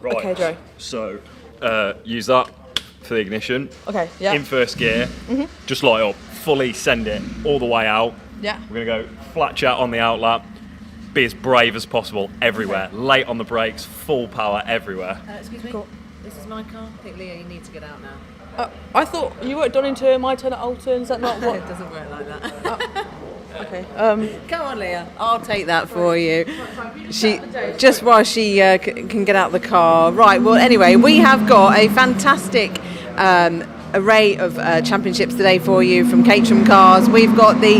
Right. Okay, Joe. So, use that for the ignition. Okay, yeah. In first gear, just light up, fully send it all the way out. Yeah. We're going to go flat chat on the outlap, be as brave as possible everywhere. Okay. Late on the brakes, full power everywhere. Excuse me, cool. This is my car. I think, Leah, you need to get out now. I thought you worked on into my turn at Oulton. Is that not what? It doesn't work like that. Okay. Come on, Leah. I'll take that for you. She just while she can get out the car. Right. Well, anyway, we have got a fantastic array of championships today for you from Caterham Cars. We've got the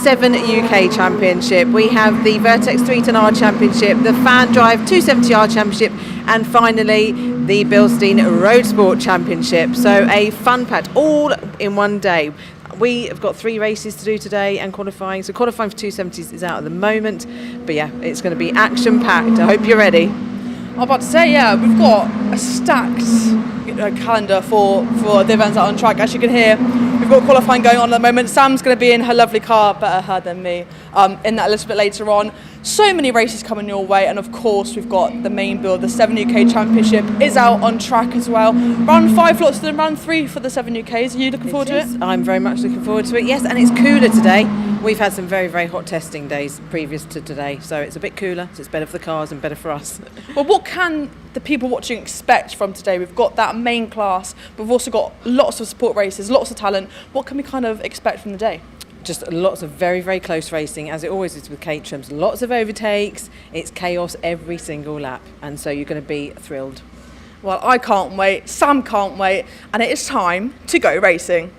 Seven UK Championship. We have the Vertex 310R Championship, the FanDrive 270R Championship, and finally the Bilstein Roadsport Championship. So a fun packed all in one day. We have got 3 races to do today and qualifying. So qualifying for 270s is out at the moment. But yeah, it's going to be action packed. I hope you're ready. I'm about to say, yeah, we've got a stacked calendar for the events out on track. As you can hear, we've got qualifying going on at the moment. Sam's going to be in her lovely car, better her than me, in that a little bit later on. So many races coming your way, and of course we've got the main build. The 7 UK Championship is out on track as well. Round 5 lots to the round 3 for the 7 UKs. Are you looking forward to it? I'm very much looking forward to it, yes, and it's cooler today. We've had some very, very hot testing days previous to today, so it's a bit cooler, so it's better for the cars and better for us. Well, what can the people watching expect from today? We've got that main class, but we've also got lots of support races, lots of talent. What can we kind of expect from the day? Just lots of very, very close racing, as it always is with Caterham's. Lots of overtakes, it's chaos every single lap, and so you're going to be thrilled. Well, I can't wait, Sam can't wait, and it is time to go racing.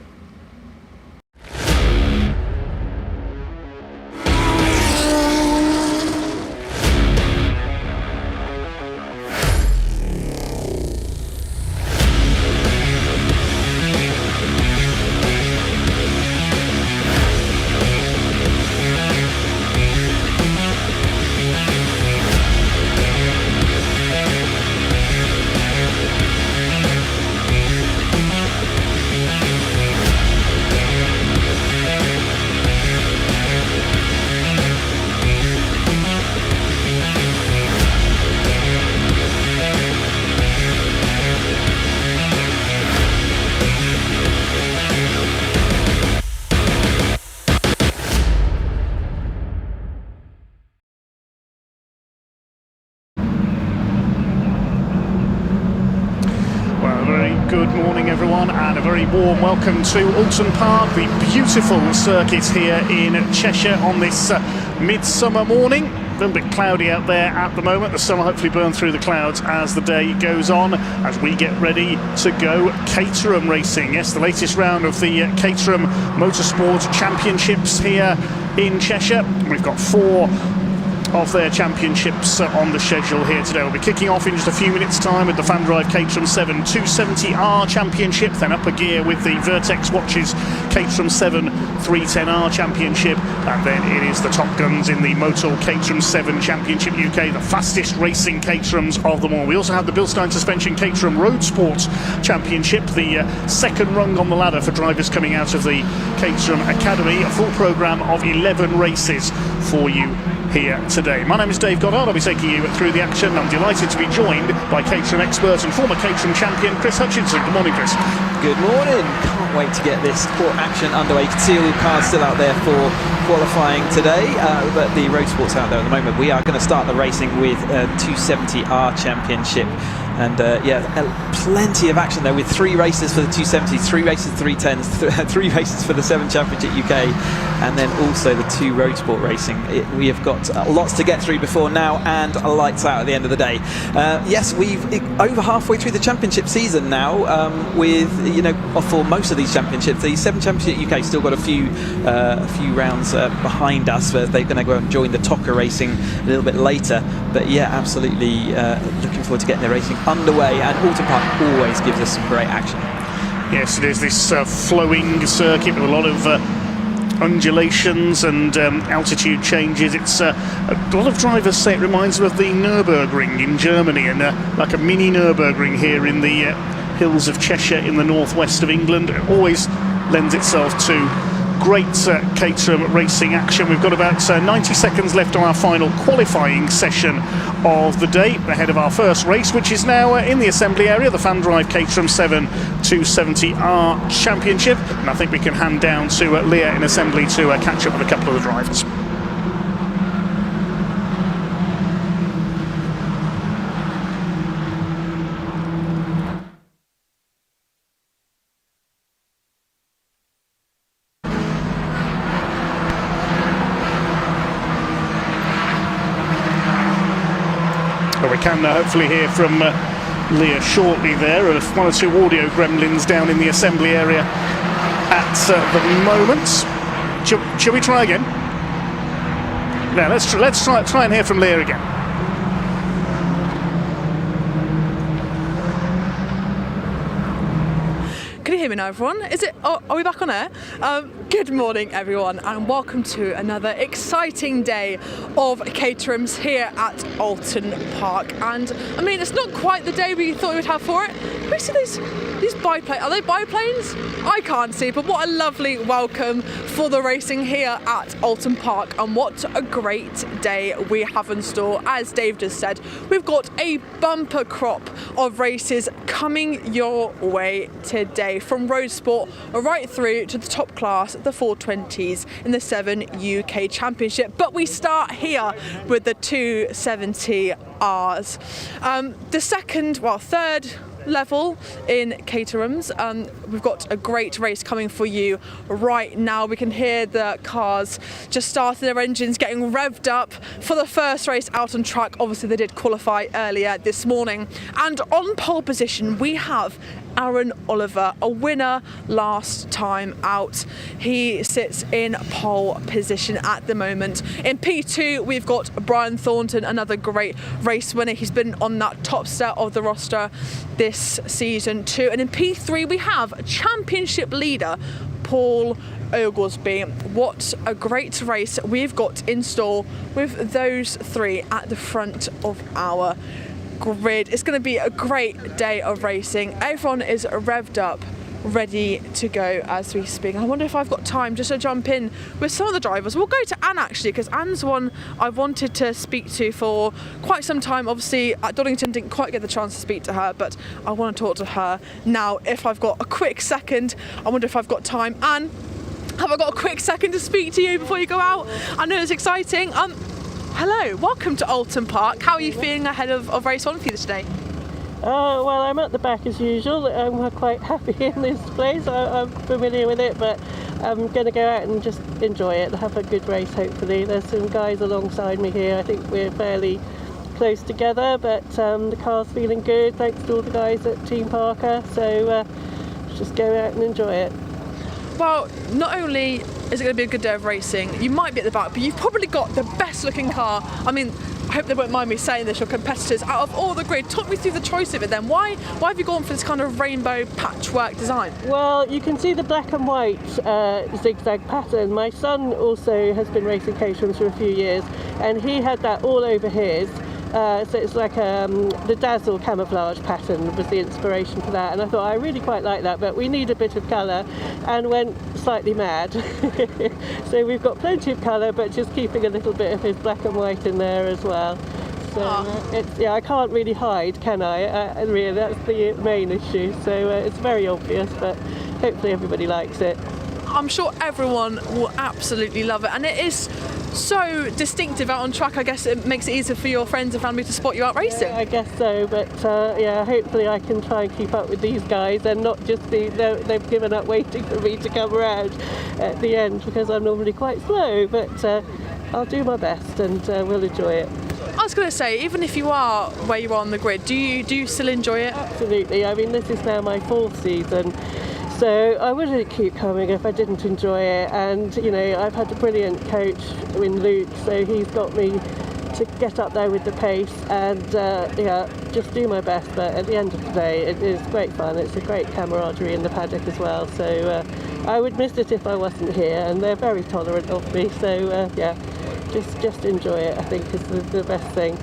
Good morning everyone, and a very warm welcome to Oulton Park, the beautiful circuit here in Cheshire on this midsummer morning. A little bit cloudy out there at the moment. The sun will hopefully burn through the clouds as the day goes on, as we get ready to go Caterham racing. Yes, the latest round of the Caterham Motorsport Championships here in Cheshire. We've got 4 of their championships on the schedule here today. We'll be kicking off in just a few minutes' time with the FanDrive Caterham Seven 270R Championship, then up a gear with the Vertex Watches Caterham Seven 310R Championship, and then it is the top guns in the Motul Caterham Seven Championship UK, the fastest racing Caterhams of them all. We also have the Bilstein Suspension Caterham Roadsport Championship, the second rung on the ladder for drivers coming out of the Caterham Academy. A full programme of 11 races for you here today. My name is Dave Goddard. I'll be taking you through the action. I'm delighted to be joined by Caterham expert and former Caterham champion Chris Hutchinson. Good morning, Chris. Good morning. Can't wait to get this sport action underway. You can see all the cars still out there for qualifying today, but the road sports out there at the moment. We are going to start the racing with 270R Championship. And yeah, plenty of action there with 3 races for the 270s, 3 races for the 310s, 3 races for the 7 Championship UK, and then also the 2 road sport racing. We have got lots to get through before now, and lights out at the end of the day. Yes, we've over halfway through the championship season now, with, you know, for most of these championships. The 7 Championship UK still got a few rounds behind us. They're going to go and join the TOCA racing a little bit later. But yeah, absolutely looking forward to getting the racing underway, and Oulton Park always gives us some great action. Yes, it is this flowing circuit with a lot of undulations and altitude changes. It's a lot of drivers say it reminds them of the Nürburgring in Germany, and like a mini Nürburgring here in the hills of Cheshire in the northwest of England. It always lends itself to great Caterham racing action. We've got about 90 seconds left on our final qualifying session of the day ahead of our first race, which is now in the assembly area, the FanDrive Caterham 7 270R Championship. And I think we can hand down to Leah in assembly to catch up with a couple of the drivers. We can hopefully hear from Leah shortly there. One or two audio gremlins down in the assembly area at the moment. Shall we try again? No, let's try and hear from Leah again. Can you hear me now, everyone? Are we back on air? Good morning, everyone, and welcome to another exciting day of Caterham's here at Oulton Park. And I mean, it's not quite the day we thought we would have for it. We see these biplanes. Are they biplanes? I can't see, but what a lovely welcome for the racing here at Oulton Park, and what a great day we have in store. As Dave just said, we've got a bumper crop of races coming your way today, from road sport right through to the top class, the 420s in the 7 UK Championship. But we start here with the 270Rs. Third level in Caterham's. We've got a great race coming for you right now. We can hear the cars just starting their engines, getting revved up for the first race out on track. Obviously they did qualify earlier this morning. And on pole position we have Aaron Oliver, a winner last time out. He sits in pole position at the moment. In P2 we've got Brian Thornton, another great race winner. He's been on that top set of the roster this season too. And in P3 we have championship leader Paul Oglesby. What a great race we've got in store with those three at the front of our grid. It's going to be a great day of racing. Everyone is revved up, ready to go as we speak. I wonder if I've got time just to jump in with some of the drivers. We'll go to Anne actually, because Anne's one I wanted to speak to for quite some time. Obviously at Donington didn't quite get the chance to speak to her, but I want to talk to her now if I've got a quick second. I wonder if I've got time. Anne, have I got a quick second to speak to you before you go out? I know it's exciting. Hello, welcome to Oulton Park. How are you feeling ahead of race one for you today? Well, I'm at the back as usual. I'm quite happy in this place. I'm familiar with it, but I'm going to go out and just enjoy it, have a good race hopefully. There's some guys alongside me here. I think we're fairly close together, but the car's feeling good thanks to all the guys at Team Parker. So just go out and enjoy it. Well, not only is it going to be a good day of racing, you might be at the back, but you've probably got the best looking car. I mean, I hope they won't mind me saying this, your competitors, out of all the grid. Talk me through the choice of it then. Why have you gone for this kind of rainbow patchwork design? Well, you can see the black and white zigzag pattern. My son also has been racing Caterhams for a few years, and he had that all over his. So it's like the Dazzle camouflage pattern was the inspiration for that, and I thought I really quite like that, but we need a bit of colour, and went slightly mad. So we've got plenty of colour, but just keeping a little bit of his black and white in there as well. So I can't really hide, can I? Really, that's the main issue. So it's very obvious, but hopefully everybody likes it. I'm sure everyone will absolutely love it, and it is so distinctive out on track. I guess it makes it easier for your friends and family to spot you out racing. I guess so, but hopefully I can try and keep up with these guys and not just they've given up waiting for me to come around at the end, because I'm normally quite slow, but I'll do my best and we'll enjoy it. I was going to say, even if you are where you are on the grid, do you still enjoy it? Absolutely. I mean, this is now my 4th season. So I wouldn't keep coming if I didn't enjoy it, and you know, I've had a brilliant coach in Luke, so he's got me to get up there with the pace and just do my best. But at the end of the day, it is great fun. It's a great camaraderie in the paddock as well, so I would miss it if I wasn't here, and they're very tolerant of me, so just enjoy it, I think, is the best thing.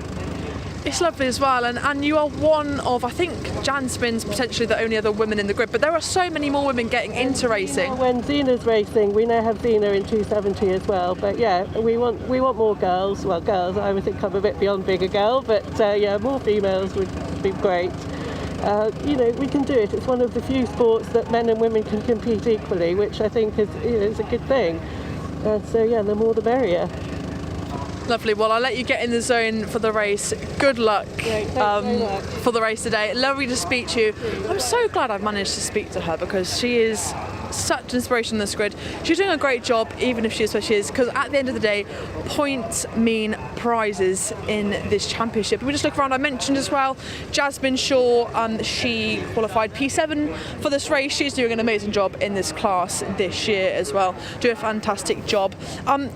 It's lovely as well, and you are one of, I think, Jasmine's potentially the only other woman in the grid, but there are so many more women getting into racing. When Zena's racing, we now have Zena in 270 as well. But yeah, we want more girls. Well, girls, I would think I'm a bit beyond being a girl, but yeah, more females would be great. You know, we can do it. It's one of the few sports that men and women can compete equally, which I think is a good thing. So yeah, the more the merrier. Lovely. Well, I'll let you get in the zone for the race. Good luck, Great, thanks very much. for the race today. Lovely to speak to you. I'm so glad I've managed to speak to her because she is such an inspiration on this grid. She's doing a great job, even if she is where she is, because at the end of the day, points mean prizes in this championship. We just look around. I mentioned as well, Jasmine Shaw, she qualified P7 for this race. She's doing an amazing job in this class this year as well. Doing a fantastic job.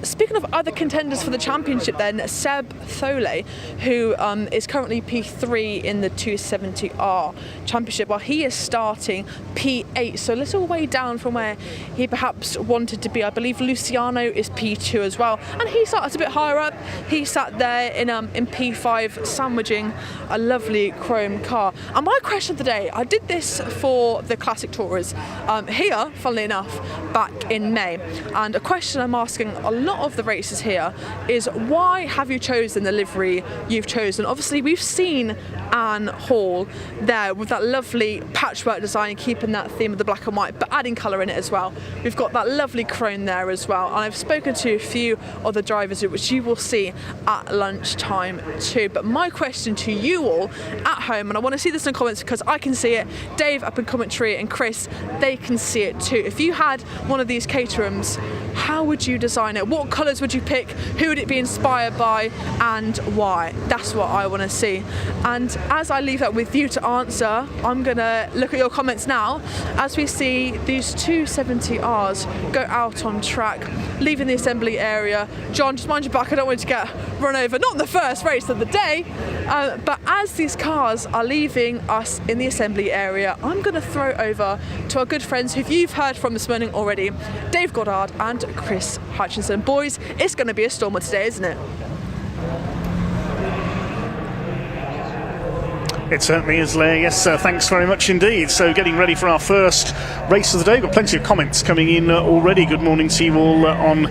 Speaking of other contenders for the championship then, Seb Thole, who is currently P3 in the 270R championship, while he is starting P8, so a little way down from where he perhaps wanted to be. I believe Luciano is P2 as well, and he started a bit higher up. He sat there in P5, sandwiching a lovely chrome car. And my question of the day, I did this for the Classic Tourers here, funnily enough, back in May, and a question I'm asking a lot of the racers here is, why have you chosen the livery you've chosen? Obviously, we've seen Anne Hall there with that lovely patchwork design, keeping that theme of the black and white, but adding colour in it as well. We've got that lovely chrome there as well, and I've spoken to a few other drivers which you will see at lunchtime too. But my question to you all at home, and I want to see this in the comments because I can see it, Dave up in commentary and Chris, they can see it too. If you had one of these Caterhams, how would you design it? What colours would you pick? Who would it be inspired by and why? That's what I want to see. And as I leave that with you to answer, I'm going to look at your comments now as we see these 270Rs go out on track, leaving the assembly area. John, just mind your back, I don't want you to get run over, not in the first race of the day, but as these cars are leaving us in the assembly area, I'm going to throw over to our good friends who you've heard from this morning already, Dave Goddard and Chris Hutchinson. Boys, it's going to be a stormer today, isn't it? It certainly is, Leah. Yes, thanks very much indeed. So getting ready for our first race of the day. Got plenty of comments coming in already. Good morning to you all on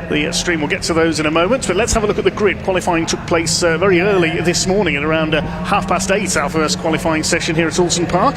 the stream. We'll get to those in a moment, but let's have a look at the grid. Qualifying took place very early this morning at around 8:30, our first qualifying session here at Oulton Park.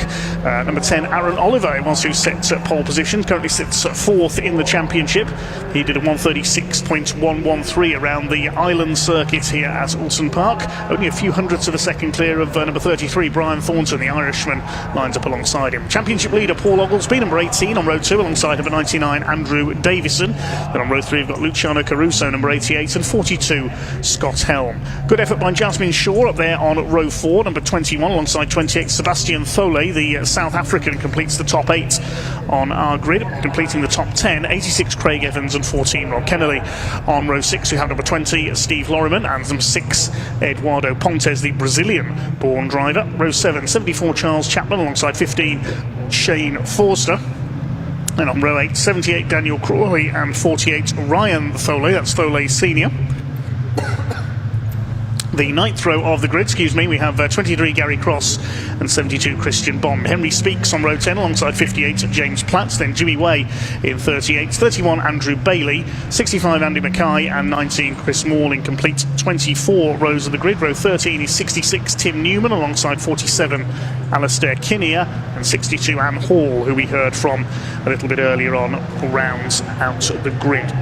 Number 10, Aaron Oliver, was who set pole position, currently sits fourth in the championship. He did a 136.113 around the island circuit here at Oulton Park. Only a few hundredths of a second clear of number 33, Brian Thornton, the Irishman, lines up alongside him. Championship leader Paul Oglesby, number 18 on row 2, alongside number 99, Andrew Davison. Then on row 3 we've got Luciano Caruso, number 88, and 42, Scott Helm. Good effort by Jasmine Shaw up there on row 4, number 21, alongside 28, Sebastian Thole, the South African, completes the top 8 on our grid, completing the top 10, 86, Craig Evans, and 14, Rob Kennelly. On row 6 we have number 20, Steve Loriman, and number 6, Eduardo Pontes, the Brazilian-born driver. Row 7, 74, Charles Chapman, alongside 15, Shane Forster. And on row 8, 78, Daniel Crawley, and 48, Ryan Thole, that's Thole Senior. The 9th row of the grid, we have 23, Gary Cross, and 72, Christian Bond. Henry Speaks on row 10 alongside 58, James Platts, then Jimmy Way in 38, 31, Andrew Bailey, 65, Andy Mackay, and 19, Chris Morling. Complete 24 rows of the grid. Row 13 is 66, Tim Newman, alongside 47, Alistair Kinnear, and 62, Anne Hall, who we heard from a little bit earlier on, rounds out the grid.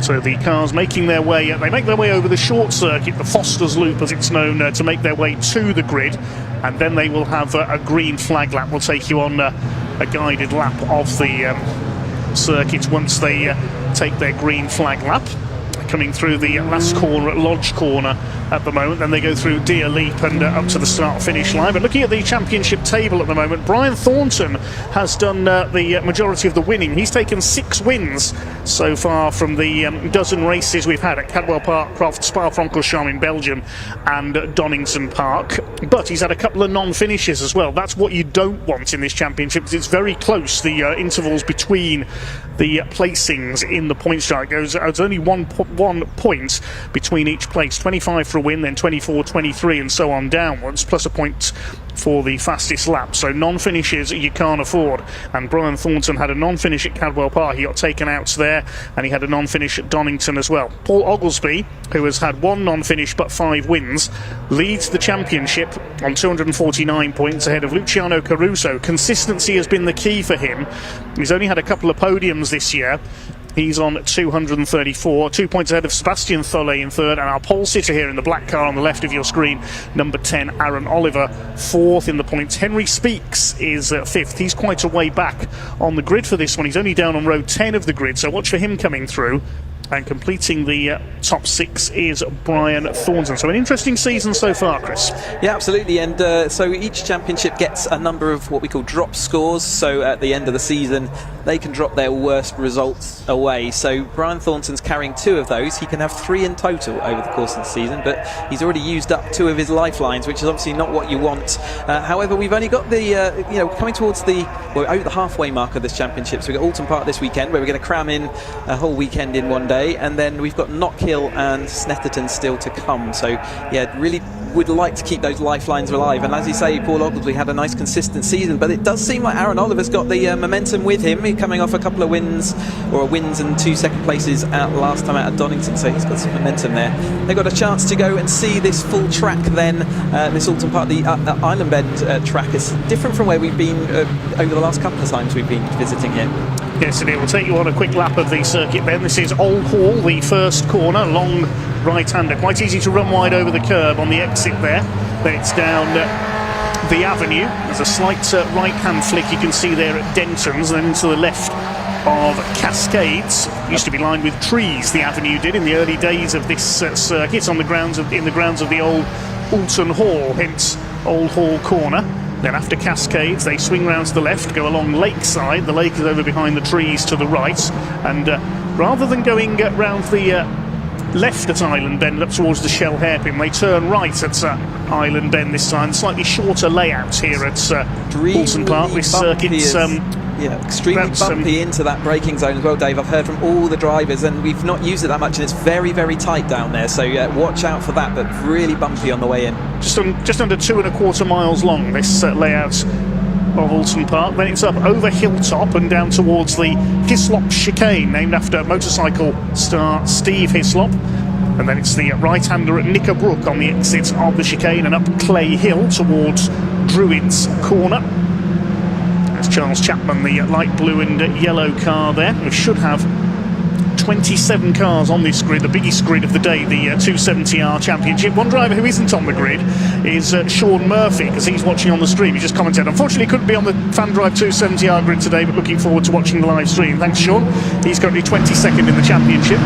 So the cars making their way, they make their way over the short circuit, the Foster's Loop as it's known, to make their way to the grid, and then they will have a green flag lap. We'll take you on a guided lap of the circuit once they take their green flag lap. Coming through the last corner at Lodge Corner at the moment, then they go through Deer Leap and up to the start-finish line. But looking at the championship table at the moment, Brian Thornton has done the majority of the winning. He's taken 6 wins so far from the dozen races we've had at Cadwell Park, Croft, Spa-Francorchamps in Belgium, and Donington Park. But he's had a couple of non-finishes as well. That's what you don't want in this championship, because it's very close, the intervals between the placings in the points chart. It's only one 1 point between each place. 25 for a win, then 24, 23 and so on downwards, plus a point for the fastest lap. So non-finishes you can't afford. And Brian Thornton had a non-finish at Cadwell Park. He got taken out there, and he had a non-finish at Donington as well. Paul Oglesby, who has had 1 non-finish but 5 wins, leads the championship on 249 points ahead of Luciano Caruso. Consistency has been the key for him. He's only had a couple of podiums this year. He's on 234, 2 points ahead of Sebastian Thollet in third, and our pole sitter here in the black car on the left of your screen, number 10, Aaron Oliver, fourth in the points. Henry Speaks is fifth. He's quite a way back on the grid for this one. He's only down on row 10 of the grid, so watch for him coming through. And completing the top 6 is Brian Thornton. So an interesting season so far, Chris. Yeah, absolutely. And so each championship gets a number of what we call drop scores. So at the end of the season, they can drop their worst results away. So Brian Thornton's carrying 2 of those. He can have 3 in total over the course of the season, but he's already used up 2 of his lifelines, which is obviously not what you want. However, we've only got the, coming towards over the halfway mark of this championship. So we've got Oulton Park this weekend, where we're going to cram in a whole weekend in one day. And then we've got Knockhill and Snetterton still to come. So yeah, really would like to keep those lifelines alive. And as you say, Paul Oglesby had a nice consistent season, but it does seem like Aaron Oliver's got the momentum with him. He's coming off a couple of wins and 2 second places out last time out at Donington, so he's got some momentum there. They've got a chance to go and see this full track then, this Oulton Park, the Island Bend track. Is different from where we've been over the last couple of times we've been visiting here. Yes, and it will take you on a quick lap of the circuit bend. This is Old Hall, the first corner, long right-hander. Quite easy to run wide over the curb on the exit there. Then it's down the avenue. There's a slight right-hand flick you can see there at Denton's, and then into the left of Cascades. Used to be lined with trees, the avenue did, in the early days of this circuit, in the grounds of the old Oulton Hall, hence Old Hall corner. Then after Cascades, they swing round to the left, go along Lakeside. The lake is over behind the trees to the right. And rather than going round the left at Island Bend up towards the Shell hairpin, they turn right at Island Bend this time. Slightly shorter layout here at Oulton Park. This circuit's extremely bumpy into that braking zone as well, Dave. I've heard from all the drivers, and we've not used it that much, and it's very, very tight down there. So watch out for that, but really bumpy on the way in. Just under 2.25 miles long, this layout of Oulton Park. Then it's up over Hilltop and down towards the Hislop chicane, named after motorcycle star Steve Hislop. And then it's the right-hander at Knickerbrook on the exit of the chicane, and up Clay Hill towards Druids Corner. That's Charles Chapman, the light blue and yellow car there. We should have 27 cars on this grid, the biggest grid of the day, the 270R Championship. One driver who isn't on the grid is Sean Murphy, because he's watching on the stream. He just commented, unfortunately couldn't be on the FanDrive 270R grid today, but looking forward to watching the live stream. Thanks, Sean. He's currently 22nd in the championship.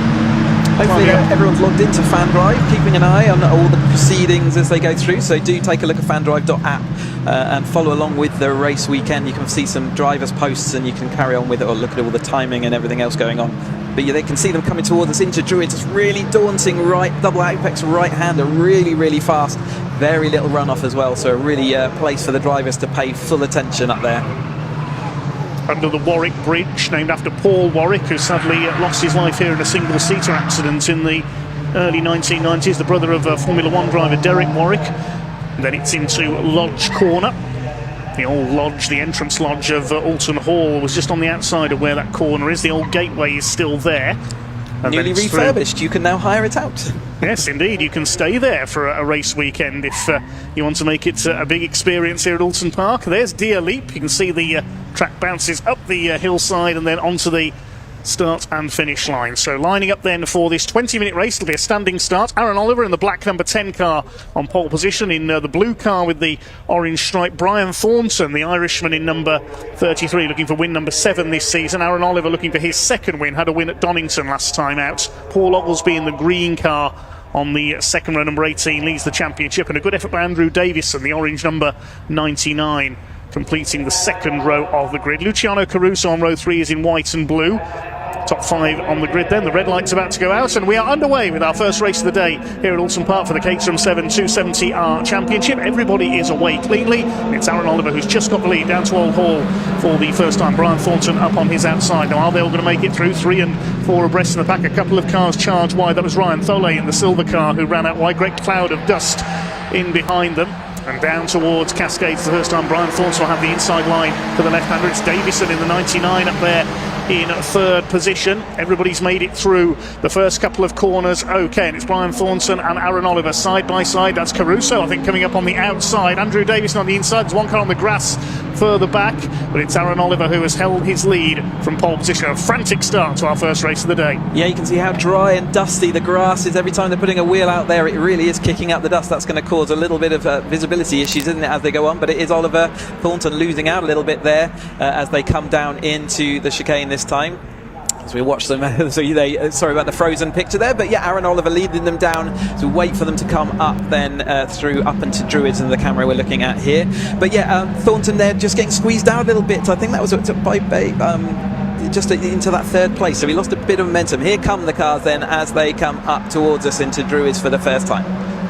Hopefully everyone's logged into FanDrive, keeping an eye on all the proceedings as they go through, so do take a look at fandrive.app and follow along with the race weekend. You can see some drivers' posts and you can carry on with it, or look at all the timing and everything else going on. But yeah, they can see them coming towards us into Druids. It's really daunting, double apex right-hander, really, really fast. Very little runoff as well, so a really place for the drivers to pay full attention up there. Under the Warwick Bridge, named after Paul Warwick, who sadly lost his life here in a single-seater accident in the early 1990s, the brother of Formula 1 driver Derek Warwick. And then it's into Lodge Corner. The old lodge, the entrance lodge of Oulton Hall, was just on the outside of where that corner is. The old gateway is still there. And newly refurbished, you can now hire it out. Yes, indeed, you can stay there for a race weekend if you want to make it a big experience here at Oulton Park. There's Deer Leap. You can see the track bounces up the hillside and then onto the start and finish line. So lining up then for this 20-minute race, it'll be a standing start. Aaron Oliver in the black number 10 car on pole position. In the blue car with the orange stripe, Brian Thornton, the Irishman, in number 33, looking for win number 7 this season. Aaron Oliver looking for his second win, had a win at Donington last time out. Paul Oglesby in the green car on the second row, number 18, leads the championship, and a good effort by Andrew Davison, the orange number 99, completing the second row of the grid. Luciano Caruso on row 3 is in white and blue. Top 5 on the grid then. The red light's about to go out, and we are underway with our first race of the day here at Oulton Park for the Caterham Seven 270R Championship. Everybody is away cleanly. It's Aaron Oliver who's just got the lead down to Old Hall for the first time. Brian Thornton up on his outside. Now, are they all going to make it through? 3 and 4 abreast in the pack. A couple of cars charged wide. That was Ryan Tholey in the silver car who ran out wide. Great cloud of dust in behind them. And down towards Cascades the first time. Brian Thornton will have the inside line for the left-hander. It's Davison in the 99 up there in third position. Everybody's made it through the first couple of corners okay, and it's Brian Thornton and Aaron Oliver side by side. That's Caruso, I think, coming up on the outside. Andrew Davison on the inside. There's one car on the grass further back, but it's Aaron Oliver who has held his lead from pole position. A frantic start to our first race of the day. Yeah, you can see how dry and dusty the grass is. Every time they're putting a wheel out there, it really is kicking up the dust. That's going to cause a little bit of visibility issues, isn't it, as they go on? But it is Oliver Thornton losing out a little bit there as they come down into the chicane this time. So we watch them. Sorry about the frozen picture there, but yeah, Aaron Oliver leading them down. So wait for them to come up then through up into Druids and the camera we're looking at here. But yeah, Thornton there just getting squeezed out a little bit. I think that was by just into that third place. So he lost a bit of momentum. Here come the cars then as they come up towards us into Druids for the first time.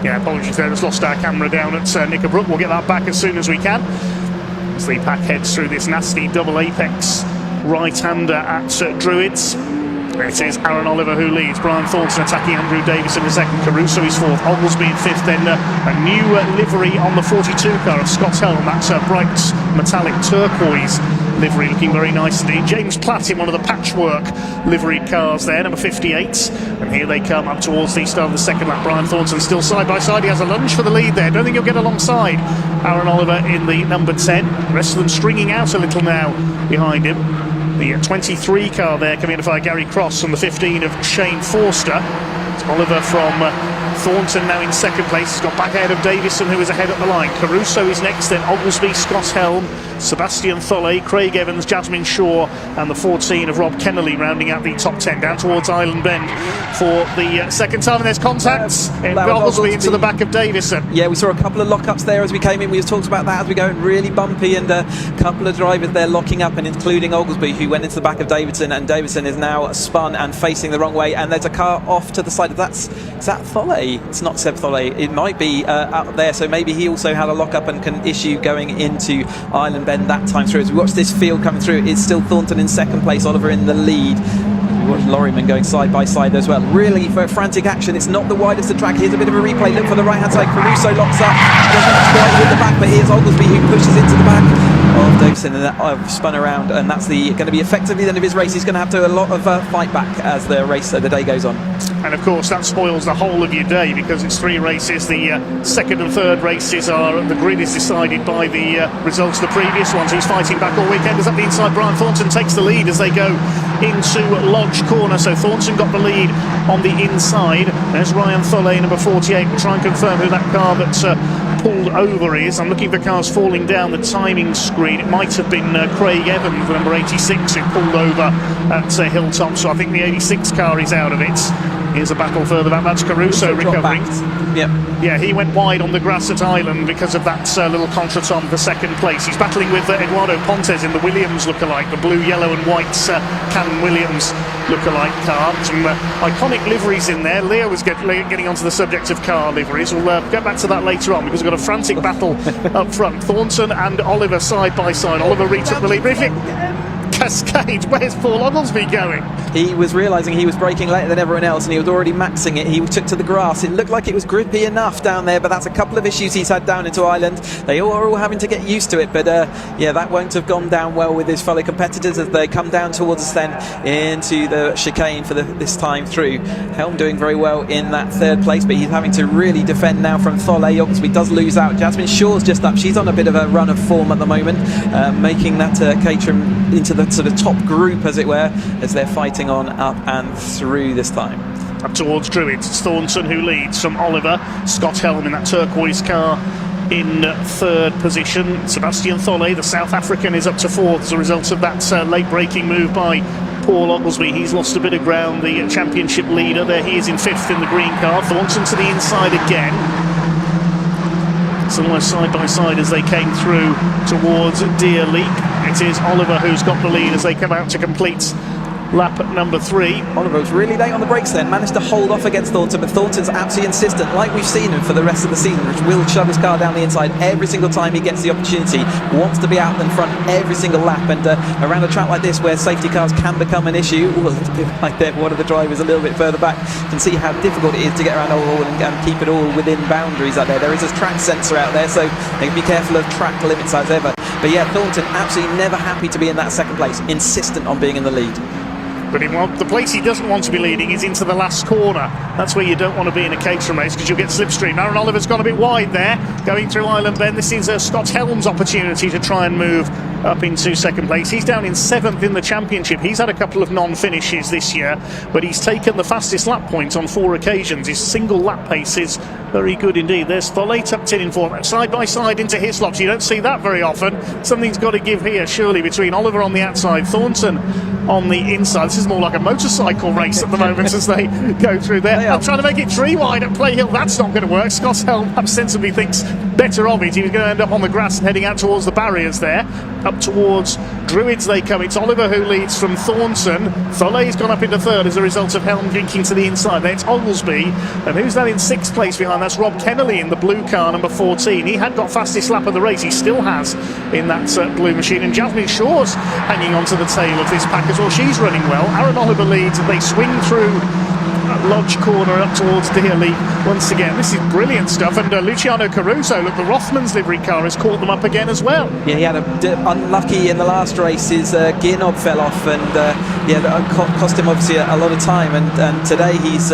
Yeah, apologies there. Just lost our camera down at Knickerbrook. We'll get that back as soon as we can. As the pack heads through this nasty double apex right-hander at Druids. It is Aaron Oliver who leads. Brian Thornton attacking Andrew Davison in second. Caruso is fourth. Oglesby in fifth. Then a new livery on the 42 car of Scott Helm. That's a bright metallic turquoise livery, looking very nice indeed. James Platt in one of the patchwork liveried cars there, number 58. And here they come up towards the start of the second lap. Brian Thornton still side by side. He has a lunge for the lead there. Don't think he'll get alongside Aaron Oliver in the number 10. The rest of them stringing out a little now behind him. The 23 car there coming in by Gary Cross from the 15 of Shane Forster. It's Oliver from Thornton now in second place. He's got back ahead of Davison, who is ahead at the line. Caruso is next, then Oglesby, Scott Helm, Sebastian Tholey, Craig Evans, Jasmine Shaw, and the 14 of Rob Kennelly rounding out the top 10 down towards Island Bend for the second time. And there's contacts. Oglesby into the back of Davison. Yeah, we saw a couple of lockups there as we came in. We talked about that as we go, really bumpy, and a couple of drivers there locking up, and including Oglesby, who went into the back of Davison, and Davison is now spun and facing the wrong way. And there's a car off to the side of is that Tholey? It's not Seb Tholey. It might be up there, so maybe he also had a lockup and can issue going into Island Bend that time through. As we watch this field coming through, it's still Thornton in second place, Oliver in the lead. We watch Lorryman going side by side as well. Really for frantic action. It's not the widest of track. Here's a bit of a replay. Look for the right hand side. Caruso locks up. Doesn't quite hit the back, but here's Oglesby who pushes into the back of Davison, and that spun around, and that's going to be effectively the end of his race. He's going to have to do a lot of fight back as the day goes on. And of course that spoils the whole of your day, because it's 3 races. The second and third races the grid is decided by the results of the previous ones. He's fighting back all weekend. As up the inside, Brian Thornton takes the lead as they go into Lodge Corner. So Thornton got the lead on the inside. There's Ryan Tholey, number 48. We'll try and confirm who that car that pulled over is. I'm looking for cars falling down the timing screen. It might have been Craig Evans, the number 86, who pulled over at Hilltop. So I think the 86 car is out of it. Here's a battle further back. That's Caruso recovering. Yep. Yeah, he went wide on the grass at Island because of that little contretemps for second place. He's battling with Eduardo Pontes in the Williams lookalike, the blue, yellow and white Cannon Williams lookalike car. Some iconic liveries in there. Leo was getting onto the subject of car liveries. We'll get back to that later on, because we've got a frantic battle up front. Thornton and Oliver side by side. Oliver retook the lead briefly. Cascade, where's Paul Oglesby going? He was realising he was braking later than everyone else, and he was already maxing it. He took to the grass. It looked like it was grippy enough down there, but that's a couple of issues he's had down into Island. They are all having to get used to it, but yeah, that won't have gone down well with his fellow competitors as they come down towards us then into the chicane for this time through. Helm doing very well in that third place, but he's having to really defend now from Tholey. Oglesby does lose out. Jasmine Shaw's just up. She's on a bit of a run of form at the moment, making that Caterham into the sort of top group, as it were, as they're fighting on up and through this time. Up towards Druids, it's Thornton who leads from Oliver. Scott Helm in that turquoise car in third position. Sebastian Tholey, the South African, is up to fourth as a result of that late braking move by Paul Oglesby. He's lost a bit of ground, the championship leader. There he is in fifth in the green car. Thornton to the inside again. It's almost side by side as they came through towards Deer Leap. It is Oliver who's got the lead as they come out to complete lap at number 3. Oliver was really late on the brakes then, managed to hold off against Thornton, but Thornton's absolutely insistent, like we've seen him for the rest of the season, which will shove his car down the inside every single time he gets the opportunity, wants to be out in front every single lap, and around a track like this where safety cars can become an issue, like one of the drivers a little bit further back can see how difficult it is to get around Oval and keep it all within boundaries out there. There is a track sensor out there, so they can be careful of track limits as ever. But yeah, Thornton absolutely never happy to be in that second place, insistent on being in the lead. But the place he doesn't want to be leading is into the last corner. That's where you don't want to be in a Caterham race, because you'll get slipstream. Aaron Oliver's gone a bit wide there, going through Island Bend. This is Scott Helm's opportunity to try and move up into second place. He's down in 7th in the championship. He's had a couple of non-finishes this year, but he's taken the fastest lap points on 4 occasions. His single lap pace is very good indeed. There's Tholet tucked in fourth, side by side into Hislop. You don't see that very often. Something's got to give here, surely, between Oliver on the outside, Thornton on the inside. This is more like a motorcycle race at the moment as they go through there. I'm trying to make it 3 wide at Play Hill. That's not going to work. Scott Helm sensibly thinks better of it. He was going to end up on the grass and heading out towards the barriers there. Up towards Druids they come. It's Oliver who leads from Thornton. Tholet's gone up into 3rd as a result of Helm drinking to the inside. There it's Oglesby. And who's that in 6th place behind? That's Rob Kennelly in the blue car, number 14. He had got fastest lap of the race. He still has in that blue machine. And Jasmine Shaw's hanging on to the tail of this pack as well. She's running well. Aaron Oliver leads and they swing through Lodge corner up towards Dearly once again. This is brilliant stuff. And Luciano Caruso, look, the Rothmans livery car has caught them up again as well. Yeah, he had unlucky in the last race. His gear knob fell off, and cost him obviously a lot of time. And today he's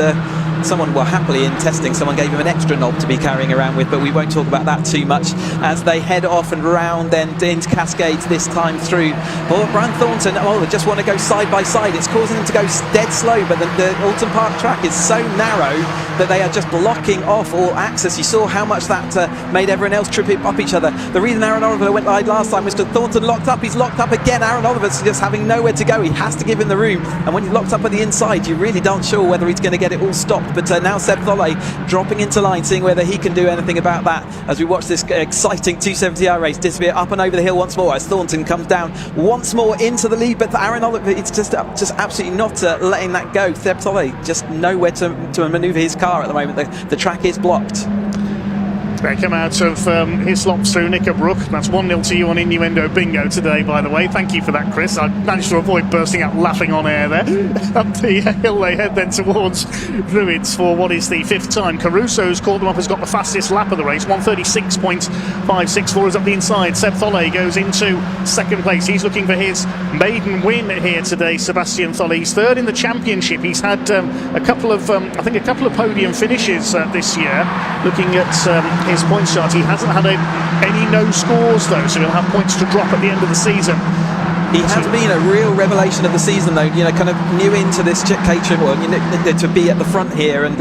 someone, well, happily in testing, someone gave him an extra knob to be carrying around with, but we won't talk about that too much as they head off and round then into Cascades this time through. Well, Brian Thornton, they just want to go side by side. It's causing them to go dead slow, but the Oulton Park track is so narrow that they are just blocking off all access. You saw how much that made everyone else trip up each other. The reason Aaron Oliver went wide last time was because Thornton locked up. He's locked up again. Aaron Oliver's just having nowhere to go. He has to give him the room, and when he's locked up at the inside, you really don't sure whether he's going to get it all stopped. But now Seb Tholet dropping into line, seeing whether he can do anything about that as we watch this exciting 270R race disappear up and over the hill once more as Thornton comes down once more into the lead. But Aaron Oliver, it's just absolutely not letting that go. Seb Tholet just nowhere to manoeuvre his car at the moment. The track is blocked. They come out of Hislop through Knickerbrook. That's 1-0 to you on Innuendo Bingo today, by the way. Thank you for that, Chris. I managed to avoid bursting out laughing on air there. Up the hill they head then towards Druids for what is the 5th time. Caruso's called them up, has got the fastest lap of the race. 1:36.564 is up the inside. Seb Tholet goes into 2nd place. He's looking for his maiden win here today. Sebastian Tholet. He's 3rd in the championship. He's had a couple of podium finishes this year. Looking at his points chart, he hasn't had any no scores though, so he'll have points to drop at the end of the season. He has been a real revelation of the season though, kind of new into this Caterham, to be at the front here and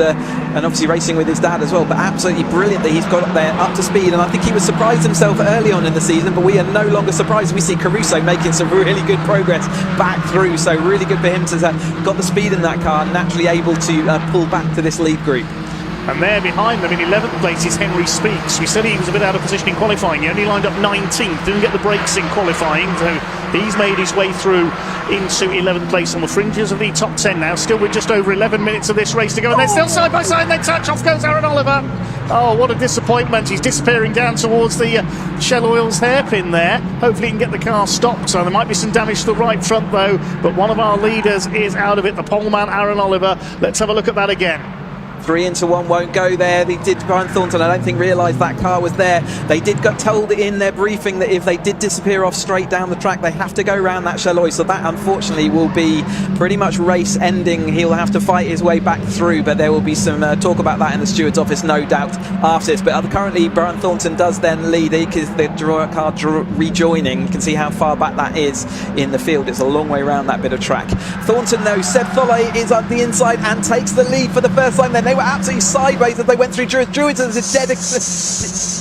obviously racing with his dad as well, but absolutely brilliant that he's got up there up to speed. And I think he was surprised himself early on in the season, but we are no longer surprised. We see Caruso making some really good progress back through, so really good for him to have got the speed in that car, naturally able to pull back to this lead group. And there behind them in 11th place is Henry Speaks. We said he was a bit out of position in qualifying. He only lined up 19th, didn't get the brakes in qualifying, so he's made his way through into 11th place on the fringes of the top 10 now. Still with just over 11 minutes of this race to go, and they're still side by side, and they touch. Off goes Aaron Oliver. Oh, what a disappointment. He's disappearing down towards the Shell Oil's hairpin there. Hopefully he can get the car stopped, so there might be some damage to the right front though, but one of our leaders is out of it, the poleman Aaron Oliver. Let's have a look at that again. 3 into 1 won't go there. They did, Brian Thornton, I don't think, realised that car was there. They did get told in their briefing that if they did disappear off straight down the track, they have to go around that Shalloy. So that, unfortunately, will be pretty much race ending. He'll have to fight his way back through, but there will be some talk about that in the steward's office, no doubt, after this. But currently, Brian Thornton does then lead because the car rejoining. You can see how far back that is in the field. It's a long way around that bit of track. Thornton, though, Seb Tholet is up the inside and takes the lead for the first time. Then they were absolutely sideways as they went through Druids. Druids is a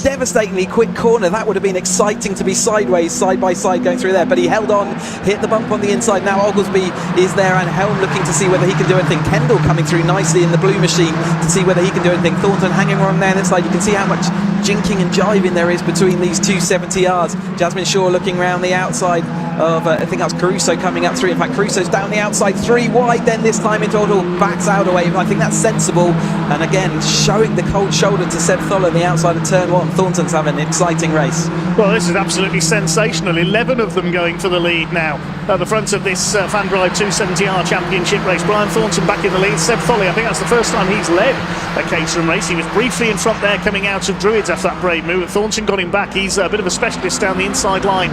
devastatingly quick corner. That would have been exciting to be sideways, side by side going through there, but he held on, hit the bump on the inside. Now Oglesby is there and Helm looking to see whether he can do anything. Kendall coming through nicely in the blue machine to see whether he can do anything. Thornton hanging on there on this side. You can see how much jinking and jiving there is between these two 70Rs. Jasmine Shaw looking around the outside of, I think that was Caruso coming up through. In fact, Caruso's down the outside, 3 wide then this time in total, backs out away. I think that's sensible. And again, showing the cold shoulder to Seb Tholler, the outside of turn 1. Thornton's having an exciting race. Well, this is absolutely sensational. 11 of them going for the lead now at the front of this FanDrive 270R Championship race. Brian Thornton back in the lead. Seb Tholler, I think that's the first time he's led a Caterham race. He was briefly in front there coming out of Druids after that brave move. Thornton got him back. He's a bit of a specialist down the inside line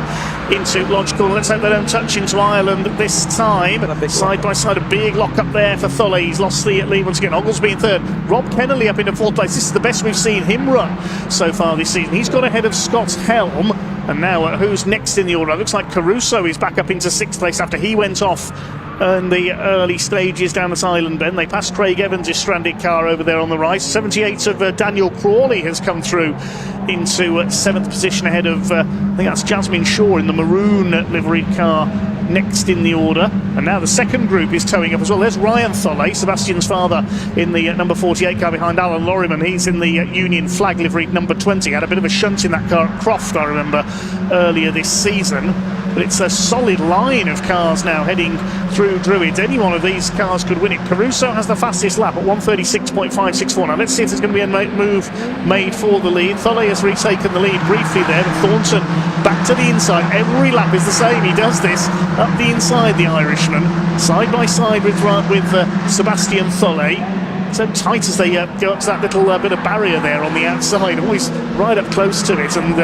into Lodge Corner. Let's hope they don't touch into Ireland this time. Side by side, a big lock up there for Tholler. He's lost the lead once again. Oglesby in third. Rob Kennelly up into 4th place. This is the best we've seen him run so far this season. He's got ahead of Scott's Helm. And now who's next in the order? It looks like Caruso is back up into 6th place after he went off in the early stages down this island bend. They passed Craig Evans' stranded car over there on the right. 78 of Daniel Crawley has come through into 7th position ahead of, I think that's Jasmine Shaw in the maroon liveried car next in the order. And now the second group is towing up as well. There's Ryan Tholle, Sebastian's father, in the number 48 car behind Alan Lorriman. He's in the Union flag liveried number 20. Had a bit of a shunt in that car at Croft, I remember, earlier this season. But it's a solid line of cars now heading through Druids. Any one of these cars could win it. Caruso has the fastest lap at 1:36.564. Now let's see if there's going to be a move made for the lead. Tholle has retaken the lead briefly there, but Thornton back to the inside. Every lap is the same. He does this up the inside, the Irishman, side by side with Sebastian Tholle. So tight as they go up to that little bit of barrier there on the outside, always right up close to it. And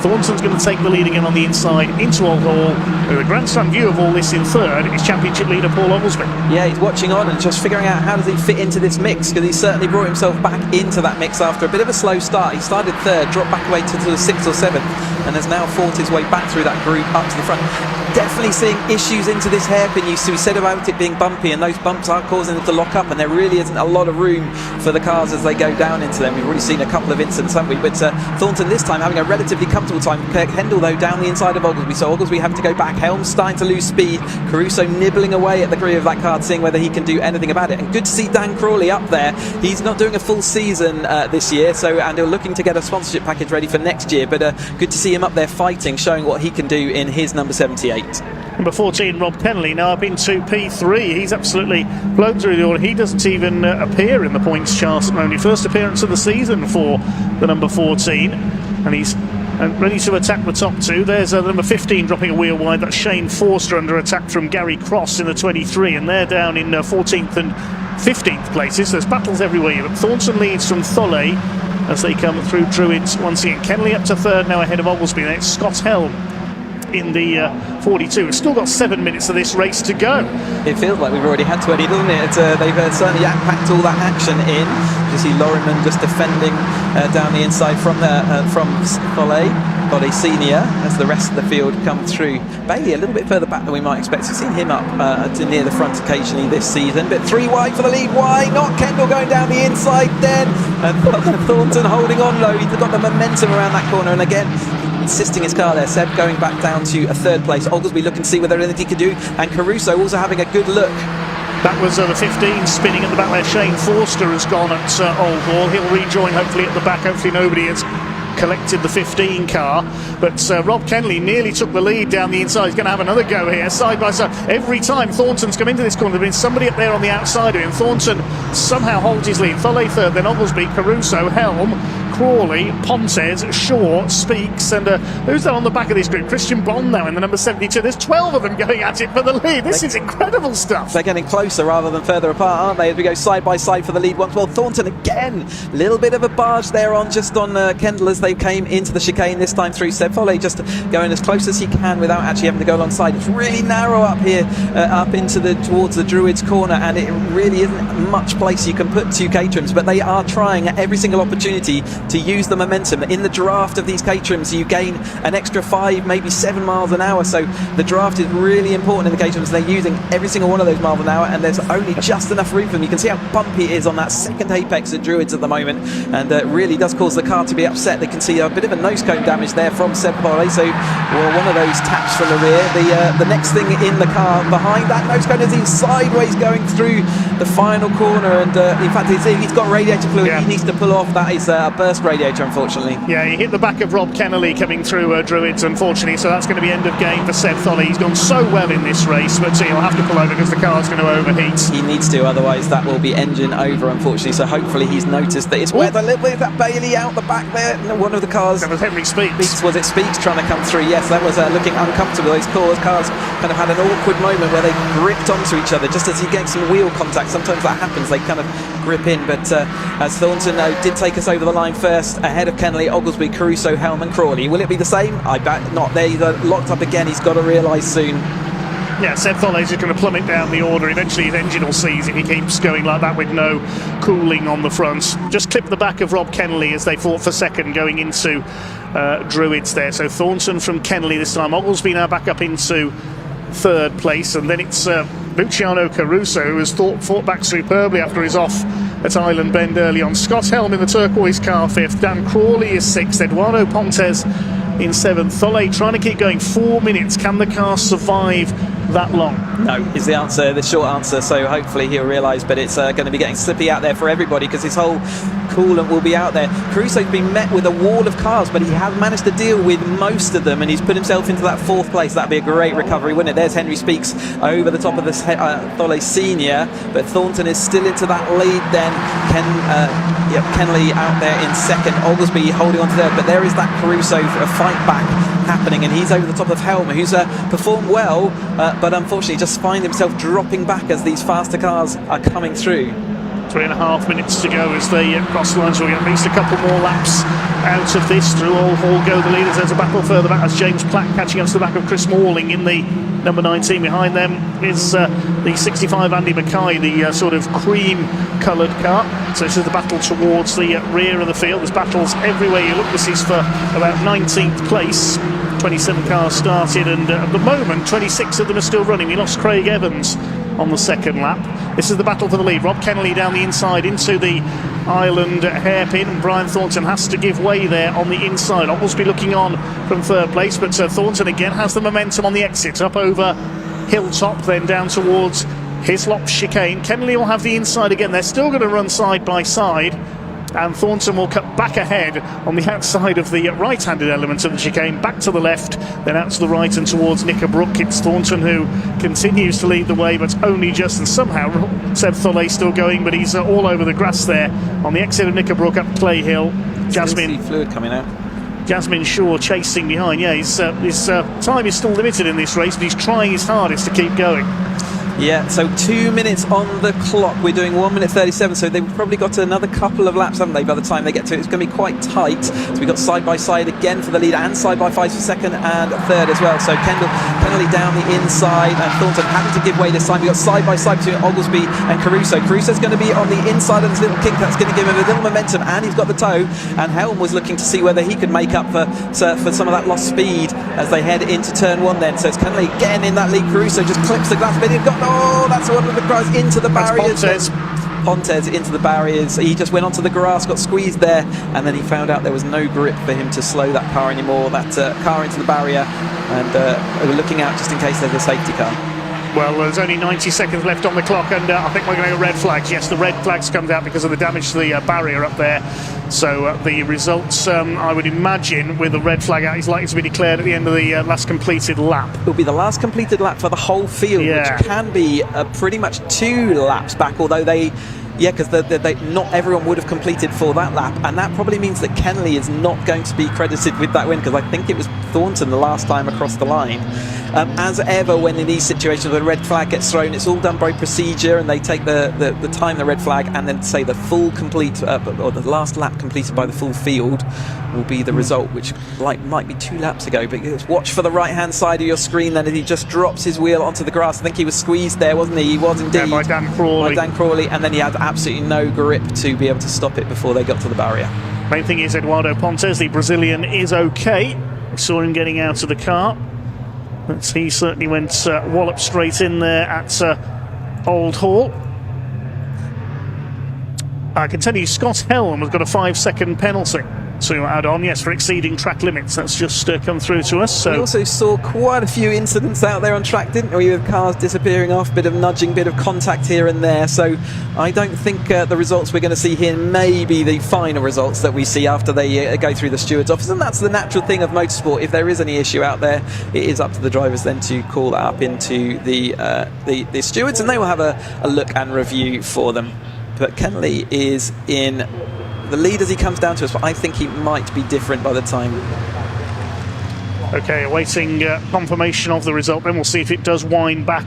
Thornton's going to take the lead again on the inside into Old Hall. With a grandstand view of all this in third is championship leader Paul Oglesby. Yeah, he's watching on and just figuring out how does he fit into this mix, because he certainly brought himself back into that mix after a bit of a slow start. He started third, dropped back away to the 6th or 7th, and has now fought his way back through that group up to the front. Definitely seeing issues into this hairpin. We said about it being bumpy, and those bumps are causing them to lock up, and there really isn't a lot of room for the cars as they go down into them. We've already seen a couple of incidents, haven't we? But Thornton this time having a relatively comfortable time. Kendall though down the inside of Oglesby, so Oglesby having to go back. Helm starting to lose speed. Caruso nibbling away at the rear of that car, seeing whether he can do anything about it. And good to see Dan Crawley up there. He's not doing a full season this year, and they're looking to get a sponsorship package ready for next year, but good to see him up there fighting, showing what he can do in his number 78. Number 14, Rob Kennelly, now up into P3. He's absolutely blown through the order. He doesn't even appear in the points chart at the moment. First appearance of the season for the number 14, and he's ready to attack the top two. There's the number 15 dropping a wheel wide. That's Shane Forster under attack from Gary Cross in the 23, and they're down in 14th and 15th places. There's battles everywhere, but Thornton leads from Tholle as they come through Druids once again. Kennelly up to third now ahead of Oglesby, and it's Scott Helm in the 42. We've still got 7 minutes of this race to go. It feels like we've already had 20, doesn't it? They've certainly packed all that action in. You see Lorriman just defending down the inside from Tholle. Body senior as the rest of the field come through. Bailey a little bit further back than we might expect. We've seen him up near the front occasionally this season, but 3 wide for the lead. Why not? Kendall going down the inside then, and Thornton holding on low. He's got the momentum around that corner, and again insisting his car there. Seb going back down to a 3rd place. Oglesby looking to see whether anything he can do, and Caruso also having a good look. That was the 15 spinning at the back there. Shane Forster has gone at Old Hall. He'll rejoin hopefully at the back. Hopefully nobody has collected the 15 car, but Rob Kennelly nearly took the lead down the inside. He's going to have another go here, side by side. Every time Thornton's come into this corner, there's been somebody up there on the outside of him. Thornton somehow holds his lead. Tholle third, then Oglesby, Caruso, Helm, Crawley, Pontes, Shaw, Speaks, and who's there on the back of this group? Christian Bond now in the number 72. There's 12 of them going at it for the lead. This is incredible stuff. They're getting closer rather than further apart, aren't they, as we go side by side for the lead once. Well, Thornton again, little bit of a barge there on Kendall as they came into the chicane this time through. Seb Tholle just going as close as he can without actually having to go alongside. It's really narrow up here, up into towards the Druids corner, and it really isn't much place you can put 2 Caterhams, but they are trying at every single opportunity to use the momentum. In the draft of these Caterhams, you gain an extra 5, maybe 7 miles an hour, so the draft is really important in the Caterhams. They're using every single one of those miles an hour, and there's only just enough room for them. You can see how bumpy it is on that second apex at Druids at the moment, and it really does cause the car to be upset. They can see a bit of a nose cone damage there from Seb Tholle, so one of those taps from the rear. The next thing in the car behind that nose cone is he's sideways going through the final corner, and in fact he's got radiator fluid. He needs to pull off. That is a burst lost radiator, unfortunately. Yeah, he hit the back of Rob Kennelly coming through Druids, unfortunately, so that's going to be end of game for Seb Tholley. He's gone so well in this race, but he'll have to pull over because the car's going to overheat. He needs to, otherwise that will be engine over, unfortunately. So hopefully he's noticed that it's wet a little bit. That Bailey out the back there. One of the cars. That was Henry Speaks. Was it Speaks trying to come through? Yes, that was looking uncomfortable. Those cars kind of had an awkward moment where they gripped onto each other just as you get some wheel contact. Sometimes that happens. They kind of grip in, but as Thornton did take us over the line first, ahead of Kennelly, Oglesby, Caruso, Helm and Crawley. Will it be the same? I bet not. They're locked up again. He's got to realise soon. Yeah, Seb Tholley's just going to plummet down the order. Eventually his engine will seize if he keeps going like that with no cooling on the front. Just clip the back of Rob Kennelly as they fought for second going into Druids there. So Thornton from Kennelly this time. Oglesby now back up into third place, and then it's Luciano Caruso, who has fought back superbly after his off at Island Bend early on. Scott Helm in the turquoise car fifth. Dan Crawley is sixth. Eduardo Pontes in seventh. Tholley trying to keep going. 4 minutes. Can the car survive that long? No, is the answer, the short answer. So hopefully he'll realise, but it's going to be getting slippy out there for everybody because his whole coolant will be out there. Caruso's been met with a wall of cars, but he has managed to deal with most of them, and he's put himself into that fourth place. That'd be a great recovery, wouldn't it? There's Henry Speaks over the top of this Tholley Senior, but Thornton is still into that lead. Then Kennelly out there in second. Oglesby holding on to there, but there is that Caruso for a fight back happening, and he's over the top of Helm, who's performed well, but unfortunately just find himself dropping back as these faster cars are coming through. 3.5 minutes to go as they cross the line, so we get at least a couple more laps out of this. Through all hall go the leaders. There's a battle further back as James Platt catching up to the back of Chris Morling in the number 19. Behind them is the 65 Andy Mackay, the sort of cream coloured car. So this is the battle towards the rear of the field. There's battles everywhere you look. This is for about 19th place. 27 cars started, and at the moment 26 of them are still running. We lost Craig Evans on the second lap. This is the battle for the lead. Rob Kennelly down the inside into the Island hairpin, and Brian Thornton has to give way there on the inside. Oglesby looking on from third place, but Thornton again has the momentum on the exit up over Hilltop, then down towards Hislop chicane. Kennelly will have the inside again. They're still going to run side by side, and Thornton will cut back ahead on the outside of the right-handed element of the chicane, back to the left, then out to the right and towards Knickerbrook. It's Thornton who continues to lead the way, but only just, and somehow Seb Tholley still going, but he's all over the grass there on the exit of Knickerbrook up Clay Hill. Jasmine fluid coming out. Jasmine Shaw chasing behind. Yeah, his time is still limited in this race, but he's trying his hardest to keep going. Yeah, so 2 minutes on the clock. We're doing 1 minute 37, so they've probably got another couple of laps, haven't they, by the time they get to it. It's going to be quite tight. So we've got side by side again for the lead, and side by five for second and third as well. So Kennelly down the inside, and Thornton having to give way this time. We've got side by side between Oglesby and Caruso. Caruso's going to be on the inside of this little kink. That's going to give him a little momentum, and he's got the toe. And Helm was looking to see whether he could make up for some of that lost speed as they head into turn one then. So it's Kennelly again in that lead. Caruso just clips the glass, but he's got that's one of the cars into the barriers. Pontes into the barriers. He just went onto the grass, got squeezed there, and then he found out there was no grip for him to slow that car anymore. That car into the barrier, and we're looking out just in case there's a safety car. Well, there's only 90 seconds left on the clock, and I think we're going to go red flags. Yes, the red flags comes out because of the damage to the barrier up there. So the results, I would imagine, with the red flag out, is likely to be declared at the end of the last completed lap. It'll be the last completed lap for the whole field, which can be pretty much 2 laps back, although because not everyone would have completed for that lap, and that probably means that Kennelly is not going to be credited with that win, because I think it was Thornton the last time across the line. As ever, when in these situations when a red flag gets thrown, it's all done by procedure, and they take the time the red flag, and then say the full complete or the last lap completed by the full field will be the result, which might be 2 laps ago. But watch for the right hand side of your screen then as he just drops his wheel onto the grass. I think he was squeezed there, wasn't he? He was indeed. Yeah, by Dan Crawley, and then he had absolutely no grip to be able to stop it before they got to the barrier. Main thing is Eduardo Pontes, the Brazilian, is okay. We saw him getting out of the car, but he certainly went wallop straight in there at Old Hall. I can tell you Scott Helm has got a 5-second penalty. to add on. Yes, for exceeding track limits. That's just come through to us. So we also saw quite a few incidents out there on track, didn't we, with cars disappearing off, bit of nudging, bit of contact here and there. So I don't think the results we're going to see here may be the final results that we see after they go through the steward's office. And that's the natural thing of motorsport. If there is any issue out there, it is up to the drivers then to call that up into the stewards, and they will have a look and review for them. But Kennelly is in the lead as he comes down to us, but I think he might be different by the time. Okay, awaiting confirmation of the result, then we'll see if it does wind back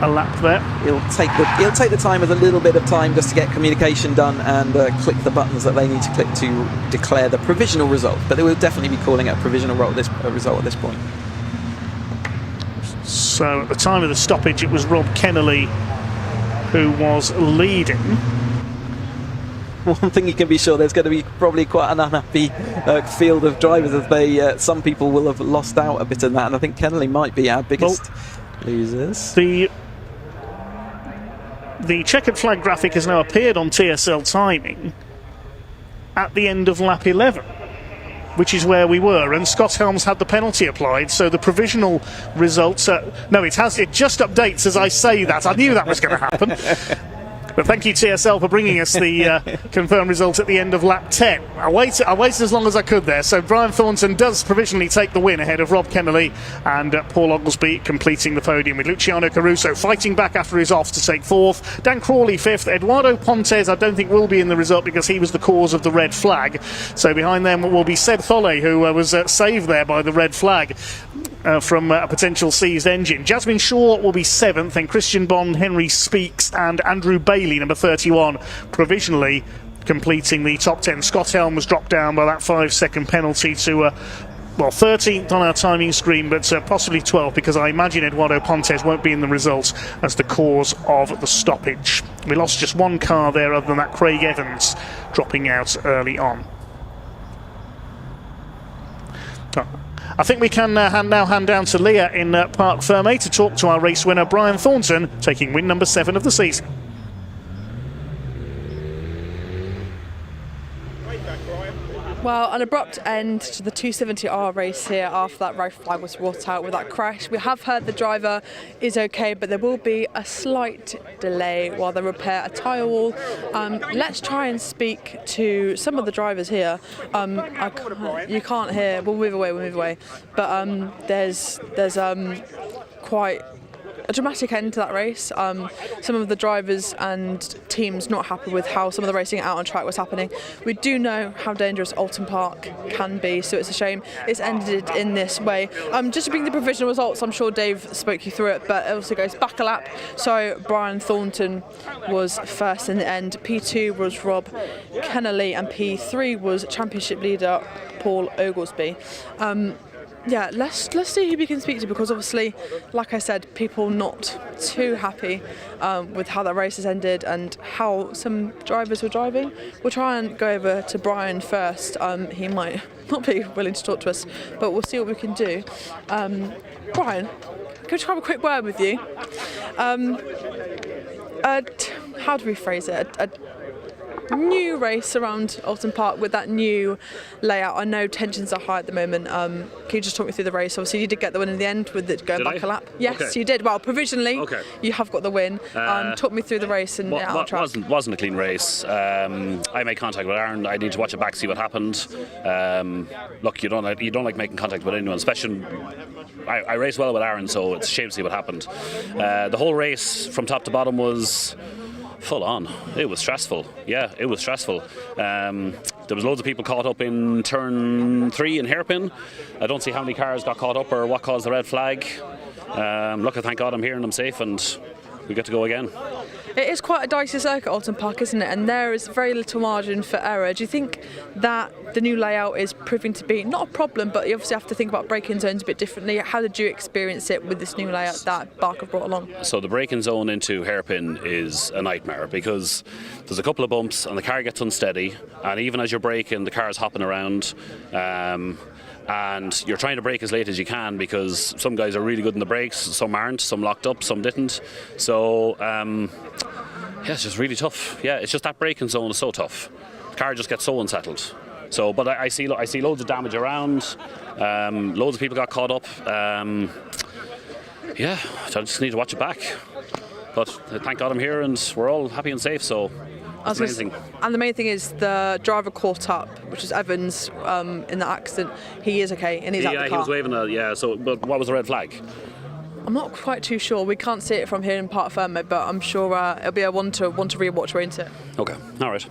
a lap there. He'll take the time with a little bit of time just to get communication done and click the buttons that they need to click to declare the provisional result. But they will definitely be calling it a provisional result at this point. So at the time of the stoppage, it was Rob Kennelly who was leading. One thing you can be sure, there's going to be probably quite an unhappy field of drivers as some people will have lost out a bit in that, and I think Kennelly might be our biggest losers. The checkered flag graphic has now appeared on TSL timing at the end of lap 11, which is where we were, and Scott Helms had the penalty applied, so the provisional results... no, it just updates as I say that. I knew that was going to happen. But thank you, TSL, for bringing us the confirmed result at the end of lap 10. I waited as long as I could there. So Brian Thornton does provisionally take the win ahead of Rob Kennelly, and Paul Oglesby completing the podium, with Luciano Caruso fighting back after his off to take fourth. Dan Crawley fifth. Eduardo Pontes I don't think will be in the result because he was the cause of the red flag. So behind them will be Seb Tholle, who was saved there by the red flag from a potential seized engine. Jasmine Shaw will be seventh, then Christian Bond, Henry Speaks and Andrew Bailey, number 31, provisionally completing the top 10. Scott Helm was dropped down by that 5-second penalty to 13th on our timing screen, but possibly 12th, because I imagine Eduardo Pontes won't be in the results as the cause of the stoppage. We lost just one car there, other than that, Craig Evans dropping out early on. I think we can now hand down to Leah in Parc Fermé to talk to our race winner Brian Thornton, taking win number 7 of the season. Well, an abrupt end to the 270R race here after that red flag was brought out with that crash. We have heard the driver is okay, but there will be a slight delay while they repair a tyre wall. Let's try and speak to some of the drivers here. You can't hear. We'll move away. But there's quite a dramatic end to that race. Some of the drivers and teams not happy with how some of the racing out on track was happening. We do know how dangerous Oulton Park can be, so it's a shame it's ended in this way. Just to bring the provisional results, I'm sure Dave spoke you through it, but it also goes back a lap. So Brian Thornton was first in the end, P2 was Rob Kennelly, and P3 was championship leader Paul Oglesby. Yeah, let's see who we can speak to, because obviously, like I said, people not too happy with how that race has ended and how some drivers were driving. We'll try and go over to Brian first. He might not be willing to talk to us, but we'll see what we can do. Brian, can I just have a quick word with you? How do we phrase it? A new race around Oulton Park with that new layout. I know tensions are high at the moment. Can you just talk me through the race? Obviously, you did get the win in the end with it going back a lap. Yes, okay. You did. Well, provisionally, you have got the win. Talk me through the race and out on track. Wasn't a clean race. I made contact with Aaron. I need to watch it back, see what happened. Look, you don't like making contact with anyone, especially. I race well with Aaron, so it's a shame to see what happened. The whole race from top to bottom was full on. It was stressful. Yeah, it was stressful. There was loads of people caught up in turn 3 in hairpin. I don't see how many cars got caught up or what caused the red flag. Look, thank God I'm here and I'm safe, and we get to go again. It is quite a dicey circuit, Oulton Park, isn't it? And there is very little margin for error. Do you think that the new layout is proving to be not a problem, but you obviously have to think about braking zones a bit differently? How did you experience it with this new layout that Barker brought along? So the braking zone into hairpin is a nightmare, because there's a couple of bumps and the car gets unsteady, and even as you're braking, the car's hopping around. And you're trying to brake as late as you can, because some guys are really good in the brakes, some aren't, some locked up, some didn't. So, yeah, it's just really tough. Yeah, it's just that braking zone is so tough. car just gets so unsettled. So, but I see loads of damage around. Loads of people got caught up. Yeah, I just need to watch it back. But thank God I'm here and we're all happy and safe. So. That's amazing. And the main thing is the driver caught up, which is Evans in the accident. He is okay and he's out the car. Yeah, he was waving So, but what was the red flag? I'm not quite too sure. We can't see it from here in Park Ferme, but I'm sure it'll be a one to rewatch, won't it? Okay, all right.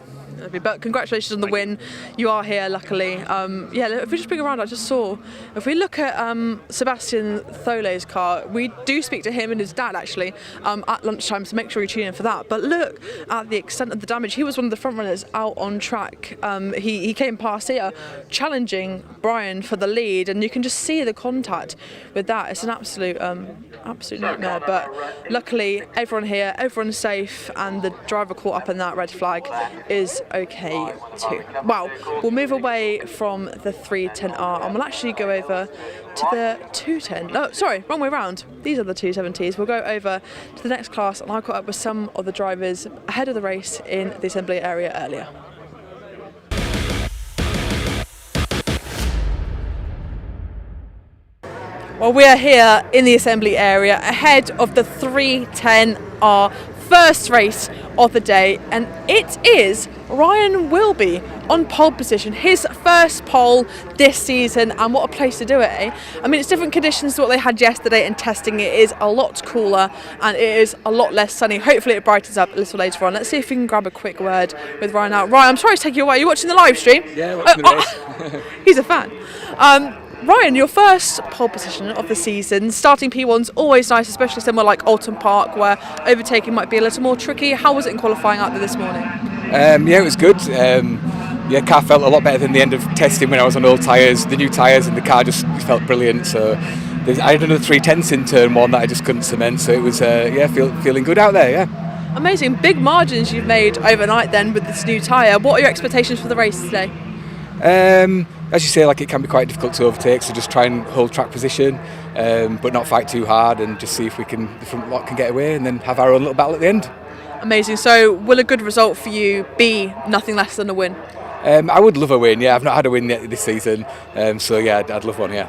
But congratulations on the win. You are here, luckily. If we just bring around, I just saw, if we look at Sebastian Thole's car, we do speak to him and his dad, actually, at lunchtime, so make sure you tune in for that. But look at the extent of the damage. He was one of the front runners out on track. He came past here, challenging Brian for the lead, and you can just see the contact with that. It's an absolute nightmare. But luckily, everyone here, everyone's safe, and the driver caught up in that red flag is okay too. Well, we'll move away from the 310R and we'll actually go over to the 210. No, sorry, wrong way round. These are the 270s. We'll go over to the next class, and I caught up with some of the drivers ahead of the race in the assembly area earlier. Well, we are here in the assembly area ahead of the 310R first race of the day, and it is Ryan Wilby on pole position, his first pole this season, and what a place to do it, eh? I mean, it's different conditions to what they had yesterday in testing. It is a lot cooler and it is a lot less sunny. Hopefully it brightens up a little later on. Let's see if we can grab a quick word with Ryan now. Ryan, I'm sorry to take you away. Are you watching the live stream? Yeah, watching the race. He's a fan. Ryan, your first pole position of the season. Starting P1's always nice, especially somewhere like Oulton Park, where overtaking might be a little more tricky. How was it in qualifying out there this morning? Yeah, it was good. Car felt a lot better than the end of testing when I was on old tyres. The new tyres and the car just felt brilliant. So I had another 3/10 in turn one that I just couldn't cement. So it was feeling good out there. Yeah. Amazing, big margins you've made overnight then with this new tyre. What are your expectations for the race today? As you say, it can be quite difficult to overtake, so just try and hold track position, but not fight too hard, and just see if the front lot can get away, and then have our own little battle at the end. Amazing. So will a good result for you be nothing less than a win? I would love a win, yeah. I've not had a win yet this season, so yeah, I'd love one, yeah.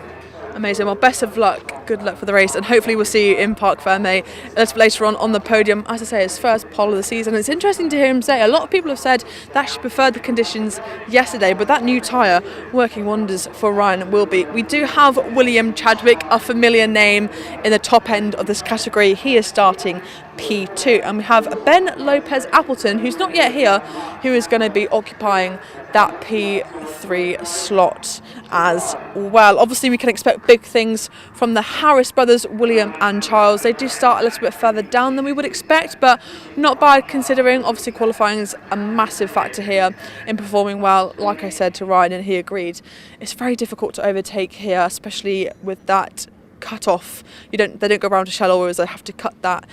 Amazing. Well, best of luck. Good luck for the race, and hopefully we'll see you in Park Ferme a little later on the podium. As I say, his first pole of the season. It's interesting to hear him say, a lot of people have said that she preferred the conditions yesterday, but that new tyre working wonders for Ryan Wilby. We do have William Chadwick, a familiar name in the top end of this category. He is starting P2, and we have Ben Lopez Appleton, who's not yet here, who is going to be occupying that P3 slot as well. Obviously we can expect big things from the Harris brothers, William and Charles. They do start a little bit further down than we would expect, but not bad considering. Obviously qualifying is a massive factor here in performing well. Like I said to Ryan, and he agreed, it's very difficult to overtake here, especially with that cut off. They don't go around to shallow, whereas they have to cut that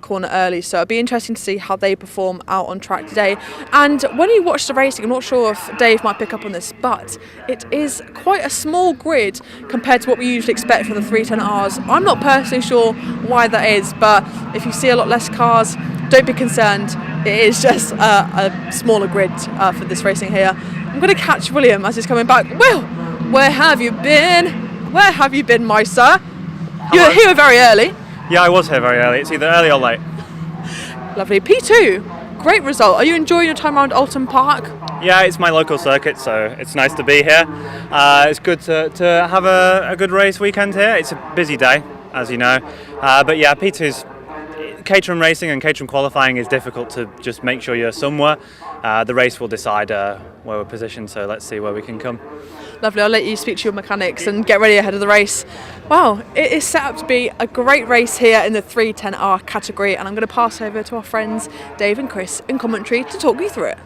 corner early. So it'll be interesting to see how they perform out on track today. And when you watch the racing, I'm not sure if Dave might pick up on this, but it is quite a small grid compared to what we usually expect for the 310Rs. I'm not personally sure why that is, but if you see a lot less cars, don't be concerned. It is just a smaller grid for this racing here. I'm going to catch William as he's coming back. Well, where have you been? Where have you been, my sir? You were here very early. Yeah, I was here very early. It's either early or late. Lovely. P2, great result. Are you enjoying your time around Oulton Park? Yeah, it's my local circuit, so it's nice to be here. It's good to have a good race weekend here. It's a busy day, as you know. But yeah, P2's Caterham racing and Caterham qualifying is difficult to just make sure you're somewhere. The race will decide where we're positioned, so let's see where we can come. Lovely, I'll let you speak to your mechanics and get ready ahead of the race. Wow, it is set up to be a great race here in the 310R category, and I'm going to pass over to our friends Dave and Chris in commentary to talk you through it.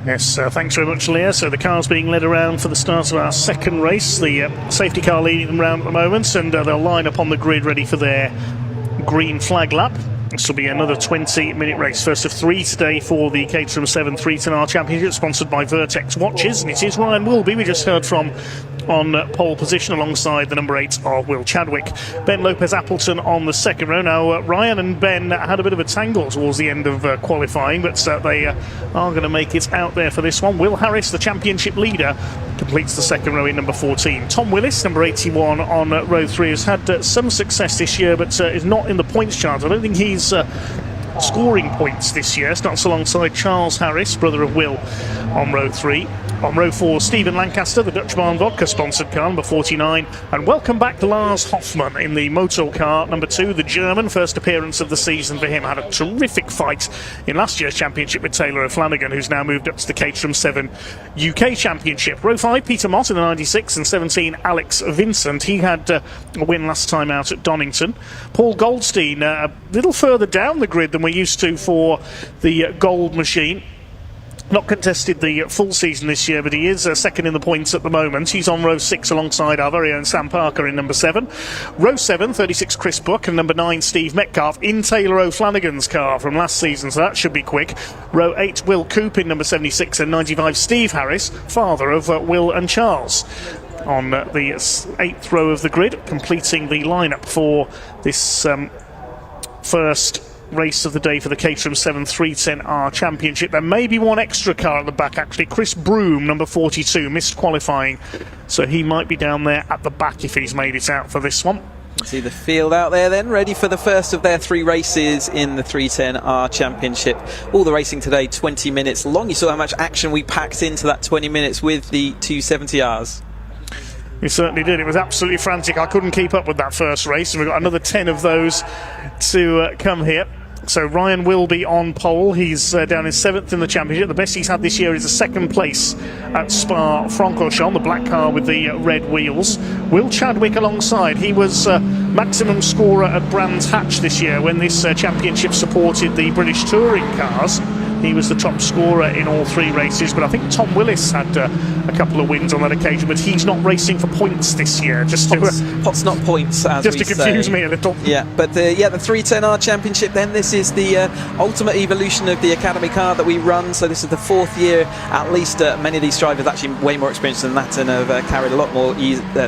Yes, thanks very much, Leah. So the car's being led around for the start of our second race. The safety car leading them around at the moment, and they'll line up on the grid ready for their green flag lap. This will be another 20-minute race, first of three today for the Caterham Seven 310R Championship, sponsored by Vertex Watches, and it is Ryan Wilby. We just heard from on pole position alongside the number 8 of Will Chadwick. Ben Lopez-Appleton on the second row. Now, Ryan and Ben had a bit of a tangle towards the end of qualifying, but they are going to make it out there for this one. Will Harris, the championship leader, completes the second row in number 14. Tom Willis, number 81 on row 3, has had some success this year, but is not in the points chart. I don't think he's scoring points this year. Starts alongside Charles Harris, brother of Will, on row 3. On row 4, Stephen Lancaster, the Dutch Barn Vodka sponsored car, number 49. And welcome back to Lars Hoffmann in the Motul car, number 2, the German. First appearance of the season for him. Had a terrific fight in last year's championship with Taylor O'Flanagan, who's now moved up to the Caterham Seven UK Championship. Row 5, Peter Mott in the 96, and 17, Alex Vincent. He had a win last time out at Donington. Paul Goldstein, a little further down the grid than we're used to for the Gold Machine. Not contested the full season this year, but he is second in the points at the moment. He's on row 6 alongside our very own Sam Parker in number 7. Row 7, 36 Chris Buck, and number 9 Steve Metcalf in Taylor O'Flanagan's car from last season, so that should be quick. Row 8, Will Coop in number 76, and 95 Steve Harris, father of Will and Charles, on the 8th row of the grid, completing the lineup for this first race of the day for the Caterham 7 310R Championship. There may be one extra car at the back, actually. Chris Broom, number 42, missed qualifying, so he might be down there at the back if he's made it out for this one. See the field out there then, ready for the first of their 3 races in the 310R Championship. All the racing today, 20 minutes long. You saw how much action we packed into that 20 minutes with the 270Rs. We certainly did. It was absolutely frantic. I couldn't keep up with that first race, and we've got another 10 of those to come here. So Ryan will be on pole. He's down in 7th in the championship. The best he's had this year is a 2nd place at Spa-Francorchamps, the black car with the red wheels. Will Chadwick alongside. He was maximum scorer at Brands Hatch this year when this championship supported the British touring cars. He was the top scorer in all 3 races, but I think Tom Willis had a couple of wins on that occasion, but he's not racing for points this year. Just Pots not points, as just to confuse me a little. Yeah, but the 310R Championship then, this is the ultimate evolution of the Academy car that we run, so this is the 4th year at least. Many of these drivers actually way more experienced than that and have carried a lot more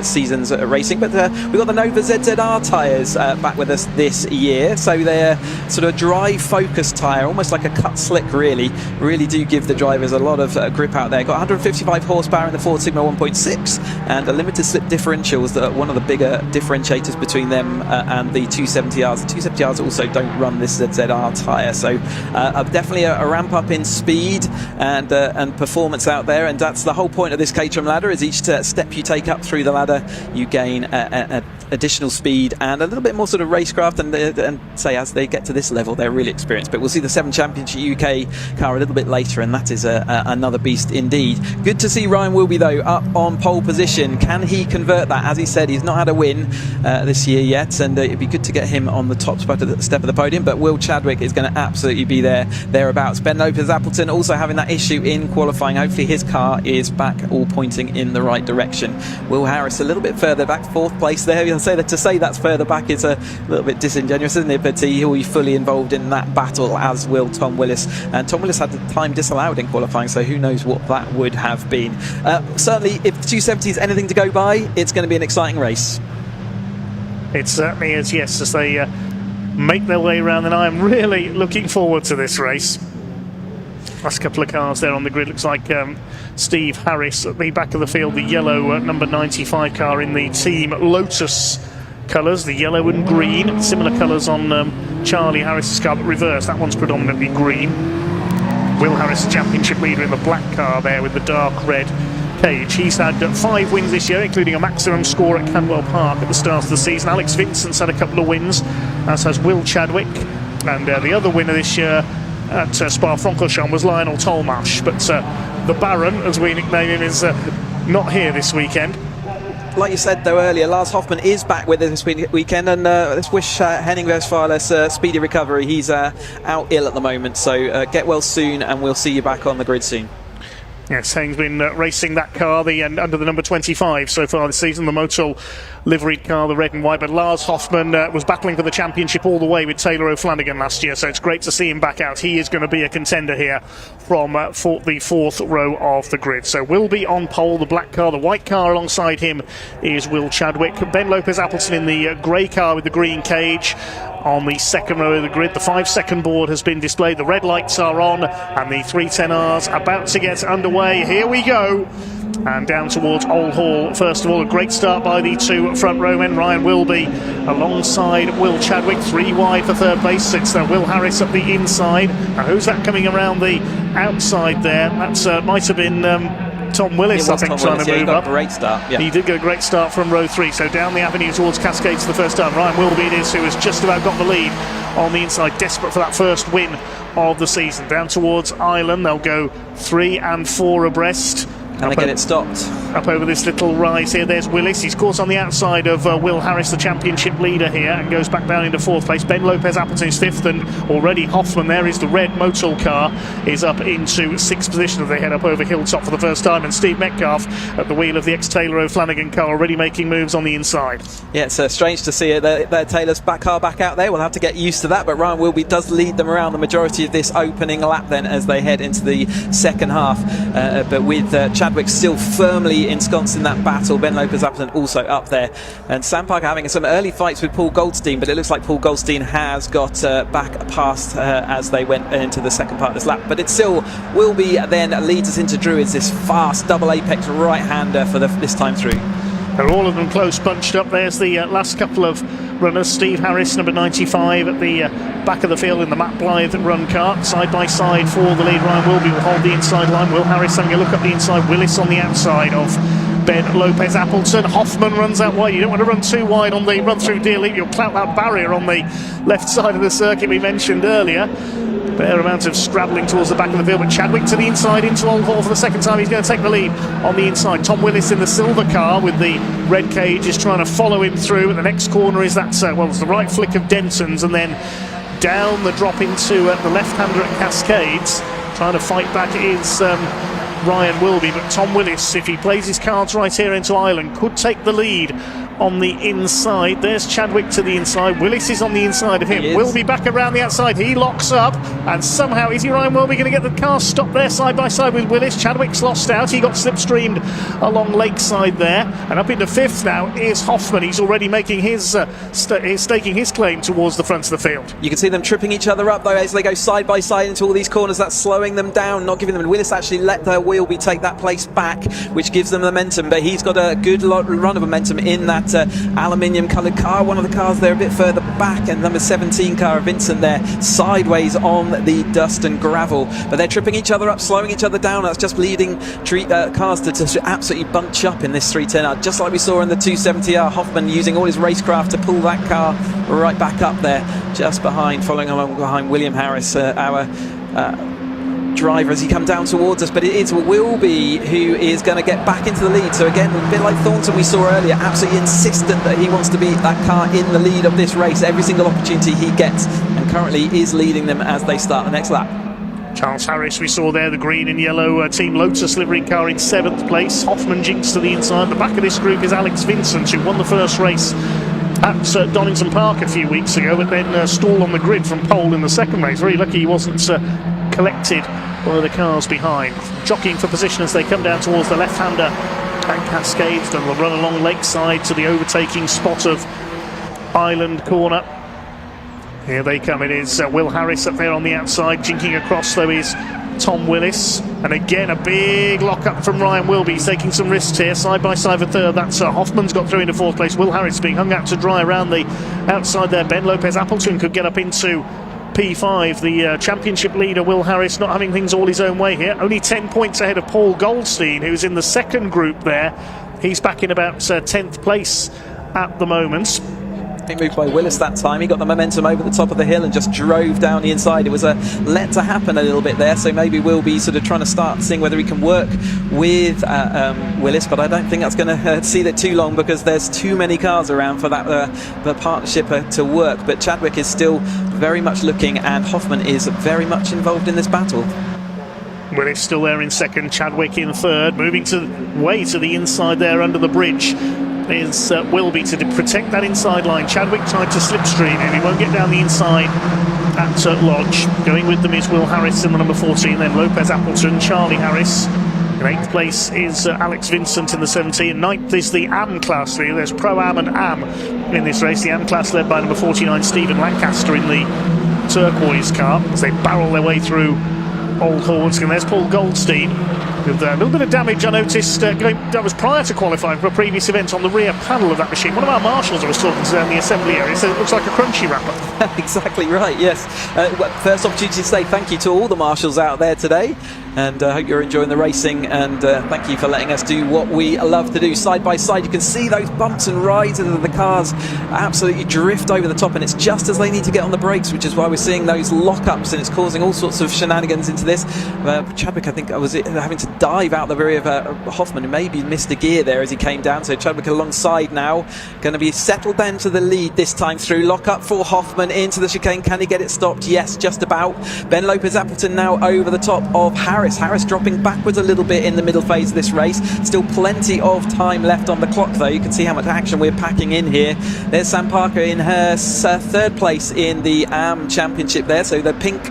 seasons racing, but we've got the Nova ZZR tyres back with us this year, so they're sort of dry focus tyre, almost like a cut slick, really do give the drivers a lot of grip out there. Got 155 horsepower in the Ford Sigma 1.6 and a limited slip differentials that are one of the bigger differentiators between them and the 270Rs. The 270Rs also don't run this ZZR tyre, so definitely a ramp up in speed and performance out there, and that's the whole point of this Caterham ladder. Is each step you take up through the ladder you gain additional speed and a little bit more sort of racecraft, and say as they get to this level they're really experienced. But we'll see the 7 Championship UK car a little bit later, and that is another beast indeed. Good to see Ryan Wilby though up on pole position. Can he convert that? As he said, he's not had a win this year yet, and it'd be good to get him on the top step of the podium, but Will Chadwick is going to absolutely be thereabouts. Ben Lopez-Appleton also having that issue in qualifying. Hopefully his car is back, all pointing in the right direction. Will Harris a little bit further back, 4th place there. You'll say that to say that's further back is a little bit disingenuous, isn't it? But he will be fully involved in that battle, as will Tom Willis, and Tom Willis had the time disallowed in qualifying, so who knows what that would have been. Certainly if the 270 is anything to go by, it's going to be an exciting race. It certainly is, yes, as they make their way around, and I am really looking forward to this race. Last couple of cars there on the grid. Looks like Steve Harris at the back of the field, the yellow number 95 car in the Team Lotus colours, the yellow and green, similar colours on Charlie Harris's car, but reverse. That one's predominantly green. Will Harris, the championship leader, in the black car there with the dark red cage. He's had 5 wins this year, including a maximum score at Oulton Park at the start of the season. Alex Vincent's had a couple of wins, as has Will Chadwick, and the other winner this year at Spa-Francorchamps was Lionel Tolmash, but the Baron, as we nickname him, is not here this weekend. Like you said though earlier, Lars Hoffmann is back with us this weekend, and let's wish Henning Westphaler a speedy recovery. He's out ill at the moment, so get well soon and we'll see you back on the grid soon. Yes, Haing's been racing that car, under the number 25 so far this season, the Motul liveried car, the red and white. But Lars Hoffmann was battling for the championship all the way with Taylor O'Flanagan last year, so it's great to see him back out. He is going to be a contender here from for the fourth row of the grid. So Wilby on pole, the black car. The white car alongside him is Will Chadwick. Ben Lopez-Appleton in the grey car with the green cage on the second row of the grid. The 5-second board has been displayed, the red lights are on, and the 310Rs about to get underway. Here we go. And down towards Old Hall. First of all, a great start by the two front row men. Ryan Wilby alongside Will Chadwick, 3 wide for third place. It's Will Harris up the inside. Now, who's that coming around the outside there? That might have been Tom Willis, I think, trying to move up. Great start. Yeah. He did get a great start from row 3. So down the avenue towards Cascades the first time. Ryan Wilby it is, who has just about got the lead on the inside, desperate for that first win of the season. Down towards Island, they'll go 3 and 4 abreast. Can they get it stopped? Up over this little rise here, there's Willis. He's caught on the outside of Will Harris, the championship leader here, and goes back down into 4th place. Ben Lopez-Appleton is 5th, and already Hoffmann, there is the red Motul car, is up into 6th position as they head up over Hilltop for the first time. And Steve Metcalf at the wheel of the ex-Taylor O'Flanagan car, already making moves on the inside. Yeah, it's strange to see it. Their Taylor's car back out there. We'll have to get used to that, but Ryan Wilby does lead them around the majority of this opening lap then as they head into the second half. But with Chadwick still firmly ensconced in that battle, Ben Lopez-Appleton also up there, and Sam Parker having some early fights with Paul Goldstein, but it looks like Paul Goldstein has got back past as they went into the second part of this lap. But it still will be then leads us into Druids, this fast double apex right-hander for this time through. They're all of them close, bunched up. There's the last couple of runners. Steve Harris, number 95, at the back of the field in the Matt Blythe run car. Side by side for the lead. Ryan Wilby will hold the inside line. Will Harris having a look up the inside. Willis on the outside of Ben Lopez-Appleton. Hoffmann runs out wide. You don't want to run too wide on the run through Deer Leap. You'll clout that barrier on the left side of the circuit we mentioned earlier. Fair amount of scrabbling towards the back of the field, but Chadwick to the inside into Old Hall for the second time. He's going to take the lead on the inside. Tom Willis in the silver car with the red cage is trying to follow him through. At the next corner is that, it's the right flick of Denton's, and then down the drop into the left-hander at Cascades. Trying to fight back is Ryan Wilby, but Tom Willis, if he plays his cards right here into Ireland, could take the lead on the inside. There's Chadwick to the inside. Willis is on the inside of him. Wilby back around the outside. He locks up, and somehow is Ryan Wilby going to get the car stopped there side by side with Willis? Chadwick's lost out. He got slipstreamed along Lakeside there, and up into 5th now is Hoffmann. He's already making his staking his claim towards the front of the field. You can see them tripping each other up though as they go side by side into all these corners. That's slowing them down, not giving them. Willis actually let their Wilby take that place back, which gives them momentum, but he's got a good run of momentum in that aluminium coloured car. One of the cars there a bit further back, and number 17 car of Vincent there sideways on the dust and gravel, but they're tripping each other up, slowing each other down. That's just leading cars to absolutely bunch up in this 310R, just like we saw in the 270R. Hoffmann using all his racecraft to pull that car right back up there, just behind, following along behind William Harris, our driver, as he comes down towards us. But it is Wilby who is going to get back into the lead. So again, a bit like Thornton we saw earlier, absolutely insistent that he wants to be that car in the lead of this race every single opportunity he gets, and currently is leading them as they start the next lap. Charles Harris, we saw there, the green and yellow Team Lotus livery car in 7th place. Hoffmann jinks to the inside. The back of this group is Alex Vincent, who won the first race at Donington Park a few weeks ago, but then stalled on the grid from pole in the second race. Very lucky he wasn't collected one of the cars behind. Jockeying for position as they come down towards the left-hander and Cascades. Then will run along Lakeside to the overtaking spot of Island Corner. Here they come. It is Will Harris up there on the outside. Jinking across though is Tom Willis, and again a big lock-up from Ryan Wilby. He's taking some risks here, side by side for third. That's Hoffmann's got through into 4th place. Will Harris being hung out to dry around the outside there. Ben Lopez-Appleton could get up into P5. The championship leader Will Harris not having things all his own way here, only 10 points ahead of Paul Goldstein, who's in the second group there. He's back in about 10th place at the moment. Moved by Willis that time. He got the momentum over the top of the hill and just drove down the inside. It was a let to happen a little bit there, so maybe we'll be sort of trying to start seeing whether he can work with Willis, but I don't think that's going to see that too long, because there's too many cars around for that the partnership to work. But Chadwick is still very much looking, and Hoffmann is very much involved in this battle. Willis still there in second, Chadwick in third, moving way to the inside there under the bridge is Wilby to protect that inside line. Chadwick tried to slipstream him, he won't get down the inside at Lodge. Going with them is Will Harris in the number 14, then Lopez Appleton, Charlie Harris. In 8th place is Alex Vincent in the 17. 9th is the AM class. There's Pro-Am and AM in this race. The AM class led by number 49, Stephen Lancaster in the turquoise car as they barrel their way through Old Hornsey. And there's Paul Goldstein with a little bit of damage I noticed that was prior to qualifying for a previous event on the rear panel of that machine. One of our marshals I was talking to down the assembly area said it looks like a crunchy wrapper. Exactly right, yes. First opportunity to say thank you to all the marshals out there today, and I hope you're enjoying the racing, and thank you for letting us do what we love to do. Side by side you can see those bumps and rides and the cars absolutely drift over the top, and it's just as they need to get on the brakes, which is why we're seeing those lock-ups, and it's causing all sorts of shenanigans into this. Chadwick, I think, was having to dive out the rear of Hoffman, who maybe missed a gear there as he came down. So Chadwick alongside now, going to be settled down to the lead this time through. Lock up for Hoffman into the chicane. Can he get it stopped? Yes, just about. Ben Lopez Appleton now over the top of Harris. Harris dropping backwards a little bit in the middle phase of this race. Still plenty of time left on the clock though. You can see how much action we're packing in here. There's Sam Parker in her third place in the AM Championship there. So the pink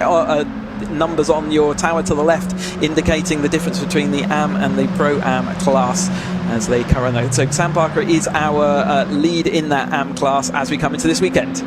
numbers on your tower to the left indicating the difference between the AM and the Pro-Am class as they currently. So Sam Parker is our lead in that AM class as we come into this weekend.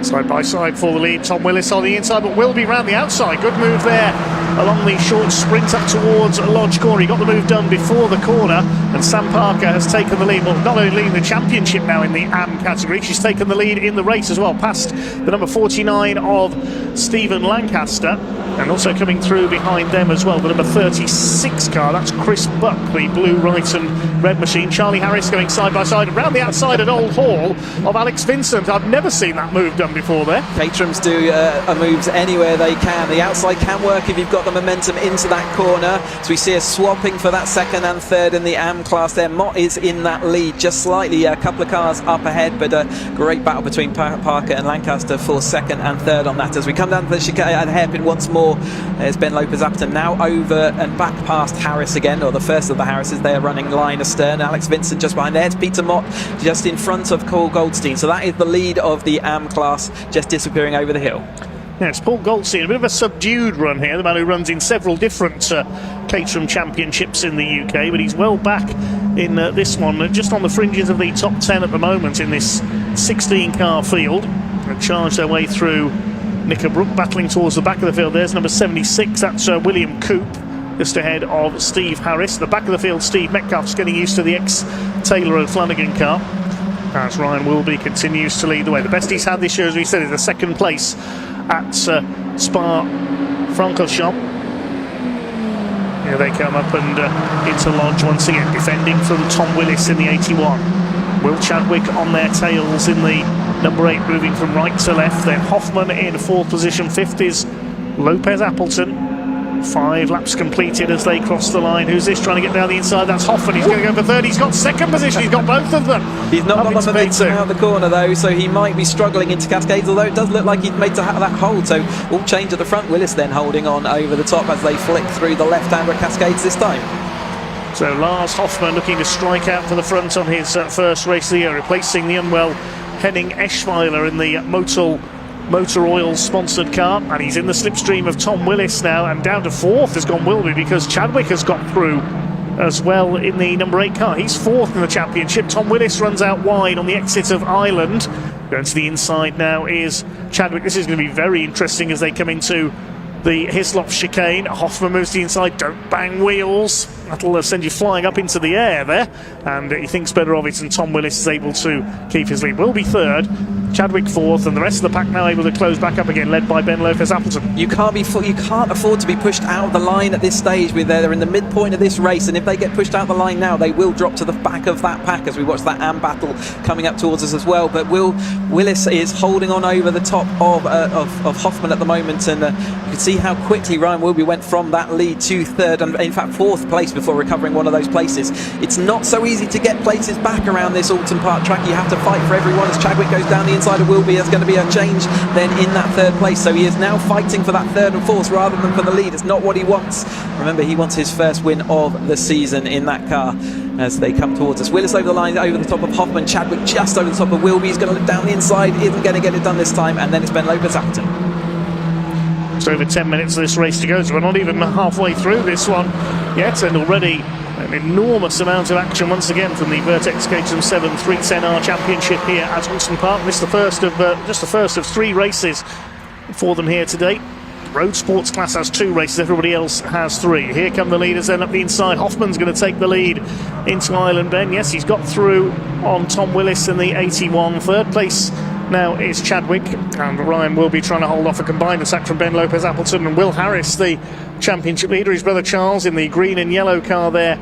Side by side for the lead, Tom Willis on the inside, but Wilby round the outside. Good move there along the short sprint up towards Lodge Corner. He got the move done before the corner, and Sam Parker has taken the lead. Well, not only leading the championship now in the AM category, she's taken the lead in the race as well, past the number 49 of Stephen Lancaster, and also coming through behind them as well, the number 36 car, that's Chris Buck, the blue, white and red machine. Charlie Harris going side by side around the outside at Old Hall of Alex Vincent. I've never seen that move done before there. Caterhams do moves anywhere they can. The outside can work if you've got the momentum into that corner. So we see a swapping for that second and third in the AM class there. Mott is in that lead, just slightly a couple of cars up ahead, but a great battle between Parker and Lancaster for second and third on that. As we come down to the chicane at hairpin once more, there's Ben Lopez Appleton now over and back past Harris again, or the first of the Harrises. They are running line astern. Alex Vincent just behind there. It's Peter Mott just in front of Paul Goldstein. So that is the lead of the AM class, just disappearing over the hill. Yeah, it's Paul Goldstein, a bit of a subdued run here, the man who runs in several different Caterham Championships in the UK, but he's well back in this one, just on the fringes of the top 10 at the moment in this 16-car field. They charge their way through Knickerbrook, battling towards the back of the field. There's number 76, that's William Coop, just ahead of Steve Harris. The back of the field, Steve Metcalf's getting used to the ex-Taylor and Flanagan car, as Ryan Wilby continues to lead the way. The best he's had this year, as we said, is a second place at Spa-Francorchamps. Here they come up and into Lodge once again, defending from Tom Willis in the 81. Will Chadwick on their tails in the number 8, moving from right to left. Then Hoffman in 4th position. 5th is Lopez Appleton. 5 laps completed as they cross the line. Who's this trying to get down the inside? That's Hoffman. He's going to go for 3rd. He's got 2nd position. He's got both of them. He's not got the momentum out the corner though, so he might be struggling into Cascades, although it does look like he's made to have that hold. So all change at the front. Willis then holding on over the top as they flick through the left-hander Cascades this time. So Lars Hoffman looking to strike out for the front on his first race of the year, replacing the unwell Henning Eschweiler in the Motul Motor Oil sponsored car, and he's in the slipstream of Tom Willis now, and down to 4th has gone Wilby because Chadwick has got through as well in the number 8 car. He's 4th in the championship. Tom Willis runs out wide on the exit of Ireland. Going to the inside now is Chadwick. This is going to be very interesting as they come into the Hislop chicane. Hoffman moves to the inside. Don't bang wheels. That'll send you flying up into the air there, and he thinks better of it, and Tom Willis is able to keep his lead. Will be 3rd, Chadwick 4th, and the rest of the pack now able to close back up again, led by Ben Lopez Appleton. You can't afford to be pushed out of the line at this stage. They're in the midpoint of this race, and if they get pushed out of the line now, they will drop to the back of that pack as we watch that AM battle coming up towards us as well. But Willis is holding on over the top of Hoffman at the moment, and you can see how quickly Ryan Wilby went from that lead to 3rd, and in fact 4th place before recovering one of those places. It's not so easy to get places back around this Oulton Park track. You have to fight for everyone. As Chadwick goes down the inside of Wilby, there's going to be a change then in that third place. So he is now fighting for that third and fourth rather than for the lead. It's not what he wants. Remember, he wants his first win of the season in that car as they come towards us. Willis over the line, over the top of Hoffman. Chadwick just over the top of Wilby. He's going to look down the inside, isn't going to get it done this time, and then it's Ben Lopez-Appleton. It's over 10 minutes of this race to go, so we're not even halfway through this one yet, and already an enormous amount of action once again from the Vertex Caterham Seven 310R Championship here at Oulton Park. This is the first of just the first of 3 races for them here today. Road Sports class has 2 races, everybody else has 3. Here come the leaders then up the inside. Hoffman's going to take the lead into Island Bend. Yes, he's got through on Tom Willis in the 81. Third place now is Chadwick, and Ryan will be trying to hold off a combined attack from Ben Lopez-Appleton, and Will Harris, the championship leader, his brother Charles in the green and yellow car there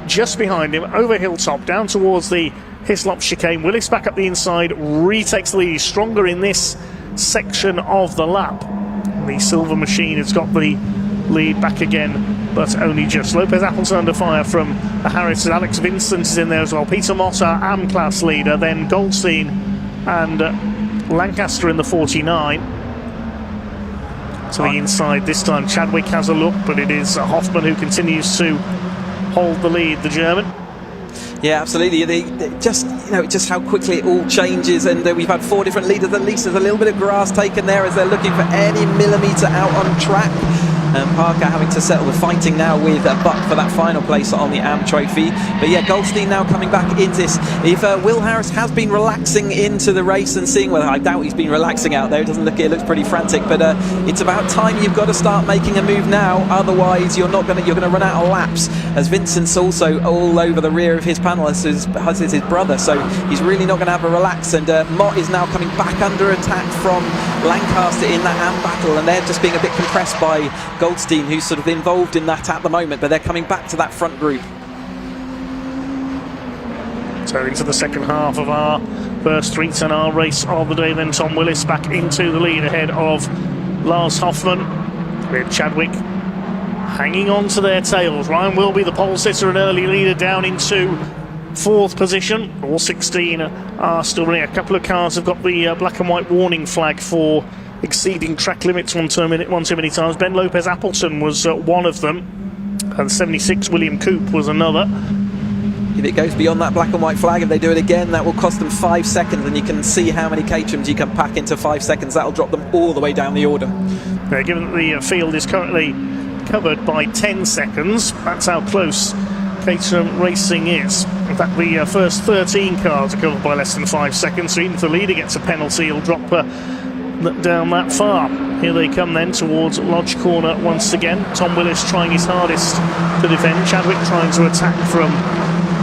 just behind him, over Hilltop, down towards the Hislop chicane. Willis back up the inside, retakes the lead. He's stronger in this section of the lap. The Silver Machine has got the lead back again, but only just. Lopez-Appleton under fire from the Harris. Alex Vincent is in there as well. Peter Mott, our AM class leader, then Goldstein and Lancaster in the 49. To the inside this time. Chadwick has a look, but it is Hoffman who continues to hold the lead, the German. Yeah, absolutely. They just, just how quickly it all changes, and we've had 4 different leaders. At least there's a little bit of grass taken there as they're looking for any millimetre out on track. And Parker having to settle the fighting now with Buck for that final place on the AM Trophy. But yeah, Goldstein now coming back into this. If Will Harris has been relaxing into the race and seeing, well, I doubt he's been relaxing out there. It doesn't look, it looks pretty frantic. But it's about time you've got to start making a move now. Otherwise, you're going to run out of laps. As Vincent's also all over the rear of his panel as his brother, so he's really not going to have a relax. And Mott is now coming back under attack from Lancaster in that AM battle, and they're just being a bit compressed by Goldstein, who's sort of involved in that at the moment, but they're coming back to that front group. So into the second half of our first 310R race of the day, then Tom Willis back into the lead ahead of Lars Hoffman, with Chadwick hanging on to their tails. Ryan Wilby, the pole sitter, an early leader, down into 4th position. All 16 are still running. A couple of cars have got the black and white warning flag for exceeding track limits one too many times. Ben Lopez-Appleton was one of them, and 76 William Coop was another. If it goes beyond that black and white flag, if they do it again, that will cost them 5 seconds, and you can see how many Caterhams you can pack into 5 seconds. That'll drop them all the way down the order. Given that the field is currently covered by 10 seconds, that's how close Caterham Racing is. In fact, the first 13 cars are covered by less than 5 seconds, so even if the leader gets a penalty, he'll drop down that far. Here they come then towards Lodge Corner once again. Tom Willis trying his hardest to defend. Chadwick trying to attack from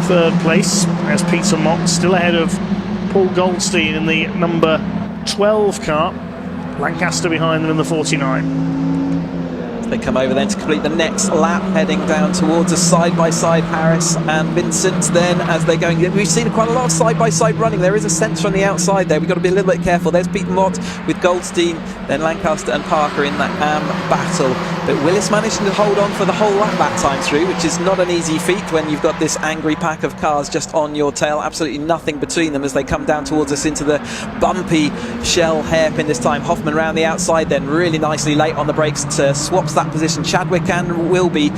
3rd place, as Peter Mott still ahead of Paul Goldstein in the number 12 car. Lancaster behind them in the 49. They come over then to complete the next lap, heading down towards a side-by-side Harris and Vincent then as they're going. We've seen quite a lot of side-by-side running. There is a sense from the outside there. We've got to be a little bit careful. There's Peter Mott with Goldstein, then Lancaster and Parker in that AM battle. But Willis managing to hold on for the whole lap that time through, which is not an easy feat when you've got this angry pack of cars just on your tail. Absolutely nothing between them as they come down towards us into the bumpy shell hairpin this time. Hoffman round the outside then, really nicely late on the brakes to swaps that position. Chadwick and Wilby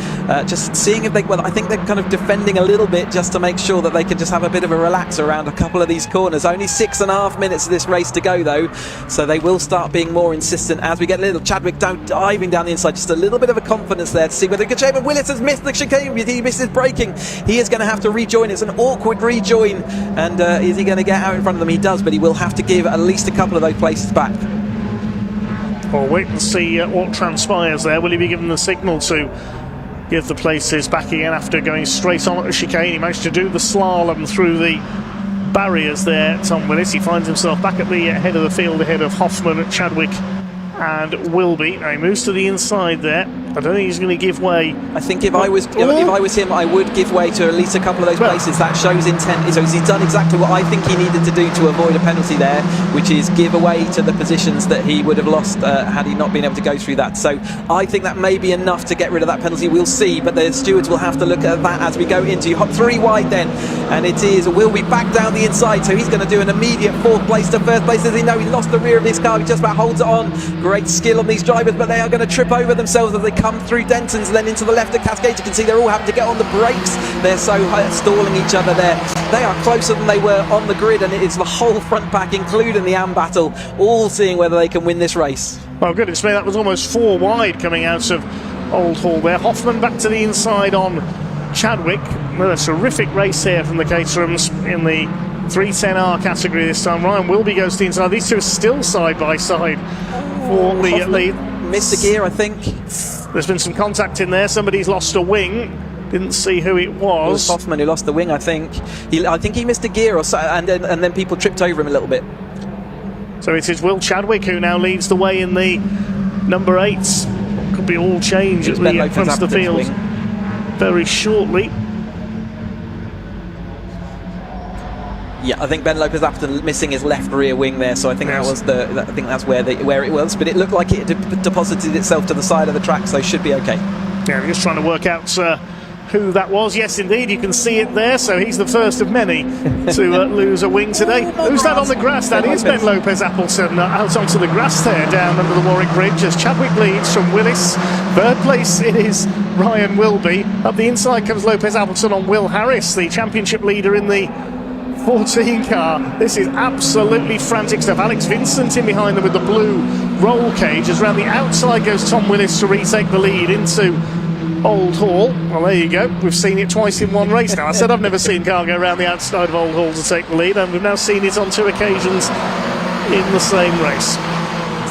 just seeing if they, well, I think they're kind of defending a little bit just to make sure that they can just have a bit of a relax around a couple of these corners. Only 6.5 minutes of this race to go though, so they will start being more insistent as we get a little. Chadwick diving down the inside, just a little bit of a confidence there to see whether he can change. But Willis has missed the chicane. He misses braking. He is going to have to rejoin. It's an awkward rejoin, and is he going to get out in front of them? He does, but he will have to give at least a couple of those places back. We'll wait and see what transpires there. Will he be given the signal to give the places back again after going straight on at the chicane? He managed to do the slalom through the barriers there, Tom Willis. He finds himself back at the head of the field ahead of Hoffman, Chadwick and Wilby. Now he moves to the inside there I don't think he's going to give way. I think if I was him, I would give way to at least a couple of those places. That shows intent. So he's done exactly what I think he needed to do to avoid a penalty there, which is give away to the positions that he would have lost had he not been able to go through that. So I think that may be enough to get rid of that penalty. We'll see, but the stewards will have to look at that as we go into hop 3 wide then, and it is will be back down the inside. So he's going to do an immediate 4th place to 1st place. As he know, he lost the rear of his car. He just about holds it on. Great skill on these drivers, but they are going to trip over themselves as they come through Denton's and then into the left of Cascade. You can see they're all having to get on the brakes. They're so stalling each other there. They are closer than they were on the grid, and it is the whole front pack, including the Am Battle, all seeing whether they can win this race. Oh goodness me, that was almost 4 wide coming out of Old Hall there. Hoffman back to the inside on Chadwick. Another terrific race here from the Caterhams in the 310R category this time. Ryan Wilby goes to the inside. These two are still side by side for the lead. Missed a gear, I think. There's been some contact in there. Somebody's lost a wing. Didn't see who it was. It was Hoffman who lost the wing, I think. I think he missed a gear or so, and then people tripped over him a little bit. So it is Will Chadwick who now leads the way in the number 8s. Could be all change at the front of the field very shortly. Yeah, I think Ben Lopez-Appleton missing his left rear wing there, so I think that was I think that's where it was. But it looked like it deposited itself to the side of the track, so should be okay. Yeah, we're just trying to work out who that was. Yes, indeed, you can see it there. So he's the first of many to lose a wing today. Who's that on the grass? That is Ben Lopez-Appleton out onto the grass there, down under the Warwick Bridge, as Chadwick leads from Willis. 3rd place it is Ryan Wilby. Up the inside comes Lopez-Appleton on Will Harris, the championship leader in the 14 car. This is absolutely frantic stuff. Alex Vincent in behind them with the blue roll cage, as round the outside goes Tom Willis to retake the lead into Old Hall. Well, there you go. We've seen it twice in one race now. I said I've never seen car go around the outside of Old Hall to take the lead, and we've now seen it on 2 occasions in the same race.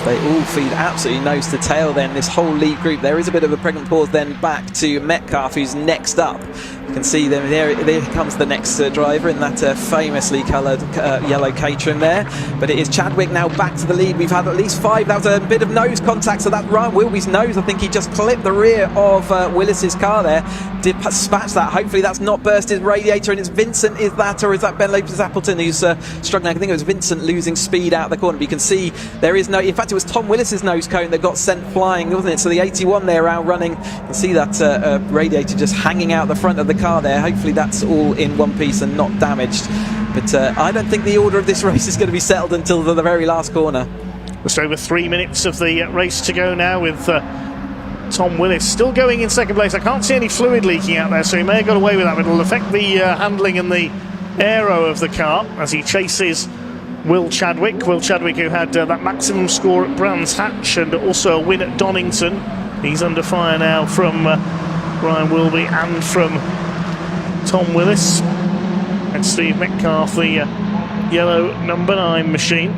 They all feed absolutely nose to tail then, this whole lead group. There is a bit of a pregnant pause then back to Metcalf, who's next up. You can see them there comes the next driver in that famously coloured yellow Caterham there. But it is Chadwick now back to the lead. We've had at least 5. That was a bit of nose contact, so that Ryan Wilby's nose, I think he just clipped the rear of Willis's car there. Did dispatch that. Hopefully that's not burst his radiator, and it's Vincent, is that, or is that Ben Lopez-Appleton who's struggling? I think it was Vincent losing speed out the corner. But you can see there is no, in fact it was Tom Willis's nose cone that got sent flying, wasn't it? So the 81 there outrunning. You can see that radiator just hanging out the front of the car there. Hopefully that's all in one piece and not damaged. But I don't think the order of this race is going to be settled until the very last corner. Just over 3 minutes of the race to go now, with Tom Willis still going in 2nd place. I can't see any fluid leaking out there, so he may have got away with that, but it'll affect the handling and the aero of the car as he chases Will Chadwick. Will Chadwick, who had that maximum score at Brands Hatch and also a win at Donington. He's under fire now from Ryan Wilby and from Tom Willis. And Steve Metcalf, the yellow number 9 machine,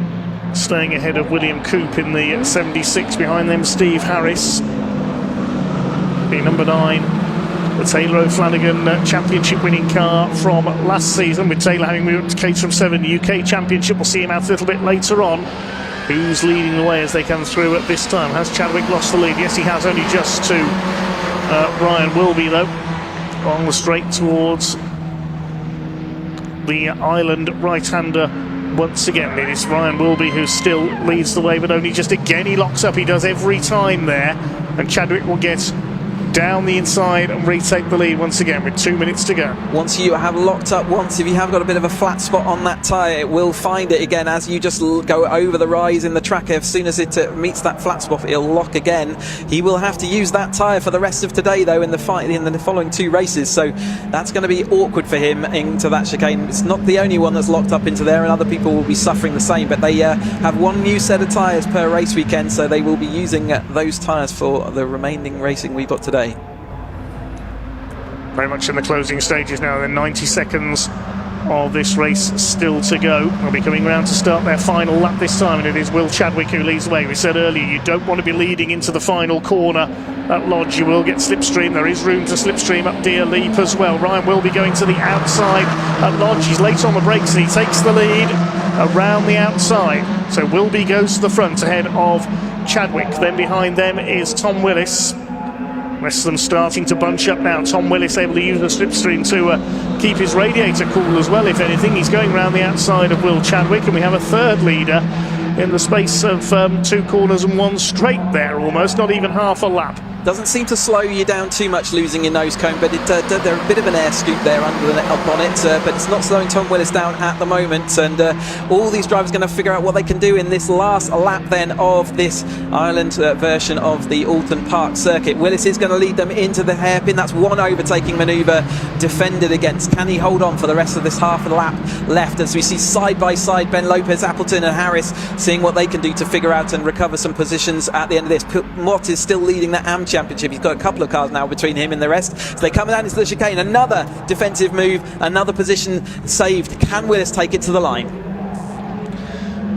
staying ahead of William Coop in the 76. Behind them, Steve Harris, the number 9, the Taylor O'Flanagan championship winning car from last season, with Taylor having moved to Caterham 7 UK championship. We'll see him out a little bit later on. Who's leading the way as they come through at this time? Has Chadwick lost the lead? Yes, he has, only just to Ryan Wilby though, on the straight towards the island right-hander. Once again, it is Ryan Wilby who still leads the way, but only just again. He locks up, he does every time there, and Chadwick will get down the inside and retake the lead once again with 2 minutes to go. Once you have locked up once, if you have got a bit of a flat spot on that tyre, it will find it again as you just go over the rise in the track. As soon as it meets that flat spot, it'll lock again. He will have to use that tyre for the rest of today though, in the following 2 races, so that's going to be awkward for him into that chicane. It's not the only one that's locked up into there, and other people will be suffering the same, but they have 1 new set of tyres per race weekend, so they will be using those tyres for the remaining racing we've got today. Very much in the closing stages now, then 90 seconds of this race still to go. They'll be coming round to start their final lap this time, and it is Will Chadwick who leads the way. We said earlier, you don't want to be leading into the final corner at Lodge. You will get slipstream. There is room to slipstream up Deer Leap as well. Ryan will be going to the outside at Lodge. He's late on the brakes and he takes the lead around the outside. So Wilby goes to the front ahead of Chadwick. Then behind them is Tom Willis. The rest of them starting to bunch up now. Tom Willis able to use the slipstream to keep his radiator cool as well, if anything. He's going round the outside of Will Chadwick, and we have a third leader in the space of 2 corners and 1 straight there, almost, not even half a lap. Doesn't seem to slow you down too much losing your nose cone, but they're a bit of an air scoop there up on it, but it's not slowing Tom Willis down at the moment, and all these drivers are going to figure out what they can do in this last lap then of this Ireland version of the Oulton Park circuit. Willis is going to lead them into the hairpin. That's one overtaking manoeuvre defended against. Can he hold on for the rest of this half a lap left, as we see side by side Ben Lopez, Appleton and Harris seeing what they can do to figure out and recover some positions at the end of this. Mott is still leading the AM Championship. He's got a couple of cars now between him and the rest. So they come down into the chicane. Another defensive move, another position saved. Can Willis take it to the line?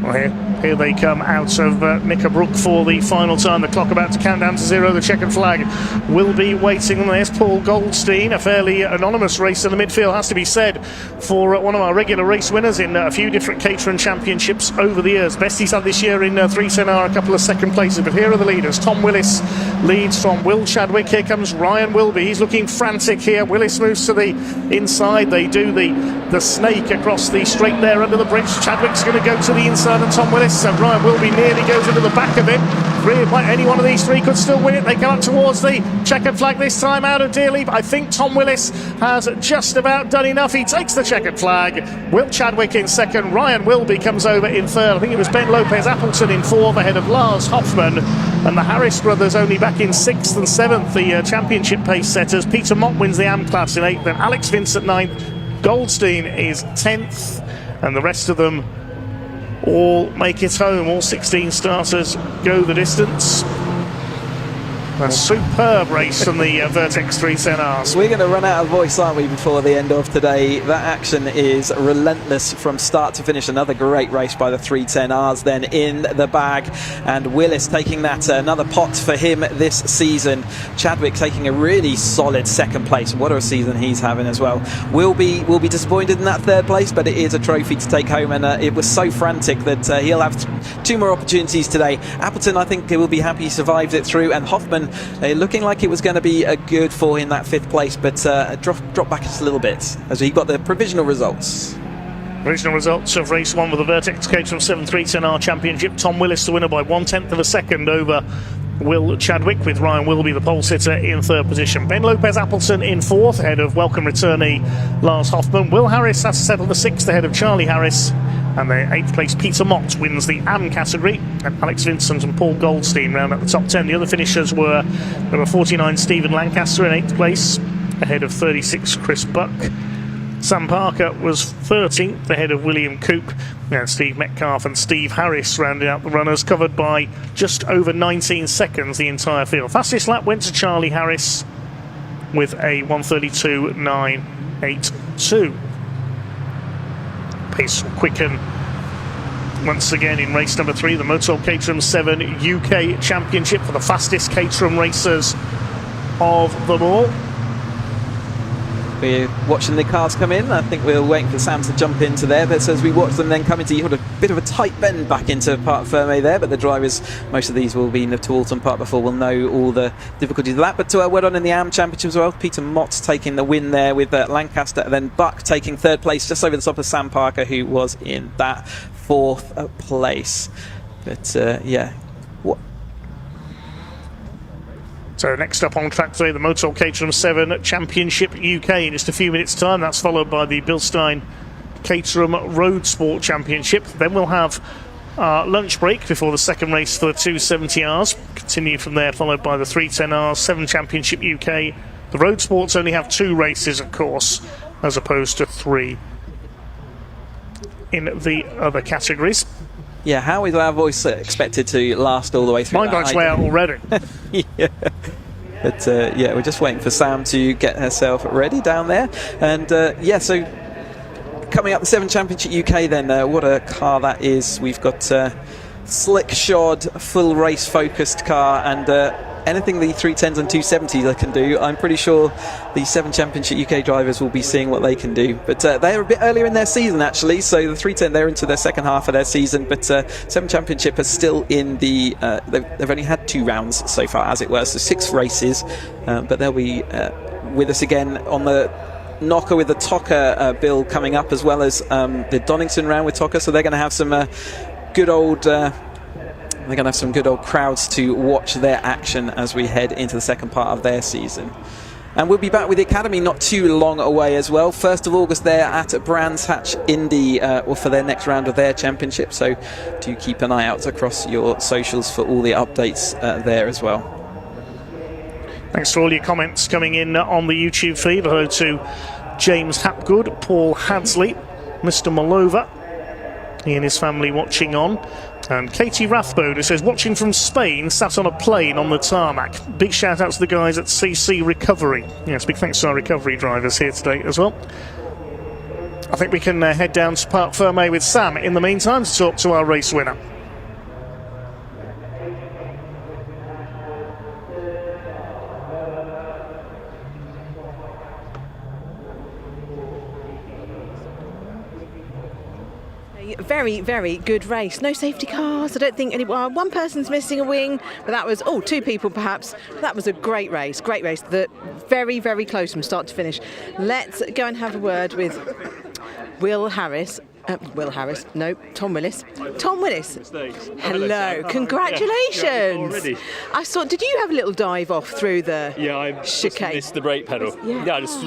Well, here they come out of Knickerbrook for the final time. The clock about to count down to 0. The checkered flag will be waiting. There's Paul Goldstein, a fairly anonymous race in the midfield, has to be said, for one of our regular race winners in a few different Caterham Championships over the years. Best he's had this year in 310R, a couple of second places. But here are the leaders. Tom Willis leads from Will Chadwick. Here comes Ryan Wilby. He's looking frantic here. Willis moves to the inside. They do the snake across the straight there under the bridge. Chadwick's going to go to the inside, and Tom Willis and Ryan Wilby nearly goes into the back of it. Any one of these three could still win it. They come up towards the checkered flag this time out of Dearly, but I think Tom Willis has just about done enough. He takes the checkered flag. Will Chadwick in second. Ryan Wilby comes over in third. I think it was Ben Lopez Appleton in fourth, ahead of Lars Hoffman, and the Harris brothers only back in 6th and 7th, the championship pace setters. Peter Mott wins the AM class in 8th, then Alex Vincent 9th. Goldstein is 10th, and the rest of them all make it home. All 16 starters go the distance. A superb race from the Vertex 310Rs. We're going to run out of voice, aren't we, before the end of today? That action is relentless from start to finish. Another great race by the 310Rs then in the bag. And Willis taking that, another pot for him this season. Chadwick taking a really solid second place. What a season he's having as well. Will be disappointed in that third place, but it is a trophy to take home. And it was so frantic that he'll have 2 more opportunities today. Appleton, I think, will be happy he survived it through. And Hoffman, looking like it was going to be a good for in that 5th place, but dropped back just a little bit as he got the provisional results. Provisional results of race 1 with the Vertex Caterham 7 310R Championship. Tom Willis the winner by 1/10 of a second over Will Chadwick, with Ryan Wilby the pole sitter in 3rd position. Ben Lopez Appleton in 4th, ahead of welcome returnee Lars Hoffman. Will Harris has to settle the 6th, ahead of Charlie Harris. And the 8th place Peter Mott wins the AM category, and Alex Vincent and Paul Goldstein round at the top 10. The other finishers were number 49 Stephen Lancaster in 8th place, ahead of 36 Chris Buck. Sam Parker was 13th, ahead of William Coop, and Steve Metcalf and Steve Harris rounding out the runners, covered by just over 19 seconds the entire field. Fastest lap went to Charlie Harris with a 1:32.982. Pace will quicken once again in race number 3, the Motul Caterham 7 UK Championship, for the fastest Caterham racers of them all. We're watching the cars come in. I think we're waiting for Sam to jump into there, but as we watch them then come into, you had a bit of a tight bend back into Parc Fermé there, but the drivers, most of these will be to Oulton Park before, will know all the difficulties of that. But well done in the AM Championship as well. Peter Mott taking the win there with Lancaster, and then Buck taking 3rd place just over the top of Sam Parker, who was in that 4th place. But yeah. So next up on track today, the Motul Caterham 7 Championship UK in just a few minutes' time. That's followed by the Bilstein Caterham Roadsport Championship. Then we'll have our lunch break before the second race for the 270Rs. Continue from there, followed by the 310Rs 7 Championship UK. The Roadsports only have 2 races, of course, as opposed to 3 in the other categories. Yeah, how is our voice expected to last all the way through? Mine got its way out already. Yeah. But yeah, we're just waiting for Sam to get herself ready down there. And yeah, so coming up the 7 Championship UK then, what a car that is. We've got slick shod, full race focused car, and anything the 310s and 270s can do, I'm pretty sure the 7 Championship UK drivers will be seeing what they can do. But they're a bit earlier in their season, actually, so the 310, they're into their second half of their season, but 7 Championship are still in the... they've only had 2 rounds so far, as it were, so 6 races, but they'll be with us again on the knocker with the Tocker bill coming up, as well as the Donington round with Tocker, so they're going to have some good old crowds to watch their action as we head into the second part of their season. And we'll be back with the Academy not too long away as well. 1st of August they're at Brands Hatch Indy for their next round of their championship, so do keep an eye out across your socials for all the updates there as well. Thanks for all your comments coming in on the YouTube feed. Hello to James Hapgood, Paul Hadsley, Mr. Malova, he and his family watching on. And Katie Rathbone, who says, watching from Spain, sat on a plane on the tarmac. Big shout out to the guys at CC Recovery. Yes, big thanks to our recovery drivers here today as well. I think we can head down to Parc Fermé with Sam in the meantime to talk to our race winner. Very, very good race. No safety cars. I don't think anyone. One person's missing a wing, but that was 2 people perhaps. That was a great race. Great race. Very, very close from start to finish. Let's go and have a word with Tom Willis. Tom Willis. Hello, congratulations. I saw, did you have a little dive off through the chicane? I missed the brake pedal. Yeah, I just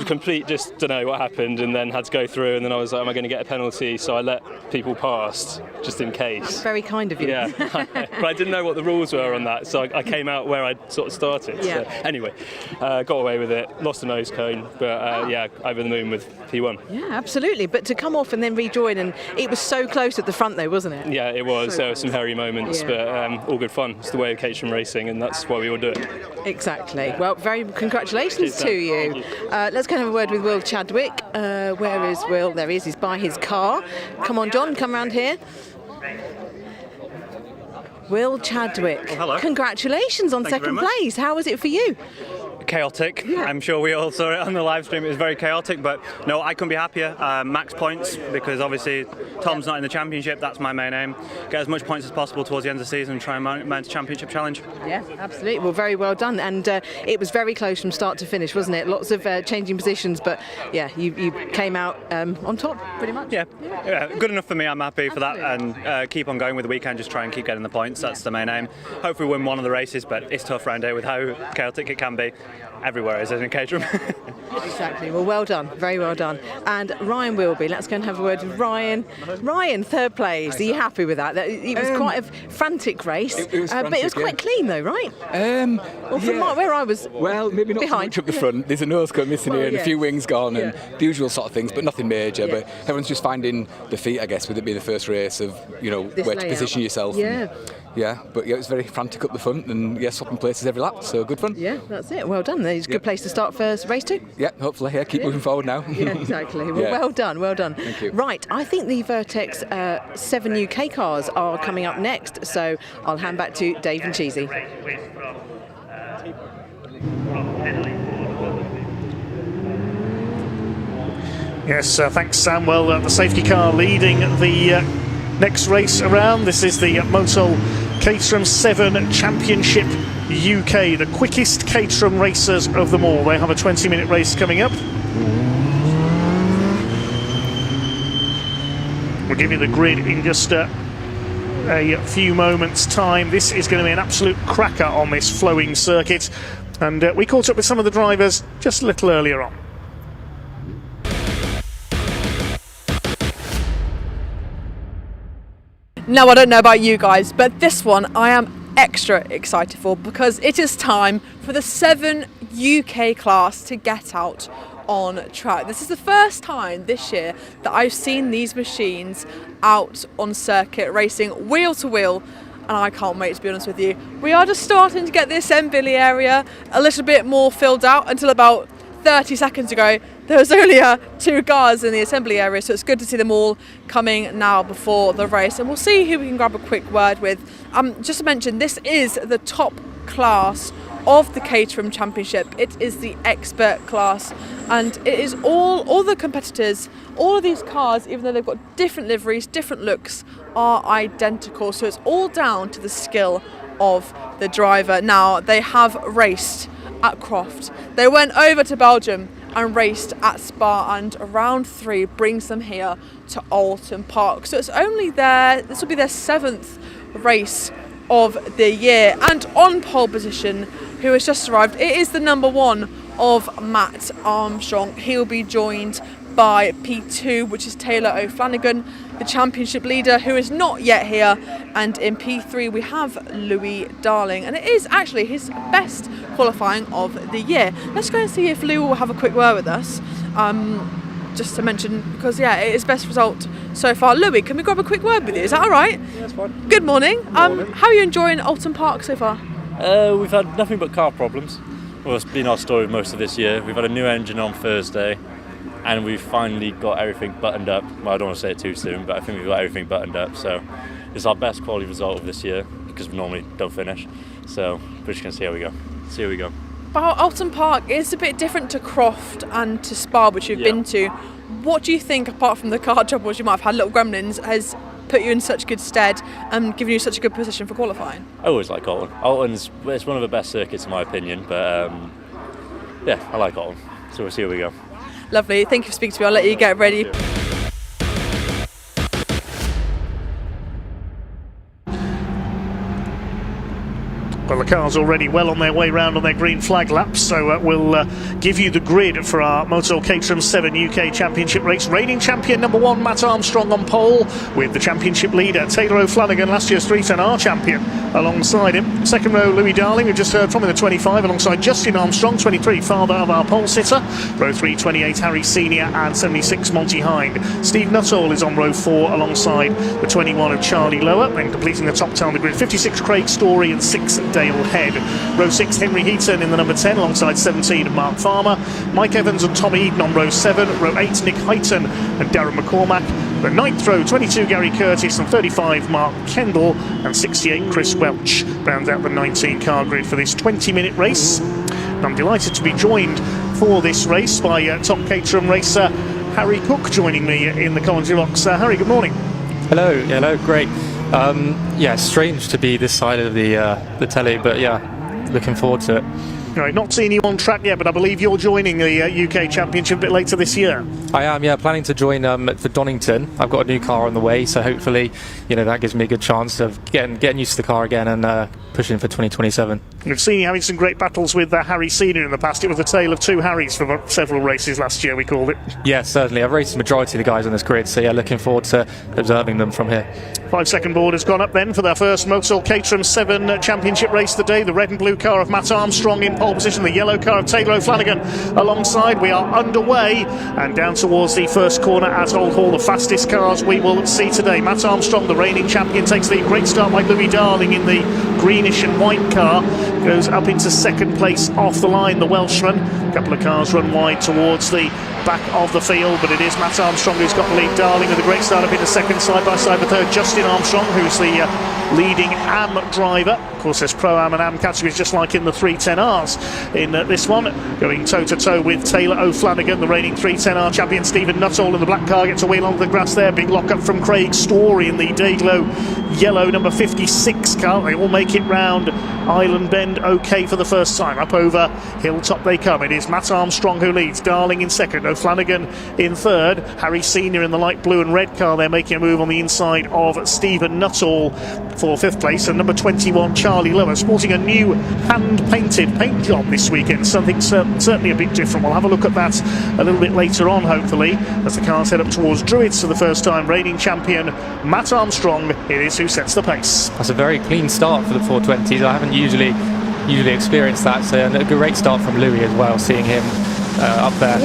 don't know what happened, and then had to go through, and then I was like, am I going to get a penalty? So I let people past, just in case. That's very kind of you. Yeah, but I didn't know what the rules were on that, so I came out where I'd sort of started. Yeah. So anyway, got away with it, lost the nose cone, but over the moon with P1. Yeah, absolutely. But to come off and then rejoin, and it was so close at the front though, wasn't it? Yeah, it was. There were some hairy moments, but all good fun. It's the way of Caterham racing, and that's why we all do it. Exactly. Well, very congratulations to you. Let's go and have a word with Will Chadwick. Where is Will? There he is. He's by his car. Come on, John, come round here. Will Chadwick. Oh, hello. Congratulations on second place. How was it for you? Chaotic. Yeah. I'm sure we all saw it on the live stream. It was very chaotic, but no, I couldn't be happier. Max points, because obviously Tom's not in the championship. That's my main aim. Get as much points as possible towards the end of the season and try and mount a championship challenge. Yeah, absolutely. Well, very well done. And it was very close from start to finish, wasn't it? Lots of changing positions, but yeah, you came out on top pretty much. Yeah, good enough for me. I'm happy for that, and keep on going with the weekend. Just try and keep getting the points. That's the main aim. Hopefully win one of the races, but it's tough round here with how chaotic it can be. Everywhere is it in Caterham. Exactly. Well done. Very well done. And Ryan Wilby. Let's go and have a word with Ryan. Ryan, 3rd place. Are you happy with that? It was quite a frantic race, it was frantic, but it was quite clean though, right? Well, from where I was maybe not behind. so much up the front. There's a nose cone missing here and a few wings gone and the usual sort of things, but nothing major. But everyone's just finding the feet, I guess, with it being the first race of, where to position yourself. Yeah. But it was very frantic up the front and swapping places every lap, so good fun. Yeah, that's it. Well done. It's a good place to start for race 2. Yeah, hopefully. Keep moving forward now. Yeah, exactly. Well done. Thank you. Right, I think the Vertex 7 UK cars are coming up next, so I'll hand back to Dave and Cheesy. Yes, thanks, Sam. Well, the safety car leading the next race around. This is the Motul Caterham 7 Championship UK, the quickest Caterham racers of them all. They have a 20-minute race coming up. We'll give you the grid in just a few moments' time. This is going to be an absolute cracker on this flowing circuit, and we caught up with some of the drivers just a little earlier on. Now, I don't know about you guys, but this one I am extra excited for, because it is time for the 7 UK class to get out on track. This is the first time this year that I've seen these machines out on circuit racing wheel to wheel, and I can't wait, to be honest with you. We are just starting to get the assembly area a little bit more filled out. Until about 30 seconds ago there was only 2 cars in the assembly area, so it's good to see them all coming now before the race, and we'll see who we can grab a quick word with. Just to mention, this is the top class of the Caterham Championship. It is the expert class, and it is all the competitors, all of these cars, even though they've got different liveries, different looks, are identical. So it's all down to the skill of the driver. Now, they have raced at Croft. They went over to Belgium and raced at Spa, and round 3 brings them here to Oulton Park. So it's only this will be their 7th race of the year, and on pole position, who has just arrived, it is the number 1 of Matt Armstrong. He'll be joined by P2, which is Taylor O'Flanagan, the championship leader, who is not yet here, and in P3 we have Louis Darling, and it is actually his best qualifying of the year. Let's go and see if Lou will have a quick word with us, just to mention, because it is best result so far. Louis, can we grab a quick word with you? Is that all right? Yeah, that's fine. Good morning. How are you enjoying Oulton Park so far? We've had nothing but car problems. Well, it's been our story most of this year. We've had a new engine on Thursday, and we've finally got everything buttoned up. Well, I don't want to say it too soon, but I think we've got everything buttoned up. So it's our best quality result of this year, because we normally don't finish. So we're just going to see how we go. But Oulton Park is a bit different to Croft and to Spa, which you've been to. What do you think, apart from the car troubles you might have had, little gremlins, has put you in such good stead and given you such a good position for qualifying? I always like Oulton. It's one of the best circuits in my opinion, but I like Oulton. So we'll see how we go. Lovely. Thank you for speaking to me. I'll let you get ready. Well, the car's already well on their way round on their green flag laps, so we'll give you the grid for our Motul Caterham 7 UK Championship race. Reigning champion number 1 Matt Armstrong on pole, with the championship leader Taylor O'Flanagan, last year's 310R champion, alongside him. Second row, Louis Darling, we've just heard from in the 25, alongside Justin Armstrong, 23, father of our pole sitter. Row 3, 28, Harry Senior, and 76, Monty Hind. Steve Nuttall is on row 4, alongside the 21 of Charlie Lower, and completing the top 10 on the grid, 56, Craig Story, and 6, Dale Head. Row 6, Henry Heaton in the number 10, alongside 17 of Mark Farmer. Mike Evans and Tom Eden on row 7. Row 8, Nick Heighton and Darren McCormack. The 9th row, 22, Gary Curtis, and 35, Mark Kendall, and 68, Chris Welch. Rounds out the 19 car grid for this 20-minute race. And I'm delighted to be joined for this race by top Caterham racer Harry Cook, joining me in the commentary box. Harry, good morning. Hello, great. Strange to be this side of the telly, but looking forward to it. All right, not seen you on track yet, but I believe you're joining the UK Championship a bit later this year. I am, planning to join for Donington. I've got a new car on the way, so hopefully, that gives me a good chance of getting used to the car again and pushing for 2027. We've seen you having some great battles with Harry Senior in the past. It was a tale of 2 Harrys for several races last year, we called it. Yeah, certainly. I've raced the majority of the guys on this grid, so looking forward to observing them from here. 5-second board has gone up then for their first Motul Caterham 7 Championship race of the day. The red and blue car of Matt Armstrong in pole position, the yellow car of Taylor O'Flanagan alongside. We are underway and down towards the first corner at Old Hall, the fastest cars we will see today. Matt Armstrong, the reigning champion, takes the great start by Louis Darling in the greenish and white car, goes up into second place off the line, the Welshman. A couple of cars run wide towards the back of the field, but it is Matt Armstrong who's got the lead. Darling with a great start up into second, side by side with third Justin Armstrong, who's the leading AM driver. Of course, there's Pro-Am and AM categories just like in the 310Rs in this one, going toe-to-toe with Taylor O'Flanagan, the reigning 310R champion. Stephen Nuttall in the black car gets a wheel onto the grass there. Big lock-up from Craig Story in the Dayglow yellow number 56 car. They all make it round Island Bend okay for the first time. Up over Hilltop they come. It is Matt Armstrong who leads, Darling in second, O'Flanagan in third, Harry Senior in the light blue and red car. They're making a move on the inside of Stephen Nuttall for fifth place, and number 21 Charlie Lower sporting a new hand-painted paint job this weekend, something certainly a bit different. We'll have a look at that a little bit later on, hopefully, as the cars head up towards Druids for the first time. Reigning champion Matt Armstrong, it is who sets the pace. That's a very clean start for the 420s. I haven't usually experienced that, so a great start from Louis as well, seeing him up there.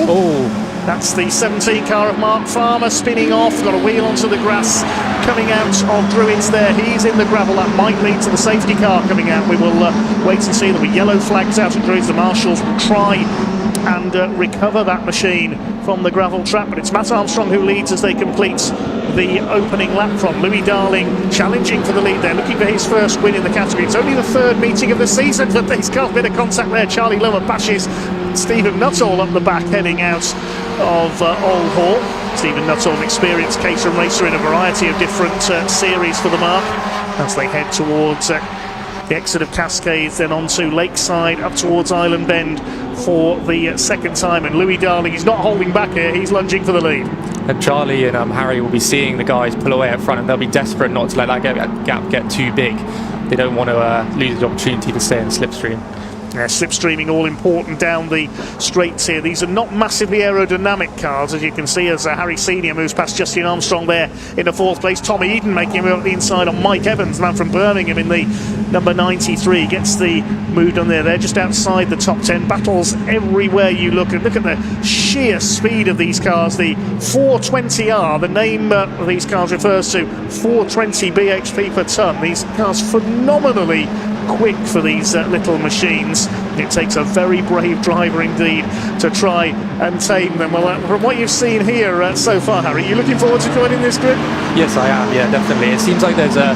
That's the 17 car of Mark Farmer spinning off, got a wheel onto the grass, coming out of Druids there. He's in the gravel, that might lead to the safety car coming out. We will wait and see. There'll be yellow flags out at Druids. The marshals will try and recover that machine from the gravel trap, but it's Matt Armstrong who leads as they complete the opening lap from. Louis Darling challenging for the lead there, looking for his first win in the category. It's only the third meeting of the season, but there's got a bit of contact there. Charlie Lower bashes Stephen Nuttall up the back, heading out of Old Hall. Stephen Nuttall, an experienced Caterham racer in a variety of different series for the mark, as they head towards the exit of Cascades, then on to Lakeside, up towards Island Bend for the second time. And Louis Darling, he's not holding back here, he's lunging for the lead. And Charlie and Harry will be seeing the guys pull away up front, and they'll be desperate not to let that gap get too big. They don't want to lose the opportunity to stay in slipstream. Yeah, slipstreaming all important down the straights here. These are not massively aerodynamic cars, as you can see, as Harry Senior moves past Justin Armstrong there in the fourth place. Tommy Eden making a move up the inside on Mike Evans, the man from Birmingham, in the number 93. Gets the move done there. They're just outside the top 10. Battles everywhere you look. And look at the sheer speed of these cars. The 420R, the name of these cars refers to 420 bhp per tonne. These cars phenomenally quick for these little machines. It takes a very brave driver indeed to try and tame them. Well, from what you've seen here so far, Harry, you looking forward to joining this group? Yes, I am. Yeah, definitely. It seems like there's a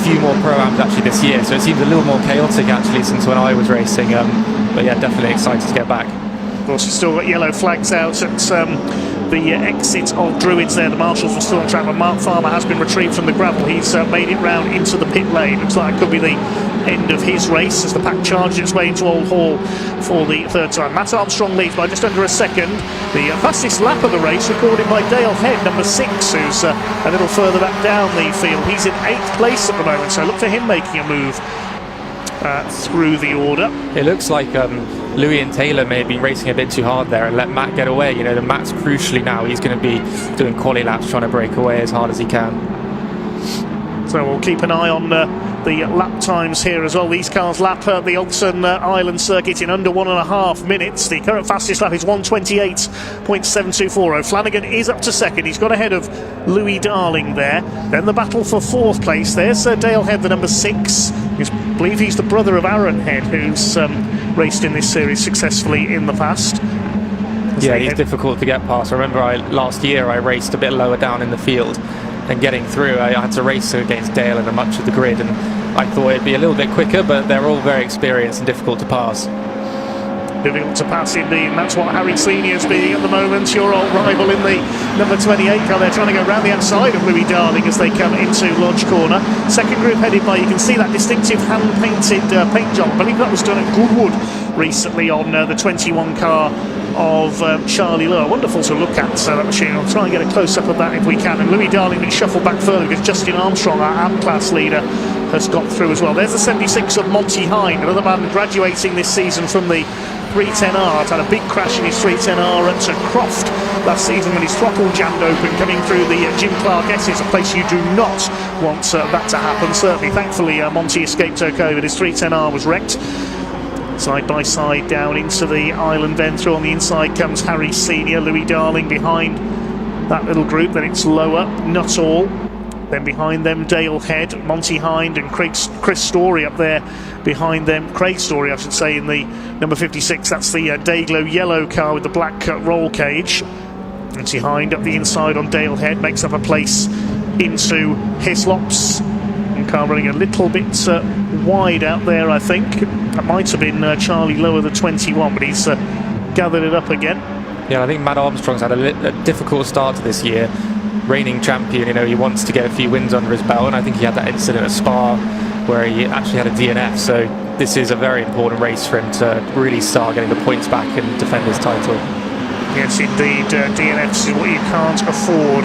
few more pro-ams actually this year, so it seems a little more chaotic actually since when I was racing. But yeah, definitely excited to get back. Of course, you've still got yellow flags out at the exit of Druids there. The marshals were still on track, but Mark Farmer has been retrieved from the gravel. He's made it round into the pit lane. Looks like it could be the end of his race as the pack charges its way into Old Hall for the third time. Matt Armstrong leads by just under a second. The fastest lap of the race recorded by Dale Head, number 6, who's a little further back down the field. He's in 8th place at the moment, so look for him making a move through the order. It looks like Louis and Taylor may have been racing a bit too hard there and let Matt get away. You know, the Matt's crucially now, he's going to be doing quali laps trying to break away as hard as he can. So we'll keep an eye on the lap times here as well. These cars lap the Oulton Island circuit in under 1.5 minutes. The current fastest lap is 1:28.724. O'Flanagan is up to second. He's got ahead of Louis Darling there. Then the battle for 4th place. There's Dale Head, the number 6. I believe he's the brother of Aaron Head, who's raced in this series successfully in the past. Yeah, he's difficult to get past. I remember last year I raced a bit lower down in the field, and getting through I had to race against Dale and much of the grid, and I thought it'd be a little bit quicker, but they're all very experienced and difficult to pass. Difficult to pass indeed, and that's what Harry Senior's being at the moment. Your old rival in the number 28 car. They're trying to go round the outside of Louis Darling as they come into Lodge Corner. Second group headed by, you can see that distinctive hand-painted paint job. I believe that was done at Goodwood recently on the 21 car of Charlie Lower. Wonderful to look at that machine. I'll try and get a close-up of that if we can. And Louis Darling been shuffled back further because Justin Armstrong, our AM-class leader, has got through as well. There's the 76 of Monty Hind, another man graduating this season from the 310R. Had a big crash in his 310R at Croft last season when his throttle jammed open coming through the Jim Clark S's, a place you do not want that to happen. Certainly, thankfully, Monty escaped okay, but his 310R was wrecked. Side by side down into the island, then through on the inside comes Harry Senior, Louis Darling behind that little group. Then it's Lower, Nuttall. Then behind them Dale Head, Monty Hind and Chris Story up there behind them. Craig Story, I should say, in the number 56. That's the Dayglow yellow car with the black roll cage. Monty Hind up the inside on Dale Head, makes up a place into Hislops. And car running a little bit wide out there, I think. That might have been Charlie Lower, the 21, but he's gathered it up again. Yeah, I think Matt Armstrong's had a difficult start to this year. Reigning champion, you know, he wants to get a few wins under his belt, and I think he had that incident at Spa where he actually had a DNF, so this is a very important race for him to really start getting the points back and defend his title. Yes, indeed, DNFs is what you can't afford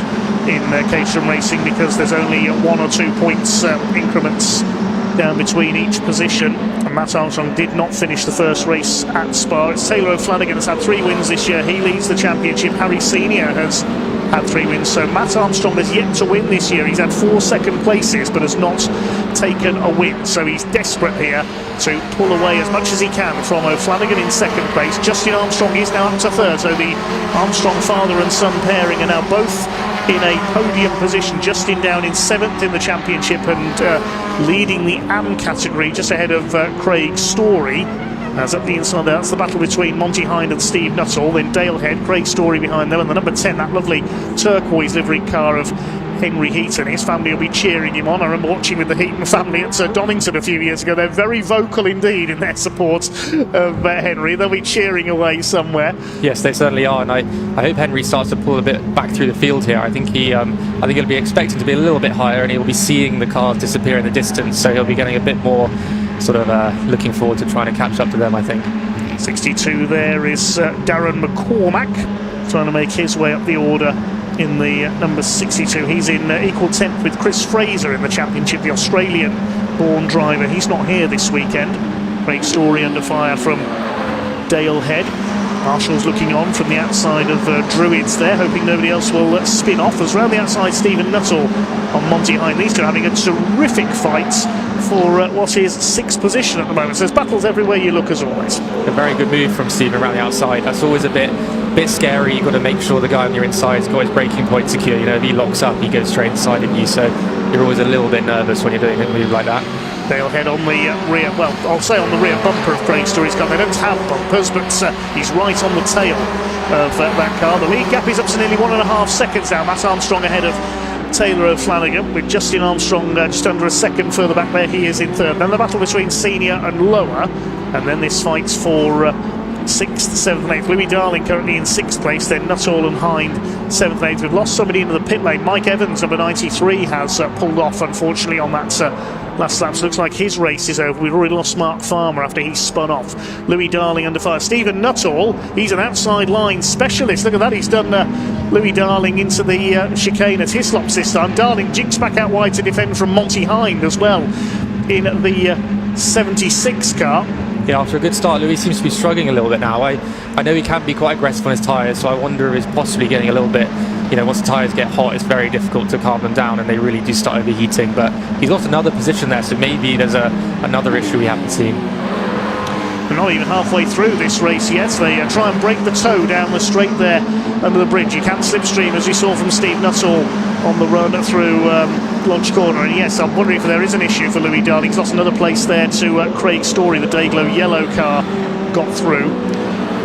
in Caterham racing, because there's only 1 or 2 points increments down between each position, and Matt Armstrong did not finish the first race at Spa. It's Taylor O'Flanagan has had 3 wins this year. He leads the championship. Harry Senior has had 3 wins, so Matt Armstrong has yet to win this year. He's had 4 second places but has not taken a win, so he's desperate here to pull away as much as he can from O'Flanagan in second place. Justin Armstrong is now up to third, so the Armstrong father and son pairing are now both in a podium position. Justin down in 7th in the championship and leading the AM category just ahead of Craig Story. As up the inside there, that's the battle between Monty Hind and Steve Nuttall. Then Dale Head, Craig Story behind them, and the number 10, that lovely turquoise livery car of Henry Heaton. His family will be cheering him on. I remember watching with the Heaton family at Donington a few years ago. They're very vocal indeed in their support of Henry. They'll be cheering away somewhere. Yes, they certainly are, and I hope Henry starts to pull a bit back through the field here. I think he'll be expecting to be a little bit higher, and he'll be seeing the cars disappear in the distance, so he'll be getting a bit more sort of looking forward to trying to catch up to them, I think. 62 there is Darren McCormack, trying to make his way up the order in the number 62. He's in equal 10th with Chris Fraser in the championship, the Australian-born driver. He's not here this weekend. Great story under fire from Dale Head. Marshall's looking on from the outside of Druids there, hoping nobody else will spin off. As round the outside, Stephen Nuttall on Monty Hine. These two having a terrific fight for what is 6th position at the moment. So there's battles everywhere you look, as always. A very good move from Stephen around the outside. That's always a bit scary. You've got to make sure the guy on your inside has got his braking point secure. You know, if he locks up, he goes straight inside of you. So you're always a little bit nervous when you're doing a move like that. They'll head on the rear, well, I'll say on the rear bumper of Craig Story's car. They don't have bumpers, but he's right on the tail of that car. The lead gap is up to nearly 1.5 seconds now. Matt Armstrong ahead of Taylor O'Flanagan, with Justin Armstrong just under a second further back there. He is in third. Then the battle between senior and lower, and then this fight's for 6th, 7th and 8th. Louis Darling currently in 6th place, then Nuttall and Hind 7th and 8th. We've lost somebody into the pit lane. Mike Evans, number 93, has pulled off, unfortunately, on that last lap. So looks like his race is over. We've already lost Mark Farmer after he spun off. Louis Darling under fire. Stephen Nuttall, he's an outside line specialist. Look at that, he's done Louis Darling into the chicane at Hislops this time. Darling jinks back out wide to defend from Monty Hind as well in the 76 car. Yeah, after a good start, Louis seems to be struggling a little bit now. I know he can be quite aggressive on his tyres, so I wonder if he's possibly getting a little bit, you know, once the tyres get hot, it's very difficult to calm them down and they really do start overheating. But he's lost another position there, so maybe there's another issue we haven't seen. We're not even halfway through this race yet. They try and break the toe down the straight there under the bridge. You can slipstream, as we saw from Steve Nuttall on the run through Lodge Corner. And yes, I'm wondering if there is an issue for Louis Darling. He's lost another place there to Craig Story. The Dayglow yellow car got through.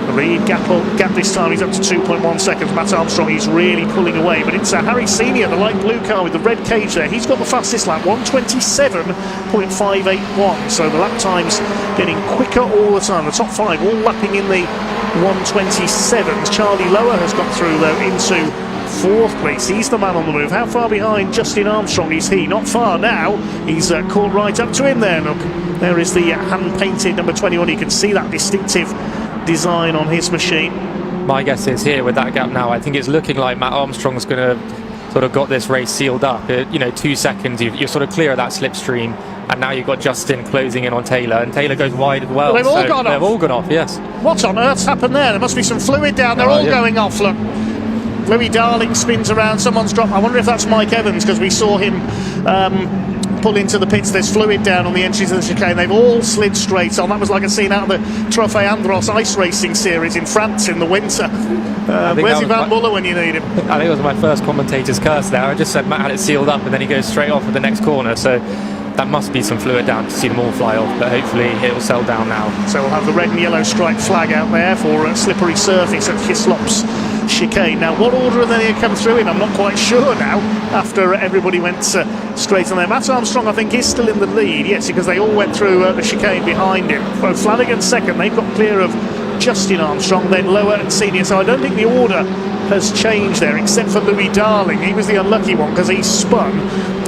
The lead gap this time is up to 2.1 seconds. Matt Armstrong, he's really pulling away, but it's Harry Senior, the light blue car with the red cage there. He's got the fastest lap, 1:27.581. So the lap time's getting quicker all the time. The top 5 all lapping in the 1:27s. Charlie Lower has got through though into 4th place. He's the man on the move. How far behind Justin Armstrong is he? Not far now. He's caught right up to him there. Look, there is the hand-painted number 21. You can see that distinctive design on his machine. My guess is here with that gap now, I think it's looking like Matt Armstrong's going to sort of got this race sealed up. 2 seconds, you're sort of clear of that slipstream, and now you've got Justin closing in on Taylor, and Taylor goes wide as well. They've all gone off. They've all gone off, yes. What on earth's happened there? There must be some fluid down. They're all going off. Look, Louis Darling spins around. Someone's dropped. I wonder if that's Mike Evans, because we saw him pull into the pits. There's fluid down on the entries of the chicane. They've all slid straight on. That was like a scene out of the Trofeo Andros ice racing series in France in the winter. Where's Ivan Muller when you need him? I think it was my first commentator's curse there. I just said Matt had it sealed up and then he goes straight off at the next corner, so that must be some fluid down to see them all fly off, but hopefully it will settle down now. So we'll have the red and yellow striped flag out there for a slippery surface at Hislops chicane. Now, what order are they going to come through in? I'm not quite sure now, after everybody went straight on there. Matt Armstrong, I think, is still in the lead, yes, because they all went through the chicane behind him. Both Flanagan second, they've got clear of Justin Armstrong, then Lower and Senior, so I don't think the order has changed there, except for Louis Darling. He was the unlucky one because he spun,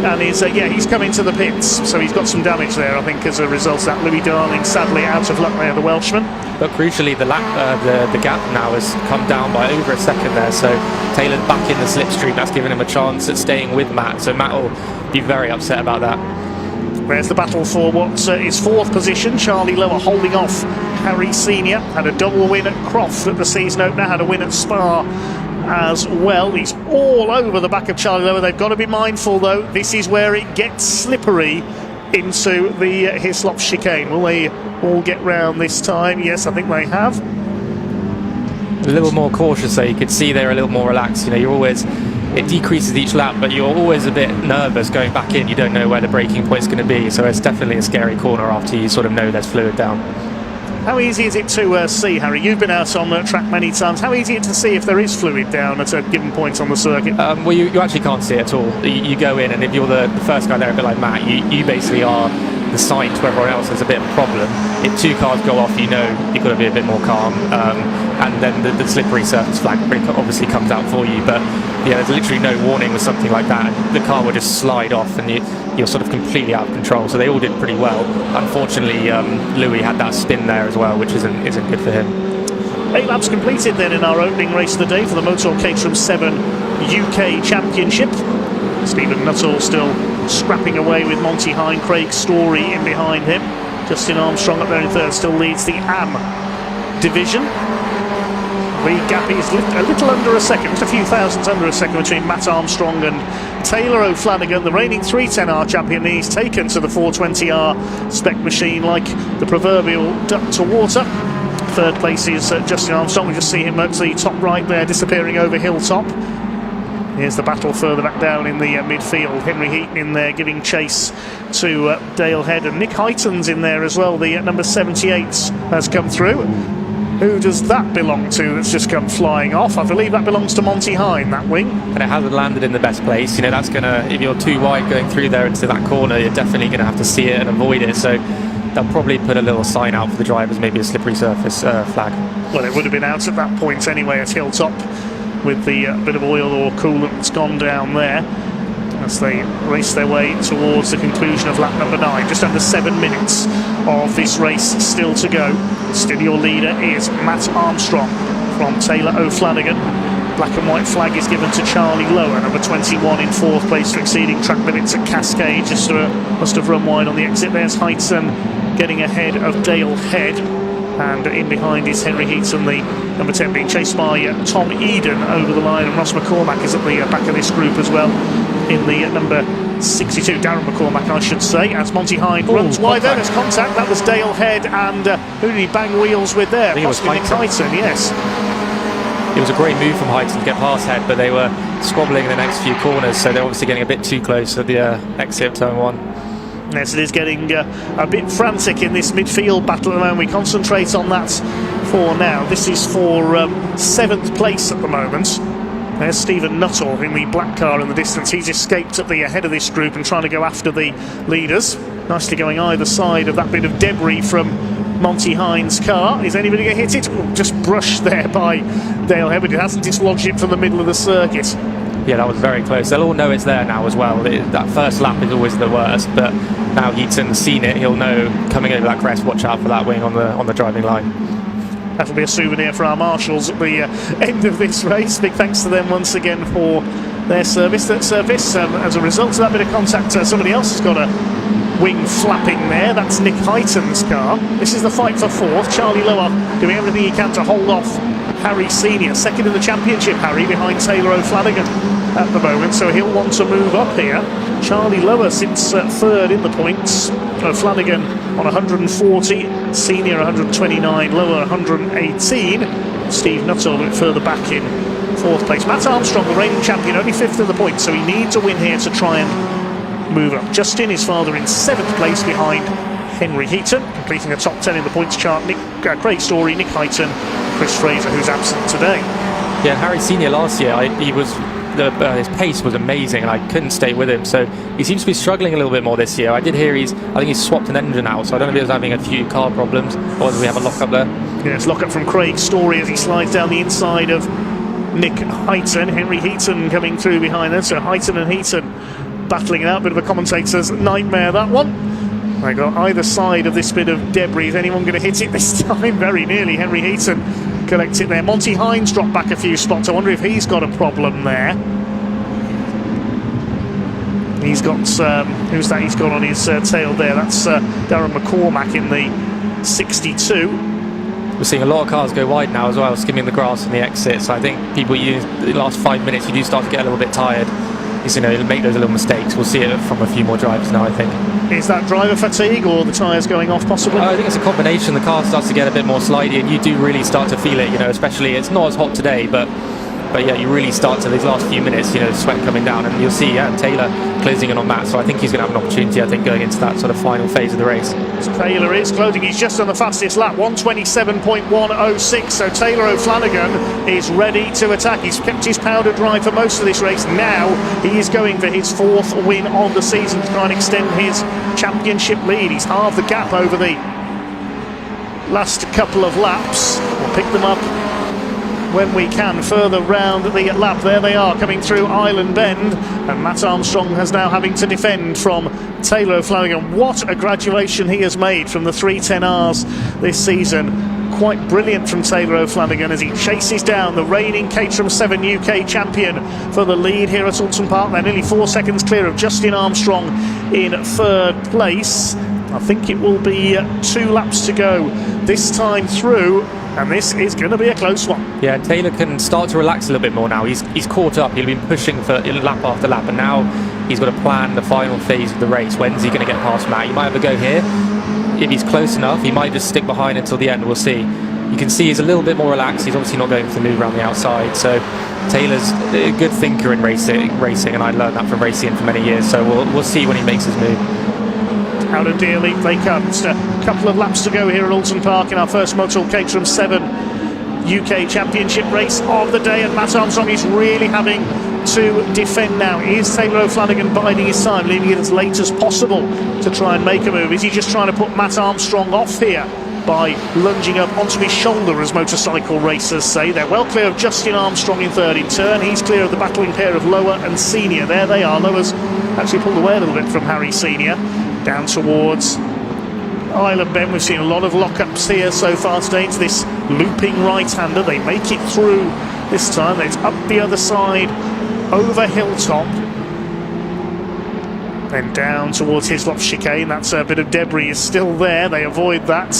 and he's come into the pits, so he's got some damage there, I think, as a result of that. Louis Darling sadly out of luck there, the Welshman. But crucially, the gap now has come down by over a second there, so Taylor's back in the slipstream. That's given him a chance at staying with Matt, so Matt will be very upset about that. There's the battle for what is 4th position. Charlie Lower holding off Harry Senior. Had a double win at Croft at the season opener, had a win at Spa as well. He's all over the back of Charlie Lower. They've got to be mindful though, this is where it gets slippery into the Hislops chicane. Will they all get round this time? Yes, I think they have. A little more cautious, so you could see they're a little more relaxed. It decreases each lap, but you're always a bit nervous going back in. You don't know where the braking point's going to be, so it's definitely a scary corner after you sort of know there's fluid down. How easy is it to see, Harry? You've been out on the track many times. How easy is it to see if there is fluid down at a given point on the circuit? Well, you actually can't see it at all. You go in, and if you're the first guy there, a bit like Matt, you basically are the sign to everyone else there's a bit of a problem. If 2 cars go off, you know you've got to be a bit more calm, and then the slippery surface flag obviously comes out for you. But yeah, there's literally no warning with something like that. The car will just slide off, and you're sort of completely out of control. So they all did pretty well. Unfortunately, Louis had that spin there as well, which isn't good for him. 8 laps completed then in our opening race of the day for the Motul Caterham 7 UK Championship. Stephen Nuttall still scrapping away with Monty Hine. Craig Story in behind him. Justin Armstrong up there in third still leads the AM division. The gap is a little under a second, just a few thousandths under a second between Matt Armstrong and Taylor O'Flanagan, the reigning 310R champion. He's taken to the 420R spec machine like the proverbial duck to water. Third place is Justin Armstrong. We just see him at the top right there, disappearing over Hilltop. Here's the battle further back down in the midfield. Henry Heaton in there giving chase to Dale Head, and Nick Hyton's in there as well. The number 78 has come through. Who does that belong to that's just come flying off? I believe that belongs to Monty Hine, that wing. And it hasn't landed in the best place. You know, that's going to, if you're too wide going through there into that corner, you're definitely going to have to see it and avoid it. So they'll probably put a little sign out for the drivers, maybe a slippery surface flag. Well, it would have been out at that point anyway at Hilltop, with the bit of oil or coolant that's gone down there as they race their way towards the conclusion of lap number 9. Just under 7 minutes of this race still to go. Still your leader is Matt Armstrong from Taylor O'Flanagan. Black and white flag is given to Charlie Lower, number 21 in 4th place for exceeding track limits at Cascade. Just must have run wide on the exit. There's Heighton getting ahead of Dale Head, and in behind is Henry Heaton, the number 10, being chased by Tom Eden over the line, and Ross McCormack is at the back of this group as well in the number 62, Darren McCormack I should say, as Monty Hine runs wide. There, there's contact. That was Dale Head, and who did he bang wheels with there? Possibly Nick Hyton, yes. It was a great move from Hyton to get past Head, but they were squabbling in the next few corners, so they're obviously getting a bit too close at the exit of turn 1. Yes, it is getting a bit frantic in this midfield battle at the moment. We concentrate on that for now. This is for 7th place at the moment. There's Stephen Nuttall in the black car in the distance. He's escaped at the head of this group and trying to go after the leaders. Nicely going either side of that bit of debris from Monty Hine's car. Is anybody going to hit it? Oh, just brushed there by Dale Head, but it hasn't dislodged it from the middle of the circuit. Yeah, that was very close. They'll all know it's there now as well. That first lap is always the worst, but now Heaton's seen it, he'll know coming over that crest, watch out for that wing on the driving line. That'll be a souvenir for our marshals at the end of this race. Big thanks to them once again for their service. As a result of that bit of contact, somebody else has got a wing flapping there. That's Nick Hyton's car. This is the fight for 4th. Charlie Lower doing everything he can to hold off Harry Senior, 2nd in the championship, Harry, behind Taylor O'Flanagan at the moment, so he'll want to move up here. Charlie Lower sits 3rd in the points. O'Flanagan on 140, Senior 129, Lower 118. Steve Nuttall a bit further back in 4th place. Matt Armstrong, the reigning champion, only 5th in the points, so he needs a win here to try and move up. Justin, his father, in 7th place behind Henry Heaton, completing a top 10 in the points chart. Craig Story, Nick Hyton, Chris Fraser, who's absent today. Yeah, Harry Senior last year, his pace was amazing, and I couldn't stay with him. So he seems to be struggling a little bit more this year. I did hear I think he's swapped an engine out, so I don't know if he was having a few car problems, or whether we have a lock-up there. Yes, lock-up from Craig Story as he slides down the inside of Nick Hyton. Henry Heaton coming through behind them, so Hyton and Heaton battling it out. Bit of a commentator's nightmare, that one. They got either side of this bit of debris. Is anyone going to hit it this time? Very nearly. Henry Heaton collects it there. Monty Hine's dropped back a few spots. I wonder if he's got a problem there. He's got who's that he's got on his tail there? That's Darren McCormack in the 62. We're seeing a lot of cars go wide now as well, skimming the grass in the exits. So I think people use the last 5 minutes, you do start to get a little bit tired. You make those little mistakes. We'll see it from a few more drivers now, I think. Is that driver fatigue or the tyres going off possibly? I think it's a combination. The car starts to get a bit more slidey, and you do really start to feel it, especially it's not as hot today, but But yeah, you really start to these last few minutes, you know, sweat coming down, and you'll see Taylor closing in on Matt. So I think he's going to have an opportunity, I think, going into that sort of final phase of the race. Taylor is closing. He's just on the fastest lap, 1:27.106. So Taylor O'Flanagan is ready to attack. He's kept his powder dry for most of this race. Now he is going for his 4th win on the season to try and extend his championship lead. He's halved the gap over the last couple of laps. We'll pick them up when we can further round the lap. There they are coming through Island Bend, and Matt Armstrong has now having to defend from Taylor O'Flanagan. What a graduation he has made from the 310Rs this season. Quite brilliant from Taylor O'Flanagan as he chases down the reigning Caterham 7 UK champion for the lead here at Oulton Park. They're nearly 4 seconds clear of Justin Armstrong in 3rd place. I think it will be 2 laps to go this time through, and this is going to be a close one. Yeah, Taylor can start to relax a little bit more now. He's caught up. He'll be pushing for lap after lap, and now he's got to plan the final phase of the race. When's he going to get past Matt? He might have a go here. If he's close enough, he might just stick behind until the end. We'll see. You can see he's a little bit more relaxed. He's obviously not going for the move around the outside. So Taylor's a good thinker in racing, and I learned that from racing for many years. So we'll see when he makes his move. Out of Deer Leap they come. Just a couple of laps to go here at Oulton Park in our first Motul Caterham 7 UK Championship race of the day, and Matt Armstrong is really having to defend now. Is Taylor O'Flanagan biding his time, leaving it as late as possible to try and make a move? Is he just trying to put Matt Armstrong off here by lunging up onto his shoulder, as motorcycle racers say? They're well clear of Justin Armstrong in 3rd in turn. He's clear of the battling pair of Lower and Senior. There they are. Lower's actually pulled away a little bit from Harry Senior. Down towards Island Bend. We've seen a lot of lockups here so far today into this looping right-hander. They make it through this time. It's up the other side over Hilltop, then down towards Hislop Chicane. That's a bit of debris is still there. They avoid that.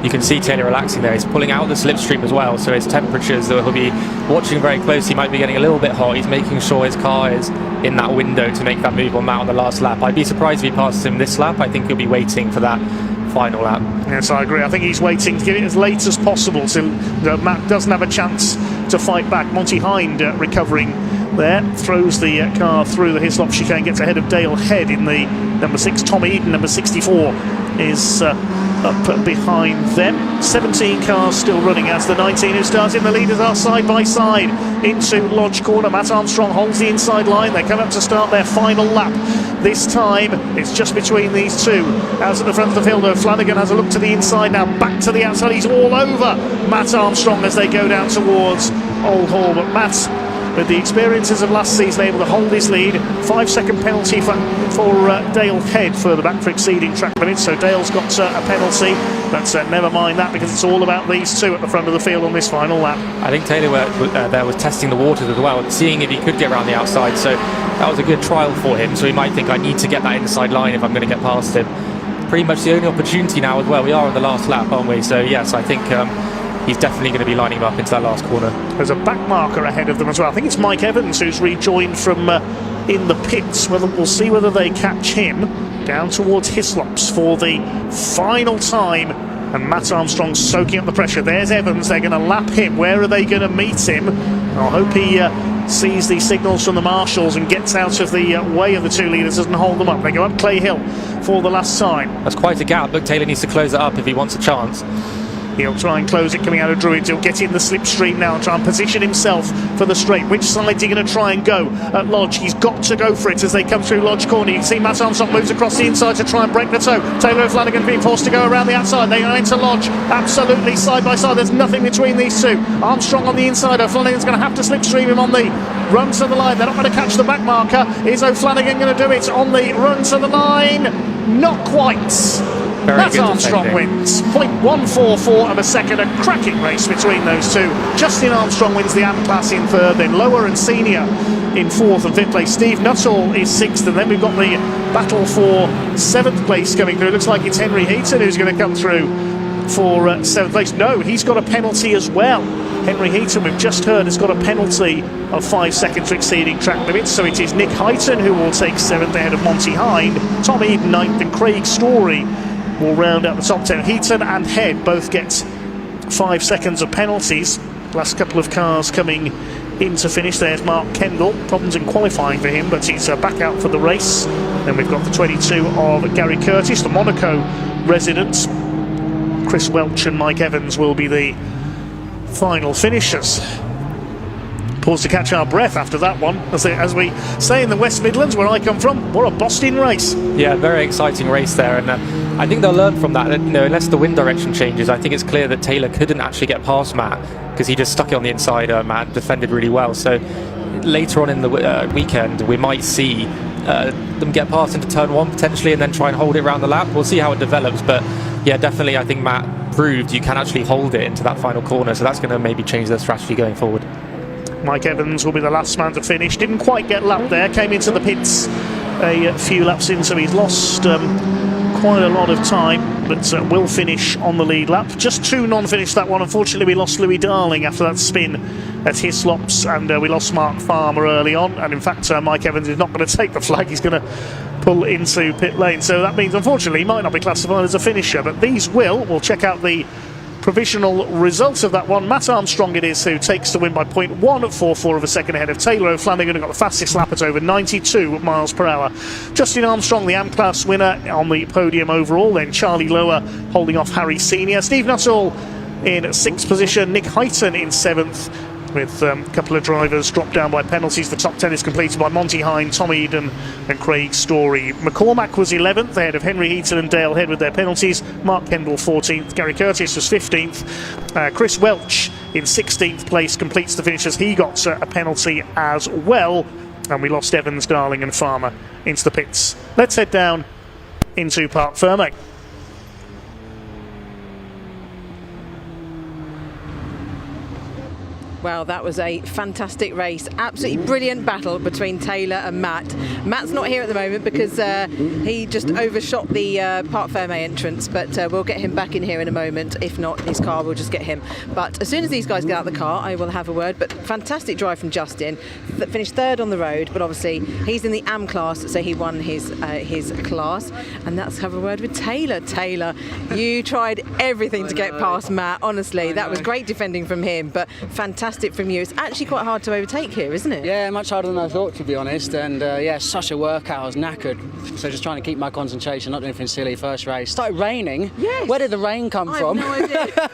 You can see Taylor relaxing there. He's pulling out the slipstream as well, so his temperatures that he'll be watching very closely might be getting a little bit hot. He's making sure his car is in that window to make that move on Matt on the last lap. I'd be surprised if he passes him this lap. I think he'll be waiting for that final lap. Yes, I agree. I think he's waiting to get it as late as possible so Matt doesn't have a chance to fight back. Monty Hind recovering there, throws the car through the Hislop Chicane, gets ahead of Dale Head in the number 6. Tom Eden, number 64, is up behind them. 17 cars still running as the 19 who starts in the leaders are side by side into Lodge Corner. Matt Armstrong holds the inside line. They come up to start their final lap. This time it's just between these two. As at the front of the field, Flanagan has a look to the inside now, back to the outside. He's all over Matt Armstrong as they go down towards Old Hall, but Matt, with the experiences of last season, able to hold his lead. 5-second penalty for Dale Head further back for exceeding track limits, so Dale's got a penalty, but never mind that because it's all about these two at the front of the field on this final lap. I think Taylor there was testing the waters as well, seeing if he could get around the outside, so that was a good trial for him. So he might think, I need to get that inside line if I'm going to get past him. Pretty much the only opportunity now as well. We are on the last lap, aren't we? So yes, I think he's definitely going to be lining up into that last corner. There's a back marker ahead of them as well. I think it's Mike Evans who's rejoined from in the pits. We'll see whether they catch him down towards Hislops for the final time. And Matt Armstrong soaking up the pressure. There's Evans. They're going to lap him. Where are they going to meet him? I hope he sees the signals from the marshals and gets out of the way of the two leaders, doesn't hold them up. They go up Clay Hill for the last time. That's quite a gap, but Taylor needs to close it up if he wants a chance. He'll try and close it coming out of Druids. He'll get in the slipstream now and try and position himself for the straight. Which side's he going to try and go at Lodge? He's got to go for it as they come through Lodge Corner. You can see Matt Armstrong moves across the inside to try and break the toe. Taylor O'Flanagan being forced to go around the outside. They go into Lodge absolutely side by side. There's nothing between these two. Armstrong on the inside. O'Flanagan's going to have to slipstream him on the run to the line. They're not going to catch the back marker. Is O'Flanagan going to do it on the run to the line? Not quite. Matt Armstrong wins. 0.144 of a second. A cracking race between those two. Justin Armstrong wins the AM class in third, then Lower and Senior in fourth and fifth place. Steve Nuttall is sixth, and then we've got the battle for seventh place coming through. It looks like it's Henry Heaton who's going to come through for seventh place. No, he's got a penalty as well. Henry Heaton, we've just heard, has got a penalty of 5 seconds for exceeding track limits, so it is Nick Heighton who will take seventh ahead of Monty Hind. Tom Eden ninth, and Craig Story will round out the top 10. Heaton and Head both get 5 seconds of penalties. Last couple of cars coming into finish. There's Mark Kendall. Problems in qualifying for him, but he's back out for the race. Then we've got the 22 of Gary Curtis, the Monaco residents. Chris Welch and Mike Evans will be the final finishers. Pause to catch our breath after that one. As we say in the West Midlands, where I come from, what a Boston race. Yeah, very exciting race there, and I think they'll learn from that. Unless the wind direction changes, I think it's clear that Taylor couldn't actually get past Matt because he just stuck it on the inside. Matt defended really well. So later on in the weekend, we might see them get past into turn 1 potentially, and then try and hold it around the lap. We'll see how it develops, but yeah, definitely I think Matt proved you can actually hold it into that final corner, so that's going to maybe change their strategy going forward. Mike Evans will be the last man to finish. Didn't quite get lapped there, came into the pits a few laps in, so he's lost quite a lot of time, but will finish on the lead lap. Just 2 non-finished that one. Unfortunately, we lost Louis Darling after that spin at Hislops, and we lost Mark Farmer early on, and in fact Mike Evans is not going to take the flag. He's going to pull into pit lane, so that means unfortunately he might not be classified as a finisher, but these we'll check out the provisional results of that one. Matt Armstrong it is who takes the win by 0.144 of a second ahead of Taylor O'Flanagan, who got the fastest lap at over 92 miles per hour. Justin Armstrong, the AM-class winner, on the podium overall. Then Charlie Lower holding off Harry Senior. Steve Nuttall in 6th position. Nick Heighton in 7th, with a couple of drivers dropped down by penalties. The top 10 is completed by Monty Hine, Tom Eden and Craig Story. McCormack was 11th, ahead of Henry Heaton and Dale Head with their penalties. Mark Kendall 14th, Gary Curtis was 15th. Chris Welch in 16th place completes the finish as he got a penalty as well. And we lost Evans, Darling and Farmer into the pits. Let's head down into Parc Fermé. Well, that was a fantastic race. Absolutely brilliant battle between Taylor and Matt. Matt's not here at the moment because he just overshot the Parc Fermé entrance, but we'll get him back in here in a moment. If not, his car will just get him. But as soon as these guys get out of the car, I will have a word. But fantastic drive from Justin. Finished 3rd on the road, but obviously he's in the AM class, so he won his class. And let's have a word with Taylor. Taylor, you tried everything to get past Matt. Honestly, that was great defending from him, but fantastic from you. It's actually quite hard to overtake here, isn't it? Yeah, much harder than I thought, to be honest. And yeah, such a workout. I was knackered. So just trying to keep my concentration, not doing anything silly. First race. Started raining. Yes. Where did the rain come from? I have no idea.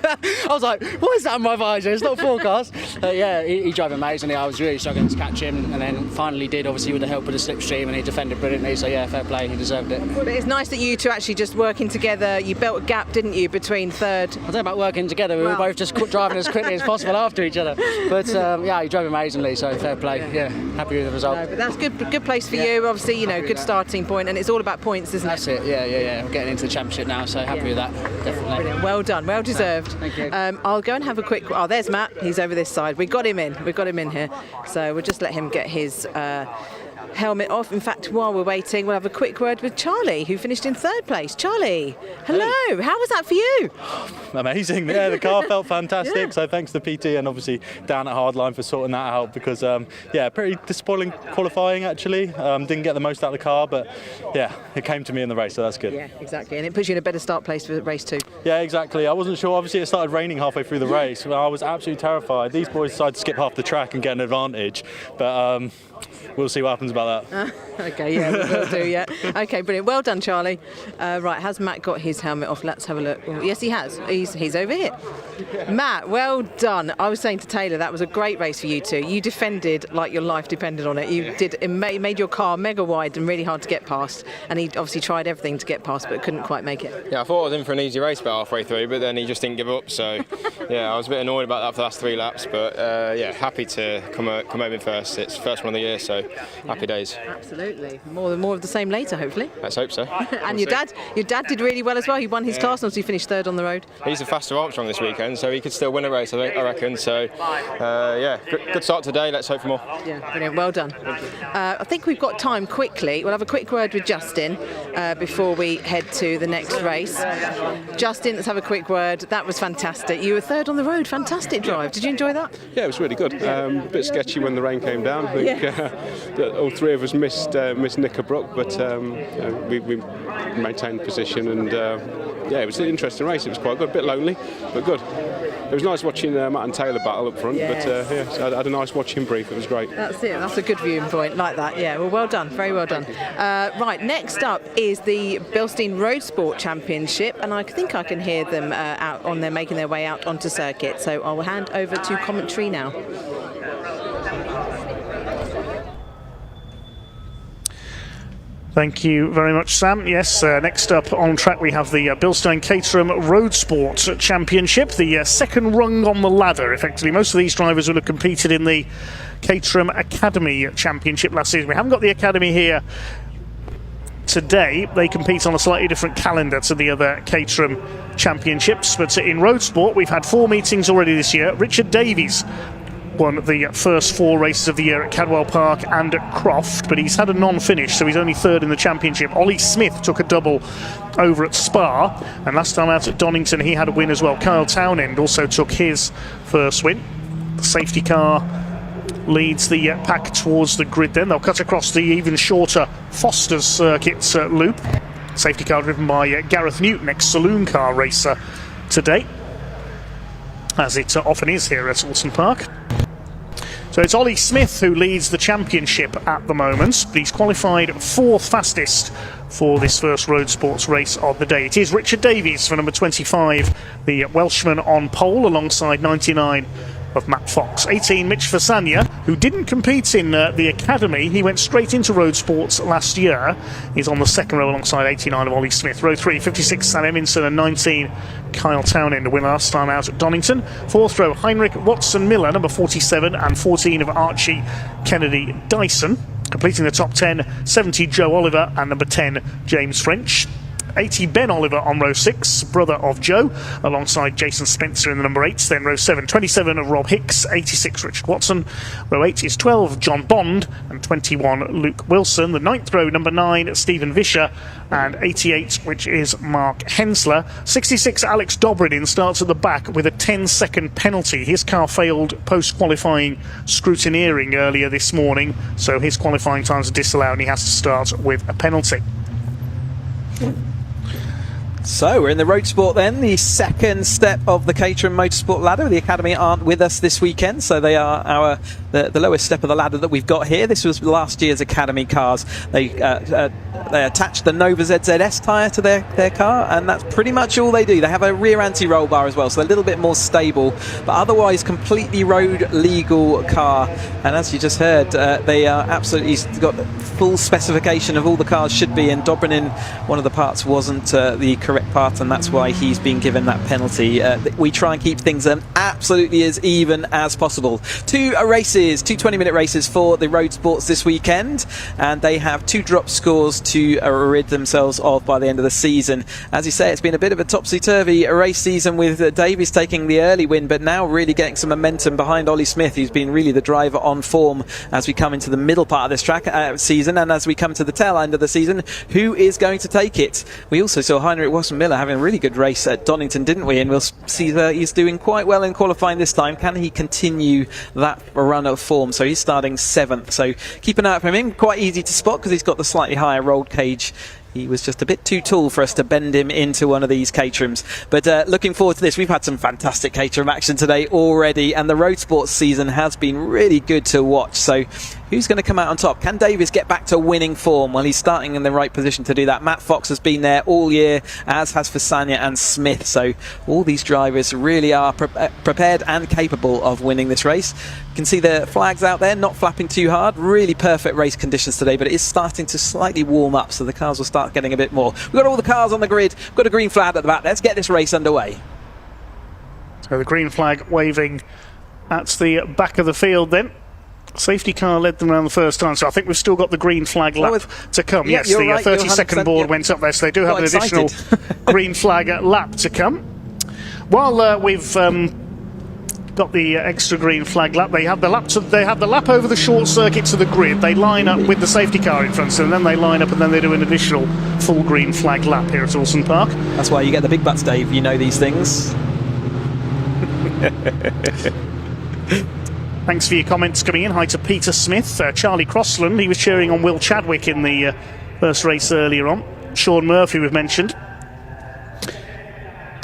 I was like, what is that on my visor? It's not forecast. Yeah, he drove amazingly. I was really struggling to catch him, and then finally did, obviously with the help of the slipstream, and he defended brilliantly. So yeah, fair play. He deserved it. But it's nice that you two actually just working together. You built a gap, didn't you, between 3rd? I don't know about working together. We were both just driving as quickly as possible after each other. But yeah, he drove amazingly, so fair play. Yeah, happy with the result. No, but that's good place for you. Obviously, good starting point, and it's all about points, isn't it? That's it. Yeah. We're getting into the championship now, so happy with that. Definitely. Brilliant. Well done. Well deserved. Thank you. I'll go and have a quick. Oh, there's Matt. He's over this side. We got him in here. So we'll just let him get his helmet off. In fact, while we're waiting, we'll have a quick word with Charlie, who finished in 3rd place. Charlie, hello. Hey. How was that for you? Amazing. Yeah, the car felt fantastic. Yeah. So thanks to PT and obviously down at Hardline for sorting that out, because yeah, pretty disappointing qualifying actually. Didn't get the most out of the car, but yeah, it came to me in the race, so that's good. Yeah, exactly. And it puts you in a better start place for race 2. Yeah, exactly. I wasn't sure. Obviously, it started raining halfway through the race. I was absolutely terrified. These boys decided to skip half the track and get an advantage, but we'll see what happens about that. Okay, yeah, we will do, yeah. Okay, brilliant. Well done, Charlie. Right, has Matt got his helmet off? Let's have a look. Oh, yes, he has. He's over here. Matt, well done. I was saying to Taylor, that was a great race for you two. You defended like your life depended on it. You made your car mega wide and really hard to get past, and he obviously tried everything to get past, but couldn't quite make it. Yeah, I thought I was in for an easy race about halfway through, but then he just didn't give up. So yeah, I was a bit annoyed about that for the last 3 laps, but yeah, happy to come home in first. It's the first one of the year, so happy days. Absolutely. More of the same later, hopefully. Let's hope so. And your dad did really well as well. He won his class, and he finished 3rd on the road. He's the faster Armstrong this weekend, so he could still win a race, I reckon. So yeah, good start today. Let's hope for more. Yeah, brilliant. Well done. I think we've got time quickly. We'll have a quick word with Justin before we head to the next race. Justin, let's have a quick word. That was fantastic. You were 3rd on the road. Fantastic drive. Did you enjoy that? Yeah, it was really good. A bit sketchy when the rain came down. I think that all 3 of us missed Knickerbrook, but we maintained position, and yeah, it was an interesting race. It was quite good, a bit lonely, but good. it was nice watching Matt and Taylor battle up front. Yes. But yeah, I had a nice watching brief. It was great. That's it. That's a good viewing point. Like that. Yeah. Well done. Very well done. Right. Next up is the Bilstein Roadsport Championship, and I think I can hear them out on there making their way out onto circuit. So I'll hand over to commentary now. Thank you very much, Sam. Yes, next up on track we have the Bilstein Caterham Roadsport Championship, the second rung on the ladder, effectively. Most of these drivers would have competed in the Caterham Academy Championship last season. We haven't got the Academy here today. They compete on a slightly different calendar to the other Caterham Championships, but in Roadsport we've had 4 meetings already this year. Richard Davies won the first 4 races of the year at Cadwell Park and at Croft, but he's had a non-finish, so he's only 3rd in the championship. Ollie Smith took a double over at Spa, and last time out at Donington he had a win as well. Kyle Townend also took his first win. The safety car leads the pack towards the grid then. They'll cut across the even shorter Foster's Circuit loop. Safety car driven by Gareth Newton, ex-saloon car racer today, as it often is here at Oulton Park. So it's Ollie Smith who leads the championship at the moment, but he's qualified 4th fastest for this first road sports race of the day. It is Richard Davies for number 25, the Welshman on pole, alongside 99 of Matt Fox. 18, Mitch Fasania, who didn't compete in the Academy. He went straight into road sports last year. He's on the 2nd row alongside 89 of Ollie Smith. Row 3, 56, Sam Eminson, and 19, Kyle Townend, a winner last time out at Donington. 4th row, Heinrich Watson-Miller, number 47, and 14 of Archie Kennedy Dyson. Completing the top 10, 70, Joe Oliver, and number 10, James French. 80, Ben Oliver on row 6, brother of Joe, alongside Jason Spencer in the number 8. Then row 7, 27 of Rob Hicks, 86 Richard Watson. Row 8 is 12 John Bond, and 21 Luke Wilson. The 9th row, number 9 Stephen Vischer, and 88, which is Mark Hensler. 66 Alex Dobridin starts at the back with a 10-second penalty. His car failed post-qualifying scrutineering earlier this morning, so his qualifying times are disallowed and he has to start with a penalty. So we're in the road sport then, the second step of the Caterham Motorsport ladder. The Academy aren't with us this weekend, so they are the lowest step of the ladder that we've got here. This was last year's Academy cars. They attached the Nova ZZS tyre to their car, and that's pretty much all they do. They have a rear anti-roll bar as well, so they're a little bit more stable, but otherwise completely road legal car. And as you just heard, they are absolutely got full specification of all the cars should be, and Dobrynin, one of the parts wasn't the correct part, and that's why he's been given that penalty. We try and keep things absolutely as even as possible. 2 races, 2 20-minute races for the road sports this weekend, and they have 2 drop scores to rid themselves of by the end of the season. As you say, it's been a bit of a topsy-turvy race season, with Davies taking the early win, but now really getting some momentum behind Ollie Smith, who's been really the driver on form as we come into the middle part of this track season, and as we come to the tail end of the season, who is going to take it? We also saw Heinrich Watson-Miller having a really good race at Donington, didn't we? And we'll see that he's doing quite well in qualifying this time. Can he continue that run of form? So he's starting 7th, so keep an eye out for him. Quite easy to spot because he's got the slightly higher rolled cage. He was just a bit too tall for us to bend him into one of these Caterhams. But looking forward to this. We've had some fantastic Caterham action today already, and the road sports season has been really good to watch. So who's going to come out on top? Can Davies get back to winning form? Well, he's starting in the right position to do that. Matt Fox has been there all year, as has Fasania and Smith. So all these drivers really are prepared and capable of winning this race. You can see the flags out there, not flapping too hard. Really perfect race conditions today, but it is starting to slightly warm up, so the cars will start getting a bit more. We've got all the cars on the grid. We've got a green flag at the back. Let's get this race underway. So the green flag waving at the back of the field then. Safety car led them around the first time, so I think we've still got the green flag lap to come. Yeah, yes, the right, 30-second board went up there, so they do have an additional green flag lap to come. While we've got the extra green flag lap, they have the lap over the short circuit to the grid. They line up with the safety car in front, and then they line up and then they do an additional full green flag lap here at Oulton Park. That's why you get the big butts, Dave. You know these things. Thanks for your comments coming in. Hi to Peter Smith, Charlie Crossland. He was cheering on Will Chadwick in the first race earlier on. Sean Murphy we've mentioned.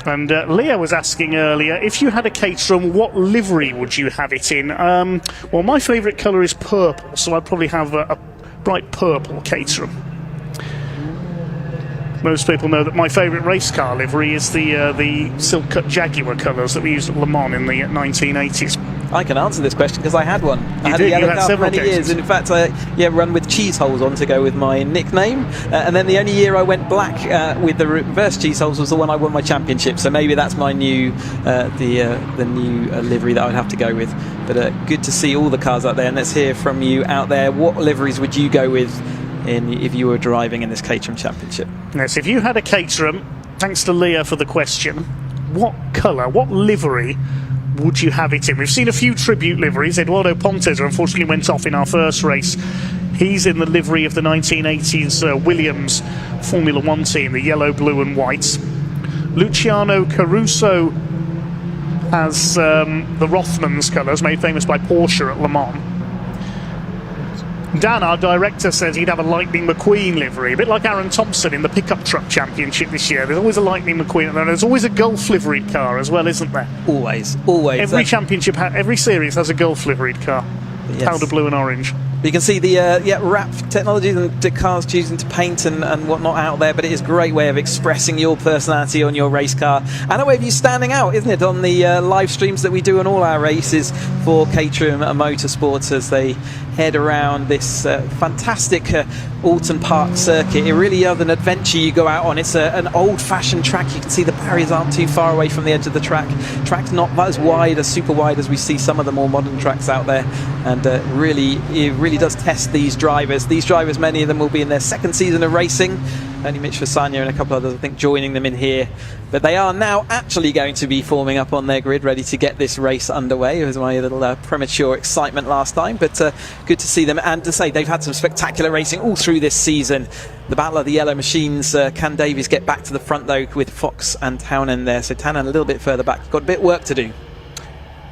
And Leah was asking earlier, if you had a Caterham, what livery would you have it in? Well, my favourite colour is purple, so I'd probably have a bright purple Caterham. Most people know that my favourite race car livery is the silk cut Jaguar colours that we used at Le Mans in the 1980s. I can answer this question because I had one. I had a yellow car for many years, and in fact, I run with cheese holes on to go with my nickname. And then the only year I went black with the reverse cheese holes was the one I won my championship. So maybe that's my new the new livery that I would have to go with. But good to see all the cars out there, and let's hear from you out there. What liveries would you go with if you were driving in this Caterham Championship? Yes, if you had a Caterham, thanks to Leah for the question, what colour, what livery would you have it in? We've seen a few tribute liveries. Eduardo Pontes unfortunately went off in our first race. He's in the livery of the 1980s Williams Formula 1 team, the yellow, blue and white. Luciano Caruso has the Rothmans colours, made famous by Porsche at Le Mans. Dan, our director, says he'd have a Lightning McQueen livery, a bit like Aaron Thompson in the pickup truck championship this year. There's always a Lightning McQueen, and there's always a Gulf liveried car as well, isn't there? Always. Every championship, every series has a Gulf liveried car. Yes. Powder blue and orange. You can see the wrap technology and the cars choosing to paint and whatnot out there, but it is a great way of expressing your personality on your race car and a way of you standing out, isn't it, on the live streams that we do on all our races for Caterham Motorsport as they head around this fantastic Oulton Park circuit. It really is an adventure you go out on. It's an old-fashioned track. You can see the barriers aren't too far away from the edge of the track. Track's not as wide, as super wide as we see some of the more modern tracks out there, and it really does test these drivers. These drivers, many of them will be in their second season of racing. Only Mitch Fasagna and a couple others, I think, joining them in here. But they are now actually going to be forming up on their grid, ready to get this race underway. It was my little premature excitement last time, but good to see them. And to say, they've had some spectacular racing all through this season. The battle of the yellow machines. Can Davies get back to the front, though, with Fox and Townend there? So Townend a little bit further back. Got a bit of work to do.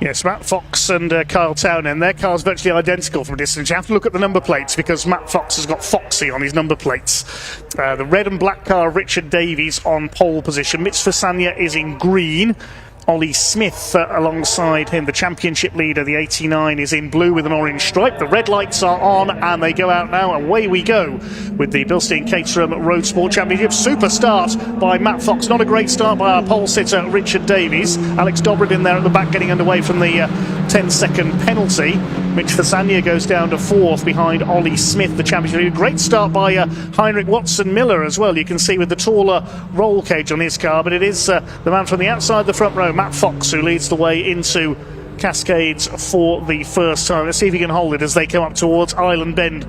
Yes, Matt Fox and Kyle Townend, their car's virtually identical from a distance. You have to look at the number plates because Matt Fox has got Foxy on his number plates. The red and black car, Richard Davies on pole position. Mitch Fasagna is in green. Ollie Smith alongside him, the championship leader, the 89, is in blue with an orange stripe. The red lights are on and they go out now. Away we go with the Bilstein Caterham Roadsport Championship. Super start by Matt Fox. Not a great start by our pole sitter Richard Davies. Alex Dobryd in there at the back getting underway from the 10-second penalty. Mitch Fasagna goes down to fourth behind Ollie Smith, the championship leader. Great start by Heinrich Watson-Miller as well. You can see with the taller roll cage on his car, but it is the man from the outside the front row, Matt Fox, who leads the way into Cascades for the first time. Let's see if he can hold it as they come up towards Island Bend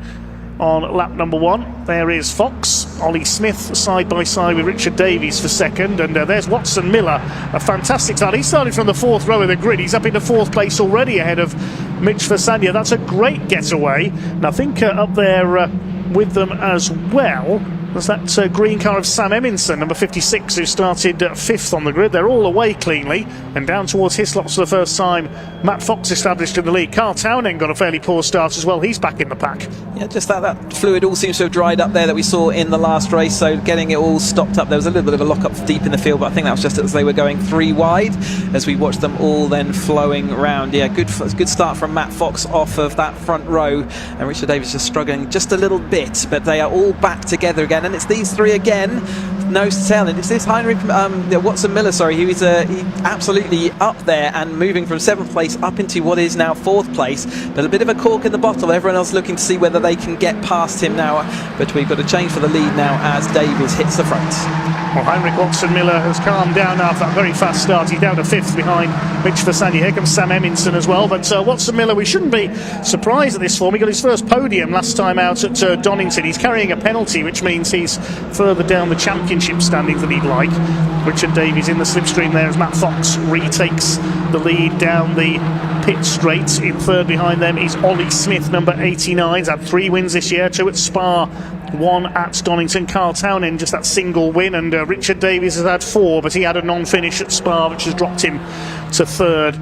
on lap number one. There is Fox, Ollie Smith side by side with Richard Davies for second, and there's Watson-Miller, a fantastic start. He started from the fourth row of the grid. He's up into fourth place already ahead of Mitch Fasagna. That's a great getaway, and I think up there with them as well was that green car of Sam Eminson, number 56, who started fifth on the grid. They're all away cleanly and down towards Hislops for the first time. Matt Fox established in the lead. Carl Townend got a fairly poor start as well. He's back in the pack. Yeah, just that fluid all seems to have dried up there that we saw in the last race, so getting it all stopped up. There was a little bit of a lock-up deep in the field, but I think that was just as they were going three wide as we watched them all then flowing around. Yeah, good start from Matt Fox off of that front row, and Richard Davies just struggling just a little bit, but they are all back together again, and it's these three again, nose to tail, and it's this Heinrich Watson-Miller, who is absolutely up there and moving from 7th place up into what is now 4th place, but a bit of a cork in the bottle. Everyone else looking to see whether they can get past him now, but we've got a change for the lead now as Davies hits the front. Well, Heinrich Watson-Miller has calmed down after that very fast start. He's down to 5th behind Mitch Fasagna. Here comes Sam Eminson as well, but Watson-Miller, we shouldn't be surprised at this form. He got his first podium last time out at Donington. He's carrying a penalty, which means he's further down the championship standings than he'd like. Richard Davies in the slipstream there as Matt Fox retakes the lead down the pit straight. In third behind them is Ollie Smith, number 89. He's had 3 wins this year, 2 at Spa, 1 at Donington. Carl Townend just that single win, and Richard Davies has had 4, but he had a non-finish at Spa, which has dropped him to third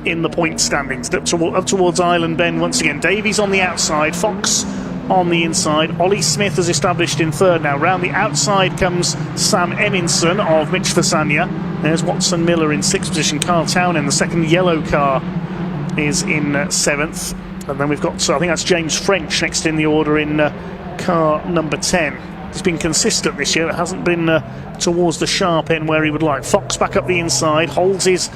in the point standings. Up towards Island Bend once again. Davies on the outside, Fox on the inside. Ollie Smith has established in third now. Round the outside comes Sam Eminson of Mitch Fasania. There's Watson Miller in sixth position. Kyle Townend, the second yellow car, is in seventh. And then we've got, I think that's James French next in the order in car number 10. He's been consistent this year. It hasn't been towards the sharp end where he would like. Fox back up the inside, holds his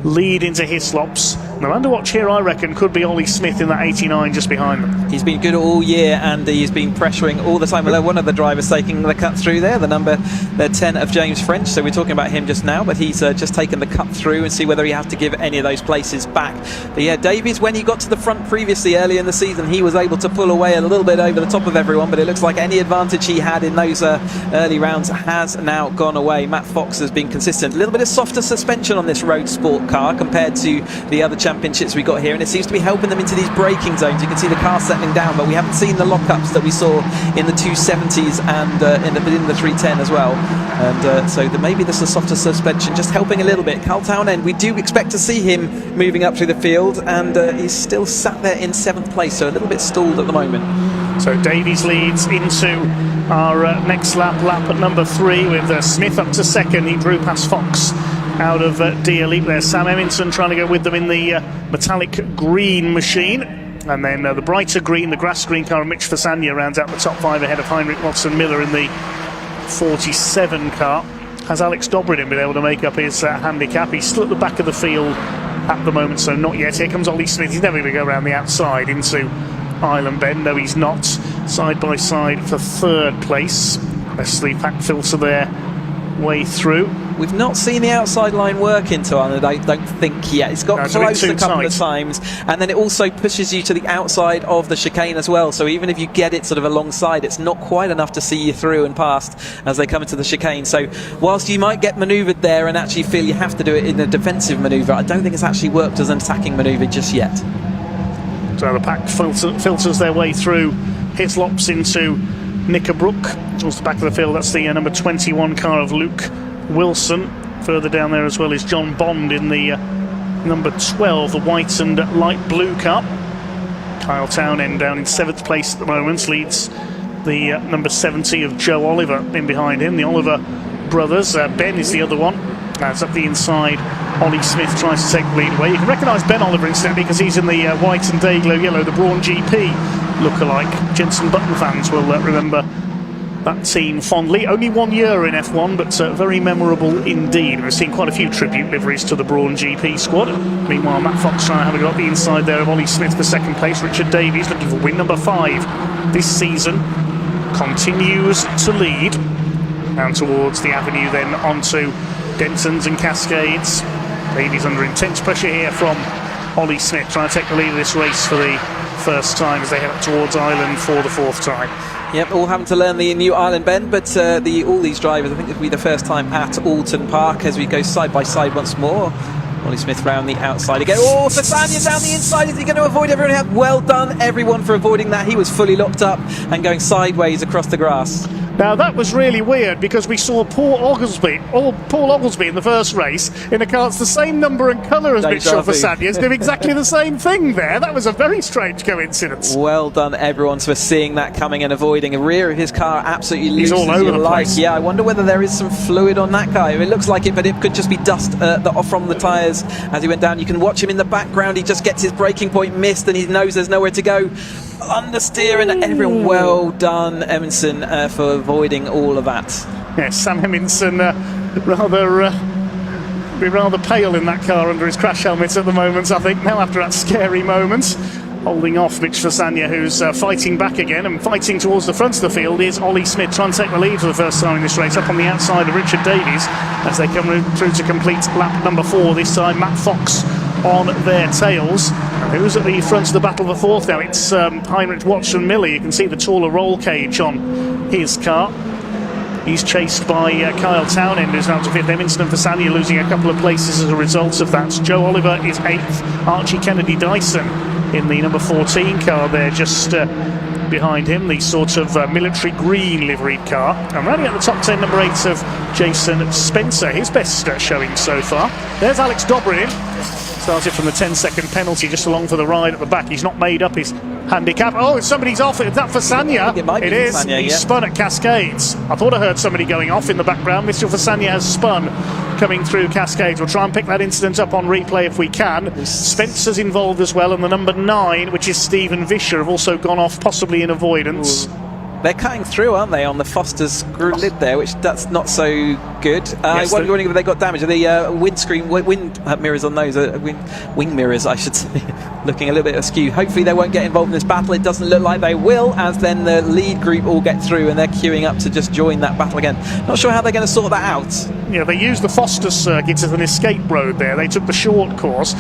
lead into Hislops. The man to watch here, I reckon, could be Ollie Smith in that 89 just behind them. He's been good all year, and he's been pressuring all the time. Although one of the drivers taking the cut through there, the 10 of James French. So we're talking about him just now, but he's just taken the cut through and see whether he has to give any of those places back. But yeah, Davies, when he got to the front previously early in the season, he was able to pull away a little bit over the top of everyone, but it looks like any advantage he had in those early rounds has now gone away. Matt Fox has been consistent. A little bit of softer suspension on this road sport car compared to the other championships we got here, and it seems to be helping them into these braking zones. You can see the car settling down, but we haven't seen the lockups that we saw in the 270s and in the 310 as well. And so maybe this is a softer suspension just helping a little bit. Kyle Townend, we do expect to see him moving up through the field, and he's still sat there in 7th place, so a little bit stalled at the moment. So Davies leads into our next lap at number 3 with Smith up to second. He drew past Fox out of D Elite there. Sam Eminson trying to go with them in the metallic green machine, and then the brighter green, the grass green car of Mitch Fasania rounds out the top 5 ahead of Heinrich Watson Miller in the 47 car. Has Alex Dobrin been able to make up his handicap? He's still at the back of the field at the moment, so not yet. Here comes Ollie Smith. He's never going to go around the outside into Island Bend. No, he's not. Side by side for third place. Leslie Pack filter their way through. We've not seen the outside line work into Ireland, I don't think yet. It's got close a couple of times, and then it also pushes you to the outside of the chicane as well. So even if you get it sort of alongside, it's not quite enough to see you through and past as they come into the chicane. So whilst you might get manoeuvred there and actually feel you have to do it in a defensive manoeuvre, I don't think it's actually worked as an attacking manoeuvre just yet. So the pack filters their way through Hislops into Knickerbrook towards the back of the field. That's the number 21 car of Luke Wilson. Further down there as well is John Bond in the number 12, the white and light blue car. Kyle Townend down in 7th place at the moment, leads the number 70 of Joe Oliver in behind him. The Oliver brothers, Ben is the other one. That's up the inside. Ollie Smith tries to take the lead away. You can recognise Ben Oliver incidentally because he's in the white and day-glow yellow, the Brawn GP look-alike. Jenson Button fans will remember that team fondly. Only 1 year in F1, but very memorable indeed. We've seen quite a few tribute liveries to the Brawn GP squad. Meanwhile, Matt Fox trying to have a go at the inside there of Ollie Smith for second place. Richard Davies looking for win number 5 this season. Continues to lead. Down towards the avenue then onto Dentons and Cascades. Davies under intense pressure here from Ollie Smith, trying to take the lead of this race for the first time as they head up towards Ireland for the 4th time. Yep, all having to learn the new Island Bend, but all these drivers, I think this will be the first time at Oulton Park as we go side by side once more. Ollie Smith round the outside again. Oh, Fasania down the inside. Is he going to avoid everyone? Well done, everyone, for avoiding that. He was fully locked up and going sideways across the grass. Now that was really weird because we saw Paul Oglesby in the first race in a car that's the same number and colour as Mitchell Fasania's doing exactly the same thing there. That was a very strange coincidence. Well done everyone for seeing that coming and avoiding. A rear of his car absolutely loose. He's all over the place. Yeah, I wonder whether there is some fluid on that car. It looks like it, but it could just be dust off from the tyres as he went down. You can watch him in the background. He just gets his braking point missed and he knows there's nowhere to go. Understeer and everyone. Well done, Eminson, for avoiding all of that. Yes, Sam Eminson rather pale in that car under his crash helmet at the moment, I think, now after that scary moment. Holding off Mitch Fasania, who's fighting back again, and fighting towards the front of the field is Ollie Smith, trying to take the lead for the first time in this race, up on the outside of Richard Davies as they come through to complete lap number 4. This time Matt Fox on their tails. And who's at the front of the battle of the 4th now? It's Heinrich Watson Miller. You can see the taller roll cage on his car. He's chased by Kyle Townend, who's now to 5th. Eminson and Fasania losing a couple of places as a result of that. Joe Oliver is 8th. Archie Kennedy Dyson in the number 14 car there, just behind him, the sort of military green liveried car. And rounding out the top 10, number 8 of Jason Spencer, his best showing so far. There's Alex Dobrin. Started from the 10-second penalty just along for the ride at the back. He's not made up his handicap. Oh, somebody's off. Is that for Sanya? It is. Sanya, He's yeah. spun at Cascades. I thought I heard somebody going off in the background. Mr. Fasanya has spun coming through Cascades. We'll try and pick that incident up on replay if we can. Spencer's involved as well, and the number 9, which is Stephen Vischer, have also gone off, possibly in avoidance. They're cutting through, aren't they, on the Foster's screw lid there, which that's not so good. Yes, I wonder if they got damage. Are the windscreen wind mirrors on those, wing mirrors, I should say, looking a little bit askew. Hopefully they won't get involved in this battle. It doesn't look like they will, as then the lead group all get through and they're queuing up to just join that battle again. Not sure how they're going to sort that out. Yeah, they used the Foster's circuit as an escape road there. They took the short course.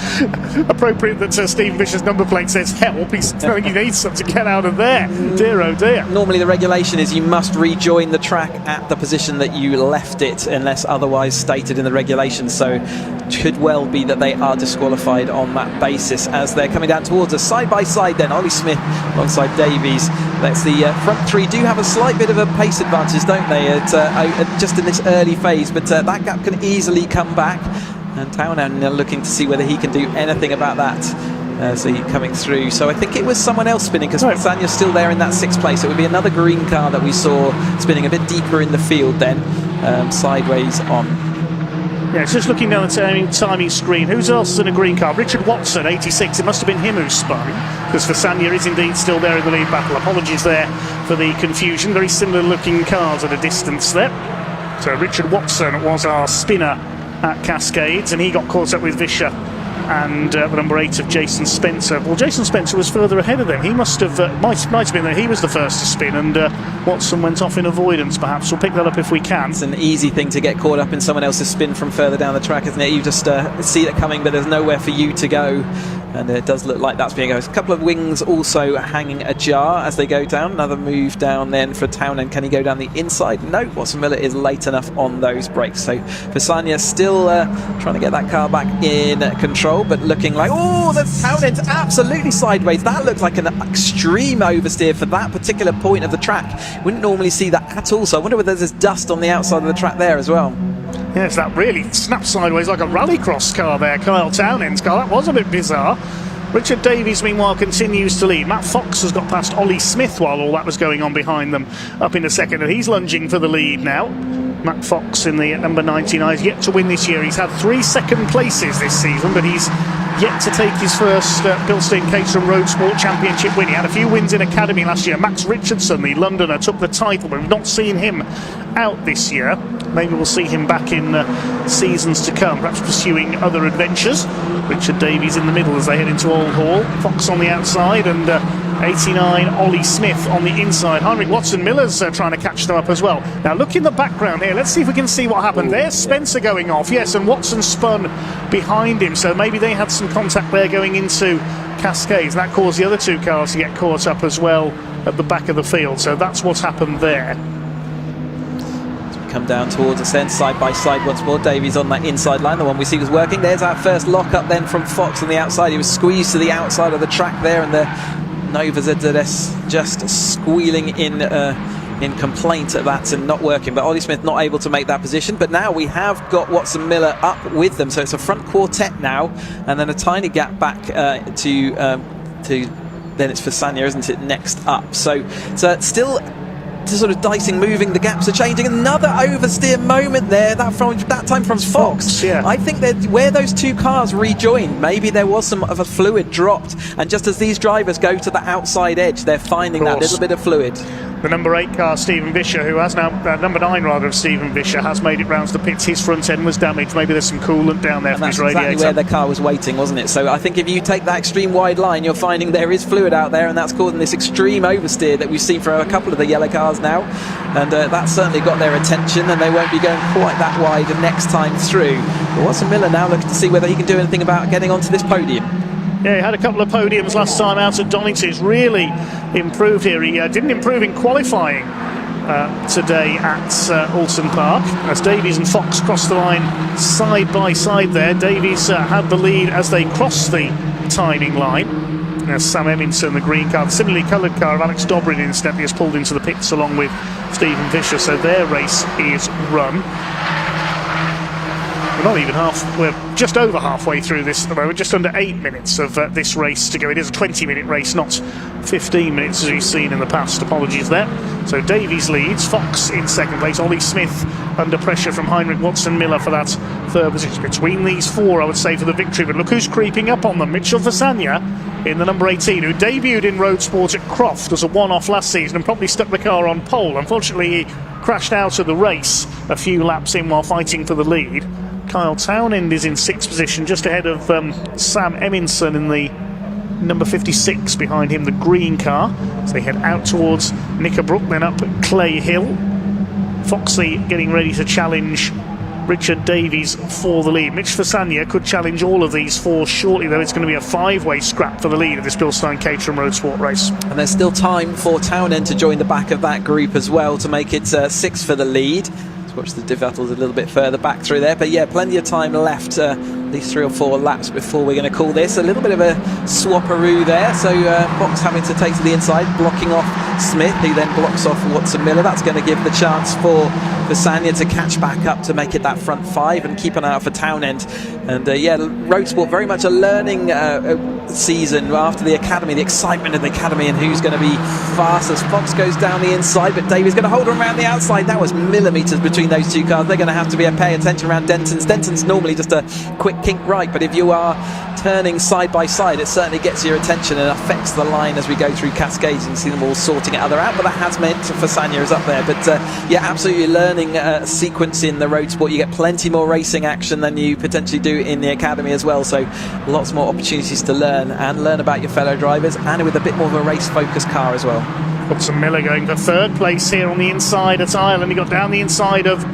Appropriate that Stephen Vischer's number plate says help. He's telling he needs something to get out of there. Dear oh dear. Normally the regulation is you must rejoin the track at the position that you left it unless otherwise stated in the regulation, so it could well be that they are disqualified on that basis as they're coming down towards us side by side. Then Ollie Smith alongside Davies. That's the front three do have a slight bit of a pace advantage, don't they, just in this early phase, but that gap can easily come back, and Townend looking to see whether he can do anything about that. So he's coming through. So I think it was someone else spinning, because Sanya's still there in that 6th place. It would be another green car that we saw spinning a bit deeper in the field then, sideways on. Yeah, it's just looking down the timing screen. Who's else in a green car? Richard Watson, 86. It must have been him who spun, because Fasanya is indeed still there in the lead battle. Apologies there for the confusion. Very similar looking cars at a distance there. So Richard Watson was our spinner at Cascades, and he got caught up with Vischer and the number 8 of Jason Spencer. Well, Jason Spencer was further ahead of them. He must have might have been that he was the first to spin, and Watson went off in avoidance. Perhaps we'll pick that up if we can. It's an easy thing to get caught up in someone else's spin from further down the track, isn't it? You just see it coming, but there's nowhere for you to go, and it does look like that's being goes. A couple of wings also hanging ajar as they go down. Another move down then for Townend. Can he go down the inside? No. Watson Miller is late enough on those brakes. So Fasanya still trying to get that car back in control, but looking like, oh, the Townend's absolutely sideways. That looks like an extreme oversteer for that particular point of the track. Wouldn't normally see that at all, so I wonder whether there's dust on the outside of the track there as well. Yes, that really snapped sideways like a rallycross car there, Kyle Townend's car. That was a bit bizarre. Richard Davies, meanwhile, continues to lead. Matt Fox has got past Ollie Smith while all that was going on behind them up in a second, and he's lunging for the lead now. Matt Fox in the number 99 is yet to win this year. He's had 3 second places this season, but he's yet to take his first Bilstein Caterham Roadsport Championship win. He had a few wins in Academy last year. Max Richardson, the Londoner, took the title, but we've not seen him out this year. Maybe we'll see him back in seasons to come, perhaps pursuing other adventures. Richard Davies in the middle as they head into Old Hall. Fox on the outside, and 89 Ollie Smith on the inside. Heinrich Watson Miller's trying to catch them up as well. Now look in the background here. Let's see if we can see what happened. There's Spencer going off, yes, and Watson spun behind him. So maybe they had some contact there going into Cascades. That caused the other 2 cars to get caught up as well at the back of the field. So that's what's happened there. Come down towards us then, side by side once more. Davies on that inside line, the one we see was working. There's our first lock-up then from Fox on the outside. He was squeezed to the outside of the track there, and the Nova ZZS just squealing in complaint at that and not working. But Ollie Smith not able to make that position. But now we have got Watson Miller up with them, so it's a front quartet now, and then a tiny gap back to then it's for Sanya, isn't it, next up. So still sort of dicing, moving, the gaps are changing. Another oversteer moment there, that time from Fox. Yeah. I think that where those 2 cars rejoined, maybe there was some of a fluid dropped, and just as these drivers go to the outside edge, they're finding that little bit of fluid. The number 8 car, Stephen Vischer, who has now, number 9 rather of Stephen Vischer, has made it round to the pits. His front end was damaged. Maybe there's some coolant down there from his radiator. That's exactly where the car was waiting, wasn't it? So I think if you take that extreme wide line, you're finding there is fluid out there, and that's causing this extreme oversteer that we've seen from a couple of the yellow cars now. And that's certainly got their attention, and they won't be going quite that wide the next time through. But Watson Miller now looking to see whether he can do anything about getting onto this podium. Yeah, he had a couple of podiums last time out at Donington. He's really improved here. He didn't improve in qualifying today at Oulton Park as Davies and Fox crossed the line side by side there. Davies had the lead as they crossed the timing line. There's Sam Eminson, the green car. The similarly coloured car of Alex Dobrin incidentally has pulled into the pits along with Stephen Vischer, so their race is run. We're not even we're just over halfway through this at the moment, just under 8 minutes of this race to go. It is a 20-minute race, not 15 minutes as we've seen in the past. Apologies there. So Davies leads, Fox in second place, Ollie Smith under pressure from Heinrich Watson Miller for that third position. Between these four, I would say, for the victory, but look who's creeping up on them. Mitchell Fasania in the number 18, who debuted in Road Sport at Croft as a one-off last season and probably stuck the car on pole. Unfortunately, he crashed out of the race a few laps in while fighting for the lead. Kyle Townend is in sixth position, just ahead of Sam Eminson in the number 56, behind him the green car, as they head out towards Knickerbrook, then up Clay Hill. Foxley getting ready to challenge Richard Davies for the lead. Mitch Fasania could challenge all of these four shortly, though. It's going to be a five-way scrap for the lead of this Bilstein Caterham Roadsport race. And there's still time for Townend to join the back of that group as well to make it six for the lead. Let's watch the div battles a little bit further back through there, but yeah, plenty of time left, these 3 or 4 laps before we're going to call this. A little bit of a swapperoo there, so Fox having to take to the inside, blocking off Smith, who then blocks off Watson Miller. That's going to give the chance for Fasania to catch back up to make it that front 5 and keep an eye out for Townend. And yeah, Roadsport very much a learning season after the academy, the excitement of the academy and who's going to be fastest. Fox goes down the inside, but Davies going to hold her around the outside. That was millimetres between those two cars. They're going to have to pay attention around Denton's. Denton's normally just a quick kink right, but if you are turning side by side, it certainly gets your attention and affects the line as we go through Cascades and see them all sorting each other out. But that has meant Fasania is up there. But yeah, absolutely learning sequence in the road sport. You get plenty more racing action than you potentially do in the academy as well. So lots more opportunities to learn about your fellow drivers, and with a bit more of a race focused car as well. Watson Miller going for third place here on the inside at Ireland. He got down the inside of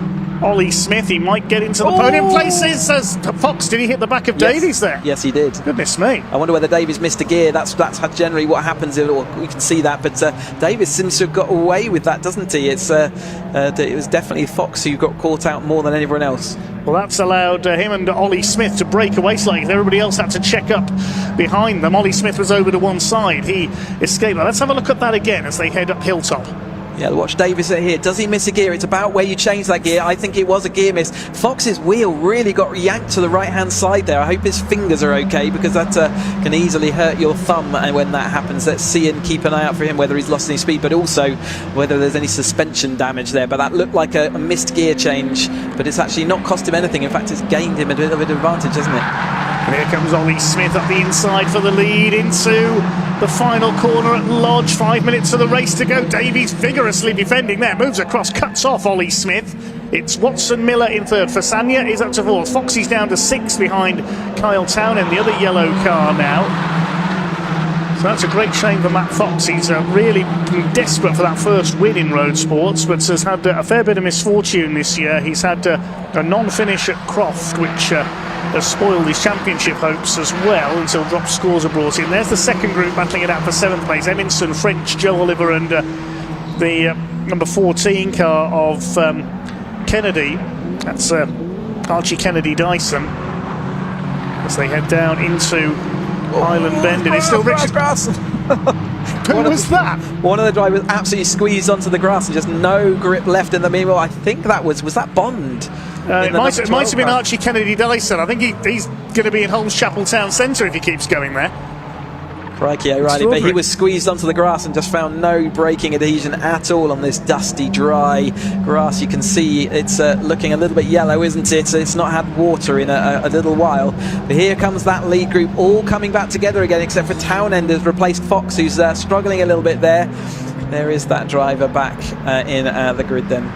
Ollie Smith. He might get into the podium places as Fox. Did he hit the back of Davies there? Yes, he did. Goodness me. I wonder whether Davies missed a gear. That's generally what happens. We can see that, but Davies seems to have got away with that, doesn't he? It was definitely Fox who got caught out more than anyone else. Well, that's allowed him and Ollie Smith to break away slightly. Everybody else had to check up behind them. Ollie Smith was over to one side. He escaped. Now, let's have a look at that again as they head up Hilltop. Yeah, watch Davies here. Does he miss a gear? It's about where you change that gear. I think it was a gear miss. Fox's wheel really got yanked to the right-hand side there. I hope his fingers are okay, because that can easily hurt your thumb. And when that happens, let's see and keep an eye out for him, whether he's lost any speed, but also whether there's any suspension damage there. But that looked like a missed gear change, but it's actually not cost him anything. In fact, it's gained him a bit of an advantage, hasn't it? And here comes Ollie Smith up the inside for the lead into the final corner at Lodge. 5 minutes of the race to go. Davies vigorously defending there, moves across, cuts off Ollie Smith. It's Watson Miller in third. Fasania is up to fourth. Foxy's down to sixth behind Kyle Townend, the other yellow car now. So that's a great shame for Matt Fox. He's really been desperate for that first win in road sports, but has had a fair bit of misfortune this year. He's had a non-finish at Croft, which has spoiled his championship hopes as well until drop scores are brought in. There's the second group battling it out for seventh place. Eminson, French, Joe Oliver and the number 14 car of Kennedy. That's Archie Kennedy Dyson as they head down into Highland Bend. And it's still Richard. Who was that? One of the drivers absolutely squeezed onto the grass and just no grip left in the middle. I think that was that Bond? It might have been Archie Kennedy Dyson. I think he's going to be in Holmes Chapel Town Centre if he keeps going there. Crikey O'Reilly, but he was squeezed onto the grass and just found no braking adhesion at all on this dusty, dry grass. You can see it's looking a little bit yellow, isn't it? It's not had water in a little while. But here comes that lead group all coming back together again, except for Townend has replaced Fox, who's struggling a little bit there. There is that driver back in the grid then.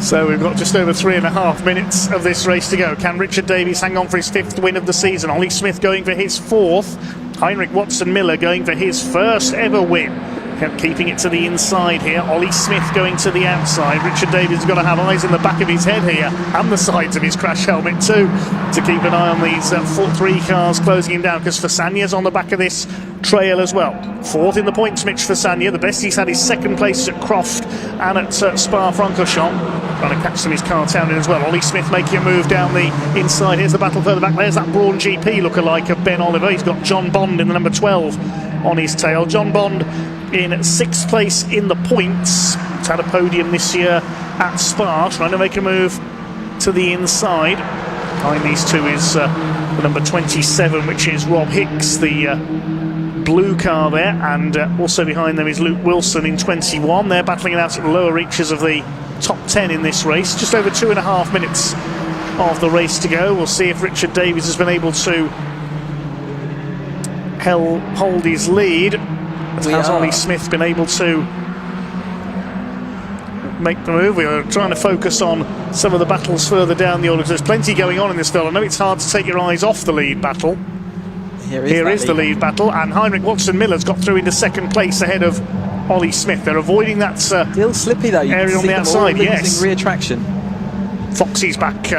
So we've got just over 3.5 minutes of this race to go. Can Richard Davies hang on for his 5th win of the season? Ollie Smith going for his 4th. Heinrich Watson Miller going for his first ever win. Kept keeping it to the inside here. Ollie Smith going to the outside. Richard Davies has got to have eyes in the back of his head here and the sides of his crash helmet too, to keep an eye on these 3 cars closing him down, because Fasania's on the back of this trail as well. 4th in the points, Mitch Fasania. The best he's had is 2nd place at Croft and at Spa-Francorchamps. Trying to catch some of his car down in as well. Ollie Smith making a move down the inside. Here's the battle further back. There's that Brawn GP lookalike of Ben Oliver. He's got John Bond in the number 12 on his tail. John Bond in 6th place in the points. He's had a podium this year at Spa, trying to make a move to the inside. Behind these two is the number 27, which is Rob Hicks, the blue car there, and also behind them is Luke Wilson in 21. They're battling it out at the lower reaches of the top 10 in this race. Just over 2.5 minutes of the race to go. We'll see if Richard Davies has been able to hold his lead. Has Ollie Smith been able to make the move? We are trying to focus on some of the battles further down the order. There's plenty going on in this field. I know it's hard to take your eyes off the lead battle. Here is the lead battle, and Heinrich Watson-Miller's got through into second place ahead of Ollie Smith. They're avoiding that still slippy though. area on the outside. Yes, rear traction. Foxy's back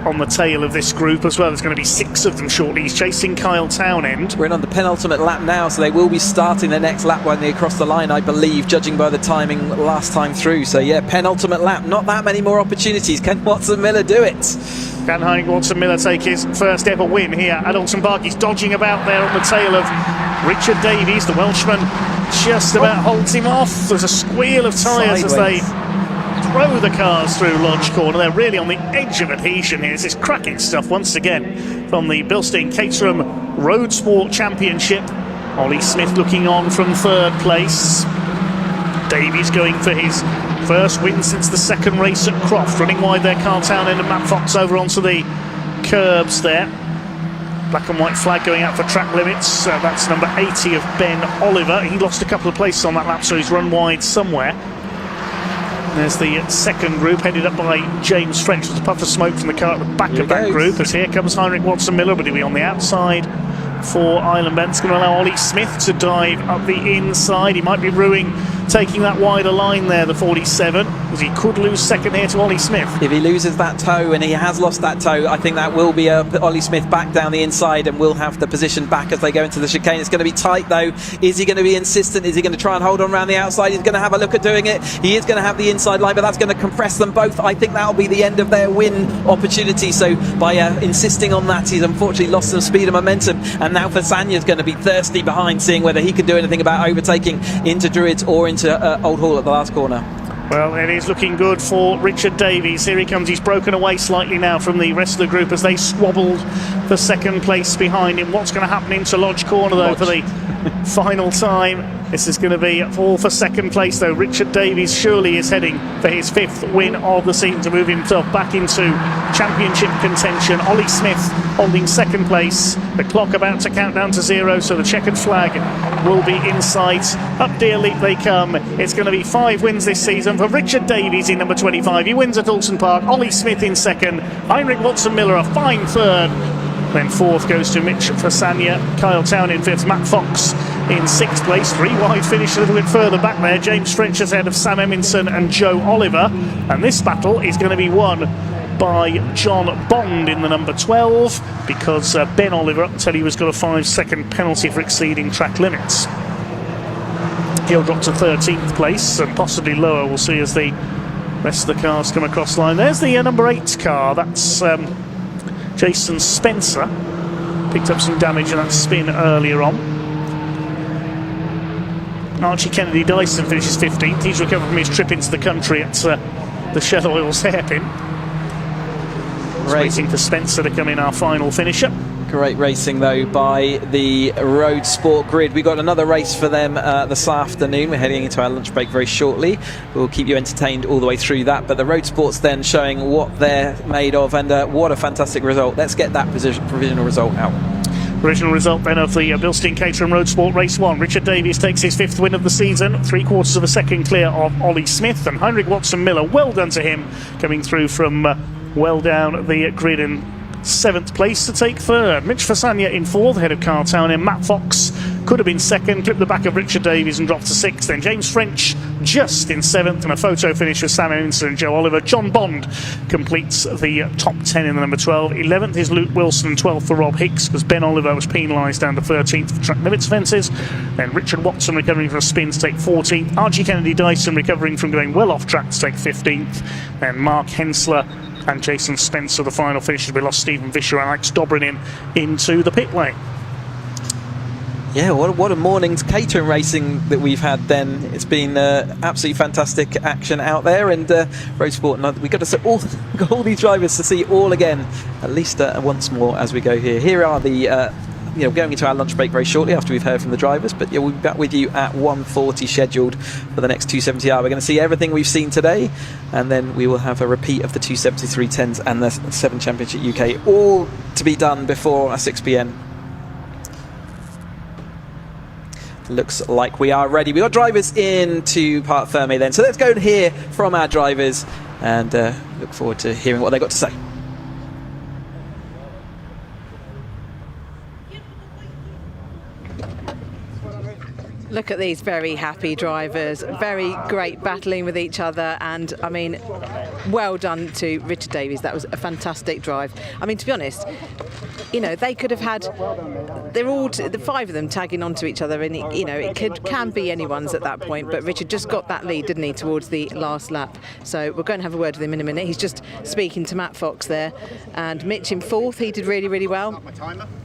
on the tail of this group as well. There's going to be 6 of them shortly. He's chasing Kyle Townend. We're in on the penultimate lap now, so they will be starting their next lap when they cross the line, I believe, judging by the timing last time through. So yeah, penultimate lap, not that many more opportunities. Can Watson-Miller do it? Can Heinrich Watson-Miller take his first ever win here at Oulton Park? He's dodging about there on the tail of Richard Davies. The Welshman just about holds him off. There's a squeal of tyres as they throw the cars through Lodge Corner. They're really on the edge of adhesion here. This is cracking stuff once again from the Bilstein Caterham Roadsport Championship. Ollie Smith looking on from third place. Davies going for his first win since the second race at Croft. Running wide there, Carl Townend and Matt Fox over onto the curbs there. Black and white flag going out for track limits. That's number 80 of Ben Oliver. He lost a couple of places on that lap, so he's run wide somewhere. There's the second group headed up by James French. There's a puff of smoke from the car at the back of that group, as here comes Heinrich Watson-Miller, but he'll be on the outside for Island Bend. It's going to allow Ollie Smith to dive up the inside. He might be ruining taking that wider line there, the 47, as he could lose second here to Ollie Smith. If he loses that toe, and he has lost that toe, I think that will be Ollie Smith back down the inside and will have the position back as they go into the chicane. It's going to be tight though. Is he going to be insistent? Is he going to try and hold on around the outside? He's going to have a look at doing it. He is going to have the inside line, but that's going to compress them both. I think that'll be the end of their win opportunity. So by insisting on that, he's unfortunately lost some speed and momentum, and now Fasanya's going to be thirsty behind, seeing whether he can do anything about overtaking into Druids or into Old Hall at the last corner. Well, it is looking good for Richard Davies. Here he comes. He's broken away slightly now from the rest of the group as they squabbled for second place behind him. What's going to happen into Lodge Corner though for the final time? This is going to be all for second place though. Richard Davies surely is heading for his 5th win of the season to move himself back into championship contention. Ollie Smith holding second place. The clock about to count down to 0, so the checkered flag will be in sight. Up Deer Leap they come. It's going to be 5 wins this season for Richard Davies in number 25. He wins at Oulton Park. Ollie Smith in second. Heinrich Watson-Miller a fine third. Then 4th goes to Mitch Fasanya. Kyle Townend in 5th. Matt Fox in 6th place. 3 wide finish a little bit further back there. James French is ahead of Sam Eminson and Joe Oliver. And this battle is going to be won by John Bond in the number 12, because Ben Oliver, up until he was got a 5-second penalty for exceeding track limits. He'll drop to 13th place and possibly lower. We'll see as the rest of the cars come across the line. There's the number 8 car. That's Jason Spencer. Picked up some damage in that spin earlier on. Archie Kennedy Dyson finishes 15th. He's recovered from his trip into the country at the Shell Oils hairpin. Waiting for Spencer to come in, our final finisher. Great racing though by the Road Sport grid. We've got another race for them this afternoon. We're heading into our lunch break very shortly. We'll keep you entertained all the way through that, but the Road Sport's then showing what they're made of, and what a fantastic result. Let's get that provisional result out. Original result then of the Bilstein Caterham Roadsport Race 1. Richard Davies takes his 5th win of the season, 3/4 of a second clear of Ollie Smith, and Heinrich Watson-Miller, well done to him, coming through from well down the grid in 7th place to take 3rd. Mitch Fasanya in 4th, ahead of Carl Townend. Matt Fox could have been 2nd, clipped the back of Richard Davies and dropped to 6th. Then James French just in 7th, and a photo finish with Sam Eminson and Joe Oliver. John Bond completes the top 10 in the number 12. 11th is Luke Wilson, and 12th for Rob Hicks, because Ben Oliver was penalised down to 13th for track limits offences. Then Richard Watson recovering from a spin to take 14th. Archie Kennedy Dyson recovering from going well off track to take 15th. Then Mark Hensler and Jason Spencer, the final finishes. We lost Stephen Vischer and Alex Dobrin into the pit lane. Yeah, what a morning's Caterham racing that we've had then. It's been absolutely fantastic action out there, and Roadsport, we've got all these drivers to see all again, at least once more as we go here. Here are the going into our lunch break very shortly after we've heard from the drivers, but we'll be back with you at 1:40 scheduled for the next 270R. We're going to see everything we've seen today, and then we will have a repeat of the 273-10s and the Seven Championship UK, all to be done before 6 p.m. Looks like we are ready. We've got drivers into Parc Fermé then, so let's go and hear from our drivers and look forward to hearing what they've got to say. Look at these very happy drivers, very great battling with each other, and I mean, well done to Richard Davies. That was a fantastic drive. I mean, to be honest, they could have had, the five of them tagging onto each other, and it can be anyone's at that point, but Richard just got that lead, didn't he, towards the last lap. So we're going to have a word with him in a minute. He's just speaking to Matt Fox there, and Mitch in fourth. He did really, really well.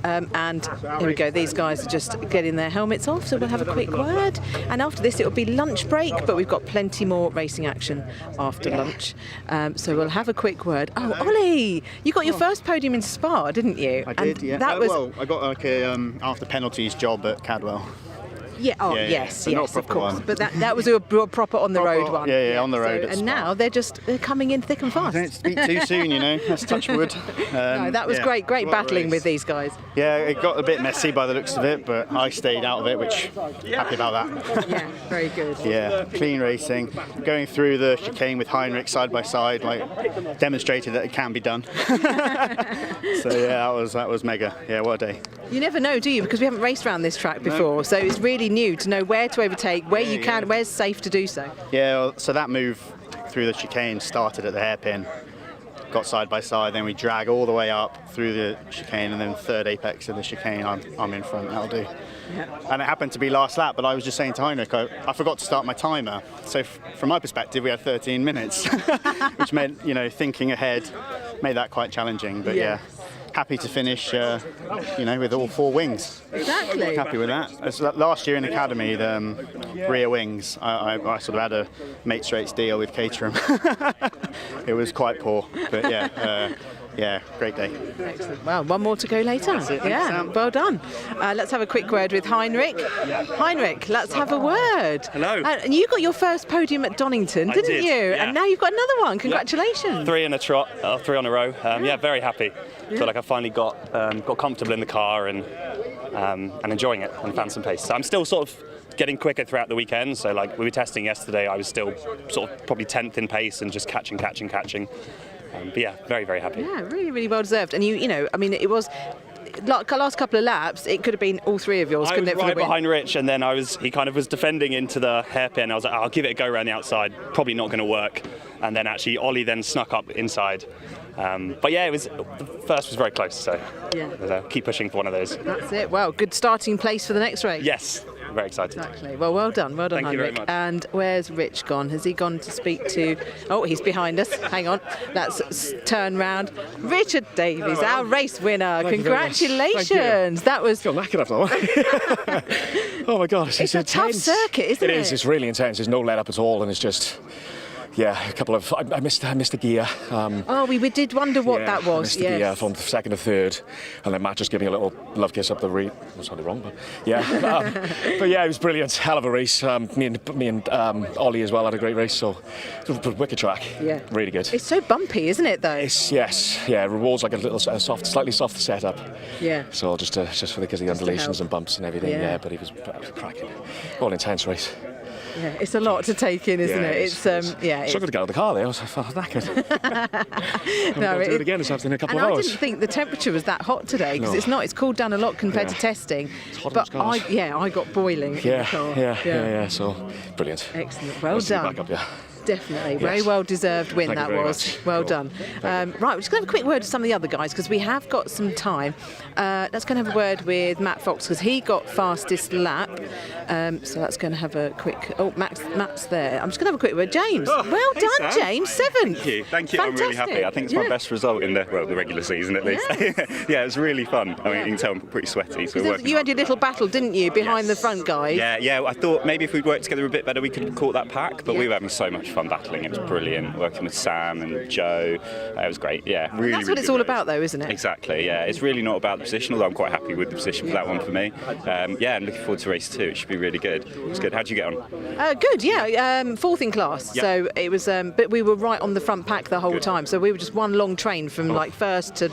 And here we go, these guys are just getting their helmets off, so we'll have a quick word, and after this it will be lunch break, but we've got plenty more racing action after lunch, so we'll have a quick word. Oh, Ollie, you got your first podium in Spa, didn't you? I did, yeah. Well, I got like a after penalties job at Cadwell. Yeah. Oh, yes, not a of course. one. But that was a proper on the road one. Yeah, on the road. And now they're coming in thick and fast. Don't speak too soon, Let's touch wood. No, that was great battling with these guys. Yeah, it got a bit messy by the looks of it, but I stayed out of it, which happy about that. Yeah, very good. Yeah, clean racing. Going through the chicane with Heinrich side by side, demonstrated that it can be done. So yeah, that was mega. Yeah, what a day. You never know, do you? Because we haven't raced around this track before, so it's really new to know where to overtake, where you can, where's safe to do so. Yeah, well, so that move through the chicane started at the hairpin, got side by side, then we drag all the way up through the chicane, and then third apex of the chicane, I'm in front, that'll do. Yeah. And it happened to be last lap, but I was just saying to Heinrich, I forgot to start my timer. So from my perspective, we had 13 minutes, which meant, thinking ahead made that quite challenging, but yeah. Happy to finish, with all four wings. Exactly. Happy with that. So last year in Academy, the rear wings, I sort of had a mates rates deal with Caterham. It was quite poor, but yeah, great day. Excellent. Well, one more to go later. That's it. Yeah, Thanks, Sam. Well done. Let's have a quick word with Heinrich. Heinrich, let's have a word. Hello. And you got your first podium at Donington, didn't did, you? yeah. And now you've got another one. Congratulations. Three in a trot, 3 on a row. Yeah, very happy. Feel like I finally got comfortable in the car and enjoying it and found some pace. So I'm still sort of getting quicker throughout the weekend. So we were testing yesterday, I was still sort of probably 10th in pace and just catching. But yeah, very, very happy. Yeah, really, really well deserved. And it was like the last couple of laps, it could have been all three of yours, couldn't it? I was right behind Rich, and then he kind of was defending into the hairpin. I was like, I'll give it a go around the outside. Probably not going to work. And then actually Ollie then snuck up inside. But yeah, the first was very close. So yeah, keep pushing for one of those. That's it. Well, good starting place for the next race. Yes. Very excited. Exactly. Well done. Well done, Thank you very Heinrich. much. And where's Rich gone? Has he gone to speak to... Oh, he's behind us. Hang on. Let's turn round. Richard Davies, our race winner. Congratulations. That was... I feel knackered after that. Oh my God. It's a tough circuit, isn't it? It is. It's really intense. There's no let up at all, and it's just... Yeah, a couple of... I missed a gear. We did wonder what that was. I missed the gear from the second to third, and then Matt just gave me a little love kiss up the rear. I was wrong, but yeah. But yeah, it was brilliant. Hell of a race. Me and Ollie as well had a great race, so it was a wicked track. Yeah. Really good. It's so bumpy, isn't it, though? Yes. Yeah, it was like a little slightly softer setup. Yeah. So just for because of the undulations and bumps and everything, yeah, but it was cracking. All intense race. Yeah, it's a lot to take in, isn't it? It's struggled to get out of the car there. I was knackered. No, do it again this afternoon in a couple of hours. I didn't think the temperature was that hot today, because it's not. It's cooled down a lot compared to testing. It's hot but I got boiling. Yeah. So brilliant. Excellent. Well done. Back up, yeah. Definitely. Very well deserved win Thank you that very was. much. Well Cool. done. Right, we're just going to have a quick word with some of the other guys because we have got some time. Let's go and have a word with Matt Fox because he got fastest lap. So let's go and have a quick... Oh, Matt's there. I'm just going to have a quick word. James, well done, Sam. James. 7th. Thank you. I'm really happy. I think it's my best result in the regular season at least. Yeah, it was really fun. I mean, you can tell I'm pretty sweaty. So You had your little battle, didn't you, behind the front guys? Yeah. I thought maybe if we'd worked together a bit better, we could have caught that pack. But we were having so much fun battling. It was brilliant. Working with Sam and Joe, it was great. Yeah, really. That's what it's all about, though, isn't it? Exactly. Yeah, it's really not about the position. Although I'm quite happy with the position for that one for me. And looking forward to race 2. It should be really good. It's good. How'd you get on? Good. Yeah, 4th in class. Yeah. So it was, but we were right on the front pack the whole time. So we were just one long train from like 1st to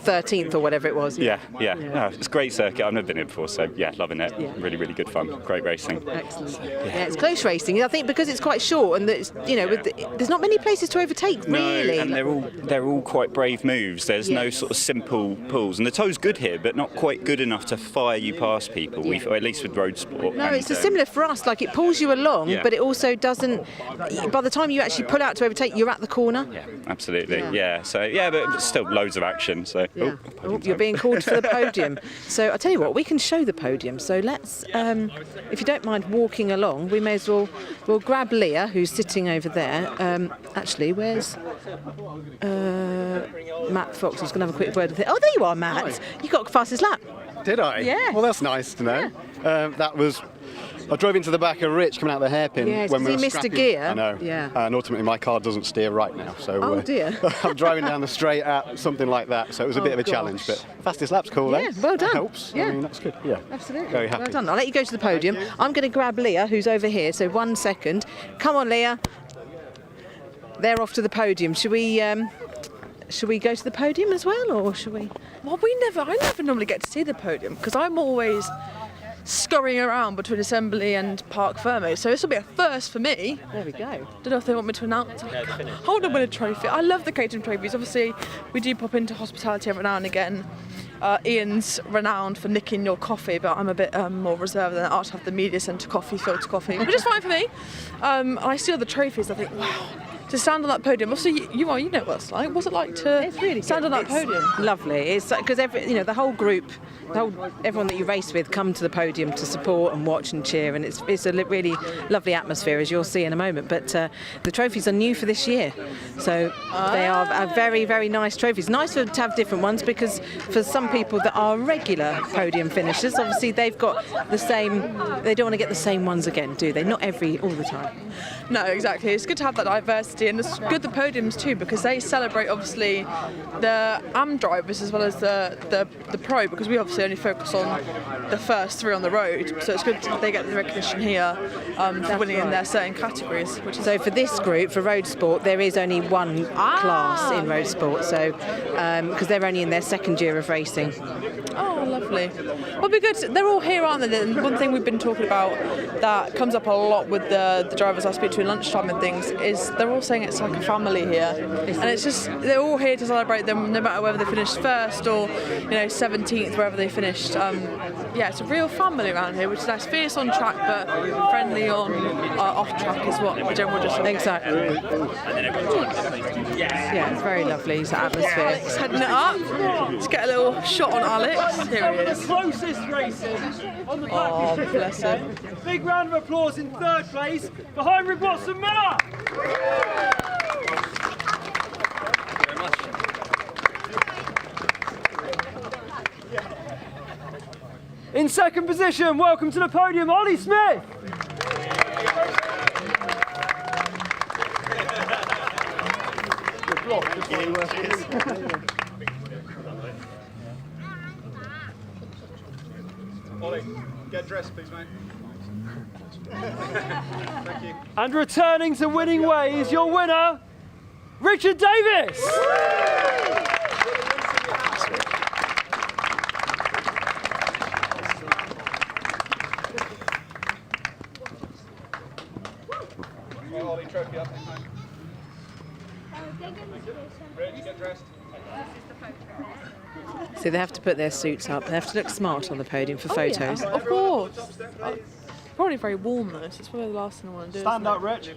13th or whatever it was. Yeah. No, it's a great circuit. I've never been here before, so yeah, loving it. Yeah. Really, really good fun. Great racing. Excellent. Yeah, it's close racing. I think because it's quite short and there's not many places to overtake really. No, and they're all quite brave moves. There's no sort of simple pulls, and the tow's good here, but not quite good enough to fire you past people. Or at least with road sport. No, it's similar for us. Like it pulls you along, Yeah. but it also doesn't. By the time you actually pull out to overtake, you're at the corner. Yeah, absolutely. Yeah. So but still loads of action. So You're being called for the podium. So I'll tell you what, we can show the podium. So let's, if you don't mind walking along, we may as well we'll grab Leah, who's sitting over there. Actually, where's Matt Fox? Who's going to have a quick word with it. Oh, there you are, Matt. Hi. You got fastest lap. Did I? Yeah. Well, that's nice to know. That was... I drove into the back of Rich coming out of the hairpin. Yes, when we he were missed a scrapping. gear. I know. Yeah. And ultimately my car doesn't steer right now. So Oh, dear. I'm driving down the straight at something like that. So it was a bit of a challenge. But fastest lap's cool, Yeah, well done. That helps. Yeah. I mean, that's good. Yeah. Absolutely. Very happy. Well done. I'll let you go to the podium. I'm going to grab Leah, who's over here. So 1 second. Come on, Leah. They're off to the podium. Should we go to the podium as well, or should we? Well, I never normally get to see the podium because I'm always scurrying around between assembly and park firmo, so this will be a first for me. There we go. Don't know if they want me to announce. Hold on with a trophy. I love the Caterham trophies. Obviously, we do pop into hospitality every now and again. Ian's renowned for nicking your coffee, but I'm a bit more reserved than that. I have the media centre coffee, filter coffee, which is fine for me. I see all the trophies. I think, wow. To stand on that podium, also you know what it's like. What's it like to stand on that podium? Lovely. It's because the whole group, everyone that you race with, come to the podium to support and watch and cheer, and it's a really lovely atmosphere, as you'll see in a moment. But the trophies are new for this year, so they are very, very nice trophies. Nice to have different ones because for some people that are regular podium finishers, obviously they've got the same. They don't want to get the same ones again, do they? Not all the time. No, exactly. It's good to have that diversity, and it's good the podiums too because they celebrate obviously the AM drivers as well as the pro, because we obviously only focus on the first 3 on the road. So it's good they get the recognition here for winning in their certain categories. So for this group, for road sport, there is only one class in road sport. So because they're only in their 2nd year of racing. Oh, lovely. Well, because they're all here, aren't they? And one thing we've been talking about that comes up a lot with the drivers I speak to in lunchtime and things is they're all saying it's like a family here, and it's just they're all here to celebrate them, no matter whether they finished 1st or 17th, wherever they finished. It's a real family around here, which is nice. Fierce on track, but friendly on off track is what the general just exactly. Yeah, it's very lovely. It's atmosphere. Alex heading it up. Let's get a little shot on Alex. Here he is. Closest racing on the back. Oh, bless him. Big round of applause in 3rd place for Henry Watson Miller. In 2nd position, welcome to the podium, Ollie Smith. Ollie, get dressed, please, mate. Thank you. And returning to winning ways, your winner, Richard Davis. Ollie, trophy up. Rich, get dressed. So they have to put their suits up. They have to look smart on the podium for photos. Of course. Probably very warm though, so it's probably the last thing I want to do. Stand up, Rich.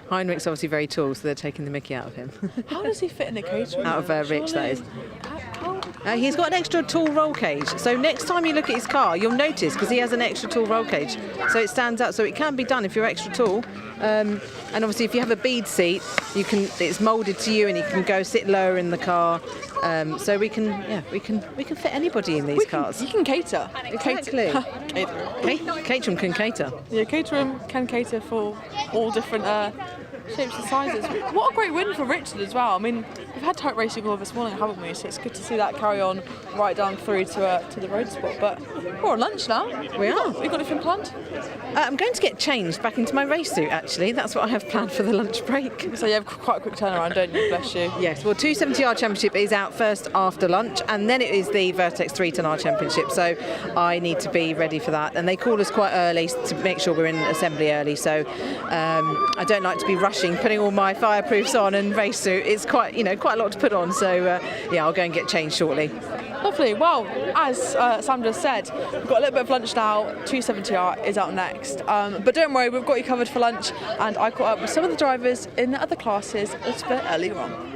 Heinrich's obviously very tall, so they're taking the mickey out of him. How does he fit in a Caterham? Out of Rich, that is. He's got an extra tall roll cage, so next time you look at his car, you'll notice, because he has an extra tall roll cage, so it stands out. So it can be done if you're extra tall, and obviously if you have a bead seat, it's moulded to you, and you can go sit lower in the car. So we can fit anybody in these cars. You can cater. Exactly. Caterham can cater. Yeah, Caterham can cater for all different shapes and sizes. What a great win for Richard as well. I mean, we've had tight racing all this morning, haven't we? So it's good to see that carry on right down through to the road sport. But we're on lunch now. We are. You got anything planned? I'm going to get changed back into my race suit, actually. That's what I have planned for the lunch break. So you have quite a quick turnaround, don't you? Bless you. Yes, well, 270R Championship is out first after lunch, and then it is the Vertex 310R Championship, so I need to be ready for that. And they call us quite early to make sure we're in assembly early, so I don't like to be rushing, putting all my fireproofs on and race suit. It's quite a lot to put on, so I'll go and get changed shortly. Lovely. Well, as Sam just said, we've got a little bit of lunch now. 270R is out next. But don't worry, we've got you covered for lunch, and I caught up with some of the drivers in the other classes a little bit earlier on.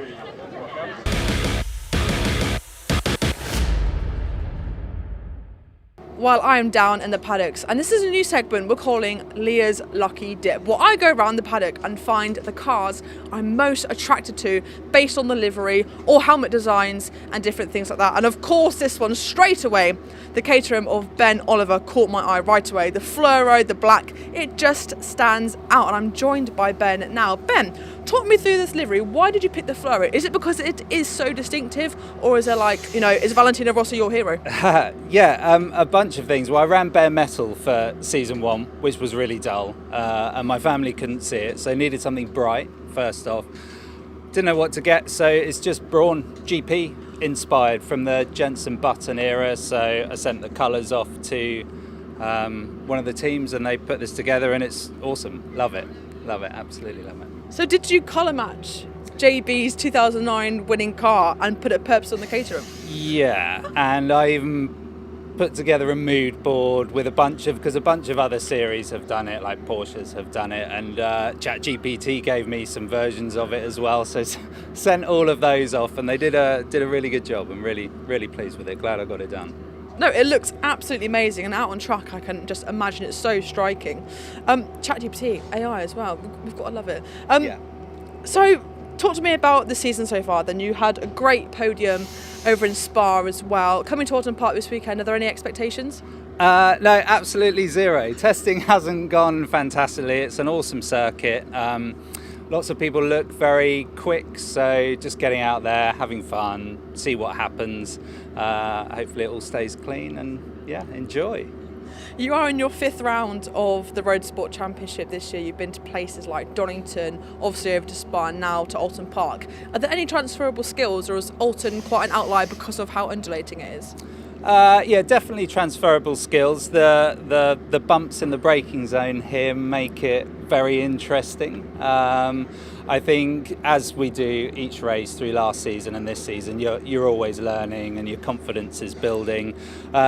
While I'm down in the paddocks, and this is a new segment we're calling Leah's Lucky Dip. Well, I go around the paddock and find the cars I'm most attracted to based on the livery or helmet designs and different things like that. And of course, this one straight away, the Caterham of Ben Oliver caught my eye right away. The fluoro, the black, it just stands out. And I'm joined by Ben now. Ben, talk me through this livery. Why did you pick the fluoro? Is it because it is so distinctive, or is it is Valentino Rossi your hero? A bunch of things. Well, I ran bare metal for season 1, which was really dull, and my family couldn't see it, so I needed something bright first off. Didn't know what to get, so it's just Brawn GP inspired from the Jensen Button era. So I sent the colours off to one of the teams, and they put this together, and it's awesome. Love it, absolutely love it. So did you colour match JB's 2009 winning car and put it purpose on the Caterham? Yeah, and I even put together a mood board with a bunch of other series have done it, like Porsches have done it, and ChatGPT gave me some versions of it as well. So sent all of those off, and they did a really good job. I'm really pleased with it. Glad I got it done. No, it looks absolutely amazing, and out on track I can just imagine it's so striking. ChatGPT, AI as well, we've got to love it. So talk to me about the season so far then. You had a great podium over in Spa as well. Coming to Oulton Park this weekend, are there any expectations? No, absolutely zero. Testing hasn't gone fantastically. It's an awesome circuit. Lots of people look very quick, so just getting out there, having fun, see what happens. Hopefully it all stays clean, and enjoy. You are in your 5th round of the Roadsport Championship this year. You've been to places like Donington, obviously over to Spa, and now to Oulton Park. Are there any transferable skills, or is Oulton quite an outlier because of how undulating it is? Definitely transferable skills. The bumps in the braking zone here make it very interesting. I think as we do each race through last season and this season, you're always learning and your confidence is building.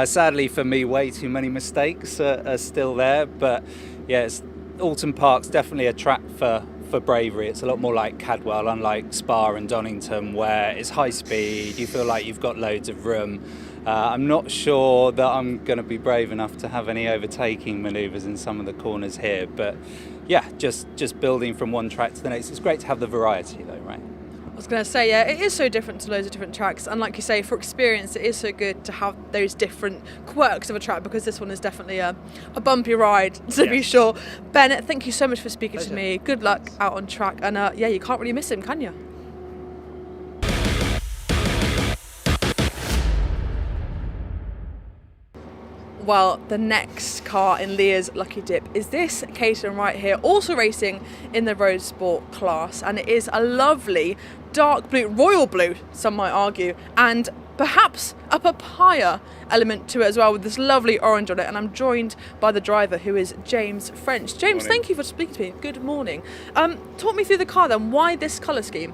Sadly for me, way too many mistakes are still there, but Oulton Park's definitely a track for bravery. It's a lot more like Cadwell, unlike Spa and Donington, where it's high speed, you feel like you've got loads of room. I'm not sure that I'm going to be brave enough to have any overtaking manoeuvres in some of the corners here, but just building from one track to the next. It's great to have the variety though, right? I was going to say, it is so different to loads of different tracks, and like you say, for experience it is so good to have those different quirks of a track, because this one is definitely a bumpy ride, to be sure. Ben, thank you so much for speaking to me. Good luck out on track, and you can't really miss him, can you? Well, the next car in Leah's Lucky Dip is this Caterham right here, also racing in the road sport class, and it is a lovely dark blue, royal blue, some might argue, and perhaps a papaya element to it as well, with this lovely orange on it. And I'm joined by the driver, who is James French. James, thank you for speaking to me. Good morning. Talk me through the car then. Why this colour scheme?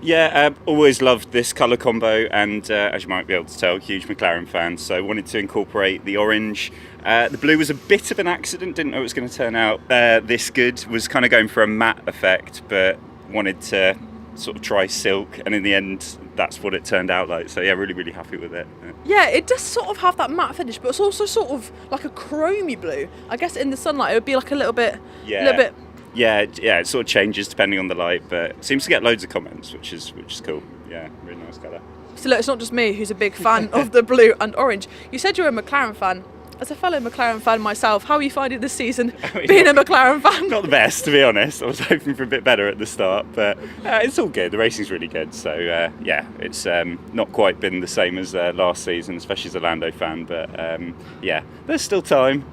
Yeah, always loved this colour combo, and as you might be able to tell, huge McLaren fan, so wanted to incorporate the orange. The blue was a bit of an accident, didn't know it was going to turn out this good. Was kind of going for a matte effect, but wanted to sort of try silk, and in the end that's what it turned out like. So yeah, really, really happy with it. Yeah, it does sort of have that matte finish, but it's also sort of like a chromy blue. I guess in the sunlight it would be like a little bit. Yeah, it sort of changes depending on the light, but it seems to get loads of comments, which is cool. Yeah, really nice colour. So look, it's not just me who's a big fan of the blue and orange. You said you're a McLaren fan. As a fellow McLaren fan myself, how are you finding this season being a McLaren fan? Not the best, to be honest. I was hoping for a bit better at the start, but it's all good. The racing's really good, so yeah, it's not quite been the same as last season, especially as a Lando fan, but yeah, there's still time.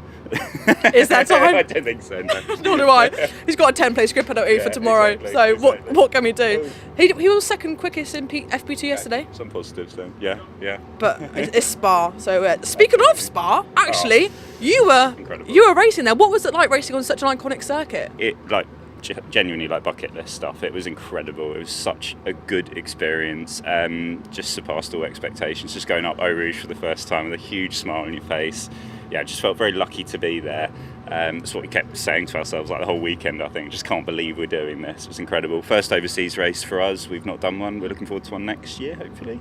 Is that time? I don't think so. No. Nor do I. He's got a 10-place grip penalty for tomorrow. Exactly, so what can we do? He was second quickest in FP2 yesterday. Some positives then. Yeah. But it's Spa. So speaking of Spa, actually, you were racing there. What was it like racing on such an iconic circuit? It genuinely like bucket list stuff. It was incredible. It was such a good experience. Just surpassed all expectations. Just going up Eau Rouge for the first time with a huge smile on your face. Yeah, I just felt very lucky to be there. That's what we kept saying to ourselves like the whole weekend, I think. Just can't believe we're doing this. It was incredible. First overseas race for us. We've not done one. We're looking forward to one next year, hopefully.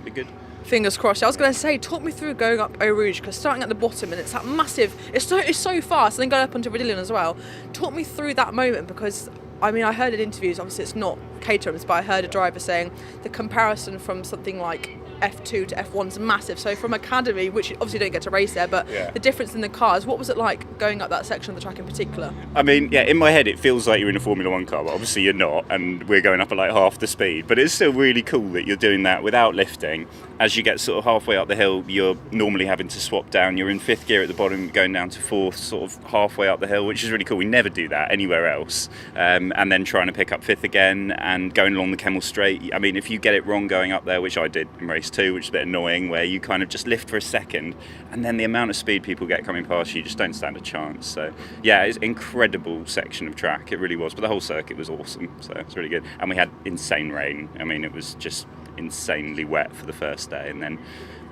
Be good. Fingers crossed. I was going to say, talk me through going up Eau Rouge, because starting at the bottom and it's that massive, it's so fast, and then going up onto Rodillion as well. Talk me through that moment, because I mean, I heard in interviews, obviously it's not Caterham's, but I heard a driver saying the comparison from something like F2 to F1's massive. So from Academy, which you obviously don't get to race there, but the difference in the cars, what was it like going up that section of the track in particular? I mean, yeah, in my head it feels like you're in a Formula 1 car, but obviously you're not, and we're going up at like half the speed, but it's still really cool that you're doing that without lifting. As you get sort of halfway up the hill, you're normally having to swap down. You're in fifth gear at the bottom, going down to fourth, sort of halfway up the hill, which is really cool. We never do that anywhere else. And then trying to pick up fifth again and going along the Kemmel Straight. I mean, if you get it wrong going up there, which I did in race 2, which is a bit annoying, where you kind of just lift for a second, and then the amount of speed people get coming past you just don't stand a chance. So yeah, it's an incredible section of track. It really was. But the whole circuit was awesome. So it's really good. And we had insane rain. I mean, it was just insanely wet for the first day, and then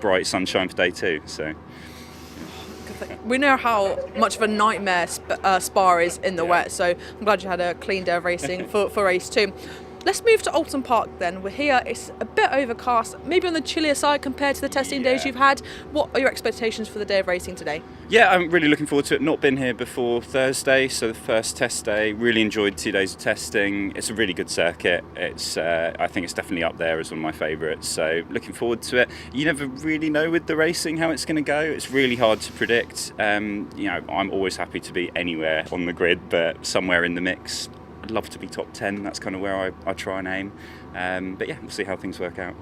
bright sunshine for day 2. So we know how much of a nightmare Spa is in the wet, so I'm glad you had a clean day of racing for race 2. Let's move to Oulton Park then. We're here, it's a bit overcast, maybe on the chillier side compared to the testing days you've had. What are your expectations for the day of racing today? Yeah, I'm really looking forward to it. Not been here before Thursday, so the first test day. Really enjoyed 2 days of testing. It's a really good circuit. It's I think it's definitely up there as one of my favourites, so looking forward to it. You never really know with the racing how it's going to go. It's really hard to predict. You know, I'm always happy to be anywhere on the grid, but somewhere in the mix. I'd love to be top 10. That's kind of where I try and aim. But yeah, we'll see how things work out.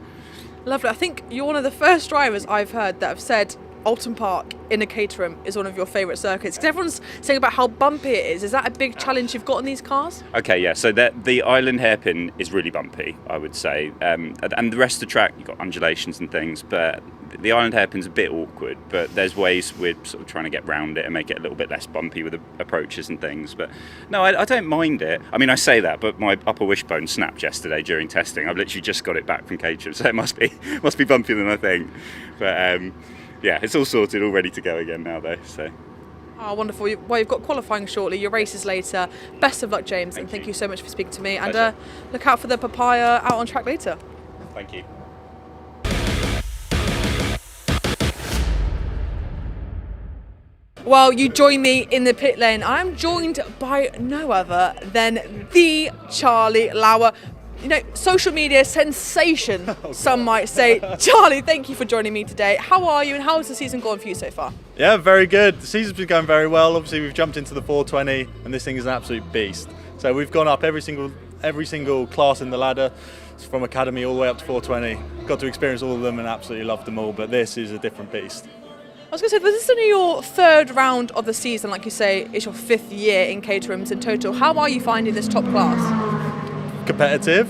Lovely. I think you're one of the first drivers I've heard that have said Oulton Park in a Caterham is one of your favourite circuits, because everyone's saying about how bumpy it is. Is that a big challenge you've got in these cars? Okay, yeah, so the island hairpin is really bumpy, I would say. And the rest of the track, you've got undulations and things, but the island hairpin's a bit awkward, but there's ways we're sort of trying to get round it and make it a little bit less bumpy with the approaches and things. But no, I don't mind it. I mean, I say that, but my upper wishbone snapped yesterday during testing. I've literally just got it back from Caterham, so it must be bumpier than I think. But yeah, it's all sorted, all ready to go again now though. So. Oh, wonderful. Well, you've got qualifying shortly, your race is later. Best of luck, James, and thank you so much for speaking to me. And look out for the papaya out on track later. Thank you. Well, you join me in the pit lane. I'm joined by no other than the Charlie Lauer. You know, social media sensation, some might say. Charlie, thank you for joining me today. How are you and how has the season gone for you so far? Yeah, very good. The season's been going very well. Obviously, we've jumped into the 420 and this thing is an absolute beast. So we've gone up every single class in the ladder, from Academy all the way up to 420. Got to experience all of them and absolutely loved them all, but this is a different beast. I was going to say, this is only your 3rd round of the season, like you say, it's your 5th year in Caterhams in total. How are you finding this top class? Competitive,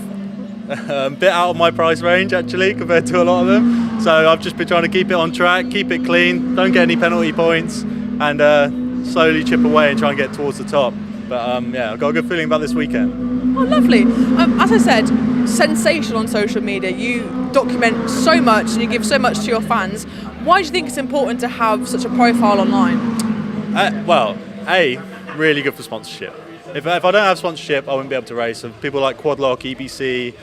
a bit out of my price range actually compared to a lot of them, So I've just been trying to keep it on track, keep it clean, don't get any penalty points, and slowly chip away and try and get towards the top. But yeah, I've got a good feeling about this weekend. Oh, lovely. As I said, sensational on social media. You document so much and you give so much to your fans. Why do you think it's important to have such a profile online? Well, really good for sponsorship. If I don't have sponsorship, I wouldn't be able to race. So people like Quadlock, EBC,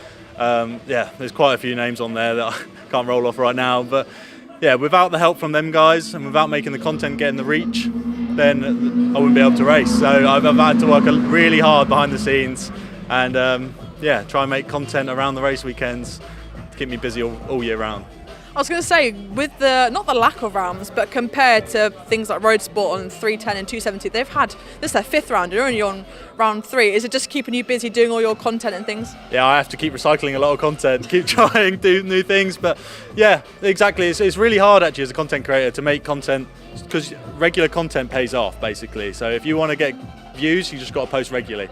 yeah, there's quite a few names on there that I can't roll off right now. But yeah, without the help from them guys and without making the content, getting the reach, then I wouldn't be able to race. So I've had to work really hard behind the scenes and yeah, try and make content around the race weekends to keep me busy all year round. I was going to say, with not the lack of rounds, but compared to things like Roadsport on 310 and 270, they've had, this is their 5th round, you're only on round 3. Is it just keeping you busy doing all your content and things? Yeah, I have to keep recycling a lot of content, keep trying to do new things, but yeah, exactly. It's really hard actually as a content creator to make content, because regular content pays off basically. So if you want to get views, you just got to post regularly.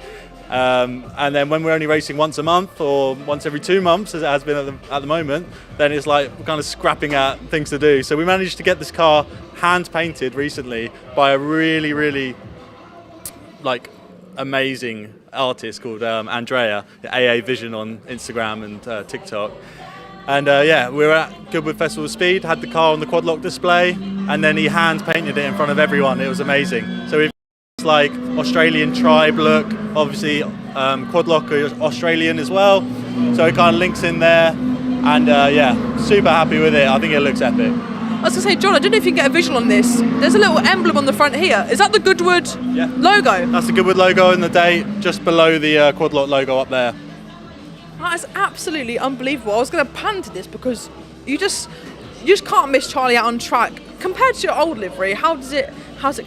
And then when we're only racing once a month or once every 2 months, as it has been at the moment, then it's like we're kind of scrapping at things to do. So we managed to get this car hand painted recently by a really like amazing artist called Andrea, AA Vision on Instagram and TikTok. And yeah, we were at Goodwood Festival of Speed, had the car on the Quadlock display, and then he hand painted it in front of everyone. It was amazing. So we've like Australian tribe look, obviously Quadlock are Australian as well, so it kind of links in there, and yeah, super happy with it. I think it looks epic. I was going to say, John, I don't know if you can get a visual on this. There's a little emblem on the front here. Is that the Goodwood logo? That's the Goodwood logo and the date just below the Quadlock logo up there. That is absolutely unbelievable. I was going to pan to this because you just can't miss Charlie out on track. Compared to your old livery, how's it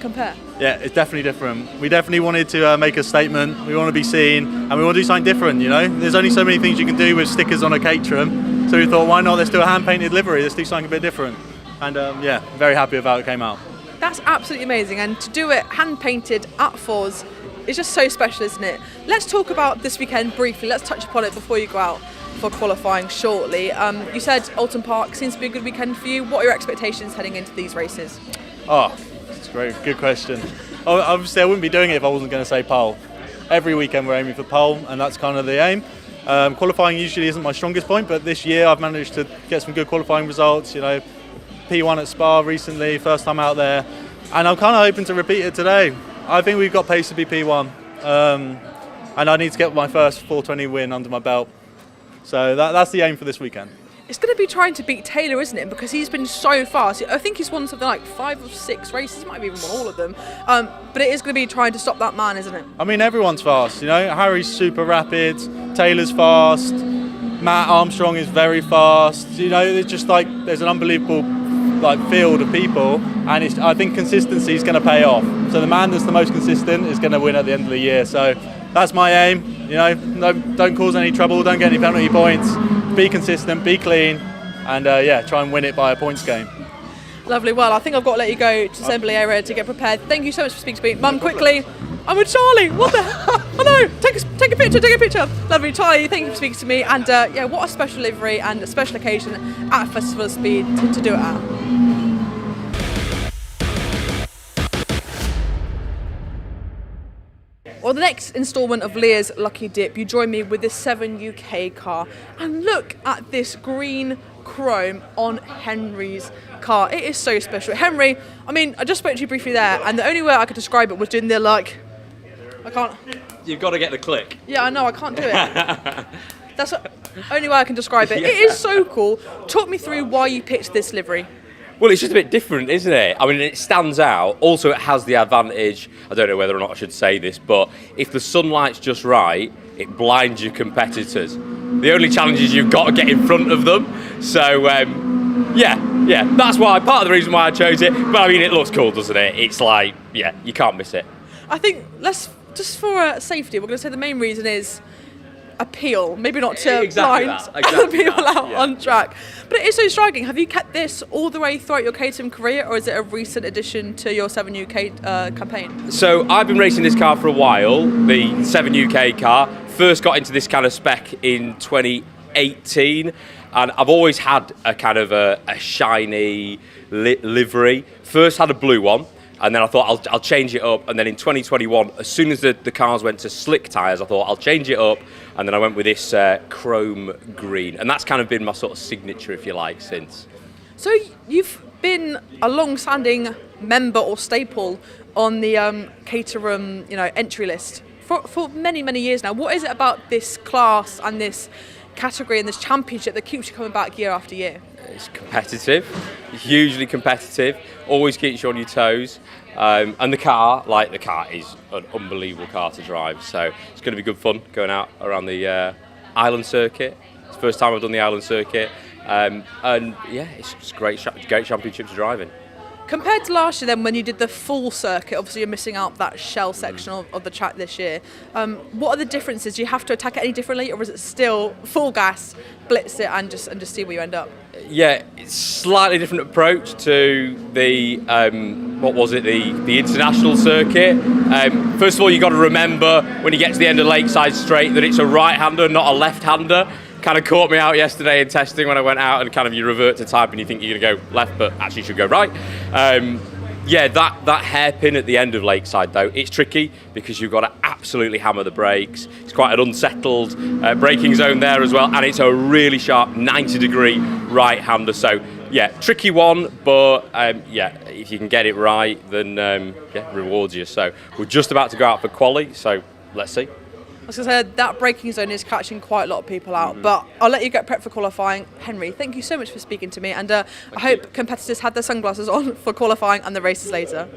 compare? Yeah, it's definitely different. We definitely wanted to make a statement. We want to be seen, and we want to do something different. You know, there's only so many things you can do with stickers on a Caterham. So we thought, why not? Let's do a hand-painted livery. Let's do something a bit different. And yeah, very happy with how it came out. That's absolutely amazing, and to do it hand-painted at Fours is just so special, isn't it? Let's talk about this weekend briefly. Let's touch upon it before you go out for qualifying shortly. You said Oulton Park seems to be a good weekend for you. What are your expectations heading into these races? Oh, that's great. Good question. Obviously, I wouldn't be doing it if I wasn't going to say pole. Every weekend we're aiming for pole, and that's kind of the aim. Qualifying usually isn't my strongest point, but this year I've managed to get some good qualifying results. You know, P1 at Spa recently, first time out there, and I'm kind of hoping to repeat it today. I think we've got pace to be P1, and I need to get my first 420 win under my belt. So that's the aim for this weekend. It's going to be trying to beat Taylor, isn't it? Because he's been so fast. I think he's won something like 5 or 6 races. He might have even won all of them. But it is going to be trying to stop that man, isn't it? I mean, everyone's fast. You know, Harry's super rapid. Taylor's fast. Matt Armstrong is very fast. You know, it's just like there's an unbelievable field of people, and I think consistency is going to pay off. So the man that's the most consistent is going to win at the end of the year. So that's my aim. You know, don't cause any trouble, don't get any penalty points, be consistent, be clean, and yeah, try and win it by a points game. Lovely. Well, I think I've got to let you go to assembly area to get prepared. Thank you so much for speaking to me. Mum, quickly, I'm with Charlie. What the hell? Oh no, take a picture. Lovely. Charlie, thank you for speaking to me. And yeah, what a special livery and a special occasion at Festival of Speed to do it at. Well, the next instalment of Leah's Lucky Dip, you join me with this 7 UK car. And look at this green chrome on Henry's car. It is so special. Henry, I mean, I just spoke to you briefly there, and the only way I could describe it was doing the I can't. You've got to get the click. Yeah, I know, I can't do it. That's the only way I can describe it. Yeah. It is so cool. Talk me through why you picked this livery. Well, it's just a bit different, isn't it? I mean, it stands out. Also, it has the advantage, I don't know whether or not I should say this, but if the sunlight's just right, it blinds your competitors. The only challenge is you've got to get in front of them. So, yeah, that's part of the reason why I chose it. But I mean, it looks cool, doesn't it? It's like, yeah, you can't miss it. I think, just for safety, we're going to say the main reason is appeal, maybe not to blind other people out on track. But it is so striking. Have you kept this all the way throughout your Caterham career, or is it a recent addition to your 7 UK campaign? So I've been racing this car for a while, the 7 UK car. First got into this kind of spec in 2018. And I've always had a kind of a shiny livery. First had a blue one, and then I thought I'll change it up. And then in 2021, as soon as the cars went to slick tyres, I thought I'll change it up. And then I went with this chrome green. And that's kind of been my sort of signature, if you like, since. So you've been a long-standing member or staple on the Caterham, entry list for many, many years now. What is it about this class and this category and this championship that keeps you coming back year after year? It's competitive, hugely competitive, always keeps you on your toes. And the car is an unbelievable car to drive. So it's going to be good fun going out around the island circuit. It's the first time I've done the island circuit. And yeah, it's just great championship to drive in. Compared to last year then, when you did the full circuit, obviously you're missing out that shell section of the track this year. What are the differences? Do you have to attack it any differently, or is it still full gas, blitz it and just see where you end up? Yeah, it's slightly different approach to the the international circuit. First of all, you've got to remember when you get to the end of Lakeside Straight that it's a right-hander, not a left-hander. Kind of caught me out yesterday in testing when I went out, and kind of you revert to type and you think you're going to go left, but actually you should go right. Yeah, that hairpin at the end of Lakeside though, it's tricky because you've got to absolutely hammer the brakes. It's quite an unsettled braking zone there as well, and it's a really sharp 90-degree right-hander. So yeah, tricky one, but yeah, if you can get it right, then yeah, rewards you. So we're just about to go out for quali, so let's see. I was going to say, that braking zone is catching quite a lot of people out, but I'll let you get prep for qualifying. Henry, thank you so much for speaking to me, and I hope competitors had their sunglasses on for qualifying and the races later.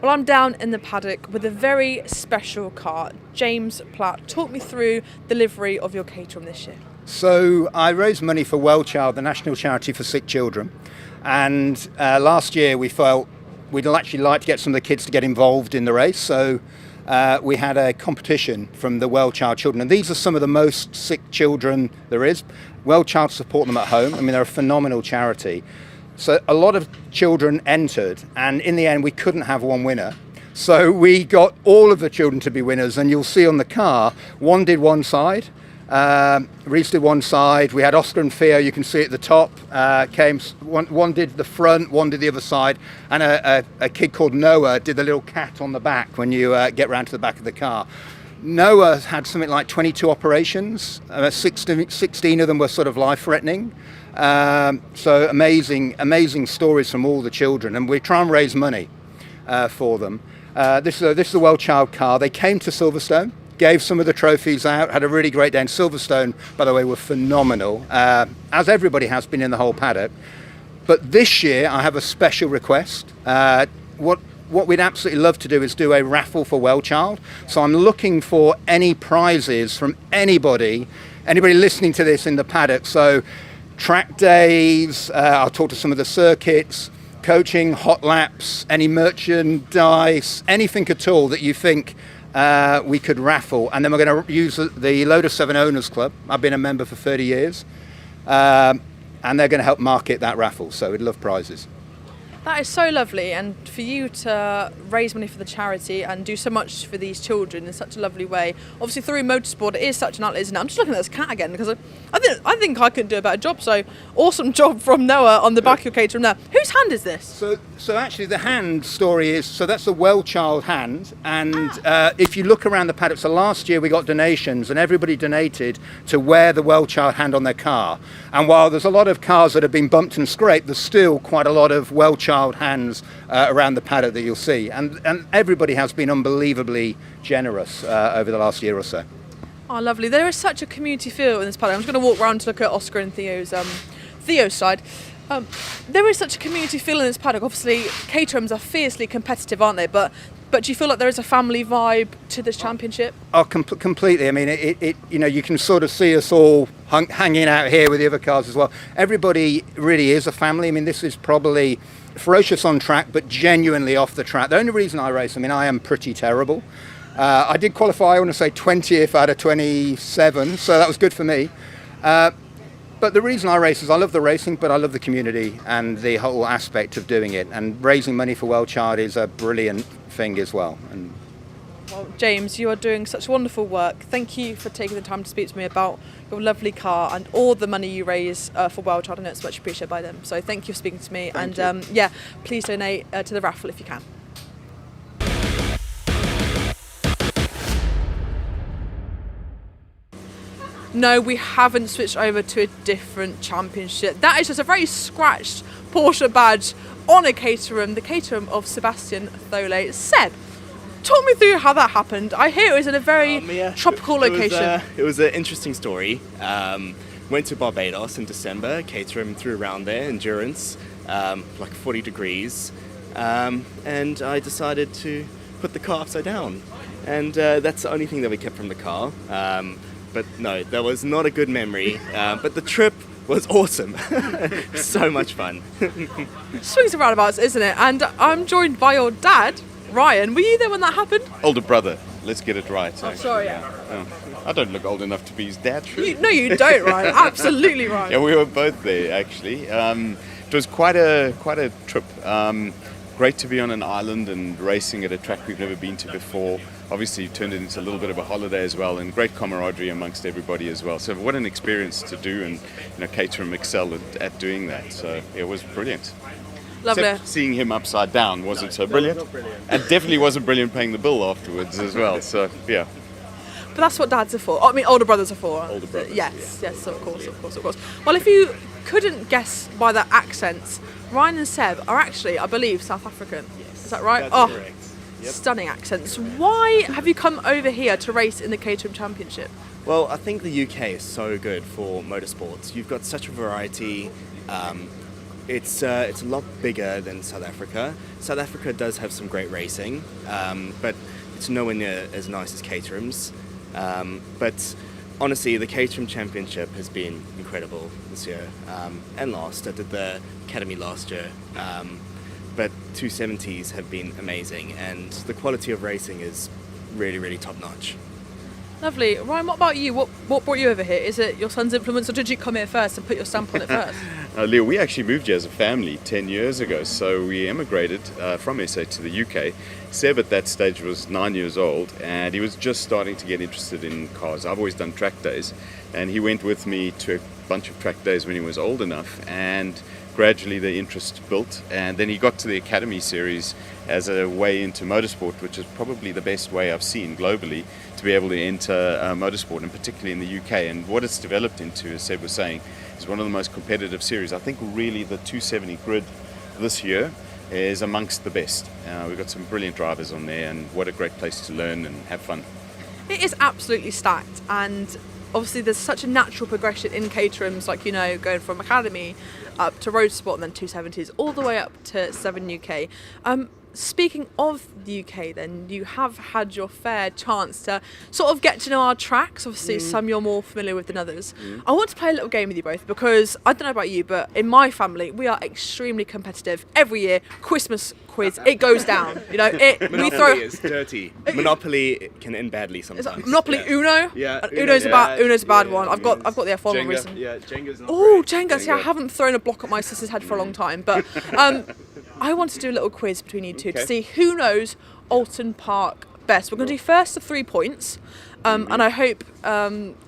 Well, I'm down in the paddock with a very special car. James Platt, talk me through the livery of your Caterham this year. So I raised money for Well Child, the national charity for sick children. And last year we felt we'd actually like to get some of the kids to get involved in the race. So we had a competition from the Well Child children. And these are some of the most sick children there is. Well Child support them at home. I mean, they're a phenomenal charity. So a lot of children entered, and in the end we couldn't have one winner. So we got all of the children to be winners, and you'll see on the car, one did one side, Reese did one side, we had Oscar and Theo, you can see at the top, one did the front, one did the other side, and a kid called Noah did the little cat on the back when you get round to the back of the car. Noah had something like 22 operations, 16 of them were sort of life-threatening. So amazing stories from all the children, and we try and raise money for them. This is the Well Child car. They came to Silverstone, gave some of the trophies out, had a really great day. And Silverstone, by the way, were phenomenal, as everybody has been in the whole paddock. But this year, I have a special request. What we'd absolutely love to do is do a raffle for Well Child. So I'm looking for any prizes from anybody listening to this in the paddock. So track days, I'll talk to some of the circuits, coaching, hot laps, any merchandise, anything at all that you think we could raffle. And then we're going to use the Lotus 7 Owners Club. I've been a member for 30 years. And they're going to help market that raffle. So we'd love prizes. That is so lovely, and for you to raise money for the charity and do so much for these children in such a lovely way. Obviously through motorsport, it is such an outlet, isn't it? I'm just looking at this cat again because I think I could do a better job. So awesome job from Noah on the back of your Caterham there. Whose hand is this? So actually the hand story is, so that's the Well Child hand, and if you look around the paddock, so last year we got donations and everybody donated to wear the Well Child hand on their car. And while there's a lot of cars that have been bumped and scraped, there's still quite a lot of Well Child hands around the paddock that you'll see, and everybody has been unbelievably generous over the last year or so. Oh, lovely. There is such a community feel in this paddock. I'm just going to walk around to look at Oscar and Theo's side. There is such a community feel in this paddock. Obviously, Caterhams are fiercely competitive, aren't they? But do you feel like there is a family vibe to this championship? Oh, completely. I mean, it you can sort of see us all hanging out here with the other cars as well. Everybody really is a family. I mean, this is probably ferocious on track, but genuinely off the track. The only reason I race, I mean, I am pretty terrible. I did qualify, I want to say 20th out of 27, so that was good for me. But the reason I race is I love the racing, but I love the community and the whole aspect of doing it. And raising money for Well Child is a brilliant thing as well. And Well, James, you are doing such wonderful work. Thank you for taking the time to speak to me about your lovely car and all the money you raise for World Child. I know it's much appreciated by them. So thank you for speaking to me. Please donate to the raffle if you can. No, we haven't switched over to a different championship. That is just a very scratched Porsche badge on a Caterham, the Caterham of Sebastian Thole. Seb, talk me through how that happened. I hear it was in a very tropical location. It was an interesting story. Went to Barbados in December. Caterham threw around there, endurance, like 40 degrees. And I decided to put the car upside down. And that's the only thing that we kept from the car. But no, that was not a good memory. But the trip was awesome. So much fun. Swings and roundabouts, isn't it? And I'm joined by your dad, Ryan. Were you there when that happened? Older brother. Let's get it right. Oh, sorry, yeah. I don't look old enough to be his dad. No, you don't, Ryan. Absolutely right. Yeah, we were both there, actually. It was quite a trip. Great to be on an island and racing at a track we've never been to before. Obviously, turned it into a little bit of a holiday as well, and great camaraderie amongst everybody as well. So, what an experience to do, and Caterham excelled at doing that. So, it was brilliant. Lovely. Except seeing him upside down wasn't so brilliant, and definitely wasn't brilliant paying the bill afterwards as well. So, yeah. But that's what dads are for. I mean, older brothers are for. Older brothers. Yes, of course. Well, if you couldn't guess by their accents, Ryan and Seb are actually, I believe, South African. Yes. Is that right? That's correct. Yep. Stunning accents. Why have you come over here to race in the Caterham Championship? Well, I think the UK is so good for motorsports. You've got such a variety. It's a lot bigger than South Africa. South Africa does have some great racing, but it's nowhere near as nice as Caterham's. But honestly, the Caterham Championship has been incredible this year and last. I did the Academy last year. But 270s have been amazing, and the quality of racing is really, really top notch. Lovely. Ryan, what about you? What brought you over here? Is it your son's influence, or did you come here first and put your stamp on it first? Leo, we actually moved here as a family 10 years ago, so we emigrated from SA to the UK. Seb at that stage was 9 years old, and he was just starting to get interested in cars. I've always done track days, and he went with me to a bunch of track days when he was old enough, and gradually the interest built, and then he got to the Academy series as a way into motorsport, which is probably the best way I've seen globally to be able to enter motorsport, and particularly in the UK. And what it's developed into, as Seb was saying, is one of the most competitive series. I think really the 270 grid this year is amongst the best. We've got some brilliant drivers on there, and what a great place to learn and have fun. It is absolutely stacked, and obviously there's such a natural progression in Caterham's, like, going from Academy up to Roadsport and then 270s all the way up to 7 UK. Speaking of the UK, then, you have had your fair chance to sort of get to know our tracks. Obviously, some you're more familiar with than others. I want to play a little game with you both, because I don't know about you, but in my family, we are extremely competitive. Every year, Christmas quiz, it goes down. Monopoly is dirty. Monopoly can end badly sometimes. Monopoly Uno? Yeah. Uno's a bad one. I've got the F1 one recently. Yeah, Jenga's not Jenga. Yeah, I haven't thrown a block at my sister's head for a long time, but I want to do a little quiz between you two to see who knows Oulton Park best. We're going to do first to 3 points, and I hope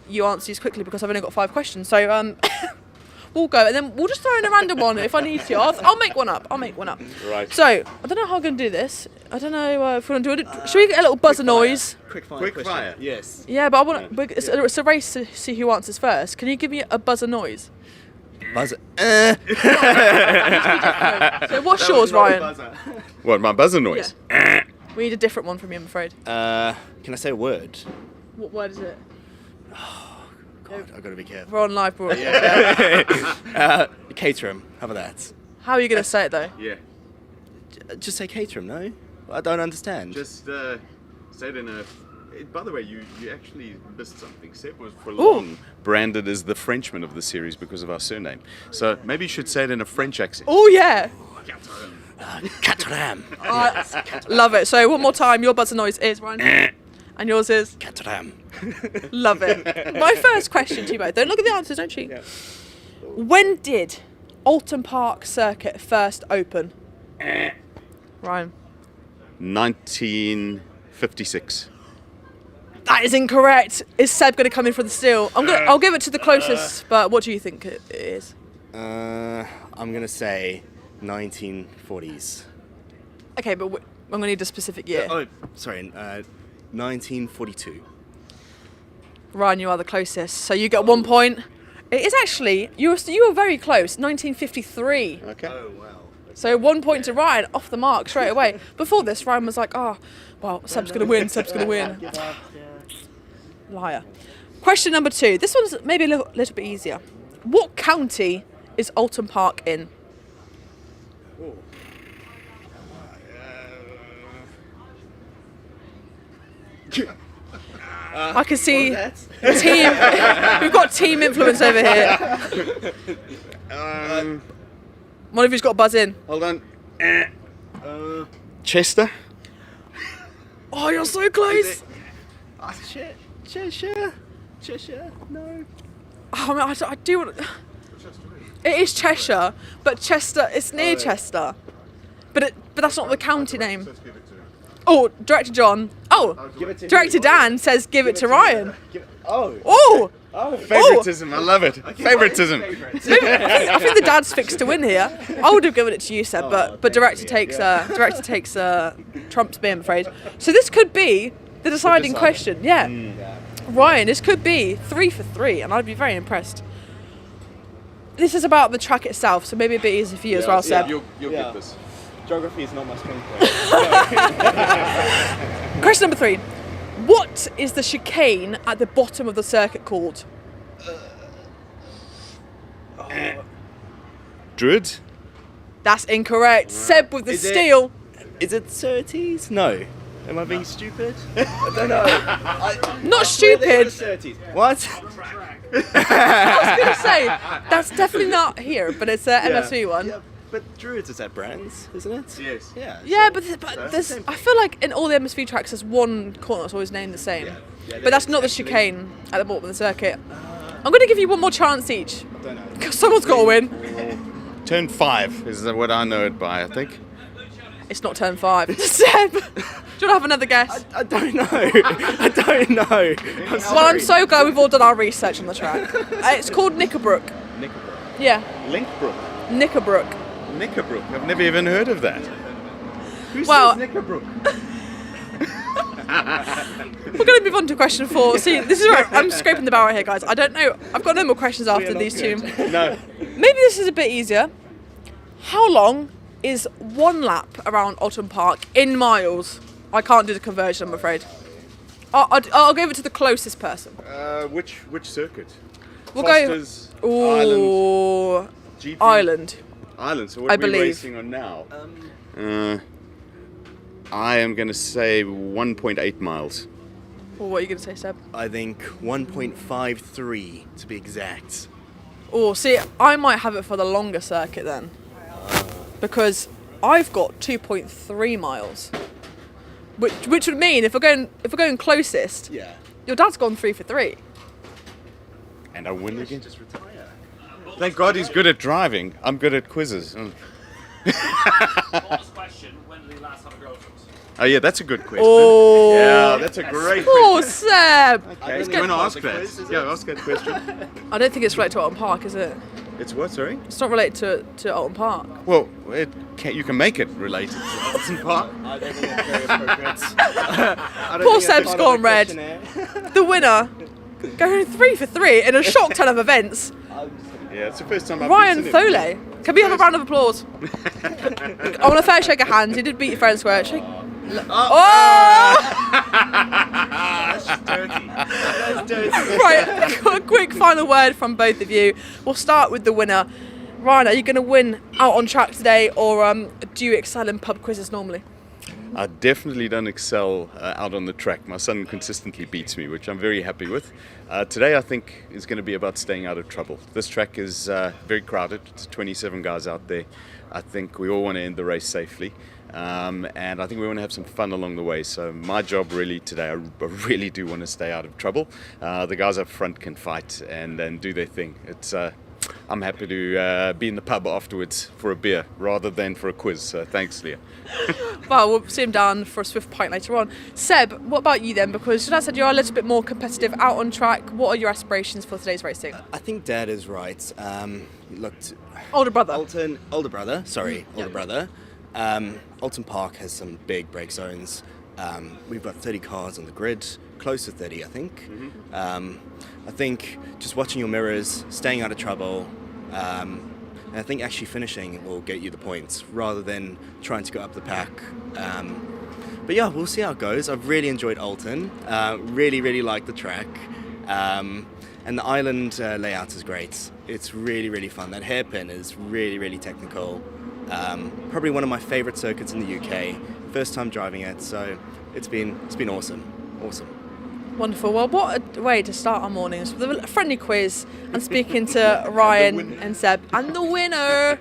you answer these quickly, because I've only got 5 questions. So we'll go, and then we'll just throw in a random one if I need to. I'll make one up. Right. So I don't know how I'm going to do this. I don't know if we're going to do it. Should we get a little buzzer noise? Quick fire. Yes. Yeah, but I want. It's a race to see who answers first. Can you give me a buzzer noise? Buzzer. So what's yours, Ryan? What, my buzzer noise? Yeah. We need a different one from you, I'm afraid. Can I say a word? What word is it? God, I've got to be careful. We're on live broadcast. Caterham. How about that? How are you going to say it, though? Yeah. Just say Caterham, no? I don't understand. Just say it in a... By the way, you actually missed something. Seb was for long branded as the Frenchman of the series because of our surname. So maybe you should say it in a French accent. Oh, yeah. Caterham. Love it. So one more time, your buzzer noise is, Ryan? And yours is? Caterham. Love it. My first question to you both. Don't look at the answers, don't cheat. Yeah. When did Oulton Park Circuit first open? Ryan. 19 56. That is incorrect. Is Seb going to come in for the steal? I'll give it to the closest, but what do you think it is? I'm going to say 1940s. Okay, but I'm going to need a specific year. 1942. Ryan, you are the closest, so you get 1 point. It is actually, you were very close, 1953. Okay. Oh, wow. So 1 point to Ryan, off the mark straight away. Before this, Ryan was like, oh, well, Seb's going to win, Seb's going to win. Liar. Question number 2. This one's maybe a little bit easier. What county is Oulton Park in? I can see team. We've got team influence over here. One of you's got to buzz in. Hold on. Chester. Oh, you're so close. Cheshire. No. Oh, man, I do want. It is Cheshire, but Chester. It's near Chester, but that's not the county name. Oh, Director John. Oh, Director Dan says give it to Ryan. Oh. Favoritism, I love it. Favoritism. I think the dad's fixed to win here. I would have given it to you, Seb, but Director takes trumps me, I'm afraid. So this could be the deciding question. Yeah. Ryan, this could be 3 for 3, and I'd be very impressed. This is about the track itself, so maybe a bit easier for you as well, Seb. You'll get this. Geography is not my strength. Question number 3. What is the chicane at the bottom of the circuit called? Druids? That's incorrect. Seb with the steal. Is it 30s? No. Am I being stupid? I don't know. Not stupid. What? I was going to say, that's definitely not here, but it's an MSV one. Yeah, but Druids is at Brands, isn't it? Yes. Yeah. Yeah, but there's. I feel like in all the MSV tracks, there's one corner that's always named the same. But that's not the chicane at the bottom of the circuit. I'm going to give you one more chance each. I don't know. Because someone's got to win. Turn 5 is what I know it by, I think. It's not turn 5. Seb, do you want to have another guess? I don't know. I don't know. Well, I'm so glad we've all done our research on the track. It's called Knickerbrook. Knickerbrook. Yeah. Linkbrook. Knickerbrook. Knickerbrook. I've never even heard of that. Who Well- says Knickerbrook? We're going to move on to question 4. See, this is where I'm scraping the barrel here, guys. I don't know. I've got no more questions after these two. No. Maybe this is a bit easier. How long is one lap around Oulton Park in miles? I can't do the conversion, I'm afraid. I'll give it to the closest person. Which circuit? We'll Foster's, go. GP? Island. Island. So what I are we believe. racing on now? I am going to say 1.8 miles. Well, what are you going to say, Seb? I think 1.53 to be exact. Oh, see, I might have it for the longer circuit then, because I've got 2.3 miles, which would mean if we're going closest, your dad's gone 3 for 3. And I win again. Just retire. Thank God he's good at driving. I'm good at quizzes. Last question, when did he last have a girlfriend? Oh yeah, that's a good question. Oh, yeah, that's a great poor question. Seb. Okay, you want to ask that? Yeah, ask that question. I don't think it's related to Oulton Park, is it? It's what, sorry? It's not related to Oulton Park. Well, you can make it related to Oulton Park. I don't think it's very appropriate. Poor Seb's gone red. The winner, going 3 for 3 in a shock ton of events. Yeah, it's the first time I've Ryan beaten him. Thole. Can we have a round of applause? I want a fair shake of hands. He did beat you fair and square. Shake. Oh! That's just dirty. That's dirty. Right, a quick final word from both of you. We'll start with the winner. Ryan, are you going to win out on track today, or do you excel in pub quizzes normally? I definitely don't excel out on the track. My son consistently beats me, which I'm very happy with. Today I think is going to be about staying out of trouble. This track is very crowded. It's 27 guys out there. I think we all want to end the race safely. And I think we want to have some fun along the way. So my job really today, I really do want to stay out of trouble. The guys up front can fight and do their thing. It's I'm happy to be in the pub afterwards for a beer rather than for a quiz. So thanks, Leah. Well, we'll see him down for a swift pint later on. Seb, what about you then? Because as I said, you're a little bit more competitive out on track. What are your aspirations for today's racing? I think Dad is right. Looked older brother. Older brother. Oulton Park has some big brake zones. We've got 30 cars on the grid, close to 30, I think. I think just watching your mirrors, staying out of trouble, and I think actually finishing will get you the points rather than trying to go up the pack. But yeah, we'll see how it goes. I've really enjoyed Oulton. Really like the track. And the island layout is great. It's really fun. That hairpin is really technical. Probably one of my favourite circuits in the UK. First time driving it, so it's been awesome. Wonderful. Well, what a way to start our mornings with a friendly quiz and speaking to Ryan and Seb and the winner.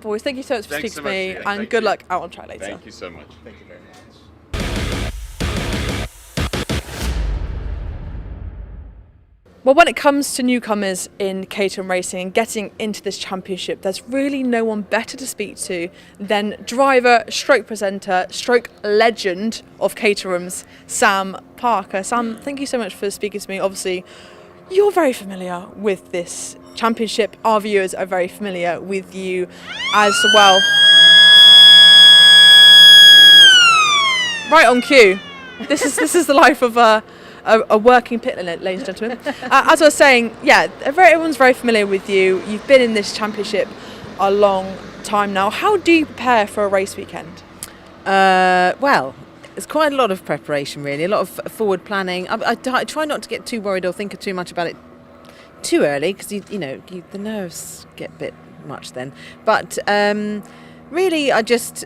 Boys, thank you so much for speaking to me, and good luck out on track later. Thank you so much. Thank you very much. Well, when it comes to newcomers in Caterham racing and getting into this championship, there's really no one better to speak to than driver, stroke presenter, stroke legend of Caterham's, Sam Parker. Sam, thank you so much for speaking to me. Obviously, you're very familiar with this championship. Our viewers are very familiar with you as well. Right on cue. This is the life of a working pit limit, ladies and gentlemen. As I was saying, yeah, everyone's very familiar with you. You've been in this championship a long time now. How do you prepare for a race weekend? Well, it's quite a lot of preparation, really, a lot of forward planning. I try not to get too worried or think too much about it too early, because the nerves get a bit much then. But really, I just,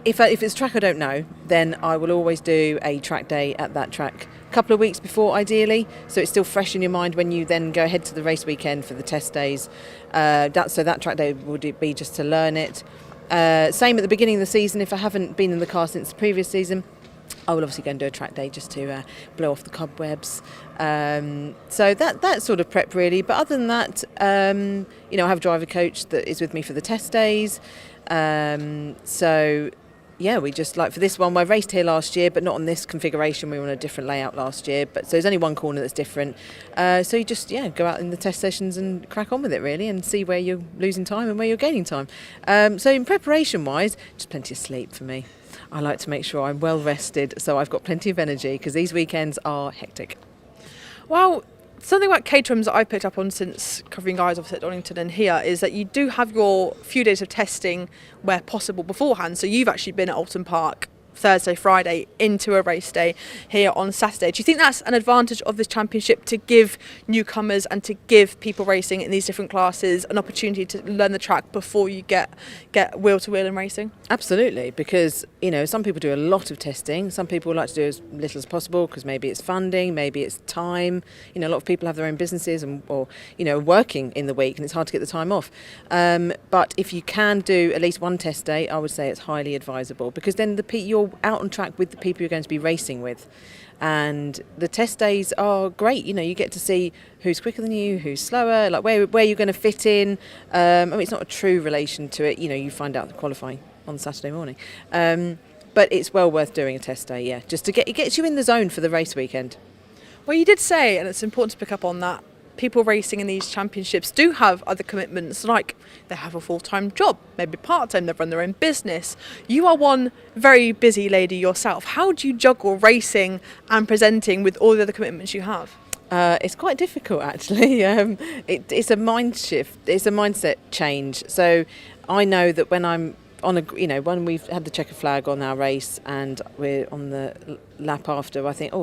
if it's a track I don't know, then I will always do a track day at that track a couple of weeks before, ideally, so it's still fresh in your mind when you then go ahead to the race weekend for the test days. So that track day would be just to learn it. Same at the beginning of the season. If I haven't been in the car since the previous season, I will obviously go and do a track day just to blow off the cobwebs. So that sort of prep, really. But other than that, I have a driver coach that is with me for the test days. So yeah, we just, like for this one, I raced here last year, but not on this configuration. We were on a different layout last year, but so there's only one corner that's different. So you just, go out in the test sessions and crack on with it, really, and see where you're losing time and where you're gaining time. So in preparation-wise, just plenty of sleep for me. I like to make sure I'm well rested, so I've got plenty of energy, because these weekends are hectic. Well, something about Caterhams that I've picked up on since covering guys opposite at Donington and here is that you do have your few days of testing where possible beforehand. So you've actually been at Oulton Park Thursday, Friday into a race day here on Saturday. Do you think that's an advantage of this championship, to give newcomers and to give people racing in these different classes an opportunity to learn the track before you get wheel to wheel in racing? Absolutely, because some people do a lot of testing. Some people like to do as little as possible because maybe it's funding, maybe it's time. A lot of people have their own businesses or working in the week, and it's hard to get the time off. But if you can do at least one test day, I would say it's highly advisable, because then you're out on track with the people you're going to be racing with, and the test days are great. You get to see who's quicker than you, who's slower, like where you're going to fit in. It's not a true relation to it. You find out the qualifying on Saturday morning, but it's well worth doing a test day. Yeah, just to it gets you in the zone for the race weekend. Well, you did say, and it's important to pick up on that, people racing in these championships do have other commitments, like they have a full-time job, maybe part-time, they run their own business. You are one very busy lady yourself. How do you juggle racing and presenting with all the other commitments you have? It's quite difficult, actually. It's a mind shift. It's a mindset change. So I know that when I'm on when we've had the checker flag on our race and we're on the lap after, I think,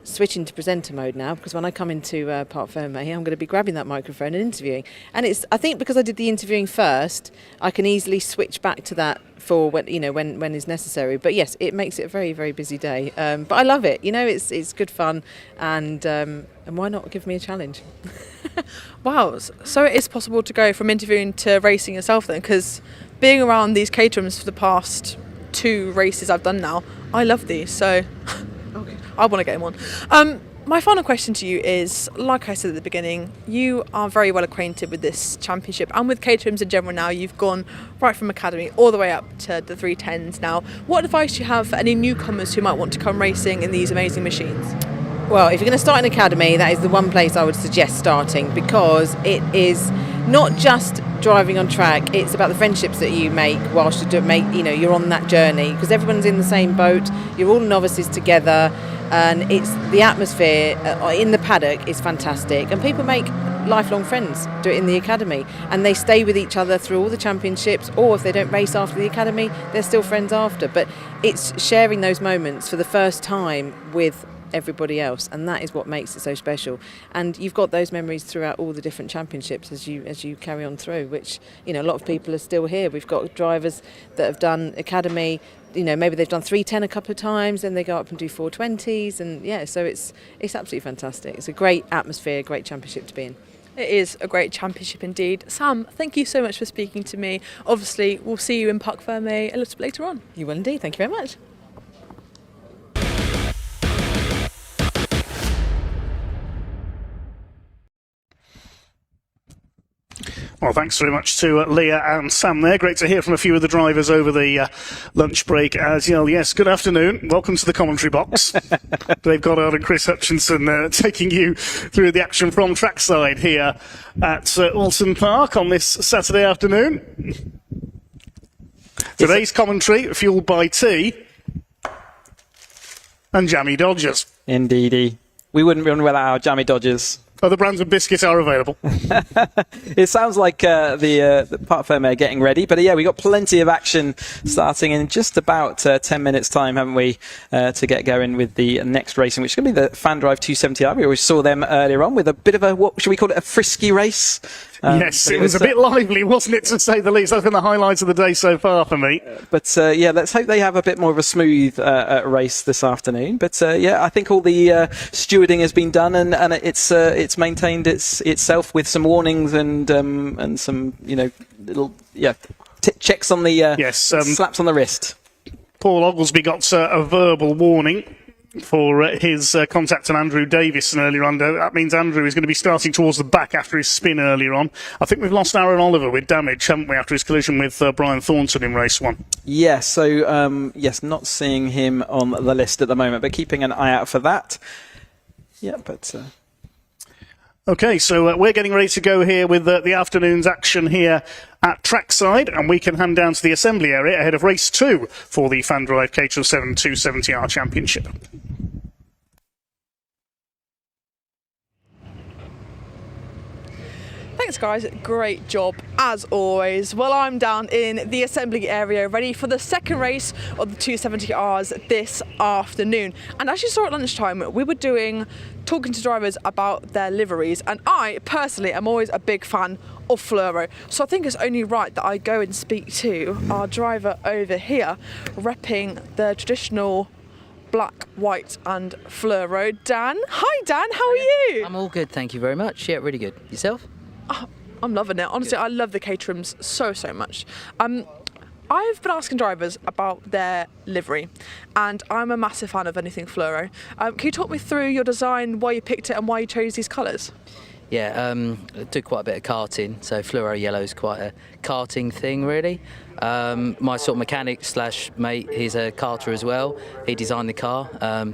switch into presenter mode now, because when I come into Parc Fermé, I'm going to be grabbing that microphone and interviewing. And I think because I did the interviewing first, I can easily switch back to that for when is necessary. But yes, it makes it a very, very busy day. But I love it. It's good fun, and why not give me a challenge? Wow, so it is possible to go from interviewing to racing yourself then, because being around these Caterhams for the past 2 races I've done now, I love these, so okay. I want to get in one. My final question to you is, like I said at the beginning, you are very well acquainted with this championship and with Caterhams in general now. You've gone right from academy all the way up to the 310s now. What advice do you have for any newcomers who might want to come racing in these amazing machines? Well, if you're going to start in academy, that is the one place I would suggest starting, because it is not just driving on track, it's about the friendships that you make whilst you're on that journey, because everyone's in the same boat, you're all novices together, and it's the atmosphere in the paddock is fantastic, and people make lifelong friends do it in the academy, and they stay with each other through all the championships, or if they don't race after the academy, they're still friends after. But it's sharing those moments for the first time with everybody else, and that is what makes it so special. And you've got those memories throughout all the different championships as you carry on through, which, you know, a lot of people are still here. We've got drivers that have done academy, you know, maybe they've done 310 a couple of times, then they go up and do 420s, and yeah, so it's absolutely fantastic. It's a great atmosphere, great championship to be in. It is a great championship indeed. Sam, thank you so much for speaking to me. Obviously, we'll see you in Parc Ferme a little bit later on. You will indeed. Thank you very much. Well, thanks very much to Leah and Sam there. Great to hear from a few of the drivers over the lunch break as well. Yes, good afternoon. Welcome to the commentary box. Dave Goddard and Chris Hutchinson taking you through the action from trackside here at Oulton Park on this Saturday afternoon. Today's commentary fueled by tea and jammy Dodgers. Indeedy. We wouldn't run without our jammy Dodgers. Other brands of biscuits are available. It sounds like the Parc Ferme are getting ready, but yeah, we got plenty of action starting in just about 10 minutes time, haven't we, to get going with the next racing, which is going to be the FanDrive 270R. We always saw them earlier on with a bit of a, what should we call it, a frisky race. Yes, it was a bit lively, wasn't it, to say the least? That's been the highlights of the day so far for me. But yeah, let's hope they have a bit more of a smooth race this afternoon. But yeah, I think all the stewarding has been done, and it's maintained itself with some warnings and some, you know, little checks on the slaps on the wrist. Paul Oglesby got a verbal warning for his contact on Andrew Davison earlier on. That means Andrew is going to be starting towards the back after his spin earlier on. I think we've lost Aaron Oliver with damage, haven't we, after his collision with Brian Thornton in race one? Yeah, so yes, not seeing him on the list at the moment, but keeping an eye out for that. Yeah, but... OK, so we're getting ready to go here with the afternoon's action here at trackside, and we can hand down to the assembly area ahead of race 2 for the FanDrive Caterham Seven 270R Championship. Thanks guys, great job as always. Well, I'm down in the assembly area ready for the second race of the 270Rs this afternoon. And as you saw at lunchtime, we were talking to drivers about their liveries, and I personally am always a big fan of fluoro. So I think it's only right that I go and speak to our driver over here, repping the traditional black, white and fluoro. Dan. Hi Dan, how are you? I'm all good, thank you very much. Yeah, really good. Yourself? Oh, I'm loving it. Honestly, I love the Caterhams so much. I've been asking drivers about their livery, and I'm a massive fan of anything fluoro. Can you talk me through your design, why you picked it and why you chose these colours? Yeah, I do quite a bit of karting, so fluoro yellow is quite a karting thing, really. My sort of mechanic slash mate, he's a karter as well. He designed the car.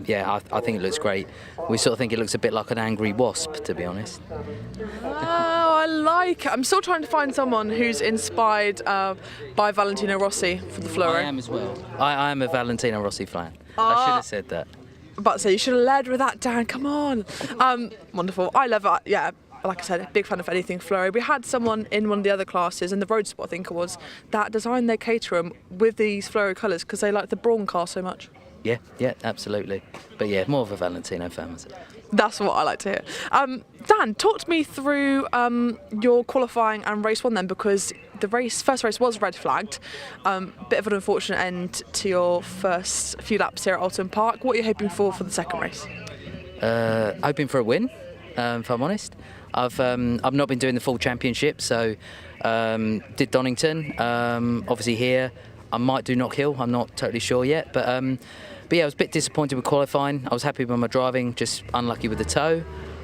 Yeah, I think it looks great. We sort of think it looks a bit like an angry wasp, to be honest. Oh, I like it. I'm still trying to find someone who's inspired by Valentino Rossi for the fluoro. I am as well. I am a Valentino Rossi fan. I should have said that. But so you should have led with that, Dan. Come on. Wonderful. I love it. Yeah. Like I said, big fan of anything fluoro. We had someone in one of the other classes, in the Roadsport I think it was, that designed their Caterham with these fluoro colours because they like the Brawn car so much. Yeah, absolutely. But yeah, more of a Valentino fan. That's what I like to hear. Dan, talk to me through your qualifying and race one then, because the first race was red flagged. Bit of an unfortunate end to your first few laps here at Oulton Park. What are you hoping for the second race? Hoping for a win, if I'm honest. I've not been doing the full championship, so did Donington. Obviously here, I might do Knock Hill. I'm not totally sure yet, but yeah, I was a bit disappointed with qualifying. I was happy with my driving, just unlucky with the toe.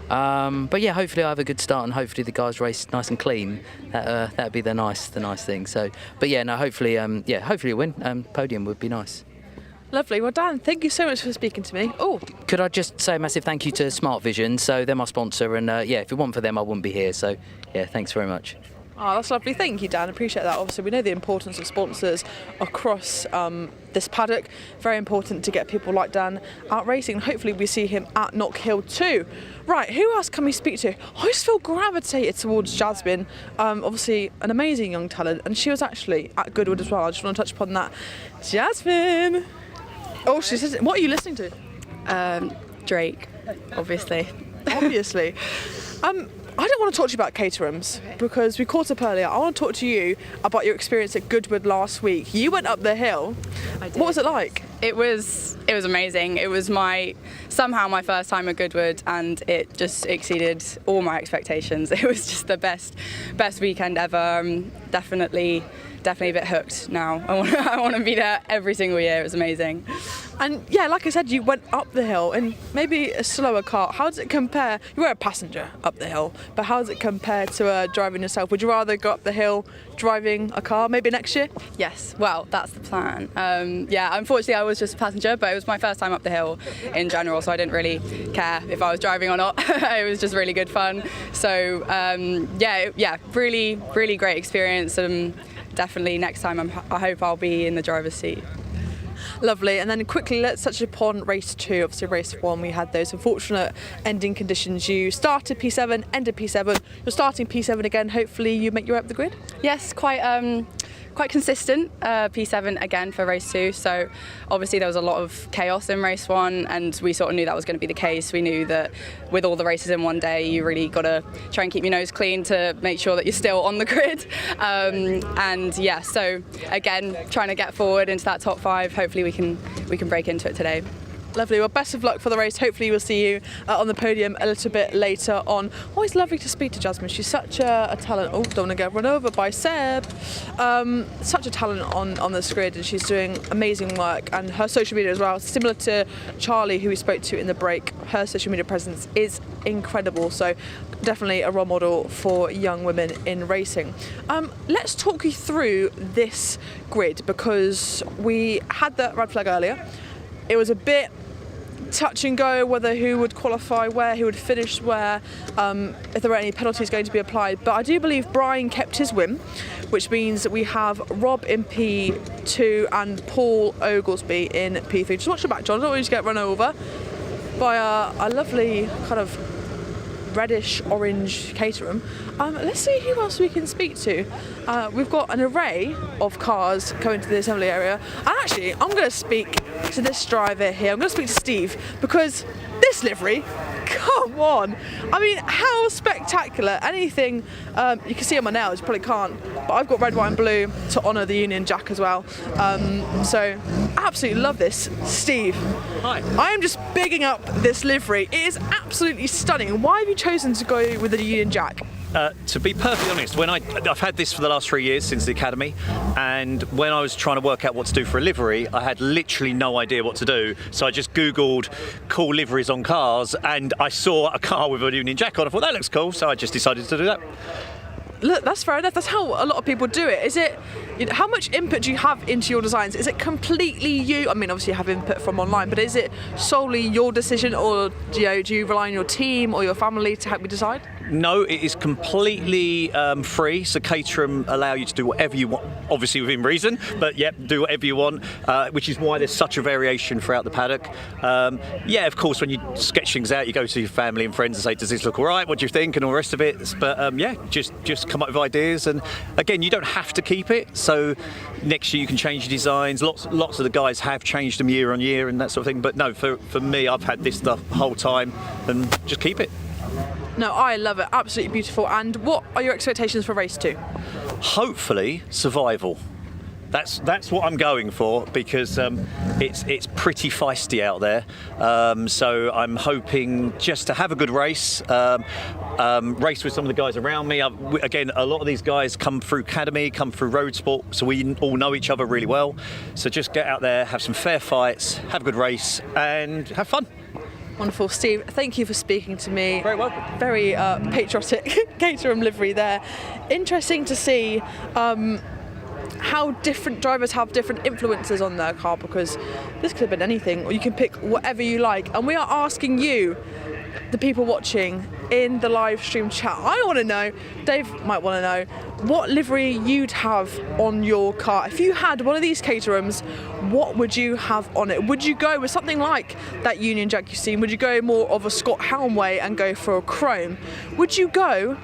But yeah, hopefully I have a good start, and hopefully the guys race nice and clean. That'd be the nice thing. So, but yeah, no, hopefully a win. Podium would be nice. Lovely. Well, Dan, thank you so much for speaking to me. Oh, could I just say a massive thank you to Smart Vision? So they're my sponsor, and yeah, if it weren't for them, I wouldn't be here. So yeah, thanks very much. Oh, that's lovely. Thank you, Dan. Appreciate that. Obviously, we know the importance of sponsors across this paddock. Very important to get people like Dan out racing. Hopefully, we see him at Knock Hill too. Right, who else can we speak to? I just feel gravitated towards Jasmine. Obviously, an amazing young talent, and she was actually at Goodwood as well. I just want to touch upon that. Jasmine! Oh, she says, what are you listening to? Drake, obviously. Obviously. I don't want to talk to you about Caterhams because we caught up earlier. I want to talk to you about your experience at Goodwood last week. You went up the hill. I did. What was it like? It was amazing. It was somehow my first time at Goodwood, and it just exceeded all my expectations. It was just the best weekend ever. Definitely a bit hooked now. I want to be there every single year. It was amazing. And yeah, like I said, you went up the hill in maybe a slower car. How does it compare? You were a passenger up the hill, but how does it compare to driving yourself? Would you rather go up the hill driving a car maybe next year? Yes, well, that's the plan. Yeah, unfortunately I was just a passenger, but it was my first time up the hill in general, so I didn't really care if I was driving or not. It was just really good fun. So yeah, really, really great experience. Definitely next time I hope I'll be in the driver's seat. Lovely. And then quickly, let's touch upon race 2. Obviously, race 1, we had those unfortunate ending conditions. You started P7, ended P7. You're starting P7 again. Hopefully, you make your way up the grid. Yes, quite consistent. P7 again for race 2. So obviously there was a lot of chaos in race 1, and we sort of knew that was going to be the case. We knew that with all the races in one day, you really got to try and keep your nose clean to make sure that you're still on the grid. And yeah, so again, trying to get forward into that top 5. Hopefully we can break into it today. Lovely. Well, best of luck for the race. Hopefully we'll see you on the podium a little bit later on. Always lovely to speak to Jasmine. She's such a talent. Oh, don't want to get run over by Seb. Such a talent on this grid, and she's doing amazing work. And her social media as well, similar to Charlie, who we spoke to in the break, her social media presence is incredible. So definitely a role model for young women in racing. Let's talk you through this grid, because we had the red flag earlier. It was a bit touch and go whether who would qualify where, who would finish where, if there were any penalties going to be applied. But I do believe Brian kept his win, which means that we have Rob in P2 and Paul Oglesby in P3. Just watch your back, John. Don't want you to get run over by a lovely kind of reddish orange Caterham. Let's see who else we can speak to. We've got an array of cars coming to the assembly area, and actually I'm going to speak to this driver here. I'm going to speak to Steve, because this livery, come on, I mean, how spectacular. Anything you can see on my nails, you probably can't, but I've got red, white and blue to honour the Union Jack as well. So absolutely love this. Steve, hi. I am just bigging up this livery. It is absolutely stunning. Why have you chosen to go with the Union Jack? To be perfectly honest, I've had this for the last 3 years since the academy, and when I was trying to work out what to do for a livery, I had literally no idea what to do. So I just Googled cool liveries on cars, and I saw a car with a Union Jack on. I thought that looks cool, so I just decided to do that. Look, that's fair enough. That's how a lot of people do it. Is it? How much input do you have into your designs? Is it completely you? I mean, obviously you have input from online, but is it solely your decision, or do you rely on your team or your family to help you decide? No, it is completely free. So Caterham allow you to do whatever you want, obviously within reason, but yeah, do whatever you want, which is why there's such a variation throughout the paddock. Yeah, of course, when you sketch things out, you go to your family and friends and say, does this look all right? What do you think? And all the rest of it. But yeah, just come up with ideas. And again, you don't have to keep it. So next year you can change your designs. Lots of the guys have changed them year on year and that sort of thing. But no, for me, I've had this the whole time, and just keep it. No, I love it. Absolutely beautiful. And what are your expectations for race 2? Hopefully, survival. That's what I'm going for, because it's pretty feisty out there. So I'm hoping just to have a good race. race with some of the guys around me. Again, a lot of these guys come through Academy, come through Roadsport, so we all know each other really well. So just get out there, have some fair fights, have a good race, and have fun. Wonderful. Steve, thank you for speaking to me. Very welcome. Very patriotic Caterham livery there. Interesting to see how different drivers have different influences on their car, because this could have been anything, or you can pick whatever you like. And we are asking you, the people watching in the live stream chat, I want to know, Dave might want to know, what livery you'd have on your car. If you had one of these Caterhams, what would you have on it? Would you go with something like that Union Jack you've seen? Would you go more of a Scott Helmway and go for a chrome? Would you go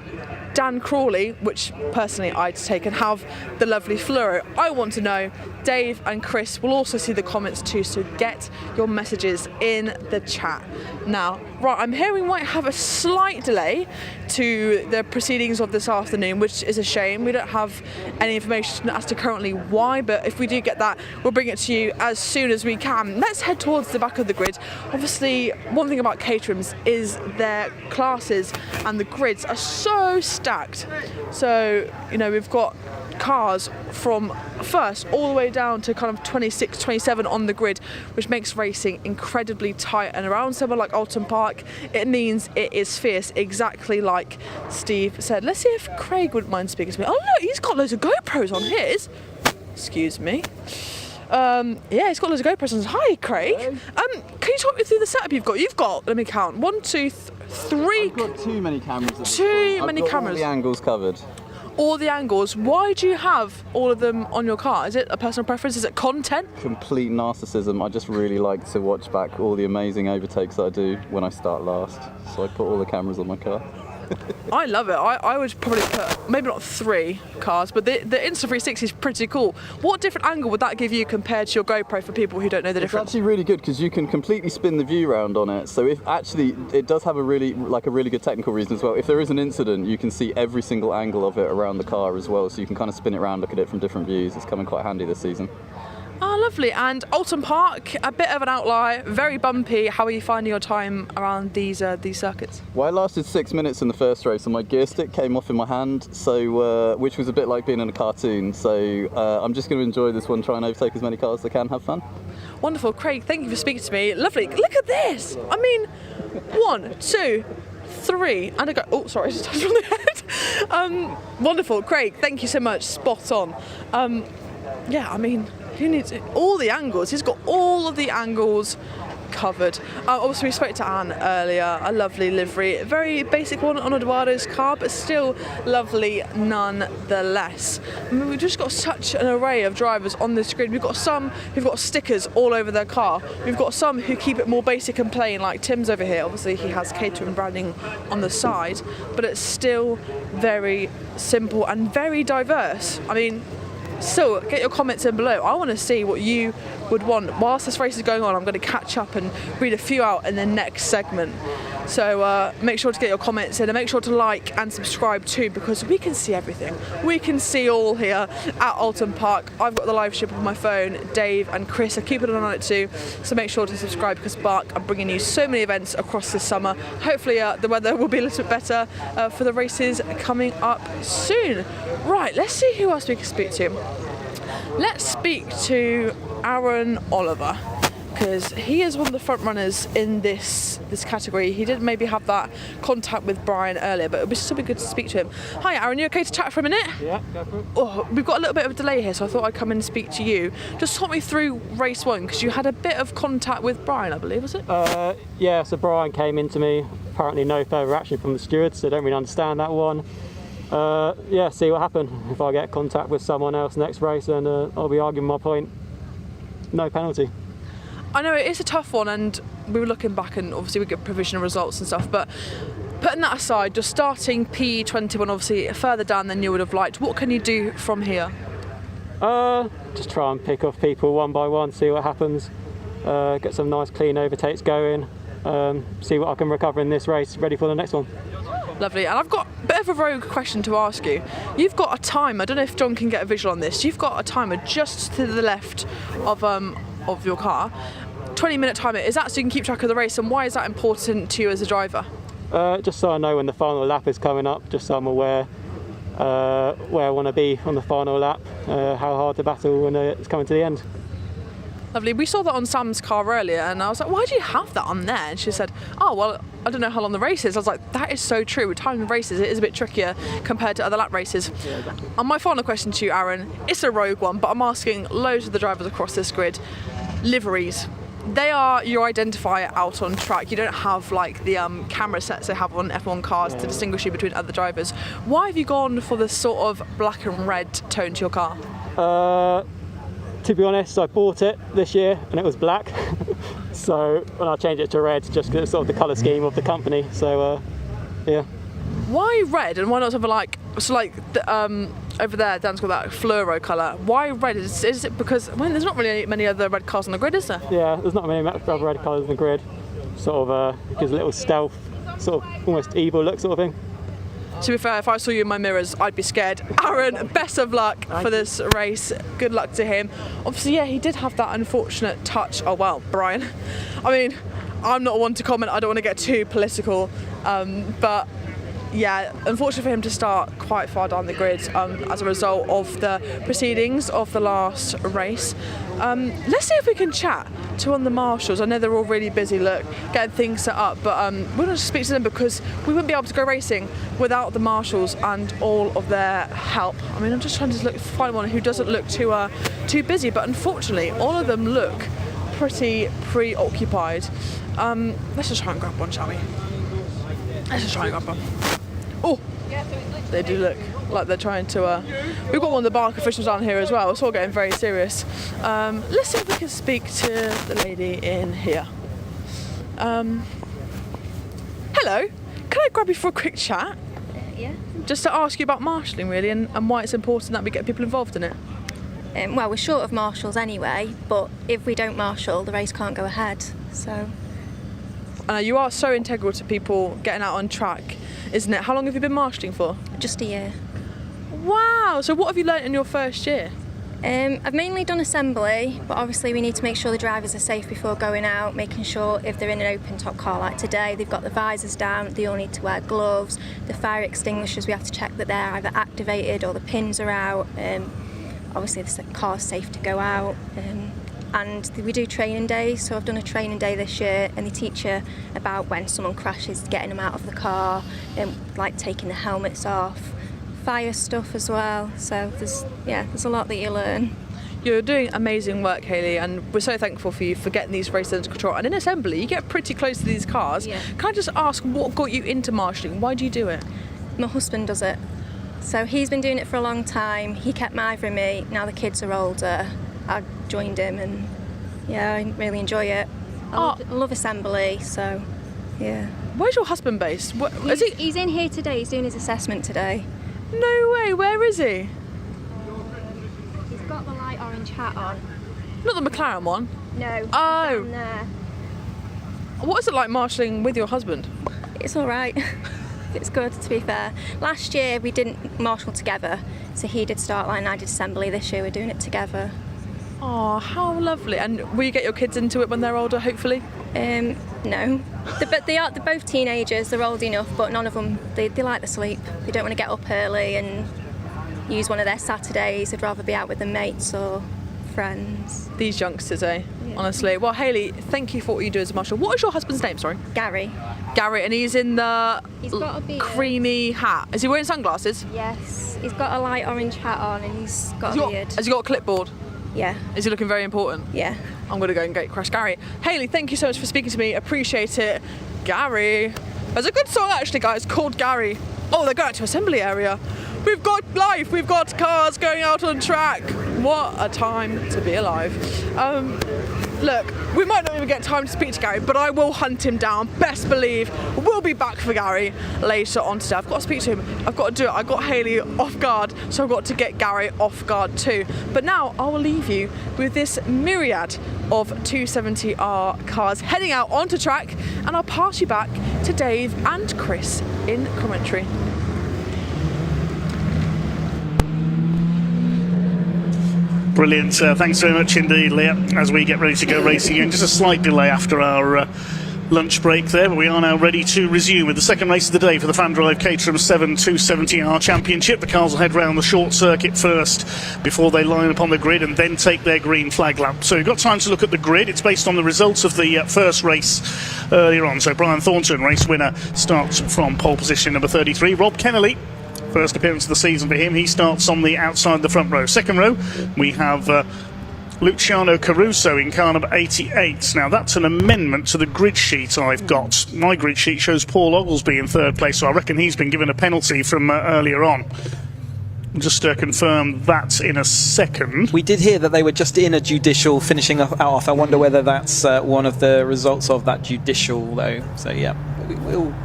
Dan Crawley, which personally I'd take, and have the lovely fluoro? I want to know. Dave and Chris will also see the comments too, so get your messages in the chat. Now, right, I'm hearing we might have a slight delay to the proceedings of this afternoon, which is a shame. We don't have any information as to currently why, but if we do get that, we'll bring it to you as soon as we can. Let's head towards the back of the grid. Obviously, one thing about Caterhams is their classes and the grids are so stacked. So, you know, we've got cars from first all the way down to kind of 26, 27 on the grid, which makes racing incredibly tight. And around somewhere like Oulton Park, it means it is fierce, exactly like Steve said. Let's see if Craig wouldn't mind speaking to me. Oh look, he's got loads of GoPros on his. Excuse me. Yeah, he's got loads of GoPros on. Hi, Craig. Can you talk me through the setup you've got? You've got, let me count, 1, 2, 3. I've got too many cameras. Too many cameras. All the angles covered. All the angles. Why do you have all of them on your car? Is it a personal preference? Is it content? Complete narcissism. I just really like to watch back all the amazing overtakes that I do when I start last. So I put all the cameras on my car. I love it. I would probably put, maybe not 3 cars, but the Insta360 is pretty cool. What different angle would that give you compared to your GoPro for people who don't know the difference? It's actually really good because you can completely spin the view round on it. So if actually, it does have a really good technical reason as well. If there is an incident, you can see every single angle of it around the car as well. So you can kind of spin it around, look at it from different views. It's coming quite handy this season. Oh, lovely. And Oulton Park, a bit of an outlier, very bumpy. How are you finding your time around these circuits? Well, I lasted 6 minutes in the first race and my gear stick came off in my hand, so which was a bit like being in a cartoon. So I'm just going to enjoy this one, try and overtake as many cars as I can, have fun. Wonderful. Craig, thank you for speaking to me. Lovely. Look at this. I mean, 1, 2, 3, and I go, oh, sorry, I just touched on the head. Wonderful. Craig, thank you so much. Spot on. Yeah, I mean, who needs it? All the angles. He's got all of the angles covered. Obviously, we spoke to Anne earlier. A lovely livery, a very basic one on Eduardo's car, but still lovely nonetheless. I mean, we've just got such an array of drivers on this grid. We've got some who've got stickers all over their car. We've got some who keep it more basic and plain, like Tim's over here. Obviously, he has Caterham branding on the side, but it's still very simple and very diverse. I mean, so get your comments in below. I want to see what you would want. Whilst this race is going on, I'm going to catch up and read a few out in the next segment. So make sure to get your comments in and make sure to like and subscribe too, because we can see everything. We can see all here at Oulton Park. I've got the live stream on my phone. Dave and Chris are keeping an eye on it too. So make sure to subscribe because Bark are bringing you so many events across this summer. Hopefully the weather will be a little bit better for the races coming up soon. Right, let's see who else we can speak to. Let's speak to Aaron Oliver, because he is one of the front runners in this category. He did maybe have that contact with Brian earlier, but it would still be good to speak to him. Hi Aaron, you okay to chat for a minute? Yeah, go for it. Oh, we've got a little bit of a delay here, so I thought I'd come in and speak to you. Just talk me through race 1, because you had a bit of contact with Brian, I believe, was it? Yeah, so Brian came into me. Apparently no further action from the stewards, so I don't really understand that one. Yeah, see what happens. If I get contact with someone else next race, then I'll be arguing my point. No penalty. I know it is a tough one, and we were looking back and obviously we get provisional results and stuff, but putting that aside, just starting P21 obviously further down than you would have liked, what can you do from here? Just try and pick off people one by one, see what happens, get some nice clean overtakes going, see what I can recover in this race, ready for the next one. Lovely, and I've got a bit of a rogue question to ask you. You've got a timer, I don't know if John can get a visual on this, you've got a timer just to the left of your car, 20-minute timer. Is that so you can keep track of the race, and why is that important to you as a driver? Just so I know when the final lap is coming up, just so I'm aware where I want to be on the final lap, how hard to battle when it's coming to the end. Lovely. We saw that on Sam's car earlier, and I was like, why do you have that on there? And she said, oh, well, I don't know how long the race is. I was like, that is so true. With timing races, it is a bit trickier compared to other lap races. Yeah, exactly. And my final question to you, Aaron, it's a rogue one, but I'm asking loads of the drivers across this grid. Liveries. They are your identifier out on track. You don't have like the camera sets they have on F1 cars to distinguish you between other drivers. Why have you gone for this sort of black and red tone to your car? To be honest, I bought it this year and it was black. So when I changed it to red, just because it's sort of the colour scheme of the company. So yeah. Why red and why not something like, so like over there, Dan's got that fluoro colour. Why red? Is it because, well, there's not really many other red cars on the grid, is there? Yeah, there's not many other red colours on the grid. Sort of gives a little stealth, sort of almost evil look sort of thing. To be fair, if I saw you in my mirrors, I'd be scared. Aaron, best of luck for this race. Good luck to him. Obviously, yeah, he did have that unfortunate touch. Oh, well, Brian. I mean, I'm not one to comment. I don't want to get too political. But, yeah, unfortunately for him to start quite far down the grid as a result of the proceedings of the last race. Let's see if we can chat to one of the marshals. I know they're all really busy, look, getting things set up, but we're going to speak to them because we wouldn't be able to go racing without the marshals and all of their help. I mean, I'm just trying to find one who doesn't look too busy, but unfortunately, all of them look pretty preoccupied. Let's just try and grab one, shall we? Let's just try and grab one. Oh, they do look like they're trying to. We've got one of the bark officials down here as well. It's all getting very serious. Let's see if we can speak to the lady in here. Hello, can I grab you for a quick chat? Yeah. Just to ask you about marshalling, really, and why it's important that we get people involved in it. Well, we're short of marshals anyway, but if we don't marshal, the race can't go ahead. So. You are so integral to people getting out on track, isn't it? How long have you been marshalling for? Just a year. Wow, so what have you learnt in your first year? I've mainly done assembly, but obviously we need to make sure the drivers are safe before going out, making sure if they're in an open top car like today, they've got the visors down, they all need to wear gloves, the fire extinguishers, we have to check that they're either activated or the pins are out. Obviously the car's safe to go out. And we do training days, so I've done a training day this year, and they teach you about when someone crashes, getting them out of the car, and like taking the helmets off, fire stuff as well. So there's a lot that you learn. You're doing amazing work, Hayley, and we're so thankful for you for getting these races under control. And in assembly, you get pretty close to these cars. Yeah. Can I just ask what got you into marshalling? Why do you do it? My husband does it. So he's been doing it for a long time. He kept mithering me. Now the kids are older, I joined him, and yeah, I really enjoy it. I love assembly, so yeah. Where's your husband based? He's in here today. He's doing his assessment today. No way, where is he? He's got the light orange hat on. Not the McLaren one? No. Oh. Down there. What is it like marshalling with your husband? It's all right. It's good, to be fair. Last year we didn't marshal together, so he did start line, I did assembly. This year we're doing it together. Oh, how lovely. And will you get your kids into it when they're older, hopefully? No. But they're both teenagers, they're old enough, but none of them, they like the sleep. They don't want to get up early and use one of their Saturdays. They'd rather be out with their mates or friends. These youngsters, eh? Yeah. Honestly. Well, Hayley, thank you for what you do as a marshal. What is your husband's name, sorry? Gary. Gary, and he's in the He's got a beard. Creamy hat. Is he wearing sunglasses? Yes. He's got a light orange hat on and he's got a beard. Has he got a clipboard? Yeah. Is he looking very important? Yeah. I'm going to go and get Crash Gary. Hayley, thank you so much for speaking to me. Appreciate it. Gary. There's a good song actually, guys, called Gary. Oh, they're going out to assembly area. We've got life. We've got cars going out on track. What a time to be alive. Look, we might not even get time to speak to Gary, but I will hunt him down. Best believe we'll be back for Gary later on today. I've got to speak to him. I've got to do it. I got Hayley off guard, so I've got to get Gary off guard too. But now I will leave you with this myriad of 270R cars heading out onto track, and I'll pass you back to Dave and Chris in commentary. Brilliant. Thanks very much indeed, Leah, as we get ready to go racing again. Just a slight delay after our lunch break there, but we are now ready to resume with the second race of the day for the FanDrive Caterham Seven 270R Championship. The cars will head round the short circuit first before they line up on the grid and then take their green flag lap. So we've got time to look at the grid. It's based on the results of the first race earlier on. So Brian Thornton, race winner, starts from pole position number 33. Rob Kennelly, first appearance of the season for him, he starts on the outside of the front row. Second row, we have Luciano Caruso in car number 88. Now that's an amendment to the grid sheet I've got. My grid sheet shows Paul Oglesby in third place, so I reckon he's been given a penalty from earlier on. Just confirm that in a second. We did hear that they were just in a judicial finishing off. I wonder whether that's one of the results of that judicial, though. So yeah,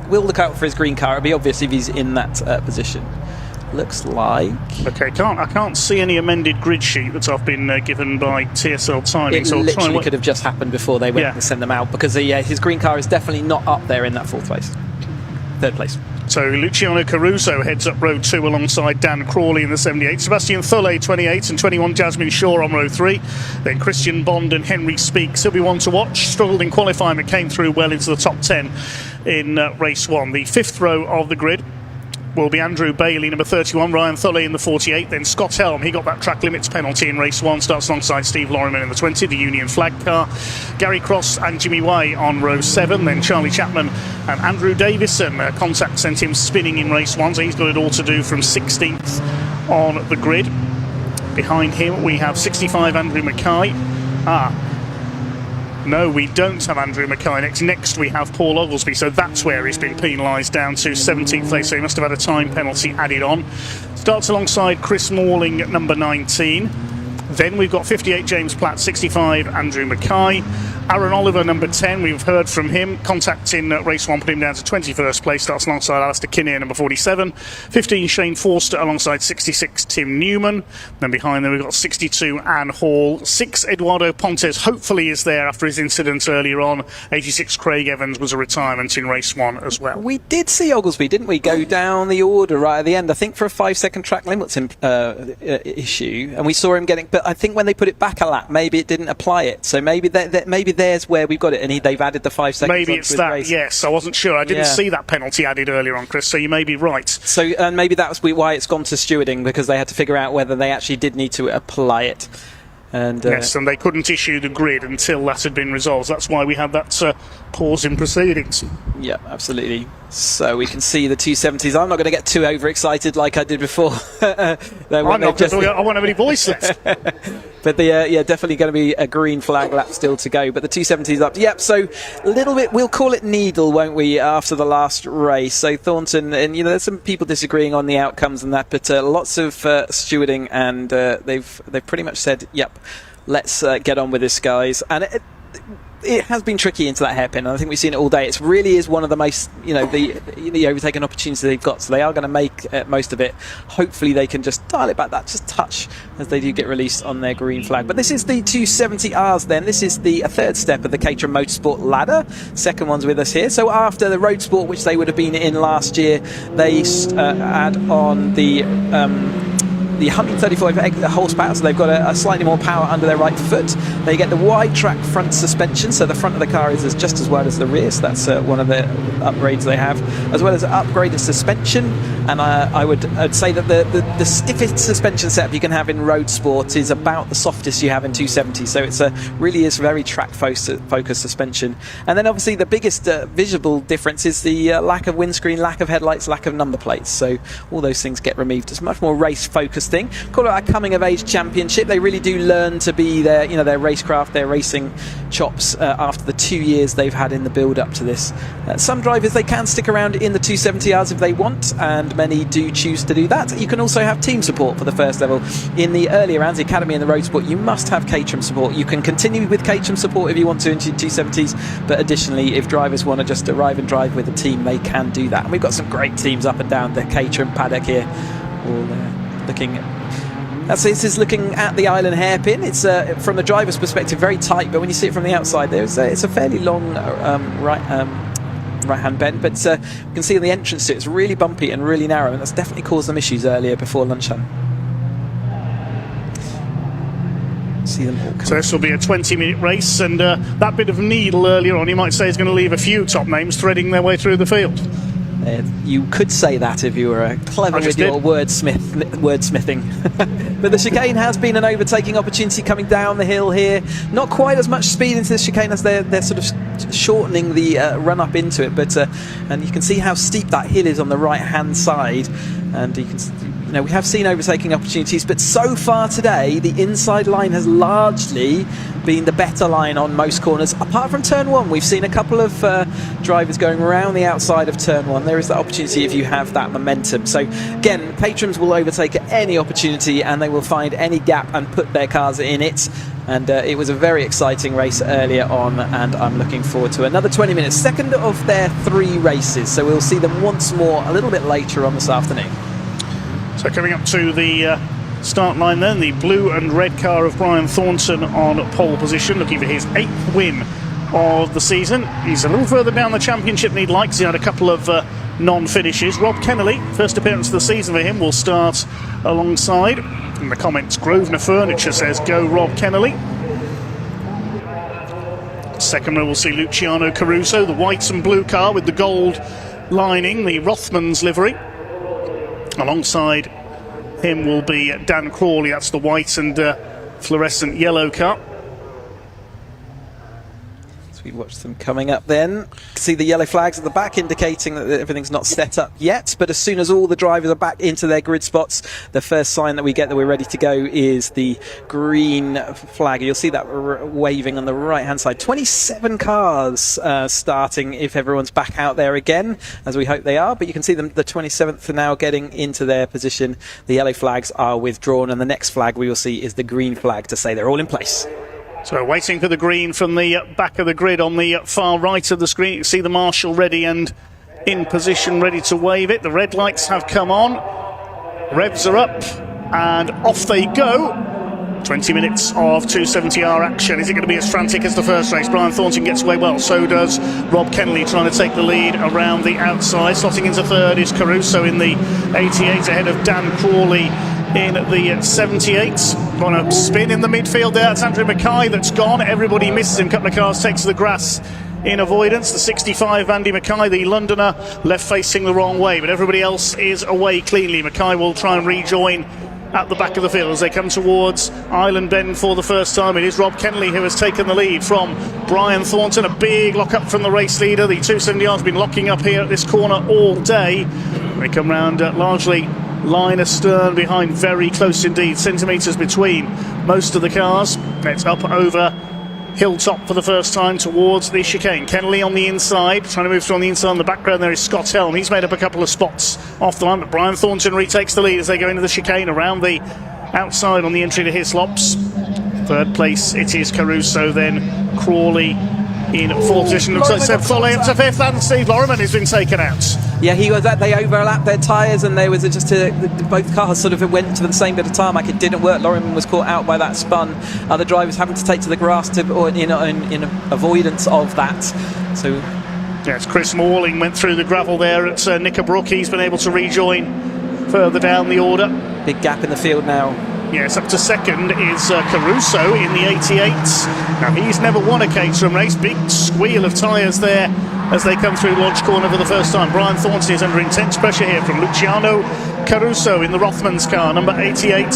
we'll look out for his green car. It'll be obvious if he's in that position. Looks like. Okay, I can't see any amended grid sheet that I've been given by TSL Timing. It so literally could have just happened before they went to send them out, because his green car is definitely not up there in that third place. So Luciano Caruso heads up row 2 alongside Dan Crawley in the 78. Sebastian Thulle 28 and 21 Jasmine Shaw on row 3. Then Christian Bond and Henry Speaks. He'll be one to watch. Struggled in qualifying but came through well into the top 10 in race 1. The fifth row of the grid will be Andrew Bailey, number 31, Ryan Thulle in the 48, then Scott Helm, he got that track limits penalty in race 1, starts alongside Steve Loriman in the 20, the Union flag car, Gary Cross and Jimmy Way on row 7, then Charlie Chapman and Andrew Davison, contact sent him spinning in race 1, so he's got it all to do from 16th on the grid. Behind him we have 65 Andrew Mackay. No, we don't have Andrew Mackay next. Next we have Paul Oglesby, so that's where he's been penalised down to 17th place, so he must have had a time penalty added on. Starts alongside Chris Morling, number 19. Then we've got 58 James Platt, 65 Andrew Mackay. Aaron Oliver, number 10, we've heard from him. Contact in race 1 put him down to 21st place, starts alongside Alistair Kinnear, number 47. 15 Shane Forster alongside 66 Tim Newman. Then behind them we've got 62 Anne Hall. 6 Eduardo Pontes hopefully is there after his incident earlier on. 86 Craig Evans was a retirement in race 1 as well. We did see Oglesby, didn't we, go down the order right at the end, I think for a 5-second track limits issue, and we saw him getting, but I think when they put it back a lap, maybe it didn't apply it, so maybe there's where we've got it, and they've added the 5 seconds. Maybe it's that, race. Yes, I wasn't sure. I didn't see that penalty added earlier on, Chris, so you may be right. So, and maybe that's why it's gone to stewarding, because they had to figure out whether they actually did need to apply it. And, yes, and they couldn't issue the grid until that had been resolved. That's why we had that pause in proceedings. Yeah, absolutely. So we can see the 270s. I'm not going to get too overexcited like I did before. I'm not, because I won't have any voice left. But definitely going to be a green flag lap still to go. But the 270s up. Yep, so a little bit, we'll call it needle, won't we, after the last race. So Thornton, and there's some people disagreeing on the outcomes and that, but lots of stewarding, and they've pretty much said, yep, let's get on with this, guys. And it has been tricky into that hairpin, and I think we've seen it all day. It really is one of the most, the overtaken opportunities they've got, so they are going to make most of it. Hopefully they can just dial it back that just touch as they do get released on their green flag. But this is the 270Rs then. This is the third step of the Caterham Motorsport ladder. Second one's with us here. So after the Road Sport, which they would have been in last year, they add on the 135 horsepower, so they've got a slightly more power under their right foot. They get the wide track front suspension, so the front of the car is just as wide as the rear, so that's one of the upgrades they have, as well as upgraded suspension. And I'd say that the stiffest suspension setup you can have in Road Sport is about the softest you have in 270, so it's really is very track focused suspension. And then obviously the biggest visible difference is the lack of windscreen, lack of headlights, lack of number plates, so all those things get removed. It's much more race focused thing. Call it a coming of age championship. They really do learn to be their racecraft, their racing chops after the 2 years they've had in the build up to this. Some drivers, they can stick around in the 270Rs if they want, and many do choose to do that. You can also have team support for the first level. In the earlier rounds, the Academy and the Road Sport, you must have Caterham support. You can continue with Caterham support if you want to into 270s, but additionally, if drivers want to just arrive and drive with a team, they can do that. And we've got some great teams up and down the Caterham paddock here, all looking. This is looking at the island hairpin. It's from the driver's perspective very tight, but when you see it from the outside, it's a fairly long right-hand bend. But you can see on the entrance to it, it's really bumpy and really narrow, and that's definitely caused them issues earlier before lunchtime. See them all. So this will be a 20-minute race, and that bit of needle earlier on, you might say, is going to leave a few top names threading their way through the field. You could say that if you were clever with your wordsmithing. But the chicane has been an overtaking opportunity coming down the hill here. Not quite as much speed into the chicane as they're sort of shortening the run up into it. But and you can see how steep that hill is on the right-hand side. And you can, we have seen overtaking opportunities, but so far today, the inside line has largely been the better line on most corners. Apart from turn 1, we've seen a couple of drivers going around the outside of turn 1. There is that opportunity if you have that momentum. So again, patrons will overtake at any opportunity, and they will find any gap and put their cars in it. And it was a very exciting race earlier on, and I'm looking forward to another 20 minutes. Second of their 3 races, so we'll see them once more a little bit later on this afternoon. So coming up to the start line then, the blue and red car of Brian Thornton on pole position, looking for his 8th win of the season. He's a little further down the championship than he'd like, because he had a couple of non-finishes. Rob Kennelly, first appearance of the season for him, will start alongside. In the comments, Grosvenor Furniture says, go Rob Kennelly. Second row we'll see Luciano Caruso, the white and blue car with the gold lining, the Rothmans livery. Alongside him will be Dan Crawley, that's the white and fluorescent yellow car. So we watch them coming up then. See the yellow flags at the back indicating that everything's not set up yet, but as soon as all the drivers are back into their grid spots, the first sign that we get that we're ready to go is the green flag. You'll see that waving on the right hand side. 27 cars starting if everyone's back out there again, as we hope they are, but you can see them, the 27th are now getting into their position. The yellow flags are withdrawn, and the next flag we will see is the green flag to say they're all in place. So waiting for the green from the back of the grid on the far right of the screen. You can see the marshal ready and in position, ready to wave it. The red lights have come on. Revs are up and off they go. 20 minutes of 270R action. Is it going to be as frantic as the first race? Brian Thornton gets away well. So does Rob Kennelly, trying to take the lead around the outside. Slotting into third is Caruso in the 88 ahead of Dan Crawley in the 78. On a spin in the midfield there. It's Andrew Mackay that's gone. Everybody misses him. A couple of cars takes the grass in avoidance. The 65, Andy Mackay, the Londoner, left facing the wrong way, but everybody else is away cleanly. Mackay will try and rejoin at the back of the field as they come towards Island Bend for the first time. It is Rob Kennelly who has taken the lead from Brian Thornton. A big lock up from the race leader. The 270R's been locking up here at this corner all day. They come round largely line astern behind, very close indeed, centimetres between most of the cars. It's up over Hilltop for the first time towards the chicane. Kennelly on the inside, trying to move through on the inside. In the background there is Scott Helm. He's made up a couple of spots off the line, but Brian Thornton retakes the lead as they go into the chicane around the outside on the entry to Hislops. Third place it is Caruso, then Crawley in fourth position. Looks like Seb Foley up to fifth, and Steve Loriman has been taken out. Yeah, he was that. They overlapped their tyres, and there was both cars sort of went to the same bit of tarmac. It didn't work. Loriman was caught out by that spun. Other drivers having to take to the grass in avoidance of that. So, yes, Chris Morling went through the gravel there at Knickerbrook. He's been able to rejoin further down the order. Big gap in the field now. Yes, up to second is Caruso in the 88. Now, he's never won a Caterham race. Big squeal of tyres there as they come through Lodge Corner for the first time. Brian Thornton is under intense pressure here from Luciano Caruso in the Rothmans car, number 88.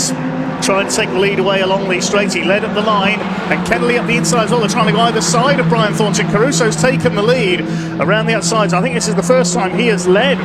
Trying to take the lead away along the straight. He led at the line, and Kennelly up the inside as well. They're trying to go either side of Brian Thornton. Caruso's taken the lead around the outsides. I think this is the first time he has led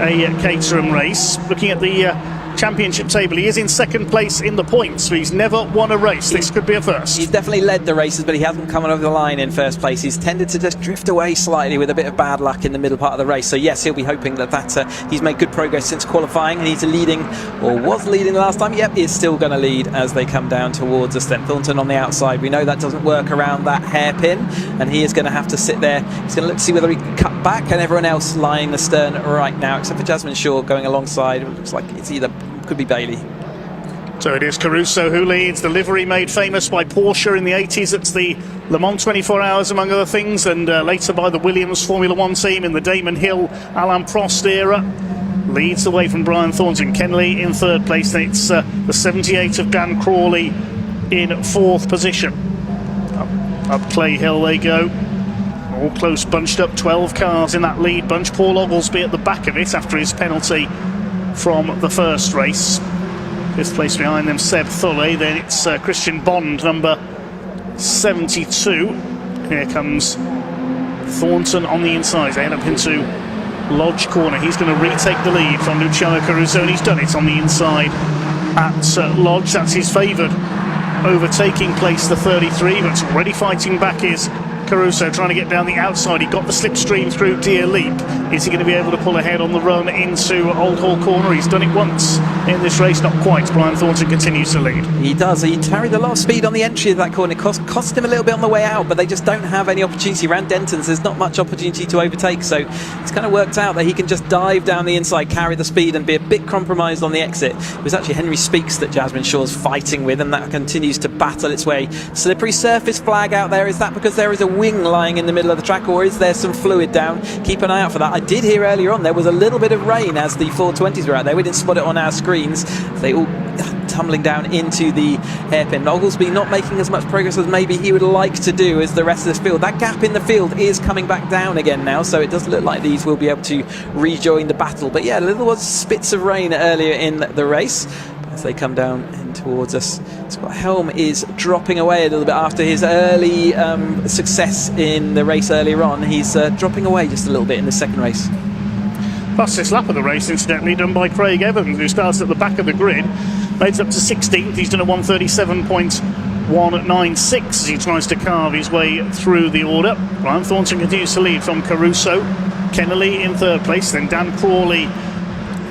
a Caterham race. Looking at the championship table, he is in second place in the points, but he's never won a race. This could be a first. He's definitely led the races, but he hasn't come over the line in first place. He's tended to just drift away slightly with a bit of bad luck in the middle part of the race. So yes, he'll be hoping that he's made good progress since qualifying, and he's leading, or was leading the last time. Yep, is still going to lead as they come down towards us. Then Thornton on the outside. We know that doesn't work around that hairpin, and he is going to have to sit there. He's going to look to see whether he can cut back, and everyone else lying astern right now, except for Jasmine Shaw going alongside. It looks like it's either could be Bailey. So it is Caruso who leads. The livery made famous by Porsche in the 80s. It's the Le Mans 24 Hours, among other things, and later by the Williams Formula One team in the Damon Hill, Alain Prost era. Leads the way from Brian Thornton. Kennelly in third place. Then it's the 78 of Dan Crawley in 4th position. Up Clay Hill they go. All close, bunched up, 12 cars in that lead bunch. Paul Oglesby at the back of it after his penalty from the first race. 5th place behind them, Seb Thulle. Then it's Christian Bond, number 72. Here comes Thornton on the inside. They head up into Lodge Corner. He's going to retake the lead from Luciano Caruso, and he's done it on the inside at Lodge. That's his favoured overtaking place, the 33, but already fighting back is Caruso, trying to get down the outside. He got the slipstream through Deer Leap. Is he going to be able to pull ahead on the run into Old Hall Corner? He's done it once in this race, not quite. Brian Thornton continues to lead. He does. He carried a lot of speed on the entry of that corner. Cost him a little bit on the way out, but they just don't have any opportunity. Around Denton's, there's not much opportunity to overtake, so it's kind of worked out that he can just dive down the inside, carry the speed, and be a bit compromised on the exit. It was actually Henry Speaks that Jasmine Shaw's fighting with, and that continues to battle its way. Slippery surface flag out there. Is that because there is a wing lying in the middle of the track, or is there some fluid down? Keep an eye out for that. I did hear earlier on there was a little bit of rain as the 420s were out there. We didn't spot it on our screens. They all tumbling down into the hairpin. Oglesby not making as much progress as maybe he would like to do as the rest of this field. That gap in the field is coming back down again now, so it does look like these will be able to rejoin the battle. But yeah, there was spits of rain earlier in the race as they come down in towards us. Scott Helm is dropping away a little bit after his early success in the race earlier on. He's dropping away just a little bit in the second race. Fastest lap of the race, incidentally, done by Craig Evans, who starts at the back of the grid. Made it up to 16th. He's done a 137.196 as he tries to carve his way through the order. Brian Thornton continues to lead from Caruso. Kennelly in 3rd place, then Dan Crawley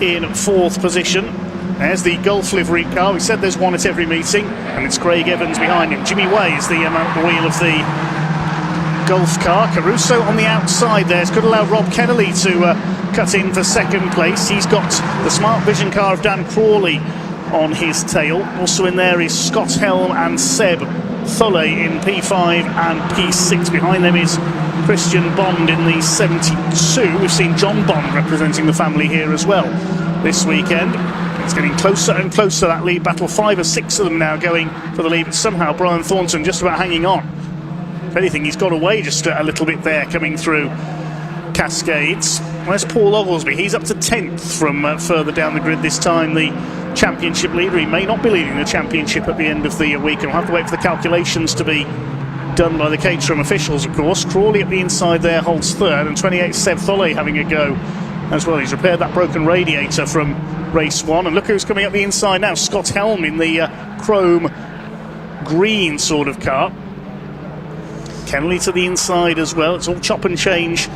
in 4th position. There's the Gulf livery car. We said there's one at every meeting, and it's Craig Evans behind him. Jimmy Way is the wheel of the Gulf car. Caruso on the outside there. Could allow Rob Kennelly to cut in for 2nd place. He's got the Smart Vision car of Dan Crawley on his tail. Also in there is Scott Helm and Seb Thulle in P5 and P6. Behind them is Christian Bond in the 72. We've seen John Bond representing the family here as well this weekend. It's getting closer and closer, that lead battle. 5 or 6 of them now going for the lead, but somehow Brian Thornton just about hanging on. If anything, he's got away just a little bit there coming through Cascades. Where's Paul Oglesby? He's up to 10th from further down the grid this time. The championship leader. He may not be leading the championship at the end of the week, and we'll have to wait for the calculations to be done by the Caterham officials, of course. Crawley at the inside there holds 3rd, and 28 Seb Thulle having a go as well. He's repaired that broken radiator from race 1, and look who's coming up the inside now. Scott Helm in the chrome green sort of car. Kennelly to the inside as well. It's all chop and change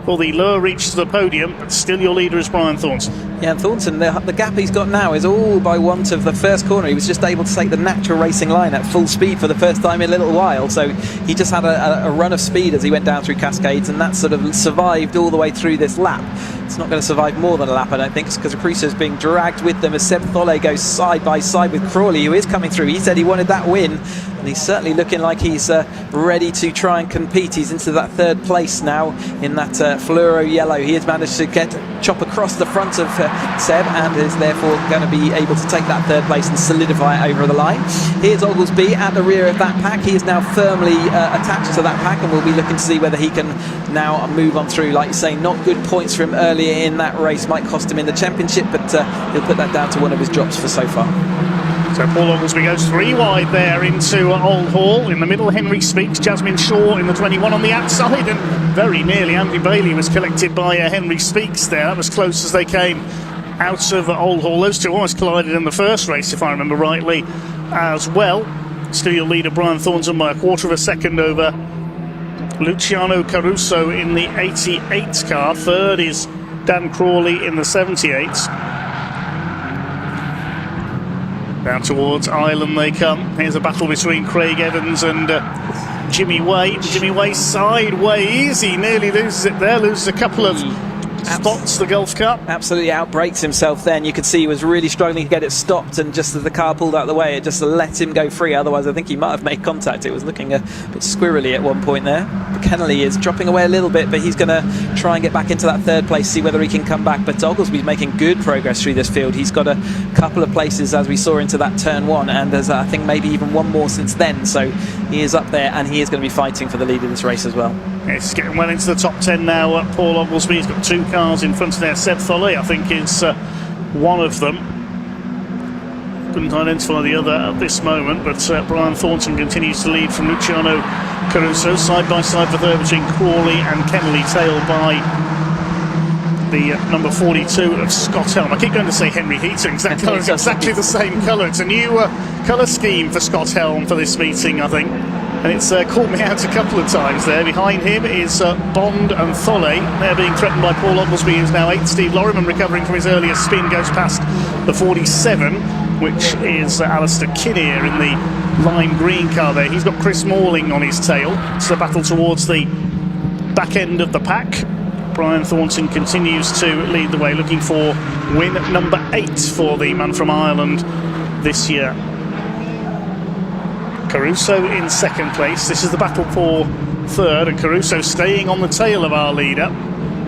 for the lower reach to the podium, but still your leader is Brian Thornton. Yeah, Thornton, the gap he's got now is all by want of the first corner. He was just able to take the natural racing line at full speed for the first time in a little while, so he just had a run of speed as he went down through Cascades, and that sort of survived all the way through this lap. It's not going to survive more than a lap, I don't think, because Crusoe's being dragged with them as Seb Thulle goes side by side with Crawley, who is coming through. He said he wanted that win, and he's certainly looking like he's ready to try and compete. He's into that 3rd place now in that fluoro yellow. He has managed to chop across the front of Seb, and is therefore going to be able to take that 3rd place and solidify it over the line. Here's Oglesby at the rear of that pack. He is now firmly attached to that pack, and we'll be looking to see whether he can now move on through. Like you say, not good points for him earlier in that race, might cost him in the championship, but he'll put that down to one of his drops for so far. So Paul Oglesby goes 3 wide there into Old Hall. In the middle, Henry Speaks. Jasmine Shaw in the 21 on the outside, and very nearly Andy Bailey was collected by Henry Speaks there. That was close as they came out of Old Hall. Those two almost collided in the first race, if I remember rightly, as well. Still your leader, Brian Thornton, by a 1/4 of a second over Luciano Caruso in the 88 car. 3rd is Dan Crawley in the 78. Down towards Ireland they come. Here's a battle between Craig Evans and Jimmy Way. Jimmy Way sideways. He nearly loses it there, loses a couple of spots the Golf Cup. Absolutely outbrakes himself then. You could see he was really struggling to get it stopped, and just as the car pulled out of the way, it just let him go free. Otherwise, I think he might have made contact. It was looking a bit squirrely at one point there. But Kennelly is dropping away a little bit, but he's going to try and get back into that third place, see whether he can come back. But Oglesby's making good progress through this field. He's got a couple of places, as we saw, into that turn one, and there's, I think, maybe even one more since then. So he is up there, and he is going to be fighting for the lead in this race as well. It's getting well into the top 10 now. Paul Oglesby has got 2 cars in front of there. Seb Tholle, I think, is one of them. Couldn't identify the other at this moment, but Brian Thornton continues to lead from Luciano Caruso. Side by side for third between Crawley and Kennelly, tailed by the number 42 of Scott Helm. I keep going to say Henry Heaton, because that colour is exactly the same colour. It's a new colour scheme for Scott Helm for this meeting, I think. And it's caught me out a couple of times there. Behind him is Bond and Tholle. They're being threatened by Paul Oglesby, who's now 8. Steve Loriman, recovering from his earlier spin, goes past the 47, which is Alistair Kinnear in the lime green car there. He's got Chris Morling on his tail. It's a battle towards the back end of the pack. Brian Thornton continues to lead the way, looking for win number 8 for the man from Ireland this year. Caruso in second place. This is the battle for third, and Caruso staying on the tail of our leader.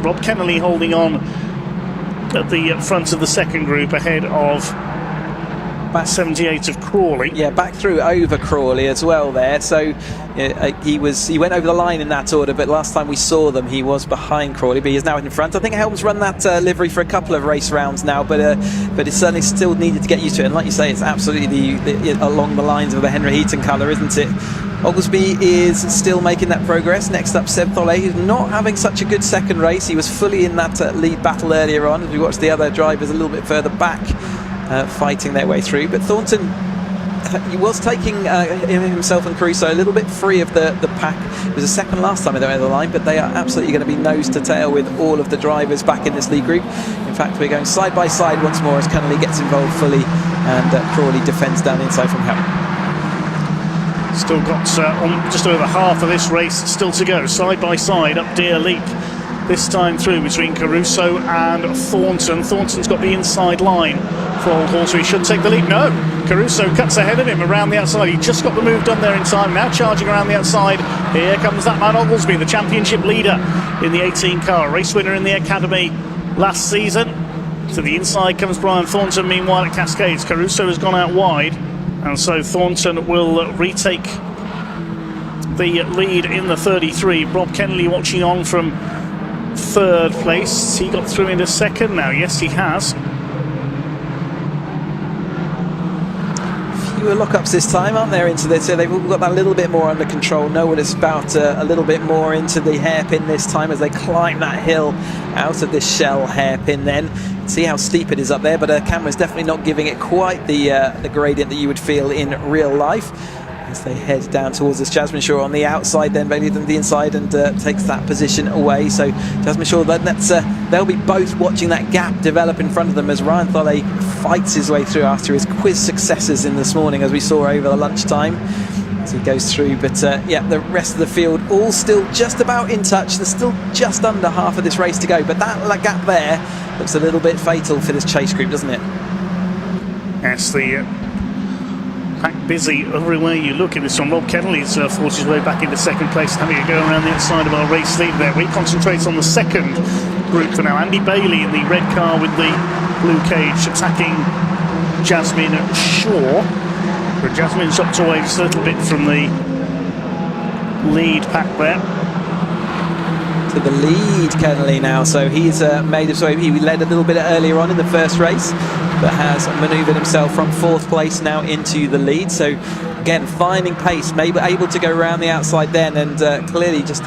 Rob Kennelly holding on at the front of the second group, ahead of 78 of Crawley. Yeah, back through over Crawley as well there. So he went over the line in that order, but last time we saw them he was behind Crawley, but he's now in front. I think Helm's run that livery for a couple of race rounds now, but it's certainly still needed to get used to it. And like you say, it's absolutely along the lines of the Henry Heaton colour, isn't it? Oglesby is still making that progress. Next up, Seb Tholle, who's not having such a good second race. He was fully in that lead battle earlier on, as we watched the other drivers a little bit further back fighting their way through. But Thornton, he was taking himself and Caruso a little bit free of the pack. It was a second last time they went over the line, but they are absolutely going to be nose to tail with all of the drivers back in this lead group. In fact, we're going side by side once more as Kennelly gets involved fully, and Crawley defends down inside from Helm. Still got just over half of this race still to go. Side by side up Deer Leap this time through between Caruso and Thornton. Thornton's got the inside line for Old Hall, so he should take the lead. No, Caruso cuts ahead of him around the outside. He just got the move done there in time. Now charging around the outside. Here comes that man Oglesby, the championship leader in the 18 car, race winner in the Academy last season. To the inside comes Brian Thornton. Meanwhile at Cascades, Caruso has gone out wide, and so Thornton will retake the lead in the 33. Rob Kennelly watching on from third place. He got through into second now. Yes, he has. Fewer lockups this time, aren't there, into this? So they've all got that a little bit more under control. Noah is about a little bit more into the hairpin this time as they climb that hill out of this shell hairpin then. See how steep it is up there, but a camera's definitely not giving it quite the gradient that you would feel in real life. As they head down towards this, Jasmine Shaw on the outside, then Bailey on the inside, and takes that position away. So Jasmine Shaw, they'll be both watching that gap develop in front of them as Ryan Tholle fights his way through after his quiz successes in this morning, as we saw over the lunchtime as he goes through. But yeah, the rest of the field all still just about in touch. There's still just under half of this race to go, but that gap there looks a little bit fatal for this chase group, doesn't it? Yes, the pack busy everywhere you look in this one. Rob Kennelly's forced his way back into second place, having a go around the outside of our race lead there. We concentrate on the second group for now. Andy Bailey in the red car with the blue cage attacking Jasmine Shaw. But Jasmine's dropped away just a little bit from the lead pack there. To the lead, Kennelly now, so he's made his way. He led a little bit earlier on in the first race, but has manoeuvred himself from fourth place now into the lead. So again, finding pace, maybe able to go around the outside then, and clearly just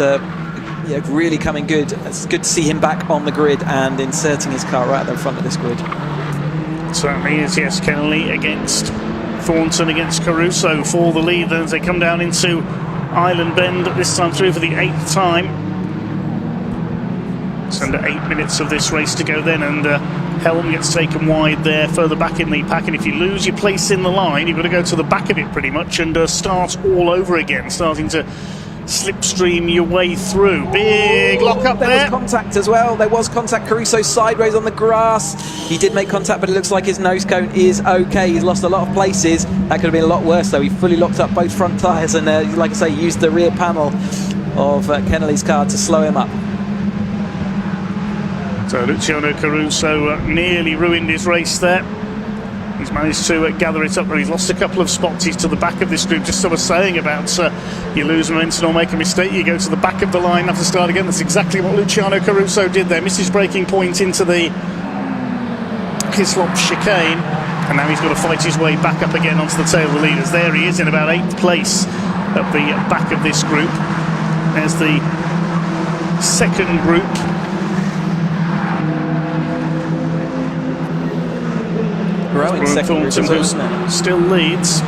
really coming good. It's good to see him back on the grid and inserting his car right at the front of this grid. Certainly is, yes. Kennelly against Thornton against Caruso for the lead as they come down into Island Bend, this time through for the 8th time. It's under 8 minutes of this race to go then, and Helm gets taken wide there, further back in the pack, and if you lose your place in the line, you've got to go to the back of it pretty much and start all over again, starting to slipstream your way through. Big lock up there. There was contact as well. There was contact. Caruso sideways on the grass. He did make contact, but it looks like his nose cone is okay. He's lost a lot of places. That could have been a lot worse, though. He fully locked up both front tyres and, like I say, used the rear panel of Kennelly's car to slow him up. So Luciano Caruso nearly ruined his race there. He's managed to gather it up, but he's lost a couple of spots. He's to the back of this group. Just sort of saying about you lose momentum or make a mistake, you go to the back of the line, have to start again. That's exactly what Luciano Caruso did there. Misses braking point into the Hislop chicane, and now he's got to fight his way back up again onto the tail of the leaders. There he is in about 8th place at the back of this group. There's the second group. Growing second group as well, isn't it? Still leads.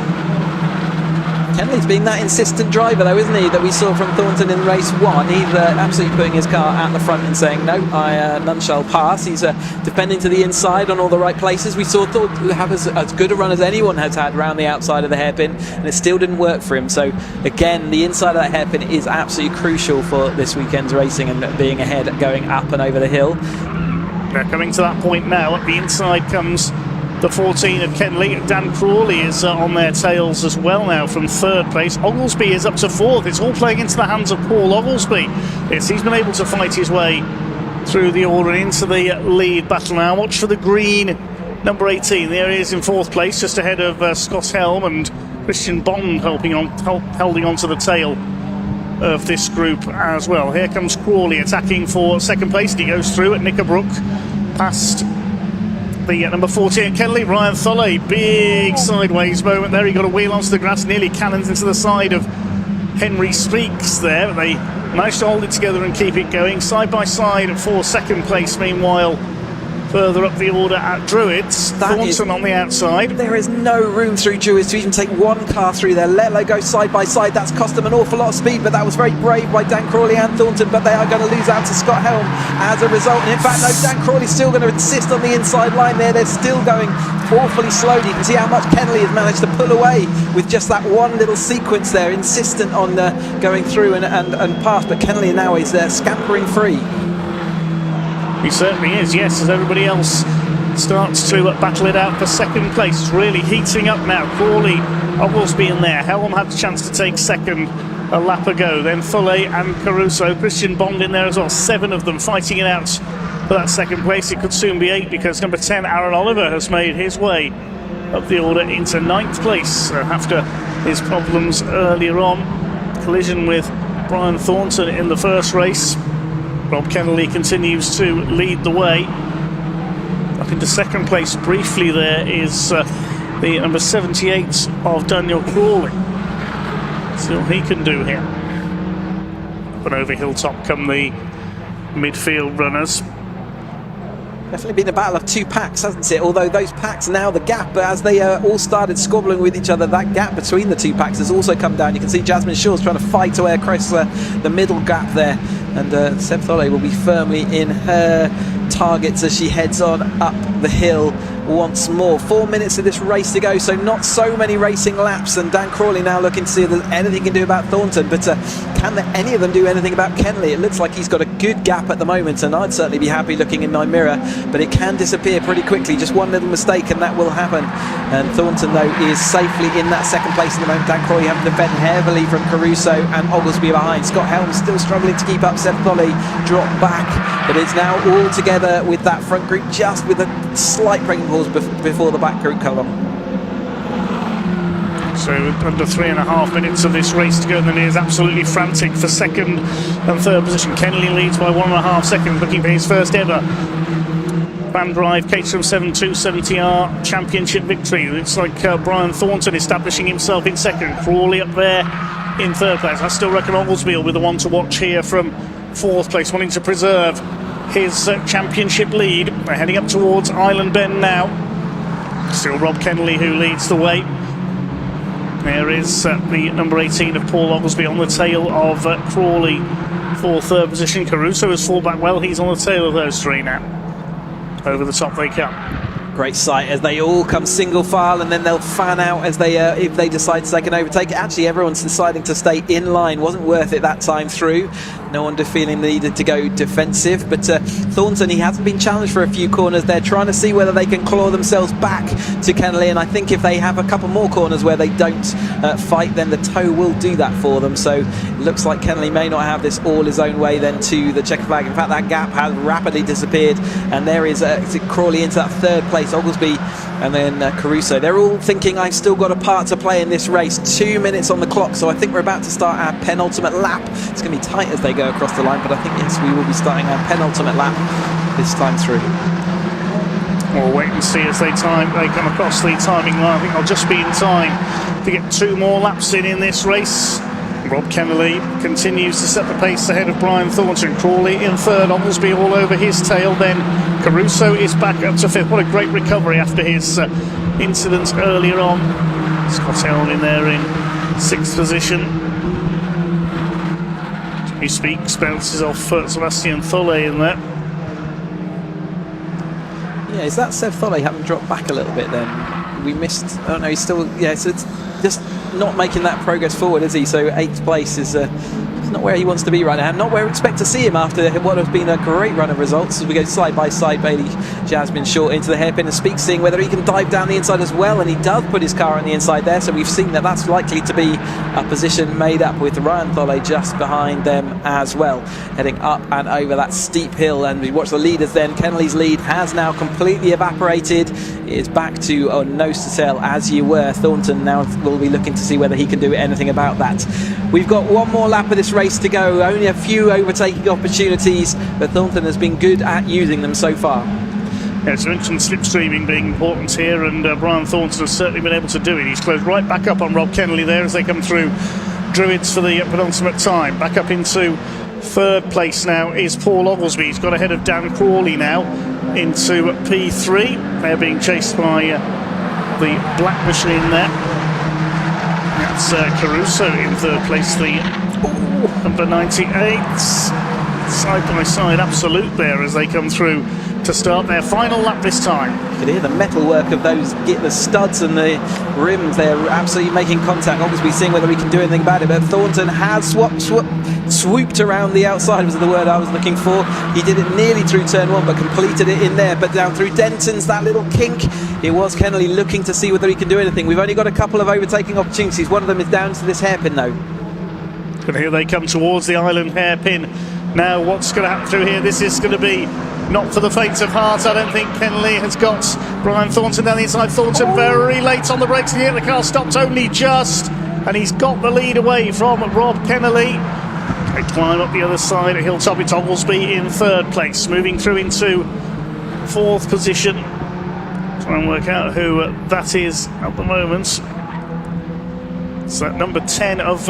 Kennelly's being that insistent driver, though, isn't he, that we saw from Thornton in race 1. He's absolutely putting his car at the front and saying, no, none shall pass. He's defending to the inside on all the right places. We saw Thornton have as good a run as anyone has had around the outside of the hairpin, and it still didn't work for him. So, again, the inside of that hairpin is absolutely crucial for this weekend's racing and being ahead, going up and over the hill. They're coming to that point now. At the inside comes the 14 of Kennelly. Dan Crawley is on their tails as well now from 3rd place. Oglesby is up to 4th. It's all playing into the hands of Paul Oglesby. He's been able to fight his way through the order into the lead battle now. Watch for the green number 18. There he is in 4th place, just ahead of Scott Helm and Christian Bond holding on to the tail of this group as well. Here comes Crawley attacking for 2nd place. He goes through at Knickerbrook past the number 14 Kennelly, Ryan Tholle. Big sideways moment there. He got a wheel onto the grass, nearly cannons into the side of Henry Speaks there, but they managed to hold it together and keep it going. Side by side for 2nd place, meanwhile, further up the order at Druids. Thornton on the outside. There is no room through Druids to even take one car through there. Let go side by side. That's cost them an awful lot of speed, but that was very brave by Dan Crawley and Thornton, but they are going to lose out to Scott Helm as a result. And in fact, no, Dan Crawley's still going to insist on the inside line there. They're still going awfully slowly. You can see how much Kennelly has managed to pull away with just that one little sequence there, insistent on going through and past, but Kennelly now is scampering free. He certainly is, yes, as everybody else starts to battle it out for 2nd place. It's really heating up now. Crawley, Oglesby in there. Helm had the chance to take 2nd a lap ago. Then Tholle and Caruso. Christian Bond in there as well. 7 of them fighting it out for that 2nd place. It could soon be 8 because number 10, Aaron Oliver, has made his way up the order into 9th place after his problems earlier on. Collision with Brian Thornton in the first race. Rob Kennelly continues to lead the way. Up into 2nd place briefly there is the number 78 of Daniel Crawley. See what he can do here. Up and over hilltop come the midfield runners. Definitely been a battle of 2 packs, hasn't it? Although those packs now, the gap, as they all started squabbling with each other, that gap between the 2 packs has also come down. You can see Jasmine Shaw's trying to fight away across the middle gap there. And Seb Tholle will be firmly in her targets as she heads on up the hill once more. 4 minutes of this race to go, so not so many racing laps, and Dan Crawley now looking to see if there's anything he can do about Thornton, but can any of them do anything about Kennelly? It looks like he's got a good gap at the moment, and I'd certainly be happy looking in my mirror, but it can disappear pretty quickly. Just one little mistake and that will happen. And Thornton, though, is safely in that 2nd place at the moment. Dan Crawley having to defend heavily from Caruso and Oglesby behind. Scott Helm still struggling to keep up. Seb Tholle dropped back, but it's now all together with that front group, just with a slight braking pause before the back group come on. So under 3.5 minutes of this race to go, and then he is absolutely frantic for 2nd and 3rd position. Kennelly leads by 1.5 seconds, looking for his first ever FanDrive Caterham Seven 270R Championship victory. It's like Brian Thornton establishing himself in 2nd. Crawley up there in 3rd place. I still reckon Oglesby will be the one to watch here from 4th place, wanting to preserve his championship lead. They're heading up towards Island Bend now. Still Rob Kennelly who leads the way. There is the number 18 of Paul Oglesby on the tail of Crawley for 3rd position. Caruso has fallen back well. He's on the tail of those 3 now. Over the top they come. great sight as they all come single file, and then they'll fan out as they if they decide they can overtake. Actually, everyone's deciding to stay in line. Wasn't worth it that time through. No one feeling the need to go defensive, but Thornton, he hasn't been challenged for a few corners. They're trying to see whether they can claw themselves back to Kennelly, and I think if they have a couple more corners where they don't fight, then the toe will do that for them. So it looks like Kennelly may not have this all his own way then to the checker flag. In fact, that gap has rapidly disappeared, and there is Crawley into that third place, Oglesby, and then Caruso. They're all thinking, I've still got a part to play in this race. 2 minutes on the clock, so I think we're about to start our penultimate lap. It's going to be tight as they go across the line, but I think, yes, we will be starting our penultimate lap this time through. We'll wait and see as they come across the timing line. I think they'll just be in time to get 2 more laps in this race. Rob Kennelly continues to set the pace ahead of Brian Thornton. Crawley in third, Oglesby all over his tail. Then Caruso is back up to fifth. What a great recovery after his incident earlier on. Scott Elm there in 6th position. He speaks, bounces off Sebastian Tholle in there. Yeah, is that Seb Tholle having dropped back a little bit then? We missed, oh no, he's still, yeah, so it's just not making that progress forward, is he? So 8th place is not where he wants to be right now, not where we expect to see him after what has been a great run of results. As we go side by side, Bailey Jasmine short into the hairpin, and Speaks seeing whether he can dive down the inside as well, and he does put his car on the inside there, so we've seen that that's likely to be a position made up with Ryan Tholle just behind them as well, heading up and over that steep hill. And we watch the leaders then. Kennelly's lead has now completely evaporated. It is back to nose to tail as you were. Thornton now will be looking to see whether he can do anything about that. We've got one more lap of this race to go, only a few overtaking opportunities, but Thornton has been good at using them so far. Yeah, so mentioned slipstreaming being important here, and Brian Thornton has certainly been able to do it. He's closed right back up on Rob Kennelly there as they come through Druids for the penultimate time. Back up into third place now is Paul Oglesby. He's got ahead of Dan Crawley now into P3. They're being chased by the black machine there. That's Caruso in third place, the number 98. Side by side absolute there as they come through to start their final lap this time. You can hear the metalwork of those, get the studs and the rims, they're absolutely making contact. Obviously seeing whether we can do anything about it, but Thornton has swooped around the outside was the word I was looking for. He did it nearly through turn 1 but completed it in there, but down through Denton's, that little kink. It was Kennelly looking to see whether he can do anything. We've only got a couple of overtaking opportunities. One of them is down to this hairpin though. And here they come towards the island hairpin. Now what's going to happen through here? This is going to be not for the faint of heart. I don't think Kennelly has got Brian Thornton down the inside. Thornton very late on the brakes here. The car stopped only just, and he's got the lead away from Rob Kennelly. They climb up the other side at Hilltop. It's Oglesby in third place, moving through into 4th position. Try and work out who that is at the moment. Is that number 10 of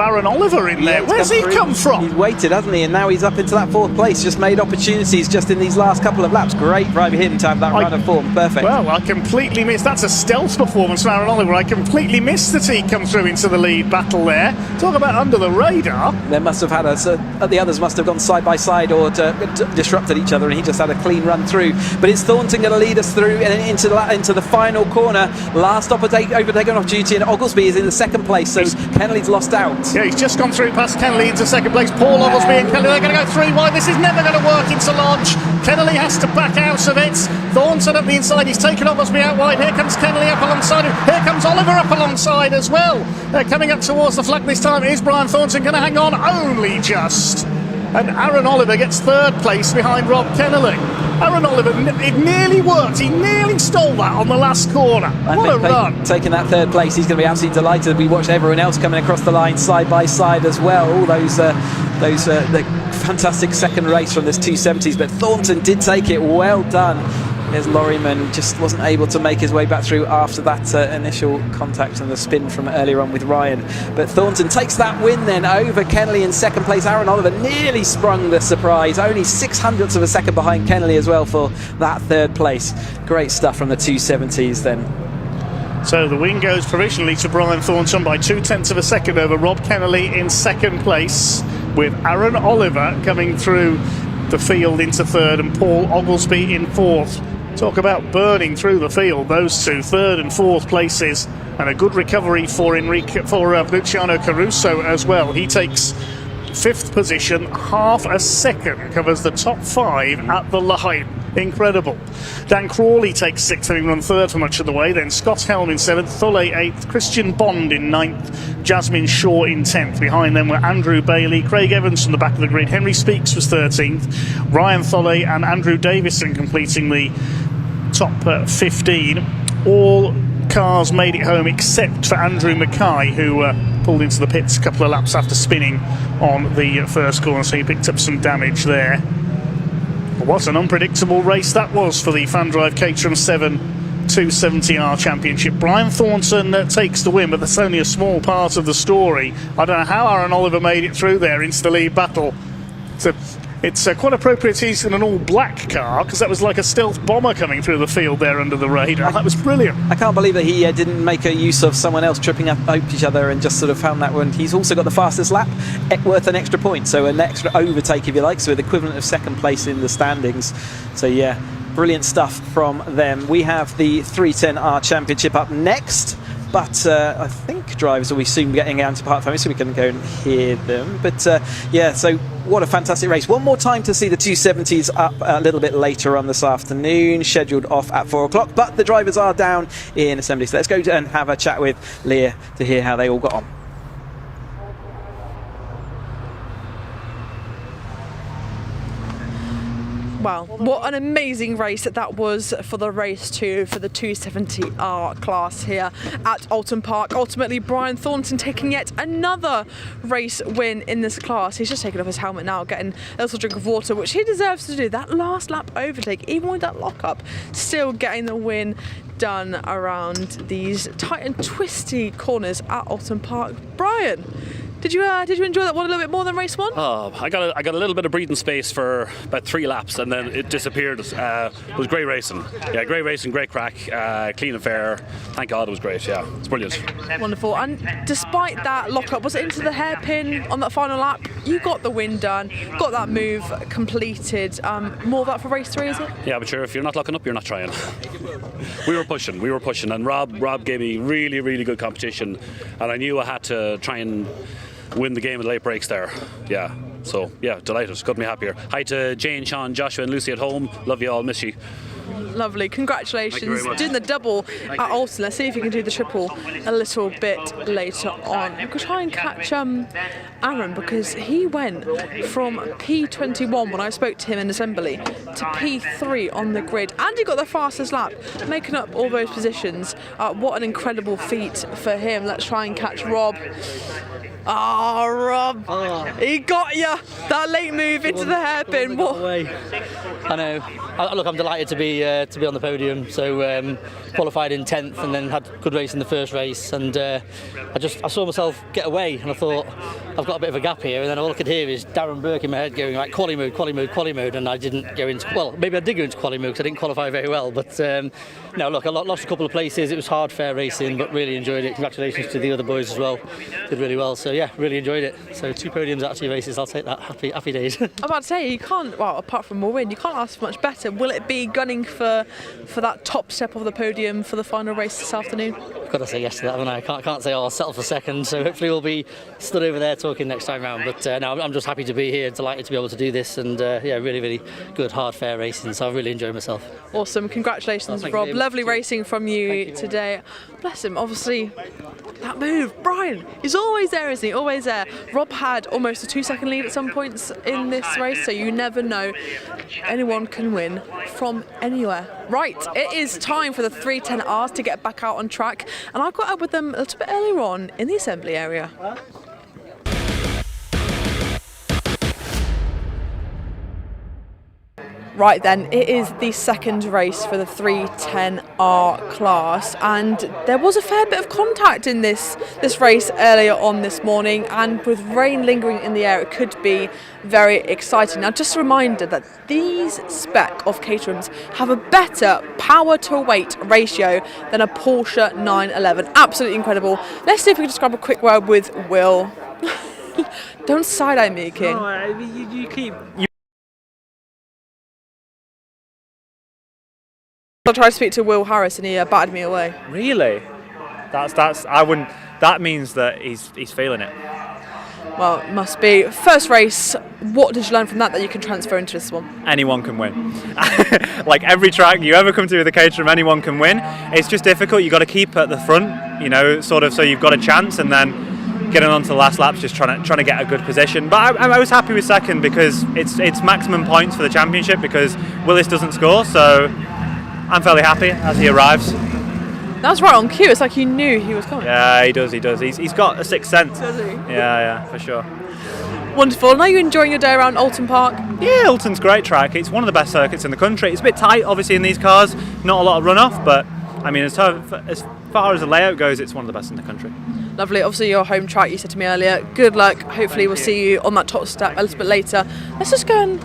Aaron Oliver in there? Where's he come from? He's waited, hasn't he? And now he's up into that 4th place. Just made opportunities just in these last couple of laps. Great for him to have that run of form. Perfect. Well, I completely missed. That's a stealth performance from Aaron Oliver. I completely missed that he come through into the lead battle there. Talk about under the radar. They must have had the others must have gone side by side or disrupted each other, and he just had a clean run through. But it's Thornton going to lead us through and into the final corner. Last overtaking opportunity, and Oglesby is in the 2nd place, so Kennelly's lost out. Yeah, he's just gone through past Kennelly into 2nd place. Paul Oglesby and Kennelly, they're going to go 3 wide. This is never going to work into Lodge. Kennelly has to back out of it. Thornton up the inside, he's taken Oglesby out wide. Here comes Kennelly up alongside him. Here comes Oliver up alongside as well. They're coming up towards the flag this time. Is Brian Thornton going to hang on? Only just. And Aaron Oliver gets 3rd place behind Rob Kennelly. Aaron Oliver, it nearly worked. He nearly stole that on the last corner. What a run. Taking that 3rd place, he's going to be absolutely delighted. We watched everyone else coming across the line side by side as well. All those the fantastic 2nd race from this 270s. But Thornton did take it. Well done. There's Lorryman, just wasn't able to make his way back through after that initial contact and the spin from earlier on with Ryan. But Thornton takes that win then over Kennelly in 2nd place. Aaron Oliver nearly sprung the surprise, only 0.06 of a second behind Kennelly as well for that 3rd place. Great stuff from the 270s then. So the win goes provisionally to Brian Thornton by 0.2 of a second over Rob Kennelly in 2nd place, with Aaron Oliver coming through the field into 3rd and Paul Oglesby in 4th. Talk about burning through the field, those two, third and fourth places, and a good recovery for Luciano Caruso as well. He takes fifth position, half a second, covers the top five at the line. Incredible. Dan Crawley takes sixth, having run third for much of the way. Then Scott Helm in seventh, Thulle eighth, Christian Bond in ninth, Jasmine Shaw in 10th. Behind them were Andrew Bailey, Craig Evans from the back of the grid, Henry Speaks was 13th, Ryan Thulle and Andrew Davison completing the top 15. All cars made it home except for Andrew Mackay, who pulled into the pits a couple of laps after spinning on the first corner, so he picked up some damage there. What an unpredictable race that was for the FanDrive Caterham Seven 270R Championship. Brian Thornton takes the win, but that's only a small part of the story. I don't know how Aaron Oliver made it through there into the lead battle. It's quite appropriate he's in an all-black car, because that was like a stealth bomber coming through the field there under the radar. That was brilliant. I can't believe that he didn't make a use of someone else tripping up each other and just sort of found that one. He's also got the fastest lap, worth an extra point, so an extra overtake if you like, so the equivalent of second place in the standings. So yeah, brilliant stuff from them. We have the 310R Championship up next, but I think drivers will be soon getting out to Park Family, so we can go and hear them. But yeah, so what a fantastic race. One more time to see the 270s up a little bit later on this afternoon, scheduled off at 4 o'clock, but the drivers are down in assembly. So let's go and have a chat with Leah to hear how they all got on. Wow, what an amazing race that was for the race 2 for the 270R class here at Oulton Park. Ultimately, Brian Thornton taking yet another race win in this class. He's just taken off his helmet now, getting a little drink of water, which he deserves to do. That last lap overtake, even with that lockup, still getting the win done around these tight and twisty corners at Oulton Park. Brian, did you enjoy that one a little bit more than race 1? Oh, I got a little bit of breathing space for about 3 laps, and then it disappeared. It was great racing. Yeah, great racing, great crack, clean and fair. Thank God it was great. Yeah, it's brilliant. Wonderful. And despite that lockup, was it into the hairpin on that final lap? You got the win done, got that move completed. More of that for race 3, is it? Yeah, but sure, if you're not locking up, you're not trying. We were pushing, and Rob gave me really, really good competition, and I knew I had to try and win the game of the late breaks there. Yeah, so yeah, delighted, couldn't be happier. Hi to Jane, Sean, Joshua and Lucy at home. Love you all, miss you. Lovely, congratulations. Doing the double at Oulton. Let's see if you can do the triple a little bit later on. We could try and catch Aaron, because he went from P21 when I spoke to him in assembly to P3 on the grid, and he got the fastest lap, making up all those positions. What an incredible feat for him. Let's try and catch Rob. Oh, Rob, he got you. That late move into the hairpin. What? I know. Look, I'm delighted to be on the podium. So qualified in 10th, and then had good race in the first race. And I saw myself get away, and I thought I've got a bit of a gap here. And then all I could hear is Darren Burke in my head going like quali mode, and I didn't go into. Well, maybe I did go into quali mode because I didn't qualify very well. But no, look, I lost a couple of places. It was hard, fair racing, but really enjoyed it. Congratulations to the other boys as well. Did really well. So yeah, really enjoyed it. So 2 podiums out of 2 races, I'll take that. Happy days. I'm about to say, you can't, well, apart from a win, you can't ask for much better. Will it be gunning for that top step of the podium for the final race this afternoon? I've got to say yes to that, haven't I? I can't say, I'll settle for second, so hopefully we'll be stood over there talking next time round. But no, I'm just happy to be here, delighted to be able to do this, and yeah, really, really good, hard, fair racing, so I really enjoyed myself. Awesome, congratulations, Rob. Lovely racing from you today. Bless him, obviously, that move, Brian, he's always there, isn't he? Always there. Rob had almost a 2-second lead at some points in this race, so you never know. Anyone can win from anywhere. Right, it is time for the 310Rs to get back out on track, and I got up with them a little bit earlier on in the assembly area. Right then, it is the second race for the 310R class, and there was a fair bit of contact in this race earlier on this morning, and with rain lingering in the air, it could be very exciting. Now, just a reminder that these spec of Caterhams have a better power to weight ratio than a Porsche 911. Absolutely incredible. Let's see if we can just grab a quick word with Will. Don't side-eye me, King. No, you keep... I tried to speak to Will Harris and he batted me away. Really? That means that he's feeling it. Well, it must be. First race, what did you learn from that you can transfer into this one? Anyone can win. Like every track you ever come to with a Caterham, anyone can win. It's just difficult. You've got to keep at the front, sort of, so you've got a chance, and then getting on to the last laps, just trying to get a good position. But I was happy with second because it's maximum points for the championship because Willis doesn't score, so I'm fairly happy as he arrives. That's right on cue. It's like you knew he was coming. Yeah, he does. He's got a sixth sense. Does he? Yeah, for sure. Wonderful. Now you're enjoying your day around Oulton Park? Yeah, Oulton's a great track. It's one of the best circuits in the country. It's a bit tight, obviously, in these cars. Not a lot of runoff, but I mean, as far as the layout goes, it's one of the best in the country. Lovely. Obviously, your home track, you said to me earlier. Good luck. Hopefully, we'll see you on that top step a little bit later. Let's just go and...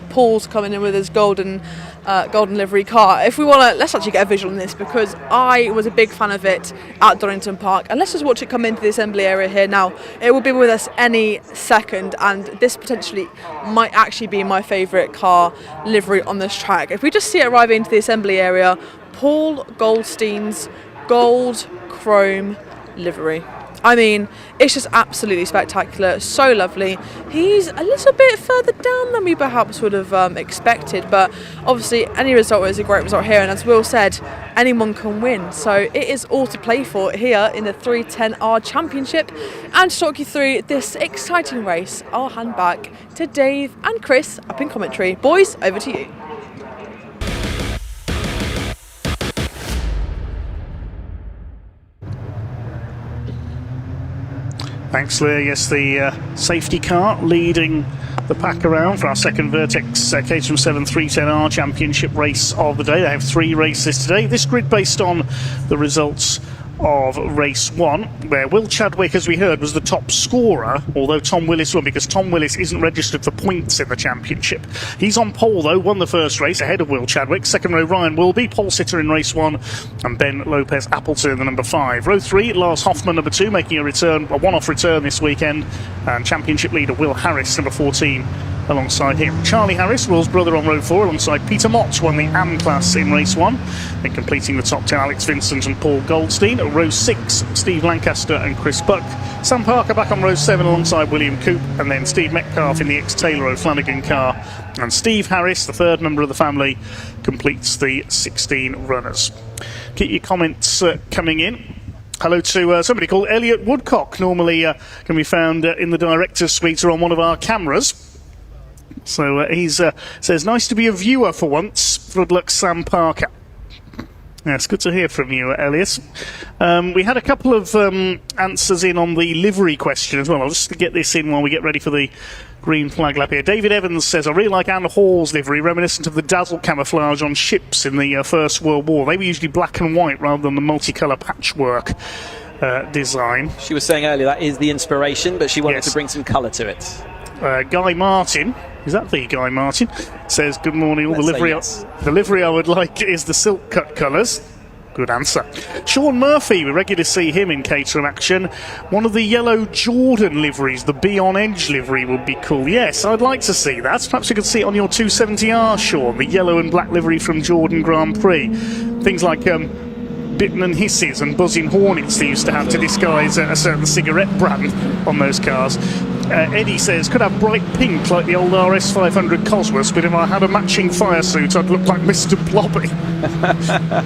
Paul's coming in with his golden livery car. If we want to, let's actually get a visual on this because I was a big fan of it at Donington Park, and let's just watch it come into the assembly area here now. It will be with us any second, and this potentially might actually be my favourite car livery on this track. If we just see it arriving into the assembly area, Paul Goldstein's gold chrome livery. I mean, it's just absolutely spectacular, so lovely. He's a little bit further down than we perhaps would have expected, but obviously any result is a great result here, and as Will said, anyone can win. So it is all to play for here in the 310R Championship. And to talk you through this exciting race, I'll hand back to Dave and Chris up in commentary. Boys, over to you. Thanks, Leah. Yes, the safety car leading the pack around for our second Vertex Caterham 7 310R Championship race of the day. They have 3 races today. This grid based on the results of race 1, where Will Chadwick, as we heard, was the top scorer, although Tom Willis won because Tom Willis isn't registered for points in the championship. He's on pole though, won the first race ahead of Will Chadwick. Second row Ryan Wilby, pole sitter in race 1, and Ben Lopez Appleton, the number 5. Row 3, Lars Hoffman, number 2, making a one-off return this weekend, and championship leader Will Harris, number 14, alongside him. Charlie Harris, Will's brother, on row 4 alongside Peter Mott, won the AM class in race 1. Then completing the top 10, Alex Vincent and Paul Goldstein. At row 6, Steve Lancaster and Chris Buck. Sam Parker back on row 7 alongside William Coop, and then Steve Metcalf in the ex-Taylor O'Flanagan car. And Steve Harris, the third member of the family, completes the 16 runners. Keep your comments coming in. Hello to somebody called Elliot Woodcock, normally can be found in the director's suite or on one of our cameras. So he says, nice to be a viewer for once. Good luck, Sam Parker. Yes, good to hear from you, Elliot. We had a couple of answers in on the livery question as well. I'll just get this in while we get ready for the green flag lap here. David Evans says, I really like Anne Hall's livery, reminiscent of the dazzle camouflage on ships in the First World War. They were usually black and white rather than the multicolour patchwork design. She was saying earlier that is the inspiration, but she wanted to bring some colour to it. Guy Martin, is that the Guy Martin? Says, good morning. The livery I would like is the silk cut colours. Good answer. Sean Murphy, we regularly see him in Caterham action. One of the yellow Jordan liveries, the Be On Edge livery, would be cool. Yes, I'd like to see that. Perhaps we could see it on your 270R, Sean, the yellow and black livery from Jordan Grand Prix. Things like Bitten and Hisses and Buzzing Hornets they used to have to disguise a certain cigarette brand on those cars. Eddie says, could have bright pink like the old RS500 Cosworth, but if I had a matching fire suit I'd look like Mr. Blobby.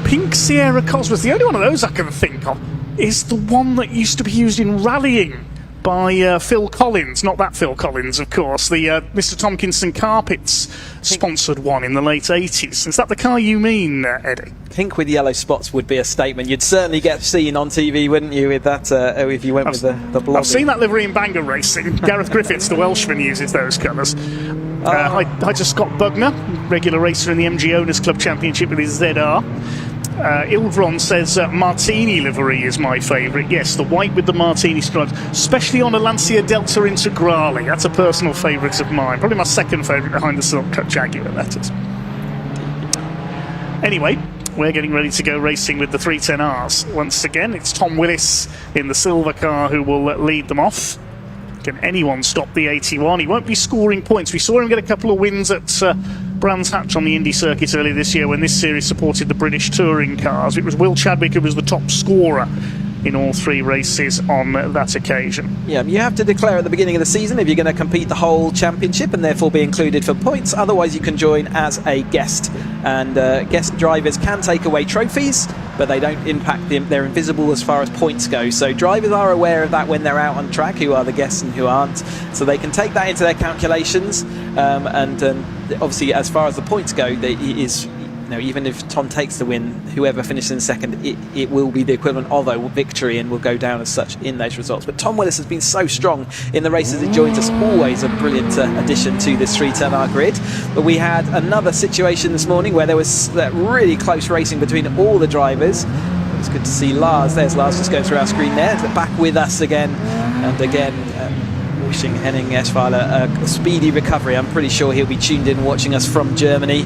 Pink Sierra Cosworth, the only one of those I can think of is the one that used to be used in rallying by Phil Collins, not that Phil Collins of course, the Mr. Tompkinson Carpets sponsored one in the late 80s. Is that the car you mean, Eddie? Pink with yellow spots would be a statement. You'd certainly get seen on TV, wouldn't you, with that, if you went with the blobby. I've seen that livery in Bangor racing. Gareth Griffiths, the Welshman, uses those colours. Hi to Scott Bugner, regular racer in the MG Owners Club Championship with his ZR. Ildron says Martini livery is my favourite. Yes, the white with the Martini stripes, especially on a Lancia Delta Integrale. That's a personal favourite of mine. Probably my second favourite behind the silk cut Jaguar, that is. Anyway, we're getting ready to go racing with the 310Rs. Once again, it's Tom Willis in the silver car who will lead them off. Can anyone stop the 81? He won't be scoring points. We saw him get a couple of wins at Brands Hatch on the Indy circuit earlier this year when this series supported the British touring cars. It was Will Chadwick who was the top scorer in all 3 races on that occasion. Yeah, you have to declare at the beginning of the season if you're going to compete the whole championship and therefore be included for points. Otherwise, you can join as a guest. And guest drivers can take away trophies, but they don't impact them. They're invisible as far as points go. So drivers are aware of that when they're out on track, who are the guests and who aren't. So they can take that into their calculations. And obviously, as far as the points go, even if Tom takes the win, whoever finishes in second, it will be the equivalent of a victory and will go down as such in those results. But Tom Willis has been so strong in the races he joins us, always a brilliant addition to this 310R grid. But we had another situation this morning where there was really close racing between all the drivers. It's good to see Lars. There's Lars just going through our screen there. Back with us again and again. Wishing Henning Eschweiler a speedy recovery. I'm pretty sure he'll be tuned in watching us from Germany.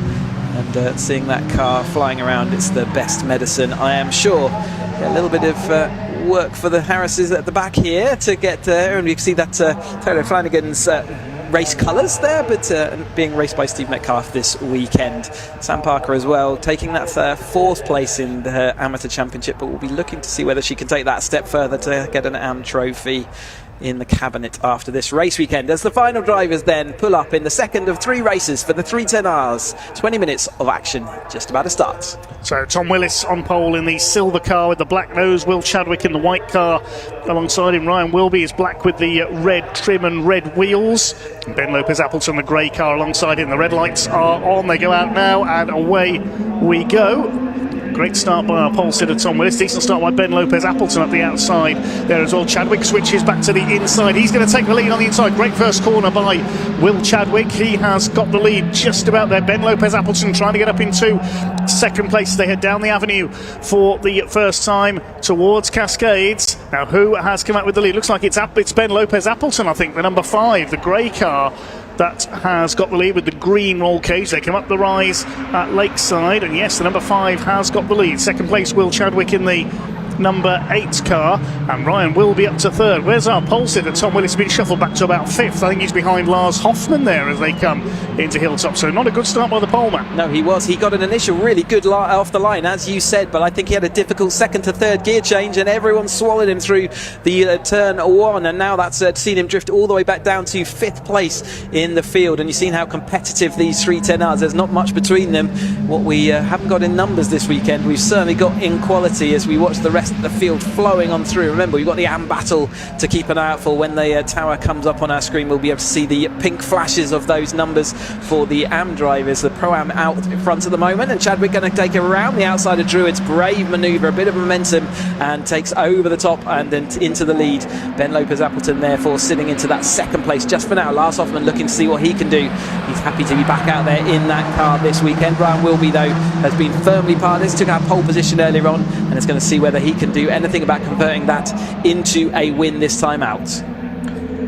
And seeing that car flying around, it's the best medicine, I am sure. A little bit of work for the Harrises at the back here to get there, and you can see that Taylor Flanagan's race colours there, but being raced by Steve Metcalf this weekend. Sam Parker as well, taking that 4th place in the amateur championship, but we'll be looking to see whether she can take that step further to get an AM trophy in the cabinet after this race weekend, as the final drivers then pull up in the second of 3 races for the 310Rs. 20 minutes of action just about to start. So Tom Willis on pole in the silver car with the black nose, Will Chadwick in the white car alongside him. Ryan Wilby is black with the red trim and red wheels. Ben Lopez Appleton the grey car alongside him. The red lights are on, they go out now and away we go. Great start by our pole sitter Tom Willis. Decent start by Ben Lopez Appleton up the outside there as well. Chadwick switches back to the inside. He's going to take the lead on the inside. Great first corner by Will Chadwick. He has got the lead just about there. Ben Lopez Appleton trying to get up into second place. They head down the avenue for the first time towards Cascades. Now who has come out with the lead? Looks like it's Ben Lopez Appleton, I think, the number 5, the grey car, that has got the lead with the green roll cage. They come up the rise at Lakeside, and yes, the number 5 has got the lead. Second place, Will Chadwick in the number 8 car, and Ryan will be up to 3rd. Where's our pole sitter? Tom Willis has been shuffled back to about 5th. I think he's behind Lars Hoffman there as they come into Hilltop, so not a good start by the poleman. No, he was. He got an initial really good off the line, as you said, but I think he had a difficult 2nd to 3rd gear change, and everyone swallowed him through the turn 1, and now that's seen him drift all the way back down to 5th place in the field. And you've seen how competitive these 310Rs. There's not much between them. What we haven't got in numbers this weekend, we've certainly got in quality as we watch the rest of the field flowing on through. Remember, we've got the AM battle to keep an eye out for. When the tower comes up on our screen, we'll be able to see the pink flashes of those numbers for the AM drivers. The Pro-Am out in front at the moment, and Chadwick going to take it around the outside of Druids. Brave manoeuvre, a bit of momentum, and takes over the top and then into the lead. Ben Lopez Appleton therefore sitting into that 2nd place just for now. Lars Hoffman looking to see what he can do. He's happy to be back out there in that car this weekend. Brian Wilby, though, has been firmly part of this, took our pole position earlier on, and is going to see whether he can do anything about converting that into a win this time out.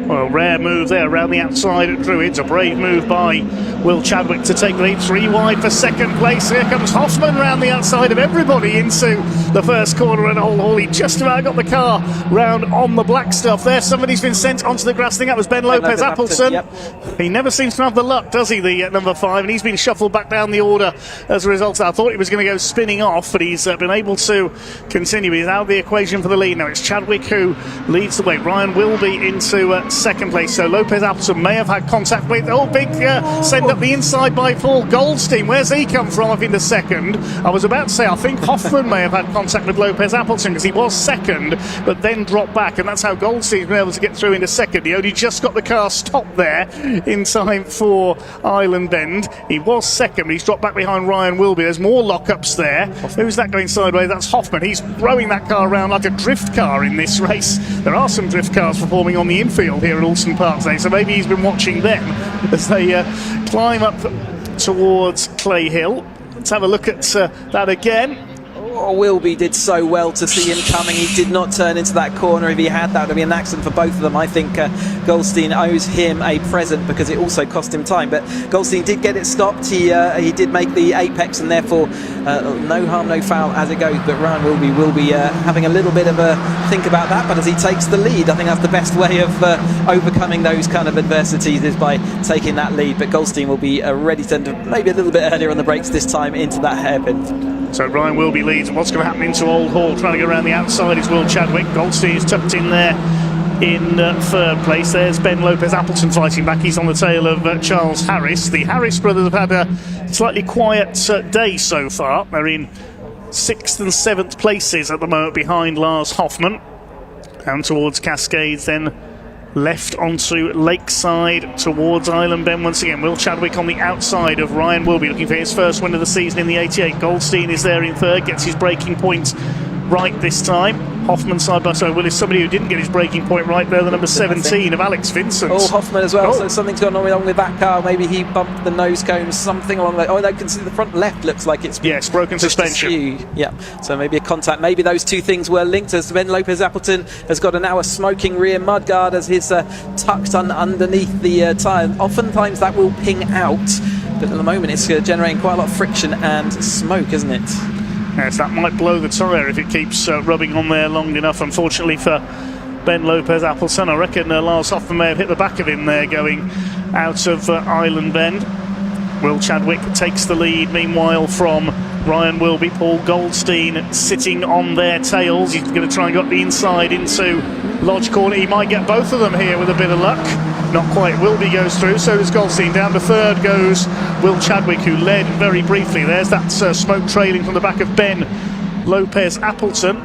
Well, rare move there around the outside at Druids. A brave move by Will Chadwick to take the lead. 3 wide for 2nd place. Here comes Hoffman round the outside of everybody into the first corner and Hall. He just about got the car round on the black stuff there. Somebody's been sent onto the grass. I think that was Ben Lopez Appleton. Yep. He never seems to have the luck, does he, the number 5? And he's been shuffled back down the order as a result. I thought he was going to go spinning off, but he's been able to continue. He's out of the equation for the lead. Now it's Chadwick who leads the way. Ryan will be into 2nd place, so Lopez Appleton may have had contact with big send up the inside by Paul Goldstein. Where's he come from up into 2nd? I was about to say I think Hoffman may have had contact with Lopez Appleton because he was 2nd but then dropped back, and that's how Goldstein's been able to get through into 2nd. He only just got the car stopped there in time for Island Bend. He was 2nd, but he's dropped back behind Ryan Wilby. There's more lockups there. Who's that going sideways? That's Hoffman. He's throwing that car around like a drift car in this race. There are some drift cars performing on the infield here at Oulton Park today, so maybe he's been watching them as they climb up towards Clay Hill. Let's have a look at that again. Wilby did so well to see him coming. He did not turn into that corner. If he had, that would be an accident for both of them. I think Goldstein owes him a present because it also cost him time. But Goldstein did get it stopped. He did make the apex, and therefore no harm, no foul as it goes. But Ryan Wilby will be having a little bit of a think about that. But as he takes the lead, I think that's the best way of overcoming those kind of adversities, is by taking that lead. But Goldstein will be ready to maybe a little bit earlier on the brakes this time into that hairpin. So Ryan Wilby leads. What's going to happen into Old Hall? Trying to go around the outside is Will Chadwick. Goldstein is tucked in there in third place. There's Ben Lopez Appleton fighting back. He's on the tail of Charles Harris. The Harris brothers have had a slightly quiet day so far. They're in 6th and 7th places at the moment behind Lars Hoffman. Down towards Cascades, then left onto Lakeside towards Island Bend once again. Will Chadwick on the outside of Ryan Wilby, looking for his first win of the season in the 88. Goldstein is there in third, gets his braking point right this time. Hoffman side by side. Will is somebody who didn't get his braking point right there, the number 17 of Alex Vincent. Oh, Hoffman as well. So something's gone on with that car. Maybe he bumped the nose cone, something along that. Oh, I can see the front left looks like it's broken suspension. Yeah, so maybe a contact. Maybe those two things were linked, as Ben Lopez Appleton has got now a smoking rear mudguard as his tucked underneath the tyre. Oftentimes that will ping out, but at the moment it's generating quite a lot of friction and smoke, isn't it? Yes, that might blow the tyre if it keeps rubbing on there long enough. Unfortunately for Ben Lopez Appleton, I reckon Lars Hoffman may have hit the back of him there going out of Island Bend. Will Chadwick takes the lead meanwhile from Ryan Wilby. Paul Goldstein sitting on their tails. He's going to try and get the inside into Lodge Corner. He might get both of them here with a bit of luck. Not quite. Wilby goes through, so does Goldstein. Down to third goes Will Chadwick, who led very briefly. There's that smoke trailing from the back of Ben Lopez Appleton.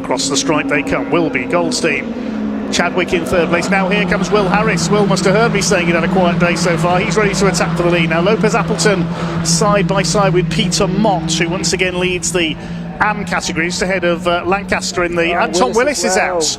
Across the stripe they come. Wilby, Goldstein, Chadwick in third place. Now here comes Will Harris. Will must have heard me saying he'd had a quiet day so far. He's ready to attack for the lead. Now Lopez Appleton side by side with Peter Mott, who once again leads the AM category, just ahead of Lancaster in the... and Tom Willis is out.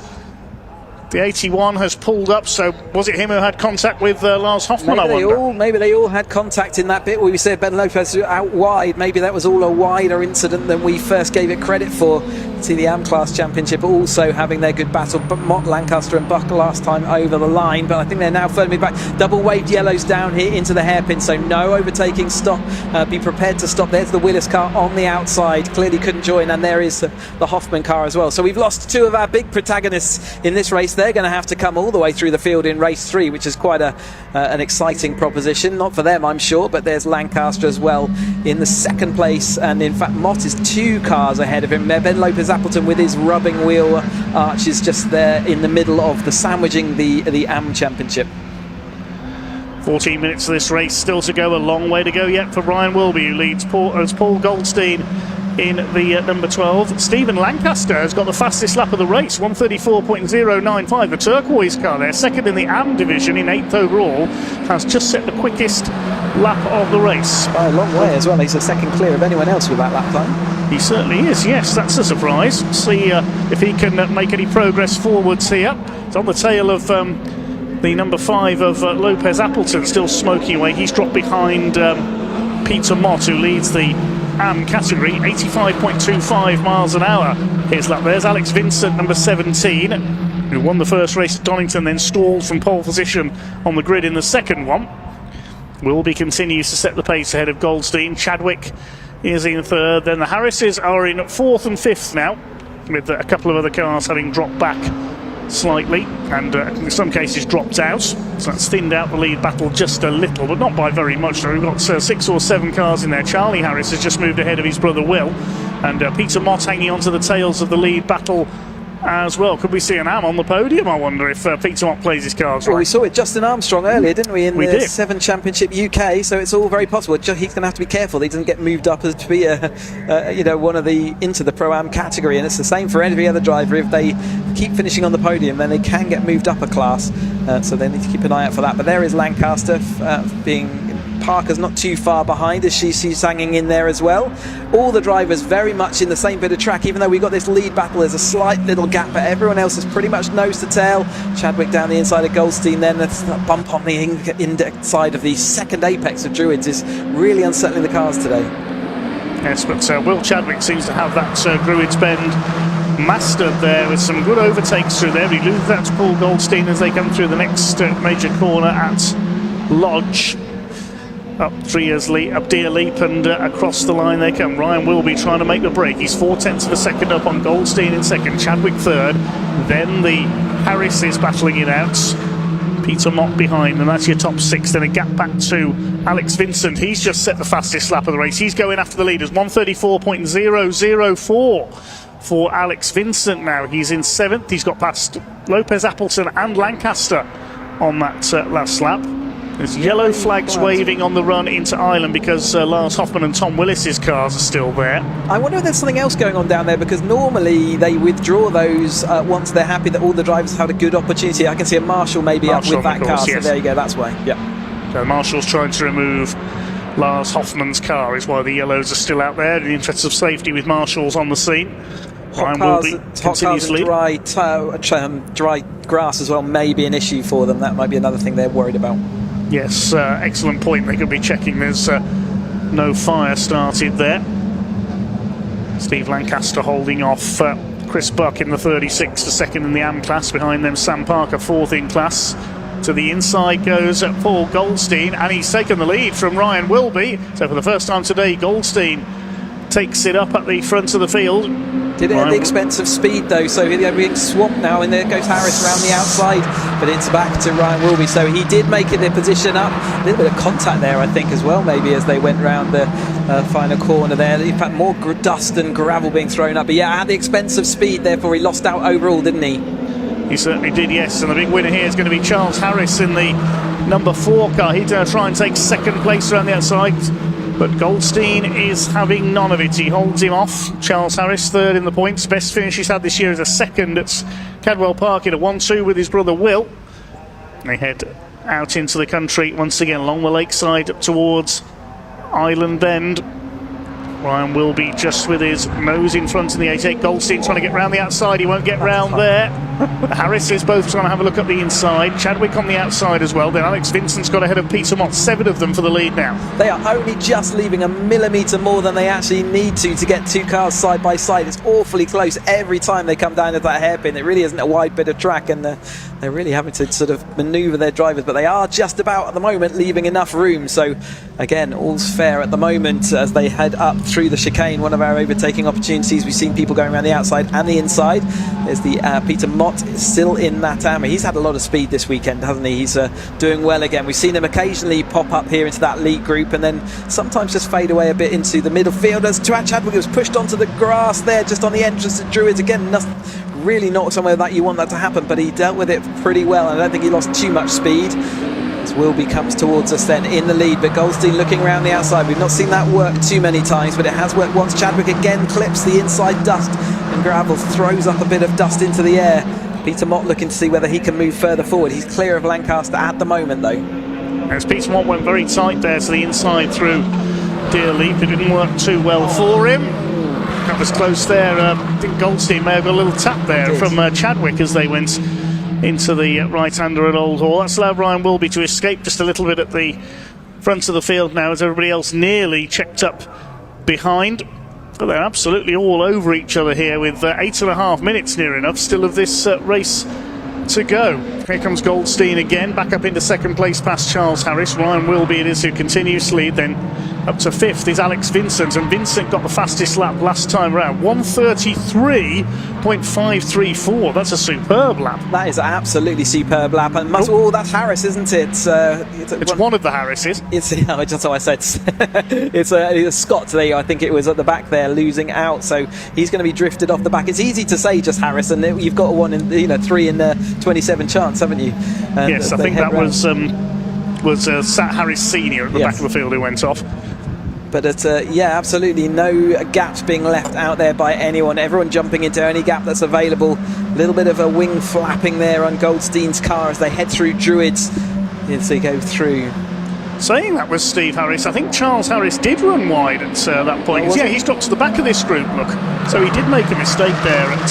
The 81 has pulled up, so was it him who had contact with Lars Hoffman, Maybe they all had contact in that bit where we said Ben Lopez out wide. Maybe that was all a wider incident than we first gave it credit for. See the AM Class Championship also having their good battle, but Mott, Lancaster and Buck last time over the line, but I think they're now firmly back. Double waved yellows down here into the hairpin, so no overtaking, stop, be prepared to stop. There's the Willis car on the outside, clearly couldn't join, and there is the Hoffman car as well. So we've lost two of our big protagonists in this race. They're going to have to come all the way through the field in race 3, which is quite an exciting proposition. Not for them, I'm sure, but there's Lancaster as well in the second place, and in fact Mott is 2 cars ahead of him. Ben Lopez Appleton with his rubbing wheel arch is just there in the middle of the sandwiching the AM Championship. 14 minutes of this race still to go, a long way to go yet for Ryan Wilby, who leads Paul Goldstein in the number 12. Stephen Lancaster has got the fastest lap of the race, 134.095. The turquoise car there, second in the AM division in 8th overall, has just set the quickest lap of the race. By a long way as well. He's a second clear of anyone else with that lap time. He certainly is, yes, that's a surprise. See if he can make any progress forwards here. It's on the tail of the number 5 of Lopez Appleton, still smoking away. He's dropped behind Peter Mott, who leads the AM category, 85.25 miles an hour. His lap. There's Alex Vincent, number 17, who won the first race at Donington, then stalled from pole position on the grid in the second one. Wilby continues to set the pace ahead of Goldstein. Chadwick is in third. Then the Harrises are in 4th and 5th now, with a couple of other cars having dropped back slightly, and in some cases dropped out, so that's thinned out the lead battle just a little, but not by very much. So we've got 6 or 7 cars in there. Charlie Harris has just moved ahead of his brother Will, and Peter Mott hanging on to the tails of the lead battle as well. Could we see an AM on the podium, I wonder, if Peter Mott plays his cards right? Well, we saw it Justin Armstrong earlier, didn't we, in the 7 Championship UK, so it's all very possible. He's going to have to be careful he doesn't get moved up as to be one of the into the Pro-Am category, and it's the same for every other driver. If they keep finishing on the podium, then they can get moved up a class, so they need to keep an eye out for that. But there is Lancaster Parker's not too far behind as she's hanging in there as well. All the drivers very much in the same bit of track, even though we've got this lead battle. There's a slight little gap, but everyone else is pretty much nose to tail. Chadwick down the inside of Goldstein, then that bump on the index side of the second apex of Druids is really unsettling the cars today. Yes, but Will Chadwick seems to have that Druids Bend mastered there with some good overtakes through there. He loses that to Paul Goldstein as they come through the next major corner at Lodge. Up Deer Leap and across the line they come. Ryan Wilby trying to make the break. He's 0.4 of a second up on Goldstein in second. Chadwick third. Then the Harris is battling it out. Peter Mott behind, and that's your top 6. Then a gap back to Alex Vincent. He's just set the fastest lap of the race. He's going after the leaders. 1:34.004 for Alex Vincent now. He's in 7th. He's got past Lopez, Appleton and Lancaster on that last lap. There's yellow flags waving on the run into Ireland because Lars Hoffman and Tom Willis's cars are still there. I wonder if there's something else going on down there, because normally they withdraw those once they're happy that all the drivers have had a good opportunity. I can see a Marshall maybe up with that car, so there you go, that's why. Yeah. So Marshall's trying to remove Lars Hoffman's car, is why the yellows are still out there in the interest of safety with Marshall's on the scene. Ryan Wilby continues to lead. Dry grass as well may be an issue for them. That might be another thing they're worried about. Yes, excellent point. They could be checking there's no fire started there. Steve Lancaster holding off Chris Buck in the 36 for second in the AM class. Behind them Sam Parker fourth in class. To the inside goes Paul Goldstein, and he's taken the lead from Ryan Wilby. So for the first time today, Goldstein takes it up at the front of the field. Did it at the expense of speed though, so they're being swamped now, and there goes Harris around the outside, but it's back to Ryan Wilby. So he did make it their position up. A little bit of contact there, I think, as well, maybe as they went round the final corner there. In fact, more dust and gravel being thrown up, but yeah, at the expense of speed, therefore he lost out overall, didn't he? He certainly did, yes, and the big winner here is going to be Charles Harris in the number 4 car. He's going to try and take second place around the outside, but Goldstein is having none of it. He holds him off. Charles Harris third in the points. Best finish he's had this year is a second at Cadwell Park in a 1-2 with his brother Will. They head out into the country once again along the lakeside up towards Island Bend. Ryan Wilby just with his nose in front in the 8.8. Goldstein trying to get round the outside. He won't get round there. The Harris is both trying to have a look at the inside. Chadwick on the outside as well. Then Alex Vincent's got ahead of Peter Mott. 7 of them for the lead now. They are only just leaving a millimetre more than they actually need to get 2 cars side by side. It's awfully close every time they come down to that hairpin. It really isn't a wide bit of track, and they're really having to sort of manoeuvre their drivers, but they are just about at the moment leaving enough room. So again, all's fair at the moment as they head up through the chicane. One of our overtaking opportunities. We've seen people going around the outside and the inside. There's the Peter Mott still in that hammer. He's had a lot of speed this weekend, hasn't he? He's doing well again. We've seen him occasionally pop up here into that lead group and then sometimes just fade away a bit into the middle field as Chadwick was pushed onto the grass there just on the entrance to Druids. Again, really not somewhere that you want that to happen, but he dealt with it pretty well. I don't think he lost too much speed. As Wilby comes towards us then in the lead, but Goldstein looking around the outside. We've not seen that work too many times, but it has worked once. Chadwick again clips the inside dust and gravel, throws up a bit of dust into the air. Peter Mott looking to see whether he can move further forward. He's clear of Lancaster at the moment though. As Peter Mott went very tight there to the inside through Deer Leap, it didn't work too well for him. That was close there. I think Goldstein may have got a little tap there from Chadwick as they went into the right-hander at Old Hall. That's allowed Ryan Wilby to escape just a little bit at the front of the field now as everybody else nearly checked up behind. But they're absolutely all over each other here with 8.5 minutes near enough still of this race to go. Here comes Goldstein again, back up into second place past Charles Harris. Ryan Wilby it is who continues to lead. Then up to 5th is Alex Vincent, and Vincent got the fastest lap last time round, 1:33.534. That's a superb lap. That is an absolutely superb lap, and that's Harris, isn't it? It's one of the Harrises. It's just how I said. It's Scott today. I think it was at the back there losing out, so he's going to be drifted off the back. It's easy to say just Harris, and you've got one in 3 in 27 chance, haven't you? And yes, I think that was Sat Harris Senior at the back of the field who went off. But absolutely no gaps being left out there by anyone. Everyone jumping into any gap that's available. A little bit of a wing flapping there on Goldstein's car as they head through Druids as they go through. Saying that was Steve Harris, I think Charles Harris did run wide at that point. He's got to the back of this group, look. So he did make a mistake there at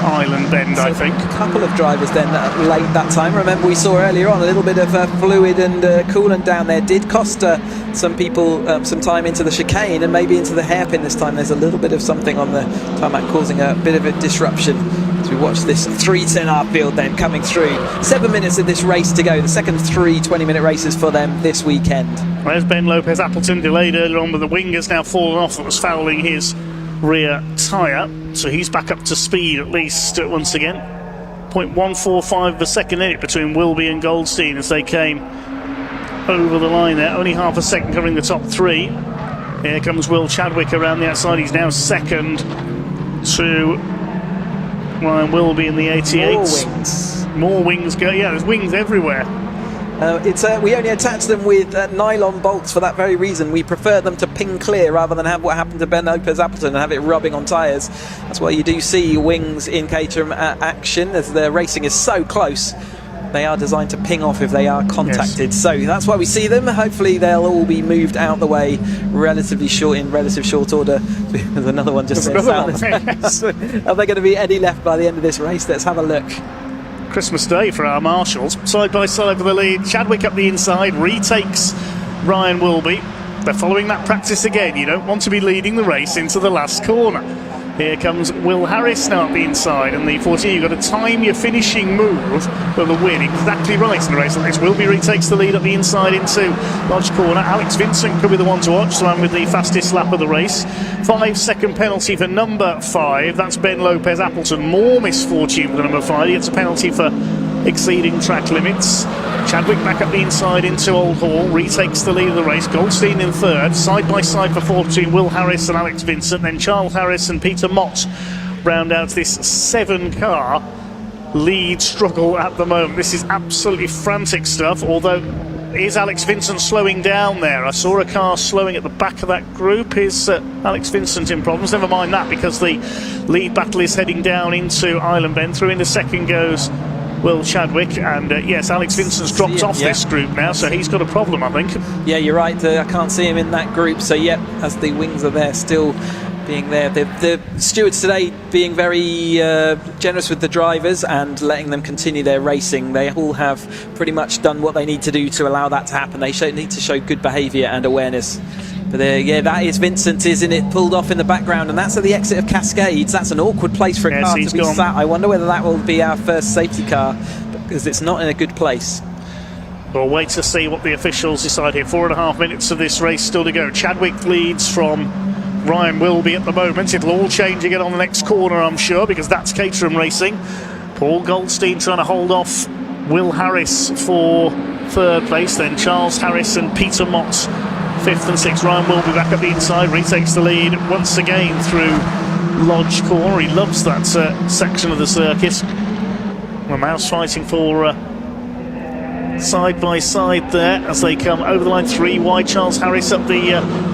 island bend, I think. A couple of drivers then late that time. Remember, we saw earlier on a little bit of fluid and coolant down there did cost some people some time into the chicane and maybe into the hairpin this time. There's a little bit of something on the tarmac causing a bit of a disruption as we watch this 310R field then coming through. 7 minutes of this race to go. The second 3 20-minute races for them this weekend. There's Ben Lopez Appleton, delayed earlier on, but the wing has now fallen off. That was fouling his rear tyre, so he's back up to speed at least once again. 0.145 of a second in it between Wilby and Goldstein as they came over the line there. Only half a second covering the top three. Here comes Will Chadwick around the outside. He's now second to Ryan Wilby in the 88. More wings go. Yeah, there's wings everywhere. We only attach them with nylon bolts for that very reason. We prefer them to ping clear rather than have what happened to Ben Lopez Appleton and have it rubbing on tyres. That's why you do see wings in Caterham action, as the racing is so close. They are designed to ping off if they are contacted. Yes. So that's why we see them. Hopefully they'll all be moved out the way in relative short order. There's another one just sits out. Are there going to be any left by the end of this race? Let's have a look. Christmas Day for our marshals. Side by side for the lead. Chadwick up the inside, retakes Ryan Wilby. They're following that practice again. You don't want to be leading the race into the last corner. Here comes Will Harris now up the inside, and the 14. You've got to time your finishing move for the win exactly right in a race like this. Wilby retakes the lead up the inside into Lodge corner. Alex Vincent could be the one to watch, the one with the fastest lap of the race. 5-second penalty for number 5. That's Ben Lopez Appleton. More misfortune for number 5. He gets a penalty for exceeding track limits. Chadwick back up the inside into Old Hall, retakes the lead of the race. Goldstein in third, side by side for 14, Will Harris and Alex Vincent. Then Charles Harris and Peter Mott round out this 7-car lead struggle at the moment. This is absolutely frantic stuff, although is Alex Vincent slowing down there? I saw a car slowing at the back of that group. Is Alex Vincent in problems? Never mind that, because the lead battle is heading down into Island Bend. Through into second goes Will Chadwick, and yes, Alex Vincent's dropped off this group now, so he's got a problem, I think. Yeah, you're right. I can't see him in that group. So yeah, as the wings are there, still being there. The stewards today being very generous with the drivers and letting them continue their racing. They all have pretty much done what they need to do to allow that to happen. They need to show good behaviour and awareness. But yeah, that is Vincent, isn't it? Pulled off in the background, and that's at the exit of Cascades. That's an awkward place for a car to be sat. I wonder whether that will be our first safety car, because it's not in a good place. We'll wait to see what the officials decide here. 4.5 minutes of this race still to go. Chadwick leads from Ryan Wilby at the moment. It'll all change again on the next corner, I'm sure, because that's Caterham racing. Paul Goldstein trying to hold off Will Harris for third place, then Charles Harris and Peter Mott 5th and 6th. Ryan Wilby back up the inside, retakes the lead once again through Lodge corner. He loves that section of the circuit. The Mouse fighting for side by side there as they come over the line. 3 wide. Charles Harris up the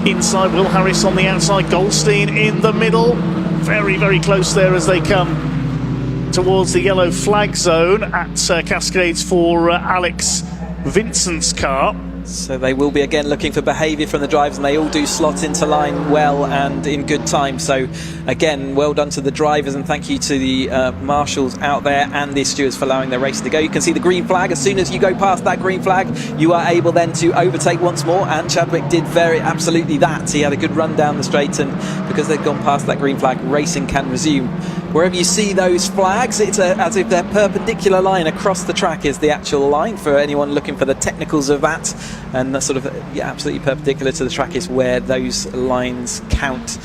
inside, Will Harris on the outside, Goldstein in the middle. Very, very close there as they come towards the yellow flag zone at Cascades for Alex Vincent's car. So they will be again looking for behaviour from the drivers, and they all do slot into line well and in good time. So again, well done to the drivers, and thank you to the marshals out there and the stewards for allowing their race to go. You can see the green flag. As soon as you go past that green flag, you are able then to overtake once more, and Chadwick did absolutely that. He had a good run down the straight, and because they've gone past that green flag, racing can resume. Wherever you see those flags, it's as if they're perpendicular line across the track is the actual line for anyone looking for the technicals of that. And that's sort of absolutely perpendicular to the track is where those lines count.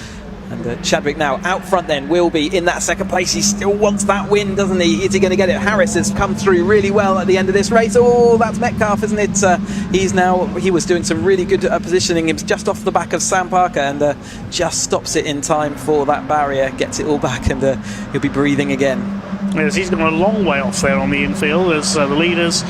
And Chadwick now out front then will be in that second place. He still wants that win, doesn't he? Is he going to get it? Harris has come through really well at the end of this race. Oh, that's Metcalf, isn't it? He was doing some really good positioning. He was just off the back of Sam Parker and just stops it in time for that barrier, gets it all back, and he'll be breathing again. Yes, he's gone a long way off there on the infield as the leaders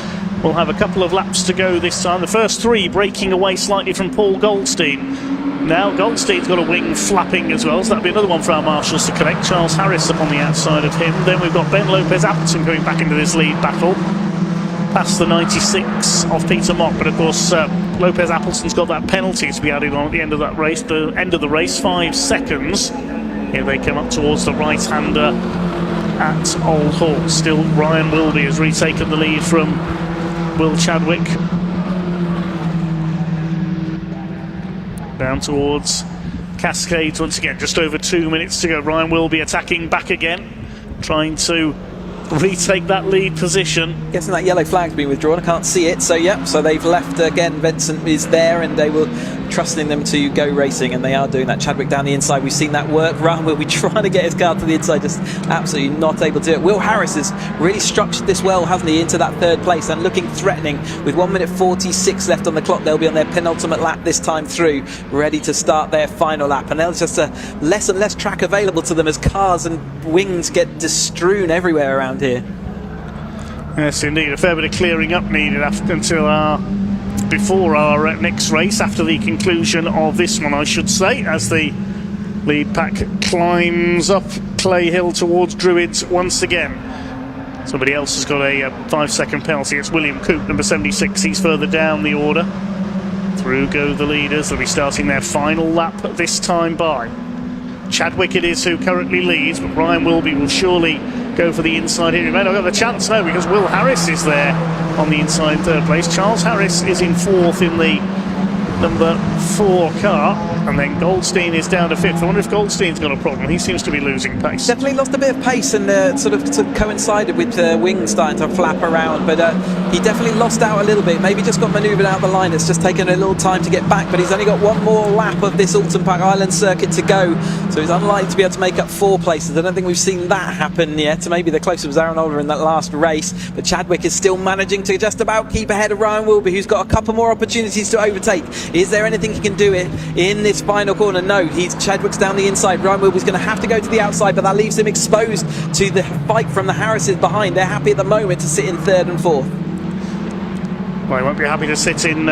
will have a couple of laps to go this time. The first 3 breaking away slightly from Paul Goldstein. Now Goldstein's got a wing flapping as well, so that'll be another one for our marshals to connect. Charles Harris up on the outside of him. Then we've got Ben Lopez Appleton going back into this lead battle past the 96 of Peter Mott, but of course Lopez Appleton's got that penalty to be added on at the end of that race. The end of the race, 5 seconds. Here they come up towards the right-hander at Old Hall. Still Ryan Wilby has retaken the lead from Will Chadwick. Down towards Cascades once again, just over 2 minutes to go. Ryan Wilby attacking back again, trying to retake that lead position. Guessing that yellow flag's been withdrawn. I can't see it. So yeah, so they've left again. Vincent is there, and they were trusting them to go racing, and they are doing that. Chadwick down the inside. We've seen that work. Ryan will be trying to get his car to the inside, just absolutely not able to do it. Will Harris has really structured this well, hasn't he, into that third place and looking threatening. With 1 minute 46 left on the clock, they'll be on their penultimate lap this time through, ready to start their final lap. And there's just less and less track available to them as cars and wings get strewn everywhere around here. Yes, indeed, a fair bit of clearing up needed before our next race, after the conclusion of this one, I should say, as the lead pack climbs up Clay Hill towards Druids once again. Somebody else has got a 5-second penalty. It's William Coop, number 76. He's further down the order. Through go the leaders. They'll be starting their final lap this time by. Chadwick it is who currently leads, but Ryan Wilby will surely go for the inside here. He may not have the chance now, because Will Harris is there on the inside third place. Charles Harris is in fourth in the number 4 car, and then Goldstein is down to fifth. I wonder if Goldstein's got a problem. He seems to be losing pace. Definitely lost a bit of pace, and sort of coincided with wings starting to flap around, but he definitely lost out a little bit. Maybe just got manoeuvred out the line. It's just taken a little time to get back, but he's only got one more lap of this Oulton Park Island circuit to go, so he's unlikely to be able to make up 4 places. I don't think we've seen that happen yet. Maybe the closest was Aaron Oliver in that last race, but Chadwick is still managing to just about keep ahead of Ryan Wilby, who's got a couple more opportunities to overtake. Is there anything he can do in this final corner? No, Chadwick's down the inside. Ryan Wilby's going to have to go to the outside, but that leaves him exposed to the fight from the Harrises behind. They're happy at the moment to sit in third and fourth. Well, he won't be happy to sit in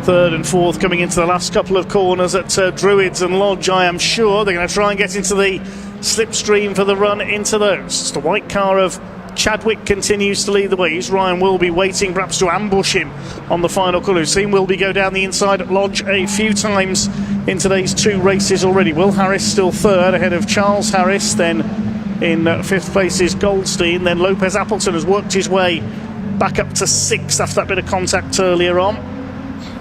third and fourth coming into the last couple of corners at Druids and Lodge, I am sure. They're going to try and get into the slipstream for the run into those. The white car of Chadwick continues to lead the way. He's Ryan Wilby waiting perhaps to ambush him on the final corner. We've seen Wilby go down the inside at Lodge a few times in today's 2 races already. Will Harris still third ahead of Charles Harris. Then in fifth place is Goldstein. Then Lopez Appleton has worked his way back up to 6th after that bit of contact earlier on.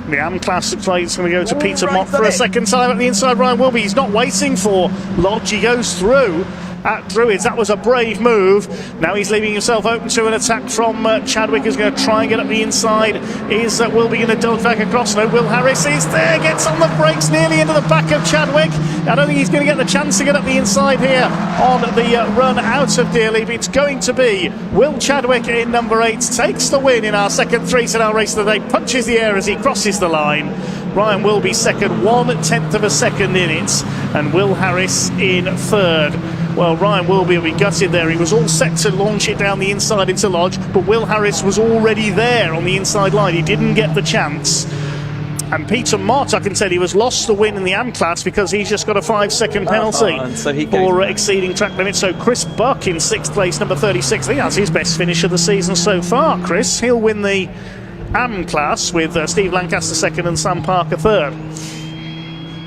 The AM class looks like it's going to go to Peter Mott for a second time at the inside. Ryan Wilby, he's not waiting for Lodge. He goes through at Druids. That was a brave move. Now he's leaving himself open to an attack from Chadwick, who's going to try and get up the inside. Is Wilby going to dodge back across? No, Will Harris is there, gets on the brakes nearly into the back of Chadwick. I don't think he's going to get the chance to get up the inside here on the run out of Dearly, but it's going to be Will Chadwick in number 8, takes the win in our second 3-to-0 race of the day, punches the air as he crosses the line. Ryan Wilby second, 1/10 of a second in it, and Will Harris in third. Well, Ryan Wilby will be gutted there. He was all set to launch it down the inside into Lodge, but Will Harris was already there on the inside line. He didn't get the chance. And Peter Mott, I can tell you, has lost the win in the AM class because he's just got a 5-second penalty for exceeding track limits. So Chris Buck in 6th place, number 36. I think that's his best finish of the season so far, Chris. He'll win the AM class with Steve Lancaster second and Sam Parker third.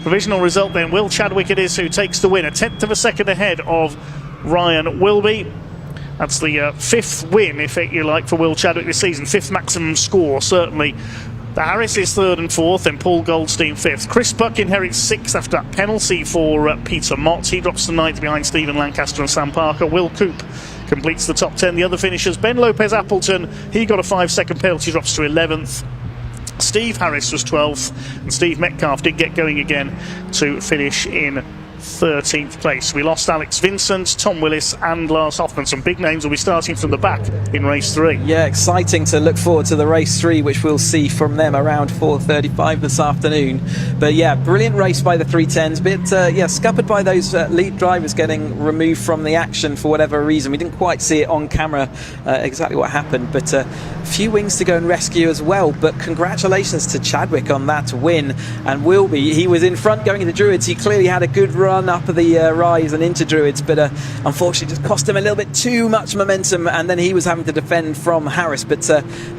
Provisional result then, Will Chadwick it is who takes the win, 1/10 of a second ahead of Ryan Wilby. That's the 5th win, if you like, for Will Chadwick this season, 5th maximum score, certainly. The Harris is 3rd and 4th, then Paul Goldstein 5th. Chris Buck inherits 6th after that penalty for Peter Mott. He drops to 9th behind Stephen Lancaster and Sam Parker. Will Coop completes the top 10. The other finishers, Ben Lopez Appleton, he got a 5-second penalty, drops to 11th. Steve Harris was 12th, and Steve Metcalf did get going again to finish in 13th place. We lost Alex Vincent, Tom Willis and Lars Hoffman. Some big names will be starting from the back in race 3. Yeah, exciting to look forward to the race 3, which we'll see from them around 4:35 this afternoon. But yeah, brilliant race by the 310s. But yeah, scuppered by those lead drivers getting removed from the action for whatever reason. We didn't quite see it on camera exactly what happened, but a few wings to go and rescue as well. But congratulations to Chadwick on that win. And Wilby, he was in front going into Druids. He clearly had a good run run up the rise and into Druids, but unfortunately just cost him a little bit too much momentum, and then he was having to defend from Harris. But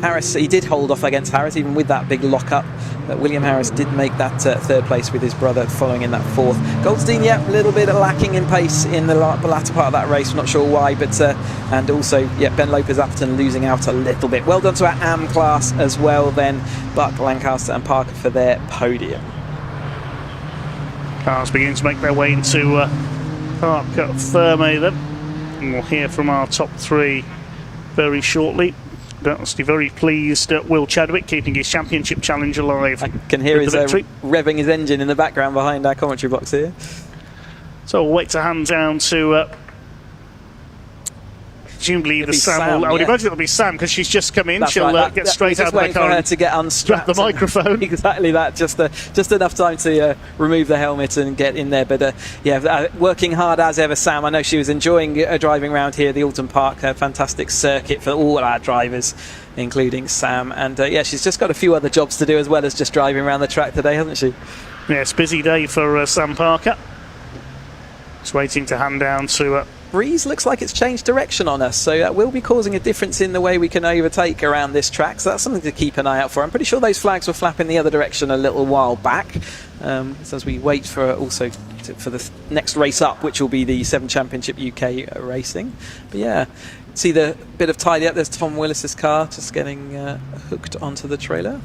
Harris, he did hold off against Harris, even with that big lock-up. But William Harris did make that third place with his brother following in that fourth. Goldstein, yeah, a little bit lacking in pace in the latter part of that race. Not sure why, but and also, yeah, Ben Lopez-Appleton losing out a little bit. Well done to our AM class as well then. Buck, Lancaster and Parker for their podium. Cars beginning to make their way into Park Ferme then. And we'll hear from our top three very shortly. Obviously very pleased Will Chadwick keeping his championship challenge alive. I can hear his revving his engine in the background behind our commentary box here. So we'll wait to hand down to presumably the Sam. I would imagine it'll be Sam because she's just come in. That's She'll right. get straight out of the car. For her to get unstrapped. The microphone. Exactly that. Just enough time to remove the helmet and get in there. But working hard as ever, Sam. I know she was enjoying driving around here, the Oulton Park, a fantastic circuit for all our drivers, including Sam. And she's just got a few other jobs to do as well as just driving around the track today, hasn't she? Yes, busy day for Sam Parker. Just waiting to hand down to. Breeze looks like it's changed direction on us, so that will be causing a difference in the way we can overtake around this track, so that's something to keep an eye out for. I'm pretty sure those flags were flapping the other direction a little while back, so as we wait for for the next race up, which will be the Seven Championship UK racing. But yeah, see the bit of tidy up. There's Tom Willis's car just getting hooked onto the trailer.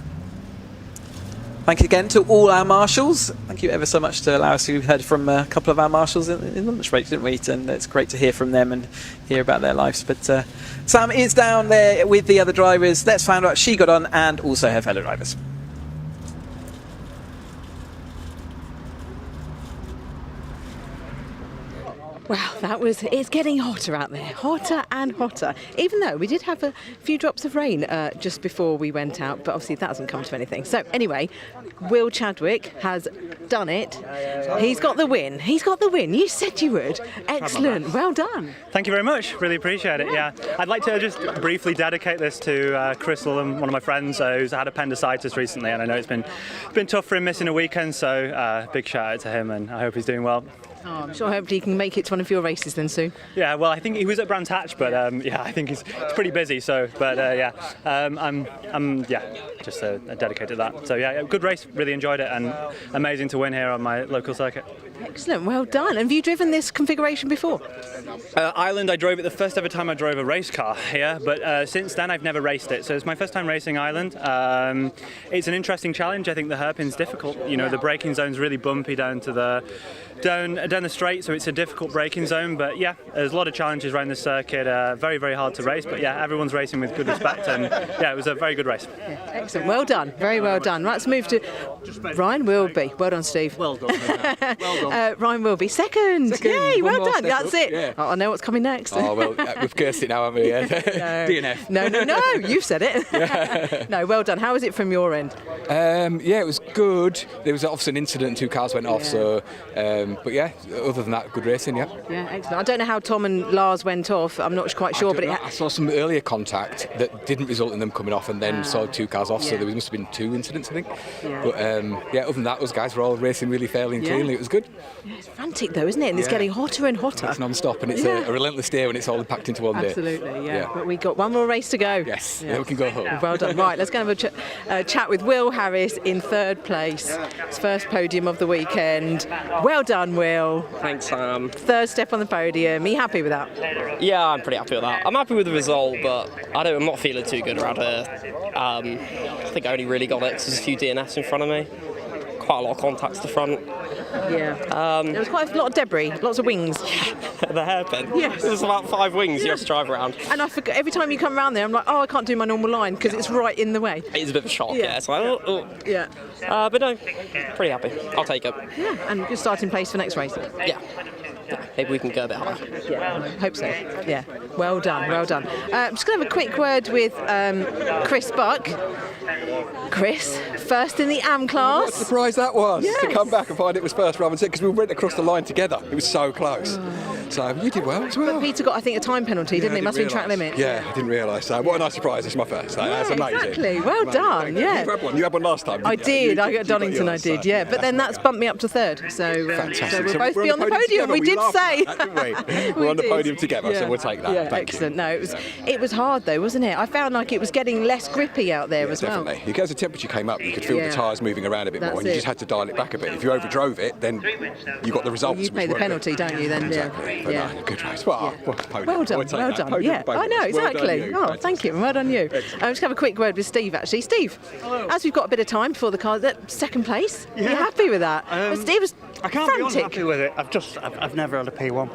Thank you again to all our marshals. Thank you ever so much to allow us. We heard from a couple of our marshals in lunch break, didn't we? And it's great to hear from them and hear about their lives. But Sam is down there with the other drivers. Let's find out how she got on and also her fellow drivers. Wow, it's getting hotter out there, hotter and hotter. Even though we did have a few drops of rain just before we went out, but obviously that hasn't come to anything. So anyway, Will Chadwick has done it. He's got the win. You said you would. Excellent. Well done. Thank you very much. Really appreciate it. Yeah, I'd like to just briefly dedicate this to Crystal, and one of my friends who's had appendicitis recently, and I know it's been tough for him missing a weekend. So big shout out to him, and I hope he's doing well. Oh, I'm sure hopefully he can make it to one of your races then soon. Yeah, well, I think he was at Brands Hatch, but I think he's pretty busy. So, but I'm just dedicated to that. So yeah, good race. Really enjoyed it, and amazing to win here on my local circuit. Excellent, well done. And have you driven this configuration before? Ireland, I drove it the first ever time I drove a race car here, but since then I've never raced it. So it's my first time racing Ireland. It's an interesting challenge. I think the hairpin's difficult. You know, the braking zone's really bumpy down to the down the straight, so it's a difficult braking zone. But yeah, there's a lot of challenges around the circuit. Very, very hard to race, but yeah, everyone's racing with good respect, and yeah, it was a very good race. Yeah, excellent, well done, very well done. Right, let's move to Ryan Wilby. Well done, Steve. Well done. Well done. Ryan Wilby, second. Yay, well done. That's it. Yeah. Oh, I know what's coming next. Oh well, we've cursed it now, haven't we? DNF. No, you've said it. No, well done. How was it from your end? Yeah, it was good. There was obviously an incident, 2 cars went off, so but yeah, other than that, good racing. Yeah, excellent. I don't know how Tom and Lars went off. I'm not quite sure, but I saw some earlier contact that didn't result in them coming off, and then saw 2 cars off. So there must have been 2 incidents, I think. Yeah. But other than that, those guys were all racing really fairly and cleanly. It was good. Yeah, it's frantic though, isn't it? And it's getting hotter and hotter. It's non-stop, and it's a relentless day when it's all packed into one day. Absolutely, yeah. But we've got one more race to go. Yes, then we can go home. Well done. Right, let's go and have a chat with Will Harris in 3rd place. His first podium of the weekend. Well done, Will. Thanks, Sam. 3rd step on the podium. Are you happy with that? Yeah, I'm pretty happy with that. I'm happy with the result, but I'm not feeling too good around here. I think I only really got it because there's a few DNFs in front of me. Quite a lot of contacts to front. Yeah. There was quite a lot of debris, lots of wings. The hairpin. Yes. There's about 5 wings you have to drive around. And I forget, every time you come around there, I'm like, oh, I can't do my normal line because it's right in the way. It's a bit of a shock, yeah. It's like, oh. Yeah. But no, pretty happy. I'll take it. Yeah, and good starting place for next race. Yeah. Maybe we can go a bit higher. Yeah, hope so. Yeah, well done, well done. I'm just going to have a quick word with Chris Buck. Chris, first in the AM class. What a surprise that was, to come back and find it was first rather than second, because we went across the line together. It was so close. So you did well as well. But Peter got, I think, a time penalty, didn't he? Must have been track limits. Yeah, I didn't realise. So what a nice surprise! It's my first. So that's amazing. Exactly. Well done. Yeah. You had one last time. I did. I got Donington. I did. Yeah. But then that's bumped me up to third. So, so we'll both be on the podium. We did say. We're on the podium together, so we'll take that. Yeah, excellent. No, it was hard though, wasn't it? I found like it was getting less grippy out there as well. Definitely. As the temperature came up, you could feel the tyres moving around a bit more, and you just had to dial it back a bit. If you overdrove it, then you got the results. You pay the penalty, don't you? Then exactly. Yeah. No, good race. Well done. Well done. Yeah, I know exactly. Oh, thank you. Well done you. I'll just have a quick word with Steve. Actually, Steve. Hello. As we've got a bit of time before the car, second place. Yeah. Are you happy with that? Steve was I can't frantic. be unhappy with it. I've never had a P1.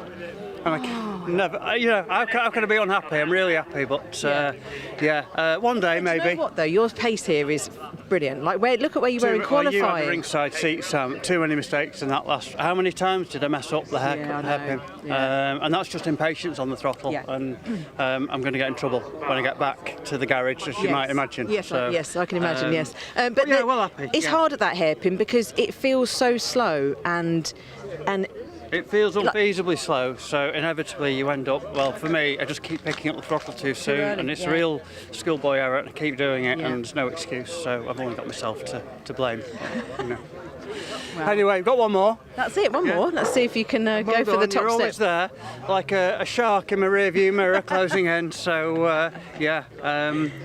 And I never, how can I be unhappy? I'm really happy, but one day maybe. You know what though? Your pace here is brilliant. Like, look at where you were in qualifying. You had the ringside seat, Sam. Too many mistakes in that last. How many times did I mess up the hairpin? And that's just impatience on the throttle. Yeah. And I'm going to get in trouble when I get back to the garage, as you might imagine. Yes, yes, I can imagine. Yes, but well happy. It's hard at that hairpin because it feels so slow and. It feels unfeasibly slow, so inevitably you end up, well, for me, I just keep picking up the throttle too soon, and it's a real schoolboy error, and I keep doing it, and there's no excuse, so I've only got myself to blame. Well, anyway, we've got one more. That's it, one more. Let's see if you can go for the top You're always there, like a shark in my rearview mirror closing in, so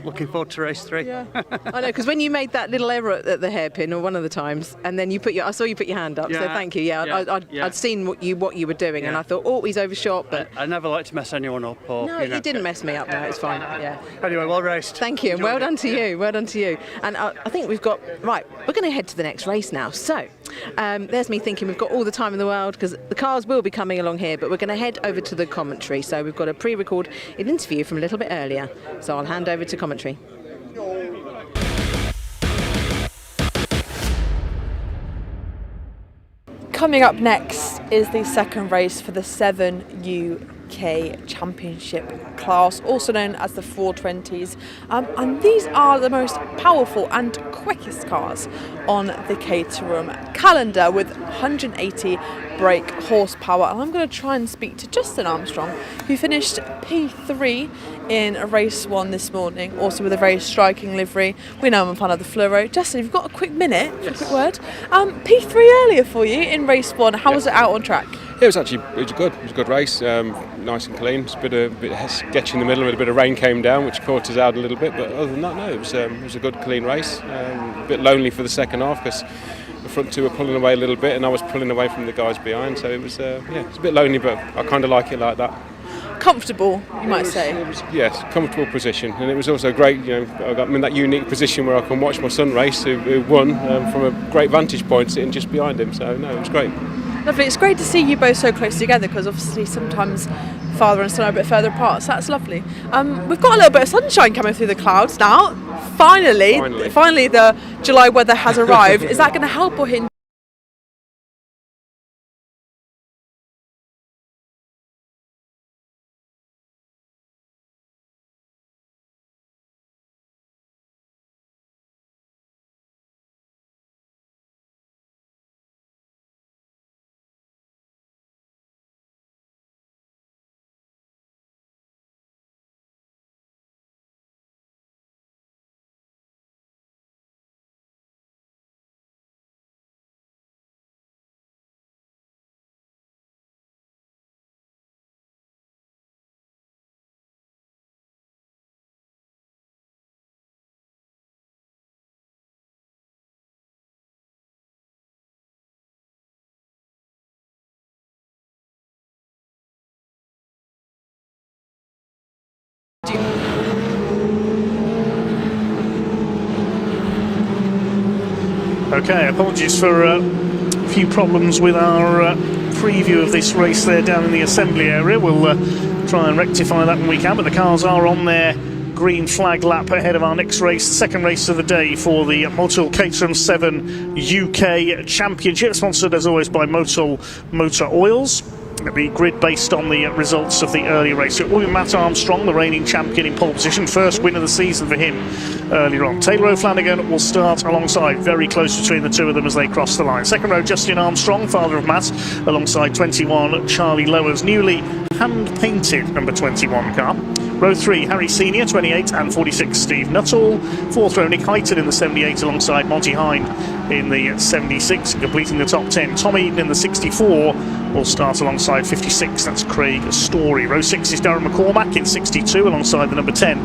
looking forward to race 3. Yeah. I know, because when you made that little error at the hairpin, or one of the times, and then I saw you put your hand up, so thank you. I'd seen what you were doing, and I thought, oh, he's overshot, but... I never like to mess anyone up. No, you didn't mess me up, no, it's fine, yeah. Anyway, well raced. Thank you, and well done to you, well done to you. And I think we've got, right, we're going to head to the next race now, so... there's me thinking we've got all the time in the world because the cars will be coming along here, but we're going to head over to the commentary. So we've got a pre-recorded interview from a little bit earlier. So I'll hand over to commentary. Coming up next is the second race for the 7 UK Championship class, also known as the 420s, and these are the most powerful and quickest cars on the Caterham calendar with 180 brake horsepower. And I'm going to try and speak to Justin Armstrong, who finished P3 in race 1 this morning, also with a very striking livery. We know I'm a fan of the fluoro. Justin, if you've got a quick minute for a quick word. P3 earlier for you in race 1. How was it out on track? It was good. It was a good race, nice and clean. It's a bit sketchy in the middle, and a bit of rain came down, which caught us out a little bit. But other than that, no, it was a good, clean race. A bit lonely for the second half because the front two were pulling away a little bit, and I was pulling away from the guys behind. So it was, it's a bit lonely, but I kind of like it like that. Comfortable, you might say. Yes, comfortable position, and it was also great. I got in that unique position where I can watch my son race, who won from a great vantage point, sitting just behind him. So no, it was great. Lovely. It's great to see you both so close together because obviously sometimes father and son are a bit further apart, so that's lovely. We've got a little bit of sunshine coming through the clouds now. Finally the July weather has arrived. Is that going to help or hinder? Okay, apologies for a few problems with our preview of this race there down in the assembly area. We'll try and rectify that when we can, but the cars are on their green flag lap ahead of our next race, the second race of the day for the Motul Caterham 7 UK Championship, sponsored as always by Motul Motor Oils. the grid based on the results of the earlier race. So it will be Matt Armstrong, the reigning champion, in pole position. First win of the season for him earlier on. Taylor O'Flanagan will start alongside, very close between the two of them as they cross the line. Second row, Justin Armstrong, father of Matt, alongside 21 Charlie Lower's newly hand-painted number 21 car. Row 3, Harry Senior, 28, and 46, Steve Nuttall. Fourth row, Nick Heighton in the 78 alongside Monty Hind in the 76. Completing the top 10, Tom Eden in the 64 will start alongside 56, that's Craig Story. Row 6 is Darren McCormack in 62 alongside the number 10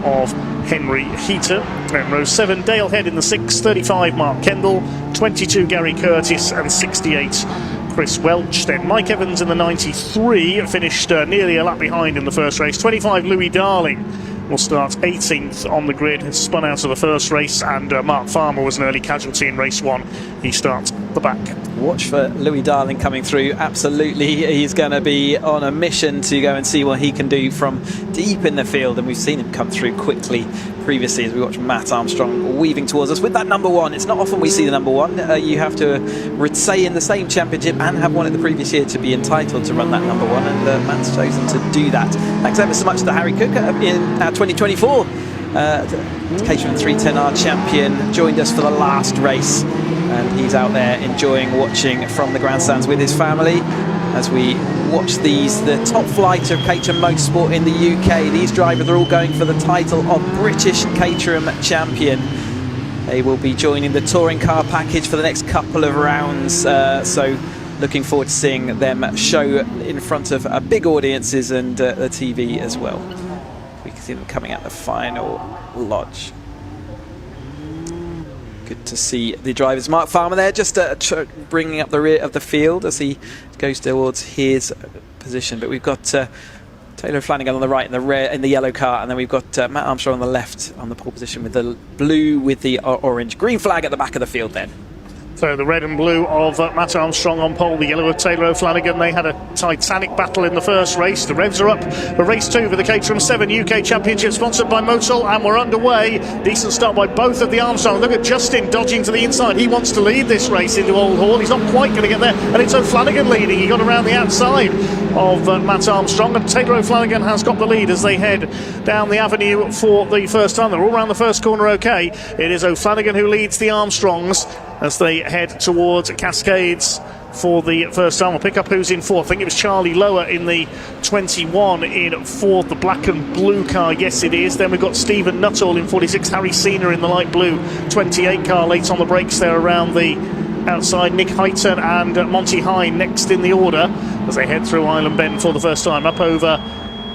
of Henry Heater. Then row 7, Dale Head in the 6, 35 Mark Kendall, 22 Gary Curtis, and 68 Chris Welch. Then Mike Evans in the 93 finished nearly a lap behind in the first race. 25 Louis Darling will start 18th on the grid, has spun out of the first race, and Mark Farmer was an early casualty in race 1. He starts the back. Watch for Louis Darling coming through. Absolutely, he's going to be on a mission to go and see what he can do from deep in the field, and we've seen him come through quickly previously as we watch Matt Armstrong weaving towards us with that number 1. It's not often we see the number 1. You have to stay in the same championship and have won it the previous year to be entitled to run that number 1, and Matt's chosen to do that. Thanks ever so much to Harry Cook in our 2024 Caterham 310R champion, joined us for the last race, and he's out there enjoying watching from the grandstands with his family as we watch the top flight of Caterham Motorsport in the UK. These drivers are all going for the title of British Caterham champion. They will be joining the touring car package for the next couple of rounds, so looking forward to seeing them show in front of big audiences and the TV as well. We can see them coming out the final lodge. Good to see the drivers. Mark Farmer there, just bringing up the rear of the field as he goes towards his position. But we've got Taylor Flanagan on the right in the rear in the yellow car, and then we've got Matt Armstrong on the left on the pole position with the blue with the orange. Green flag at the back of the field then. So the red and blue of Matt Armstrong on pole, the yellow of Taylor O'Flanagan. They had a titanic battle in the first race. The revs are up for race 2 for the Caterham 7 UK Championship, sponsored by Motul, and we're underway. Decent start by both of the Armstrongs. Look at Justin dodging to the inside. He wants to lead this race into Old Hall. He's not quite going to get there, and it's O'Flanagan leading. He got around the outside of Matt Armstrong, and Taylor O'Flanagan has got the lead as they head down the avenue for the first time. They're all around the first corner okay. It is O'Flanagan who leads the Armstrongs as they head towards Cascades for the first time. We'll pick up who's in fourth. I think it was Charlie Lower in the 21 in fourth, the black and blue car. Yes, it is. Then we've got Stephen Nuttall in 46, Harry Senior in the light blue 28 car. Late on the brakes there around the outside. Nick Heighton and Monty Hind next in the order as they head through Island Bend for the first time. Up over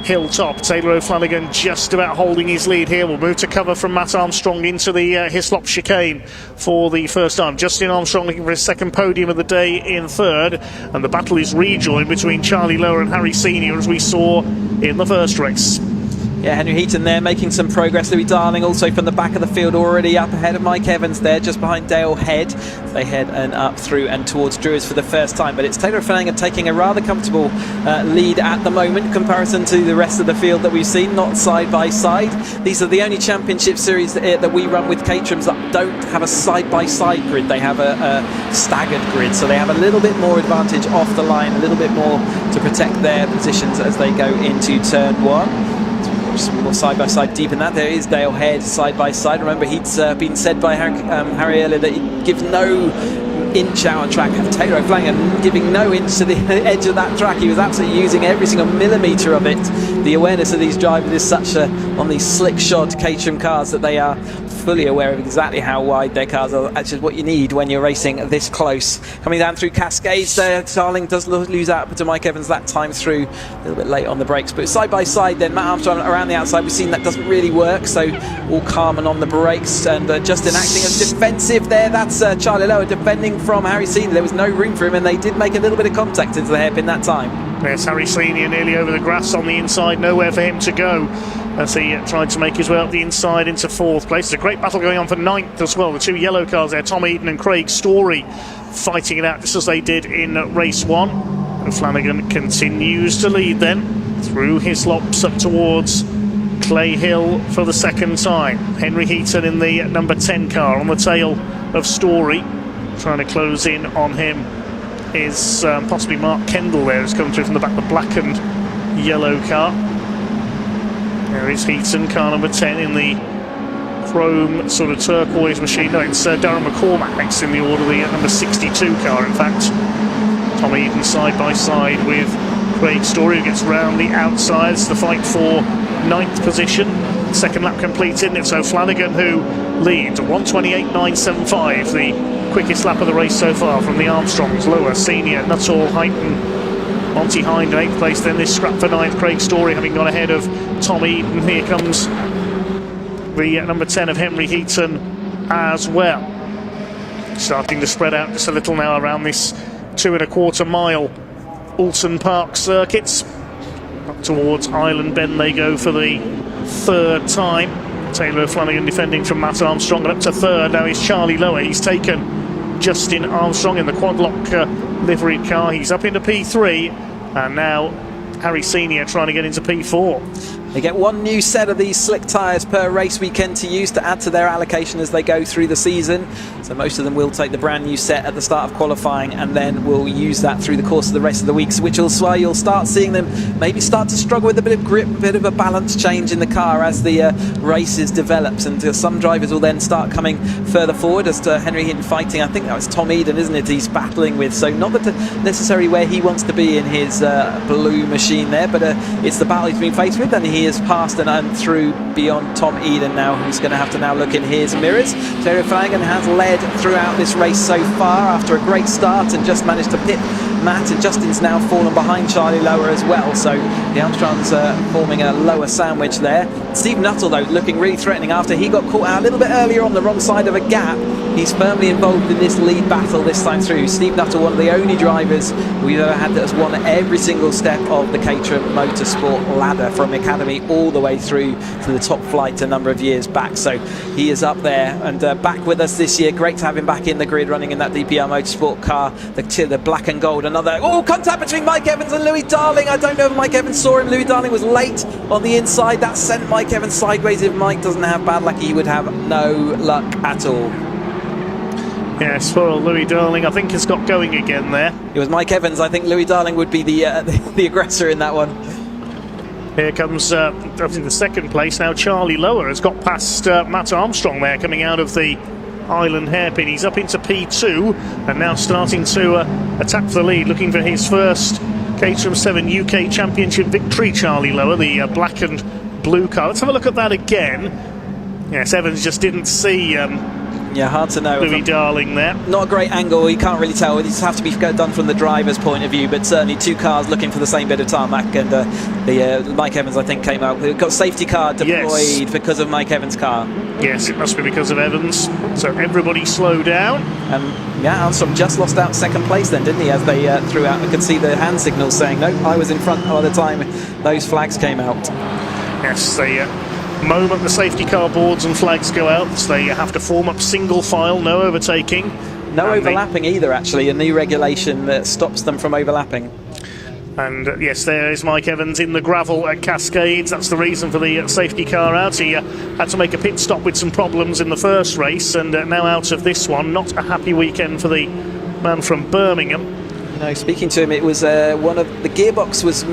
Hilltop, Taylor O'Flanagan just about holding his lead here. We'll move to cover from Matt Armstrong into the Hislop chicane for the first time. Justin Armstrong looking for his second podium of the day in third, and the battle is rejoined between Charlie Lower and Harry Senior as we saw in the first race. Yeah, Henry Heaton there making some progress. Louis Darling also from the back of the field already up ahead of Mike Evans there, just behind Dale Head. They head and up through and towards Druids for the first time, but it's Taylor Flanagan taking a rather comfortable lead at the moment in comparison to the rest of the field that we've seen, not side by side. These are the only championship series that we run with Caterhams that don't have a side by side grid. They have a staggered grid, so they have a little bit more advantage off the line, a little bit more to protect their positions as they go into turn 1. More side by side deep in that. There is Dale Head side by side. Remember, he'd been said by Harry earlier that he gives no inch out on track. Taylor O'Flanagan giving no inch to the edge of that track. He was absolutely using every single millimetre of it. The awareness of these drivers is such on these slick shod Caterham cars that they are fully aware of exactly how wide their cars are. Actually what you need when you're racing this close. Coming down through Cascades there, Darling does lose out to Mike Evans that time through, a little bit late on the brakes, but side by side then Matt Armstrong around the outside. We've seen that doesn't really work, so all calm and on the brakes, and Justin acting as defensive there. That's Charlie Lower defending from Harry Senior. There was no room for him, and they did make a little bit of contact into the hairpin that time. Yes, Harry Senior nearly over the grass on the inside, nowhere for him to go as he tried to make his way up the inside into fourth place. There's a great battle going on for ninth as well. The two yellow cars there, Tom Eden and Craig Story, fighting it out just as they did in race 1. And Flanagan continues to lead then through Hislops up towards Clay Hill for the second time. Henry Heaton in the number 10 car on the tail of Story, trying to close in on him is possibly Mark Kendall there, has come through from the back of the black and yellow car. There is Heaton, car number 10 in the chrome sort of turquoise machine. No, it's Darren McCormack next in the order, the number 62 car in fact. Tom Eden side by side with Craig Story, who gets round the outsides to fight for 9th position. Second lap completed, and it's O'Flanagan who leads 1:28.975, the quickest lap of the race so far from the Armstrongs. Lower, Senior, Nuttall, Heighton, Monty Hind in 8th place. Then this scrap for 9th, Craig Story having gone ahead of Tom Eden. Here comes the number 10 of Henry Heaton as well. Starting to spread out just a little now around this 2.25 mile Oulton Park circuits. Up towards Island Bend they go for the 3rd time. Taylor Flanagan defending from Matt Armstrong, and up to 3rd now is Charlie Lower. He's taken Justin Armstrong in the quadlock liveried car. He's up into P3, and now Harry Senior trying to get into P4. They get one new set of these slick tyres per race weekend to use to add to their allocation as they go through the season. So most of them will take the brand new set at the start of qualifying, and then will use that through the course of the rest of the weeks, which is why you'll start seeing them maybe start to struggle with a bit of grip, a bit of a balance change in the car as the races develops, and some drivers will then start coming further forward as to Henry Hinton fighting. I think that was Tom Eden, isn't it, he's battling with, so not necessarily where he wants to be in his blue machine there, but it's the battle he's been faced with, and he has passed and through beyond Tom Eden now, who's going to have to now look in his mirrors. Terry Flanagan has led throughout this race so far after a great start and just managed to pit Matt, and Justin's now fallen behind Charlie Lower as well, so the Armstrongs forming a lower sandwich there. Steve Nuttall though looking really threatening after he got caught out a little bit earlier on the wrong side of a gap. He's firmly involved in this lead battle this time through. Steve Nuttall, one of the only drivers we've ever had that has won every single step of the Caterham Motorsport ladder from academy all the way through to the top flight a number of years back, so he is up there and back with us this year. Great to have him back in the grid running in that DPR Motorsport car, the black and gold. Another contact between Mike Evans and Louis Darling. I don't know if Mike Evans saw him. Louis Darling was late on the inside. That sent Mike Evans sideways. If Mike doesn't have bad luck, he would have no luck at all. Yes, poor Louis Darling, I think, has got going again there. It was Mike Evans. I think Louis Darling would be the aggressor in that one. Here comes up in the 2nd place now. Charlie Lower has got past Matt Armstrong there, coming out of the Island hairpin. He's up into P2 and now starting to attack for the lead, looking for his first Caterham 7 UK Championship victory. Charlie Lower, the black and blue car. Let's have a look at that again. Yes, Evans just didn't see yeah, hard to know. Louis Darling there. Not a great angle, you can't really tell. It just have to be done from the driver's point of view, but certainly two cars looking for the same bit of tarmac, and the Mike Evans, I think, came out. We've got safety car deployed because of Mike Evans' car. Yes, it must be because of Evans. So everybody slow down. Yeah, Armstrong just lost out 2nd place then, didn't he, as they threw out. I could see the hand signals saying, no, I was in front by the time those flags came out. Yes, the moment the safety car boards and flags go out, they have to form up single file, no overtaking. No overlapping either, actually, a new regulation that stops them from overlapping. And yes, there is Mike Evans in the gravel at Cascades. That's the reason for the safety car out. He had to make a pit stop with some problems in the first race, and now out of this one. Not a happy weekend for the man from Birmingham. No, speaking to him, it was one of the gearbox was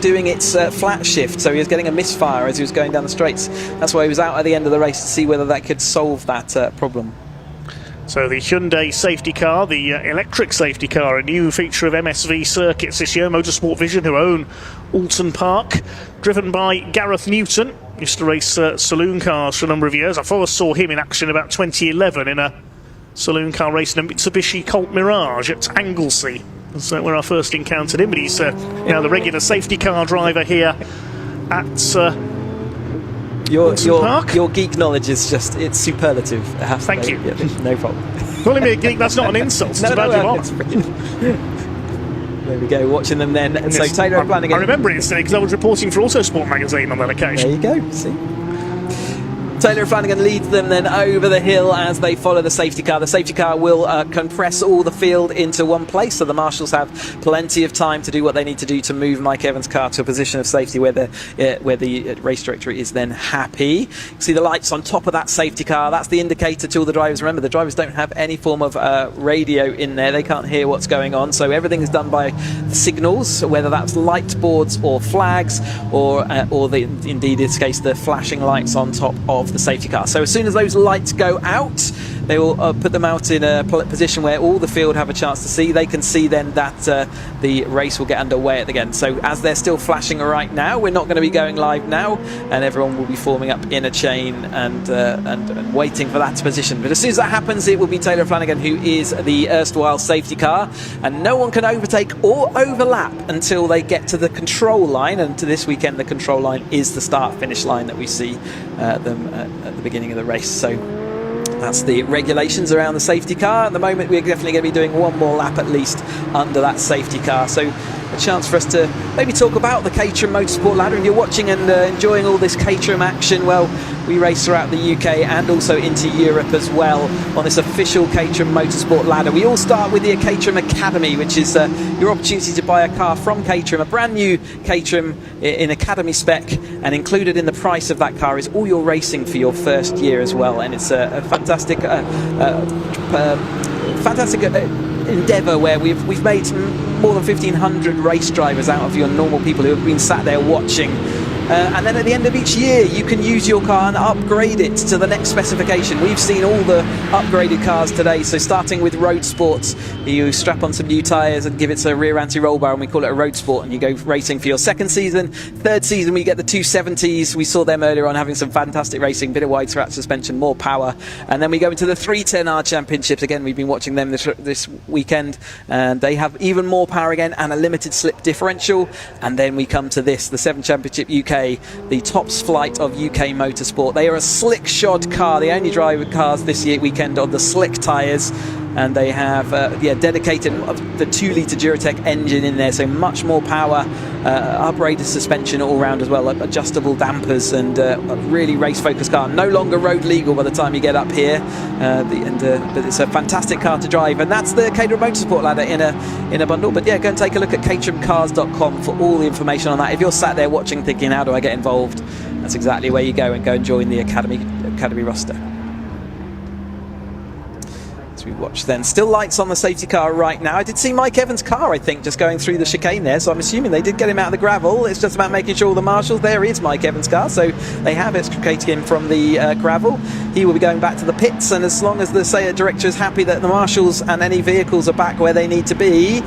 doing its flat shift, so he was getting a misfire as he was going down the straights. That's why he was out at the end of the race to see whether that could solve that problem. So the Hyundai safety car, the electric safety car, a new feature of MSV circuits this year. Motorsport Vision, who own Oulton Park, driven by Gareth Newton. Used to race saloon cars for a number of years. I first saw him in action about 2011 in a saloon car race in a Mitsubishi Colt Mirage at Anglesey. That's where I first encountered him, but he's now the regular safety car driver here at your geek knowledge is just, it's superlative. Thank you. Yeah, no problem. Calling me a geek, that's not an insult, it's a badge of honour. There we go, watching them then. And so Taylor Flanagan. I remember it yesterday because I was reporting for Autosport magazine on that occasion. There you go, see. Taylor Flanagan leads them then over the hill as they follow the safety car. The safety car will compress all the field into one place, so the marshals have plenty of time to do what they need to do to move Mike Evans' car to a position of safety where the race director is then happy. You can see the lights on top of that safety car. That's the indicator to all the drivers. Remember, the drivers don't have any form of radio in there. They can't hear what's going on, so everything is done by signals, whether that's light boards or flags, or indeed in this case the flashing lights on top of the safety car. So as soon as those lights go out, they will put them out in a position where all the field have a chance to see. They can see then that the race will get underway again. So as they're still flashing right now, we're not going to be going live now, and everyone will be forming up in a chain and waiting for that position. But as soon as that happens, it will be Taylor Flanagan who is the erstwhile safety car, and no one can overtake or overlap until they get to the control line. And to this weekend, the control line is the start-finish line that we see them at the beginning of the race. So that's the regulations around the safety car. At the moment, we're definitely going to be doing one more lap at least under that safety car. So a chance for us to maybe talk about the Caterham Motorsport ladder. If you're watching and enjoying all this Caterham action, well, we race throughout the UK and also into Europe as well on this official Caterham Motorsport ladder. We all start with the Caterham Academy, which is your opportunity to buy a car from Caterham, a brand new Caterham in Academy spec, and included in the price of that car is all your racing for your first year as well. And it's a fantastic endeavour where we've made more than 1,500 race drivers out of your normal people who have been sat there watching. And then at the end of each year, you can use your car and upgrade it to the next specification. We've seen all the upgraded cars today. So starting with Road Sports, you strap on some new tyres and give it a rear anti-roll bar, and we call it a Road Sport, and you go racing for your second season. Third season, we get the 270s. We saw them earlier on having some fantastic racing, bit of wide track suspension, more power. And then we go into the 310R Championships. Again, we've been watching them this weekend, and they have even more power again and a limited slip differential. And then we come to this, the 7 Championship UK, the tops flight of UK motorsport. They are a slick shod car. They only drive cars this weekend on the slick tyres, and they have dedicated the 2-litre Duratec engine in there, so much more power, upgraded suspension all round as well, adjustable dampers, and a really race focused car. No longer road legal by the time you get up here, but it's a fantastic car to drive, and that's the Caterham Motorsport ladder in a bundle. But yeah, go and take a look at caterhamcars.com for all the information on that. If you're sat there watching thinking, how do I get involved, that's exactly where you go and join the Academy roster. We watch then. Still lights on the safety car right now. I did see Mike Evans' car, I think, just going through the chicane there, so I'm assuming they did get him out of the gravel. It's just about making sure all the marshals, there is Mike Evans' car, so they have extricated him from the gravel. He will be going back to the pits, and as long as the director is happy that the marshals and any vehicles are back where they need to be,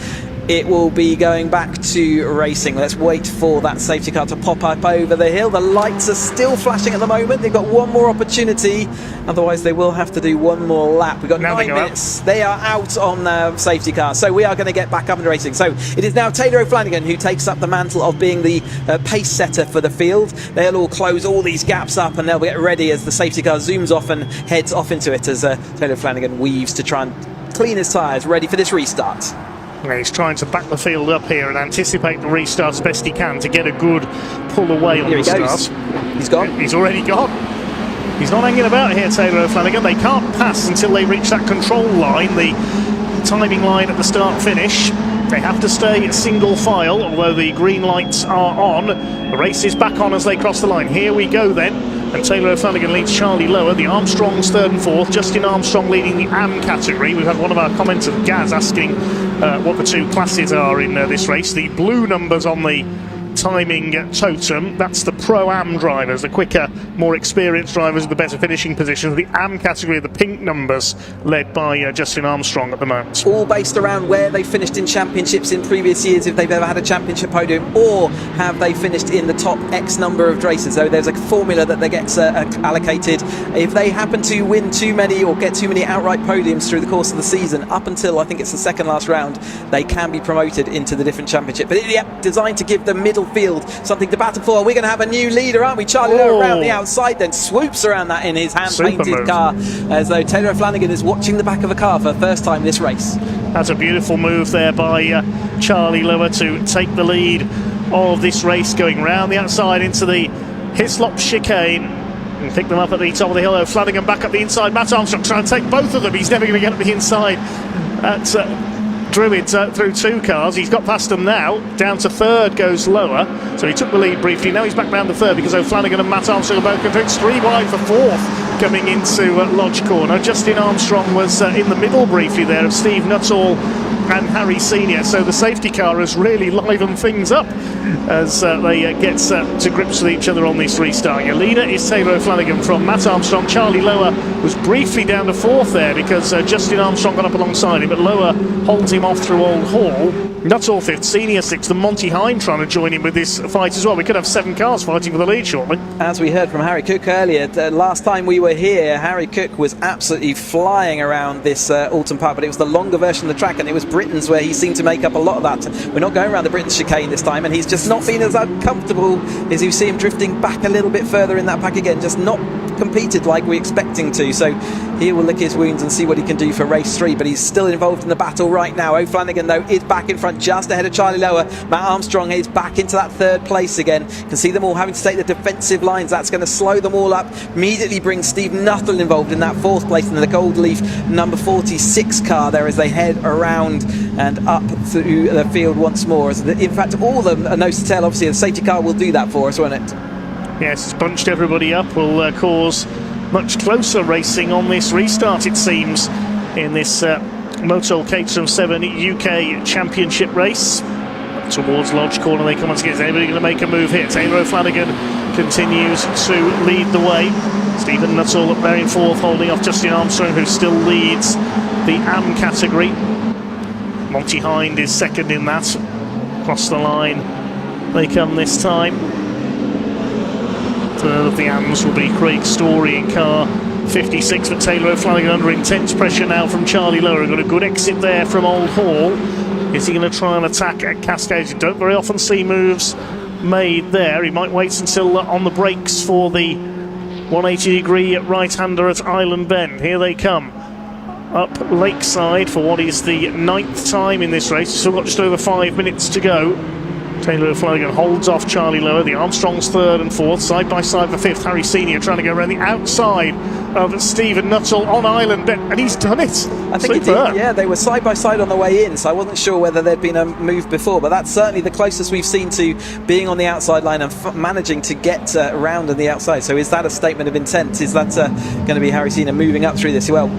it will be going back to racing. Let's wait for that safety car to pop up over the hill. The lights are still flashing at the moment. They've got one more opportunity, otherwise they will have to do one more lap. We've got 9 minutes. They are out on the safety car, so we are going to get back up and racing. So it is now Taylor Flanagan who takes up the mantle of being the pace setter for the field. They'll all close all these gaps up, and they'll get ready as the safety car zooms off and heads off into it as Taylor Flanagan weaves to try and clean his tyres, ready for this restart. He's trying to back the field up here and anticipate the restart as best he can to get a good pull away on the start. He's gone. He's already gone. He's not hanging about here, Taylor Flanagan. They can't pass until they reach that control line, the timing line at the start-finish. They have to stay single file, although the green lights are on. The race is back on as they cross the line. Here we go then. And Taylor Flanagan leads Charlie Lower. The Armstrongs third and fourth. Justin Armstrong leading the AM category. We've had one of our commenters, Gaz, asking what the two classes are in this race. The blue numbers on the timing totem, that's the Pro-Am drivers, the quicker, more experienced drivers with the better finishing positions. The AM category, the pink numbers, led by Justin Armstrong at the moment. All based around where they finished in championships in previous years, if they've ever had a championship podium, or have they finished in the top X number of races. So there's a formula that they get allocated. If they happen to win too many or get too many outright podiums through the course of the season, up until I think it's the second last round, they can be promoted into the different championship. But yeah, designed to give the middle field something to battle for. We're going to have a new leader, aren't we? Charlie Lowe around the outside, then swoops around that in his hand-painted car, as though Taylor Flanagan is watching the back of a car for the first time this race. That's a beautiful move there by Charlie Lowe to take the lead of this race, going round the outside into the Hislop chicane. And pick them up at the top of the hill. O'Flanagan back up the inside. Matt Armstrong trying to take both of them. He's never going to get up the inside. That's Druids through 2 cars. He's got past them now. Down to 3rd goes Lower. So he took the lead briefly. Now he's back down to 3rd because O'Flanagan and Matt Armstrong are both going through. It's 3 wide for 4th coming into Lodge Corner. Justin Armstrong was in the middle briefly there of Steve Nuttall and Harry Senior. So the safety car has really livened things up as they get to grips with each other on this restart. Your leader is Taylor O'Flanagan from Matt Armstrong. Charlie Lower was briefly down to 4th there because Justin Armstrong got up alongside him, but Lower holds him off through Old Hall. Nuttall 5th, Senior 6th, and Monty Hine trying to join in with this fight as well. We could have 7 cars fighting for the lead shortly. As we heard from Harry Cook earlier, last time we were here, Harry Cook was absolutely flying around this Oulton Park, but it was the longer version of the track, and it was Britain's where he seemed to make up a lot of that. We're not going around the Britain's chicane this time, and he's just not been as uncomfortable as you see him drifting back a little bit further in that pack again, just not competed like we're expecting to. So he will lick his wounds and see what he can do for race 3, but he's still involved in the battle right now. O'Flanagan though is back in front just ahead of Charlie Lower. Matt Armstrong is back into that 3rd place again. You can see them all having to take the defensive lines. That's going to slow them all up. Immediately brings Steve Nuttall involved in that 4th place in the Gold Leaf number 46 car there as they head around and up through the field once more. In fact, all of them are nose to tail. Obviously the safety car will do that for us, won't it? Yes, it's bunched everybody up, will cause much closer racing on this restart, it seems, in this Motul Caterham 7 UK Championship race. Towards Lodge Corner they come once again. Is anybody going to make a move here? Taylor O'Flanagan continues to lead the way. Stephen Nuttall up there in 4th, holding off Justin Armstrong, who still leads the AM category. Monty Hind is 2nd in that. Across the line they come this time. 3rd of the AMs will be Craig Story in car 56, but Taylor O'Flanagan under intense pressure now from Charlie Lower. Got a good exit there from Old Hall. Is he going to try and attack at Cascades? You don't very often see moves made there. He might wait until on the brakes for the 180-degree right-hander at Island Bend. Here they come. Up Lakeside for what is the 9th time in this race. Still got just over 5 minutes to go. Taylor O'Flanagan holds off Charlie Lower. The Armstrongs 3rd and 4th, side by side for 5th. Harry Senior trying to go around the outside of Stephen Nuttall on Island, and he's done it. I think he did. Yeah, they were side by side on the way in, so I wasn't sure whether there'd been a move before, but that's certainly the closest we've seen to being on the outside line and managing to get around on the outside. So is that a statement of intent? Is that going to be Harry Senior moving up through this? Well,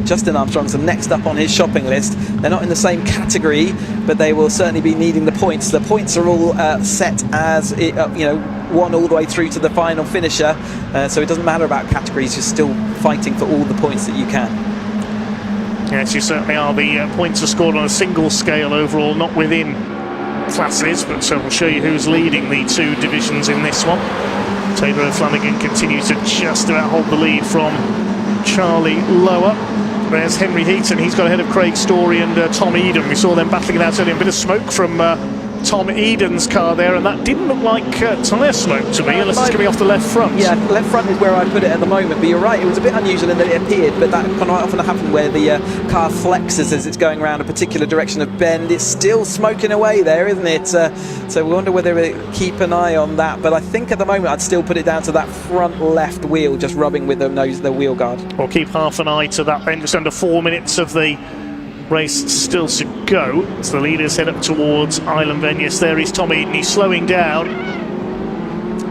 Justin Armstrong's next up on his shopping list. They're not in the same category, but they will certainly be needing the points. The points are all set as one all the way through to the final finisher, so it doesn't matter about categories. You're still fighting for all the points that you can. Yes, you certainly are. The points are scored on a single scale overall, not within classes, but we'll show you who's leading the 2 divisions in this one. Taylor O'Flanagan continues to just about hold the lead from Charlie Lower. There's Henry Heaton. He's got ahead of Craig Story and Tom Eden. We saw them battling it out earlier. A bit of smoke from Tom Eden's car there, and that didn't look like tyre smoke to me, unless it's coming off the left front. Yeah, left front is where I put it at the moment, but you're right, it was a bit unusual in that it appeared, but that can quite often happen where the car flexes as it's going around a particular direction of bend. It's still smoking away there, isn't it? So we wonder whether we keep an eye on that, but I think at the moment I'd still put it down to that front left wheel just rubbing with the wheel guard. We'll keep half an eye to that then. Just under 4 minutes of the race still to go. So the leaders head up towards Island Bend. Yes, there is Tom Eden. He's slowing down.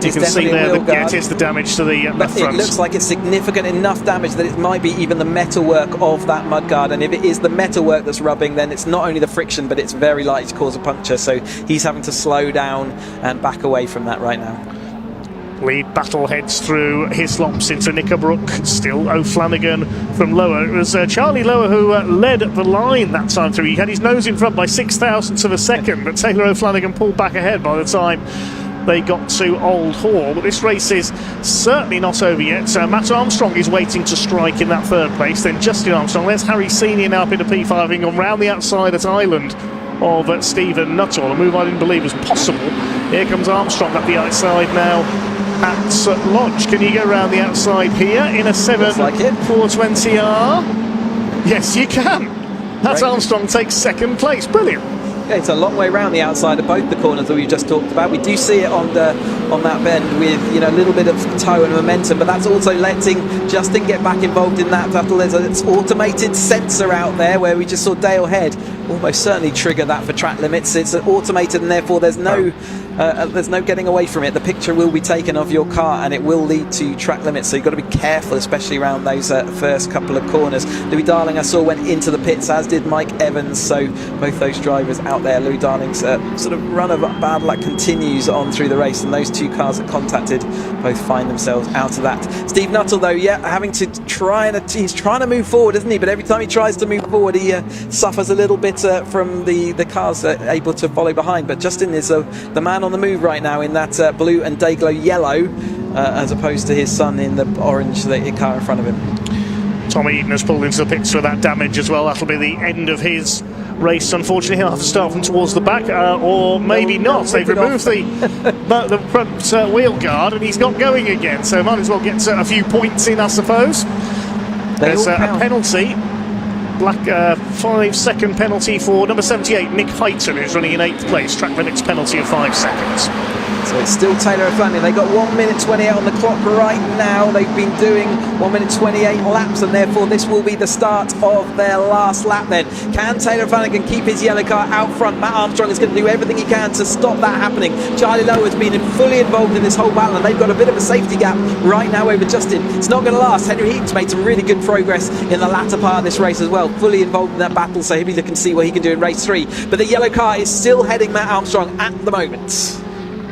You can see there that it is the damage to the left front. It looks like it's significant enough damage that it might be even the metalwork of that mudguard, and if it is the metalwork that's rubbing, then it's not only the friction, but it's very likely to cause a puncture. So he's having to slow down and back away from that right now. Lead battle heads through Hislops into Knickerbrook. Still O'Flanagan from Lower. It was Charlie Lower who led the line that time through. He had his nose in front by 0.06 of a second, but Taylor O'Flanagan pulled back ahead by the time they got to Old Hall. But this race is certainly not over yet. Matt Armstrong is waiting to strike in that 3rd place. Then Justin Armstrong. There's Harry Senior now up into P5, having gone round the outside at Island of Stephen Nuttall, a move I didn't believe was possible. Here comes Armstrong up the outside now at Lodge. Can you go around the outside here in a 7.420R? Yes, you can. That's Armstrong takes 2nd place. Brilliant. it's a long way around the outside of both the corners that we just talked about. We do see it on that bend with a little bit of toe and momentum, but that's also letting Justin get back involved in that battle. There's an automated sensor out there where we just saw Dale Head almost certainly trigger that for track limits. It's automated, and therefore there's no getting away from it. The picture will be taken of your car and it will lead to track limits, so you've got to be careful, especially around those first couple of corners. Louis Darling I saw went into the pits, as did Mike Evans, so both those drivers out there. Louis Darling's sort of run of bad luck continues on through the race, and those two cars that contacted both find themselves out of that. Steve Nuttall though, having to he's trying to move forward, isn't he? But every time he tries to move forward, he suffers a little bit from the cars able to follow behind. But Justin is the man on the move right now in that blue and day-glow yellow, as opposed to his son in the orange car in front of him. Tom Eden has pulled into the pits for that damage as well. That'll be the end of his race. Unfortunately, he'll have to start from towards the back, or maybe not. They've removed the front wheel guard, and he's got going again, so might as well get a few points in, I suppose. There's a penalty. Black 5-second penalty for number 78, Nick Heighton, who's running in 8th place. Track limits penalty of 5 seconds. So it's still Taylor O'Flanagan. They've got 1 minute 28 on the clock right now. They've been doing 1 minute 28 laps, and therefore this will be the start of their last lap then. Can Taylor O'Flanagan keep his yellow car out front? Matt Armstrong is going to do everything he can to stop that happening. Charlie Lowe has been fully involved in this whole battle, and they've got a bit of a safety gap right now over Justin. It's not going to last. Henry Heaton's made some really good progress in the latter part of this race as well. Fully involved in that battle, so he'll be looking to see what he can do in race 3. But the yellow car is still heading Matt Armstrong at the moment.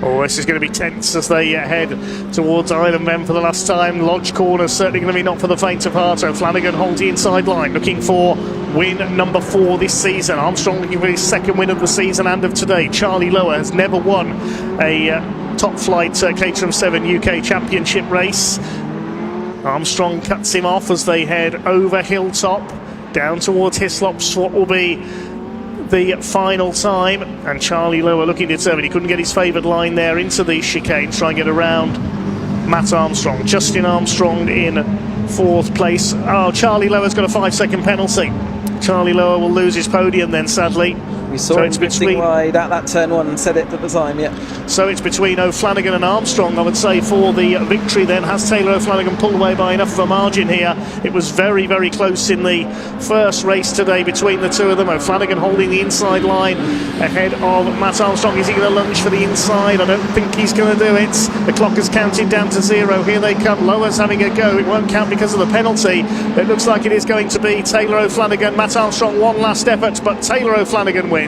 Oh, this is going to be tense as they head towards Island Bend for the last time. Lodge Corner certainly going to be not for the faint of heart. O'Flanagan holds the inside line, looking for win number 4 this season. Armstrong looking for his 2nd win of the season and of today. Charlie Lower has never won a top flight Caterham 7 UK Championship race. Armstrong cuts him off as they head over Hilltop down towards Hislops, what will be the final time, and Charlie Lower looking determined. He couldn't get his favoured line there into the chicane, try and get around Matt Armstrong. Justin Armstrong in 4th place. Oh, Charlie Lower's got a 5-second penalty. Charlie Lower will lose his podium then, sadly. We saw him drifting wide at that turn 1 and said it at the time, yeah. So it's between O'Flanagan and Armstrong, I would say, for the victory then. Has Taylor O'Flanagan pulled away by enough of a margin here? It was very, very close in the first race today between the two of them. O'Flanagan holding the inside line ahead of Matt Armstrong. Is he going to lunge for the inside? I don't think he's going to do it. The clock has counted down to 0. Here they come. Lower's having a go. It won't count because of the penalty. It looks like it is going to be Taylor O'Flanagan. Matt Armstrong, one last effort, but Taylor O'Flanagan wins.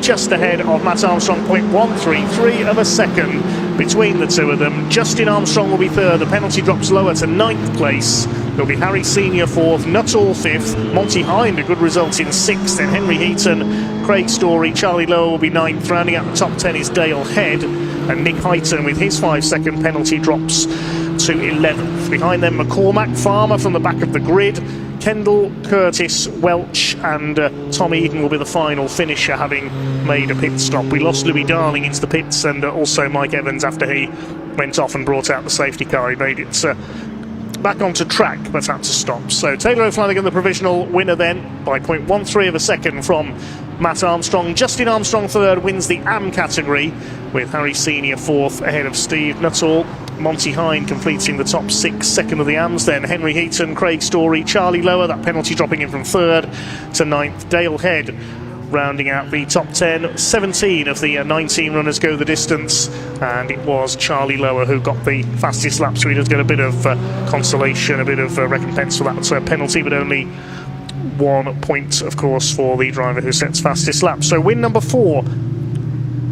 Just ahead of Matt Armstrong, 0.133 of a second between the two of them. Justin Armstrong will be 3rd. The penalty drops Lower to 9th place. There'll be Harry Senior 4th, Nuttall 5th, Monty Hind a good result in 6th, then Henry Heaton, Craig Story, Charlie Lower will be 9th. Rounding out the top 10 is Dale Head, and Nick Heighton with his 5-second penalty drops to 11th. Behind them McCormack, Farmer from the back of the grid, Kendall, Curtis, Welch and Tom Eden will be the final finisher, having made a pit stop. We lost Louis Darling into the pits, and also Mike Evans after he went off and brought out the safety car. He made it back onto track but had to stop. So Taylor O'Flanagan the provisional winner then by 0.13 of a second from Matt Armstrong. Justin Armstrong 3rd, wins the AM category with Harry Senior 4th ahead of Steve Nuttall. Monty Hind completing the top 6, 2nd of the AMs. Then Henry Heaton, Craig Story, Charlie Lower, that penalty dropping in from 3rd to 9th. Dale Head rounding out the top 10. 17 of the 19 runners go the distance, and it was Charlie Lower who got the fastest lap, so he does get a bit of consolation, a bit of recompense for that penalty, but only 1 point, of course, for the driver who sets fastest lap. So win number 4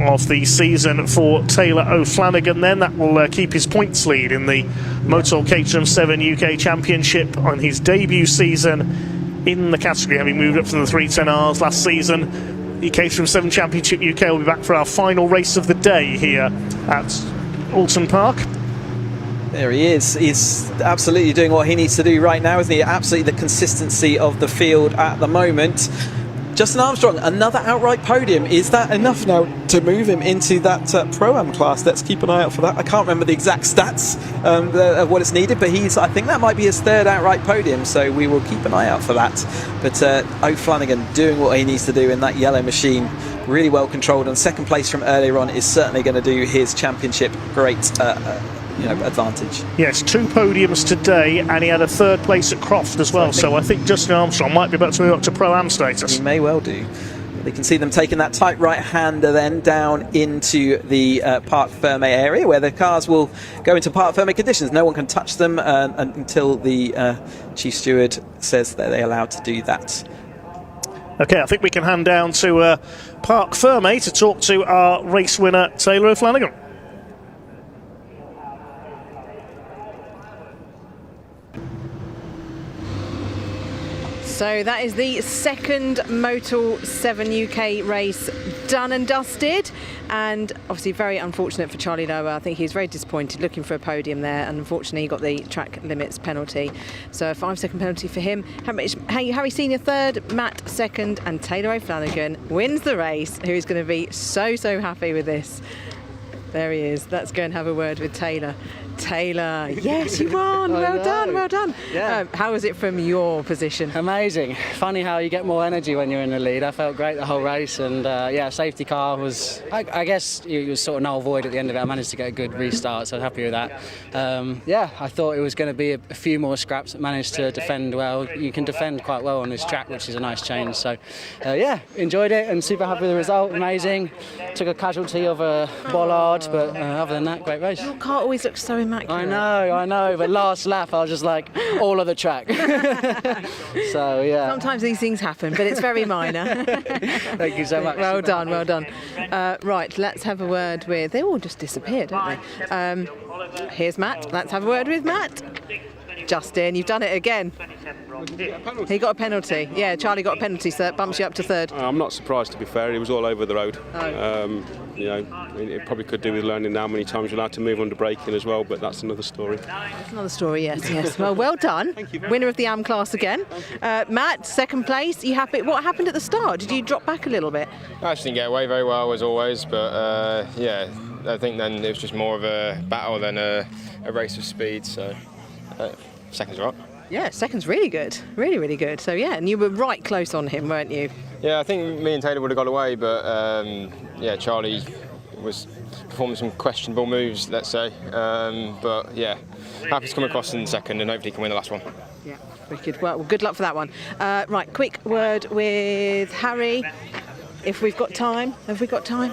of the season for Taylor O'Flanagan then. That will keep his points lead in the Motul Caterham 7 UK Championship on his debut season in the category, having moved up from the 310Rs last season. The Caterham 7 Championship UK will be back for our final race of the day here at Oulton Park. There he is. He's absolutely doing what he needs to do right now, isn't he? Absolutely the consistency of the field at the moment. Justin Armstrong, another outright podium. Is that enough now to move him into that Pro-Am class? Let's keep an eye out for that. I can't remember the exact stats of what it's needed, but I think that might be his 3rd outright podium, so we will keep an eye out for that. But O'Flanagan doing what he needs to do in that yellow machine really well controlled, and second place from earlier on is certainly going to do his championship great advantage. Yes, 2 podiums today, and he had a 3rd place at Croft as well, so I think Justin Armstrong might be about to move up to Pro-Am status. He may well do. You can see them taking that tight right-hander then down into the Parc Ferme area, where the cars will go into Parc Ferme conditions. No one can touch them until the Chief Steward says that they're allowed to do that. Okay, I think we can hand down to Parc Ferme to talk to our race winner, Taylor O'Flanagan. So that is the second Motul 7 UK race done and dusted, and obviously very unfortunate for Charlie Lower. I think he's very disappointed, looking for a podium there, and unfortunately he got the track limits penalty. So a 5-second penalty for him. Harry Senior third, Matt second, and Taylor O'Flanagan wins the race, who's going to be so happy with this. There he is. Let's go and have a word with Taylor. Taylor, yes, you won. Well done. Yeah. How was it from your position? Amazing. Funny how you get more energy when you're in the lead. I felt great the whole race, and safety car was, I guess, it was sort of null void at the end of it. I managed to get a good restart, so I was happy with that. I thought it was going to be a few more scraps. Managed to defend well. You can defend quite well on this track, which is a nice change. So, enjoyed it and super happy with the result. Amazing. Took a casualty of a bollard, but other than that, great race. Your car always looks so immaculate. I know, but last lap I was just like all of the track. So yeah. Sometimes these things happen, but it's very minor. Thank you so much. Well done. Right, let's have a word with. They all just disappeared, don't they? Here's Matt. Let's have a word with Matt. Justin, you've done it again. He got a penalty. Yeah, Charlie got a penalty, so that bumps you up to third. I'm not surprised, to be fair. He was all over the road. It probably could do with learning how many times you're allowed to move under braking as well, but that's another story. That's another story, yes. Well done. Thank you. Winner of the AM class again. Matt, second place. You happy? What happened at the start? Did you drop back a little bit? I actually didn't get away very well as always, but I think then it was just more of a battle than a race of speed, so second's right. Yeah, second's really good. Really good. So yeah, and you were right close on him, weren't you? Yeah, I think me and Taylor would have got away, but Charlie was performing some questionable moves, let's say. Happy to come across in second and hopefully can win the last one. Yeah, wicked. Well, good luck for that one. Right, quick word with Harry. If we've got time. Have we got time?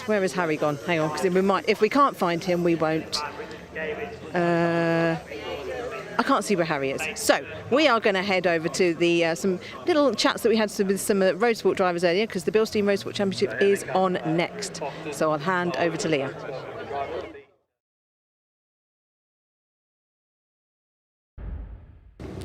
Where is Harry gone? Hang on, because if we can't find him, we won't. I can't see where Harry is. So we are going to head over to the some little chats that we had with some road sport drivers earlier, because the Bilstein Roadsport Championship is on next. So I'll hand over to Leah.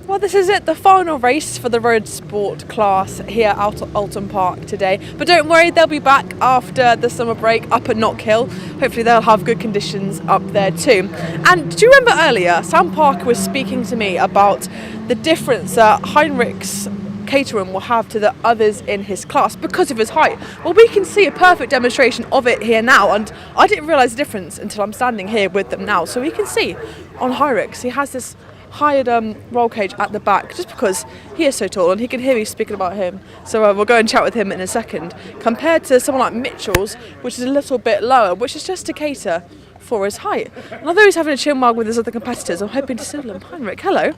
Well, this is it, the final race for the road sport class here out at Oulton Park today. But don't worry, they'll be back after the summer break up at Knock Hill. Hopefully they'll have good conditions up there too. And do you remember earlier, Sam Parker was speaking to me about the difference that Heinrich's Caterham will have to the others in his class because of his height? Well, we can see a perfect demonstration of it here now, and I didn't realise the difference until I'm standing here with them now. So we can see on Heinrich's, he has this hired roll cage at the back just because he is so tall, and he can hear me speaking about him, so we'll go and chat with him in a second, compared to someone like Mitchell's, which is a little bit lower, which is just to cater for his height. And although he's having a chin wag with his other competitors, I'm hoping to still him. Heinrich, hello.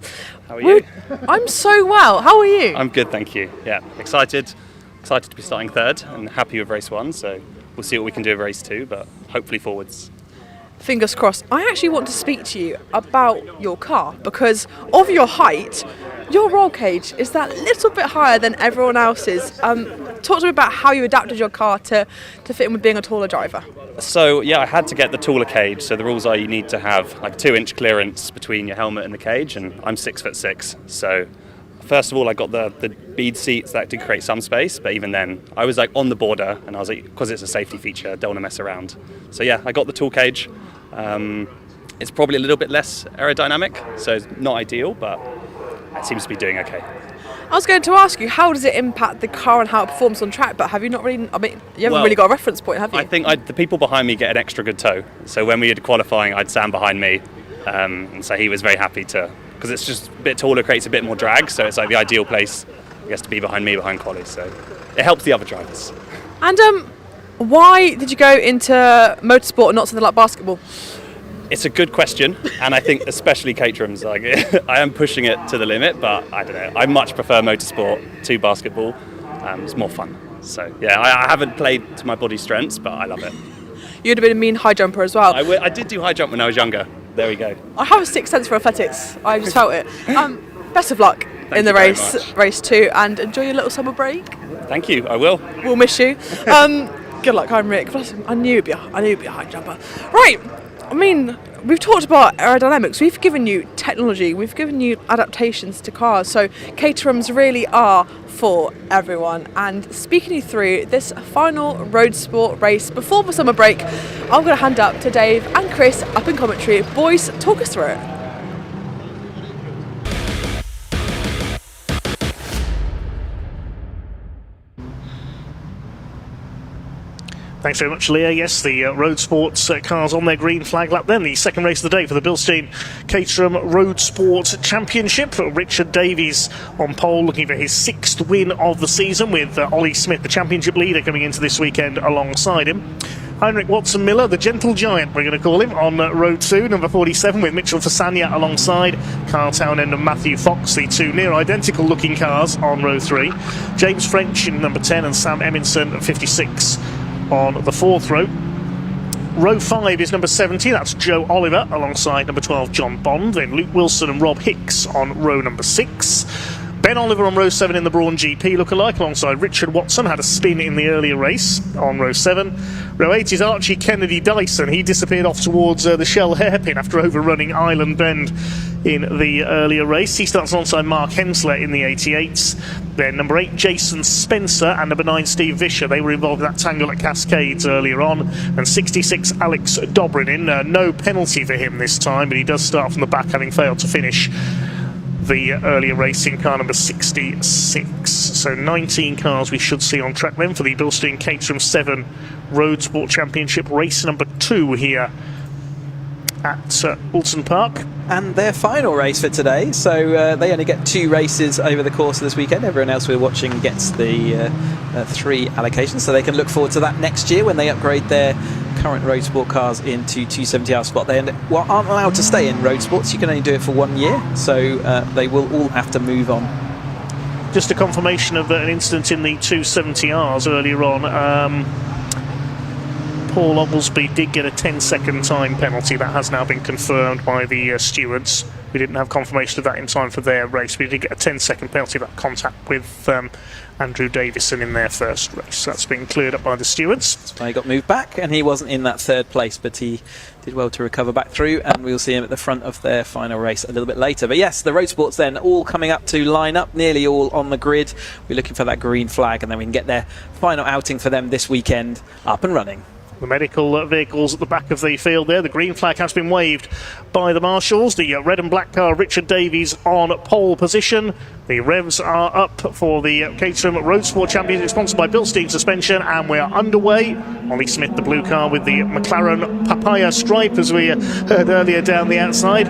How are you? I'm so well. How are you? I'm good, thank you. Yeah, excited to be starting third and happy with race one, so we'll see what we can do with race two, but hopefully forwards. Fingers crossed. I actually want to speak to you about your car because of your height. Your roll cage is that little bit higher than everyone else's. Talk to me about how you adapted your car to fit in with being a taller driver. So yeah, I had to get the taller cage. So the rules are you need to have like 2-inch clearance between your helmet and the cage, and I'm 6'6". So first of all, I got the bead seats that did create some space, but even then, I was like on the border, and I was like, because it's a safety feature, don't want to mess around. So yeah, I got the tall cage. It's probably a little bit less aerodynamic, so it's not ideal, but it seems to be doing okay. I was going to ask you, how does it impact the car and how it performs on track, but have you not really, you haven't really got a reference point, have you? I think the people behind me get an extra good toe. So when we had qualifying, I had Sam behind me, and so he was very happy to, because it's just a bit taller, creates a bit more drag, so it's like the ideal place, I guess, to be behind me behind quali, so it helps the other drivers. And why did you go into motorsport and not something like basketball? It's a good question, and I think especially Caterham's, like, I am pushing it to the limit, but I don't know. I much prefer motorsport to basketball. It's more fun. So yeah, I haven't played to my body's strengths, but I love it. You'd have been a mean high jumper as well. I did do high jump when I was younger. There we go. I have a sixth sense for athletics. I just felt it. Best of luck in the you very race 2, and enjoy your little summer break. Thank you. I will. We'll miss you. Good luck, Heinrich. I knew you'd be a high jumper. Right. I mean, we've talked about aerodynamics. We've given you technology. We've given you adaptations to cars. So Caterhams really are for everyone. And speaking you through this final road sport race before the summer break, I'm going to hand up to Dave and Chris up in commentary. Boys, talk us through it. Thanks very much, Leah. Yes, the road sports cars on their green flag lap then. The second race of the day for the Bilstein Caterham Roadsport Championship. Richard Davies on pole, looking for his 6th win of the season, with Ollie Smith, the championship leader, coming into this weekend alongside him. Heinrich Watson-Miller, the gentle giant, we're going to call him, on road 2, number 47, with Mitchell Fasania alongside Carl Townend and Matthew Fox, the two near identical looking cars on row 3. James French in number 10 and Sam Eminson at 56 on the 4th row. Row 5 is number 70, that's Joe Oliver alongside number 12 John Bond, then Luke Wilson and Rob Hicks on row number 6. Ben Oliver on row 7 in the Brawn GP lookalike alongside Richard Watson, had a spin in the earlier race on row 7. Row 8 is Archie Kennedy Dyson, he disappeared off towards the Shell hairpin after overrunning Island Bend in the earlier race. He starts alongside Mark Hensler in the 88s. Then number 8 Jason Spencer and number 9 Steve Vischer, they were involved in that tangle at Cascades earlier on. And 66 Alex Dobrin in, no penalty for him this time, but he does start from the back, having failed to finish the earlier racing car number 66. So 19 cars we should see on track then for the Bilstein Caterham 7 Road Sport Championship race number 2 here at Oulton Park. And their final race for today, so they only get 2 races over the course of this weekend. Everyone else we're watching gets the 3 allocations, so they can look forward to that next year when they upgrade their current road sport cars into 270R spot. They aren't allowed to stay in road sports, you can only do it for 1 year, so they will all have to move on. Just a confirmation of an incident in the 270Rs earlier on. Paul Oglesby did get a 10-second time penalty. That has now been confirmed by the stewards. We didn't have confirmation of that in time for their race. We did get a 10-second penalty for that contact with Andrew Davison in their first race. That's been cleared up by the stewards. That's why he got moved back, and he wasn't in that 3rd place, but he did well to recover back through, and we'll see him at the front of their final race a little bit later. But yes, the road sports then all coming up to line up, nearly all on the grid. We're looking for that green flag, and then we can get their final outing for them this weekend up and running. The medical vehicles at the back of the field there. The green flag has been waved by the marshals. The red and black car, Richard Davies, on pole position. The revs are up for the Caterham Road Sport Championship, sponsored by Bilstein Suspension, and we are underway. Ollie Smith, the blue car, with the McLaren Papaya stripe, as we heard earlier, down the outside.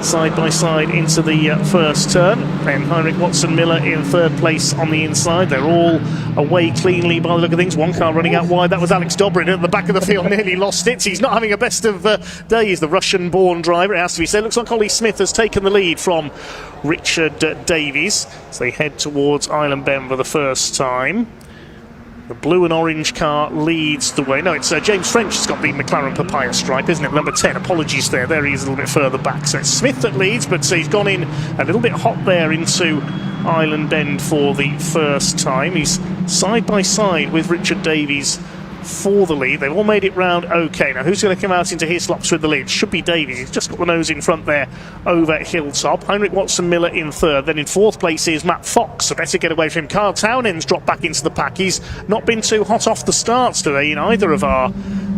Side by side into the first turn. Then Heinrich Watson-Miller in 3rd place on the inside. They're all away cleanly by the look of things. One car running out wide, that was Alex Dobrin at the back of the field, nearly lost it. He's not having a best of days, the Russian-born driver, it has to be said. Looks like Ollie Smith has taken the lead from Richard Davies as they head towards Island Bend for the first time. The blue and orange car leads the way. No, it's James French has got the McLaren Papaya stripe, isn't it? Number 10. Apologies there. There he is a little bit further back. So it's Smith that leads, but he's gone in a little bit hot there into Island Bend for the first time. He's side by side with Richard Davies for the lead. They've all made it round okay. Now, who's going to come out into his slops with the lead? Should be Davies. He's just got the nose in front there over Hilltop. Heinrich Watson-Miller in 3rd. Then in 4th place is Matt Fox. So better get away from him. Carl Townend's dropped back into the pack. He's not been too hot off the starts today in either of our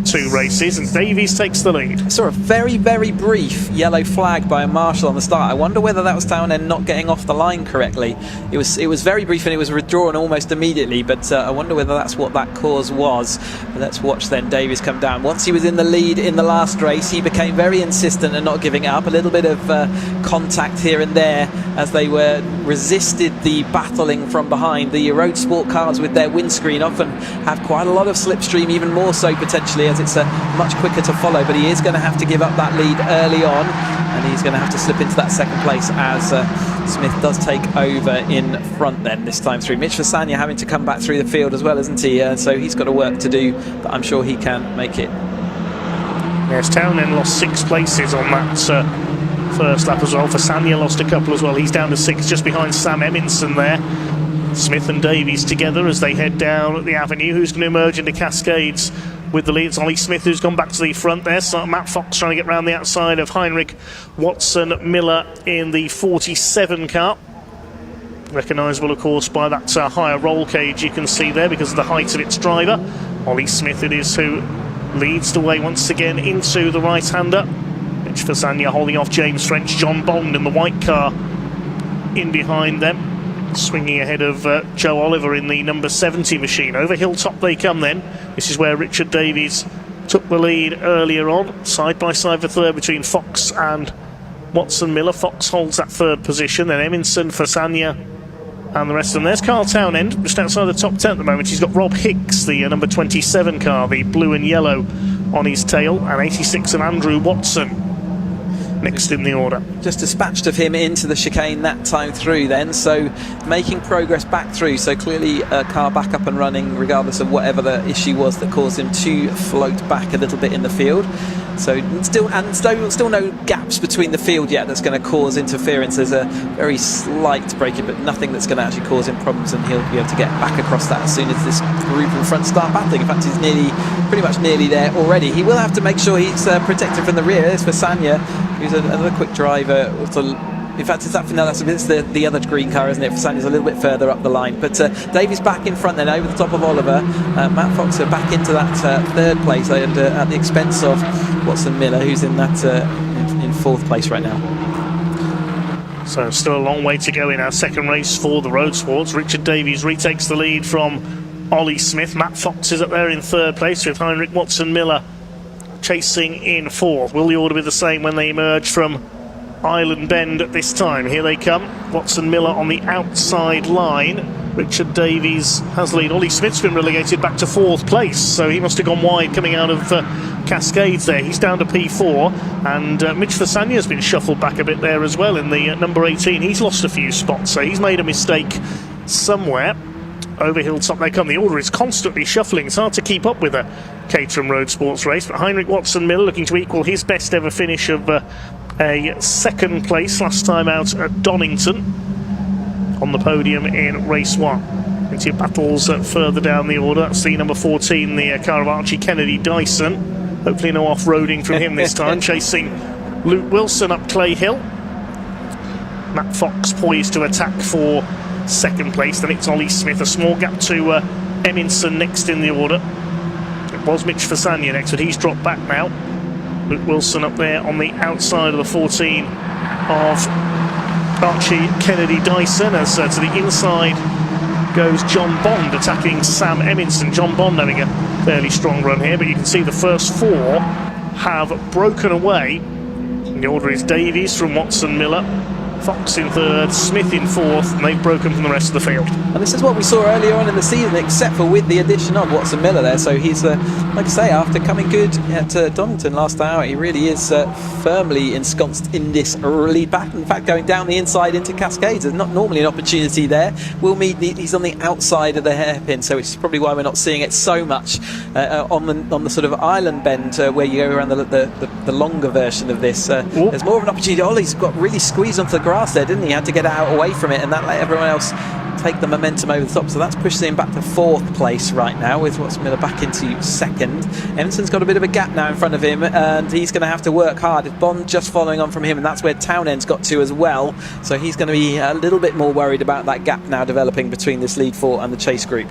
2 races, and Davies takes the lead. I saw a very, very brief yellow flag by a marshal on the start. I wonder whether that was Townend not getting off the line correctly. It was very brief, and it was withdrawn almost immediately, but I wonder whether that's what that cause was. But let's watch then Davies come down. Once he was in the lead in the last race, he became very insistent and not giving up. A little bit of contact here and there as they resisted the battling from behind. The road sport cars with their windscreen often have quite a lot of slipstream, even more so potentially, as it's much quicker to follow, but he is going to have to give up that lead early on, and he's going to have to slip into that second place as Smith does take over in front then this time through. Mitch Fasania having to come back through the field as well, isn't he? So he's got a work to do, but I'm sure he can make it. Yes, Townend lost 6 places on that first lap as well. Fasania lost a couple as well. He's down to 6, just behind Sam Eminson there. Smith and Davies together as they head down the avenue. Who's going to emerge into Cascades with the lead? It's Ollie Smith who's gone back to the front there. So Matt Fox trying to get round the outside of Heinrich Watson Miller in the 47 car. Recognisable, of course, by that higher roll cage you can see there because of the height of its driver. Ollie Smith it is who leads the way once again into the right-hander. Mitch Fasania holding off James French. John Bond in the white car in behind them. Swinging ahead of Joe Oliver in the number 70 machine. Over Hilltop they come then. This is where Richard Davies took the lead earlier on. Side by side for third between Fox and Watson Miller. Fox holds that third position. Then Eminson, Fasania and the rest of them. There's Carl Townend just outside the top 10 at the moment. He's got Rob Hicks, the number 27 car, the blue and yellow on his tail, and 86 and Andrew Watson next in the order. Just dispatched of him into the chicane that time through then, so making progress back through, so clearly a car back up and running regardless of whatever the issue was that caused him to float back a little bit in the field. So still no gaps between the field yet that's going to cause interference. There's a very slight braking, but nothing that's going to actually cause him problems, and he'll be able to get back across that as soon as this group in front start battling. In fact, he's pretty much nearly there already. He will have to make sure he's protected from the rear. There's Fasania, who's another quick driver. In fact, it's the other green car, isn't it? Fasania's a little bit further up the line. But Davies back in front then, over the top of Oliver. Matt Fox back into that third place at the expense of Watson Miller, who's in that in fourth place right now. So still a long way to go in our second race for the road sports. Richard Davies retakes the lead from Ollie Smith. Matt Fox is up there in third place with Heinrich Watson Miller chasing in fourth. Will the order be the same when they emerge from Island Bend at this time? Here they come. Watson Miller on the outside line. Richard Davies has the lead. Ollie Smith's been relegated back to fourth place, so he must have gone wide coming out of Cascades there. He's down to P4, and Mitch Fasania's been shuffled back a bit there as well in the number 18. He's lost a few spots, so he's made a mistake somewhere. Over Hilltop they come. The order is constantly shuffling. It's hard to keep up with a Caterham Road Sports race, but Heinrich Watson Miller looking to equal his best ever finish of a second place last time out at Donington on the podium in race 1. Into battles further down the order. That's the number 14, the car of Archie Kennedy Dyson. Hopefully no off-roading from him this time. Chasing Luke Wilson up Clay Hill. Matt Fox poised to attack for second place. Then it's Ollie Smith. A small gap to Eminson next in the order. It was Mitch Fasania next, but he's dropped back now. Luke Wilson up there on the outside of the 14 of Archie Kennedy Dyson, as to the inside goes John Bond attacking Sam Eminson. John Bond having a fairly strong run here, but you can see the first 4 have broken away. The order is Davies from Watson Miller, Fox in third, Smith in fourth, and they've broken from the rest of the field. And this is what we saw earlier on in the season, except for with the addition of Watson Miller there. So he's, like I say, after coming good at Donington last hour, he really is firmly ensconced in this lead back. In fact, going down the inside into Cascades, there's not normally an opportunity there. He's on the outside of the hairpin, so which is probably why we're not seeing it so much on the sort of island bend where you go around the longer version of this. There's more of an opportunity. Ollie's got really squeezed onto the grass there, didn't he? He had to get out away from it, and that let everyone else take the momentum over the top. So that's pushed him back to fourth place right now, with Watson Miller back into second. Emerson's got a bit of a gap now in front of him, and he's going to have to work hard. It's Bond just following on from him, and that's where Townend's got to as well. So he's going to be a little bit more worried about that gap now developing between this lead 4 and the chase group.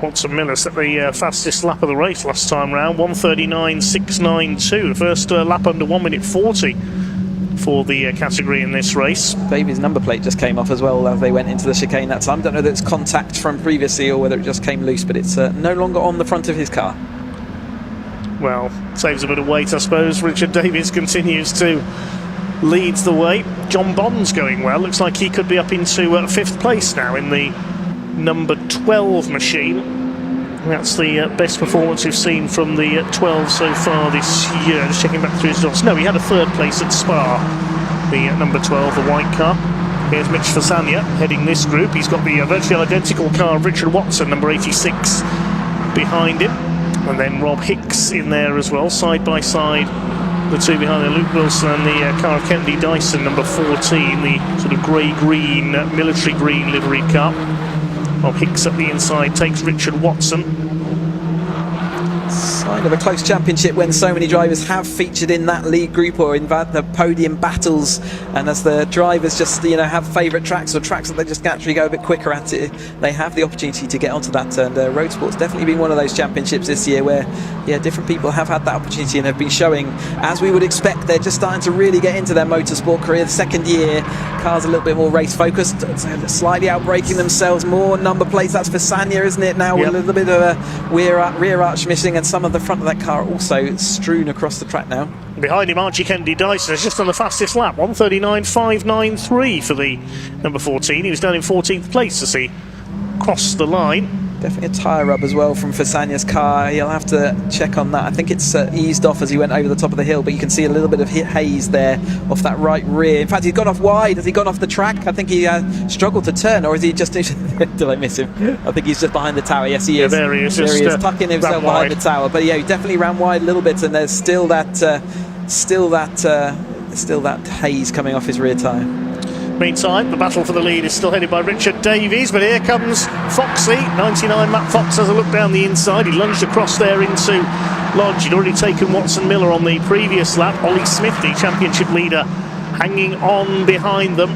Watson Miller set the fastest lap of the race last time round, 1:39.692. The first lap under 1 minute 40 for the category in this race. Davies' number plate just came off as well as they went into the chicane that time. Don't know that it's contact from previously or whether it just came loose, but it's no longer on the front of his car. Well, saves a bit of weight, I suppose. Richard Davies continues to leads the way. John Bond's going well. Looks like he could be up into 5th place now in the number 12 machine. That's the best performance we've seen from the 12 so far this year. Just checking back through his results. No, he had a 3rd place at Spa, the number 12, the white car. Here's Mitch Fasania heading this group. He's got the virtually identical car of Richard Watson, number 86, behind him. And then Rob Hicks in there as well, side by side. The two behind there, Luke Wilson and the car of Kennedy Dyson, number 14, the sort of grey-green, military green liveried car. Rob Hicks up the inside takes Richard Watson. Sign of a close championship when so many drivers have featured in that lead group or in the podium battles, and as the drivers just have favourite tracks or tracks that they just naturally go a bit quicker at it, they have the opportunity to get onto that. And Road Sport's definitely been one of those championships this year where different people have had that opportunity and have been showing, as we would expect, they're just starting to really get into their motorsport career. The second year, cars a little bit more race focused, slightly outbraking themselves, more number plates. That's for Sanya, isn't it, now? With a little bit of a rear arch missing, and some of the front of that car also strewn across the track now. Behind him, Archie Kennedy Dyson has just done the fastest lap, 1:39.593 for the number 14. He was down in 14th place as he crossed the line. Definitely a tyre rub as well from Fasania's car. He'll have to check on that. I think it's eased off as he went over the top of the hill, but you can see a little bit of haze there off that right rear. In fact, he's gone off wide. Has he gone off the track? I think he struggled to turn, or is he just... Did I miss him? I think he's just behind the tower. Yes, he is. There he is. There he is, tucking himself behind the tower. But yeah, he definitely ran wide a little bit, and there's still that haze coming off his rear tyre. Meantime, the battle for the lead is still headed by Richard Davies, but here comes Foxy. 99 Matt Fox has a look down the inside. He lunged across there into Lodge. He'd already taken Watson Miller on the previous lap. Ollie Smith, the championship leader, hanging on behind them.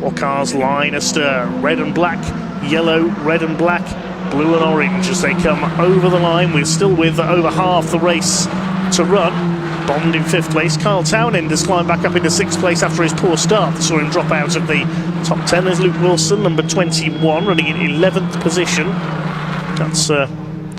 4 cars line astir. Red and black, yellow, red and black, blue and orange as they come over the line. We're still with over half the race to run. Bond in 5th place. Kyle Townend has climbed back up into 6th place after his poor start. Saw him drop out of the top 10. There's Luke Wilson, number 21, running in 11th position. That's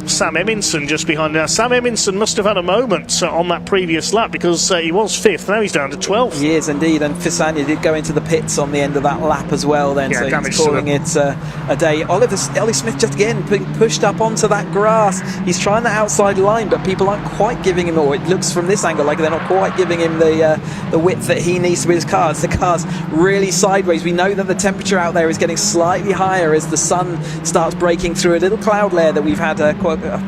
Sam Eminson just behind now. Sam Eminson must have had a moment on that previous lap because he was 5th. Now he's down to 12th. He is indeed, and Fasania did go into the pits on the end of that lap as well then, so he's calling it a day. Ollie Smith just again being pushed up onto that grass. He's trying the outside line, but people aren't quite giving him, or it looks from this angle like they're not quite giving him the width that he needs with his car. The car's really sideways. We know that the temperature out there is getting slightly higher as the sun starts breaking through a little cloud layer that we've had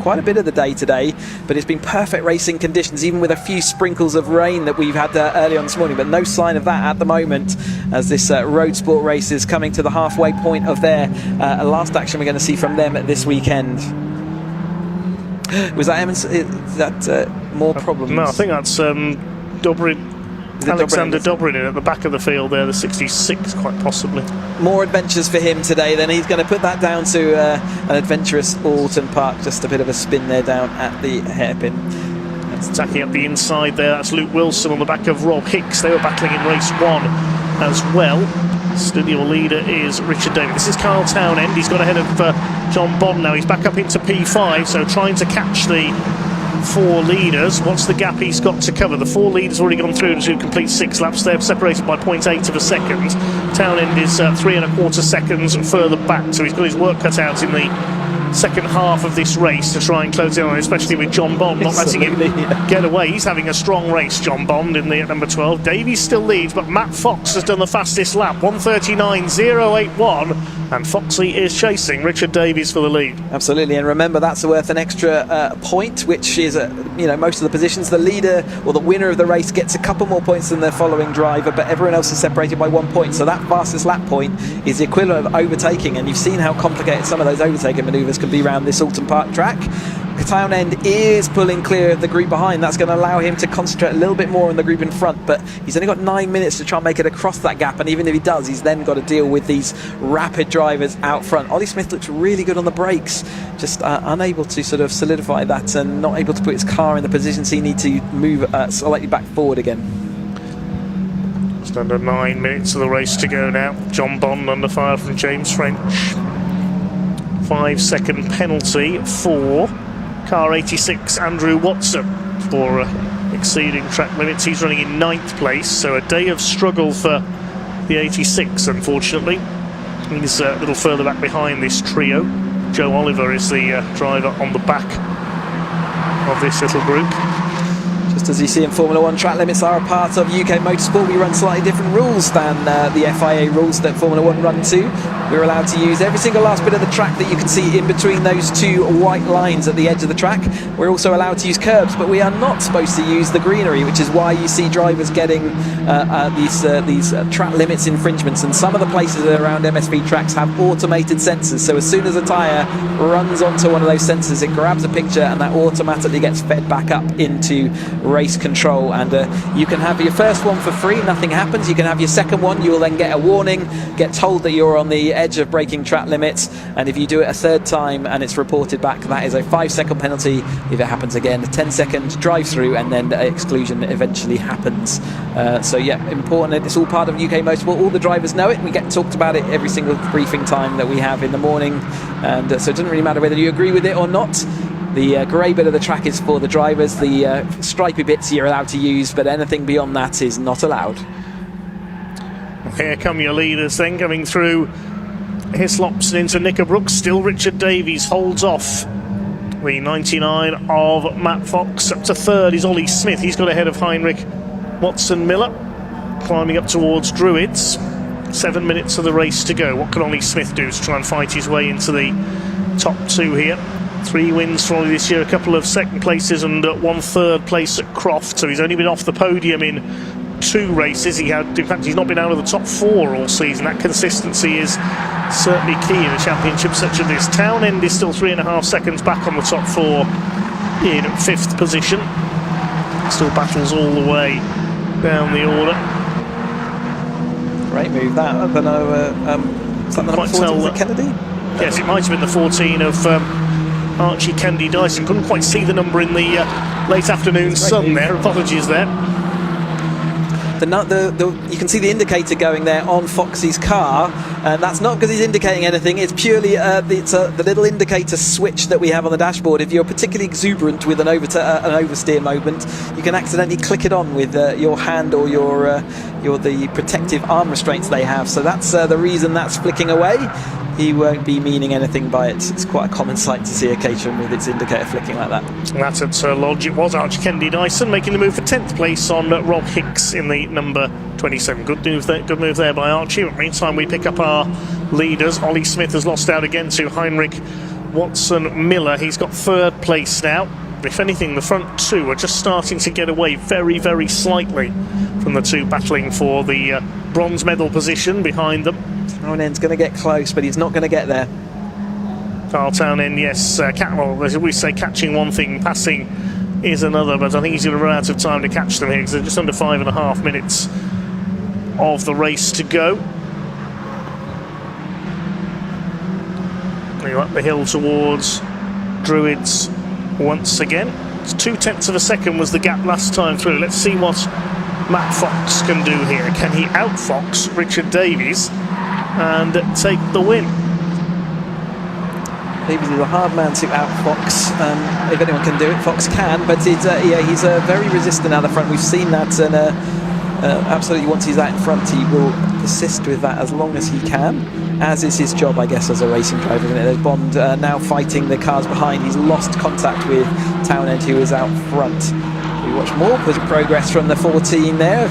quite a bit of the day today, but it's been perfect racing conditions, even with a few sprinkles of rain that we've had early on this morning, but no sign of that at the moment as this Road Sport race is coming to the halfway point of their last action we're going to see from them this weekend. Was that Emerson? Is that more problems? No, I think that's Dobrin. Alexander Dobrin at the back of the field there, the 66, quite possibly. More adventures for him today, then he's going to put that down to an adventurous Oulton Park. Just a bit of a spin there down at the hairpin. That's attacking up the inside there. That's Luke Wilson on the back of Rob Hicks. They were battling in race 1 as well. Studio leader is Richard Davies. This is Carl Townend. He's got ahead of John Bond now. He's back up into P5, so trying to catch the 4 leaders. What's the gap he's got to cover? The 4 leaders already gone through to complete 6 laps. They're separated by 0.8 of a second. Townend is 3.25 seconds further back, so he's got his work cut out in the second half of this race to try and close it on, especially with John Bond not letting him get away. He's having a strong race, John Bond, in the number 12. Davies still leads, but Matt Fox has done the fastest lap, 1:39.081, and Foxy is chasing Richard Davies for the lead. Absolutely, and remember that's worth an extra point, which is most of the positions. The leader or the winner of the race gets a couple more points than their following driver, but everyone else is separated by 1 point, so that fastest lap point is the equivalent of overtaking, and you've seen how complicated some of those overtaking manoeuvres can be around this Oulton Park track. Townend is pulling clear of the group behind. That's going to allow him to concentrate a little bit more on the group in front, but he's only got 9 minutes to try and make it across that gap, and even if he does, he's then got to deal with these rapid drivers out front. Ollie Smith looks really good on the brakes, just unable to sort of solidify that and not able to put his car in the positions he needs to move slightly back forward again. Just under 9 minutes of the race to go now. John Bond under fire from James French. 5-second penalty for car 86 Andrew Watson for exceeding track limits. He's running in 9th place, so a day of struggle for the 86, unfortunately. He's a little further back behind this trio. Joe Oliver is the driver on the back of this little group. Just as you see in Formula 1, track limits are a part of UK motorsport. We run slightly different rules than the FIA rules that Formula 1 run to. We're allowed to use every single last bit of the track that you can see in between those two white lines at the edge of the track. We're also allowed to use curbs, but we are not supposed to use the greenery, which is why you see drivers getting these track limits infringements. And some of the places around MSV tracks have automated sensors, so as soon as a tyre runs onto one of those sensors, it grabs a picture and that automatically gets fed back up into race control. And you can have your first one for free, nothing happens. You can have your second one, you will then get a warning, get told that you're on the edge of breaking track limits, and if you do it a third time and it's reported back, that is a 5-second penalty. If it happens again, a 10-second drive through, and then the exclusion eventually happens. So yeah, important. It's all part of UK motorsport. All the drivers know it. We get talked about it every single briefing time that we have in the morning, and so it doesn't really matter whether you agree with it or not. The grey bit of the track is for the drivers, the stripy bits you're allowed to use, but anything beyond that is not allowed. Here come your leaders then, coming through Hislops and into Knickerbrook. Still Richard Davies holds off the 99 of Matt Fox. Up to third is Ollie Smith. He's got ahead of Heinrich Watson Miller, climbing up towards Druids. 7 minutes of the race to go. What can Ollie Smith do to try and fight his way into the top two here? 3 wins for Ollie this year, a couple of second places and 1 third place at Croft, so he's only been off the podium in 2 races. In fact, he's not been out of the top 4 all season. That consistency is certainly key in a championship such as this. Townend is still 3.5 seconds back on the top 4 in 5th position. Still battles all the way down the order. Great move that. I don't know, is that the number 14, was it Kennedy? Yes, it might have been the 14 of Archie Kennedy Dyson. Couldn't quite see the number in the late afternoon sun there. Apologies there. You can see the indicator going there on Foxy's car, and that's not because he's indicating anything. It's purely the little indicator switch that we have on the dashboard. If you're particularly exuberant with an oversteer moment, you can accidentally click it on with your hand or the protective arm restraints they have. So that's the reason that's flicking away. He won't be meaning anything by it. It's quite a common sight to see a Caterham with its indicator flicking like that. And that's at Lodge. It was Archie Kennedy Dyson making the move for 10th place on Rob Hicks in the number 27. Good move there by Archie. But meantime, we pick up our leaders. Ollie Smith has lost out again to Heinrich Watson Miller. He's got 3rd place now. If anything, the front 2 are just starting to get away very, very slightly from the 2 battling for the bronze medal position behind them. Townend's going to get close, but he's not going to get there. Carl Townend, yes. Well, as we say, catching one thing, passing is another, but I think he's going to run out of time to catch them here because they're just under 5.5 minutes of the race to go. We're up the hill towards Druids once again. It's 0.2 of a second was the gap last time through. Let's see what Matt Fox can do here. Can he outfox Richard Davies and take the win? Davies is a hard man to outfox. If anyone can do it, Fox can, but he's very resistant out the front. We've seen that, and absolutely once he's out in front, he will persist with that as long as he can, as is his job, I guess, as a racing driver. There's Bond now fighting the cars behind. He's lost contact with Townend, who is out front. We watch more progress from the 14 there.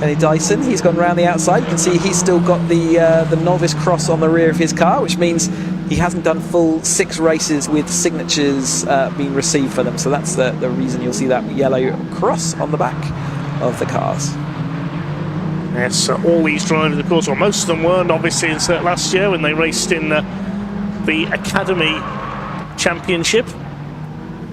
Kenny Dyson, he's gone round the outside. You can see he's still got the novice cross on the rear of his car, which means he hasn't done full 6 races with signatures being received for them. So that's the reason you'll see that yellow cross on the back of the cars. Yes, all these drivers, of course, or most of them were novices last year when they raced in the Academy Championship.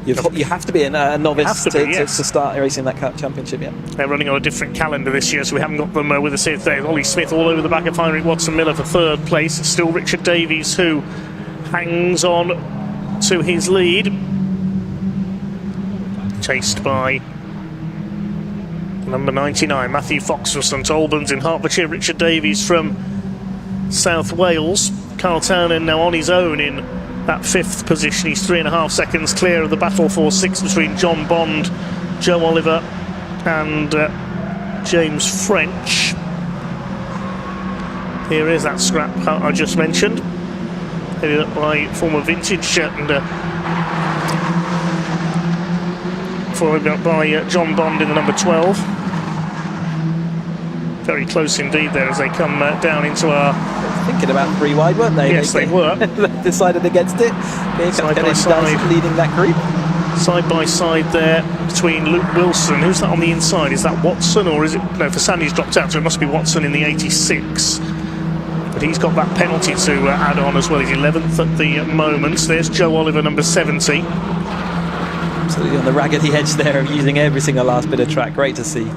You have to be a novice to start racing that championship, yeah. They're running on a different calendar this year, so we haven't got them with us here today. Ollie Smith all over the back of Heinrich Watson Miller for 3rd place. It's still Richard Davies who hangs on to his lead. Chased by number 99, Matthew Fox from St Albans in Hertfordshire. Richard Davies from South Wales. Carl Townend now on his own in that 5th position. He's 3.5 seconds clear of the battle for 6th between John Bond, Joe Oliver and James French. Here is that scrap I just mentioned, headed up by former Vintage and followed up by John Bond in the number 12. Very close indeed there as they come down into our... Thinking about 3 wide, weren't they? Yes, they were. Decided against it. Side by side, leading that group. Side by side there between Luke Wilson. Who's that on the inside? Is that Watson or is it... No, for Sandy's dropped out, so it must be Watson in the 86. But he's got that penalty to add on as well. He's 11th at the moment. There's Joe Oliver, number 70. Absolutely on the raggedy edge there of using every single last bit of track. Great to see.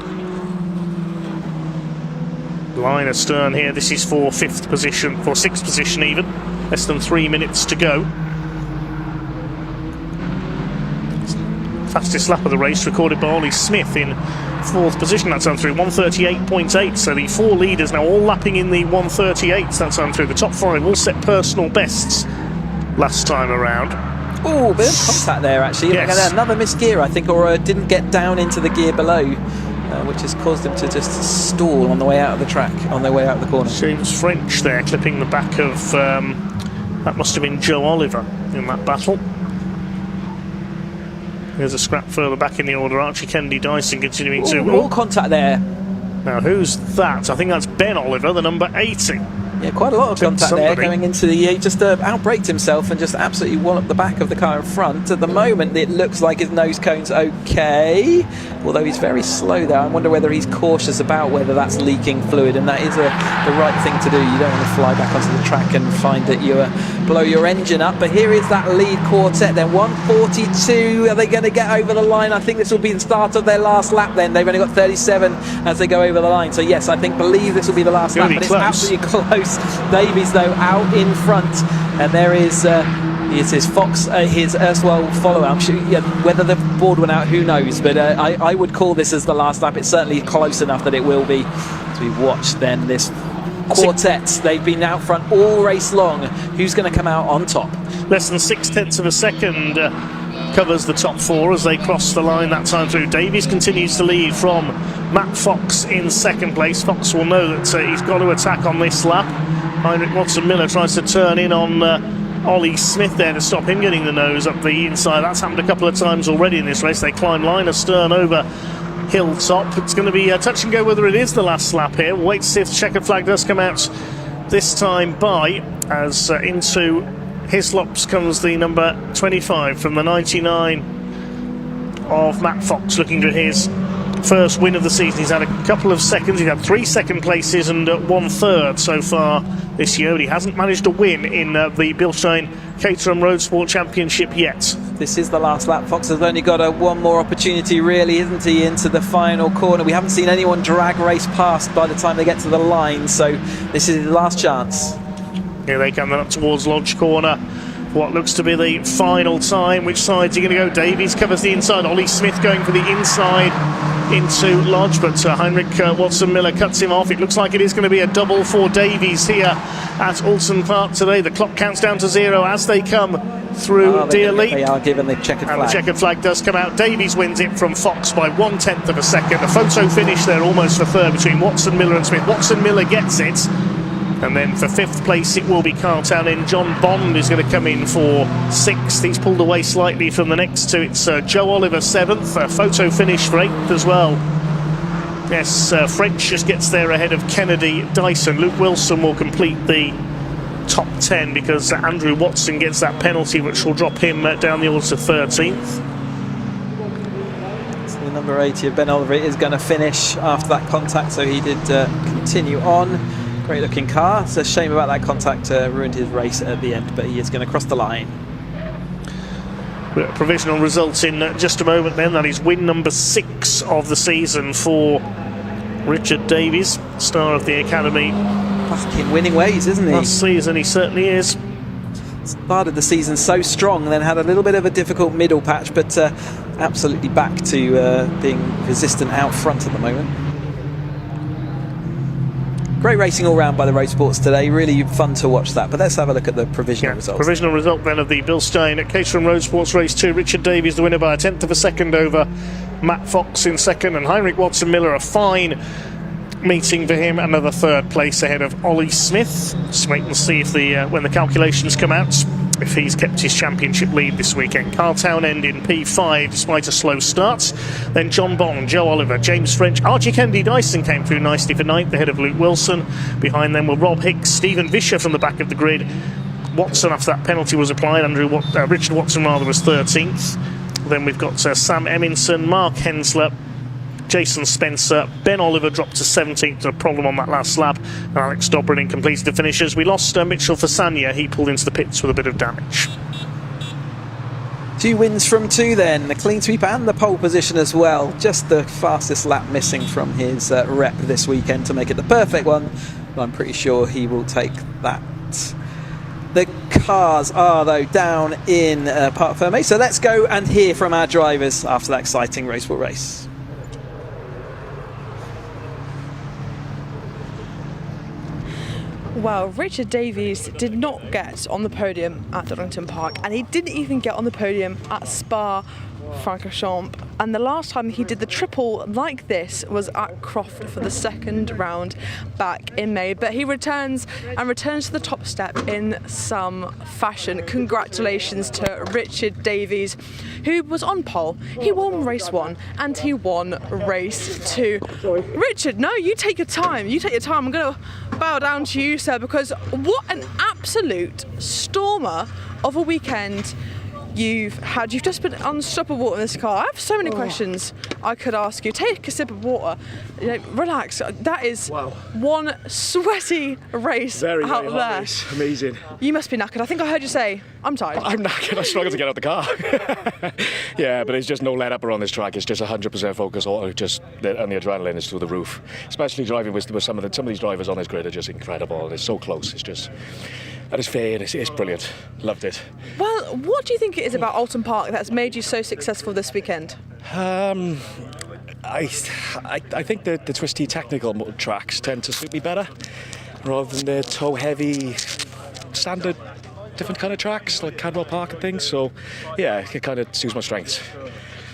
Line astern here. This is for 5th position, for 6th position even. Less than 3 minutes to go. Fastest lap of the race recorded by Ollie Smith in 4th position that time through, 138.8. So the 4 leaders now all lapping in the 138s that time through. The top 5 all set personal bests last time around. Oh, bit of contact there actually. Yes. Another missed gear, I think, or didn't get down into the gear below. Which has caused them to just stall on the way out of the track, on their way out of the corner. James French there clipping the back of, that must have been Joe Oliver in that battle. There's a scrap further back in the order. Archie Kennedy Dyson continuing to... More contact there. Now who's that? I think that's Ben Oliver, the number 80. Yeah, quite a lot of contact there going into the... He just outbraked himself and just absolutely walloped the back of the car in front. At the moment, it looks like his nose cone's okay, although he's very slow there. I wonder whether he's cautious about whether that's leaking fluid, and that is the right thing to do. You don't want to fly back onto the track and find that you blow your engine up. But here is that lead quartet then, 142. Are they going to get over the line? I think this will be the start of their last lap then. They've only got 37 as they go over the line. So yes, I believe this will be the last lap, but it's absolutely close. Davies though out in front, and there is it is Fox, his erstwhile follower. I'm sure whether the board went out, who knows, but I would call this as the last lap. It's certainly close enough that it will be. As we watch then this quartet, they've been out front all race long. Who's going to come out on top? Less than 0.6 of a second covers the top 4 as they cross the line that time through. Davies continues to lead from Matt Fox in 2nd place. Fox will know that he's got to attack on this lap. Heinrich Watson-Miller tries to turn in on Ollie Smith there to stop him getting the nose up the inside. That's happened a couple of times already in this race. They climb line astern over hilltop. It's going to be touch and go whether it is the last lap here. We'll wait to see if the checkered flag does come out this time by, as into Hislops comes the number 25 from the 99 of Matt Fox, looking to his first win of the season. He's had a couple of seconds. He's had 3 second places and 1/3 so far this year, but he hasn't managed to win in the Bilstein Caterham Roadsport Championship yet. This is the last lap. Fox has only got one more opportunity, really, isn't he, into the final corner. We haven't seen anyone drag race past by the time they get to the line, so this is his last chance. Here they come up towards Lodge Corner. What looks to be the final time. Which side's he going to go? Davies covers the inside. Ollie Smith going for the inside into Lodge, but Heinrich Watson-Miller cuts him off. It looks like it is going to be a double for Davies here at Oulton Park today. The clock counts down to 0 as they come through Dearly. They are given the checkered flag. And the checkered flag does come out. Davies wins it from Fox by 1/10 of a second. A photo finish there almost for 3rd between Watson-Miller and Smith. Watson-Miller gets it. And then for 5th place it will be Carltown in. John Bond is going to come in for 6th. He's pulled away slightly from the next two. It's Joe Oliver 7th. A photo finish for 8th as well. Yes, French just gets there ahead of Kennedy Dyson. Luke Wilson will complete the top 10 because Andrew Watson gets that penalty, which will drop him down the order to 13th. So the number 80 of Ben Oliver is going to finish after that contact, so he did continue on. Great looking car. It's a shame about that contact, ruined his race at the end, but he is going to cross the line. Provisional results in just a moment then. That is win number 6 of the season for Richard Davies, star of the Academy. Back in winning ways, isn't he? Last season he certainly is. Started the season so strong, then had a little bit of a difficult middle patch, but absolutely back to being resistant out front at the moment. great racing all round by the road sports today. Really fun to watch that. But let's have a look at the provisional results. Provisional result then of the Bilstein Caterham Roadsports Race 2. Richard Davies the winner by a tenth of a second over Matt Fox in second, and Heinrich Watson-Miller, a fine meeting for him, another third place ahead of Ollie Smith. Just wait and see if when the calculations come out, if he's kept his championship lead this weekend. Carl Townend in P5 despite a slow start. Then John Bond, Joe Oliver, James French, Archie Kennedy Dyson came through nicely for 9th ahead of Luke Wilson. Behind them were Rob Hicks, Stephen Vischer from the back of the grid. Watson, after that penalty was applied, Richard Watson was 13th. Then we've got Sam Eminson, Mark Hensler, Jason Spencer, Ben Oliver dropped to 17th, a problem on that last lap, and Alex Dobrin completed the finishes. We lost Mitchell Fasania, he pulled into the pits with a bit of damage. 2 wins from 2 then, the clean sweep and the pole position as well. Just the fastest lap missing from his rep this weekend to make it the perfect one. I'm pretty sure he will take that. The cars are, though, down in Parc Fermé, so let's go and hear from our drivers after that exciting Roadsport race. Well, Richard Davies did not get on the podium at Oulton Park, and he didn't even get on the podium at Spa-Francorchamps. And the last time he did the triple like this was at Croft for the second round back in May. But he returns to the top step in some fashion. Congratulations to Richard Davies, who was on pole. He won race 1 and he won race 2. Richard, no, you take your time. You take your time. I'm going to bow down to you, sir, because what an absolute stormer of a weekend you've had. You've just been unstoppable in this car. I have so many questions I could ask you. Take a sip of water. Relax. That is one sweaty race very out hot there. Race. Amazing. You must be knackered. I think I heard you say, I'm tired. I'm knackered. I struggle to get out the car. Yeah, but it's just no let up around this track. It's just 100% focus. And the adrenaline is through the roof. Especially driving with some of these drivers on this grid are just incredible. It's so close. It's just... And it's fair, it's brilliant. Loved it. Well, what do you think it is about Oulton Park that's made you so successful this weekend? I think the twisty technical tracks tend to suit me better rather than the toe-heavy, standard, different kind of tracks like Cadwell Park and things. So, yeah, it kind of suits my strengths.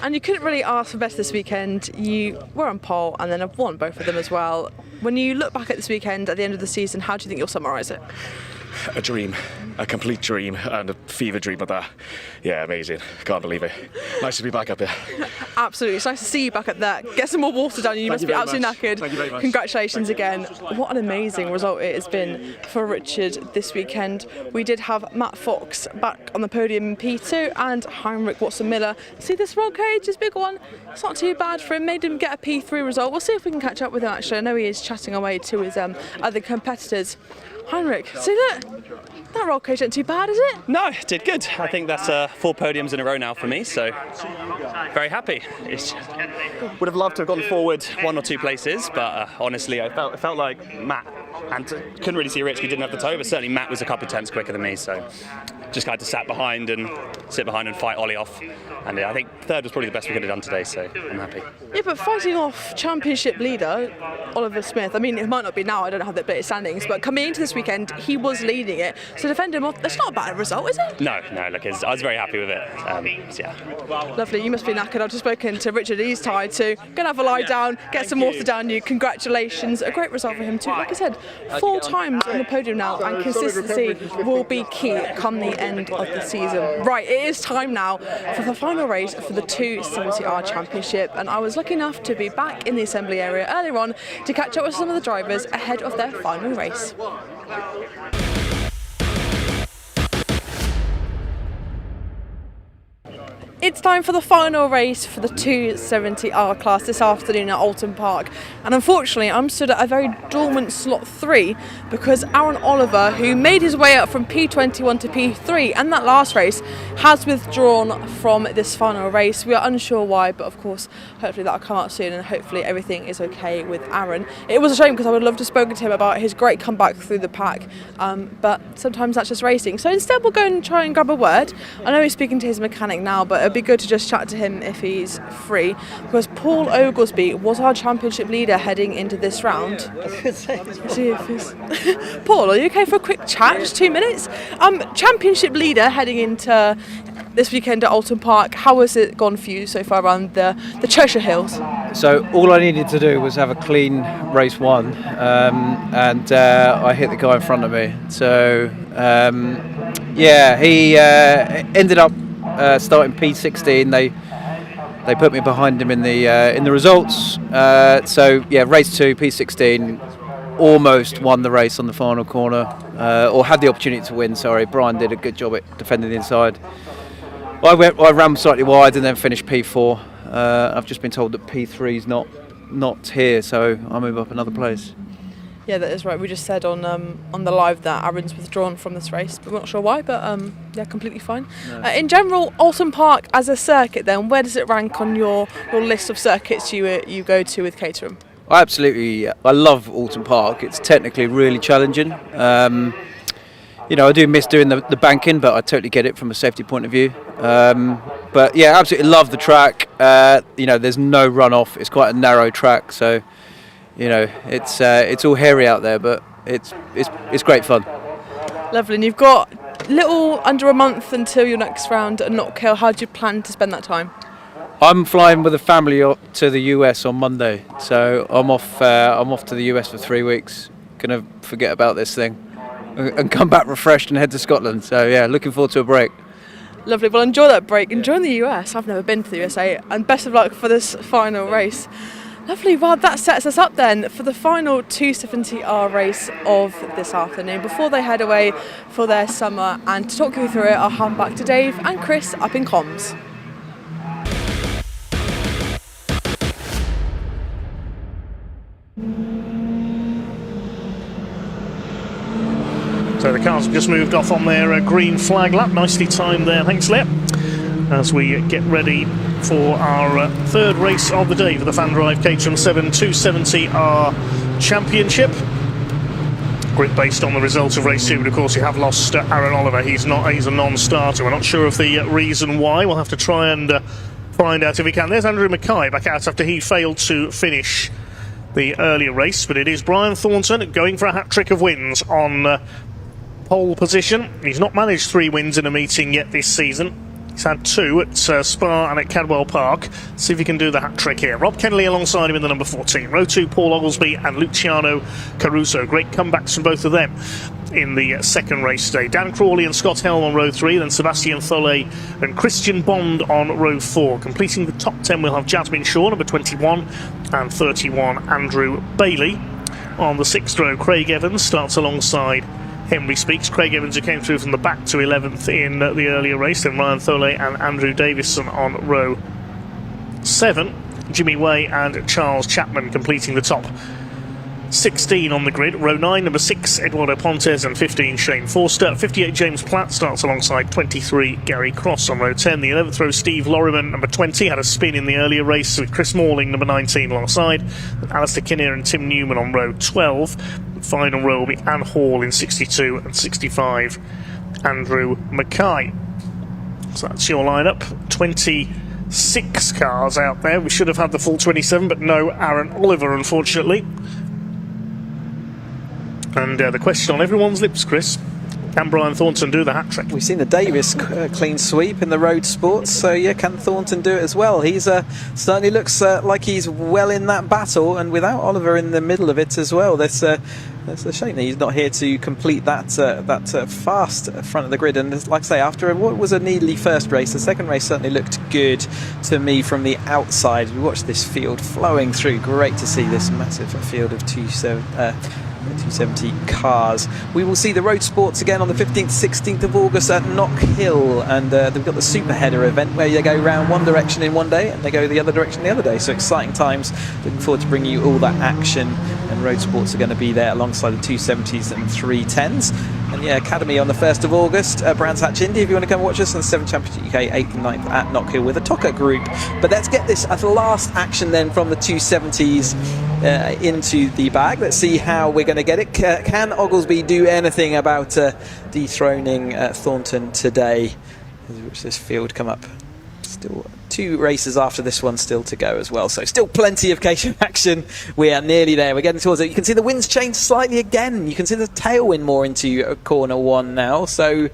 And you couldn't really ask for better this weekend. You were on pole and then have won both of them as well. When you look back at this weekend at the end of the season, how do you think you'll summarise it? A dream, a complete dream, and a fever dream of that. Yeah, amazing. Can't believe it. Nice to be back up here. Absolutely. It's nice to see you back up there. Get some more water down you. You must be absolutely knackered. Thank you very much. Congratulations again. What an amazing result it has been for Richard this weekend. We did have Matt Fox back on the podium in P2 and Heinrich Watson-Miller. See this roll cage, this big one? It's not too bad for him. Made him get a P3 result. We'll see if we can catch up with him actually. I know he is chatting away to his other competitors. Heinrich, see that? That roll cage isn't too bad, is it? No, it did good. I think that's 4 podiums in a row now for me, so very happy. Would have loved to have gone forward 1 or 2 places, but honestly, it felt like Matt, and couldn't really see Rich, he didn't have the toe, but certainly Matt was a couple of tenths quicker than me, so just had to sit behind and fight Ollie off. And I think third was probably the best we could have done today, so I'm happy. Yeah, but fighting off championship leader Oliver Smith, I mean, it might not be now, I don't have the updated standings, but coming into this weekend, he was leading it. So defend him off, that's not a bad result, is it? No, look, I was very happy with it. So yeah. Lovely, you must be knackered. I've just spoken to Richard, he's tired too. Gonna have a lie down, get some water down you. Congratulations, a great result for him too. Like I said, 4 times on the podium now, and consistency will be key come the end of the season. Right, it is time now for the final race for the 270R Championship, and I was lucky enough to be back in the assembly area earlier on to catch up with some of the drivers ahead of their final race. It's time for the final race for the 270R class this afternoon at Oulton Park, and unfortunately I'm stood at a very dormant slot 3 because Aaron Oliver, who made his way up from P21 to P3 and that last race, has withdrawn from this final race. We are unsure why, but of course hopefully that'll come out soon and hopefully everything is okay with Aaron. It was a shame because I would love to have spoken to him about his great comeback through the pack, but sometimes that's just racing. So instead we'll go and try and grab a word. I know he's speaking to his mechanic now, but it'd be good to just chat to him if he's free, because Paul Oglesby was our championship leader heading into this round. See if he's Paul, are you okay for a quick chat? Just 2 minutes. Championship leader heading into this weekend at Oulton Park. How has it gone for you so far around the Cheshire Hills? So all I needed to do was have a clean race one, and I hit the guy in front of me. So yeah, he ended up starting P16. They put me behind him in the results. So yeah, race 2, P16, almost won the race on the final corner, or had the opportunity to win. Sorry, Brian did a good job at defending the inside. I ran slightly wide and then finished P4. I've just been told that P3's not here, so I'll move up another place. Yeah, that is right. We just said on the live that Aaron's withdrawn from this race, but we're not sure why. But yeah, completely fine. No. In general, Oulton Park as a circuit, then where does it rank on your list of circuits you go to with Caterham? I love Oulton Park. It's technically really challenging. You know, I do miss doing the banking, but I totally get it from a safety point of view. But yeah, absolutely love the track. You know, there's no runoff. It's quite a narrow track, so you know, it's all hairy out there, but it's great fun. Lovely. And you've got little under a month until your next round at Knockhill. How do you plan to spend that time? I'm flying with a family to the US on Monday, so I'm off to the US for 3 weeks. Gonna forget about this thing and come back refreshed and head to Scotland. So yeah, looking forward to a break. Lovely. Well, enjoy that break. Enjoy the US. I've never been to the USA, and best of luck for this final race. Lovely. Well, that sets us up then for the final 270R race of this afternoon before they head away for their summer. And to talk you through it, I'll hand back to Dave and Chris up in comms. So the cars have just moved off on their green flag lap. Nicely timed there, thanks Leah. As we get ready for our third race of the day for the FanDrive Caterham Seven 270R Championship. Grid based on the results of race 2, but of course you have lost Aaron Oliver. He's a non-starter. We're not sure of the reason why. We'll have to try and find out if we can. There's Andrew Mackay back out after he failed to finish the earlier race, but it is Brian Thornton going for a hat-trick of wins on pole position. He's not managed 3 wins in a meeting yet this season. He's had 2 at Spa and at Cadwell Park. See if he can do the hat-trick here. Rob Kennelly alongside him in the number 14. Row 2, Paul Oglesby and Luciano Caruso. Great comebacks from both of them in the second race today. Dan Crawley and Scott Helm on row 3, then Sebastian Tholet and Christian Bond on row 4. Completing the top 10 we'll have Jasmine Shaw, number 21, and 31, Andrew Bailey. On the 6th row, Craig Evans starts alongside Henry Speaks. Craig Evans, who came through from the back to 11th in the earlier race, then Ryan Tholet and Andrew Davison on row 7. Jimmy Way and Charles Chapman completing the top 16 on the grid. Row 9, number 6, Eduardo Pontes, and 15, Shane Forster. 58, James Platt starts alongside 23, Gary Cross on row 10. The 11th row, Steve Lorriman, number 20, had a spin in the earlier race with Chris Morling, number 19, alongside. Alistair Kinnear and Tim Newman on row 12. The final row will be Anne Hall in 62 and 65, Andrew Mackay. So that's your lineup. 26 cars out there. We should have had the full 27, but no Aaron Oliver, unfortunately. And the question on everyone's lips, Chris, can Brian Thornton do the hat-trick? We've seen the Davis clean sweep in the road sports, so yeah, can Thornton do it as well? He's certainly looks like he's well in that battle, and without Oliver in the middle of it as well, that's a shame that he's not here to complete that fast front of the grid. And like I say, after what was a needly first race, the second race certainly looked good to me from the outside. We watched this field flowing through. Great to see this massive field of 270 cars. We will see the road sports again on the 15th, 16th of August at Knockhill, and they've got the super header event where you go round one direction in one day and they go the other direction the other day. So exciting times. Looking forward to bringing you all that action, and road sports are going to be there alongside the 270s and 310s. And yeah, Academy on the 1st of August, Brands Hatch Indy, if you want to come watch us, and the 7 Championship UK 8th and 9th at Knockhill with a TOCA group. But let's get this at the last action then from the 270s into the bag. Let's see how we're going to get it. Can Oglesby do anything about dethroning Thornton today? As we watch this field come up Still 2 races after this one still to go as well, so still plenty of Caterham action. We are nearly there. We're getting towards it. You can see the wind's changed slightly again. You can see the tailwind more into corner 1 now. So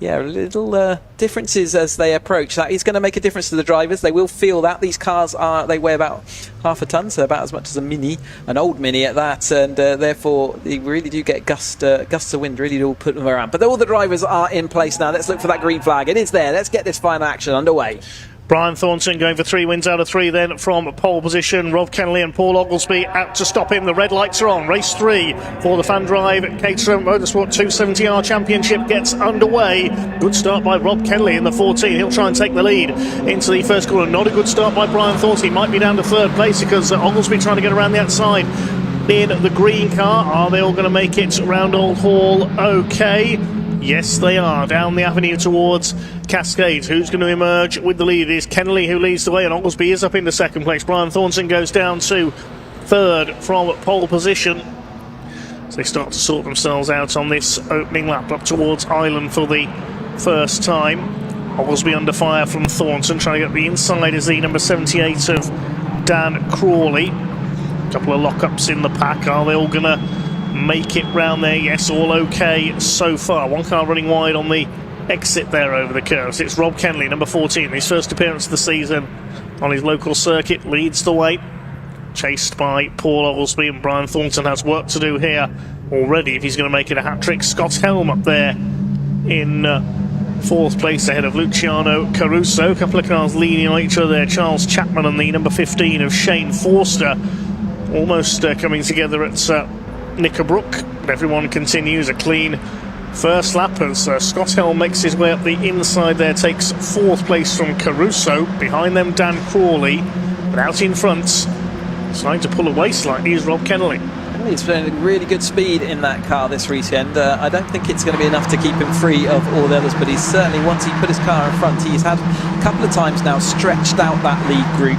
yeah, little differences as they approach. That is going to make a difference to the drivers. They will feel that. These cars they weigh about half a tonne, so about as much as a Mini, an old Mini at that, and therefore they really do get gusts of wind, really do put them around. But all the drivers are in place now. Let's look for that green flag. It is there. Let's get this final action underway. Brian Thornton going for 3 wins out of 3 then from pole position. Rob Kennelly and Paul Oglesby out to stop him. The red lights are on. Race 3 for the FanDrive Caterham Motorsport 270R Championship gets underway. Good start by Rob Kennelly in the 14. He'll try and take the lead into the first corner. Not a good start by Brian Thornton. He might be down to 3rd place because Oglesby trying to get around the outside in the green car. Are they all going to make it round Old Hall okay? Yes, they are. Down the avenue towards Cascades. Who's going to emerge with the lead? It is Kennelly who leads the way, and Oglesby is up into 2nd place. Brian Thornton goes down to 3rd from pole position. So they start to sort themselves out on this opening lap up towards Island for the first time. Oglesby under fire from Thornton, trying to get the inside is the number 78 of Dan Crawley. A couple of lockups in the pack. Are they all going to make it round there? Yes, all okay so far. One car running wide on the exit there over the curves. It's Rob Kennelly, number 14, his first appearance of the season on his local circuit, leads the way, chased by Paul Oglesby, and Brian Thornton has work to do here already if he's going to make it a hat-trick. Scott Helm up there in 4th place ahead of Luciano Caruso. A couple of cars leaning on each other there. Charles Chapman and the number 15 of Shane Forster almost coming together at Knickerbrook. But everyone continues a clean first lap as Scott Helm makes his way up the inside there, takes 4th place from Caruso. Behind them Dan Crawley, but out in front, starting to pull away slightly, is Rob Kennelly. He's been really good speed in that car this weekend. I don't think it's going to be enough to keep him free of all the others, but he's certainly, once he put his car in front, he's had a couple of times now stretched out that lead group.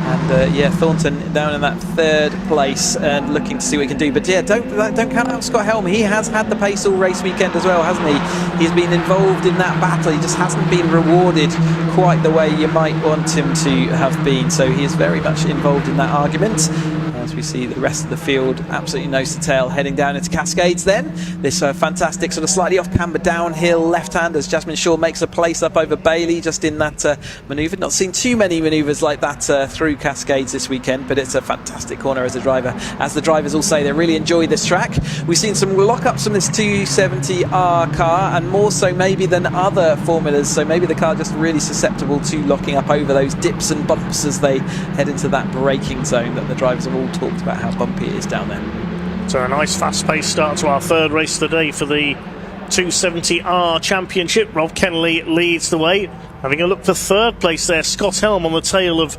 And yeah, Thornton down in that 3rd place and looking to see what he can do. But yeah, don't count out Scott Helm. He has had the pace all race weekend as well, hasn't he? He's been involved in that battle. He just hasn't been rewarded quite the way you might want him to have been. So he is very much involved in that argument. As we see the rest of the field absolutely nose to tail heading down into Cascades then. This fantastic sort of slightly off camber downhill left hand as Jasmine Shaw makes a place up over Bailey just in that manoeuvre. Not seen too many manoeuvres like that through Cascades this weekend, but it's a fantastic corner as a driver. As the drivers all say, they really enjoy this track. We've seen some lockups from this 270R car, and more so maybe than other formulas, so maybe the car just really susceptible to locking up over those dips and bumps as they head into that braking zone that the drivers have all talked about how bumpy it is down there. So a nice fast-paced start to our 3rd race of the day for the 270R Championship. Rob Kennelly leads the way, having a look for 3rd place there. Scott Helm on the tail of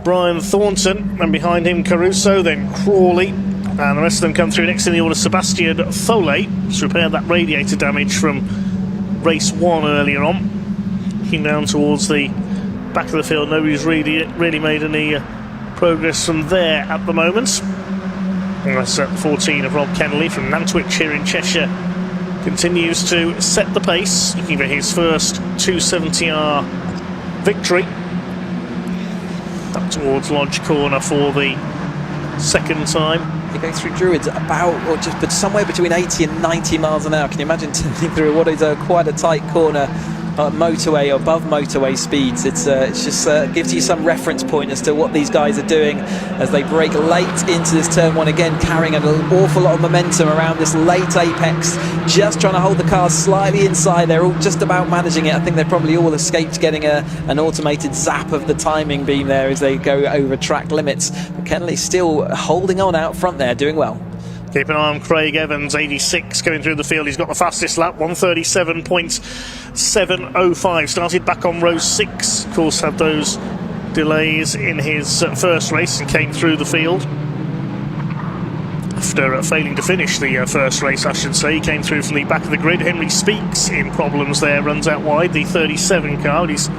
Brian Thornton, and behind him Caruso, then Crawley, and the rest of them come through next in the order. Sebastian Foley has repaired that radiator damage from race 1 earlier on. Looking down towards the back of the field, nobody's really made any progress from there at the moment. And that's 14 of Rob Kennelly from Nantwich here in Cheshire. Continues to set the pace, looking for his first 270R victory. Up towards Lodge Corner for the 2nd time. They go through Druids about, or just but somewhere between 80 and 90 miles an hour. Can you imagine turning through what is quite a tight corner? Motorway, above motorway speeds. It's just gives you some reference point as to what these guys are doing as they break late into this turn 1 again, carrying an awful lot of momentum around this late apex, just trying to hold the cars slightly inside. They're all just about managing it. I think they've probably all escaped getting an automated zap of the timing beam there as they go over track limits. But Kennelly's still holding on out front there, doing well. Keep an eye on Craig Evans, 86, going through the field. He's got the fastest lap, 1:37.705. Started back on row 6. Of course, had those delays in his first race and came through the field. After failing to finish the first race, I should say, he came through from the back of the grid. Henry Speaks in problems there, runs out wide, the 37 car. He's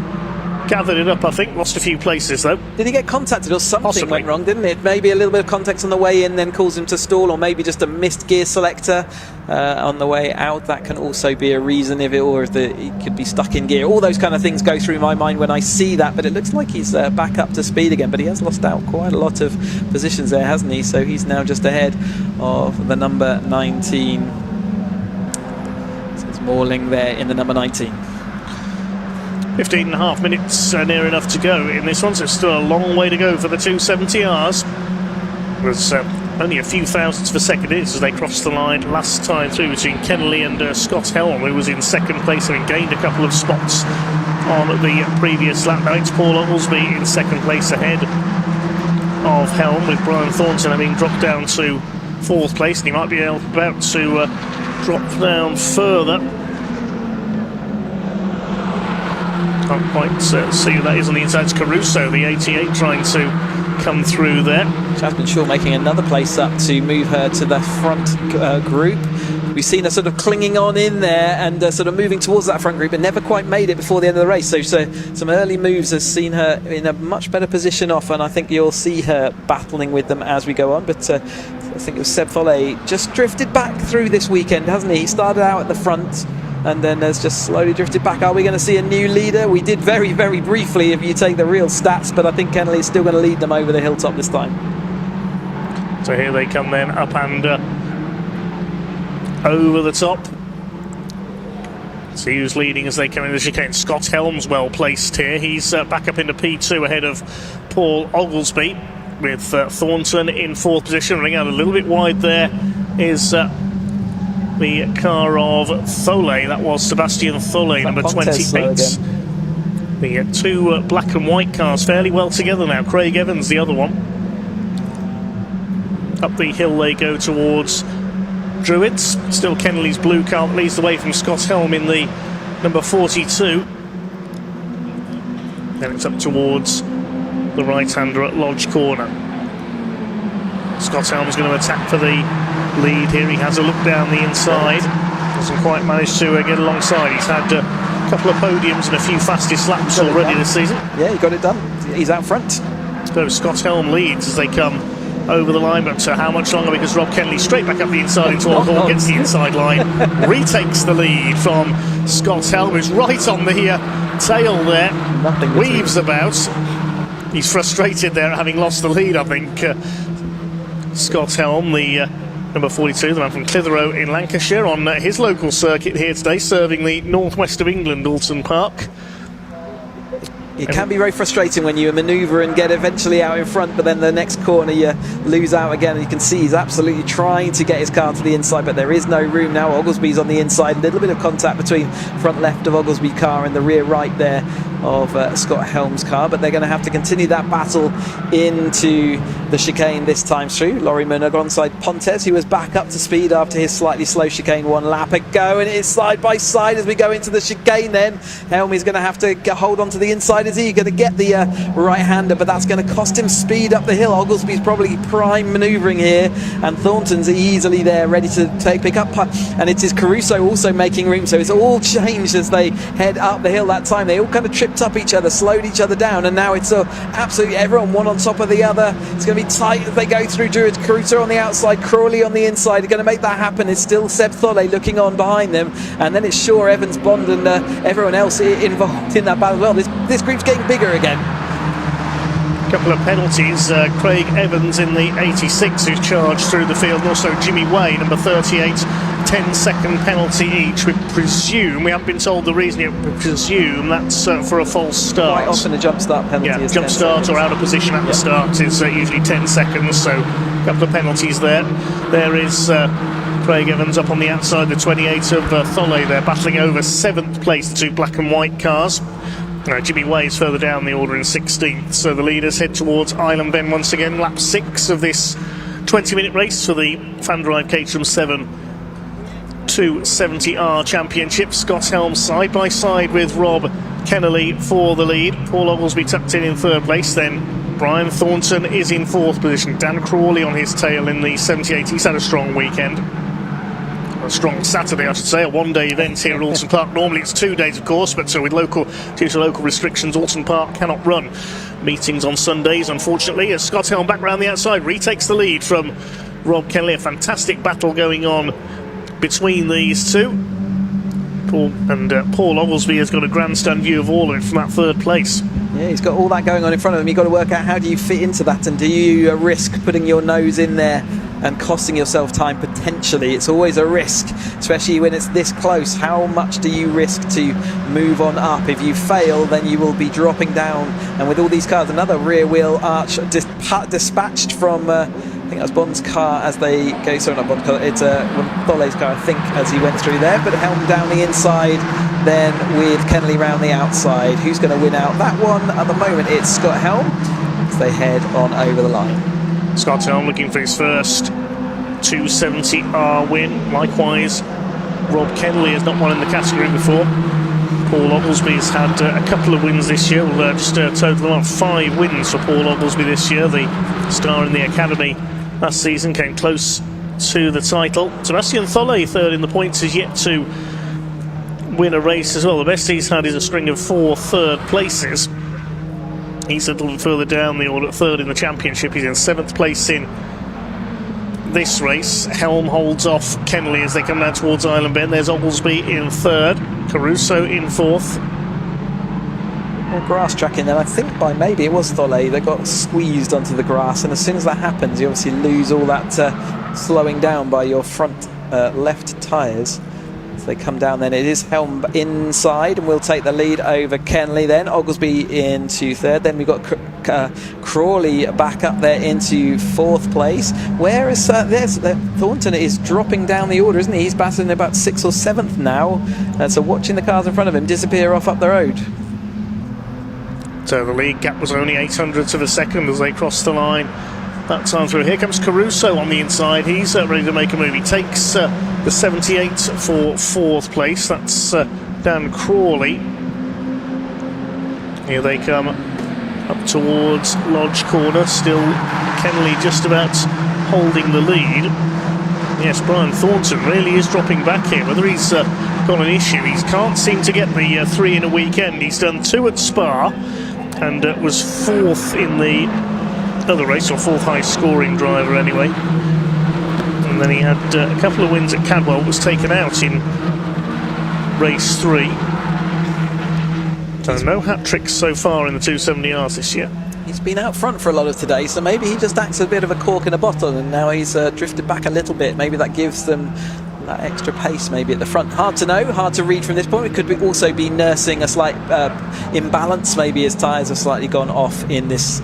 gathered it up, I think. Lost a few places, though. Did he get contacted or something Possibly. went wrong, didn't it? Maybe a little bit of contact on the way in then caused him to stall, or maybe just a missed gear selector on the way out. That can also be a reason, he could be stuck in gear. All those kind of things go through my mind when I see that, but it looks like he's back up to speed again, but he has lost out quite a lot of positions there, hasn't he? So he's now just ahead of the number 19. So it's Morling there in the number 19. 15.5 minutes near enough to go in this one, so it's still a long way to go for the 270Rs. There's only a few thousandths of a second as they crossed the line last time through between Kennelly and Scott Helm, who was in second place, having gained a couple of spots on the previous lap. Now it's Paul Oglesby in second place ahead of Helm, with Brian Thornton having dropped down to fourth place, and he might be about to drop down further. Can't quite see who that is on the inside. It's Caruso, the 88, trying to come through there. Jasmine Shaw making another place up to move her to the front group. We've seen her sort of clinging on in there and sort of moving towards that front group, and never quite made it before the end of the race. So some early moves has seen her in a much better position off, and I think you'll see her battling with them as we go on. But I think it was Seb Follet just drifted back through this weekend, hasn't he? He started out at the front and then has just slowly drifted back. Are we going to see a new leader? We did very, very briefly if you take the real stats, but I think Kennelly is still going to lead them over the hilltop this time. So here they come then, up and over the top. See who's leading as they come in the chicane. Scott Helm's well placed here. He's back up into P2 ahead of Paul Oglesby, with Thornton in fourth position. Running out a little bit wide there is the car of Thole. That was Sebastian Thole, number 28. The two black and white cars fairly well together now. Craig Evans, the other one. Up the hill they go towards Druids. Still Kennelly's blue car that leads the way from Scott Helm in the number 42. Then it's up towards the right-hander at Lodge Corner. Scott Helm's going to attack for the lead here. He has a look down the inside. Doesn't quite manage to get alongside. He's had a couple of podiums and a few fastest laps already this season. Yeah, he got it done. He's out front. So Scott Helm leads as they come over the line, but how much longer? Because Rob Kennelly straight back up the inside into Alcorn, gets the inside line, retakes the lead from Scott Helm, who's right on the tail there. Weaves about. He's frustrated there at having lost the lead, I think. Scott Helm, the number 42, the man from Clitheroe in Lancashire, on his local circuit here today, serving the northwest of England, Oulton Park. It can be very frustrating when you manoeuvre and get eventually out in front, but then the next corner you lose out again. And you can see he's absolutely trying to get his car to the inside, but there is no room now. Oglesby's on the inside. A little bit of contact between front left of Oglesby's car and the rear right there of Scott Helm's car, but they're going to have to continue that battle into the chicane this time through. Laurie Minogue alongside Pontes, who was back up to speed after his slightly slow chicane one lap ago, and it is side by side as we go into the chicane then. Helm is going to have to hold on to the inside. Is he going to get the right-hander, but that's going to cost him speed up the hill. Oglesby's probably prime manoeuvring here, and Thornton's easily there ready to pick up, and it is Caruso also making room, so it's all changed as they head up the hill. That time they all kind of tripped up each other, slowed each other down, and now it's absolutely everyone one on top of the other. It's going to be tight as they go through. Druid, Caruso on the outside, Crawley on the inside. They're going to make that happen. It's still Seb Thole looking on behind them, and then it's Shaw, Evans, Bond, and everyone else involved in that battle as well. This group's getting bigger again. Couple of penalties. Craig Evans in the 86 who's charged through the field, and also Jimmy Way, number 38, 10-second penalty each. We presume, we haven't been told the reason yet, we presume that's for a false start. Quite often a jump start penalty is jump start or out of position at the start is usually 10 seconds, so a couple of penalties there. There is Craig Evans up on the outside, the 28 of Thole there, battling over 7th place, the two black and white cars. Jimmy Way's further down the order in 16th, so the leaders head towards Island Bend once again. Lap 6 of this 20-minute race for the FanDrive Caterham 7 270R Championship. Scott Helm side by side with Rob Kennelly for the lead. Paul Oglesby tucked in 3rd place. Then Brian Thornton is in 4th position. Dan Crawley on his tail in the 78. He's had a strong weekend. a strong Saturday, I should say, a one-day event here at Oulton Park. Normally it's 2 days, of course, but due to local restrictions, Oulton Park cannot run meetings on Sundays, unfortunately. As Scott Helm back round the outside retakes the lead from Rob Kenley. A fantastic battle going on between these two. Paul Oglesby has got a grandstand view of all of it from that third place. Yeah, he's got all that going on in front of him. You've got to work out how do you fit into that, and do you risk putting your nose in there and costing yourself time potentially? It's always a risk, especially when it's this close. How much do you risk to move on up? If you fail, then you will be dropping down. And with all these cars, another rear wheel arch dispatched from I think that was Bond's car as they go. Sorry, not Bond's car. It's Thole's car, I think, as he went through there. But Helm down the inside, then with Kenley round the outside. Who's going to win out that one? At the moment, it's Scott Helm as they head on over the line. Scott Helm looking for his first 270R win. Likewise, Rob Kenley has not won in the category before. Paul Oglesby has had a couple of wins this year. We'll just total on 5 wins for Paul Oglesby this year. The star in the academy last season came close to the title. Sebastian Thole, third in the points, is yet to win a race as well. The best he's had is a string of 4 third places. He's a little further down the order, third in the championship. He's in 7th place in this race. Helm holds off Kenley as they come down towards Island Bend. There's Oglesby in 3rd, Caruso in 4th. Well, grass tracking then, I think by maybe it was Thole that got squeezed onto the grass, and as soon as that happens you obviously lose all that slowing down by your front left tyres. They come down then. It is Helm inside and will take the lead over Kenley then. Oglesby into 3rd. Then we've got Crawley back up there into 4th place. Whereas Thornton is dropping down the order, isn't he? He's battling about 6th or 7th now. So watching the cars in front of him disappear off up the road. So the lead gap was only 800ths of a second as they crossed the line that time through. Here comes Caruso on the inside. He's ready to make a move. He takes the 78 for 4th place. That's Dan Crawley. Here they come up towards Lodge Corner. Still Kenley just about holding the lead. Yes, Brian Thornton really is dropping back here. Whether he's got an issue, he can't seem to get the 3 in a weekend. He's done 2 at Spa and was 4th in the other race, or 4th highest scoring driver anyway. And then he had a couple of wins at Cadwell, was taken out in race 3. So no hat tricks so far in the 270Rs this year. He's been out front for a lot of today, so maybe he just acts a bit of a cork in a bottle, and now he's drifted back a little bit. Maybe that gives them that extra pace maybe at the front. Hard to know, hard to read from this point. It could also be nursing a slight imbalance. Maybe his tyres have slightly gone off in this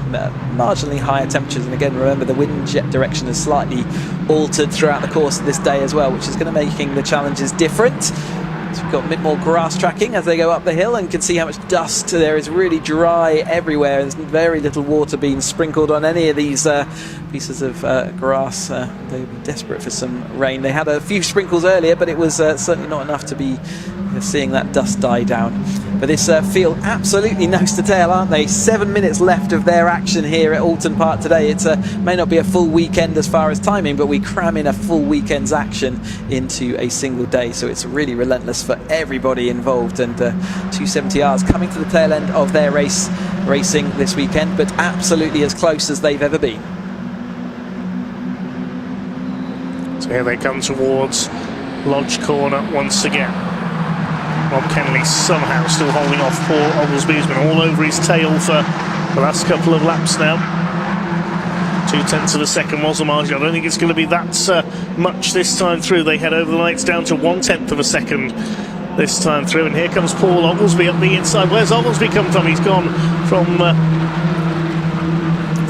marginally higher temperatures. And again, remember the wind jet direction is slightly altered throughout the course of this day as well, which is going to making the challenges different. So we've got a bit more grass tracking as they go up the hill, and can see how much dust there is. Really dry everywhere. There's very little water being sprinkled on any of these pieces of grass. They'd be desperate for some rain. They had a few sprinkles earlier, but it was certainly not enough to be seeing that dust die down. But this field absolutely nose to tail, aren't they? 7 minutes left of their action here at Oulton Park today. It may not be a full weekend as far as timing, but we cram in a full weekend's action into a single day, so it's really relentless for everybody involved. And 270Rs coming to the tail end of their racing this weekend, but absolutely as close as they've ever been. So here they come towards Lodge Corner once again. Rob Kenley somehow still holding off Paul Oglesby, who's been all over his tail for the last couple of laps now. 0.2 of a second was the margin. I don't think it's going to be that much this time through. They head over the lights down to 0.1 of a second this time through. And here comes Paul Oglesby up the inside. Where's Oglesby come from? He's gone from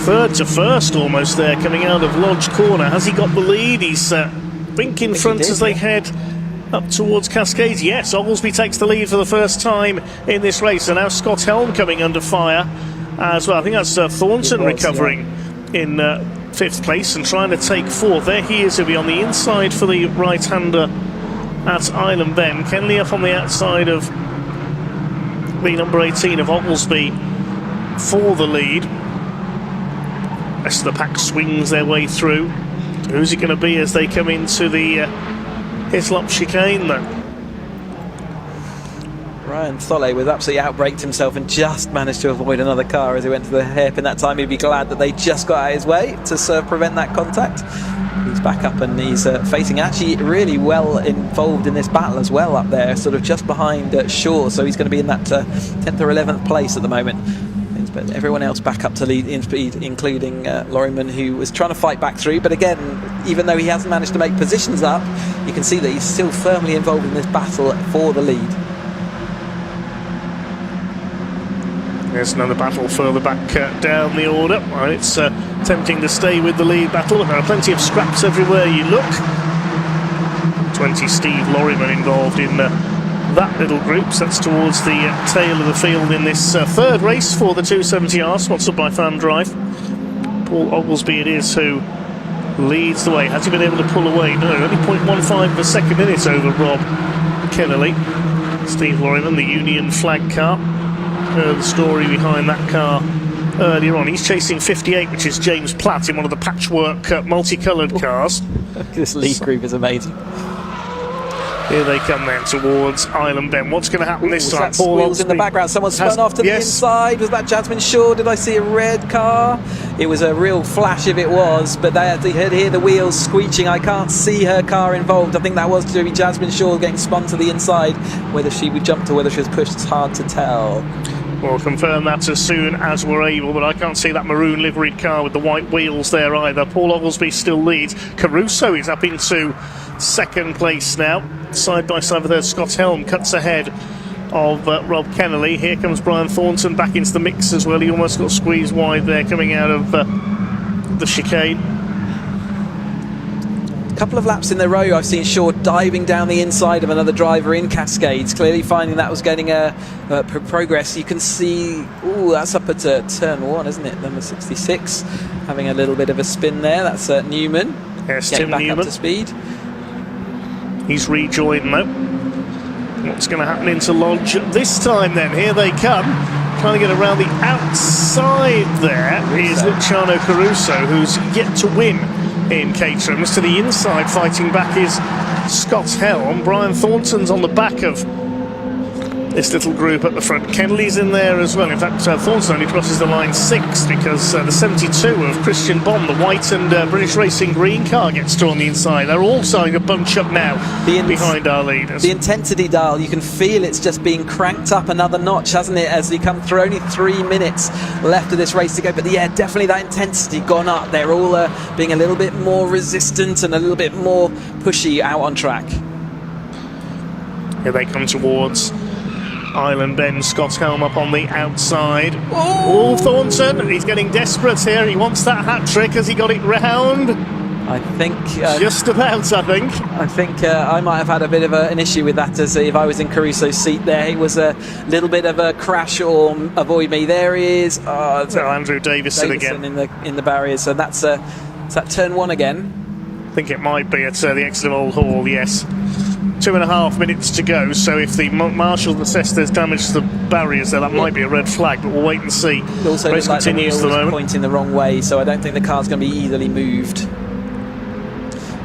3rd to 1st almost there, coming out of Lodge Corner. Has he got the lead? He's think in front as they head up towards Cascades. Yes, Oglesby takes the lead for the first time in this race, and now Scott Helm coming under fire as well. I think that's Thornton recovering in 5th place and trying to take 4th. There he is. He'll be on the inside for the right-hander at Island Bend. Kenley up on the outside of the number 18 of Oglesby for the lead. The rest of the pack swings their way through. Who's it going to be as they come into the Hislop chicane though. Ryan Tholle was absolutely outbraked himself and just managed to avoid another car as he went to the hairpin that time. He'd be glad that they just got out of his way to prevent that contact. He's back up and he's facing actually really well involved in this battle as well up there, sort of just behind Shaw, so he's going to be in that 10th or 11th place at the moment. But everyone else back up to lead in speed, including Lorryman, who was trying to fight back through. But again, even though he hasn't managed to make positions up, you can see that he's still firmly involved in this battle for the lead. There's another battle further back down the order. Well, it's tempting to stay with the lead battle. There are plenty of scraps everywhere you look. 20 Steve Lorryman involved in that little group. So that's towards the tail of the field in this third race for the 270R, sponsored by FanDrive. Paul Oglesby it is who leads the way. Has he been able to pull away? No, only 0.15 of a second in it over Rob Kennelly. Steve Lorryman, the Union flag car. Heard the story behind that car earlier on. He's chasing 58, which is James Platt in one of the patchwork multicoloured cars. This lead group is amazing. Here they come then towards Island Bend. What's going to happen this time? Paul wheels in the background. Someone spun off to the inside. Was that Jasmine Shaw? Did I see a red car? It was a real flash if it was, but they had to hear the wheels squeeching. I can't see her car involved. I think that was to be Jasmine Shaw getting spun to the inside. Whether she would jump or whether she was pushed, it's hard to tell. We'll confirm that as soon as we're able, but I can't see that maroon liveried car with the white wheels there either. Paul Oglesby still leads. Caruso is up into second place now. Side by side with her, Scott Helm cuts ahead of Rob Kennelly. Here comes Brian Thornton back into the mix as well. He almost got squeezed wide there coming out of the chicane. A couple of laps in a row I've seen Shaw diving down the inside of another driver in Cascades, clearly finding that was getting progress. You can see, that's up at turn 1, isn't it? Number 66 having a little bit of a spin there. That's Newman. Yes, getting Tim back Newman up to speed. He's rejoined though. What's going to happen into Lodge this time then? Here they come. Trying to get around the outside there is Luciano Caruso, who's yet to win in Caterham. To the inside, fighting back is Scott Helm. Brian Thornton's on the back of this little group at the front. Kennelly's in there as well. In fact, Thornton only crosses the line 6th because the 72 of Christian Bond, the white and British Racing green car, gets to on the inside. They're all starting to bunch up now behind our leaders. The intensity dial, you can feel it's just being cranked up another notch, hasn't it, as we come through. Only 3 minutes left of this race to go, but yeah, definitely that intensity gone up. They're all being a little bit more resistant and a little bit more pushy out on track. Here they come towards Island Bend. Scott Helm up on the outside. Oh, Thornton, he's getting desperate here. He wants that hat trick. Has he got it round? I think just about. I think I might have had a bit of an issue with that, as if I was in Caruso's seat there. It was a little bit of a crash or avoid me. There he is. Andrew Davison again in the barriers. So that's that turn 1 again. I think it might be at the exit of Old Hall. Yes. 2.5 minutes to go, so if the marshal assessed there's damage to the barriers there, that might be a red flag, but we'll wait and see. It also race looks like continues the wheel for the moment. pointing the wrong way, so I don't think the car's going to be easily moved.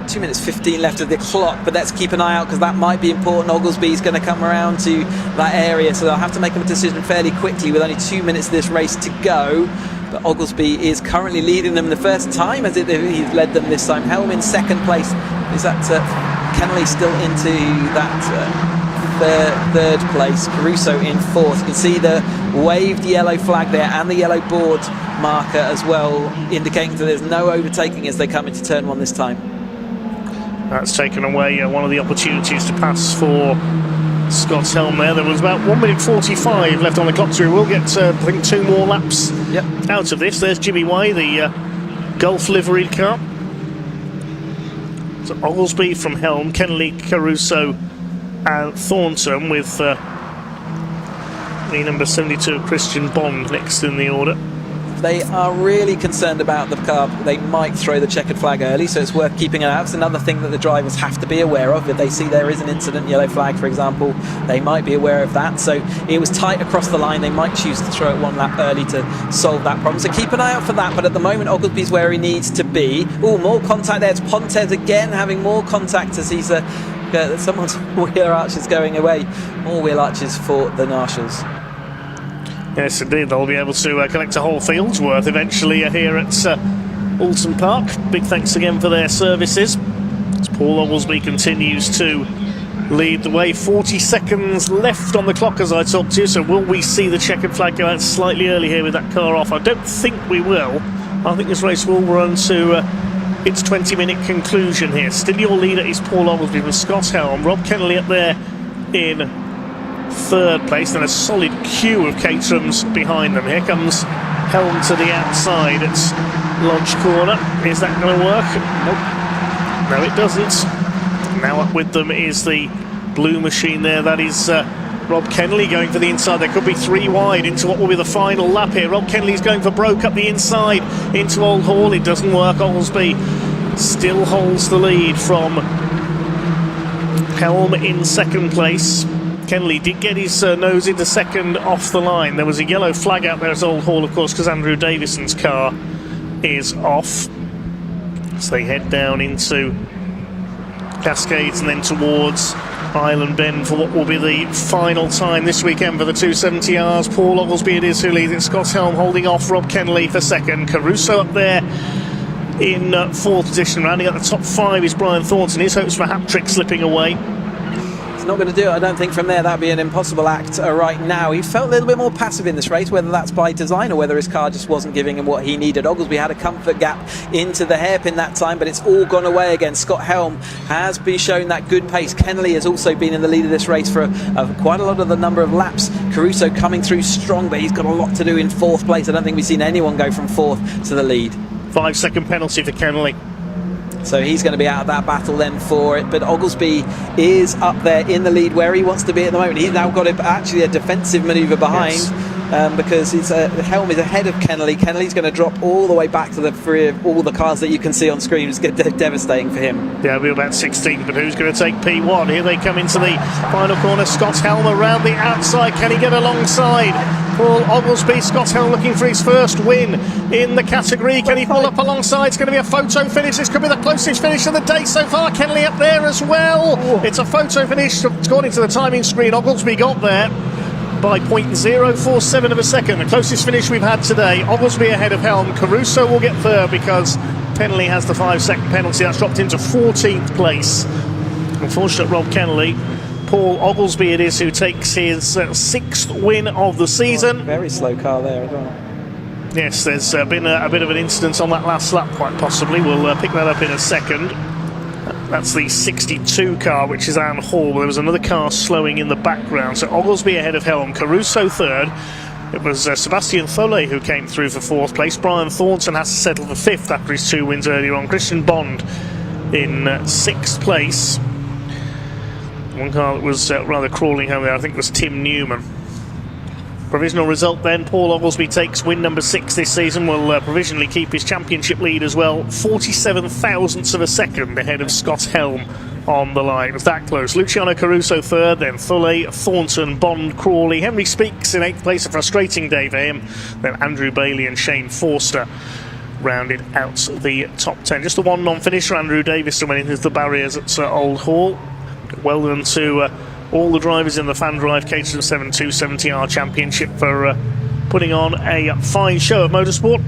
2 minutes 15 left of the clock, but let's keep an eye out because that might be important. Oglesby's going to come around to that area, so they'll have to make a decision fairly quickly with only 2 minutes of this race to go. But Oglesby is currently leading them the first time as he's led them this time. Helm in second place. Is that Kennelly still into that third place? Caruso in 4th. You can see the waved yellow flag there and the yellow board marker as well, indicating that there's no overtaking as they come into turn 1 this time. That's taken away one of the opportunities to pass for Scott Helm there. There was about 1 minute 45 left on the clock, so we will get, I think, 2 more laps out of this. There's Jimmy Way, the Gulf liveried car. So Oglesby from Helm, Kennelly, Caruso and Thornton with the number 72 Christian Bond next in the order. They are really concerned about the car. They might throw the checkered flag early, so it's worth keeping an eye out. It's another thing that the drivers have to be aware of. If they see there is an incident, yellow flag, for example, they might be aware of that. So it was tight across the line. They might choose to throw it 1 lap early to solve that problem. So keep an eye out for that. But at the moment, Oglesby's where he needs to be. Oh, more contact there. It's Pontes again having more contact as he's someone's wheel arch is going away. More wheel arches for the Marshals. Yes, indeed, they'll be able to collect a whole field's worth eventually here at Oulton Park. Big thanks again for their services. As Paul Oglesby continues to lead the way. 40 seconds left on the clock as I talk to you, so will we see the checkered flag go out slightly early here with that car off? I don't think we will. I think this race will run to its 20-minute conclusion here. Still your leader is Paul Oglesby from Scott Helm. Rob Kennelly up there in third place, then a solid queue of Caterhams behind them. Here comes Helm to the outside at Lodge Corner. Is that going to work? Nope. No, it doesn't. Now up with them is the blue machine there. That is Rob Kennelly going for the inside. There could be 3 wide into what will be the final lap here. Rob Kennelly's going for broke up the inside into Old Hall. It doesn't work. Oglesby still holds the lead from Helm in second place. Kennelly did get his nose into second off the line. There was a yellow flag out there at Old Hall, of course, because Andrew Davison's car is off. So they head down into Cascades and then towards Island Bend for what will be the final time this weekend for the 270Rs. Paul Oglesby it is who leads it. Scott Helm holding off Rob Kennelly for second. Caruso up there in fourth position. Rounding out the top 5 is Brian Thornton. His hopes for a hat-trick slipping away. Not going to do it, I don't think. From there, that'd be an impossible act right now. He felt a little bit more passive in this race, whether that's by design or whether his car just wasn't giving him what he needed. Oglesby had a comfort gap into the hairpin that time, but it's all gone away again. Scott Helm has been shown that good pace. Kennelly has also been in the lead of this race for quite a lot of the number of laps. Caruso coming through strong, but he's got a lot to do in fourth place. I don't think we've seen anyone go from fourth to the lead. 5-second penalty for Kennelly. So he's going to be out of that battle then for it. But Oglesby is up there in the lead where he wants to be at the moment. He's now got actually a defensive manoeuvre behind. Yes. Because Helm is ahead of Kennelly. Kennelly's going to drop all the way back to the free of all the cars that you can see on screen. It's devastating for him. Yeah, it'll be about 16th, but who's going to take P1? Here they come into the final corner. Scott Helm around the outside. Can he get alongside Paul Oglesby? Scott Helm looking for his first win in the category. Can he pull up alongside? It's going to be a photo finish. This could be the closest finish of the day so far. Kennelly up there as well. It's a photo finish according to the timing screen. Oglesby got there by 0.047 of a second. The closest finish we've had today. Oglesby ahead of Helm. Caruso will get third because Kennelly has the 5-second penalty. That's dropped into 14th place. Unfortunate Rob Kennelly. Paul Oglesby it is who takes his 6th win of the season. Very slow car there as well. Yes, there's been a bit of an incident on that last lap, quite possibly. We'll pick that up in a second. That's the 62 car, which is Anne Hall. There was another car slowing in the background. So Oglesby ahead of Helm, Caruso third. It was Sebastian Thollet who came through for 4th place. Brian Thornton has to settle for 5th after his 2 wins earlier on. Christian Bond in 6th place. One car that was rather crawling home there, I think, was Tim Newman. Provisional result then, Paul Oglesby takes win number 6 this season, will provisionally keep his championship lead as well, 47 thousandths of a second ahead of Scott Helm on the line. It was that close. Luciano Caruso third, then Thollet, Thornton, Bond, Crawley, Henry Speaks in 8th place, a frustrating day for him, then Andrew Bailey and Shane Forster rounded out the top 10. Just the one non-finisher, Andrew Davison went into the barriers at Old Hall. Well done to all the drivers in the FanDrive Caterham Seven 270R Championship for putting on a fine show of motorsport.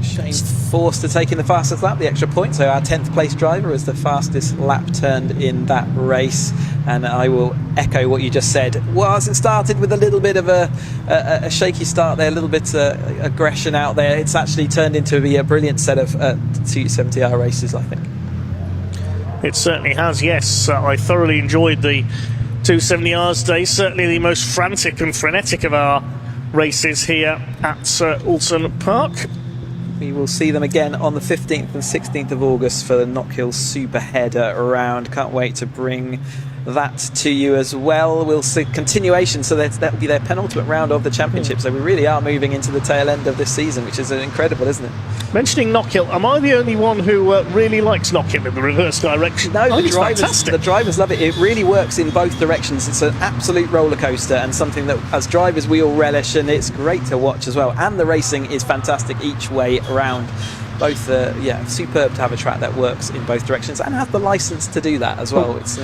Shane Forster taking the fastest lap, the extra point, so our 10th place driver is the fastest lap turned in that race. And I will echo what you just said. Whilst it started with a little bit of a shaky start there, a little bit aggression out there, it's actually turned into a brilliant set of 270R races, I think. It certainly has, yes. I thoroughly enjoyed the 270Rs today, certainly the most frantic and frenetic of our races here at Oulton Park. We will see them again on the 15th and 16th of August for the Knockhill Super Header round. Can't wait to bring that to you as well. We'll see continuation, so that will be their penultimate round of the championship. So we really are moving into the tail end of this season, which is incredible, isn't it? Mentioning Knockhill, am I the only one who really likes Knockhill in the reverse direction? No, the drivers love it. It really works in both directions. It's an absolute roller coaster and something that as drivers we all relish, and it's great to watch as well. And the racing is fantastic each way round. both superb to have a track that works in both directions and have the license to do that as well. It's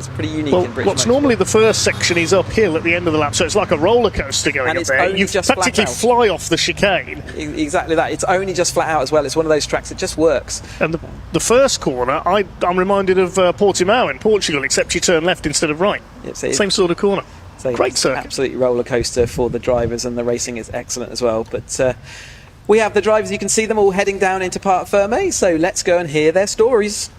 pretty unique in British what's motorsport. normally the first section is uphill at the end of the lap, so it's like a roller coaster going And up it's there. only You just practically flat out. fly off the chicane. Exactly that. It's only just flat out as well. It's one of those tracks that just works. And the first corner, I'm reminded of Portimao in Portugal, except you turn left instead of right. Same sort of corner. So Great it's circuit. Absolutely roller coaster for the drivers, and the racing is excellent as well. But we have the drivers, you can see them all heading down into Parc Fermé, so let's go and hear their stories.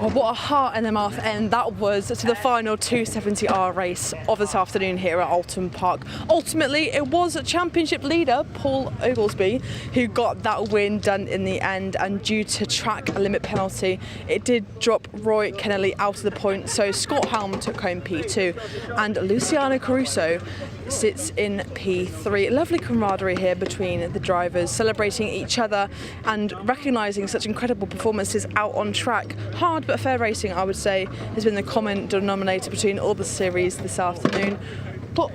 Well, what a heart in the mouth end that was to the final 270R race of this afternoon here at Oulton Park. Ultimately, it was a championship leader, Paul Oglesby, who got that win done in the end, and due to track limit penalty, it did drop Roy Kennelly out of the point, so Scott Helm took home P2, and Luciano Caruso sits in P3. Lovely camaraderie here between the drivers, celebrating each other and recognising such incredible performances out on track. Hard but fair racing, I would say, has been the common denominator between all the series this afternoon. Go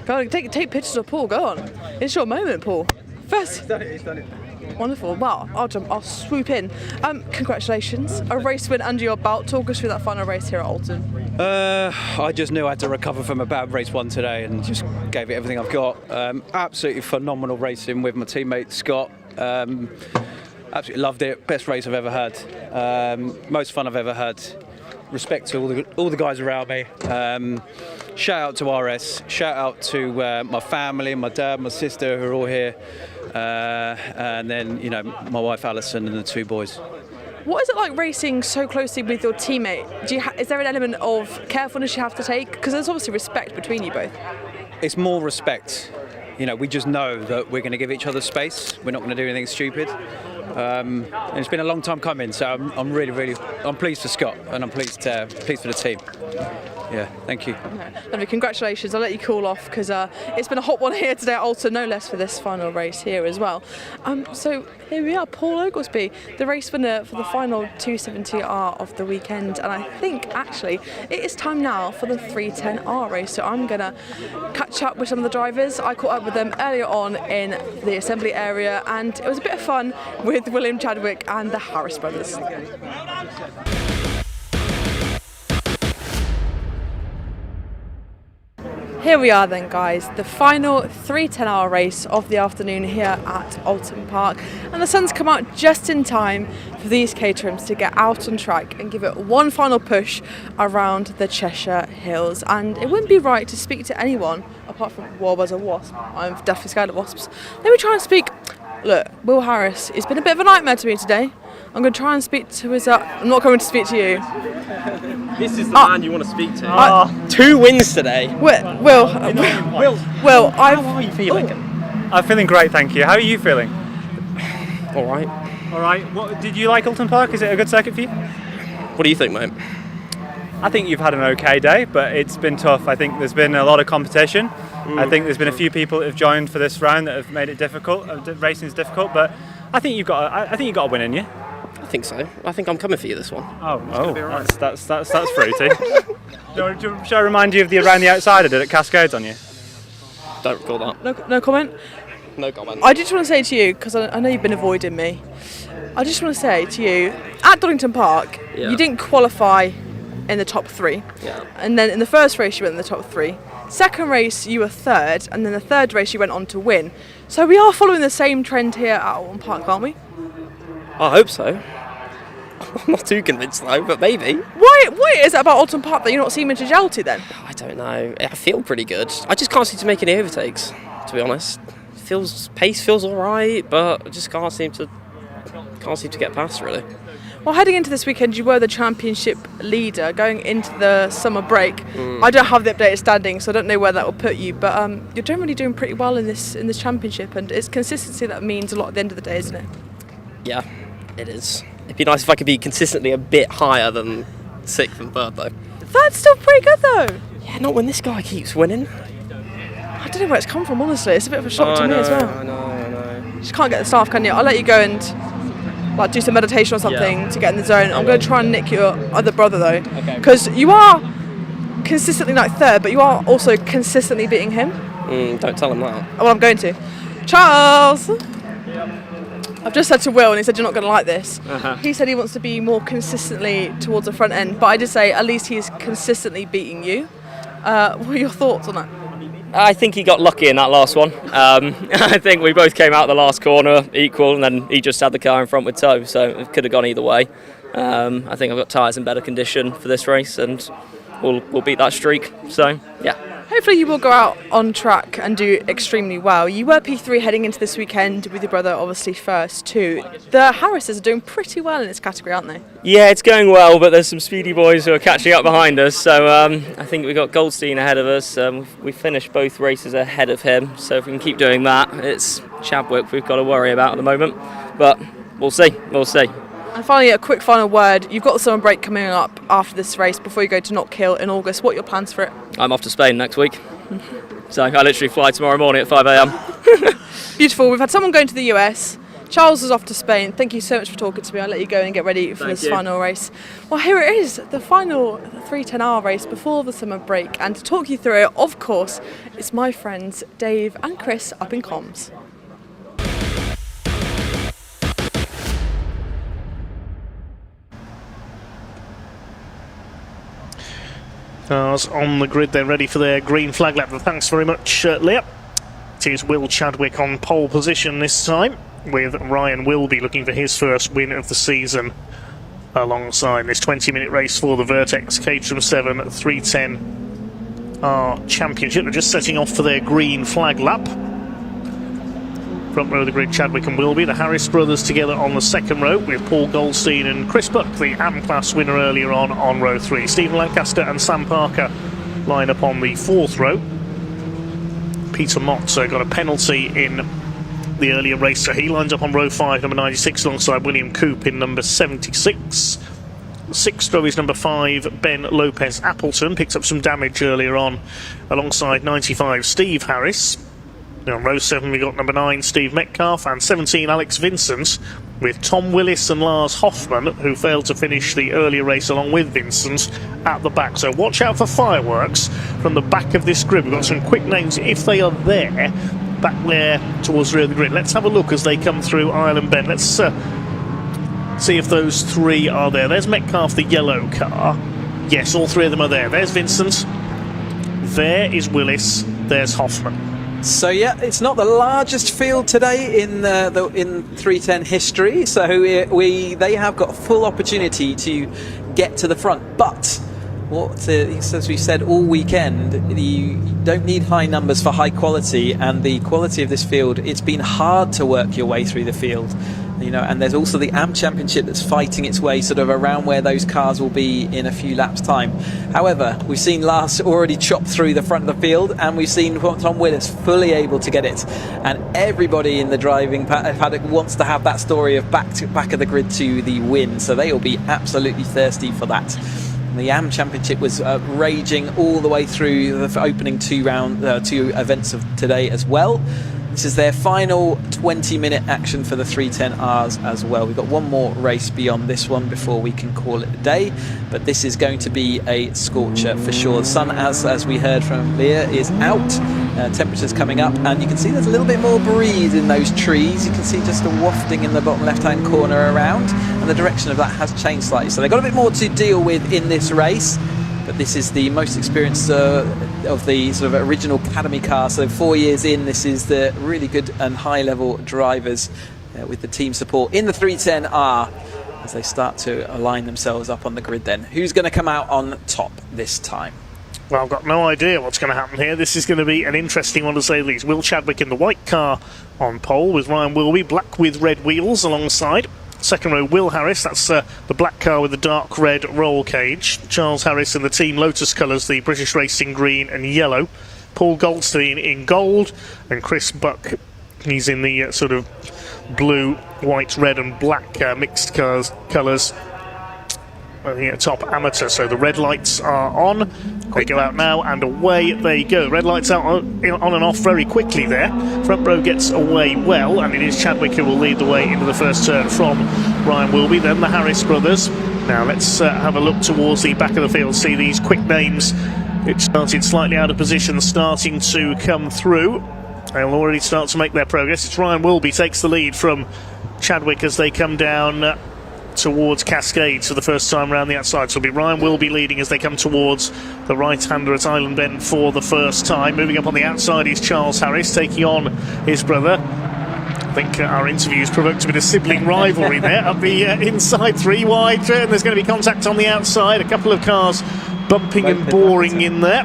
on, take pictures of Paul, go on. It's your moment, Paul. First. He's done it. Wonderful. Wow, I'll swoop in. Congratulations. A race win under your belt. Talk us through that final race here at Oulton. I just knew I had to recover from a bad race one today and just gave it everything I've got. Absolutely phenomenal racing with my teammate Scott. Absolutely loved it. Best race I've ever had. Most fun I've ever had. Respect to all the guys around me. Shout out to RS. Shout out to my family, my dad, my sister, who are all here. And then, my wife Alison and the two boys. What is it like racing so closely with your teammate? Is there an element of carefulness you have to take? Because there's obviously respect between you both. It's more respect. We just know that we're going to give each other space. We're not going to do anything stupid. And it's been a long time coming, so I'm really pleased for Scott, and I'm pleased for the team. Yeah, thank you. Okay. Lovely, congratulations. I'll let you cool off because it's been a hot one here today at Oulton, no less for this final race here as well. So here we are, Paul Oglesby, the race winner for the final 270R of the weekend, and I think actually it is time now for the 310R race. So I'm gonna catch up with some of the drivers. I caught up with them earlier on in the assembly area, and it was a bit of fun with William Chadwick and the Harris brothers. Here we are then, guys, the final 310R race of the afternoon here at Oulton Park, and the sun's come out just in time for these Caterhams to get out on track and give it one final push around the Cheshire Hills. And it wouldn't be right to speak to anyone apart from was a wasp. I'm definitely scared of wasps. Let me try and speak. Look, Will Harris, he's been a bit of a nightmare to me today. I'm going to try and speak to his... I'm not going to speak to you. This is the man you want to speak to. 2 wins today. Will, how are you feeling? I'm feeling great, thank you. How are you feeling? All right. All right. What, did you like Oulton Park? Is it a good circuit for you? What do you think, mate? I think you've had an okay day, but it's been tough. I think there's been a lot of competition. I think there's been a few people that have joined for this round that have made it difficult. Racing is difficult, but I think you've got a win in you. I think so. I think I'm coming for you this one. That's fruity. Shall I remind you of the around the outside I did at Cascades on you? Don't recall that. No comment? No comment. I just want to say to you, because I know you've been avoiding me, I just want to say to you, at Donington Park, you didn't qualify in the top 3. Yeah. And then in the first race you went in the top 3. Second race you were 3rd, and then the third race you went on to win. So we are following the same trend here at Oulton Park, aren't we? I hope so. I'm not too convinced though, but maybe. Why is it about Oulton Park that you're not seeming to gel to then? I don't know. I feel pretty good. I just can't seem to make any overtakes, to be honest. Pace feels alright, but I just can't seem to get past really. Well, heading into this weekend, you were the championship leader going into the summer break. I don't have the updated standings, so I don't know where that will put you. But you're generally doing pretty well in this championship, and it's consistency that means a lot at the end of the day, isn't it? Yeah, it is. It'd be nice if I could be consistently a bit higher than 6th and 3rd, though. That's still pretty good, though. Yeah, not when this guy keeps winning. I don't know where it's come from, honestly. It's a bit of a shock to me as well. I know. You just can't get the staff, can you? I'll let you go and do some meditation or something to get in the zone. I'm going to try and nick your other brother though, because you are consistently like third, but you are also consistently beating him. Don't tell him that. Well, I'm going to. Charles! I've just said to Will, and he said you're not going to like this. He said he wants to be more consistently towards the front end, but I did say at least he's consistently beating you. What are your thoughts on that? I think he got lucky in that last one. I think we both came out the last corner equal, and then he just had the car in front with tow, so it could have gone either way. I think I've got tyres in better condition for this race, and we'll beat that streak. So, yeah. Hopefully you will go out on track and do extremely well. You were P3 heading into this weekend with your brother obviously first too. The Harrises are doing pretty well in this category, aren't they? Yeah, it's going well, but there's some speedy boys who are catching up behind us. So I think we've got Goldstein ahead of us. We finished both races ahead of him. So if we can keep doing that, it's Chadwick we've got to worry about at the moment. But we'll see. And finally, a quick final word. You've got the summer break coming up after this race before you go to Knockhill in August. What are your plans for it? I'm off to Spain next week. So I literally fly tomorrow morning at 5 a.m. Beautiful. We've had someone going to the US. Charles is off to Spain. Thank you so much for talking to me. I'll let you go and get ready for this final race. Well, here it is, the final 310R race before the summer break. And to talk you through it, of course, it's my friends Dave and Chris up in comms. Cars on the grid, they're ready for their green flag lap. Thanks very much, Leah. It is Will Chadwick on pole position this time, with Ryan Wilby looking for his first win of the season alongside this 20-minute race for the Vertex Caterham 7 310R Championship. They're just setting off for their green flag lap. Front row of the grid, Chadwick and Wilby. The Harris brothers together on the second row with Paul Goldstein and Chris Buck, the AM-class winner earlier on row 3. Stephen Lancaster and Sam Parker line up on the fourth row. Peter Mott got a penalty in the earlier race, so he lines up on row 5, number 96, alongside William Coop in number 76. Sixth row is number 5, Ben Lopez Appleton. Picked up some damage earlier on alongside 95, Steve Harris. Now on row 7 we got number 9, Steve Metcalf, and 17, Alex Vincent, with Tom Willis and Lars Hoffman, who failed to finish the earlier race along with Vincent, at the back. So watch out for fireworks from the back of this grid. We've got some quick names, if they are there, back there towards the rear of the grid. Let's have a look as they come through Ireland Bend. Let's see if those three are there. There's Metcalf, the yellow car. Yes, all three of them are there. There's Vincent. There is Willis. There's Hoffman. So yeah, it's not the largest field today in 310 history. So they have got full opportunity to get to the front. But as we said all weekend, you don't need high numbers for high quality, and the quality of this field, it's been hard to work your way through the field. And there's also the AM Championship that's fighting its way sort of around where those cars will be in a few laps' time. However, we've seen Lars already chop through the front of the field, and we've seen Tom Willis fully able to get it. And everybody in the driving paddock wants to have that story of back of the grid to the win, so they will be absolutely thirsty for that. The AM Championship was raging all the way through the opening two events of today as well. This is their final 20-minute action for the 310Rs as well. We've got one more race beyond this one before we can call it a day, but this is going to be a scorcher for sure. The sun, as we heard from Leah, is out. Temperatures coming up, and you can see there's a little bit more breeze in those trees. You can see just a wafting in the bottom left-hand corner around, and the direction of that has changed slightly. So they've got a bit more to deal with in this race. But this is the most experienced of the sort of original Academy car. So 4 years in, this is the really good and high-level drivers with the team support in the 310R as they start to align themselves up on the grid then. Who's going to come out on top this time? Well, I've got no idea what's going to happen here. This is going to be an interesting one to say the least. Will Chadwick in the white car on pole with Ryan Wilby, black with red wheels alongside. Second row, Will Harris, that's the black car with the dark red roll cage. Charles Harris in the Team Lotus colours, the British Racing green and yellow. Paul Goldstein in gold, and Chris Buck, he's in the sort of blue, white, red and black mixed colours. Top amateur, so the red lights are on. They go out now and away they go. Red lights out on and off very quickly there. Front row gets away well, and it is Chadwick who will lead the way into the first turn from Ryan Wilby, then the Harris brothers. Now let's have a look towards the back of the field, see these quick names which started slightly out of position, starting to come through. They'll already start to make their progress. It's Ryan Wilby takes the lead from Chadwick as they come down towards Cascades for the first time around the outside. So it'll be Ryan Wilby leading as they come towards the right-hander at Island Bend for the first time. Moving up on the outside is Charles Harris, taking on his brother. I think our interviews provoked a bit of sibling rivalry there. Up the inside, 3 wide, and there's going to be contact on the outside. A couple of cars bumping and boring in there.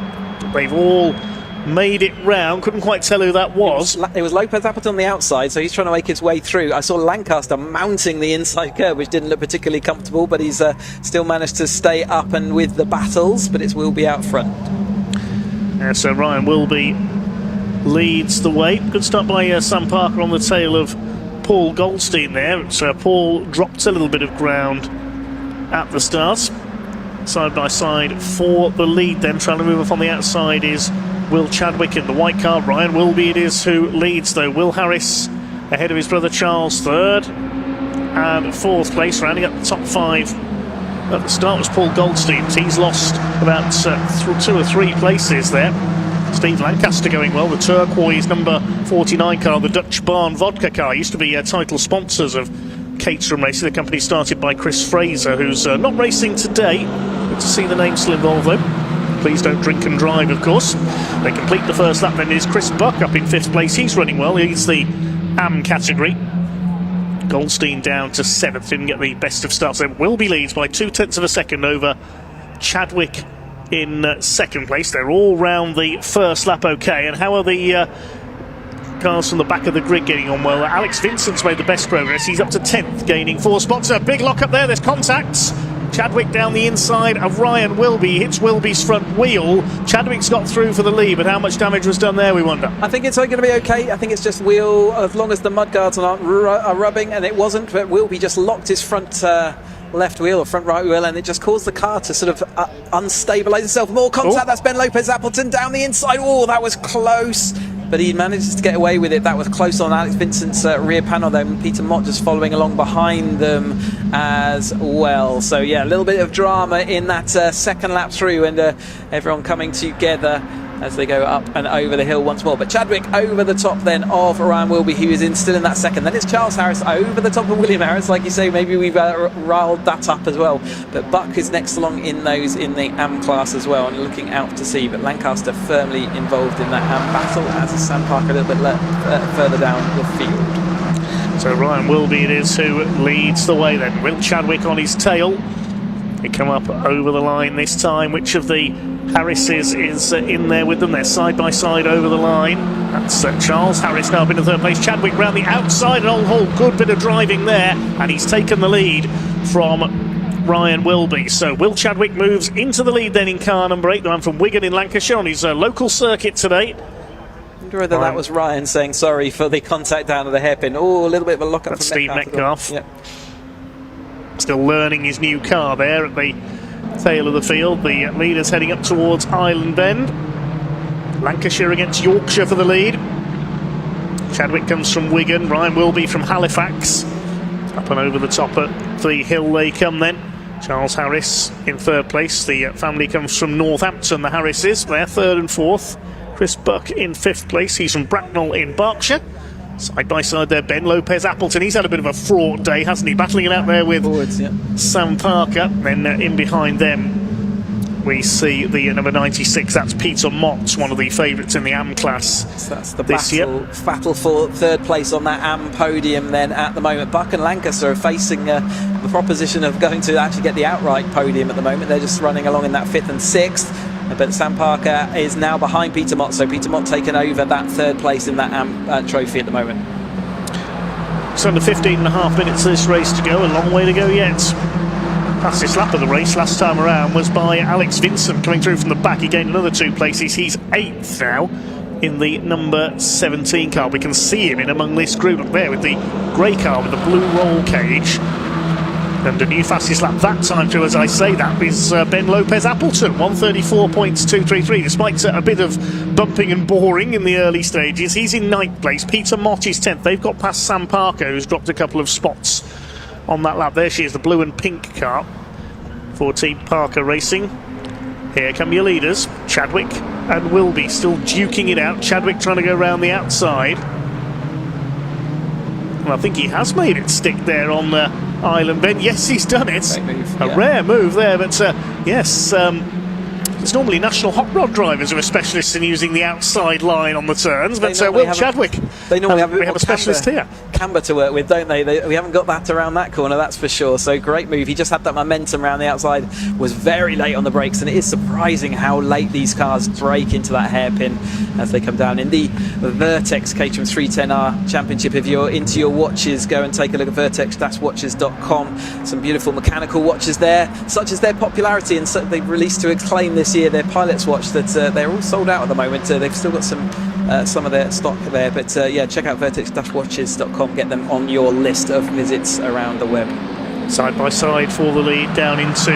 They've all made it round. Couldn't quite tell who that was. It was Lopez Appleton on the outside, so he's trying to make his way through. I saw Lancaster mounting the inside curve, which didn't look particularly comfortable, but he's still managed to stay up and with the battles, but it's Wilby out front. So Ryan Wilby leads the way. Good start by Sam Parker on the tail of Paul Goldstein there. So Paul dropped a little bit of ground at the start. Side by side for the lead then. Trying to move up on the outside is Will Chadwick in the white car. Ryan Wilby it is who leads though. Will Harris ahead of his brother Charles, third and fourth place. Rounding up the top 5 at the start was Paul Goldstein. He's lost about 2 or 3 places there. Steve Lancaster going well. The turquoise number 49 car, the Dutch Barn vodka car, used to be title sponsors of Caterham Racing. The company started by Chris Fraser, who's not racing today. Good to see the name still involved though. Please don't drink and drive, of course. They complete the first lap then is Chris Buck up in 5th place. He's running well. He's the AM category. Goldstein down to 7th. Didn't get the best of starts. Then Wilby leads by 0.2 of a second over Chadwick in 2nd place. They're all round the first lap okay. And how are the cars from the back of the grid getting on? Well, Alex Vincent's made the best progress. He's up to 10th, gaining 4 spots. A big lock up there. There's contacts. Chadwick down the inside of Ryan Wilby, hits Wilby's front wheel. Chadwick's got through for the lead, but how much damage was done there, we wonder? I think it's going to be okay. I think it's just wheel, as long as the mudguards are rubbing, and it wasn't, but Wilby just locked his front left wheel or front right wheel, and it just caused the car to sort of unstabilise itself. More contact. That's Ben Lopez Appleton down the inside. Oh, that was close, but he managed to get away with it. That was close on Alex Vincent's rear panel there. Peter Mott just following along behind them as well. So yeah, a little bit of drama in that second lap through, and everyone coming together as they go up and over the hill once more. But Chadwick over the top then of Ryan Wilby, who is still in that second. Then it's Charles Harris over the top of William Harris. Like you say, maybe we've riled that up as well. But Buck is next along in those in the AM class as well, and looking out to see. But Lancaster firmly involved in that AM battle, as is Sam Parker a little bit further down the field. So Ryan Wilby it is who leads the way then. Will Chadwick on his tail. They come up over the line this time. Which of the Harrises is in there with them? They're side by side over the line. That's Charles Harris now up into 3rd place. Chadwick round the outside, an old hole. Good bit of driving there, and he's taken the lead from Ryan Wilby. So Will Chadwick moves into the lead then in car number 8. The man from Wigan in Lancashire on his local circuit today. I wonder whether that was Ryan saying sorry for the contact down at the hairpin. Oh, a little bit of a lock up. That's from Steve Metcalf. Yep. Still learning his new car there at the tail of the field. The leaders heading up towards Island Bend. Lancashire against Yorkshire for the lead. Chadwick comes from Wigan. Ryan Wilby from Halifax. Up and over the top at the hill they come then. Charles Harris in 3rd place. The family comes from Northampton, the Harrises. They're 3rd and 4th. Chris Buck in 5th place. He's from Bracknell in Berkshire. Side by side there, Ben Lopez Appleton. He's had a bit of a fraught day, hasn't he? Battling it out there with Sam Parker. Then in behind them, we see the number 96. That's Peter Mott, one of the favourites in the AM class. So that's the battle for 3rd place on that AM podium then at the moment. Buck and Lancaster are facing the proposition of going to actually get the outright podium at the moment. They're just running along in that 5th and 6th. But Sam Parker is now behind Peter Mott, so Peter Mott taking over that 3rd place in that AM trophy at the moment. It's under 15.5 minutes of this race to go, a long way to go yet. Fastest lap of the race last time around was by Alex Vincent coming through from the back. He gained another 2 places. He's 8th now in the number 17 car. We can see him in among this group up there with the grey car with the blue roll cage. And a new fastest lap that time through, as I say, that is Ben Lopez Appleton, 134.233. Despite a bit of bumping and boring in the early stages, he's in 9th place. Peter Mott is 10th. They've got past Sam Parker, who's dropped a couple of spots on that lap. There she is, the blue and pink car for Team Parker Racing. Here come your leaders, Chadwick and Wilby still duking it out. Chadwick trying to go around the outside. And I think he has made it stick there on the island bend. Yes, he's done it. A rare move there, but yes, it's normally national hot rod drivers who are specialists in using the outside line on the turns, but Will Chadwick, they normally have a specialist here. Camber to work with, don't they? We haven't got that around that corner, that's for sure. So great move. He just had that momentum around the outside, was very late on the brakes, and it is surprising how late these cars brake into that hairpin as they come down. In the Vertex Caterham 310R Championship, if you're into your watches, go and take a look at vertex-watches.com. Some beautiful mechanical watches there, such as their popularity, and so they've released to acclaim this year their Pilot's watch that they're all sold out at the moment. They've still got some of their stock there, but yeah, check out vertex-watches.com. Get them on your list of visits around the web. Side by side for the lead down into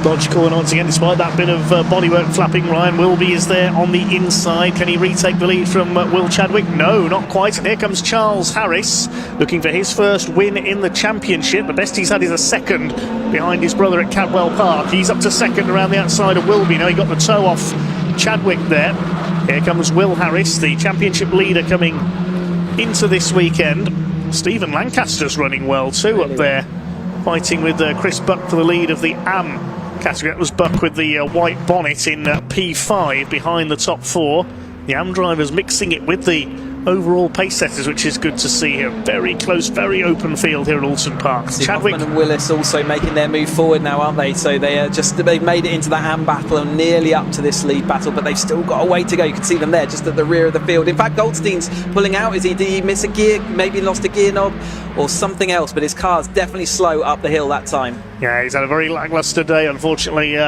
Lodge Corner once again, despite that bit of bodywork flapping. Ryan Wilby is there on the inside. Can he retake the lead from Will Chadwick? No, not quite. And here comes Charles Harris looking for his first win in the championship. The best he's had is a second behind his brother at Cadwell Park. He's up to second around the outside of Wilby. Now he got the toe off Chadwick there. Here comes Will Harris, the championship leader, coming into this weekend. Stephen Lancaster's running well too up there, fighting with Chris Buck for the lead of the AM category. That was Buck with the white bonnet in P5 behind the top four. The AM drivers mixing it with the overall pace setters, which is good to see here. Very close, very open field here at Oulton Park. Chadwick and Willis also making their move forward now, aren't they? So they've made it into that AM battle and nearly up to this lead battle, but they've still got a way to go. You can see them there just at the rear of the field. In fact, Goldstein's pulling out. Did he miss a gear? Maybe lost a gear knob or something else, but his car's definitely slow up the hill that time. Yeah, he's had a very lacklustre day, unfortunately.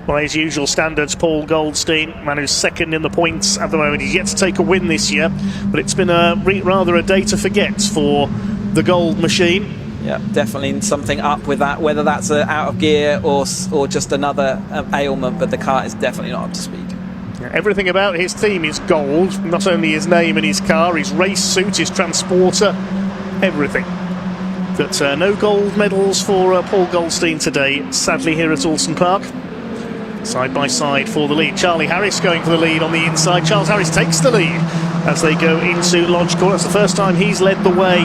By his usual standards, Paul Goldstein, man who's second in the points at the moment. He's yet to take a win this year, but it's been rather a day to forget for the Gold Machine. Yeah, definitely something up with that, whether that's out of gear or just another ailment, but the car is definitely not up to speed. Yeah, everything about his team is gold, not only his name and his car, his race suit, his transporter, everything. But no gold medals for Paul Goldstein today, sadly, here at Oulton Park. Side by side for the lead. Charlie Harris going for the lead on the inside. Charles Harris takes the lead as they go into Lodge Corner. It's the first time he's led the way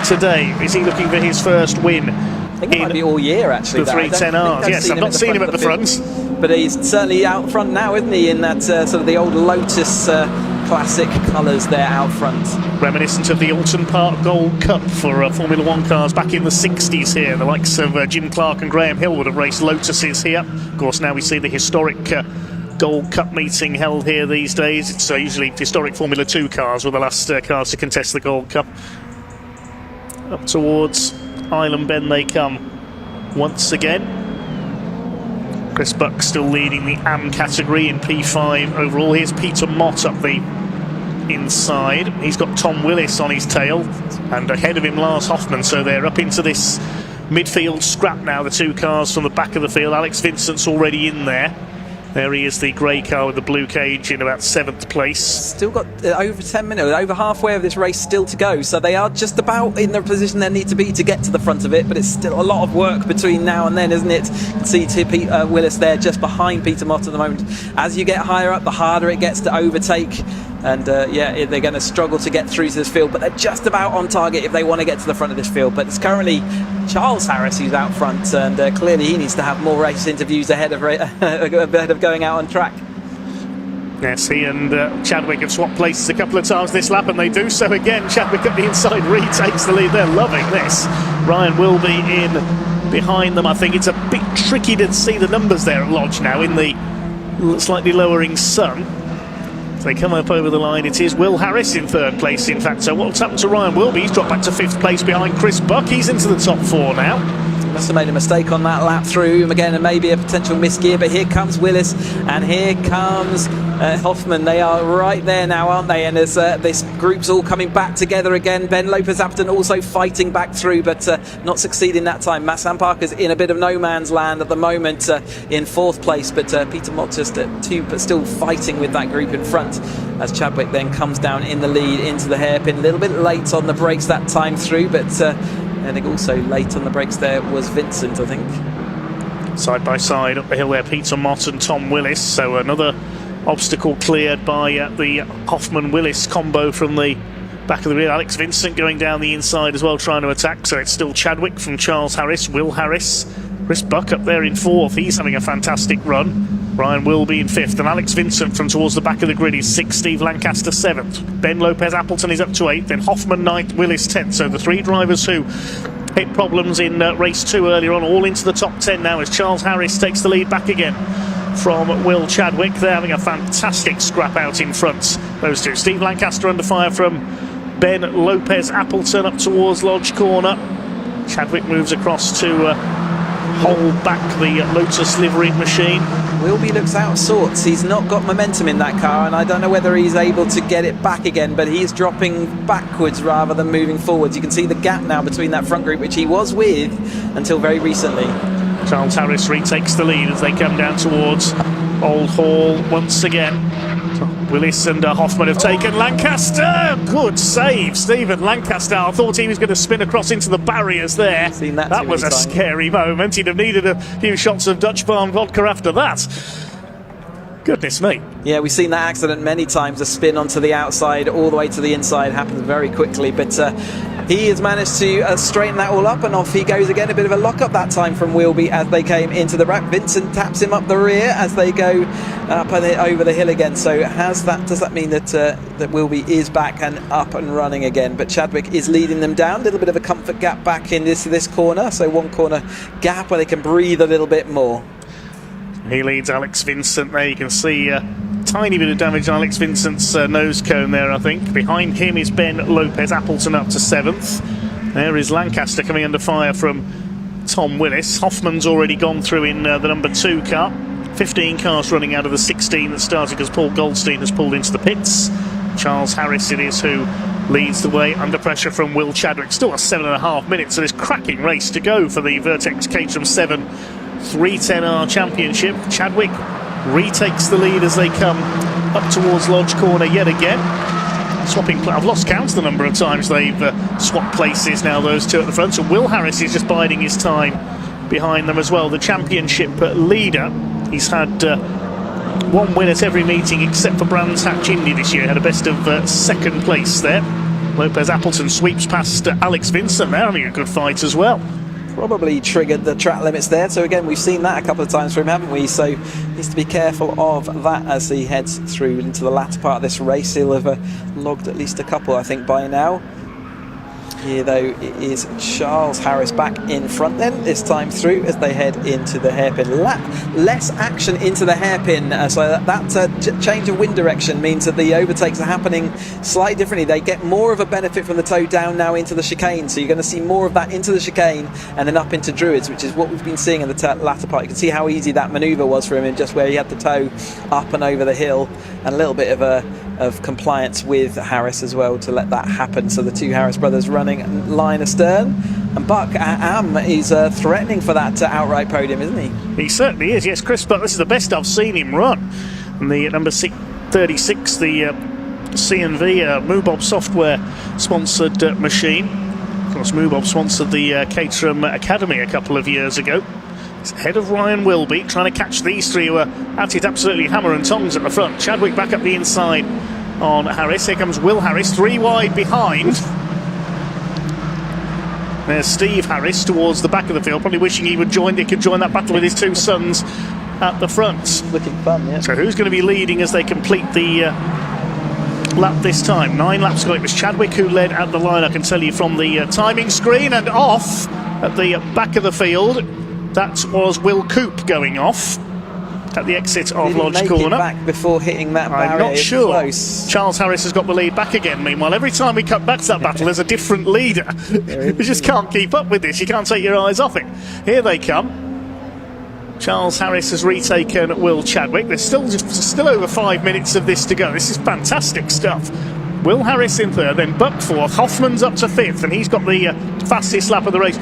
today. Is he looking for his first win? I think it might be all year, actually. The 310Rs. Yes, I've not seen him at the front. But he's certainly out front now, isn't he? In that sort of the old Lotus classic colours there out front. Reminiscent of the Oulton Park Gold Cup for Formula One cars back in the 60s here. The likes of Jim Clark and Graham Hill would have raced Lotuses here. Of course, now we see the historic Gold Cup meeting held here these days. It's usually historic Formula 2 cars were the last cars to contest the Gold Cup. Up towards Island Bend they come once again. Chris Buck still leading the AM category in P5 overall. Here's Peter Mott up the inside. He's got Tom Willis on his tail, and ahead of him Lars Hoffman, so they're up into this midfield scrap now, the two cars from the back of the field. Alex Vincent's already in there. There he is, the grey car with the blue cage in about 7th place. Still got over 10 minutes, over halfway of this race still to go, so they are just about in the position they need to be to get to the front of it, but it's still a lot of work between now and then, isn't it? You can see Peter Willis there just behind Peter Mott at the moment. As you get higher up, the harder it gets to overtake, and yeah, they're going to struggle to get through to this field, but they're just about on target if they want to get to the front of this field. But it's currently Charles Harris who's out front, and clearly he needs to have more race interviews ahead of going out on track. Yes, he and Chadwick have swapped places a couple of times this lap, and they do so again. Chadwick at the inside retakes the lead. They're loving this. Ryan Wilby in behind them. I think it's a bit tricky to see the numbers there at Lodge now in the slightly lowering sun. As they come up over the line, it is Will Harris in 3rd place, in fact. So what's happened to Ryan Wilby? He's dropped back to 5th place behind Chris Buck. He's into the top 4 now. Must have made a mistake on that lap through him again, and maybe a potential misgear, but here comes Willis and here comes Hoffman. They are right there now, aren't they? And as this group's all coming back together again. Ben Lopez-Apton also fighting back through, but not succeeding that time. Sam Parker's in a bit of no man's land at the moment, in 4th place, but Peter Mott just at 2, but still fighting with that group in front as Chadwick then comes down in the lead into the hairpin. A little bit late on the brakes that time through, but I think also late on the brakes there was Vincent, I think. Side by side up the hill there, Peter Mott and Tom Willis. So another obstacle cleared by the Hoffman-Willis combo from the back of the rear. Alex Vincent going down the inside as well, trying to attack. So it's still Chadwick from Charles Harris, Will Harris, Chris Buck up there in 4th. He's having a fantastic run. Ryan Wilby in 5th, and Alex Vincent from towards the back of the grid is 6th. Steve Lancaster 7th. Ben Lopez Appleton is up to 8th. Then Hoffman 9th, Willis 10th. So the 3 drivers who hit problems in race 2 earlier on, all into the top 10 now as Charles Harris takes the lead back again from Will Chadwick. They're having a fantastic scrap out in front, those two. Steve Lancaster under fire from Ben Lopez Appleton up towards Lodge Corner. Chadwick moves across to hold back the Lotus liveried machine. Wilby looks out of sorts. He's not got momentum in that car, and I don't know whether he's able to get it back again, but he's dropping backwards rather than moving forwards. You can see the gap now between that front group, which he was with until very recently. Charles Harris retakes the lead as they come down towards Old Hall once again. Willis and Hoffman have taken Lancaster. Good save, Stephen Lancaster. I thought he was going to spin across into the barriers there. That was a scary moment. He'd have needed a few shots of Dutch Farm vodka after that. Goodness me. Yeah, we've seen that accident many times. A spin onto the outside all the way to the inside happens very quickly, but he has managed to straighten that all up, and off he goes again. A bit of a lock-up that time from Wilby as they came into the wrap. Vincent taps him up the rear as they go up and over the hill again. So does that mean that that Wilby is back and up and running again? But Chadwick is leading them down. A little bit of a comfort gap back in this corner. So 1 corner gap where they can breathe a little bit more. He leads Alex Vincent there. You can see a tiny bit of damage on Alex Vincent's nose cone there, I think. Behind him is Ben Lopez Appleton up to 7th. There is Lancaster coming under fire from Tom Willis. Hoffman's already gone through in the number 2 car. 15 cars running out of the 16 that started because Paul Goldstein has pulled into the pits. Charles Harris it is who leads the way under pressure from Will Chadwick. Still a 7.5 minutes, so this cracking race to go for the Vertex Caterham 7 310R Championship. Chadwick retakes the lead as they come up towards Lodge Corner yet again. I've lost count of the number of times they've swapped places now, those two at the front. So Will Harris is just biding his time behind them as well. The championship leader, he's had 1 win at every meeting except for Brands Hatch Indy this year. Had a best of 2nd place there. Lopez Appleton sweeps past Alex Vincent there, having a good fight as well. Probably triggered the track limits there. So again, we've seen that a couple of times from him, haven't we? So needs to be careful of that as he heads through into the latter part of this race. He'll have logged at least a couple, I think, by now. Here, though, it is Charles Harris back in front then, this time through as they head into the hairpin. Less action into the hairpin, so that change of wind direction means that the overtakes are happening slightly differently. They get more of a benefit from the toe down now into the chicane, so you're going to see more of that into the chicane and then up into Druids, which is what we've been seeing in the latter part. You can see how easy that manoeuvre was for him, in just where he had the toe up and over the hill, and a little bit of compliance with Harris as well to let that happen. So the 2 Harris brothers running line astern, and Buck is threatening for that outright podium, isn't he? He certainly is, yes. Chris Buck, this is the best I've seen him run. And the number 36, the C&V Mubob software sponsored machine. Of course, Mubob sponsored the Caterham Academy a couple of years ago. It's ahead of Ryan Wilby, trying to catch these 3 who are at it absolutely hammer and tongs at the front. Chadwick back up the inside on Harris. Here comes Will Harris, 3 wide behind. There's Steve Harris towards the back of the field, probably wishing he could join that battle with his 2 sons at the front. Looking fun, yeah. So who's going to be leading as they complete the lap this time? 9 laps ago it was Chadwick who led at the line, I can tell you from the timing screen, and off at the back of the field. That was Will Coop going off at the exit of Lodge Corner. Back before hitting that barrier. I'm not sure. Close. Charles Harris has got the lead back again. Meanwhile, every time we cut back to that battle, there's a different leader. You just can't keep up with this. You can't take your eyes off it. Here they come. Charles Harris has retaken Will Chadwick. There's still over 5 minutes of this to go. This is fantastic stuff. Will Harris in 3rd, then Buck 4th. Hoffman's up to 5th, and he's got the fastest lap of the race.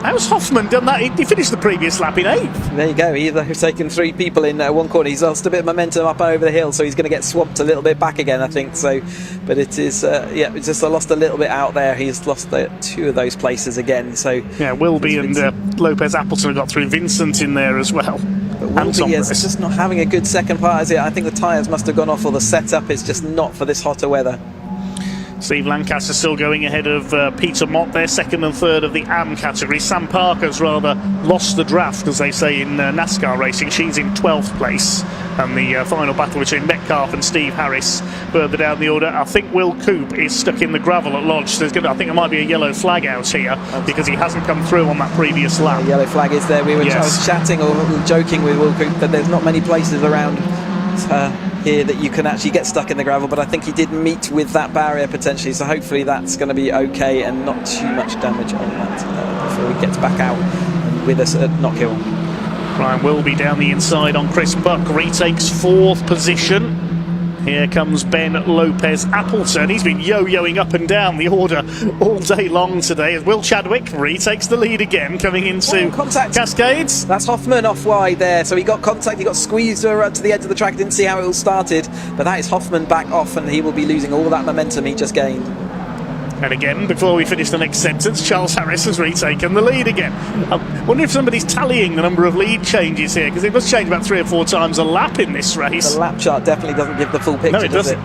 How's Hoffman done that? He finished the previous lap in 8th. There you go. He's taken 3 people in one corner. He's lost a bit of momentum up over the hill, so he's going to get swamped a little bit back again, I think. So, but it is, it's just lost a little bit out there. He's lost 2 of those places again. So yeah, Wilby and Lopez Appleton have got through. Vincent in there as well. But Wilby is just not having a good second part, is it? I think the tyres must have gone off, or the setup is just not for this hotter weather. Steve Lancaster still going ahead of Peter Mott there, 2nd and 3rd of the AM category. Sam Parker's rather lost the draft, as they say in NASCAR racing. She's in 12th place. And the final battle between Metcalf and Steve Harris further down the order. I think Will Coop is stuck in the gravel at Lodge. So I think there might be a yellow flag out here because he hasn't come through on that previous lap. The yellow flag is there. I was chatting or joking with Will Coop that there's not many places around here that you can actually get stuck in the gravel, but I think he did meet with that barrier potentially, so hopefully that's going to be okay and not too much damage on that before he gets back out with us at Knockhill. Brian Wilby down the inside on Chris Buck, retakes 4th position. Here comes Ben Lopez Appleton. He's been yo-yoing up and down the order all day long today. As Will Chadwick retakes the lead again, coming into Cascades. That's Hoffman off wide there. So he got contact, he got squeezed to the edge of the track. Didn't see how it all started, but that is Hoffman back off, and he will be losing all that momentum he just gained. And again, before we finish the next sentence, Charles Harris has retaken the lead again. I wonder if somebody's tallying the number of lead changes here, because it must change about 3 or 4 times a lap in this race. The lap chart definitely doesn't give the full picture, no, it doesn't.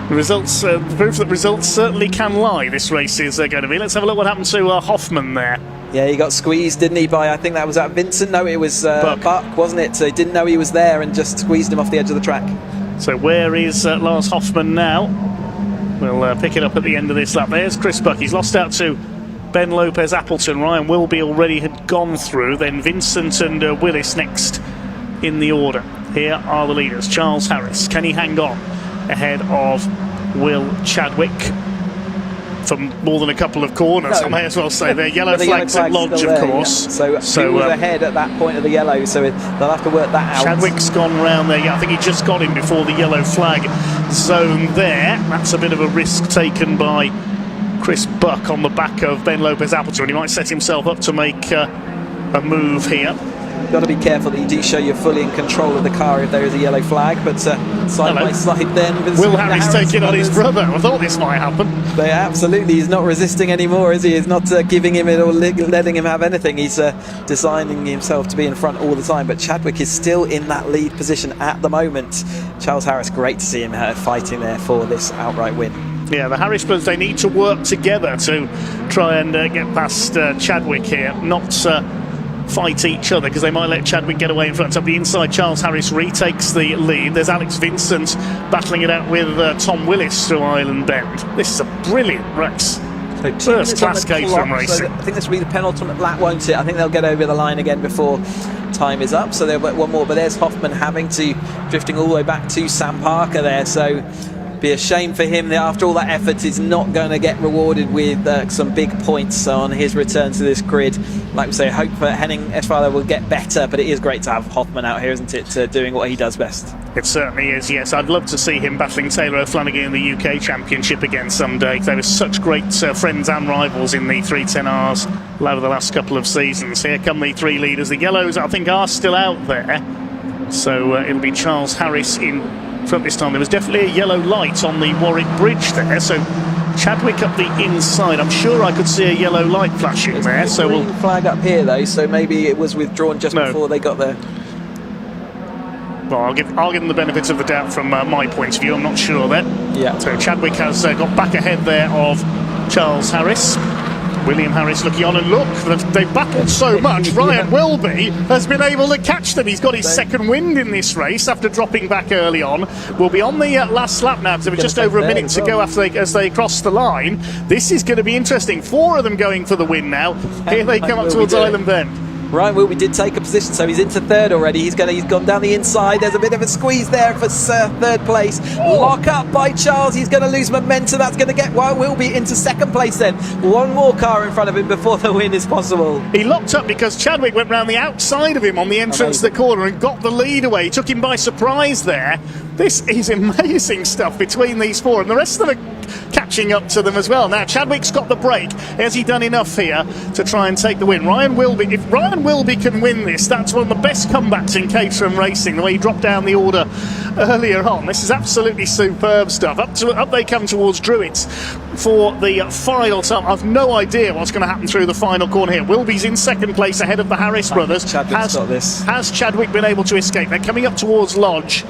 The results, proof that results certainly can lie, this race is going to be. Let's have a look what happened to Hoffman there. Yeah, he got squeezed, didn't he, by, I think that was at Vincent? No, it was Buck, wasn't it? So he didn't know he was there and just squeezed him off the edge of the track. So where is Lars Hoffman now? We'll pick it up at the end of this lap. There's Chris Buck. He's lost out to Ben Lopez Appleton. Ryan Wilby already had gone through. Then Vincent and Willis next in the order. Here are the leaders. Charles Harris. Can he hang on ahead of Will Chadwick for more than a couple of corners? No. I may as well say they're yellow flags at Lodge, of course. Yeah. So he was ahead at that point of the yellow, so they'll have to work that out. Chadwick's gone round there. Yeah, I think he just got him before the yellow flag zone there. That's a bit of a risk taken by Chris Buck on the back of Ben Lopez Appleton. He might set himself up to make a move here. You've got to be careful that you do show you're fully in control of the car if there is a yellow flag, but side by side then. Will Harris taking on his brother. I thought this might happen. But absolutely, he's not resisting anymore, is he? He's not giving him it or letting him have anything. He's designing himself to be in front all the time, but Chadwick is still in that lead position at the moment. Charles Harris, great to see him fighting there for this outright win. Yeah, the Harris brothers, they need to work together to try and get past Chadwick here, not fight each other, because they might let Chadwick get away in front. Up the inside, Charles Harris retakes the lead. There's Alex Vincent battling it out with Tom Willis through Island Bend. This is a brilliant race. First class Caterham racing. I think this will be the penultimate lap, won't it? I think they'll get over the line again before time is up, so they'll get one more. But there's Hoffman drifting all the way back to Sam Parker there, so be a shame for him that after all that effort he's not going to get rewarded with some big points on his return to this grid. Like we say, hope that Henning Eschweiler will get better, but it is great to have Hoffman out here, isn't it, doing what he does best. It certainly is, yes. I'd love to see him battling Taylor O'Flanagan in the UK Championship again someday. They were such great friends and rivals in the 310Rs over the last couple of seasons. Here come the 3 leaders. The yellows, I think, are still out there. So it'll be Charles Harris in front this time. There was definitely a yellow light on the Warwick Bridge there, so Chadwick up the inside. I'm sure I could see a yellow light flashing there. So we'll flag up here though, so maybe it was withdrawn just before they got there. Well, I'll give them the benefit of the doubt from my point of view. I'm not sure there. Yeah. So Chadwick has got back ahead there of Charles Harris. William Harris looking on, and look, they've battled so much. Ryan Wilby has been able to catch them. He's got his second wind in this race after dropping back early on. We'll be on the last lap now, because there was just over a minute to go as they cross the line. This is going to be interesting. 4 of them going for the win now. Here they come up towards Island Bend. Ryan Wilby did take a position, so he's into 3rd already. He's gone down the inside. There's a bit of a squeeze there for 3rd place. Lock up by Charles. He's going to lose momentum. That's going to get Wilby into 2nd place then. One more car in front of him before the win is possible. He locked up because Chadwick went round the outside of him on the entrance to the corner and got the lead away. He took him by surprise there. This is amazing stuff between these 4, and the rest of them catching up to them as well. Now Chadwick's got the break. Has he done enough here to try and take the win? Ryan Wilby, if Ryan Wilby can win this, that's one of the best comebacks in Caterham racing, the way he dropped down the order earlier on. This is absolutely superb stuff. Up they come towards Druids for the final time. I've no idea what's going to happen through the final corner here. Wilby's in second place ahead of the Harris brothers. Has Chadwick been able to escape? They're coming up towards Lodge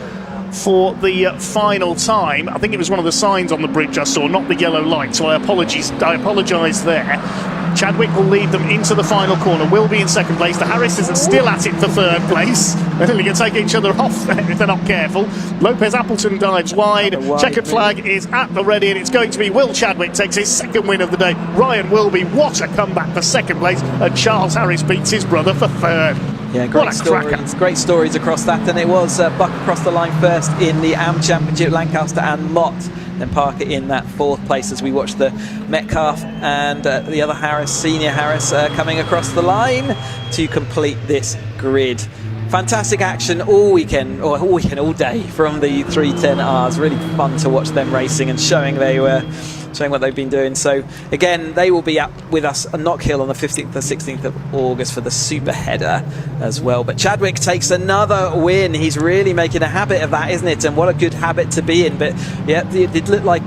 for the final time. I think it was one of the signs on the bridge I saw, not the yellow light, so I apologise there. Chadwick will lead them into the final corner. Will be in second place. The Harrises are still at it for third place. They're going to take each other off if they're not careful. Lopez Appleton dives wide. Checkered flag is at the ready, and it's going to be Will Chadwick takes his second win of the day. Ryan Wilby, what a comeback for second place, and Charles Harris beats his brother for third. Yeah, great stories across that, and it was Buck across the line first in the AM Championship, Lancaster and Mott, then Parker in that fourth place as we watch the Metcalf and the other Harris, Senior Harris, coming across the line to complete this grid. Fantastic action all weekend, all day from the 310Rs. Really fun to watch them racing and showing what they've been doing. So again, they will be up with us at Knockhill on the 15th and 16th of August for the super header as well. But Chadwick takes another win. He's really making a habit of that, isn't it? And what a good habit to be in. But yeah, it did look like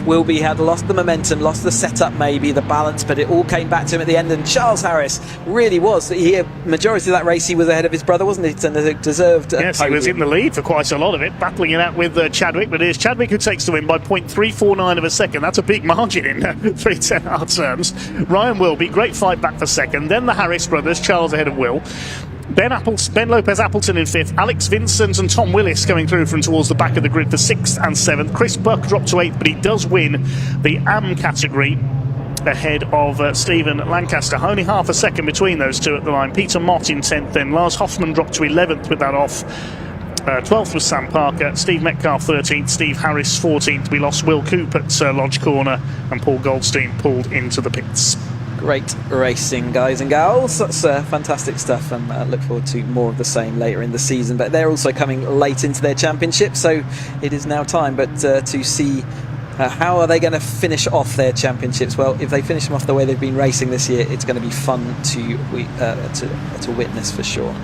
Wilby had lost the momentum, lost the setup, maybe the balance, but it all came back to him at the end. And Charles Harris really was. Majority of that race he was ahead of his brother, wasn't it? And it deserved. Yes, he was in the lead for quite a lot of it, battling it out with Chadwick. But it is Chadwick who takes the win by 0.349 of a second. That's a big margin in 310R terms. Ryan Wilby, great fight back for second. Then the Harris brothers, Charles ahead of Will. Ben Lopez Appleton in fifth. Alex Vincent and Tom Willis coming through from towards the back of the grid for sixth and seventh. Chris Buck dropped to eighth, but he does win the AM category ahead of Stephen Lancaster. Only half a second between those two at the line. Peter Mott in 10th then. Lars Hoffman dropped to 11th with that off. 12th was Sam Parker, Steve Metcalf 13th, Steve Harris 14th. We lost Will Coop at Lodge Corner, and Paul Goldstein pulled into the pits. Great racing, guys and gals. That's fantastic stuff, and I look forward to more of the same later in the season. But they're also coming late into their championship, so it is now time to see how are they going to finish off their championships. Well, if they finish them off the way they've been racing this year, it's going to be fun to witness for sure.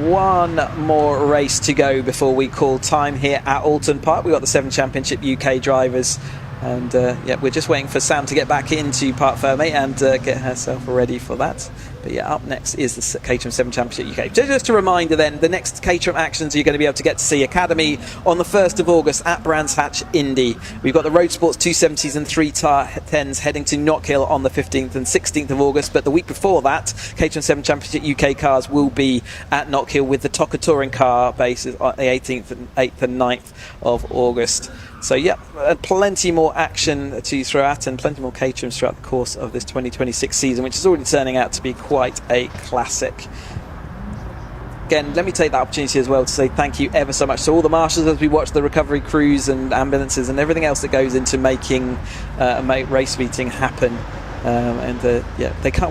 One more race to go before we call time here at Oulton Park. We've got the Seven Championship UK drivers, and we're just waiting for Sam to get back into Parc Fermé and get herself ready for that. But yeah, up next is the Caterham Seven Championship UK. Just a reminder then, the next Caterham actions you're going to be able to get to see Academy on the 1st of August at Brands Hatch Indy. We've got the Road Sports 270s and 310s heading to Knockhill on the 15th and 16th of August. But the week before that, Caterham Seven Championship UK cars will be at Knockhill with the TOCA Touring car bases on the 18th and 8th and 9th of August. So yeah, plenty more action to throw at, and plenty more Caterhams throughout the course of this 2026 season, which is already turning out to be quite a classic. Again, let me take that opportunity as well to say thank you ever so much to all the marshals as we watch the recovery crews and ambulances and everything else that goes into making a race meeting happen.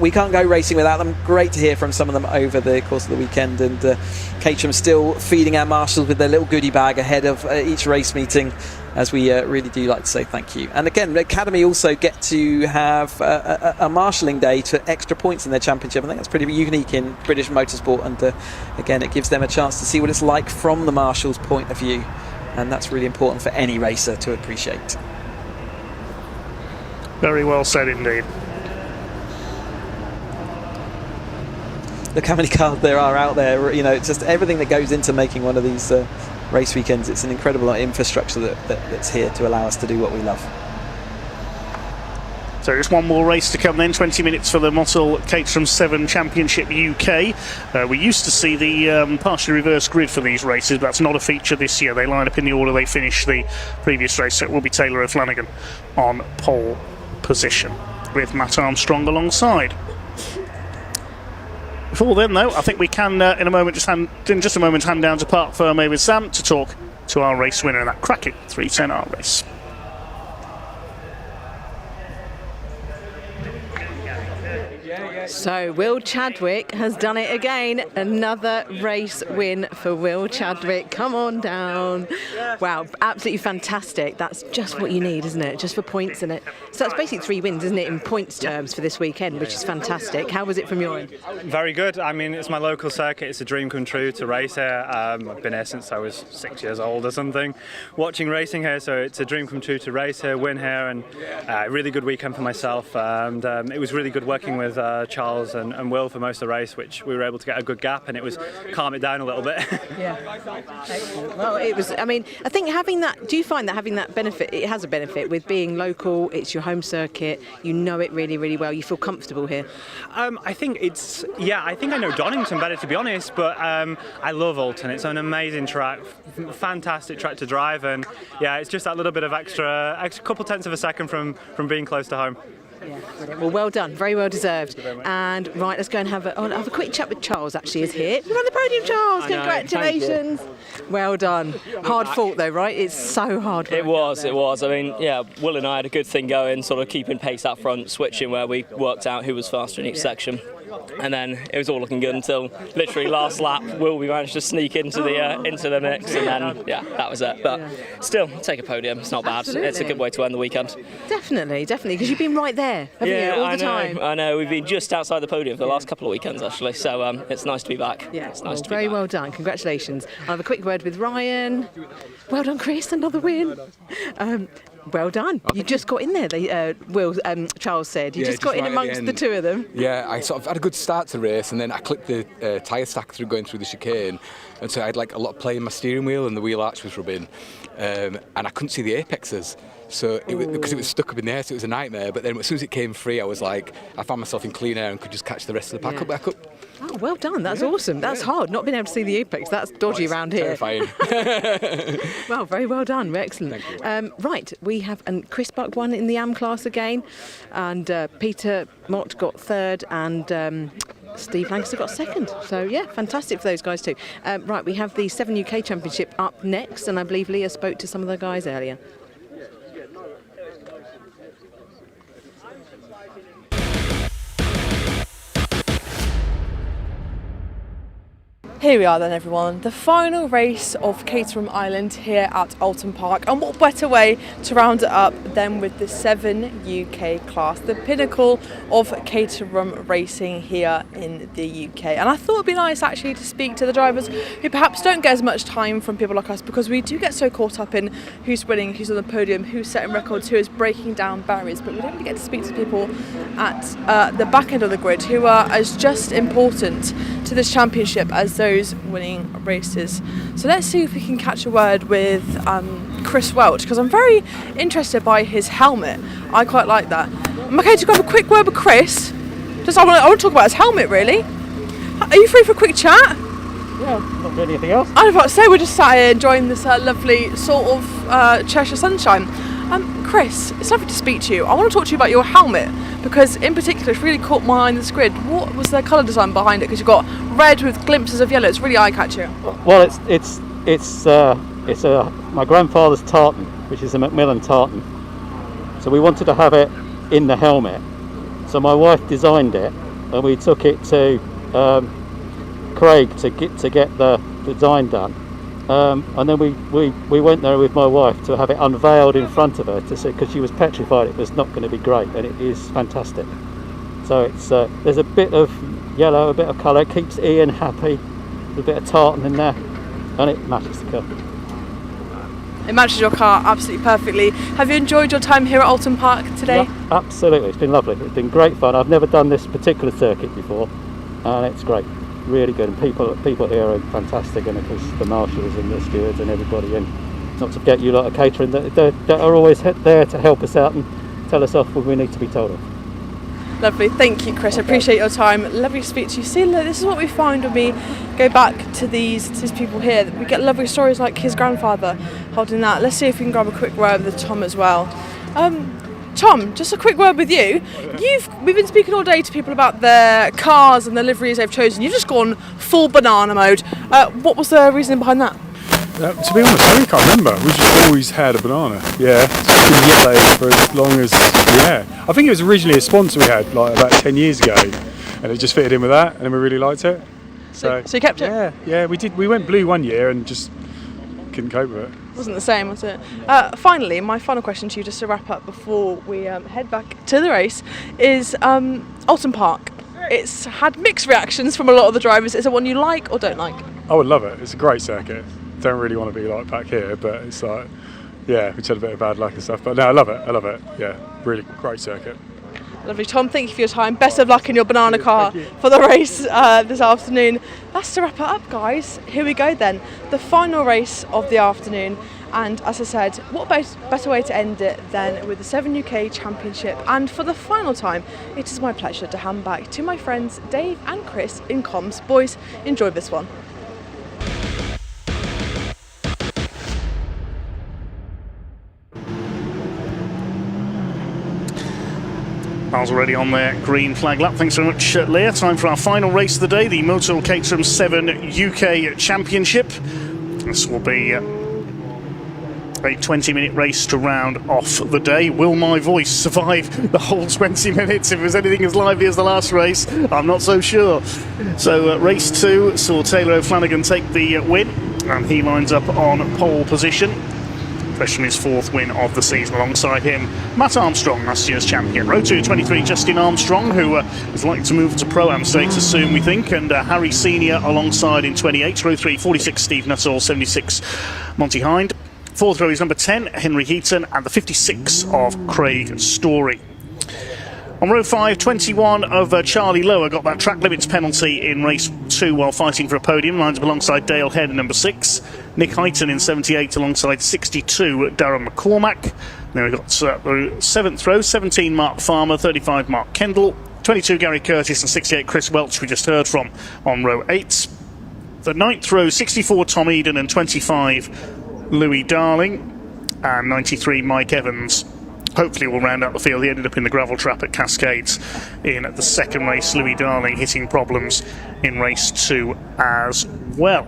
We can't go racing without them. Great to hear from some of them over the course of the weekend, and Caterham still feeding our marshals with their little goodie bag ahead of each race meeting, as we really do like to say thank you. And again, the Academy also get to have a marshalling day to extra points in their championship. I think that's pretty unique in British motorsport, and again, it gives them a chance to see what it's like from the marshals' point of view, and that's really important for any racer to appreciate. Very well said indeed. Look how many cars there are out there. You know, it's just everything that goes into making one of these race weekends. It's an incredible infrastructure that's here to allow us to do what we love. So just one more race to come then, 20 minutes for the Motul Caterham Seven Championship UK. We used to see the partially reversed grid for these races, but that's not a feature this year. They line up in the order they finished the previous race, so it will be Taylor O'Flanagan on pole position with Matt Armstrong alongside. Before then, though, I think we can, in just a moment, hand down to Parc Fermé with Sam to talk to our race winner in that cracking 310R race. So Will Chadwick has done it again. Another race win for Will Chadwick. Come on down. Wow, absolutely fantastic. That's just what you need, isn't it? Just for points in it. So that's basically 3 wins, isn't it, in points terms for this weekend, which is fantastic. How was it from your end? Very good. I mean, it's my local circuit. It's a dream come true to race here. I've been here since I was 6 years old or something, watching racing here. So it's a dream come true to race here, win here, and a really good weekend for myself. And it was really good working with Charles and Will for most of the race, which we were able to get a good gap, and it was calm it down a little bit. Yeah. Excellent. Well, it was, I mean, I think having that, do you find that having that benefit, it has a benefit with being local, it's your home circuit, you know it really, really well, you feel comfortable here? I think I think I know Donington better, to be honest, but I love Oulton. It's an amazing track, fantastic track to drive, and yeah, it's just that little bit of extra couple tenths of a second from being close to home. Yeah, brilliant. Well, well done, very well deserved. And right, let's go and have a quick chat with Charles. Actually, is here. You're on the podium, Charles. Congratulations. Well done. Hard fought though, right? It's so hard. It was. I mean, yeah, Will and I had a good thing going, sort of keeping pace up front, switching where we worked out who was faster in each section. And then it was all looking good until literally last lap. Will we managed to sneak into the mix, and then yeah, that was it. But still, take a podium. It's not bad. Absolutely. It's a good way to end the weekend. Definitely, because you've been right there, haven't you, all the time? I know. We've been just outside the podium for the last couple of weekends actually. So it's nice to be back. Yeah, it's nice to be very back. well done. Congratulations. I'll have a quick word with Ryan. Well done, Chris. Another win. Well done. You just got in there, Charles said. You just got in amongst the two of them. Yeah, I sort of had a good start to the race, and then I clipped the tyre stack through going through the chicane, and so I had like a lot of play in my steering wheel, and the wheel arch was rubbing, and I couldn't see the apexes. So because it was stuck up in the air, so it was a nightmare. But then as soon as it came free, I was like, I found myself in clean air and could just catch the rest of the pack up back up. Oh, well done. That's awesome. That's hard. Not being able to see the apex. That's dodgy around here. Terrifying. Well, very well done. Excellent. Right, we have Chris Buck won in the AM class again, and Peter Mott got third, and Steve Lancaster got second. So yeah, fantastic for those guys too. Right, we have the 7 UK Championship up next, and I believe Leah spoke to some of the guys earlier. Here we are then everyone, the final race of Caterham Island here at Oulton Park, and what better way to round it up than with the 7 UK class, the pinnacle of Caterham racing here in the UK. And I thought it'd be nice actually to speak to the drivers who perhaps don't get as much time from people like us, because we do get so caught up in who's winning, who's on the podium, who's setting records, who is breaking down barriers, but we don't really get to speak to people at the back end of the grid who are as just important to this championship as those winning races. So let's see if we can catch a word with Chris Welch, because I'm very interested by his helmet. I quite like that. I'm okay to grab a quick word with Chris. I want to talk about his helmet really. Are you free for a quick chat? Yeah, not doing anything else. I was about to say, we're just sat here enjoying this lovely sort of Cheshire sunshine. Chris, it's lovely to speak to you. I want to talk to you about your helmet, because in particular it's really caught my eye in this grid. What was the colour design behind it? Because you've got red with glimpses of yellow. It's really eye-catching. Well, it's my grandfather's tartan, which is a Macmillan tartan. So we wanted to have it in the helmet. So my wife designed it, and we took it to Craig to get the design done. And then we went there with my wife to have it unveiled in front of her to see, because she was petrified it was not going to be great, and it is fantastic. So it's there's a bit of yellow, a bit of colour, keeps Ian happy, a bit of tartan in there, and it matches the car. It matches your car absolutely perfectly. Have you enjoyed your time here at Oulton Park today? Yeah, absolutely, it's been lovely. It's been great fun. I've never done this particular circuit before, and it's great. Really good, and people here are fantastic, and of course the marshals and the stewards and everybody, and not to forget you lot of catering that are always there to help us out and tell us off when we need to be told off. Lovely, thank you Chris, I appreciate your time. Lovely to speak to you. See, look, this is what we find when we go back to these people here. We get lovely stories like his grandfather holding that. Let's see if we can grab a quick word with Tom as well. Tom, just a quick word with you. We've been speaking all day to people about their cars and the liveries they've chosen. You've just gone full banana mode. What was the reason behind that? To be honest, I can't remember. We just always had a banana. Yeah, it's been yellow for as long as, I think it was originally a sponsor we had like about 10 years ago. and it just fitted in with that, and we really liked it. So you kept it? Yeah, we did. We went blue one year and just couldn't cope with it. Wasn't the same, was it? Finally, my final question to you, just to wrap up before we head back to the race, is Oulton Park. It's had mixed reactions from a lot of the drivers. Is it one you like or don't like? I would love it. It's a great circuit. Don't really want to be like back here, but it's like, yeah, we had a bit of bad luck and stuff. But no, I love it. I love it. Yeah, really great circuit. Lovely. Tom, thank you for your time. Best of luck in your banana car for the race this afternoon. That's to wrap it up, guys. Here we go then. The final race of the afternoon. And as I said, what better way to end it than with the 7 UK Championship. And for the final time, it is my pleasure to hand back to my friends Dave and Chris in comms. Boys, enjoy this one. Miles already on their green flag lap. Thanks so much, Leah. Time for our final race of the day, the Motul Caterham 7 UK Championship. This will be a 20-minute race to round off the day. Will my voice survive the whole 20 minutes? If it was anything as lively as the last race, I'm not so sure. So race 2 saw Taylor O'Flanagan take the win, and he lines up on pole position. Fresh from his 4th win of the season. Alongside him, Matt Armstrong, last year's champion. Row 2, 23, Justin Armstrong, who is likely to move to Pro-Am status soon, we think, and Harry Senior alongside in 28. Row 3, 46, Steve Nuttall, 76, Monty Hind. 4th row is number 10, Henry Heaton, and the 56 of Craig Story. On row 5, 21 of Charlie Lower got that track limits penalty in race 2 while fighting for a podium. Lines up alongside Dale Head in number 6. Nick Heighton in 78 alongside 62 Darren McCormack. Then we've got 7th row, 17 Mark Farmer, 35 Mark Kendall, 22 Gary Curtis and 68 Chris Welch we just heard from on row 8. The 9th row, 64 Tom Eden and 25 Louis Darling, and 93 Mike Evans. Hopefully will round out the field. He ended up in the gravel trap at Cascades in the 2nd race. Louis Darling hitting problems in race 2 as well.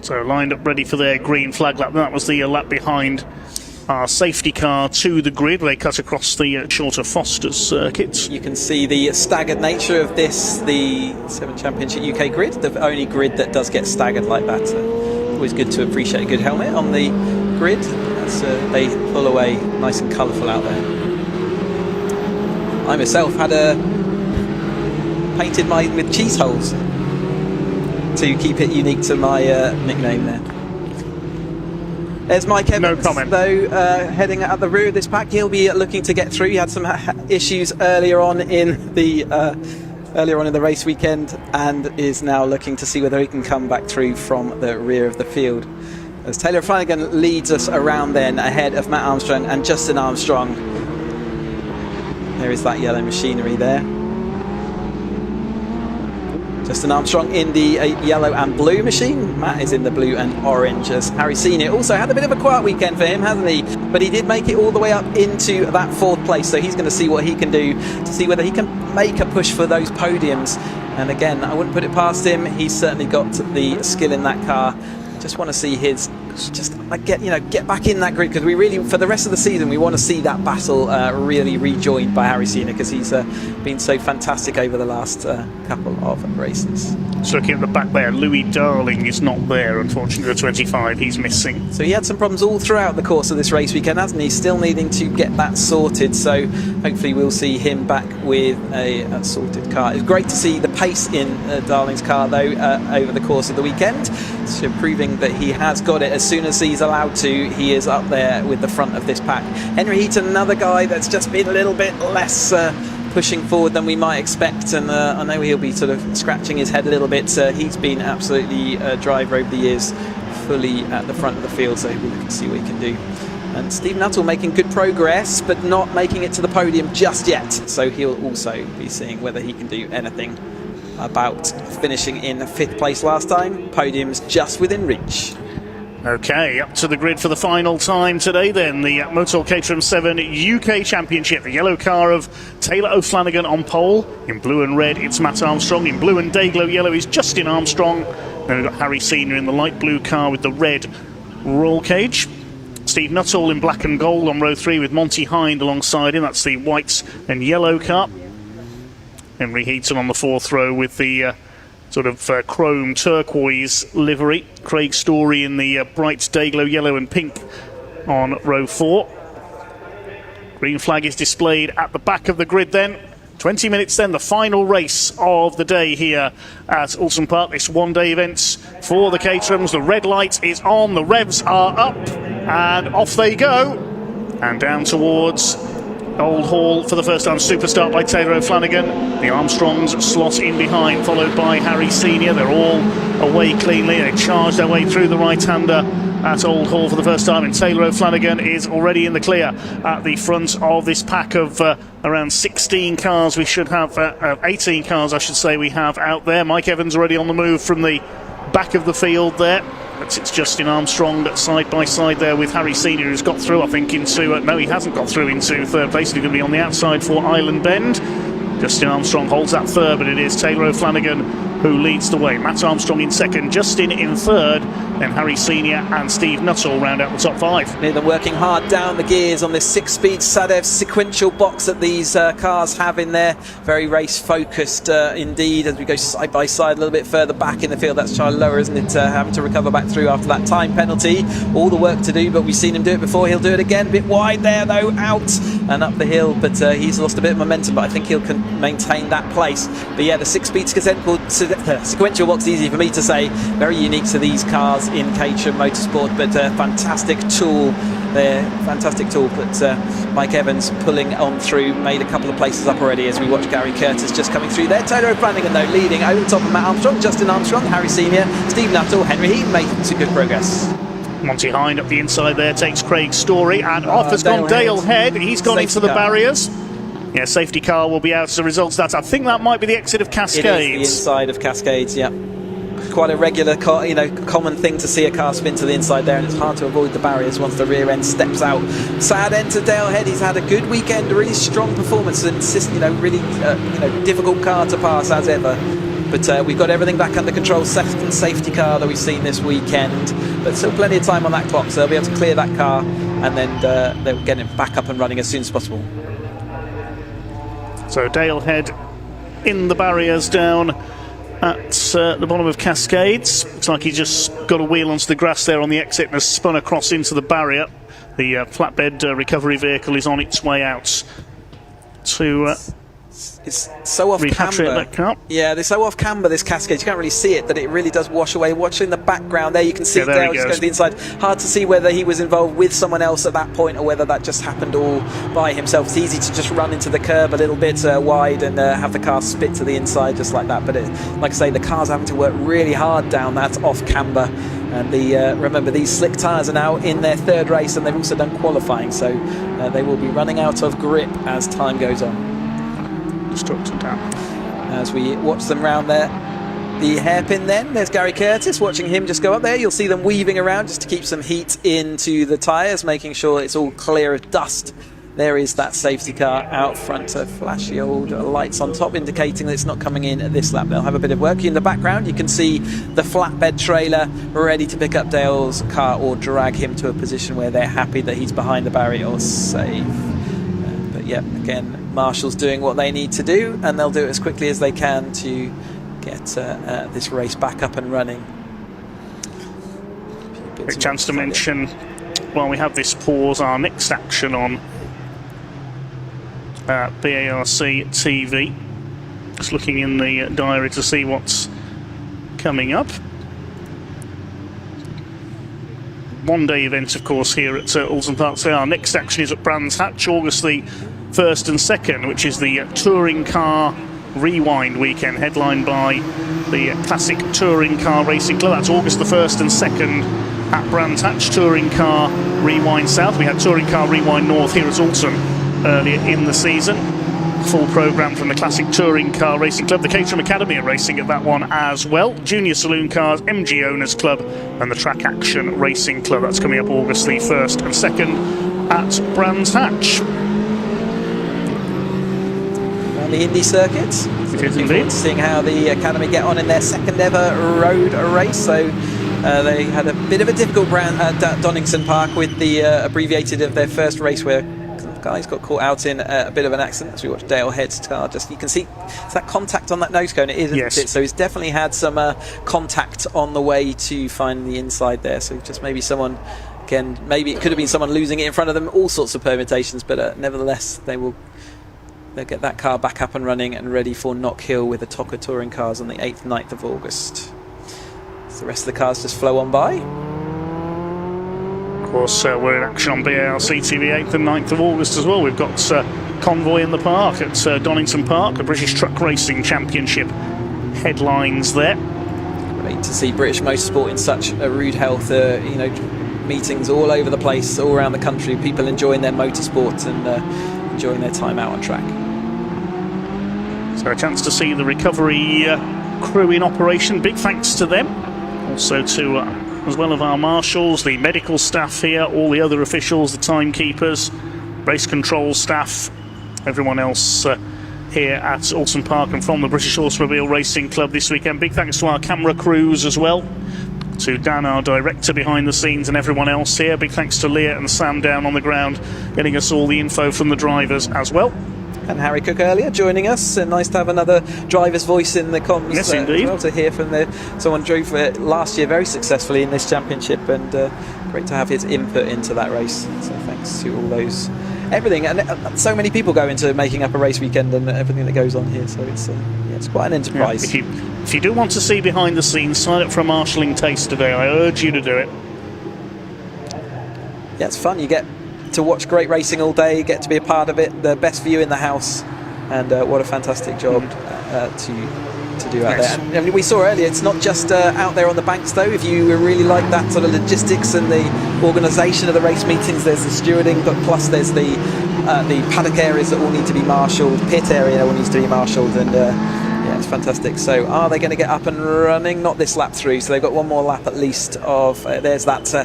So lined up ready for their green flag lap. That was the lap behind our safety car to the grid. They cut across the shorter Foster's circuit. You can see the staggered nature of this, the 7 Championship UK grid, the only grid that does get staggered like that. Always good to appreciate a good helmet on the grid. As they pull away nice and colourful out there. I myself had painted mine with cheese holes to keep it unique to my nickname there. There's Mike Evans, though, heading at the rear of this pack. He'll be looking to get through. He had some issues earlier on in the race weekend, and is now looking to see whether he can come back through from the rear of the field. As Taylor Flanagan leads us around then, ahead of Matt Armstrong and Justin Armstrong. There is that yellow machinery there. Justin Armstrong in the yellow and blue machine. Matt is in the blue and orange, as Harry Senior also had a bit of a quiet weekend for him, hasn't he? But he did make it all the way up into that 4th place, so he's going to see what he can do to see whether he can make a push for those podiums. And again, I wouldn't put it past him. He's certainly got the skill in that car. Just want to see his get back in that grid, because we really, for the rest of the season, we want to see that battle really rejoined by Harry Senior, because he's been so fantastic over the last couple of races. So looking at the back there, Louis Darling is not there, unfortunately. The 25, he's missing. So he had some problems all throughout the course of this race weekend, hasn't he? Still needing to get that sorted, so hopefully we'll see him back with a sorted car. It's great to see the pace in Darling's car, though, over the course of the weekend, so proving that he has got it. As soon as he's allowed to, he is up there with the front of this pack. Henry Heaton, another guy that's just been a little bit less pushing forward than we might expect, and I know he'll be sort of scratching his head a little bit. He's been absolutely a driver over the years, fully at the front of the field, so we'll look to see what he can do. And Steve Nuttall making good progress, but not making it to the podium just yet, so he'll also be seeing whether he can do anything about finishing in 5th place last time. Podium's just within reach. Okay, up to the grid for the final time today then. The Motul Caterham 7 UK Championship. The yellow car of Taylor O'Flanagan on pole. In blue and red, it's Matt Armstrong. In blue and day-glow yellow is Justin Armstrong. Then we've got Harry Senior in the light blue car with the red roll cage. Steve Nuttall in black and gold on row 3 with Monty Hind alongside him. That's the white and yellow car. Henry Heaton on the 4th row with the sort of chrome turquoise livery. Craig Story in the bright Dayglow yellow and pink on row 4. Green flag is displayed at the back of the grid then. 20 minutes then, the final race of the day here at Oulton Park. This one-day event for the Caterhams. The red light is on, the revs are up, and off they go. And down towards Old Hall for the first time. Super start by Taylor O'Flanagan. The Armstrongs slot in behind, followed by Harry Senior. They're all away cleanly. They charge their way through the right-hander at Old Hall for the first time, and Taylor O'Flanagan is already in the clear at the front of this pack of around 16 cars. We should have 18 cars, I should say, we have out there. Mike Evans already on the move from the back of the field there. It's Justin Armstrong side by side there with Harry Senior, who's got through, I think, into no, he hasn't got through into third place. He's going to be on the outside for Island Bend. Justin Armstrong holds that third, but it is Taylor O'Flanagan who leads the way. Matt Armstrong in second, Justin in third, then Harry Senior and Steve Nuttall round out the top 5. They're working hard down the gears on this 6-speed Sadev sequential box that these cars have in there. Very race focused indeed, as we go side by side a little bit further back in the field. That's Charlie Lower, isn't it, having to recover back through after that time penalty. All the work to do, but we've seen him do it before. He'll do it again. A bit wide there though, out and up the hill, but he's lost a bit of momentum, but I think he'll maintain that place. But yeah, the 6-speed sequential box, easy for me to say, very unique to these cars in Caterham Motorsport, but fantastic tool there, fantastic tool. But Mike Evans pulling on through, made a couple of places up already as we watch Gary Curtis just coming through there. Taylor O'Flanagan though leading over the top of Matt Armstrong, Justin Armstrong, Harry Senior, Steve Nuttall, Henry Heaton making some good progress. Monty Hind up the inside there takes Craig Story, and off has gone Dale Head. He's gone into the barriers. Yeah, safety car will be out as a result of that. I think that might be the exit of Cascades. It is the inside of Cascades, yeah. Quite a regular, common thing to see a car spin to the inside there, and it's hard to avoid the barriers once the rear end steps out. Sad end to Dale Head. He's had a good weekend, a really strong performance, and really difficult car to pass as ever. But we've got everything back under control. Second safety car that we've seen this weekend, but still plenty of time on that clock, so they'll be able to clear that car, and then they'll get him back up and running as soon as possible. So Dale Head in the barriers down at the bottom of Cascades. Looks like he just got a wheel onto the grass there on the exit and has spun across into the barrier. The flatbed recovery vehicle is on its way out to it's so off camber. That car. Yeah, they're so off camber, this Cascade. You can't really see it, but it really does wash away. Watching the background there, you can see Dale just going to the inside. Hard to see whether he was involved with someone else at that point or whether that just happened all by himself. It's easy to just run into the curb a little bit wide and have the car spit to the inside just like that. But like I say, the car's having to work really hard down that off camber. And remember, these slick tyres are now in their third race, and they've also done qualifying, so they will be running out of grip as time goes on. Down. As we watch them round there, the hairpin then, there's Gary Curtis, watching him just go up there. You'll see them weaving around just to keep some heat into the tyres, making sure it's all clear of dust. There is that safety car out front, flashy old lights on top indicating that it's not coming in at this lap. They'll have a bit of work. In the background you can see the flatbed trailer ready to pick up Dale's car or drag him to a position where they're happy that he's behind the barrier or safe. But yeah, again, Marshall's doing what they need to do, and they'll do it as quickly as they can to get this race back up and running. Quick chance to mention, while we have this pause, our next action on BARC TV. Just looking in the diary to see what's coming up. One-day event, of course, here at Oulton Park. So our next action is at Brands Hatch, August the 1st and 2nd, which is the Touring Car Rewind weekend, headlined by the Classic Touring Car Racing Club. That's August the 1st and 2nd at Brands Hatch. Touring Car Rewind South. We had Touring Car Rewind North here at Oulton earlier in the season. Full programme from the Classic Touring Car Racing Club. The Caterham Academy are racing at that one as well. Junior Saloon Cars, MG Owners Club, and the Track Action Racing Club. That's coming up August the 1st and 2nd at Brands Hatch. The Indy circuits. It is indeed. Seeing how the Academy get on in their second ever road race. So They had a bit of a difficult round at Donington Park with the abbreviated of their first race, where guys got caught out in a bit of an accident. As we watch Dale Head's car, just you can see it's that contact on that nose cone. It is, isn't it? So he's definitely had some contact on the way to find the inside there. So just maybe someone, again, maybe it could have been someone losing it in front of them. All sorts of permutations, but nevertheless, they'll get that car back up and running and ready for Knock Hill with the TOCA Touring cars on the 8th, 9th of August. So the rest of the cars just flow on by. Of course, we're in action on BARC TV 8th and 9th of August as well. We've got Convoy in the Park at Donington Park, the British Truck Racing Championship headlines there. Great to see British Motorsport in such a rude health. Meetings all over the place, all around the country. People enjoying their motorsport and enjoying their time out on track. So a chance to see the recovery crew in operation. Big thanks to them. Also to, as well as our marshals, the medical staff here, all the other officials, the timekeepers, race control staff, everyone else here at Oulton Park and from the British Automobile Racing Club this weekend. Big thanks to our camera crews as well, to Dan, our director behind the scenes, and everyone else here. Big thanks to Leah and Sam down on the ground, getting us all the info from the drivers as well. And Harry Cook earlier joining us, and nice to have another driver's voice in the comms. Yes, indeed. As well, to hear from someone drove last year very successfully in this championship, and great to have his input into that race. So thanks to all those, everything, and so many people go into making up a race weekend and everything that goes on here. So it's quite an enterprise. Yeah, if you do want to see behind the scenes, sign up for a marshalling taste today. I urge you to do it. Yeah, it's fun. You get to watch great racing all day, get to be a part of it, the best view in the house, and what a fantastic job to do out there. And we saw earlier, it's not just out there on the banks though. If you really like that sort of logistics and the organisation of the race meetings, there's the stewarding, but plus there's the paddock areas that all need to be marshalled, pit area all needs to be marshalled, and yeah, it's fantastic. So are they going to get up and running? Not this lap through, so they've got one more lap at least of, there's that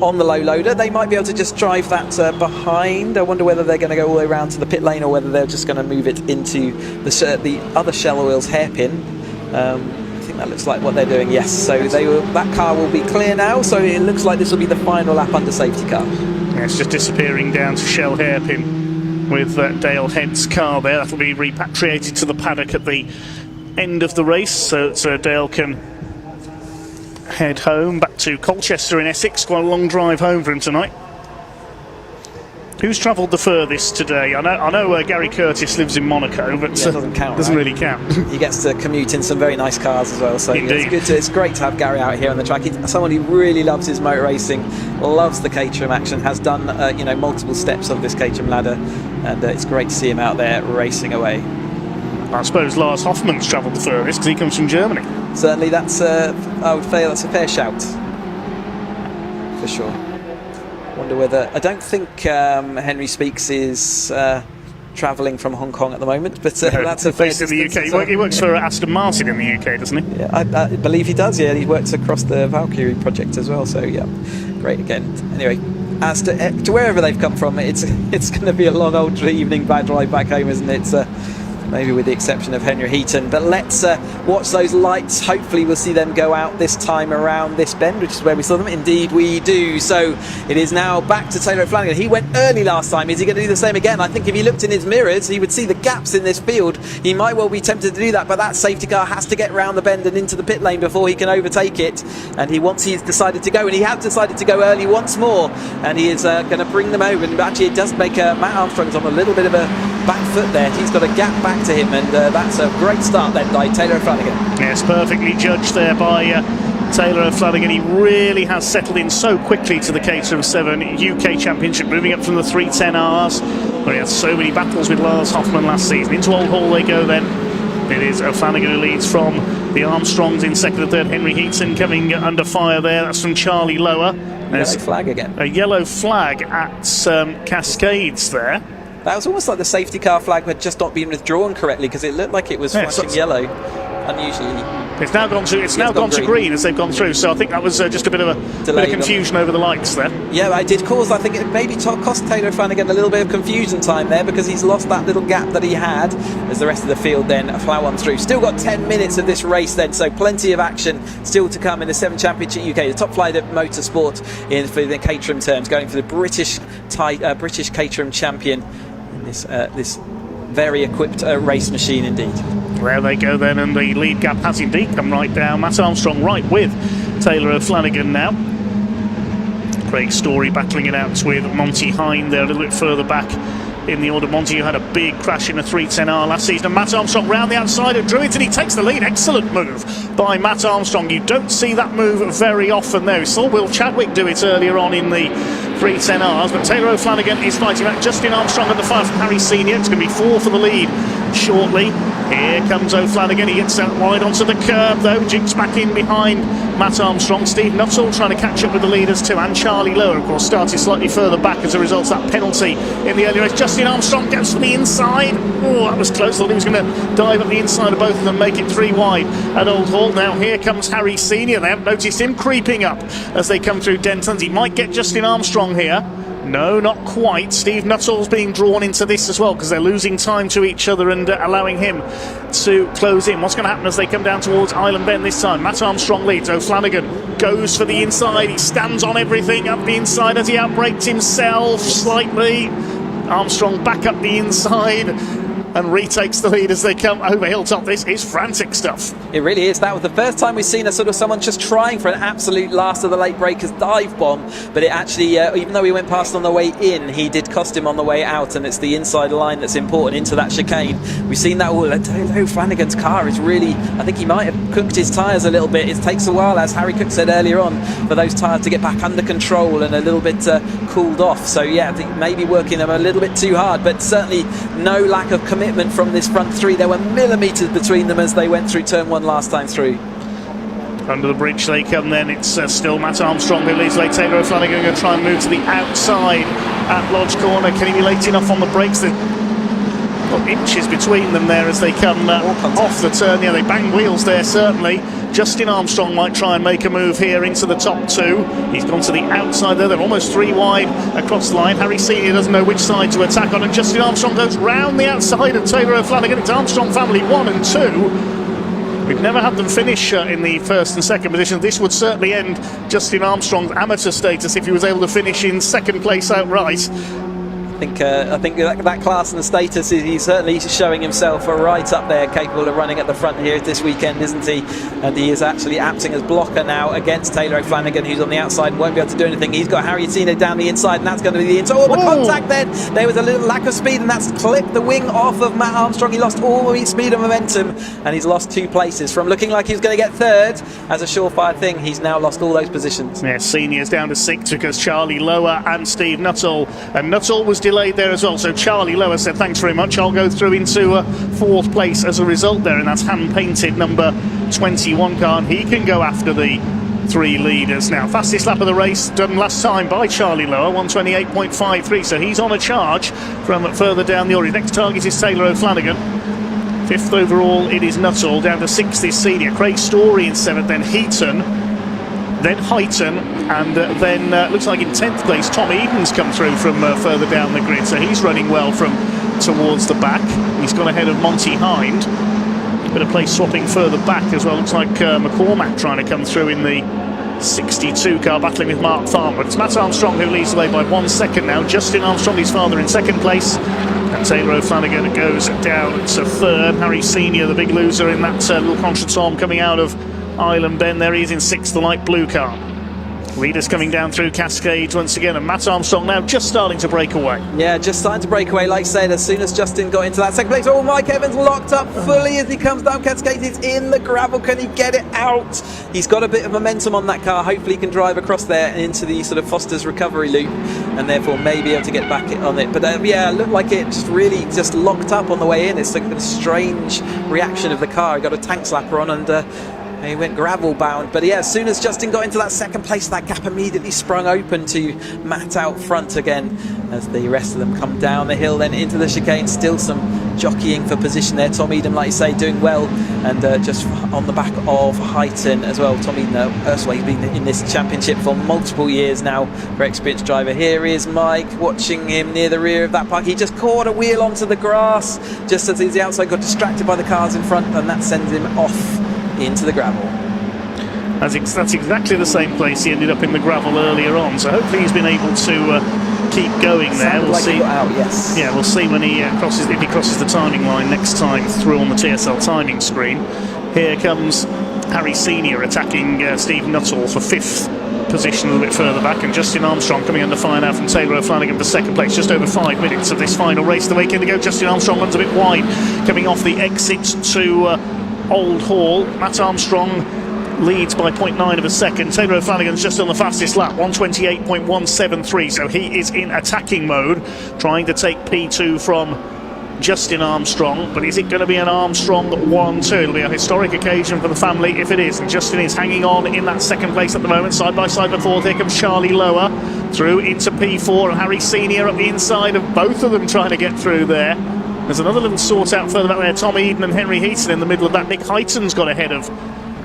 on the low loader. They might be able to just drive that behind. I wonder whether they're going to go all the way around to the pit lane or whether they're just going to move it into the other Shell Oils hairpin. I think that looks like what they're doing, yes. So that car will be clear now, so it looks like this will be the final lap under safety car. Yeah, it's just disappearing down to Shell hairpin with Dale Head's car there. That'll be repatriated to the paddock at the end of the race, so Dale can head home back to Colchester in Essex. Quite a long drive home for him tonight. Who's travelled the furthest today? I know Gary Curtis lives in Monaco, but yeah, it doesn't count. Doesn't really count. He gets to commute in some very nice cars as well. So Indeed. It's great to have Gary out here on the track. He's someone who really loves his motor racing, loves the Caterham action, has done multiple steps of this Caterham ladder, and it's great to see him out there racing away. I suppose Lars Hoffmann's travelled the furthest because he comes from Germany. Certainly, I would say that's a fair shout, for sure. Wonder whether, I don't think Henry Speaks is travelling from Hong Kong at the moment, but that's a fair based in the UK. He works for Aston Martin in the UK, doesn't he? Yeah, I believe he does. Yeah, he works across the Valkyrie project as well. So yeah, great again. Anyway, as to wherever they've come from, it's going to be a long old evening drive back home, isn't it? Maybe with the exception of Henry Heaton. But let's watch those lights. Hopefully we'll see them go out this time around this bend, which is where we saw them. Indeed we do. So it is now back to Taylor Flanagan. He went early last time. Is he going to do the same again? I think if he looked in his mirrors, he would see the gaps in this field. He might well be tempted to do that, but that safety car has to get round the bend and into the pit lane before he can overtake it. And he's decided to go, and he has decided to go early once more. And he is going to bring them over. And actually it does make Matt Armstrong's on a little bit of a back foot there. He's got a gap back to him, and that's a great start then by Taylor O'Flanagan. Yes, perfectly judged there by Taylor O'Flanagan. He really has settled in so quickly to the Caterham 7 UK Championship, moving up from the 310Rs, where he had so many battles with Lars Hoffmann last season. Into Old Hall they go then. It is O'Flanagan who leads from the Armstrongs in second and third. Henry Heaton coming under fire there. That's from Charlie Lower. There's yellow flag again. A yellow flag at Cascades there. That was almost like the safety car flag had just not been withdrawn correctly, because it looked like it was flashing yellow, unusually It's now gone to green as they've gone through. So I think that was just a bit of confusion over the lights there. Yeah, it did cause. I think it maybe cost Taylor Flanagan a little bit of confusion time there because he's lost that little gap that he had as the rest of the field then plough on through. Still got 10 minutes of this race then, so plenty of action still to come in the Seven Championship UK, the top flight of motorsport for the Caterham terms, going for the British Caterham champion in this very equipped race machine indeed. There they go then, and the lead gap has indeed come right down. Matt Armstrong right with Taylor Flanagan now. Craig Story battling it out with Monty Hine there a little bit further back in the order. Monty, who had a big crash in a 310R last season, and Matt Armstrong round the outside of Druids, and he takes the lead. Excellent move by Matt Armstrong. You don't see that move very often there. We saw Will Chadwick do it earlier on in the 310Rs, but Taylor O'Flanagan is fighting back. Justin Armstrong at the far from Harry Senior. It's going to be 4 for the lead shortly. Here comes O'Flanagan. He gets out wide onto the curb though. Jinks back in behind Matt Armstrong. Steve Nuttall trying to catch up with the leaders too, and Charlie Lower, of course, started slightly further back as a result of that penalty in the early race. Justin Armstrong goes for the inside. Oh, that was close. Thought he was going to dive at the inside of both of them, make it 3 wide at Old Hall. Now here comes Harry Senior. They haven't noticed him creeping up as they come through Dentons. He might get Justin Armstrong here. No, not quite. Steve Nuttall's being drawn into this as well because they're losing time to each other and allowing him to close in. What's going to happen as they come down towards Island Bend this time? Matt Armstrong leads. O'Flanagan goes for the inside. He stands on everything up the inside as he outbrakes himself slightly. Armstrong back up the inside and retakes the lead as they come over Hilltop. This is frantic stuff. It really is. That was the first time we've seen a sort of someone just trying for an absolute last of the late breakers dive bomb, but it actually, even though he went past on the way in, he did cost him on the way out, and it's the inside line that's important into that chicane. We've seen that all. Flanagan's car is really, I think he might have cooked his tyres a little bit. It takes a while, as Harry Cook said earlier on, for those tyres to get back under control and a little bit cooled off. So yeah, I think maybe working them a little bit too hard, but certainly no lack of commitment from this front three. There were millimetres between them as they went through turn 1 last time through. Under the bridge they come then. It's still Matt Armstrong who leads late. Taylor O'Flanagan going to try and move to the outside at Lodge Corner. Can he be late enough on the brakes? There's inches between them there as they come off the turn. Yeah, they bang wheels there certainly. Justin Armstrong might try and make a move here into the top 2. He's gone to the outside there. They're almost 3 wide across the line. Harry Senior doesn't know which side to attack on, and Justin Armstrong goes round the outside of Taylor O'Flanagan. It's Armstrong family 1 and 2. We've never had them finish in the first and second position. This would certainly end Justin Armstrong's amateur status if he was able to finish in second place outright. I think that class and the status, he's certainly showing himself right up there, capable of running at the front here this weekend, isn't he? And he is actually acting as blocker now against Taylor O'Flanagan, who's on the outside, won't be able to do anything. He's got Harry Senior down the inside, and that's going to be the inside. Oh, the contact then! There was a little lack of speed, and that's clipped the wing off of Matt Armstrong. He lost all the speed and momentum, and he's lost 2 places. From looking like he was going to get third as a surefire thing, he's now lost all those positions. Yeah, Senior's down to 6 because Charlie Lower and Steve Nuttall. And Nuttall was delayed there as well, so Charlie Lower said thanks very much, I'll go through into 4th place as a result there, and that's hand-painted number 21 car, and he can go after the 3 leaders now. Fastest lap of the race done last time by Charlie Lower, 128.53, so he's on a charge from further down the order. Next target is Taylor O'Flanagan. 5th overall it is Nuttall, down to 6th is Senior. Craig Story in 7th, then Heaton, then Heighton, and then looks like in 10th place Tom Eden's come through from further down the grid, so he's running well from towards the back. He's gone ahead of Monty Hind. Bit of place swapping further back as well. Looks like McCormack trying to come through in the 62 car, battling with Mark Farmer. It's Matt Armstrong who leads the way by 1 second now. Justin Armstrong, his father, in 2nd place, and Taylor O'Flanagan goes down to 3rd. Harry Senior, the big loser in that little contretemps coming out of Island Bend. There he is in 6th, the light blue car. Leaders coming down through Cascades once again, and Matt Armstrong now just starting to break away. Yeah, just starting to break away, like I said, as soon as Justin got into that 2nd place. Oh, Mike Evans locked up fully as he comes down Cascades. It's in the gravel. Can he get it out? He's got a bit of momentum on that car. Hopefully he can drive across there and into the sort of Foster's recovery loop, and therefore may be able to get back on it. But yeah, it looked like it just really just locked up on the way in. It's like a strange reaction of the car. He got a tank slapper on, and He went gravel bound, but yeah, as soon as Justin got into that second place, that gap immediately sprung open to Matt out front again as the rest of them come down the hill, then into the chicane. Still some jockeying for position there. Tom Eden, like you say, doing well, and just on the back of Heighton as well. Tom Eden, Ursula, he's been in this championship for multiple years now. Very experienced driver. Here is Mike watching him near the rear of that park. He just caught a wheel onto the grass just as the outside got distracted by the cars in front, and that sends him off into the gravel. That's exactly the same place he ended up in the gravel earlier on, so hopefully he's been able to keep going there. We'll see. Yes. Yeah, we'll see when he crosses the timing line next time through on the TSL timing screen. Here comes Harry Senior attacking Steve Nuttall for 5th position, a little bit further back, and Justin Armstrong coming under fire now from Taylor O'Flanagan for 2nd place. Just over 5 minutes of this final race. The weekend to go. Justin Armstrong runs a bit wide coming off the exit to Old Hall. Matt Armstrong leads by 0.9 of a second. Taylor O'Flanagan's just on the fastest lap, 1:28.173, so he is in attacking mode, trying to take P2 from Justin Armstrong. But is it going to be an Armstrong 1-2? It'll be a historic occasion for the family if it is, and Justin is hanging on in that 2nd place at the moment, side by side with 4th. Here comes Charlie Lower through into P4, and Harry Senior up the inside of both of them trying to get through there. There's another little sort out further back there. Tom Eden and Henry Heaton in the middle of that. Nick Heighton's got ahead of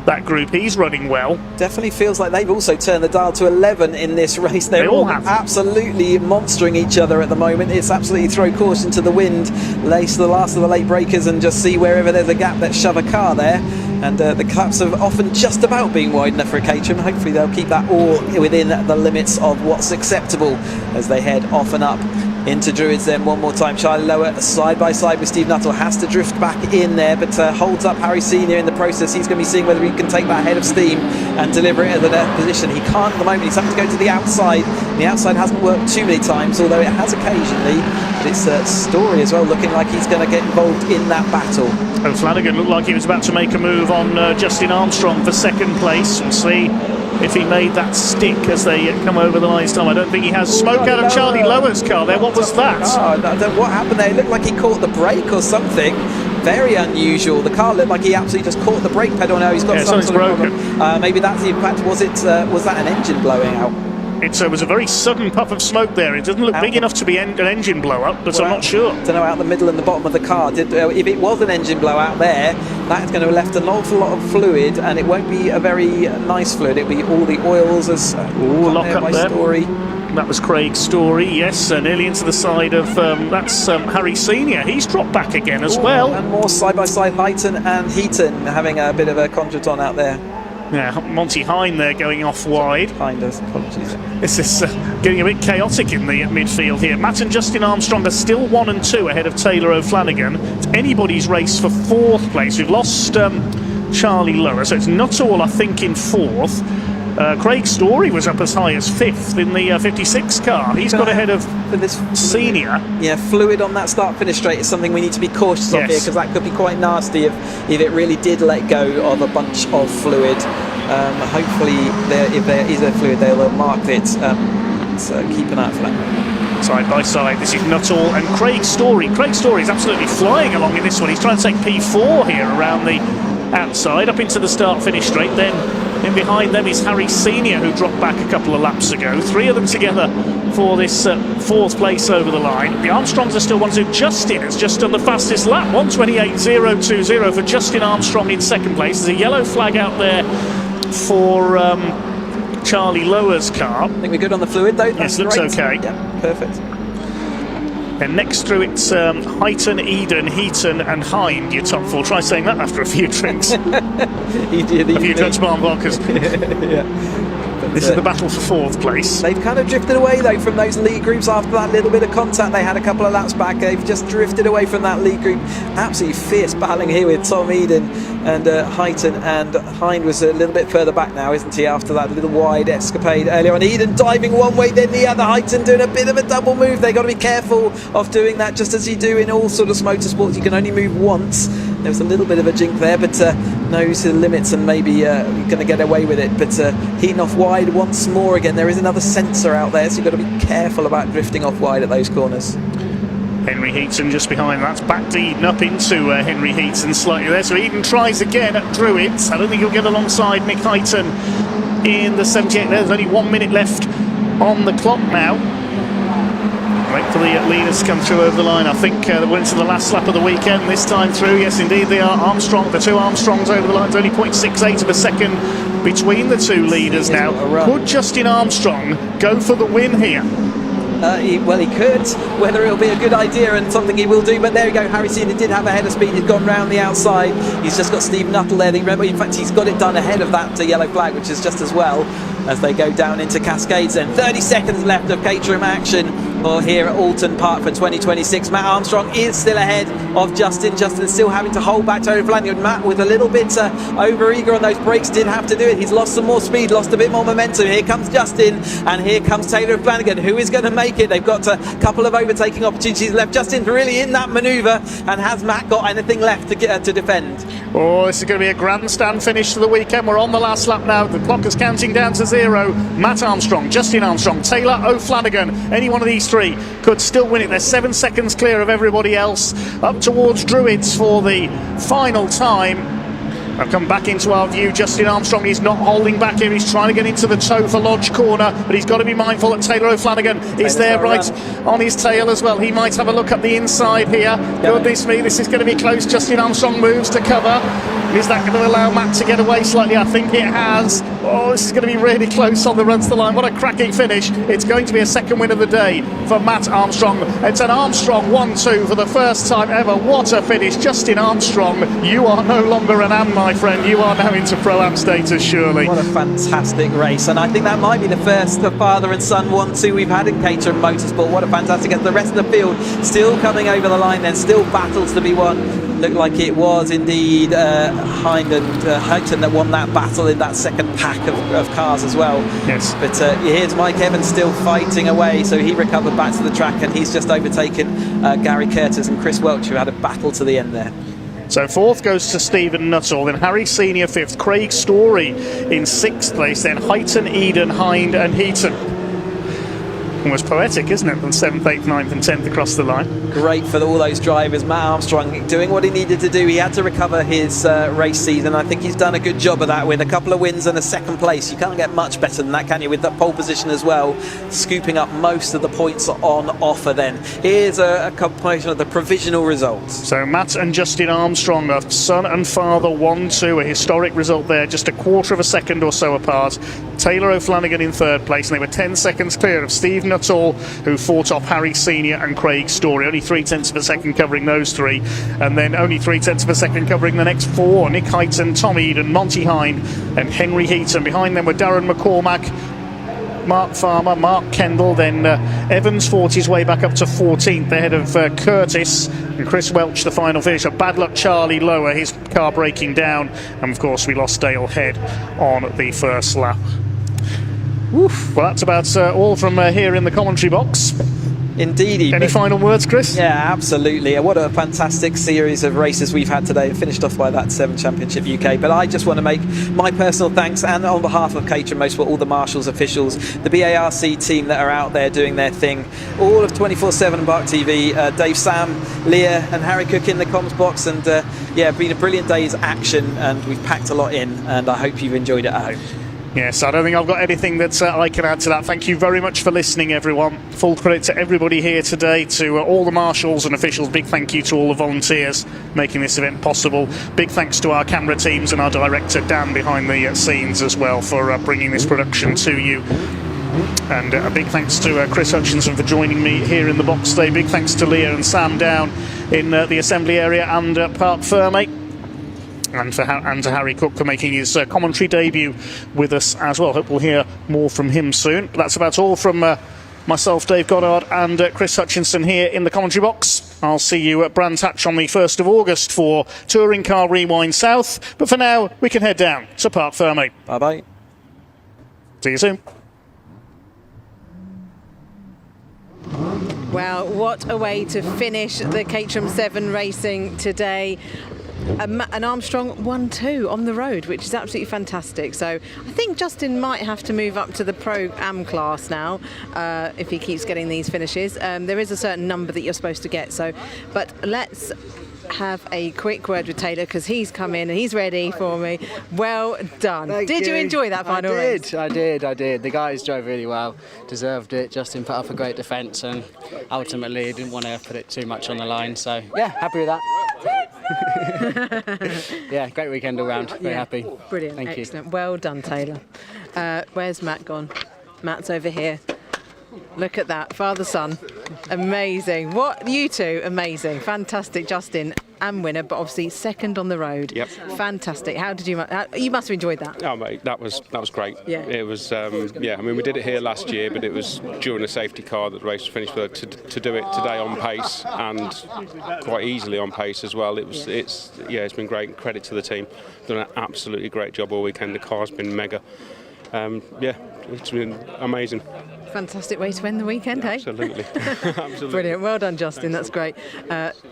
that group. He's running well. Definitely feels like they've also turned the dial to 11 in this race. They're all absolutely monstering each other at the moment. It's absolutely throw caution to the wind, lace the last of the late breakers, and just see wherever there's a gap, let's shove a car there. And the gaps have often just about been wide enough for a Caterham. Hopefully they'll keep that all within the limits of what's acceptable as they head off and up into Druids. Then one more time, Charlie Lower side by side with Steve Nuttall, has to drift back in there, but holds up Harry Senior in the process. He's going to be seeing whether he can take that head of steam and deliver it at the position. He can't at the moment. He's having to go to the outside. The outside hasn't worked too many times, although it has occasionally. But it's Story as well, looking like he's going to get involved in that battle. O'Flanagan looked like he was about to make a move on Justin Armstrong for 2nd place. We'll see if he made that stick as they come over the line this time. I don't think he has. Smoke out of Charlie Lower's car there. What was that? I don't know what happened there. It looked like he caught the brake or something. Very unusual. The car looked like he absolutely just caught the brake pedal. Now he's got some sort of problem. Maybe that's the impact. Was that an engine blowing out? It was a very sudden puff of smoke there. It doesn't look big enough to be an engine blow-up, but I'm not sure. I don't know, out the middle and the bottom of the car. If it was an engine blowout there, that's going to have left an awful lot of fluid, and it won't be a very nice fluid. It'll be all the oils as lock up there. Story. That was Craig Story, yes, nearly into the side of that's Harry Senior. He's dropped back again as well. And more side-by-side Heighton and Heaton having a bit of a contretemps out there. Yeah, Monty Hine there going off wide. Hinders, apologies. This is getting a bit chaotic in the midfield here. Matt and Justin Armstrong are still 1 and 2 ahead of Taylor O'Flanagan. It's anybody's race for 4th place. We've lost Charlie Lower, so it's Nuttall, I think, in 4th. Craig Story was up as high as 5th in the 56 car. He's got ahead of this Senior. Yeah, fluid on that start-finish straight is something we need to be cautious of here, because that could be quite nasty if it really did let go of a bunch of fluid. Hopefully, if there is a fluid, they'll mark it. So keep an eye out for that. Side by side, this is Nuttall and Craig Story. Craig Story is absolutely flying along in this one. He's trying to take P4 here around the outside, up into the start-finish straight. Then in behind them is Harry Senior, who dropped back a couple of laps ago. 3 of them together for this 4th place over the line. The Armstrongs are still 1-2. Justin has just done the fastest lap, 1:28.020 for Justin Armstrong in 2nd place. There's a yellow flag out there for Charlie Lower's car. I think we're good on the fluid though. Yes, looks okay. Yeah, perfect. And next through it's Heighton, Eden, Heaton and Hind, your top 4. Try saying that after a few drinks. A few drinks vodkas. Yeah. This is the battle for 4th place. They've kind of drifted away though from those lead groups after that little bit of contact they had a couple of laps back. They've just drifted away from that lead group. Absolutely fierce battling here with Tom Eden and Heighton, and Hind was a little bit further back now, isn't he, after that little wide escapade earlier on. Eden diving one way then the other, Heighton doing a bit of a double move. They've got to be careful of doing that, just as you do in all sort of motorsports. You can only move once. There was a little bit of a jink there, but knows the limits and maybe going to get away with it. But heating off wide once more again. There is another sensor out there, so you've got to be careful about drifting off wide at those corners. Henry Heaton just behind. That's backed Eden up into Henry Heaton slightly there. So Eden tries again at Druids. I don't think he'll get alongside Nick Heaton in the 78. There's only 1 minute left on the clock now. Wait for the leaders to come through over the line. I think we're into the last lap of the weekend this time through. Yes, indeed, they are. Armstrong, the two Armstrongs over the line. It's only 0.68 of a second between the two leaders now. Could Justin Armstrong go for the win here? Well, he could. Whether it'll be a good idea and something he will do, but there we go. Harry Senior did have a head of speed. He's gone round the outside. He's just got Steve Nuttall there. Remember, in fact, he's got it done ahead of that yellow flag, which is just as well as they go down into Cascades. Then 30 seconds left of Caterham action for here at Oulton Park for 2026. Matt Armstrong is still ahead of Justin. Justin still having to hold back Taylor Flanagan. Matt with a little bit over eager on those brakes, did have to do it. He's lost some more speed, lost a bit more momentum. Here comes Justin, and here comes Taylor Flanagan. Who is going to make it? They've got a couple of overtaking opportunities left. Justin's really in that manoeuvre, and has Matt got anything left to defend? Oh, this is going to be a grandstand finish to the weekend. We're on the last lap now. The clock is counting down to 0. Matt Armstrong, Justin Armstrong, Taylor O'Flanagan. Any one of these three could still win it. They're 7 seconds clear of everybody else. Up towards Druids for the final time. I've come back into our view. Justin Armstrong is not holding back here. He's trying to get into the toe for Lodge Corner, but he's got to be mindful that Taylor O'Flanagan is there right on his tail as well. He might have a look up the inside here. Goodness me, this is going to be close. Justin Armstrong moves to cover. Is that going to allow Matt to get away slightly? I think it has. Oh, this is going to be really close on the run to the line. What a cracking finish. It's going to be a second win of the day for Matt Armstrong. It's an Armstrong 1-2 for the first time ever. What a finish. Justin Armstrong, you are no longer an Am, my friend. You are now into Pro-Am status, surely. What a fantastic race. And I think that might be the first father and son 1-2 we've had in Caterham Motorsport. What a fantastic. And the rest of the field still coming over the line then. Still battles to be won. Looked like it was indeed Hind and Houghton that won that battle in that second pack of cars as well. Yes. But here's Mike Evans still fighting away, so he recovered back to the track, and he's just overtaken Gary Curtis and Chris Welch, who had a battle to the end there. So fourth goes to Stephen Nuttall, then Harry Senior fifth, Craig Story in sixth place, then Heighton, Eden, Hind and Heaton. Almost poetic, isn't it? From 7th, 8th, 9th and 10th across the line. Great for all those drivers. Matt Armstrong doing what he needed to do. He had to recover his race season. I think he's done a good job of that with a couple of wins and a second place. You can't get much better than that, can you? With that pole position as well, scooping up most of the points on offer then. Here's a compilation of the provisional results. So Matt and Justin Armstrong are son and father 1-2, a historic result there, just a quarter of a second or so apart. Taylor O'Flanagan in third place, and they were 10 seconds clear of Steve Nuttall, who fought off Harry Senior and Craig Story. Only 0.3 of a second covering those three, and then only 0.3 of a second covering the next four. Nick Heighton, Tom Eden, Monty Hind and Henry Heaton. Behind them were Darren McCormack, Mark Farmer, Mark Kendall, then Evans fought his way back up to 14th ahead of Curtis, and Chris Welch the final finisher. Bad luck Charlie lower, his car breaking down, and of course we lost Dale Head on the first lap. Oof. Well, that's about all from here in the commentary box. Indeedy. Any final words, Chris? Yeah, absolutely. What a fantastic series of races we've had today. Finished off by that Seven Championship UK. But I just want to make my personal thanks, and on behalf of Caterham Motorsport, all the marshals, officials, the BARC team that are out there doing their thing, all of 24/7 and Bark TV, Dave, Sam, Leah and Harry Cook in the comms box, and yeah, been a brilliant day's action, and we've packed a lot in, and I hope you've enjoyed it at home. Yes, I don't think I've got anything that I can add to that. Thank you very much for listening, everyone. Full credit to everybody here today, to all the marshals and officials. Big thank you to all the volunteers making this event possible. Big thanks to our camera teams and our director Dan behind the scenes as well for bringing this production to you. And a big thanks to Chris Hutchinson for joining me here in the box today. Big thanks to Leah and Sam down in the assembly area and Park Ferme. And to Harry Cook for making his commentary debut with us as well. Hope we'll hear more from him soon. But that's about all from myself, Dave Goddard, and Chris Hutchinson here in the commentary box. I'll see you at Brands Hatch on the 1st of August for Touring Car Rewind South. But for now, we can head down to Park Ferme. Bye-bye. See you soon. Well, what a way to finish the Caterham 7 racing today. an Armstrong 1-2 on the road, which is absolutely fantastic. So I think Justin might have to move up to the Pro-Am class now if he keeps getting these finishes. There is a certain number that you're supposed to get. But let's have a quick word with Taylor because he's come in and he's ready for me. Well done. Did you enjoy that final race? I did. The guys drove really well, deserved it. Justin put up a great defence and ultimately didn't want to put it too much on the line. So yeah, happy with that. Yeah, great weekend all round. Very happy. Brilliant. Thank Excellent. Well done, Taylor. Where's Matt gone? Matt's over here. Look at that, father-son. Amazing. What, you two, amazing. Fantastic, Justin, and winner, but obviously second on the road. Yep. Fantastic. How did you must have enjoyed that? Oh, mate, that was great. Yeah. It was, I mean, we did it here last year, but it was during a safety car that the race was finished with. To do it today on pace and quite easily on pace as well. It's been great. Credit to the team. Done an absolutely great job all weekend. The car's been mega. It's been amazing. Fantastic way to end the weekend, eh? Absolutely. Absolutely. Brilliant. Well done, Justin. That's great.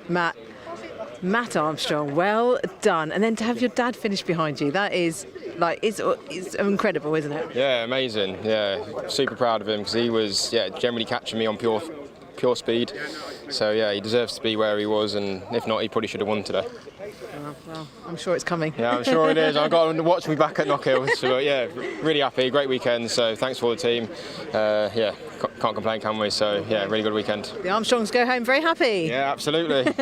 Matt Armstrong, well done. And then to have your dad finish behind you, that is it's incredible, isn't it? Yeah, amazing. Yeah, super proud of him because he was generally catching me on pure speed. So yeah, he deserves to be where he was, and if not, he probably should have won today. Well, I'm sure it's coming. Yeah, I'm sure it is. I've got him to watch me back at Knockhill. So yeah, really happy. Great weekend. So thanks for the team. Can't complain, can we? So yeah, really good weekend. The Armstrongs go home very happy. Yeah, absolutely.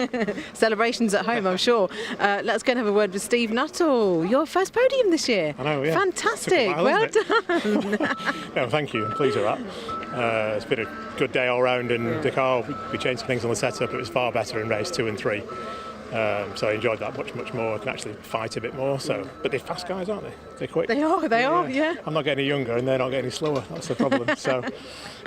Celebrations at home, I'm sure. Let's go and have a word with Steve Nuttall. Your first podium this year. I know, yeah. Fantastic. Well done. No, thank you. I'm pleased with that. It's been a good day all round, and the car, we changed some things on the setup. It was far better in race 2 and 3. So I enjoyed that much more. I can actually fight a bit more. But they're fast guys, aren't they? They're quick. They are. Yeah. I'm not getting any younger, and they're not getting any slower. That's the problem. So,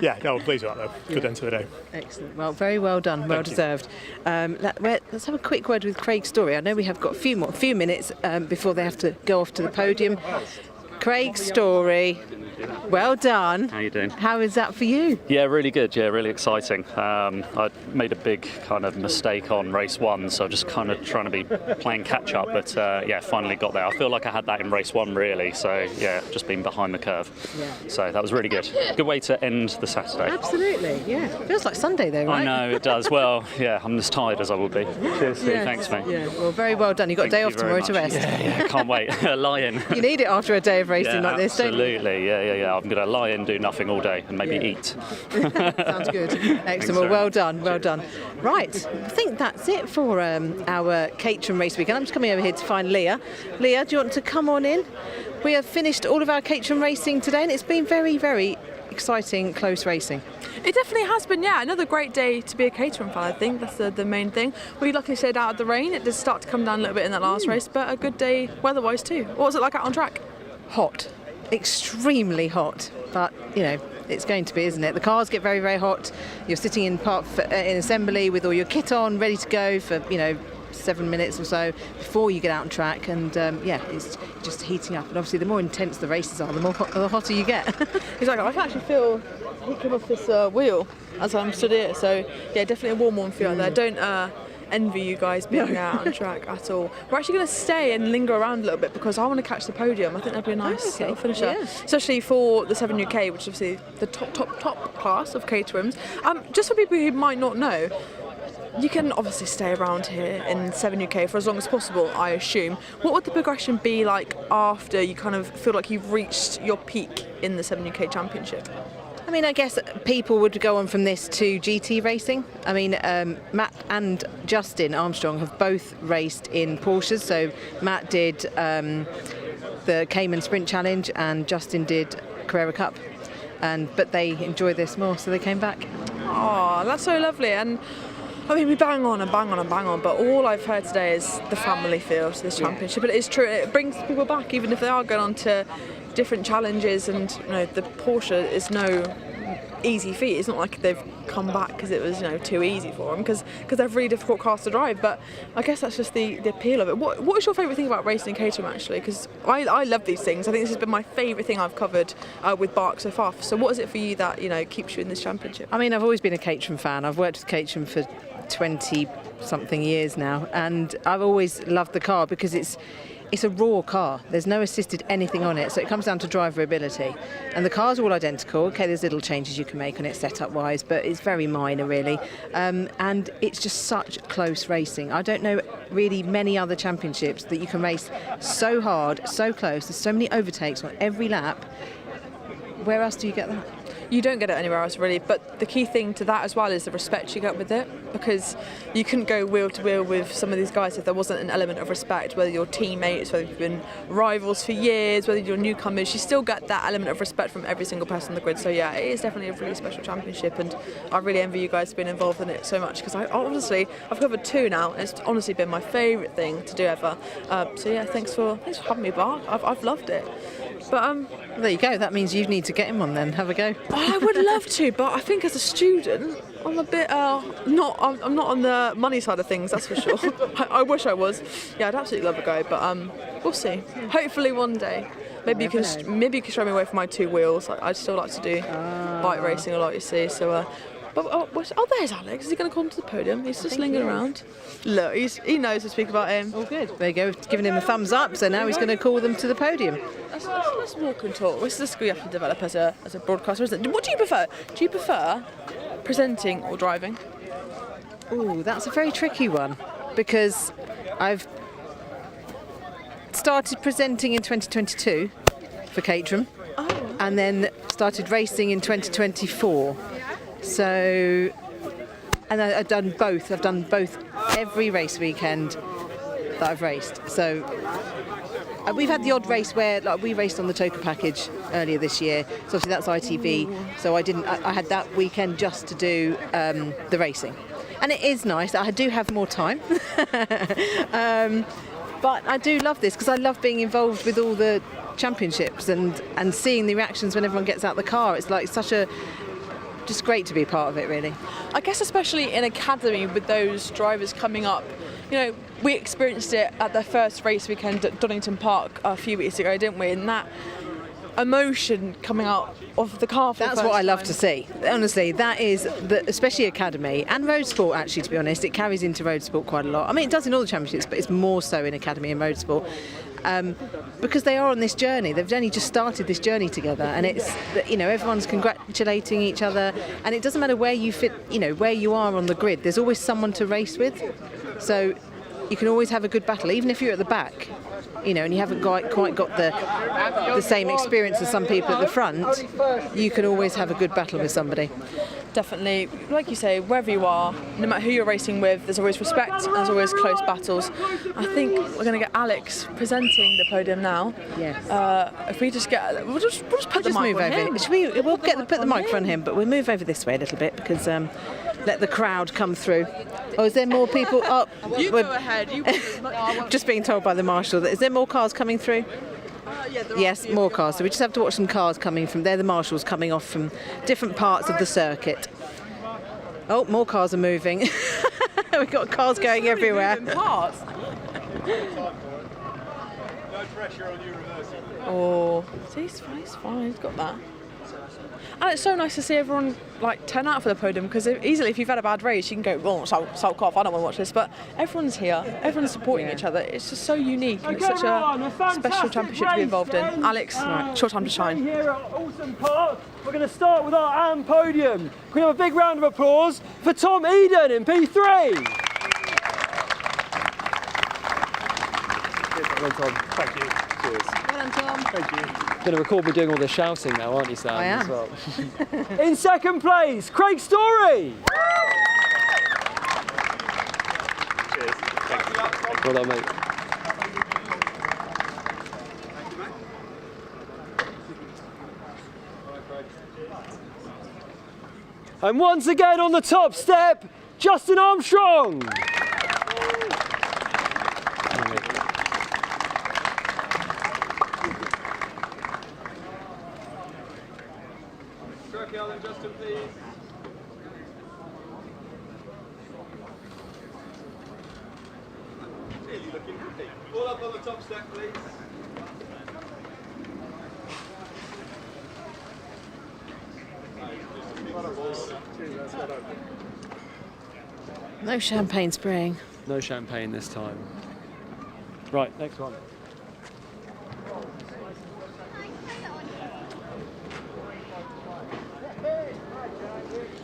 yeah, no, I'm pleased with that though. Good end to the day. Excellent. Well, very well done. Well deserved. Let's have a quick word with Craig Story. I know we have got a few minutes before they have to go off to the podium. Craig Story, well done. How you doing? How is that for you? Yeah, really good. Yeah, really exciting. I made a big kind of mistake on race 1, so just kind of trying to be playing catch up. But finally got there. I feel like I had that in race 1 really. So yeah, just being behind the curve. Yeah. So that was really good. Good way to end the Saturday. Absolutely. Yeah. Feels like Sunday though, right? I know it does. Well, yeah, I'm as tired as I will be. Cheers, Steve. Yeah. Thanks, mate. Yeah. Well, very well done. You've got a day off tomorrow to rest. Yeah, can't wait. Lie in. You need it after a day of racing like this, don't you? Absolutely. Yeah. I'm going to lie in, do nothing all day, and maybe eat. Sounds good. Excellent. Well done. Right, I think that's it for our Caterham race weekend. I'm just coming over here to find Leah. Leah, do you want to come on in? We have finished all of our Caterham racing today, and it's been very, very exciting, close racing. It definitely has been, yeah. Another great day to be a Caterham fan, I think. That's the main thing. We luckily stayed out of the rain. It did start to come down a little bit in that last race, but a good day weather-wise too. What was it like out on track? Hot. Extremely hot. But, it's going to be, isn't it? The cars get very, very hot. You're sitting in assembly with all your kit on, ready to go for, 7 minutes or so before you get out on track, and it's just heating up. And obviously, the more intense the races are, the hotter you get. Exactly. I can actually feel heat come off this wheel as I'm stood here. So yeah, definitely a warm feel out there. Don't envy you guys being out on track at all. We're actually going to stay and linger around a little bit because I want to catch the podium. I think that'd be a nice little finisher, especially for the 7 UK, which is obviously the top class of Caterhams. Just for people who might not know, you can obviously stay around here in 7 UK for as long as possible, I assume. What would the progression be like after you kind of feel like you've reached your peak in the 7 UK Championship? I mean, I guess people would go on from this to GT racing. I mean, Matt and Justin Armstrong have both raced in Porsches. So Matt did the Cayman Sprint Challenge and Justin did Carrera Cup. But they enjoy this more, so they came back. Oh, that's so lovely. And I mean, we bang on, but all I've heard today is the family feel to this championship. But it is true, it brings people back, even if they are going on to different challenges. And the Porsche is no easy feat. It's not like they've come back because it was too easy for them, because they're really difficult cars to drive. But I guess that's just the appeal of it. What is your favourite thing about racing in Caterham, actually? Because I love these things. I think this has been my favourite thing I've covered with Bark so far. So what is it for you that keeps you in this championship? I mean, I've always been a Caterham fan. I've worked with Caterham for 20-something years now, and I've always loved the car because it's a raw car. There's no assisted anything on it, so it comes down to driver ability. And the car's all identical. Okay, there's little changes you can make on it setup-wise, but it's very minor, really. And it's just such close racing. I don't know really many other championships that you can race so hard, so close. There's so many overtakes on every lap. Where else do you get that? You don't get it anywhere else, really, but the key thing to that as well is the respect you get with it, because you couldn't go wheel to wheel with some of these guys if there wasn't an element of respect, whether you're teammates, whether you've been rivals for years, whether you're newcomers, you still get that element of respect from every single person on the grid. So yeah, it is definitely a really special championship, and I really envy you guys being involved in it so much, because I've covered 2 now, and it's honestly been my favourite thing to do ever. So yeah, thanks for having me back. I've loved it. But there you go. That means you need to get him on then. Have a go. I would love to, but I think as a student, I'm a bit I'm not on the money side of things. That's for sure. I wish I was. Yeah, I'd absolutely love a go, but we'll see. Hopefully one day. Maybe you can show me away from my 2 wheels. I'd still like to do bike racing a lot. You see, so. There's Alex. Is he going to come to the podium? He's just lingering around. Look, he knows to speak about him. All good. There you go. Giving him a thumbs up. So now he's going to call them to the podium. Let's walk and talk. This is a skill you have to develop as a broadcaster, isn't it? What do you prefer? Do you prefer presenting or driving? Ooh, that's a very tricky one, because I've started presenting in 2022 for Caterham, and then started racing in 2024. So, and I've done both. I've done both every race weekend that I've raced. So we've had the odd race where, like, we raced on the Toka package earlier this year. So obviously that's ITV. So I had that weekend just to do the racing, and it is nice. I do have more time, but I do love this because I love being involved with all the championships and seeing the reactions when everyone gets out the car. It's like just great to be a part of it, really. I guess especially in academy with those drivers coming up. You know, we experienced it at the first race weekend at Oulton Park a few weeks ago, didn't we? And that emotion coming out of the car for That's the first what I love time. to see. Honestly, that is, especially academy and road sport, actually, to be honest. It carries into road sport quite a lot. I mean, it does in all the championships, but it's more so in academy and road sport. Because they are on this journey. They've only just started this journey together, and it's, you know, everyone's congratulating each other, and it doesn't matter where you fit, you know, where you are on the grid. There's always someone to race with, so you can always have a good battle, even if you're at the back, you know, and you haven't quite got the same experience as some people at the front. You can always have a good battle with somebody. Definitely, like you say, wherever you are, no matter who you're racing with, there's always respect and there's always close battles. I think we're going to get Alex presenting the podium now. Yes. If we just get, we'll just put the mic move on over. him. We'll put the microphone on him, but we'll move over this way a little bit because let the crowd come through. Oh, is there more people? Oh, You go ahead. just being told by the marshal that is there more cars coming through? Yes, more cars. So we just have to watch some cars coming from there. The marshals coming off from different parts of the circuit. Oh, more cars are moving. We've got cars going everywhere. Cars. No pressure on you reversing. Oh, see, he's fine. He's got that. And it's so nice to see everyone like turn out for the podium, because easily if you've had a bad race you can go, well, sulk off, I don't want to watch this, but everyone's here, everyone's supporting each other. It's just so unique. It's such a special championship to be involved in. Alex, short time to shine. Here at Oulton Park, we're going to start with our AM podium. Can we have a big round of applause for Tom Eden in P3? Thank you. Cheers. Well done, Tom. Thank you. You're going to record me doing all the shouting now, aren't you, Sam? I am. As well. In second place, Craig Story. Cheers. Thank you. Well done, mate. And once again on the top step, Justin Armstrong. Justin, please. Really looking pretty. All up on the top step, please. Cheers, well done. No champagne spraying. No champagne this time. Right, next one.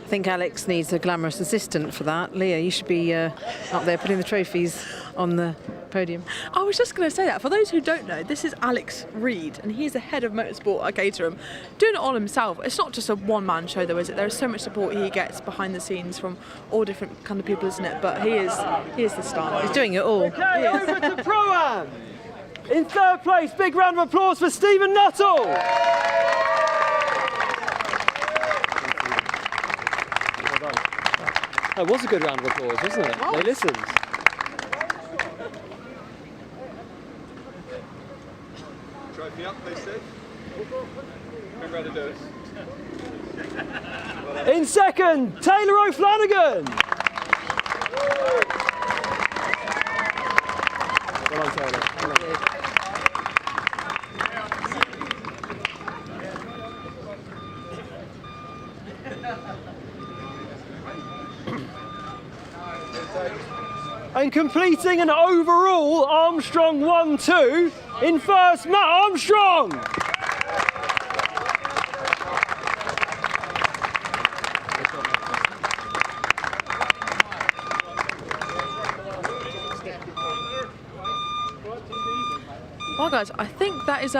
I think Alex needs a glamorous assistant for that. Leah, you should be up there putting the trophies on the podium. I was just going to say that. For those who don't know, this is Alex Reed, and he's the head of motorsport at Caterham, doing it all himself. It's not just a one-man show, though, is it? There's so much support he gets behind the scenes from all different kind of people, isn't it? But he is the star. He's doing it all. Okay, over to Pro-Am. In third place, big round of applause for Stephen Nuttall. That was a good round of applause, wasn't it? They listened. Trophy up, please, Steve. Big round of doers. In second, Taylor O'Flanagan. Well done, Taylor. Well done. And completing an overall Armstrong 1-2 in first, Matt Armstrong. Well, guys, I think that is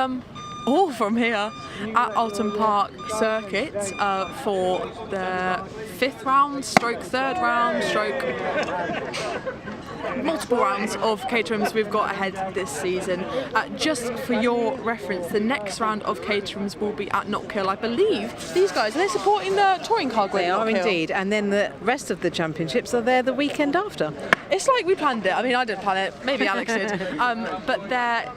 all from here at Oulton Park Circuit for the 5th round, stroke 3rd round, stroke multiple rounds of Caterhams we've got ahead this season. Just for your reference, the next round of Caterhams will be at Knockhill. I believe these guys, are they supporting the touring car grid? They are indeed, and then the rest of the championships are there the weekend after. It's like we planned it. I mean, I didn't plan it, maybe Alex did. But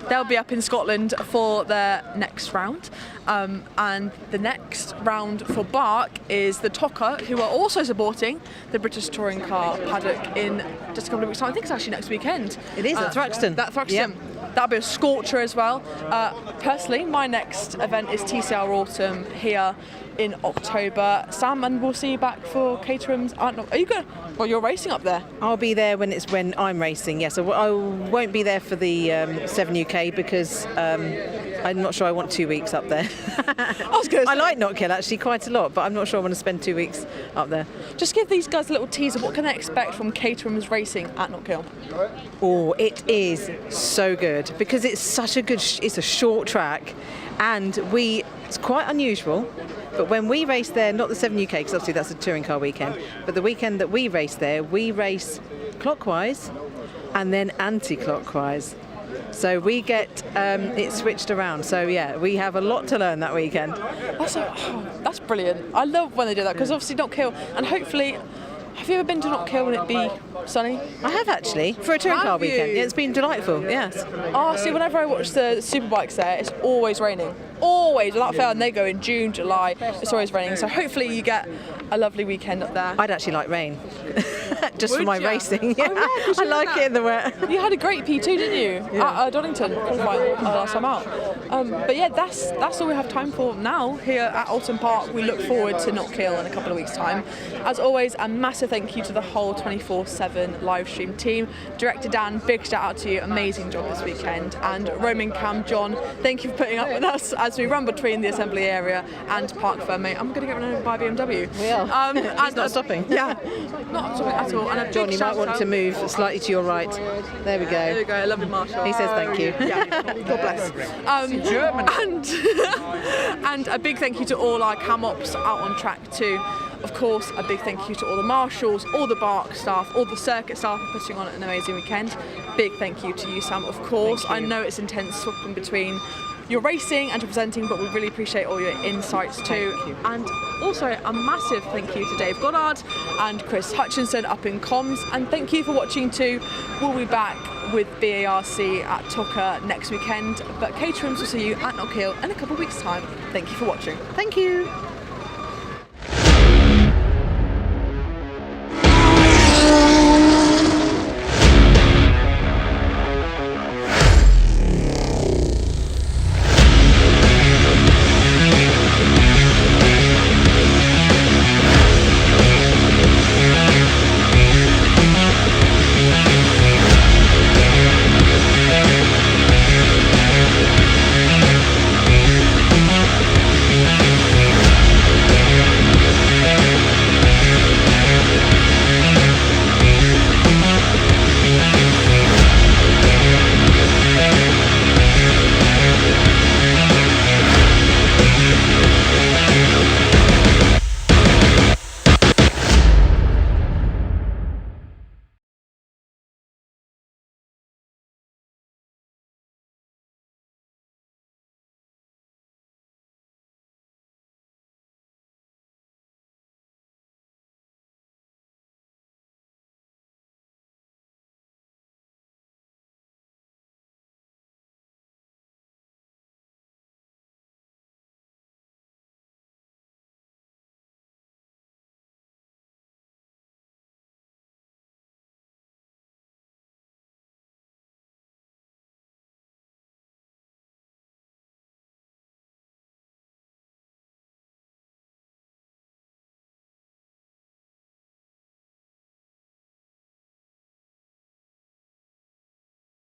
they'll be up in Scotland for their next round. And the next round for Bark is the Tocker, who are also supporting the British touring car paddock in just a couple of weeks' time. I think it's actually next weekend. It is at Thruxton. Yep. That'll be a scorcher as well. Personally, my next event is TCR Autumn here in October. Sam, and we'll see you back for Caterham's. Are you good? Well, you're racing up there. I'll be there when I'm racing. Yes, I won't be there for the 7 UK because I'm not sure I want 2 weeks up there. I like Knockhill actually quite a lot, but I'm not sure I want to spend 2 weeks up there. Just give these guys a little teaser. What can they expect from Caterham's racing at Knockhill? Oh, it is so good because it's such a good. It's a short track, and it's quite unusual. But when we race there, not the 7 UK, because obviously that's a touring car weekend, but the weekend that we race there, we race clockwise and then anti-clockwise. So we get it switched around. So yeah, we have a lot to learn that weekend. That's brilliant. I love when they do that because obviously Knockhill, and hopefully, have you ever been to Knockhill and it be sunny? I have actually, for a touring car weekend. Yeah, it's been delightful, yes. Oh, see, whenever I watch the superbikes there, it's always raining. Always, without fail, and they go in June, July, it's always raining. So hopefully you get a lovely weekend up there. I'd actually like rain. Just for my racing. Yeah. Oh, yeah, I like it in the wet. You had a great P2, didn't you? Yeah. At Donington, qualifying last time out. But yeah, that's all we have time for now here at Oulton Park. We look forward to Knockhill in a couple of weeks' time. As always, a massive thank you to the whole 24/7 live stream team. Director Dan, big shout out to you. Amazing job this weekend. And Roman, Cam, John, thank you for putting up with us as we run between the assembly area and Park Fermé. I'm going to get run over by BMW. We are. He's not stopping. Yeah, not stopping at all. And John, you might want to move slightly to your right. There we go. There we go. Lovely Marshall. He says thank you. Yeah, God bless. And a big thank you to all our cam ops out on track too. Of course, a big thank you to all the marshals, all the Bark staff, all the circuit staff for putting on an amazing weekend. Big thank you to you, Sam, of course. I know it's intense swapping between your racing and your presenting, but we really appreciate all your insights too. And also a massive thank you to Dave Goddard and Chris Hutchinson up in comms. And thank you for watching too. We'll be back with BARC at Tocker next weekend, but Caterhams will see you at Knockhill in a couple of weeks' time. Thank you for watching. Thank you.